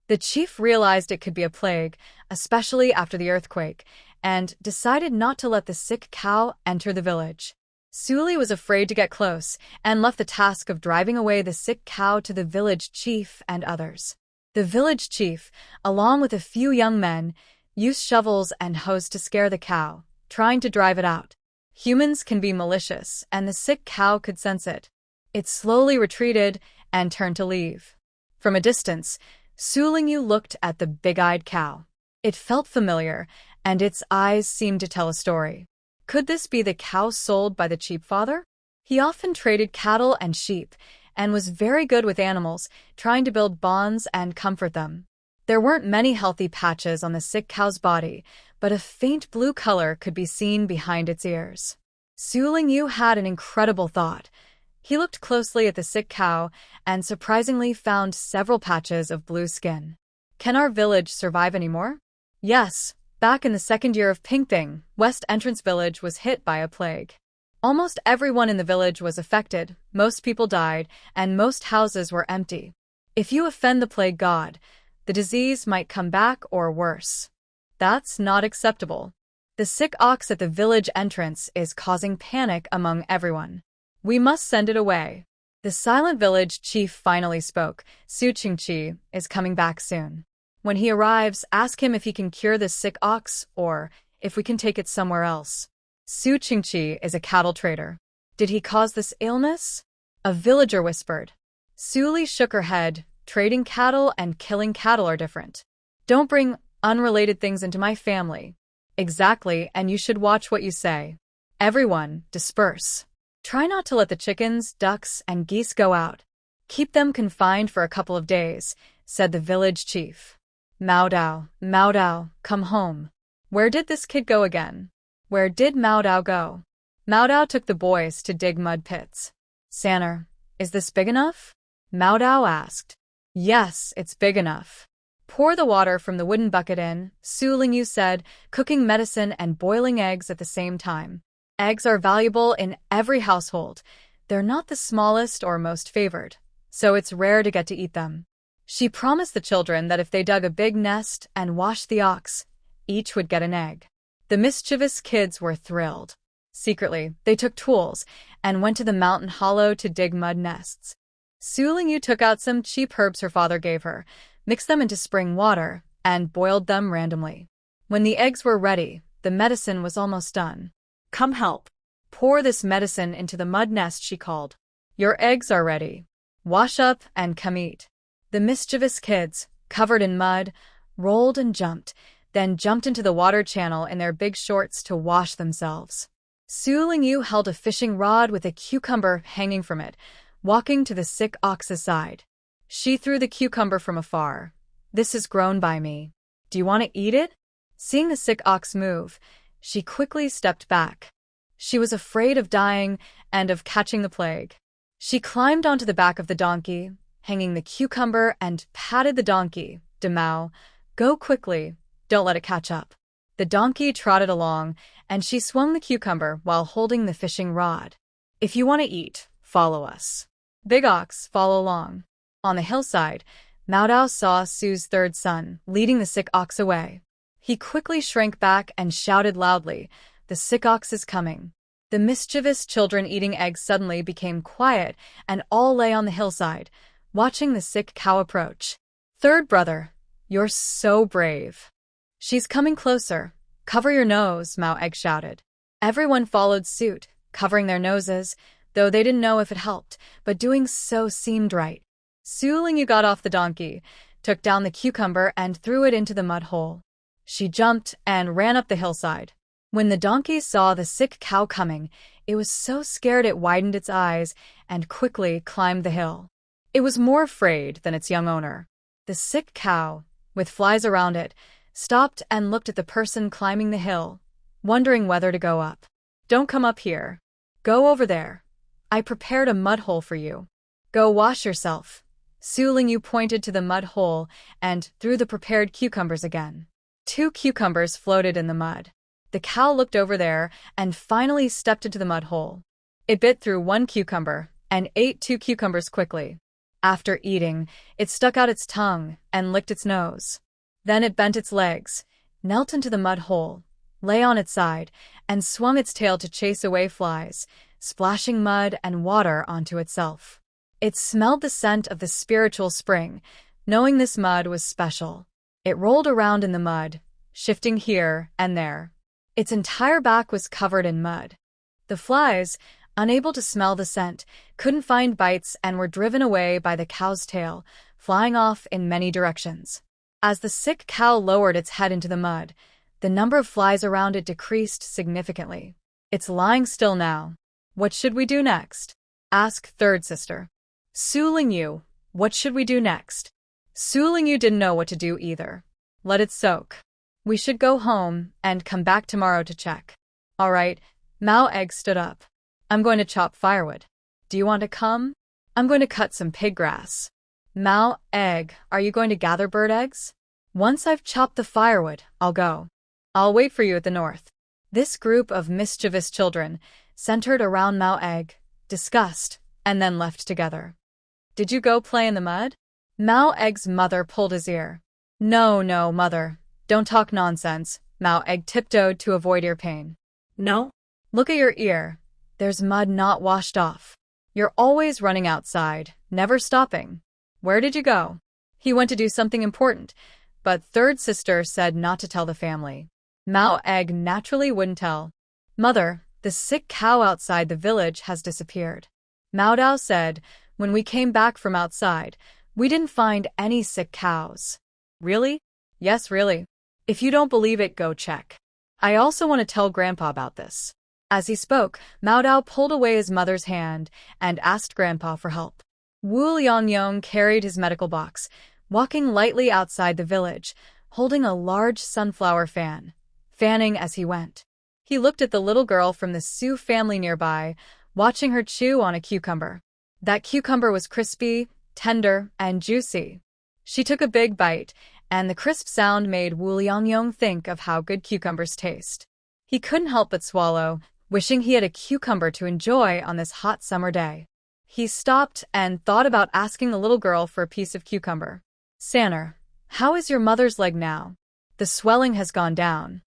Speaker 1: The chief realized it could be a plague, especially after the earthquake, and decided not to let the sick cow enter the village. Suli was afraid to get close and left the task of driving away the sick cow to the village chief and others. The village chief, along with a few young men, used shovels and hoes to scare the cow, trying to drive it out. Humans can be malicious, and the sick cow could sense it. It slowly retreated and turned to leave. From a distance, Su Lingyu looked at the big-eyed cow. It felt familiar, and its eyes seemed to tell a story. Could this be the cow sold by the cheap father? He often traded cattle and sheep, and was very good with animals, trying to build bonds and comfort them. There weren't many healthy patches on the sick cow's body, but a faint blue color could be seen behind its ears. Su Lingyu had an incredible thought. He looked closely at the sick cow and surprisingly found several patches of blue skin. Can our village survive anymore? Yes. Back in the 2nd year of Pingping, West Entrance Village was hit by a plague. Almost everyone in the village was affected, most people died, and most houses were empty. If you offend the plague god, the disease might come back or worse. That's not acceptable. The sick ox at the village entrance is causing panic among everyone. We must send it away. The silent village chief finally spoke. Su Qingqi is coming back soon. When he arrives, ask him if he can cure this sick ox or if we can take it somewhere else. Su Qingqi is a cattle trader. Did he cause this illness? A villager whispered. Su Li shook her head. Trading cattle and killing cattle are different. Don't bring unrelated things into my family. Exactly, and you should watch what you say. Everyone, disperse. Try not to let the chickens, ducks, and geese go out. Keep them confined for a couple of days, said the village chief. Mao Dao, come home. Where did this kid go again? Where did Mao Dao go? Mao Dao took the boys to dig mud pits. Sanner, is this big enough? Mao Dao asked. Yes, it's big enough. Pour the water from the wooden bucket in, Su Lingyu said, cooking medicine and boiling eggs at the same time. Eggs are valuable in every household. They're not the smallest or most favored, so it's rare to get to eat them. She promised the children that if they dug a big nest and washed the ox, each would get an egg. The mischievous kids were thrilled. Secretly, they took tools and went to the mountain hollow to dig mud nests. Su Lingyu took out some cheap herbs her father gave her, mixed them into spring water, and boiled them randomly. When the eggs were ready, the medicine was almost done. Come help. Pour this medicine into the mud nest, she called. Your eggs are ready. Wash up and come eat. The mischievous kids, covered in mud, rolled and jumped, then jumped into the water channel in their big shorts to wash themselves. Su Lingyu held a fishing rod with a cucumber hanging from it, walking to the sick ox's side. She threw the cucumber from afar. This is grown by me. Do you want to eat it? Seeing the sick ox move, she quickly stepped back. She was afraid of dying and of catching the plague. She climbed onto the back of the donkey, hanging the cucumber, and patted the donkey. Demao, go quickly, don't let it catch up. The donkey trotted along, and she swung the cucumber while holding the fishing rod. If you want to eat, follow us. Big ox, follow along. On the hillside, Mao Dao saw Su's third son, leading the sick ox away. He quickly shrank back and shouted loudly, the sick ox is coming. The mischievous children eating eggs suddenly became quiet and all lay on the hillside, watching the sick cow approach. Third brother, you're so brave. She's coming closer. Cover your nose, Mao Egg shouted. Everyone followed suit, covering their noses, though they didn't know if it helped, but doing so seemed right. Su Lingyu got off the donkey, took down the cucumber, and threw it into the mud hole. She jumped and ran up the hillside. When the donkey saw the sick cow coming, it was so scared it widened its eyes and quickly climbed the hill. It was more afraid than its young owner. The sick cow, with flies around it, stopped and looked at the person climbing the hill, wondering whether to go up. Don't come up here. Go over there. I prepared a mud hole for you. Go wash yourself. Su Lingyu pointed to the mud hole and threw the prepared cucumbers again. 2 cucumbers floated in the mud. The cow looked over there and finally stepped into the mud hole. It bit through 1 cucumber and ate 2 cucumbers quickly. After eating, it stuck out its tongue and licked its nose. Then it bent its legs, knelt into the mud hole, lay on its side, and swung its tail to chase away flies, splashing mud and water onto itself. It smelled the scent of the spiritual spring, knowing this mud was special. It rolled around in the mud, shifting here and there. Its entire back was covered in mud. The flies, unable to smell the scent, couldn't find bites and were driven away by the cow's tail, flying off in many directions. As the sick cow lowered its head into the mud, the number of flies around it decreased significantly. It's lying still now. What should we do next? Asked third sister. Su Lingyu, what should we do next? Su Lingyu didn't know what to do either. Let it soak. We should go home and come back tomorrow to check. All right, Mao Egg stood up. I'm going to chop firewood. Do you want to come? I'm going to cut some pig grass. Mao Egg, are you going to gather bird eggs? Once I've chopped the firewood, I'll go. I'll wait for you at the north. This group of mischievous children centered around Mao Egg, discussed, and then left together. Did you go play in the mud? Mao Egg's mother pulled his ear. No, mother. Don't talk nonsense. Mao Egg tiptoed to avoid ear pain.
Speaker 2: No?
Speaker 1: Look at your ear. There's mud not washed off. You're always running outside, never stopping. Where did you go? He went to do something important, but third sister said not to tell the family. Mao Egg naturally wouldn't tell. Mother, the sick cow outside the village has disappeared. Mao Dao said, when we came back from outside, we didn't find any sick cows. Really? Yes, really. If you don't believe it, go check. I also want to tell Grandpa about this. As he spoke, Mao Dao pulled away his mother's hand and asked Grandpa for help. Wu Liangyong carried his medical box, walking lightly outside the village, holding a large sunflower fan, fanning as he went. He looked at the little girl from the Su family nearby, watching her chew on a cucumber. That cucumber was crispy, tender, and juicy. She took a big bite, and the crisp sound made Wu Liangyong think of how good cucumbers taste. He couldn't help but swallow, wishing he had a cucumber to enjoy on this hot summer day. He stopped and thought about asking the little girl for a piece of cucumber. Sanner, how is your mother's leg now? The swelling has gone down.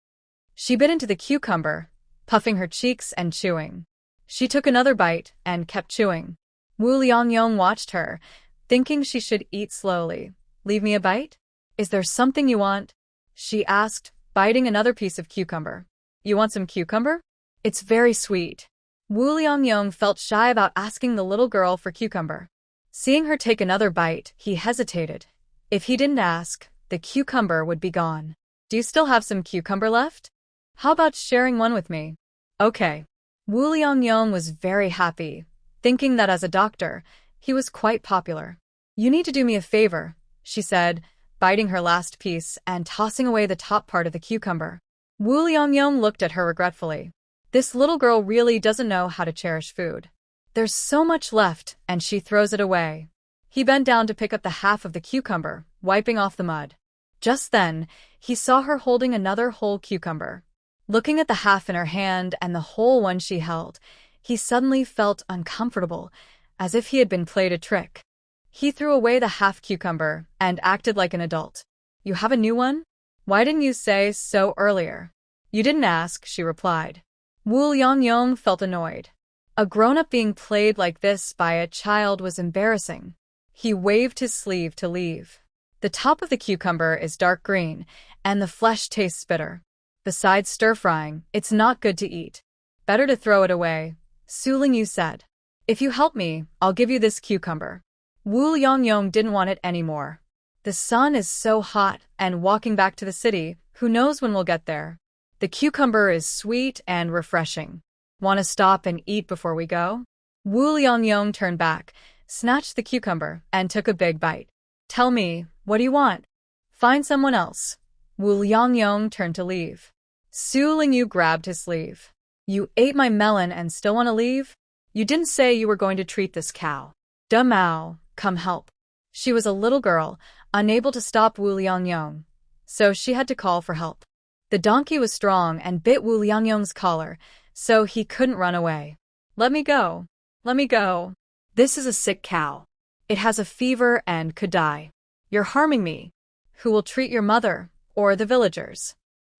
Speaker 1: She bit into the cucumber, puffing her cheeks and chewing. She took another bite and kept chewing. Wu Liangyong watched her, thinking she should eat slowly. Leave me a bite? Is there something you want? She asked, biting another piece of cucumber. You want some cucumber? It's very sweet. Wu Liangyong felt shy about asking the little girl for cucumber. Seeing her take another bite, he hesitated. If he didn't ask, the cucumber would be gone. Do you still have some cucumber left? How about sharing one with me? Okay. Wu Liangyong was very happy, thinking that as a doctor, he was quite popular. You need to do me a favor, she said, biting her last piece and tossing away the top part of the cucumber. Wu Liangyong looked at her regretfully. This little girl really doesn't know how to cherish food. There's so much left, and she throws it away. He bent down to pick up the half of the cucumber, wiping off the mud. Just then, he saw her holding another whole cucumber. Looking at the half in her hand and the whole one she held, he suddenly felt uncomfortable, as if he had been played a trick. He threw away the half cucumber and acted like an adult. You have a new one? Why didn't you say so earlier? You didn't ask, she replied. Wu Liangyong felt annoyed. A grown-up being played like this by a child was embarrassing. He waved his sleeve to leave. The top of the cucumber is dark green, and the flesh tastes bitter. Besides stir-frying, it's not good to eat. Better to throw it away, Su Lingyu said. If you help me, I'll give you this cucumber. Wu Liangyong didn't want it anymore. The sun is so hot, and walking back to the city, who knows when we'll get there. The cucumber is sweet and refreshing. Want to stop and eat before we go? Wu Liangyong turned back, snatched the cucumber, and took a big bite. Tell me, what do you want? Find someone else. Wu Liangyong turned to leave. Su Lingyu grabbed his sleeve. You ate my melon and still want to leave? You didn't say you were going to treat this cow. Da Mao, come help. She was a little girl, unable to stop Wu Liangyong, so she had to call for help. The donkey was strong and bit Wu Liangyong's collar, so he couldn't run away. Let me go. Let me go. This is a sick cow. It has a fever and could die. You're harming me. Who will treat your mother, or the villagers?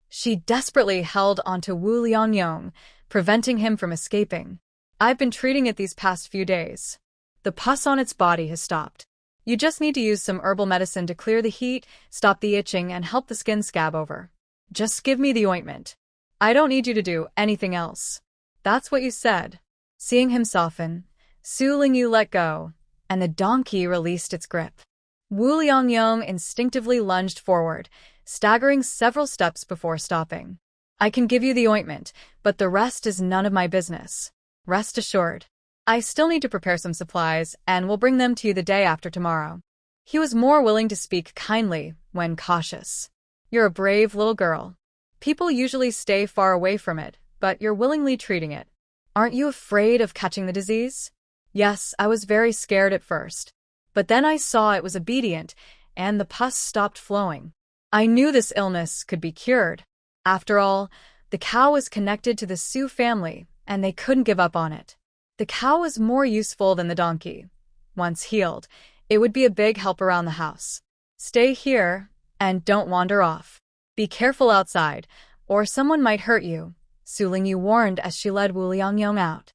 Speaker 1: She desperately held onto Wu Liangyong, preventing him from escaping. I've been treating it these past few days. The pus on its body has stopped. You just need to use some herbal medicine to clear the heat, stop the itching, and help the skin scab over. Just give me the ointment. I don't need you to do anything else. That's what you said. Seeing him soften, Su Lingyu let go, and the donkey released its grip. Wu Liangyong instinctively lunged forward, staggering several steps before stopping. I can give you the ointment, but the rest is none of my business. Rest assured. I still need to prepare some supplies, and will bring them to you the day after tomorrow. He was more willing to speak kindly when cautious. You're a brave little girl. People usually stay far away from it, but you're willingly treating it. Aren't you afraid of catching the disease? Yes, I was very scared at first. But then I saw it was obedient, and the pus stopped flowing. I knew this illness could be cured. After all, the cow was connected to the Su family, and they couldn't give up on it. The cow was more useful than the donkey. Once healed, it would be a big help around the house. Stay here, and don't wander off. Be careful outside. or someone might hurt you, Su Lingyu warned as she led Wu Liangyong out.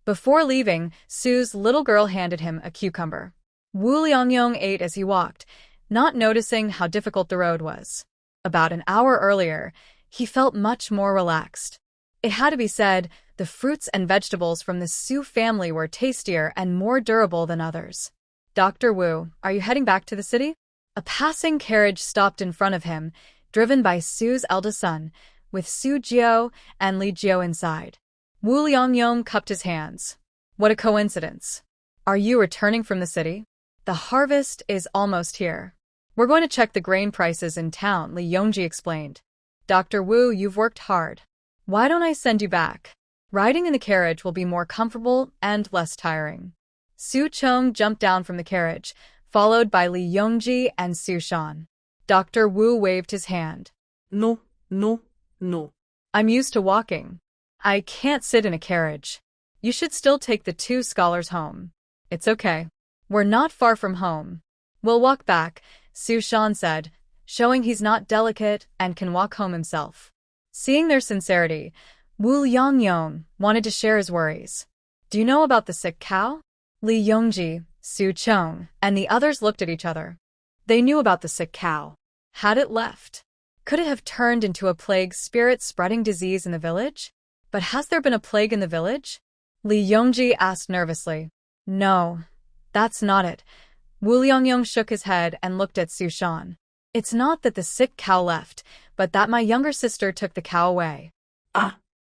Speaker 1: Before leaving, Su's little girl handed him a cucumber. Wu Liangyong ate as he walked, not noticing how difficult the road was. About an hour earlier, he felt much more relaxed. It had to be said, the fruits and vegetables from the Su family were tastier and more durable than others. Dr. Wu, are you heading back to the city? A passing carriage stopped in front of him, driven by Su's eldest son, with Su Jiao and Li Jiao inside. Wu Liangyong cupped his hands. What a coincidence. Are you returning from the city? The harvest is almost here. We're going to check the grain prices in town, Li Yongji explained. Dr. Wu, you've worked hard. Why don't I send you back? Riding in the carriage will be more comfortable and less tiring. Su Chong jumped down from the carriage, followed by Li Yongji and Su Shan. Dr. Wu waved his hand.
Speaker 2: No, no, no.
Speaker 1: I'm used to walking. I can't sit in a carriage. You should still take the 2 scholars home. It's okay. We're not far from home. We'll walk back, Su Shan said, showing he's not delicate and can walk home himself. Seeing their sincerity, Wu Liangyong wanted to share his worries. Do you know about the sick cow? Li Yongji, Su Chong, and the others looked at each other. They knew about the sick cow. Had it left? Could it have turned into a plague spirit spreading disease in the village? But has there been a plague in the village? Li Yongji asked nervously. No, that's not it. Wu Liangyong shook his head and looked at Su Shan. It's not that the sick cow left, but that my younger sister took the cow away.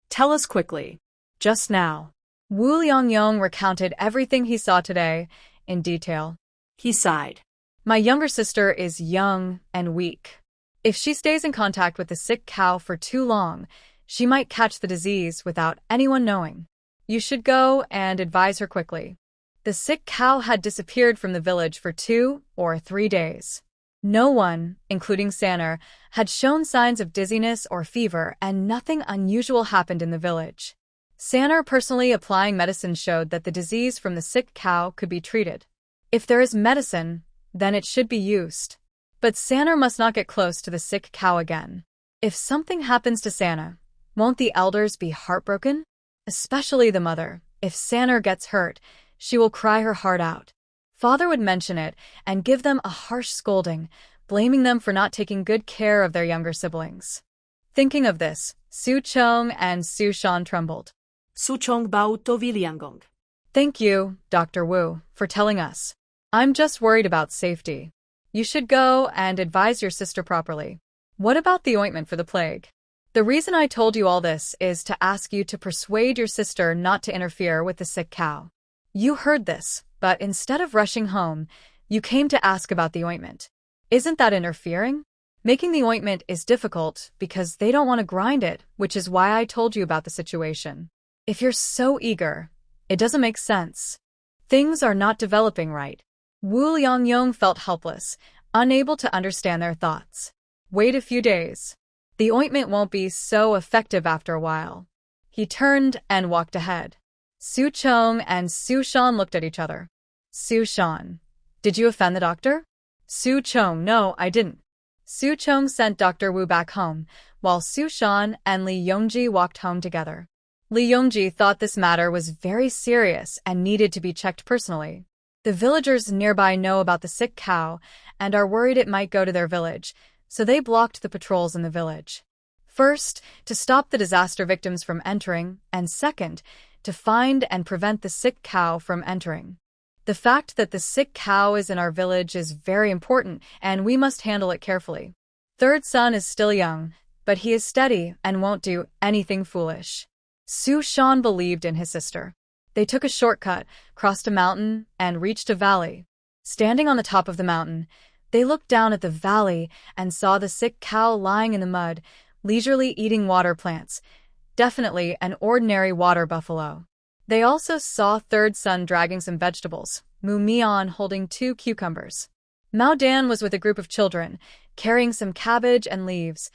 Speaker 2: Tell us quickly.
Speaker 1: Just now. Wu Liangyong recounted everything he saw today, in detail.
Speaker 2: He sighed.
Speaker 1: My younger sister is young and weak. If she stays in contact with the sick cow for too long, she might catch the disease without anyone knowing. You should go and advise her quickly. The sick cow had disappeared from the village for 2 or 3 days. No one, including Sanner, had shown signs of dizziness or fever, and nothing unusual happened in the village. Sanner personally applying medicine showed that the disease from the sick cow could be treated. If there is medicine, then it should be used. But Sanner must not get close to the sick cow again. If something happens to Sanner, won't the elders be heartbroken? Especially the mother. If Sanner gets hurt, she will cry her heart out. Father would mention it and give them a harsh scolding, blaming them for not taking good care of their younger siblings. Thinking of this, Su Chong and Su Shan trembled.
Speaker 2: Su Chong bowed to Wu Liangyong.
Speaker 1: Thank you, Dr. Wu, for telling us. I'm just worried about safety. You should go and advise your sister properly. What about the ointment for the plague? The reason I told you all this is to ask you to persuade your sister not to interfere with the sick cow. You heard this, but instead of rushing home, you came to ask about the ointment. Isn't that interfering? Making the ointment is difficult because they don't want to grind it, which is why I told you about the situation. If you're so eager, it doesn't make sense. Things are not developing right. Wu Liangyong felt helpless, unable to understand their thoughts. Wait a few days. The ointment won't be so effective after a while. He turned and walked ahead. Su Chong and Su Shan looked at each other. Su Shan, did you offend the doctor? Su Chong, no, I didn't. Su Chong sent Dr. Wu back home, while Su Shan and Li Yongji walked home together. Li Yongji thought this matter was very serious and needed to be checked personally. The villagers nearby know about the sick cow and are worried it might go to their village, so they blocked the patrols in the village. First, to stop the disaster victims from entering, and second, to find and prevent the sick cow from entering. The fact that the sick cow is in our village is very important, and we must handle it carefully. Third son is still young, but he is steady and won't do anything foolish. Su Shan believed in his sister. They took a shortcut, crossed a mountain, and reached a valley. Standing on the top of the mountain, they looked down at the valley and saw the sick cow lying in the mud, leisurely eating water plants. Definitely an ordinary water buffalo. They also saw third son dragging some vegetables, Mu Mian holding 2 cucumbers. Mao Dan was with a group of children, carrying some cabbage and leaves,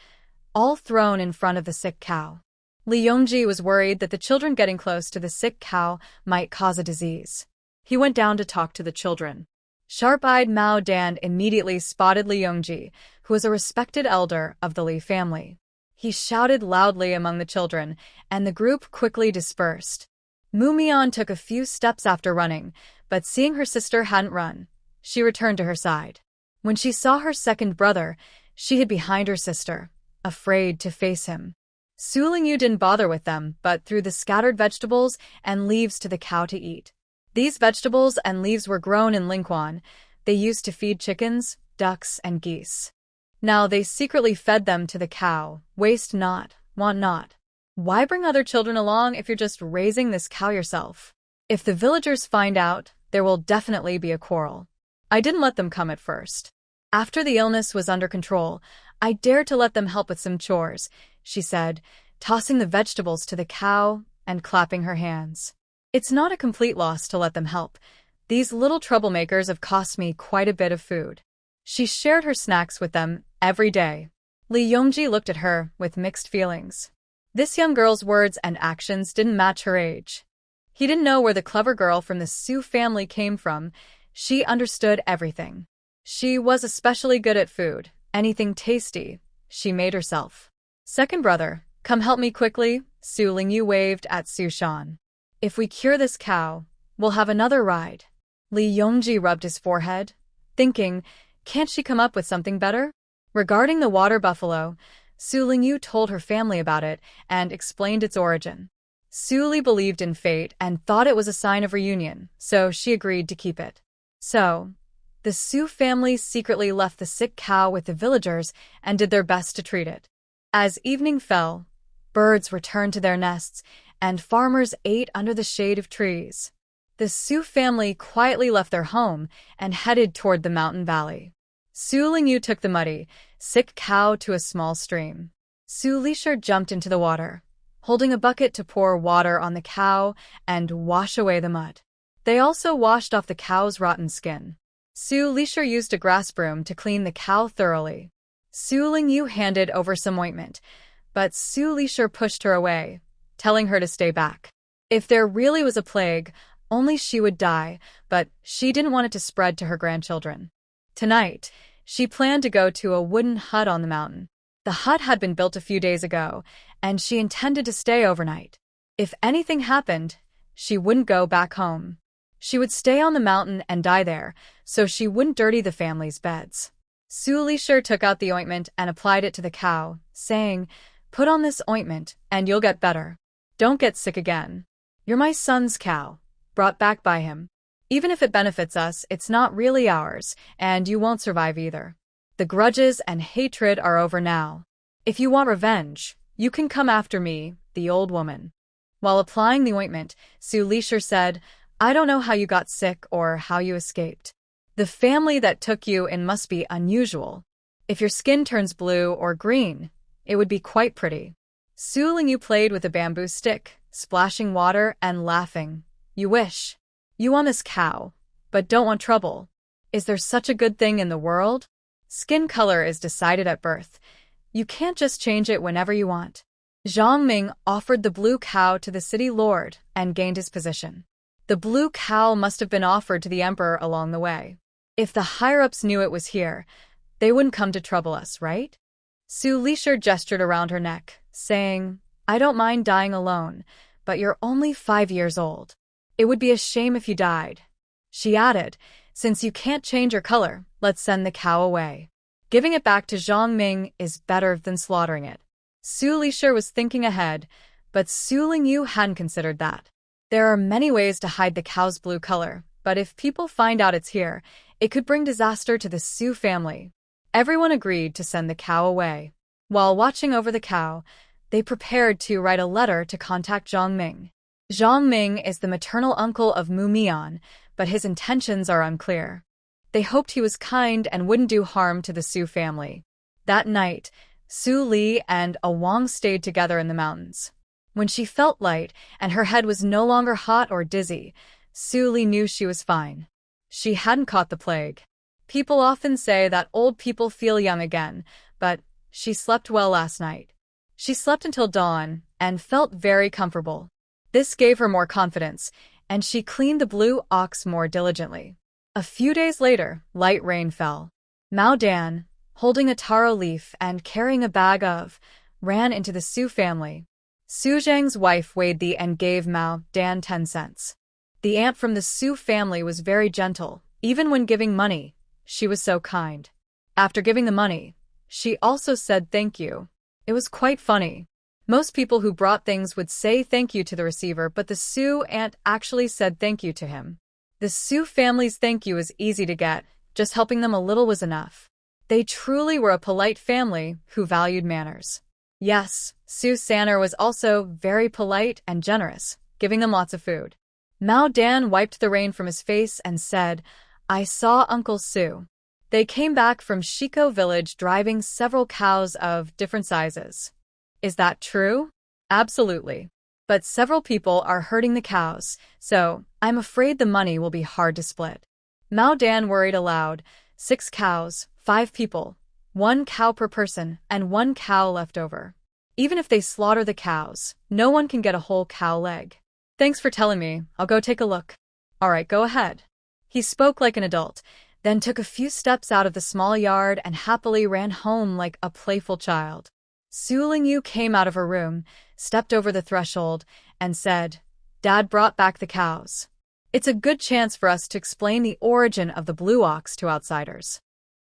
Speaker 1: all thrown in front of the sick cow. Li Yongji was worried that the children getting close to the sick cow might cause a disease. He went down to talk to the children. Sharp-eyed Mao Dan immediately spotted Li Yongji, who was a respected elder of the Li family. He shouted loudly among the children, and the group quickly dispersed. Mumion took a few steps after running, but seeing her sister hadn't run, she returned to her side. When she saw her second brother, she hid behind her sister, afraid to face him. Su Lingyu didn't bother with them, but threw the scattered vegetables and leaves to the cow to eat. These vegetables and leaves were grown in Linquan. They used to feed chickens, ducks, and geese. Now they secretly fed them to the cow, waste not, want not. Why bring other children along if you're just raising this cow yourself? If the villagers find out, there will definitely be a quarrel. I didn't let them come at first. After the illness was under control, I dared to let them help with some chores, she said, tossing the vegetables to the cow and clapping her hands. It's not a complete loss to let them help. These little troublemakers have cost me quite a bit of food. She shared her snacks with them every day. Li Yongji looked at her with mixed feelings. This young girl's words and actions didn't match her age. He didn't know where the clever girl from the Su family came from. She understood everything. She was especially good at food. Anything tasty, she made herself. Second brother, come help me quickly, Su Lingyu waved at Su Shan. If we cure this cow, we'll have another ride. Li Yongji rubbed his forehead, thinking, can't she come up with something better? Regarding the water buffalo, Su Lingyu told her family about it and explained its origin. Su Li believed in fate and thought it was a sign of reunion, so she agreed to keep it. So, the Su family secretly left the sick cow with the villagers and did their best to treat it. As evening fell, birds returned to their nests, and farmers ate under the shade of trees. The Su family quietly left their home and headed toward the mountain valley. Su Lingyu took the muddy, sick cow to a small stream. Su Lishir jumped into the water, holding a bucket to pour water on the cow and wash away the mud. They also washed off the cow's rotten skin. Su Lishir used a grass broom to clean the cow thoroughly. Su Lingyu handed over some ointment, but Su Lishir pushed her away, telling her to stay back. If there really was a plague, only she would die, but she didn't want it to spread to her grandchildren. Tonight, she planned to go to a wooden hut on the mountain. The hut had been built a few days ago, and she intended to stay overnight. If anything happened, she wouldn't go back home. She would stay on the mountain and die there, so she wouldn't dirty the family's beds. Su Lishir took out the ointment and applied it to the cow, saying, "Put on this ointment, and you'll get better. Don't get sick again. You're my son's cow, brought back by him. Even if it benefits us, it's not really ours, and you won't survive either. The grudges and hatred are over now. If you want revenge, you can come after me, the old woman." While applying the ointment, Su Lishir said, "I don't know how you got sick or how you escaped. The family that took you in must be unusual. If your skin turns blue or green, it would be quite pretty." Su Lingyu played with a bamboo stick, splashing water and laughing. "You wish. You want this cow, but don't want trouble. Is there such a good thing in the world? Skin color is decided at birth. You can't just change it whenever you want." Zhang Ming offered the blue cow to the city lord and gained his position. The blue cow must have been offered to the emperor along the way. If the higher-ups knew it was here, they wouldn't come to trouble us, right? Su Lishir gestured around her neck, saying, "I don't mind dying alone, but you're only 5 years old. It would be a shame if you died." She added, "Since you can't change your color, let's send the cow away. Giving it back to Zhang Ming is better than slaughtering it." Su Lishir was thinking ahead, but Su Lingyu hadn't considered that. There are many ways to hide the cow's blue color, but if people find out it's here, it could bring disaster to the Su family. Everyone agreed to send the cow away. While watching over the cow, they prepared to write a letter to contact Zhang Ming. Zhang Ming is the maternal uncle of Mu Mian, but his intentions are unclear. They hoped he was kind and wouldn't do harm to the Su family. That night, Su Li and A Wang stayed together in the mountains. When she felt light and her head was no longer hot or dizzy, Su Li knew she was fine. She hadn't caught the plague. People often say that old people feel young again, but she slept well last night. She slept until dawn and felt very comfortable. This gave her more confidence, and she cleaned the blue ox more diligently. A few days later, light rain fell. Mao Dan, holding a taro leaf and carrying a bag of ran into the Su family. Su Zhang's wife weighed the and gave Mao Dan 10 cents. The aunt from the Su family was very gentle, even when giving money. She was so kind. After giving the money, she also said thank you. It was quite funny. Most people who brought things would say thank you to the receiver, but the Su aunt actually said thank you to him. The Su family's thank you is easy to get, just helping them a little was enough. They truly were a polite family who valued manners. Yes, Su Sanner was also very polite and generous, giving them lots of food. Mao Dan wiped the rain from his face and said, I saw Uncle Su. They came back from Shiko village driving several cows of different sizes. Is that true? Absolutely. But several people are herding the cows, so I'm afraid the money will be hard to split. Mao Dan worried aloud. 6 cows, 5 people, 1 cow per person, and 1 cow left over. Even if they slaughter the cows, no one can get a whole cow leg. Thanks for telling me. I'll go take a look. All right, go ahead. He spoke like an adult, then took a few steps out of the small yard and happily ran home like a playful child. Su Lingyu came out of her room, stepped over the threshold, and said, Dad brought back the cows. It's a good chance for us to explain the origin of the blue ox to outsiders.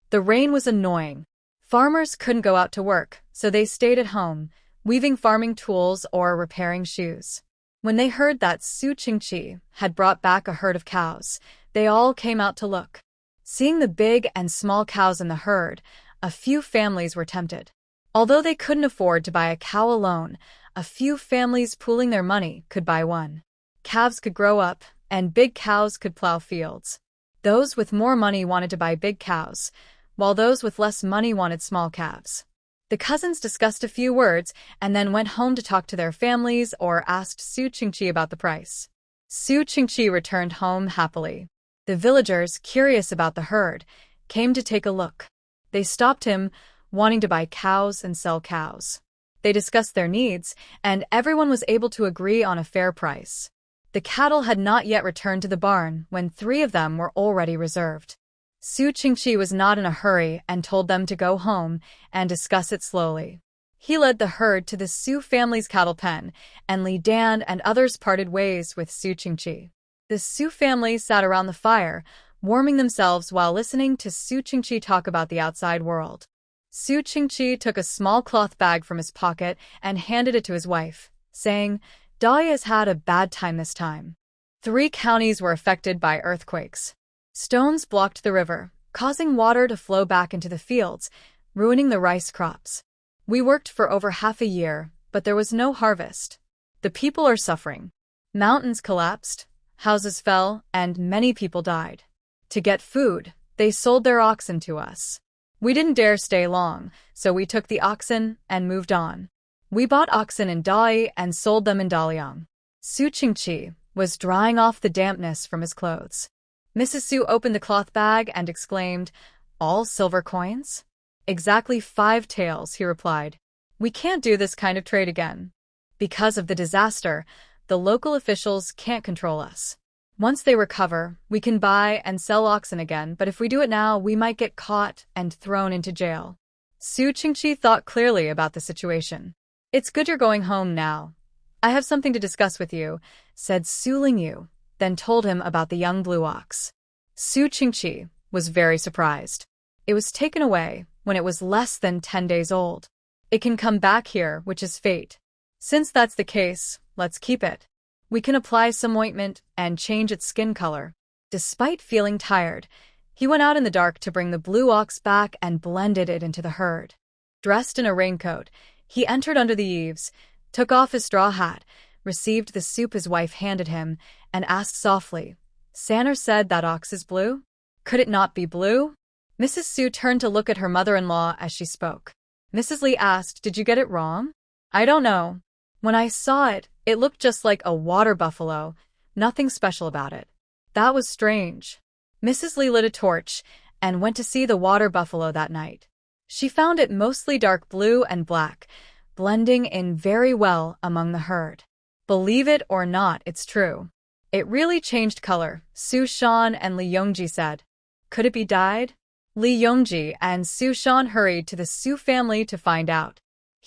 Speaker 1: The rain was annoying. Farmers couldn't go out to work, so they stayed at home, weaving farming tools or repairing shoes. When they heard that Su Qingqi had brought back a herd of cows, they all came out to look. Seeing the big and small cows in the herd, a few families were tempted. Although they couldn't afford to buy a cow alone, a few families pooling their money could buy one. Calves could grow up, and big cows could plow fields. Those with more money wanted to buy big cows, while those with less money wanted small calves. The cousins discussed a few words and then went home to talk to their families or asked Su Qingqi about the price. Su Qingqi returned home happily. The villagers, curious about the herd, came to take a look. They stopped him, wanting to buy cows and sell cows. They discussed their needs, and everyone was able to agree on a fair price. The cattle had not yet returned to the barn when 3 of them were already reserved. Su Qingqi was not in a hurry and told them to go home and discuss it slowly. He led the herd to the Su family's cattle pen, and Li Dan and others parted ways with Su Qingqi. The Su family sat around the fire, warming themselves while listening to Su Qingqi talk about the outside world. Su Qingqi took a small cloth bag from his pocket and handed it to his wife, saying, Dai has had a bad time this time. 3 counties were affected by earthquakes. Stones blocked the river, causing water to flow back into the fields, ruining the rice crops. We worked for over half a year, but there was no harvest. The people are suffering. Mountains collapsed, houses fell, and many people died. To get food, they sold their oxen to us. We didn't dare stay long, so we took the oxen and moved on. We bought oxen in Dai and sold them in Daliang. Su Qingqi was drying off the dampness from his clothes. Mrs. Su opened the cloth bag and exclaimed, All silver coins? Exactly 5 taels, he replied. We can't do this kind of trade again. Because of the disaster, the local officials can't control us. Once they recover, we can buy and sell oxen again, but if we do it now, we might get caught and thrown into jail. Su Qingqi thought clearly about the situation. It's good you're going home now. I have something to discuss with you, said Su Lingyu, then told him about the young blue ox. Su Qingqi was very surprised. It was taken away when it was less than 10 days old. It can come back here, which is fate. Since that's the case, let's keep it. We can apply some ointment and change its skin color. Despite feeling tired, he went out in the dark to bring the blue ox back and blended it into the herd. Dressed in a raincoat, he entered under the eaves, took off his straw hat, received the soup his wife handed him, and asked softly, Sanner said that ox is blue? Could it not be blue? Mrs. Su turned to look at her mother-in-law as she spoke. Mrs. Li asked, Did you get it wrong? I don't know. When I saw it, it looked just like a water buffalo, nothing special about it. That was strange. Mrs. Li lit a torch and went to see the water buffalo that night. She found it mostly dark blue and black, blending in very well among the herd. Believe it or not, it's true. It really changed color, Su Shan and Li Yongji said. Could it be dyed? Li Yongji and Su Shan hurried to the Su family to find out.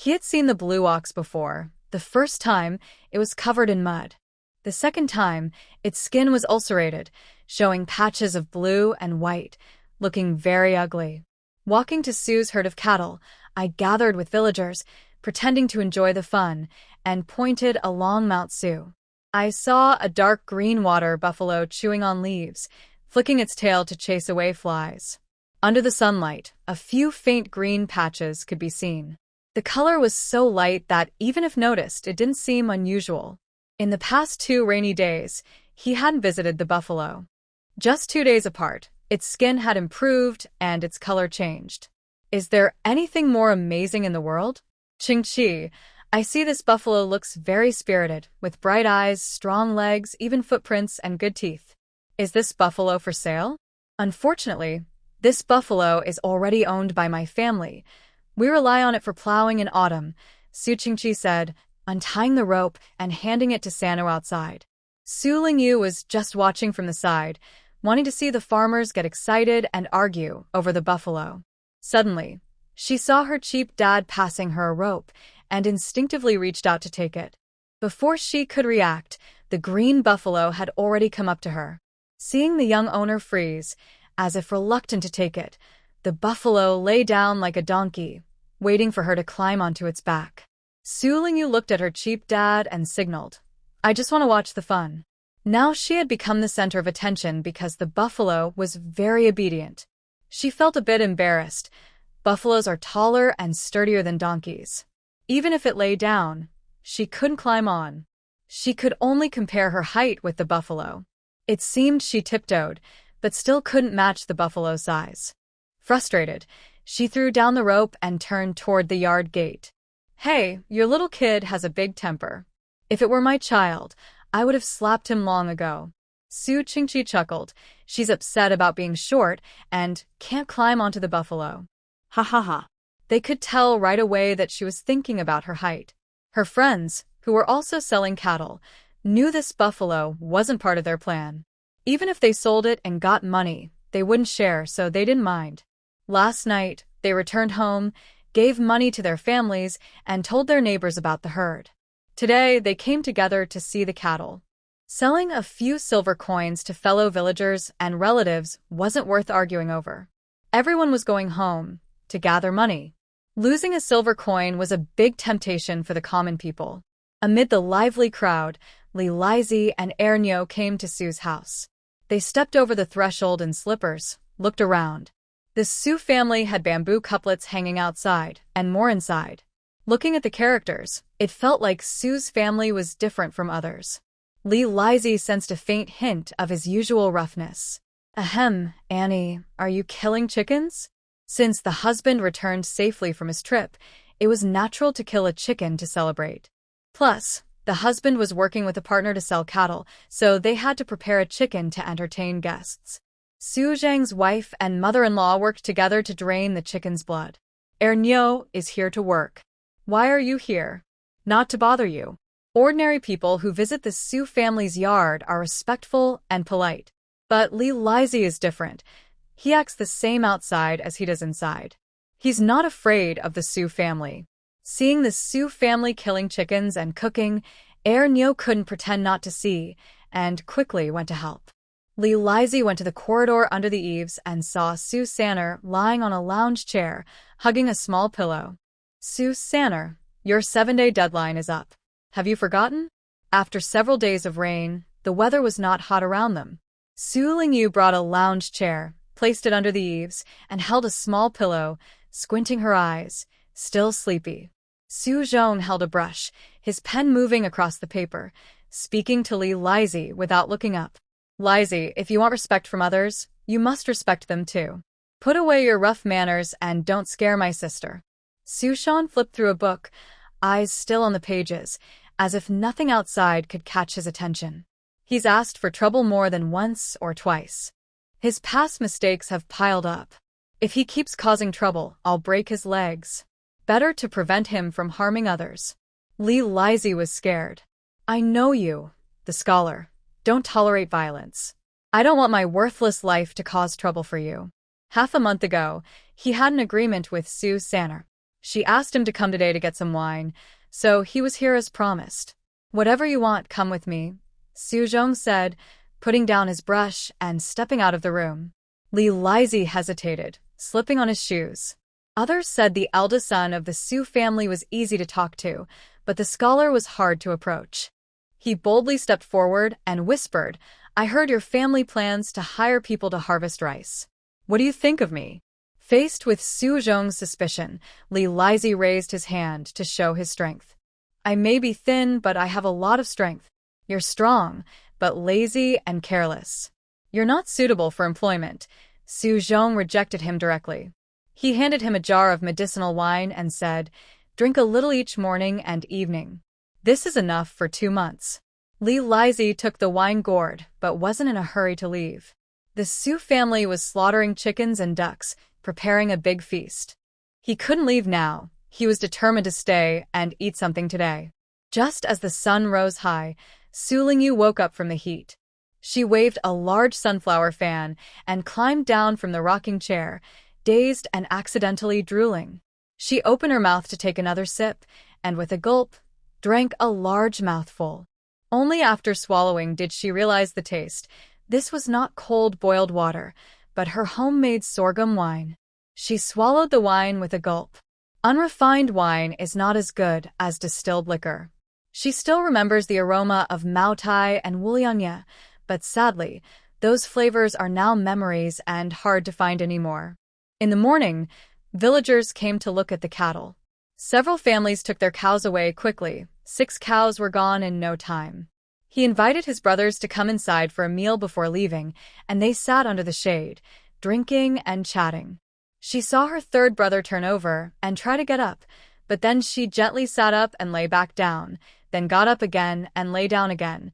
Speaker 1: He had seen the blue ox before. The first time, it was covered in mud. The second time, its skin was ulcerated, showing patches of blue and white, looking very ugly. Walking to Sue's herd of cattle, I gathered with villagers, pretending to enjoy the fun, and pointed along Mount Su. I saw a dark green water buffalo chewing on leaves, flicking its tail to chase away flies. Under the sunlight, a few faint green patches could be seen. The color was so light that, even if noticed, it didn't seem unusual. In the past 2 rainy days, he hadn't visited the buffalo. Just 2 days apart, its skin had improved and its color changed. Is there anything more amazing in the world? Ching-Chi, I see this buffalo looks very spirited, with bright eyes, strong legs, even footprints, and good teeth. Is this buffalo for sale? Unfortunately, this buffalo is already owned by my family. We rely on it for plowing in autumn, Su Ching-Chi said, untying the rope and handing it to Sano outside. Su Lingyu was just watching from the side, wanting to see the farmers get excited and argue over the buffalo. Suddenly, she saw her cheap dad passing her a rope and instinctively reached out to take it. Before she could react, the green buffalo had already come up to her. Seeing the young owner freeze, as if reluctant to take it, the buffalo lay down like a donkey, waiting for her to climb onto its back. Su Lingyu looked at her cheap dad and signaled, "I just want to watch the fun." Now she had become the center of attention because the buffalo was very obedient. She felt a bit embarrassed. Buffaloes are taller and sturdier than donkeys. Even if it lay down, she couldn't climb on. She could only compare her height with the buffalo. It seemed she tiptoed, but still couldn't match the buffalo's size. Frustrated, she threw down the rope and turned toward the yard gate. "Hey, your little kid has a big temper. If it were my child, I would have slapped him long ago." Su Ching-Chi chuckled. She's upset about being short and can't climb onto the buffalo.
Speaker 2: Ha ha ha.
Speaker 1: They could tell right away that she was thinking about her height. Her friends, who were also selling cattle, knew this buffalo wasn't part of their plan. Even if they sold it and got money, they wouldn't share, so they didn't mind. Last night, they returned home, gave money to their families, and told their neighbors about the herd. Today, they came together to see the cattle. Selling a few silver coins to fellow villagers and relatives wasn't worth arguing over. Everyone was going home to gather money. Losing a silver coin was a big temptation for the common people. Amid the lively crowd, Li Lizzie and Ernyo came to Sue's house. They stepped over the threshold in slippers, looked around. The Su family had bamboo couplets hanging outside, and more inside. Looking at the characters, it felt like Sue's family was different from others. Li Lizzie sensed a faint hint of his usual roughness. "Ahem, Annie, are you killing chickens?" Since the husband returned safely from his trip, it was natural to kill a chicken to celebrate. Plus, the husband was working with a partner to sell cattle, so they had to prepare a chicken to entertain guests. Su Zhang's wife and mother-in-law worked together to drain the chicken's blood. "Ernyo is here to work. Why are you here?" "Not to bother you." Ordinary people who visit the Su family's yard are respectful and polite. But Li Lizzie is different. He acts the same outside as he does inside. He's not afraid of the Su family. Seeing the Su family killing chickens and cooking, Ernyo couldn't pretend not to see, and quickly went to help. Li Lizzie went to the corridor under the eaves and saw Su Sanner lying on a lounge chair, hugging a small pillow. "Su Sanner, your 7-day deadline is up. Have you forgotten?" After several days of rain, the weather was not hot around them. Su Lingyu brought a lounge chair, placed it under the eaves, and held a small pillow, squinting her eyes, still sleepy. Su Zhong held a brush, his pen moving across the paper, speaking to Li Lizzie without looking up. "Lizzie, if you want respect from others, you must respect them too. Put away your rough manners and don't scare my sister." Su Shan flipped through a book, eyes still on the pages, as if nothing outside could catch his attention. He's asked for trouble more than once or twice. His past mistakes have piled up. If he keeps causing trouble, I'll break his legs. Better to prevent him from harming others. Li Lizzie was scared. "I know you, the scholar. Don't tolerate violence. I don't want my worthless life to cause trouble for you." Half a month ago, he had an agreement with Su Sanner. She asked him to come today to get some wine, so he was here as promised. Whatever you want, come with me, Su Zhong said, putting down his brush and stepping out of the room. Li Lizhi hesitated, slipping on his shoes. Others said the eldest son of the Su family was easy to talk to, but the scholar was hard to approach. He boldly stepped forward and whispered, I heard your family plans to hire people to harvest rice. What do you think of me? Faced with Su Zhong's suspicion, Li Lizhi raised his hand to show his strength. I may be thin, but I have a lot of strength. You're strong, but lazy and careless. You're not suitable for employment. Su Zhong rejected him directly. He handed him a jar of medicinal wine and said, drink a little each morning and evening. This is enough for 2 months. Li Lizhi took the wine gourd, but wasn't in a hurry to leave. The Su family was slaughtering chickens and ducks, preparing a big feast. He couldn't leave now. He was determined to stay and eat something today. Just as the sun rose high, Su Lingyu woke up from the heat. She waved a large sunflower fan and climbed down from the rocking chair, dazed and accidentally drooling. She opened her mouth to take another sip, and with a gulp, drank a large mouthful. Only after swallowing did she realize the taste. This was not cold boiled water, but her homemade sorghum wine. She swallowed the wine with a gulp. Unrefined wine is not as good as distilled liquor. She still remembers the aroma of Maotai and Wulianya, but sadly, those flavors are now memories and hard to find anymore. In the morning, villagers came to look at the cattle. Several families took their cows away quickly. 6 cows were gone in no time. He invited his brothers to come inside for a meal before leaving, and they sat under the shade, drinking and chatting. She saw her third brother turn over and try to get up, but then she gently sat up and lay back down, then got up again and lay down again,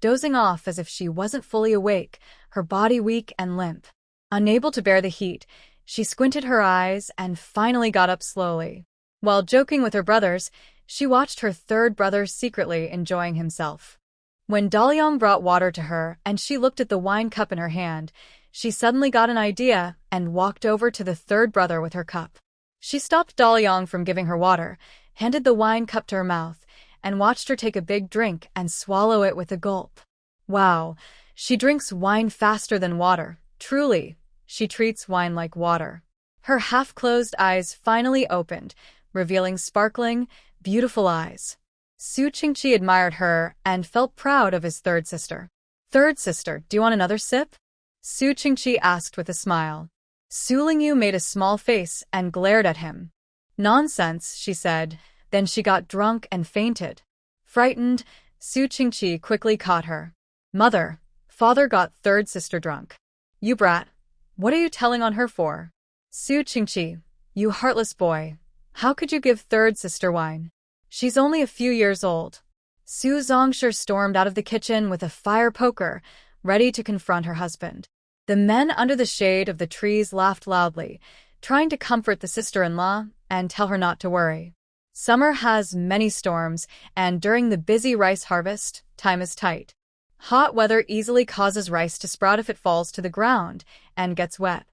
Speaker 1: dozing off as if she wasn't fully awake, her body weak and limp. Unable to bear the heat, she squinted her eyes and finally got up slowly. While joking with her brothers, she watched her third brother secretly enjoying himself. When Daliang brought water to her and she looked at the wine cup in her hand, she suddenly got an idea and walked over to the third brother with her cup. She stopped Daliang from giving her water, handed the wine cup to her mouth, and watched her take a big drink and swallow it with a gulp. Wow, she drinks wine faster than water. Truly, she treats wine like water. Her half-closed eyes finally opened, revealing sparkling, beautiful eyes. Su Qingqi admired her and felt proud of his third sister. Third sister, do you want another sip? Su Qingqi asked with a smile. Su Lingyu made a small face and glared at him. Nonsense, she said, then she got drunk and fainted. Frightened, Su Qingqi quickly caught her. Mother, father got third sister drunk. You brat, what are you telling on her for? Su Qingqi, you heartless boy, how could you give third sister wine? She's only a few years old. Su Zongshi stormed out of the kitchen with a fire poker, ready to confront her husband. The men under the shade of the trees laughed loudly, trying to comfort the sister-in-law and tell her not to worry. Summer has many storms, and during the busy rice harvest, time is tight. Hot weather easily causes rice to sprout if it falls to the ground and gets wet.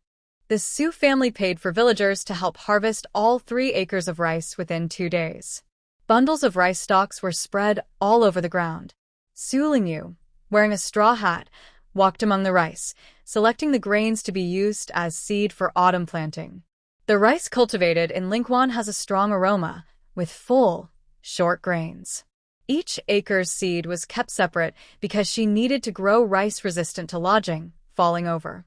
Speaker 1: The Su family paid for villagers to help harvest all 3 acres of rice within 2 days. Bundles of rice stalks were spread all over the ground. Su Lingyu, wearing a straw hat, walked among the rice, selecting the grains to be used as seed for autumn planting. The rice cultivated in Lingquan has a strong aroma, with full, short grains. Each acre's seed was kept separate because she needed to grow rice resistant to lodging, falling over.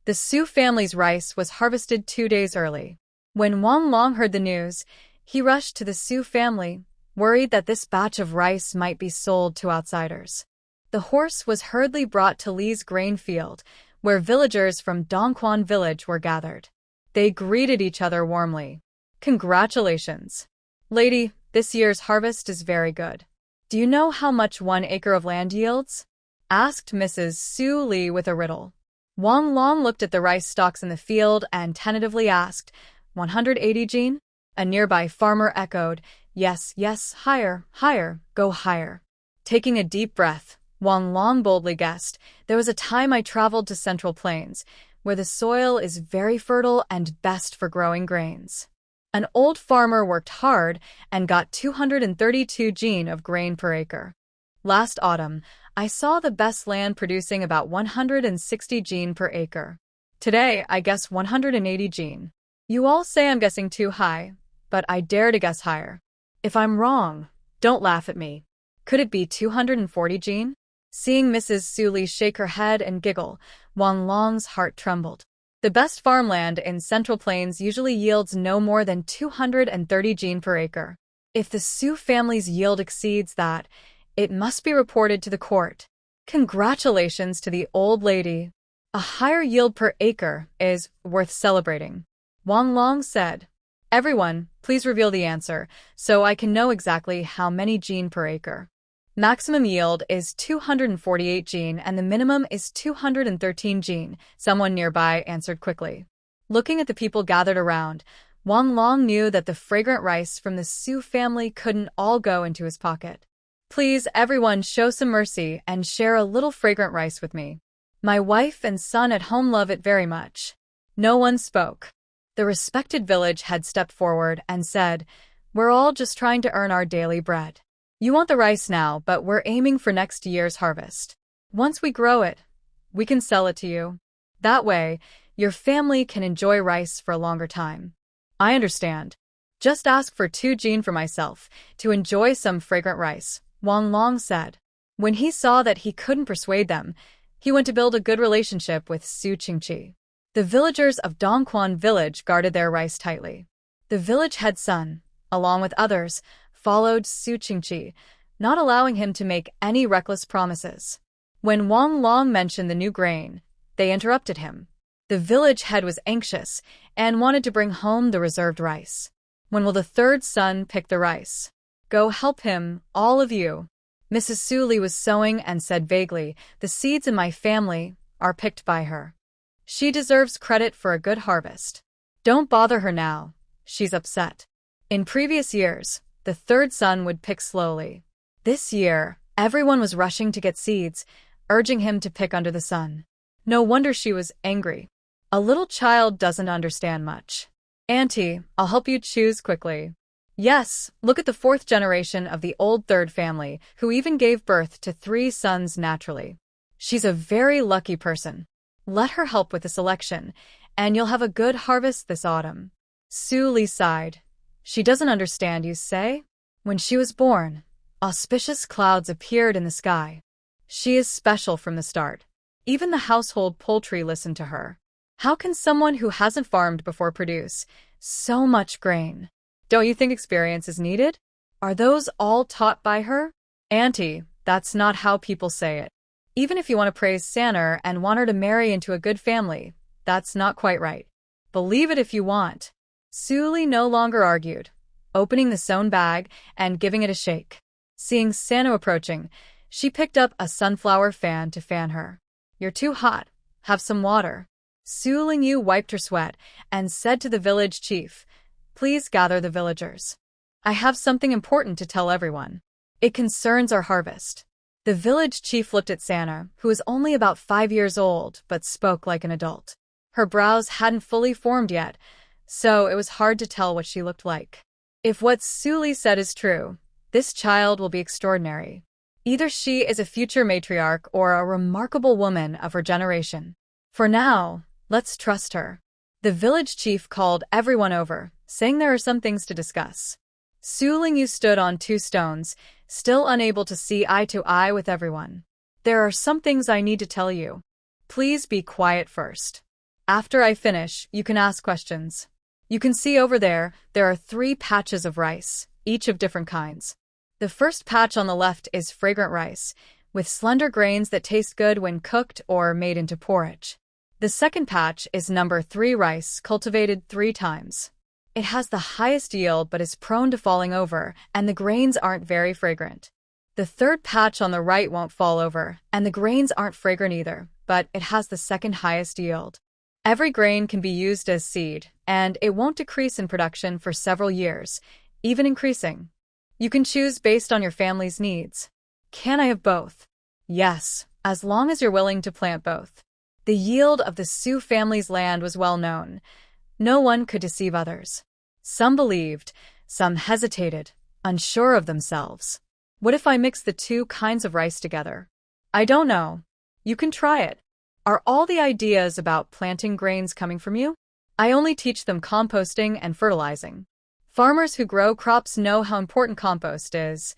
Speaker 1: The Su family's rice was harvested 2 days early. When Wang Long heard the news, he rushed to the Su family, worried that this batch of rice might be sold to outsiders. The horse was hurriedly brought to Li's grain field, where villagers from Dongquan village were gathered. They greeted each other warmly. Congratulations! Lady, this year's harvest is very good. Do you know how much 1 acre of land yields? Asked Mrs. Su Li with a riddle. Wang Long looked at the rice stalks in the field and tentatively asked, 180 Jin? A nearby farmer echoed, yes, yes, higher, higher, go higher. Taking a deep breath, Wang Long boldly guessed, there was a time I traveled to Central Plains, where the soil is very fertile and best for growing grains. An old farmer worked hard and got 232 gin of grain per acre. Last autumn, I saw the best land producing about 160 gin per acre. Today, I guess 180 gin. You all say I'm guessing too high, but I dare to guess higher. If I'm wrong, don't laugh at me. Could it be 240 gin? Seeing Mrs. Suli shake her head and giggle, Wang Long's heart trembled. The best farmland in Central Plains usually yields no more than 230 gin per acre. If the Su family's yield exceeds that, it must be reported to the court. Congratulations to the old lady. A higher yield per acre is worth celebrating. Wang Long said, "Everyone, please reveal the answer, so I can know exactly how many gin per acre." Maximum yield is 248 gin and the minimum is 213 gin, someone nearby answered quickly. Looking at the people gathered around, Wang Long knew that the fragrant rice from the Su family couldn't all go into his pocket. "Please, everyone, show some mercy and share a little fragrant rice with me. My wife and son at home love it very much." No one spoke. The respected village head stepped forward and said, "We're all just trying to earn our daily bread. You want the rice now, but we're aiming for next year's harvest. Once we grow it, we can sell it to you. That way, your family can enjoy rice for a longer time." "I understand. Just ask for 2 gin for myself, to enjoy some fragrant rice," Wang Long said. When he saw that he couldn't persuade them, he went to build a good relationship with Su Qingqi. The villagers of Dongquan village guarded their rice tightly. The village head son, along with others, followed Su Qingqi, not allowing him to make any reckless promises. When Wang Long mentioned the new grain, they interrupted him. The village head was anxious and wanted to bring home the reserved rice. "When will the third son pick the rice? Go help him, all of you." Mrs. Suli was sewing and said vaguely, "The seeds in my family are picked by her. She deserves credit for a good harvest. Don't bother her now, she's upset." In previous years, the third son would pick slowly. This year, everyone was rushing to get seeds, urging him to pick under the sun. No wonder she was angry. A little child doesn't understand much. "Auntie, I'll help you choose quickly." Yes, look at the 4th generation of the old third family, who even gave birth to 3 sons naturally. She's a very lucky person. Let her help with the selection, and you'll have a good harvest this autumn. Su Li sighed. "She doesn't understand, you say? When she was born, auspicious clouds appeared in the sky. She is special from the start. Even the household poultry listened to her. How can someone who hasn't farmed before produce so much grain? Don't you think experience is needed? Are those all taught by her?" "Auntie, that's not how people say it. Even if you want to praise Sanner and want her to marry into a good family, that's not quite right. Believe it if you want." Suli no longer argued, opening the sewn bag and giving it a shake. Seeing Sano approaching, she picked up a sunflower fan to fan her. "You're too hot. Have some water." Su Lingyu wiped her sweat and said to the village chief, "Please gather the villagers. I have something important to tell everyone. It concerns our harvest." The village chief looked at Sanna, who was only about 5 years old but spoke like an adult. Her brows hadn't fully formed yet, so it was hard to tell what she looked like. If what Suli said is true, this child will be extraordinary. Either she is a future matriarch or a remarkable woman of her generation. For now, let's trust her. The village chief called everyone over, saying there are some things to discuss. Su Lingyu stood on 2 stones, still unable to see eye to eye with everyone. "There are some things I need to tell you. Please be quiet first. After I finish, you can ask questions. You can see over there are 3 patches of rice, each of different kinds. The first patch on the left is fragrant rice, with slender grains that taste good when cooked or made into porridge. The second patch is number 3 rice, cultivated 3 times. It has the highest yield but is prone to falling over, and the grains aren't very fragrant. The third patch on the right won't fall over, and the grains aren't fragrant either, but it has the second highest yield. Every grain can be used as seed, and it won't decrease in production for several years, even increasing. You can choose based on your family's needs. Can I have both? Yes, as long as you're willing to plant both. The yield of the Su family's land was well known. No one could deceive others. Some believed, some hesitated, unsure of themselves. What if I mix the two kinds of rice together? I don't know. You can try it. Are all the ideas about planting grains coming from you? I only teach them composting and fertilizing. Farmers who grow crops know how important compost is.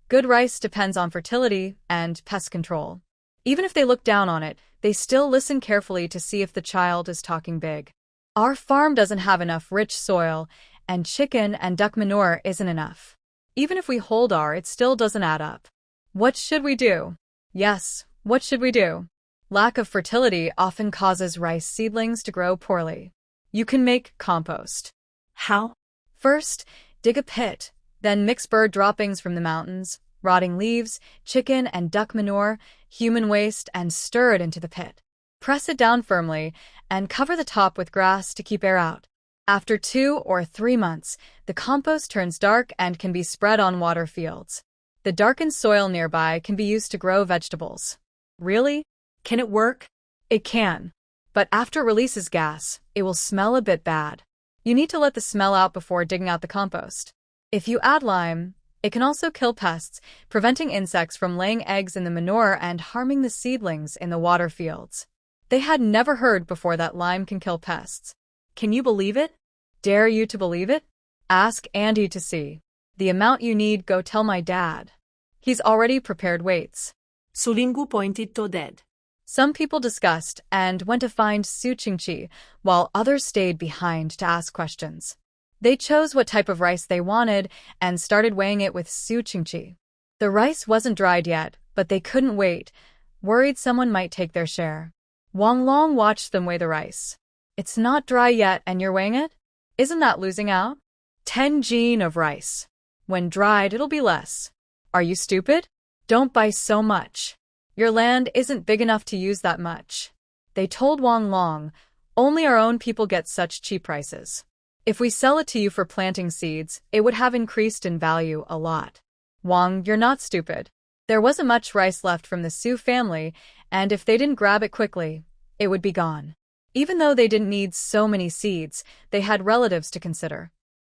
Speaker 1: Good rice depends on fertility and pest control. Even if they look down on it, they still listen carefully to see if the child is talking big. Our farm doesn't have enough rich soil, and chicken and duck manure isn't enough. Even if we hold it still doesn't add up. What should we do? Yes, what should we do? Lack of fertility often causes rice seedlings to grow poorly. You can make compost.
Speaker 2: How?
Speaker 1: First, dig a pit, then mix bird droppings from the mountains, rotting leaves, chicken and duck manure, human waste, and stir it into the pit. Press it down firmly and cover the top with grass to keep air out. After 2 or 3 months, the compost turns dark and can be spread on water fields. The darkened soil nearby can be used to grow vegetables. Really?
Speaker 2: Can it work?
Speaker 1: It can. But after it releases gas, it will smell a bit bad. You need to let the smell out before digging out the compost. If you add lime, it can also kill pests, preventing insects from laying eggs in the manure and harming the seedlings in the water fields. They had never heard before that lime can kill pests.
Speaker 2: Can you believe it?
Speaker 1: Dare you to believe it? Ask Andy to see. The amount you need, go tell my dad. He's already prepared weights.
Speaker 2: Sulingu pointed to Dad.
Speaker 1: Some people discussed and went to find Su Qingqi, while others stayed behind to ask questions. They chose what type of rice they wanted and started weighing it with Su Qingqi. The rice wasn't dried yet, but they couldn't wait, worried someone might take their share. Wang Long watched them weigh the rice. It's not dry yet and you're weighing it? Isn't that losing out? 10 jin of rice. When dried, it'll be less. Are you stupid? Don't buy so much. Your land isn't big enough to use that much. They told Wang Long, only our own people get such cheap prices. If we sell it to you for planting seeds, it would have increased in value a lot. Wang, you're not stupid. There wasn't much rice left from the Su family, and if they didn't grab it quickly, it would be gone. Even though they didn't need so many seeds, they had relatives to consider.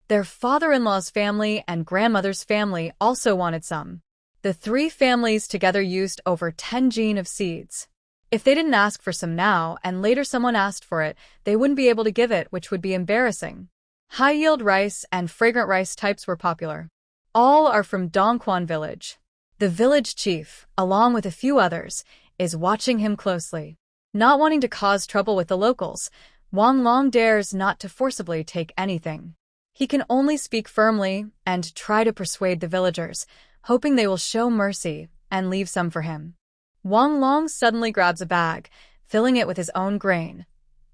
Speaker 1: Their father-in-law's family and grandmother's family also wanted some. The 3 families together used over 10 jin of seeds. If they didn't ask for some now and later someone asked for it, they wouldn't be able to give it, which would be embarrassing. High-yield rice and fragrant rice types were popular. All are from Dongquan village. The village chief, along with a few others, is watching him closely. Not wanting to cause trouble with the locals, Wang Long dares not to forcibly take anything. He can only speak firmly and try to persuade the villagers, hoping they will show mercy and leave some for him. Wang Long suddenly grabs a bag, filling it with his own grain.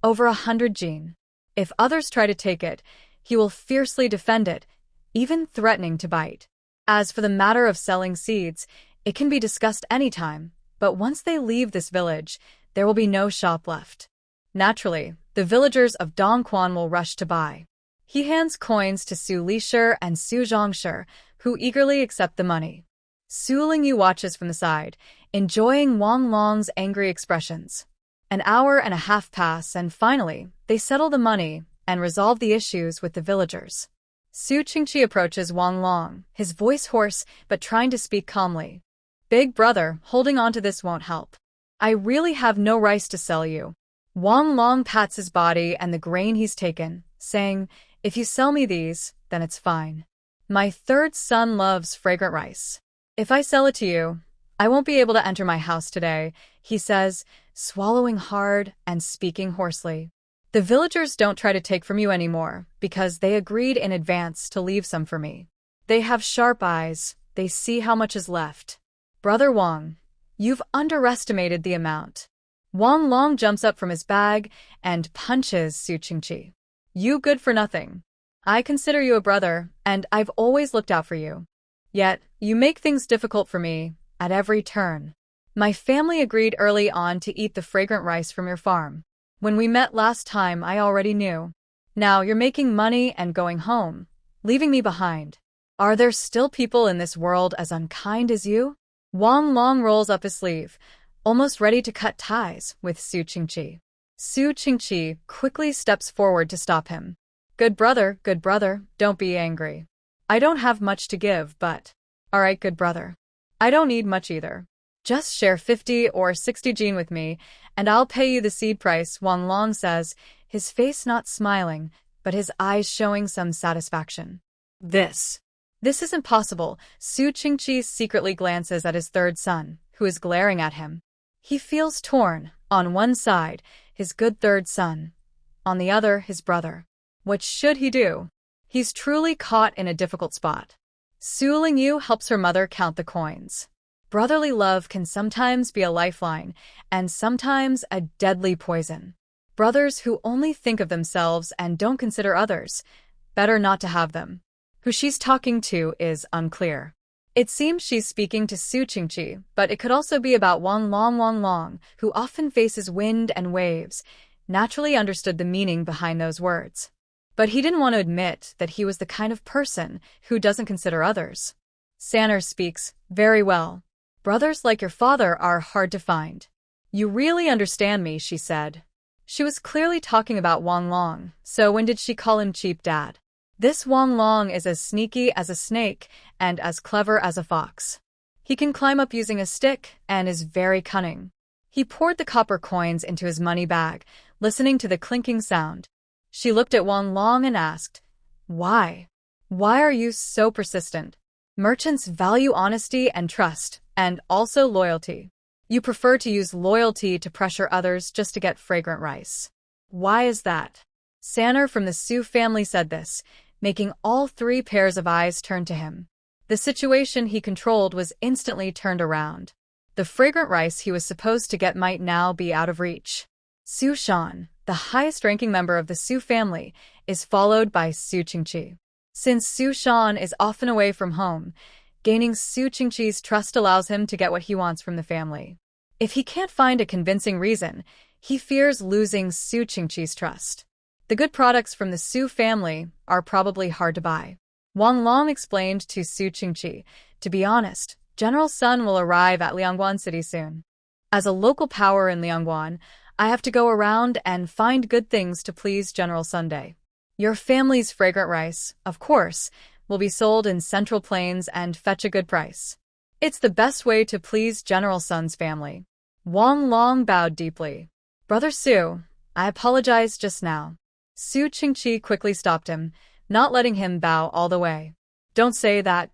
Speaker 1: Over 100 jin. If others try to take it, he will fiercely defend it, even threatening to bite. As for the matter of selling seeds, it can be discussed anytime, but once they leave this village, there will be no shop left. Naturally, the villagers of Dongquan will rush to buy. He hands coins to Su Lishir and Su Zhongshir, who eagerly accept the money. Su Lingyu watches from the side, enjoying Wang Long's angry expressions. An hour and a half pass and finally, they settle the money and resolve the issues with the villagers. Su Qingqi approaches Wang Long, his voice hoarse but trying to speak calmly. Big brother, holding on to this won't help. I really have no rice to sell you. Wang Long pats his body and the grain he's taken, saying, if you sell me these, then it's fine. My 3rd son loves fragrant rice. If I sell it to you, I won't be able to enter my house today, he says, swallowing hard and speaking hoarsely. The villagers don't try to take from you anymore because they agreed in advance to leave some for me. They have sharp eyes, they see how much is left. Brother Wang, you've underestimated the amount. Wang Long jumps up from his bag and punches Su Qingqi. You good for nothing. I consider you a brother, and I've always looked out for you. Yet, you make things difficult for me at every turn. My family agreed early on to eat the fragrant rice from your farm. When we met last time, I already knew. Now you're making money and going home, leaving me behind. Are there still people in this world as unkind as you? Wang Long rolls up his sleeve, almost ready to cut ties with Su Qingqi. Su Qingqi quickly steps forward to stop him. Good brother, don't be angry. I don't have much to give, but… Alright, good brother. I don't need much either. Just share 50 or 60 jin with me, and I'll pay you the seed price, Wang Long says, his face not smiling, but his eyes showing some satisfaction. This isn't possible. Su Qingqi secretly glances at his third son, who is glaring at him. He feels torn. On one side, his good third son. On the other, his brother. What should he do? He's truly caught in a difficult spot. Su Lingyu helps her mother count the coins. Brotherly love can sometimes be a lifeline, and sometimes a deadly poison. Brothers who only think of themselves and don't consider others, better not to have them. Who she's talking to is unclear. It seems she's speaking to Su Qingqi, but it could also be about Wang Long, who often faces wind and waves, naturally understood the meaning behind those words. But he didn't want to admit that he was the kind of person who doesn't consider others. Sanner speaks very well. Brothers like your father are hard to find. You really understand me, she said. She was clearly talking about Wang Long, so when did she call him cheap dad? This Wang Long is as sneaky as a snake and as clever as a fox. He can climb up using a stick and is very cunning. He poured the copper coins into his money bag, listening to the clinking sound. She looked at Wang Long and asked, Why? Why are you so persistent? Merchants value honesty and trust, and also loyalty. You prefer to use loyalty to pressure others just to get fragrant rice. Why is that? Sanner from the Su family said this, making all three pairs of eyes turn to him. The situation he controlled was instantly turned around. The fragrant rice he was supposed to get might now be out of reach. Su Shan, the highest-ranking member of the Su family, is followed by Su Qingqi. Since Su Shan is often away from home, gaining Su Qingqi's trust allows him to get what he wants from the family. If he can't find a convincing reason, he fears losing Su Qingqi's trust. The good products from the Su family are probably hard to buy. Wang Long explained to Su Qingqi, to be honest, General Sun will arrive at Liangguan City soon. As a local power in Liangguan, I have to go around and find good things to please General Sunday. Your family's fragrant rice, of course, will be sold in Central Plains and fetch a good price. It's the best way to please General Sun's family. Wang Long bowed deeply. Brother Su, I apologize just now. Su Qingqi quickly stopped him, not letting him bow all the way. Don't say that.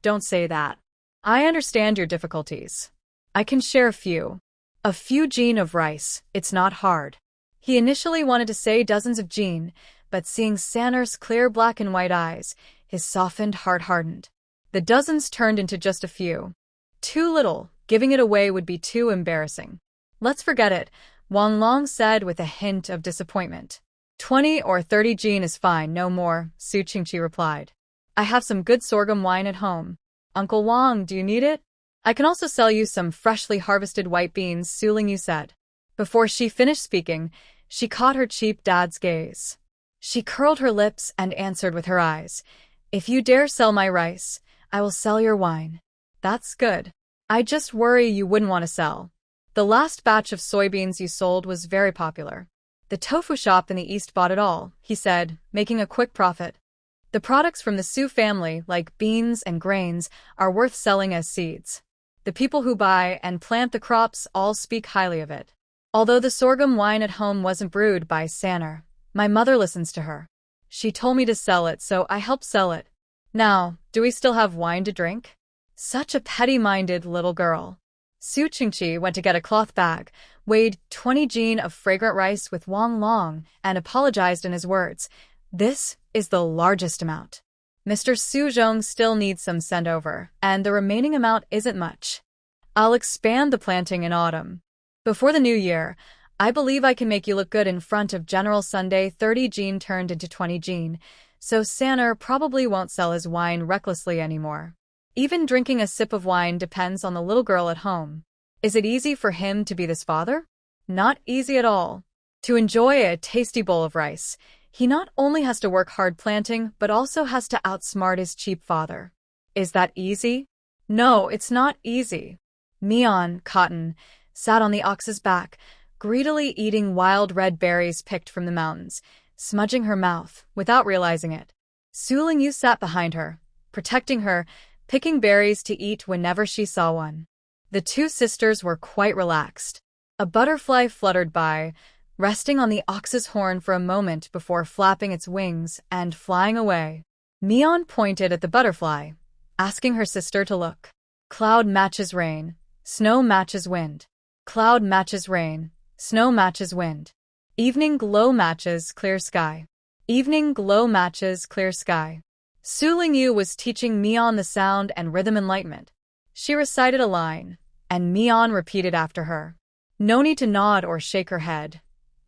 Speaker 1: I understand your difficulties. I can share a few. A few jin of rice, it's not hard. He initially wanted to say dozens of jin, but seeing Sanner's clear black and white eyes, his softened heart hardened. The dozens turned into just a few. Too little, giving it away would be too embarrassing. Let's forget it, Wang Long said with a hint of disappointment. 20 or 30 jin is fine, no more, Su Qingqi replied. I have some good sorghum wine at home. Uncle Wang, do you need it? I can also sell you some freshly harvested white beans, Su Lingyu said. Before she finished speaking, she caught her cheap dad's gaze. She curled her lips and answered with her eyes. If you dare sell my rice, I will sell your wine. That's good. I just worry you wouldn't want to sell. The last batch of soybeans you sold was very popular. The tofu shop in the east bought it all, he said, making a quick profit. The products from the Su family, like beans and grains, are worth selling as seeds. The people who buy and plant the crops all speak highly of it. Although the sorghum wine at home wasn't brewed by Sanner, my mother listens to her. She told me to sell it, so I helped sell it. Now, do we still have wine to drink? Such a petty-minded little girl. Su Qingqi went to get a cloth bag, weighed 20 jin of fragrant rice with Wang Long, and apologized in his words. This is the largest amount. Mr. Su Zhong still needs some sent over, and the remaining amount isn't much. I'll expand the planting in autumn. Before the new year, I believe I can make you look good in front of General Sunday. 30 jin turned into 20 jin, so Sanner probably won't sell his wine recklessly anymore. Even drinking a sip of wine depends on the little girl at home. Is it easy for him to be this father? Not easy at all. To enjoy a tasty bowl of rice, he not only has to work hard planting, but also has to outsmart his cheap father. Is that easy? No, it's not easy. Mian, Cotton, sat on the ox's back, greedily eating wild red berries picked from the mountains. smudging her mouth without realizing it. Su Lingyu sat behind her, protecting her, picking berries to eat whenever she saw one. The two sisters were quite relaxed. A butterfly fluttered by, resting on the ox's horn for a moment before flapping its wings and flying away. Mion pointed at the butterfly, asking her sister to look. Cloud matches rain, snow matches wind. Cloud matches rain, snow matches wind. Evening glow matches clear sky. Evening glow matches clear sky. Su Lingyu was teaching Mion the sound and rhythm enlightenment. She recited a line, and Mion repeated after her. No need to nod or shake her head.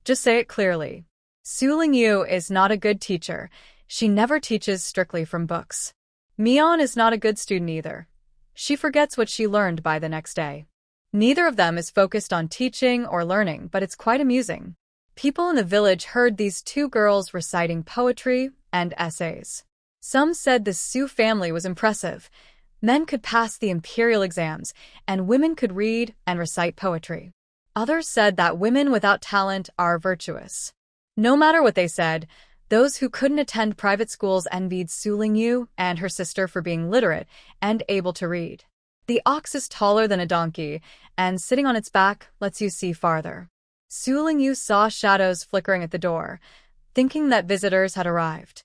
Speaker 1: Just say it clearly. Su Lingyu is not a good teacher. She never teaches strictly from books. Mion is not a good student either. She forgets what she learned by the next day. Neither of them is focused on teaching or learning, but it's quite amusing. People in the village heard these two girls reciting poetry and essays. Some said the Su family was impressive. Men could pass the imperial exams, and women could read and recite poetry. Others said that women without talent are virtuous. No matter what they said, those who couldn't attend private schools envied Su Lingyu and her sister for being literate and able to read. The ox is taller than a donkey, and sitting on its back lets you see farther. Su Lingyu saw shadows flickering at the door, thinking that visitors had arrived.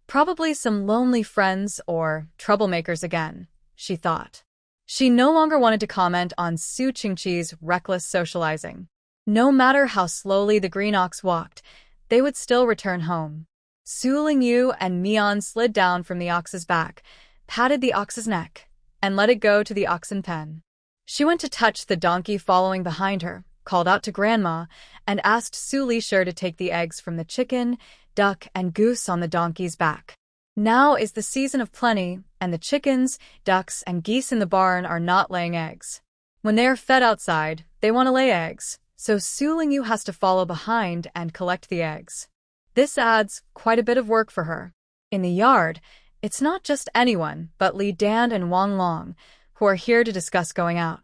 Speaker 1: Probably some lonely friends or troublemakers again, she thought. She no longer wanted to comment on Su Qingqi's reckless socializing. No matter how slowly the green ox walked, they would still return home. Su Lingyu and Mion slid down from the ox's back, patted the ox's neck, and let it go to the oxen pen. She went to touch the donkey following behind her, called out to Grandma, and asked Su Lisher to take the eggs from the chicken, duck, and goose on the donkey's back. Now is the season of plenty, and the chickens, ducks, and geese in the barn are not laying eggs. When they are fed outside, they want to lay eggs, so Su Lingyu has to follow behind and collect the eggs. This adds quite a bit of work for her. In the yard, it's not just anyone but Li Dan and Wang Long, who are here to discuss going out.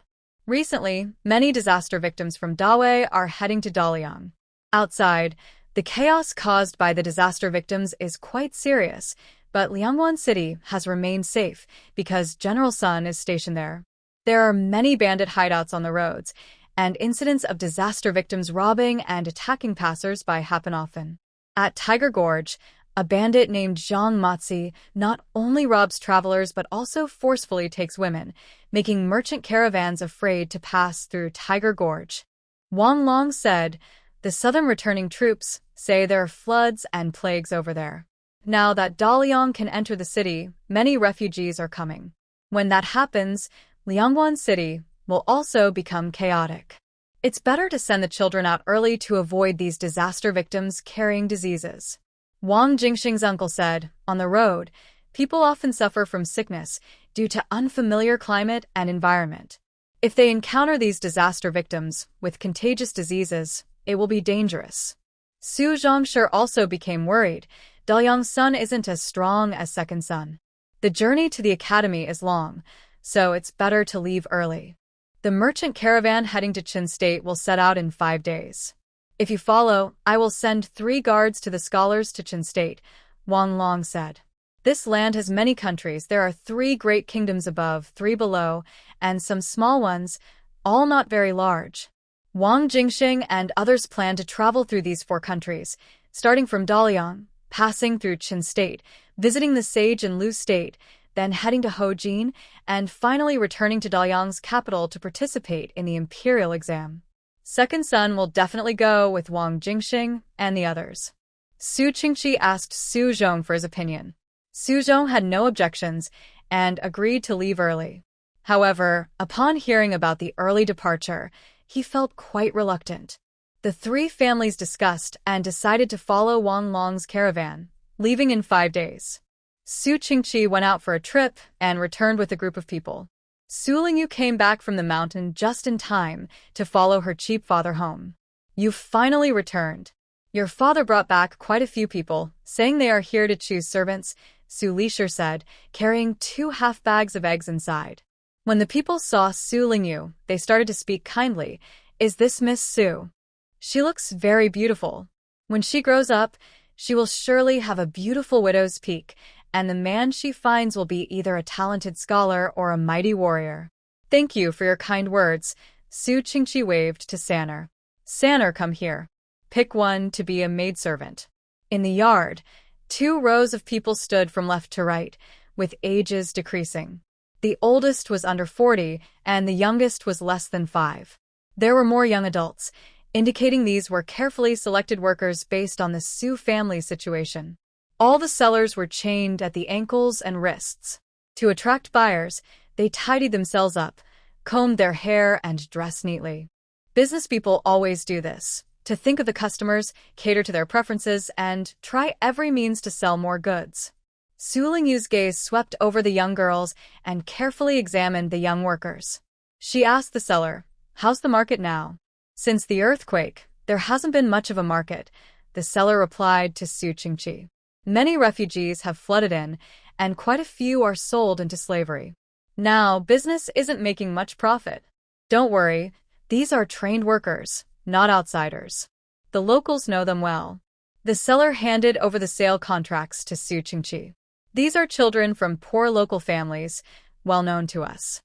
Speaker 1: Recently, many disaster victims from Dawei are heading to Daliang. Outside, the chaos caused by the disaster victims is quite serious, but Liangwan City has remained safe because General Sun is stationed there. There are many bandit hideouts on the roads, and incidents of disaster victims robbing and attacking passers-by happen often. At Tiger Gorge, a bandit named Zhang Matzi not only robs travelers but also forcefully takes women, making merchant caravans afraid to pass through Tiger Gorge. Wang Long said, "The southern returning troops say there are floods and plagues over there. Now that Daliang can enter the city, many refugees are coming. When that happens, Liangwan City will also become chaotic. It's better to send the children out early to avoid these disaster victims carrying diseases." Wang Jingxing's uncle said, "On the road, people often suffer from sickness due to unfamiliar climate and environment. If they encounter these disaster victims with contagious diseases, it will be dangerous." Su Zhongshi also became worried. Daliang's sun isn't as strong as Second Sun. The journey to the academy is long, so it's better to leave early. The merchant caravan heading to Qin State will set out in 5 days. "If you follow, I will send 3 guards to the scholars to Qin State," Wang Long said. "This land has many countries. There are 3 great kingdoms above, 3 below, and some small ones, all not very large." Wang Jingxing and others plan to travel through these 4 countries, starting from Daliang, passing through Qin State, visiting the sage in Lu State, then heading to Hojin, and finally returning to Daliang's capital to participate in the imperial exam. Second Sun will definitely go with Wang Jingxing and the others. Su Qingqi asked Su Zhong for his opinion. Su Zhong had no objections and agreed to leave early. However, upon hearing about the early departure, he felt quite reluctant. The 3 families discussed and decided to follow Wang Long's caravan, leaving in 5 days. Su Qingqi went out for a trip and returned with a group of people. Su Lingyu came back from the mountain just in time to follow her cheap father home. "You've finally returned. Your father brought back quite a few people, saying they are here to choose servants," Su Lisher said, carrying 2 half bags of eggs inside. When the people saw Su Lingyu, they started to speak kindly. "Is this Miss Su? She looks very beautiful. When she grows up, She will surely have a beautiful widow's peak, and the man she finds will be either a talented scholar or a mighty warrior. Thank you for your kind words, Su Qingqi waved to Sanner. Sanner, come here. Pick one to be a maidservant. In the yard, 2 rows of people stood from left to right, with ages decreasing. The oldest was under 40, and the youngest was less than 5. There were more young adults, indicating these were carefully selected workers based on the Su family's situation. All the sellers were chained at the ankles and wrists. To attract buyers, they tidied themselves up, combed their hair, and dressed neatly. Business people always do this, to think of the customers, cater to their preferences, and try every means to sell more goods. Su Lingyu's gaze swept over the young girls and carefully examined the young workers. She asked the seller, "How's the market now?" "Since the earthquake, there hasn't been much of a market," the seller replied to Su Qingqi. "Many refugees have flooded in, and quite a few are sold into slavery. Now, business isn't making much profit. Don't worry, these are trained workers, not outsiders. The locals know them well." The seller handed over the sale contracts to Su Qingqi. "These are children from poor local families, well known to us.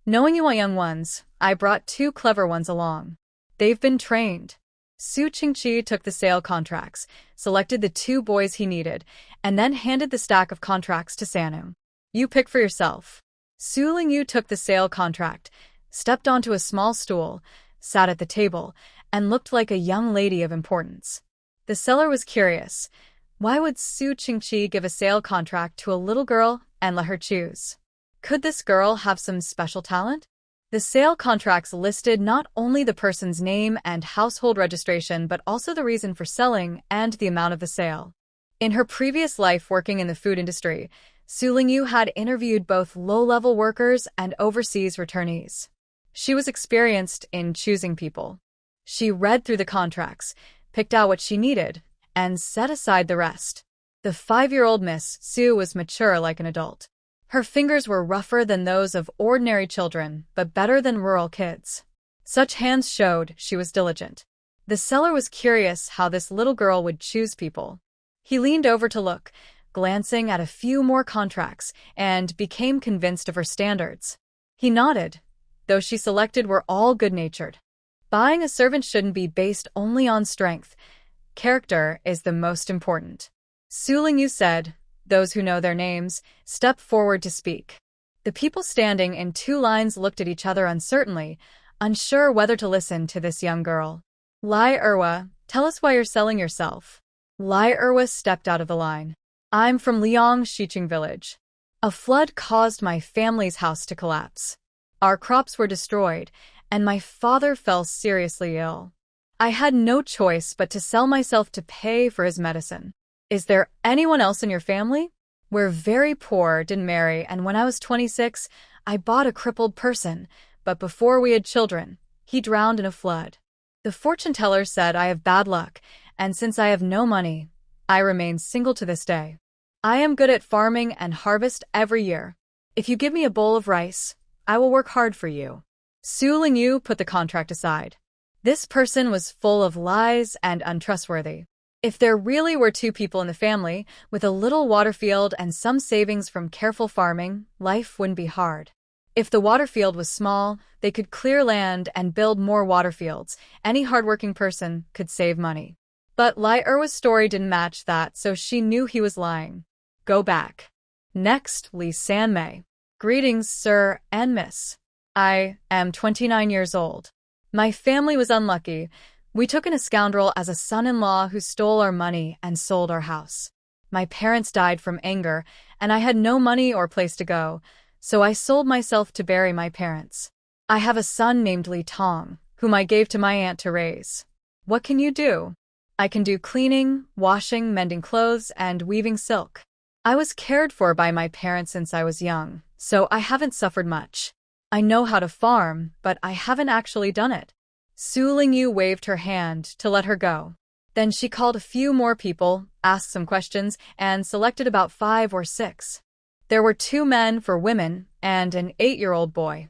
Speaker 1: Knowing you want young ones, I brought 2 clever ones along. They've been trained." Su Qingqi took the sale contracts, selected the 2 boys he needed, and then handed the stack of contracts to Sanu. "You pick for yourself." Su Lingyu took the sale contract, stepped onto a small stool, sat at the table, and looked like a young lady of importance. The seller was curious. Why would Su Qingqi give a sale contract to a little girl and let her choose? Could this girl have some special talent? The sale contracts listed not only the person's name and household registration but also the reason for selling and the amount of the sale. In her previous life working in the food industry, Su Lingyu had interviewed both low-level workers and overseas returnees. She was experienced in choosing people. She read through the contracts, picked out what she needed, and set aside the rest. The 5-year-old Miss Su was mature like an adult. Her fingers were rougher than those of ordinary children, but better than rural kids. Such hands showed she was diligent. The seller was curious how this little girl would choose people. He leaned over to look, glancing at a few more contracts, and became convinced of her standards. He nodded. Those she selected were all good-natured. Buying a servant shouldn't be based only on strength. Character is the most important. Su Lingyu said, "Those who know their names, step forward to speak." The people standing in 2 lines looked at each other uncertainly, unsure whether to listen to this young girl. "Lai Erwa, tell us why you're selling yourself." Lai Erwa stepped out of the line. "I'm from Liang Shiqing village. A flood caused my family's house to collapse. Our crops were destroyed, and my father fell seriously ill. I had no choice but to sell myself to pay for his medicine. Is there anyone else in your family? We're very poor, didn't marry, and when I was 26, I bought a crippled person, but before we had children, he drowned in a flood. The fortune teller said I have bad luck, and since I have no money, I remain single to this day. I am good at farming and harvest every year. If you give me a bowl of rice, I will work hard for you." Su Lingyu put the contract aside. This person was full of lies and untrustworthy. If there really were 2 people in the family, with a little water field and some savings from careful farming, life wouldn't be hard. If the water field was small, they could clear land and build more water fields. Any hardworking person could save money. But Lai Erwa's story didn't match that, so she knew he was lying. Go back. Next, Li Sanmei. "Greetings, sir and miss. I am 29 years old. My family was unlucky. We took in a scoundrel as a son-in-law who stole our money and sold our house. My parents died from anger, and I had no money or place to go, so I sold myself to bury my parents. I have a son named Li Tong, whom I gave to my aunt to raise. What can you do? I can do cleaning, washing, mending clothes, and weaving silk. I was cared for by my parents since I was young, so I haven't suffered much. I know how to farm, but I haven't actually done it." Su Lingyu waved her hand to let her go. Then she called a few more people, asked some questions, and selected about 5 or 6. There were 2 men for women and an 8-year-old boy.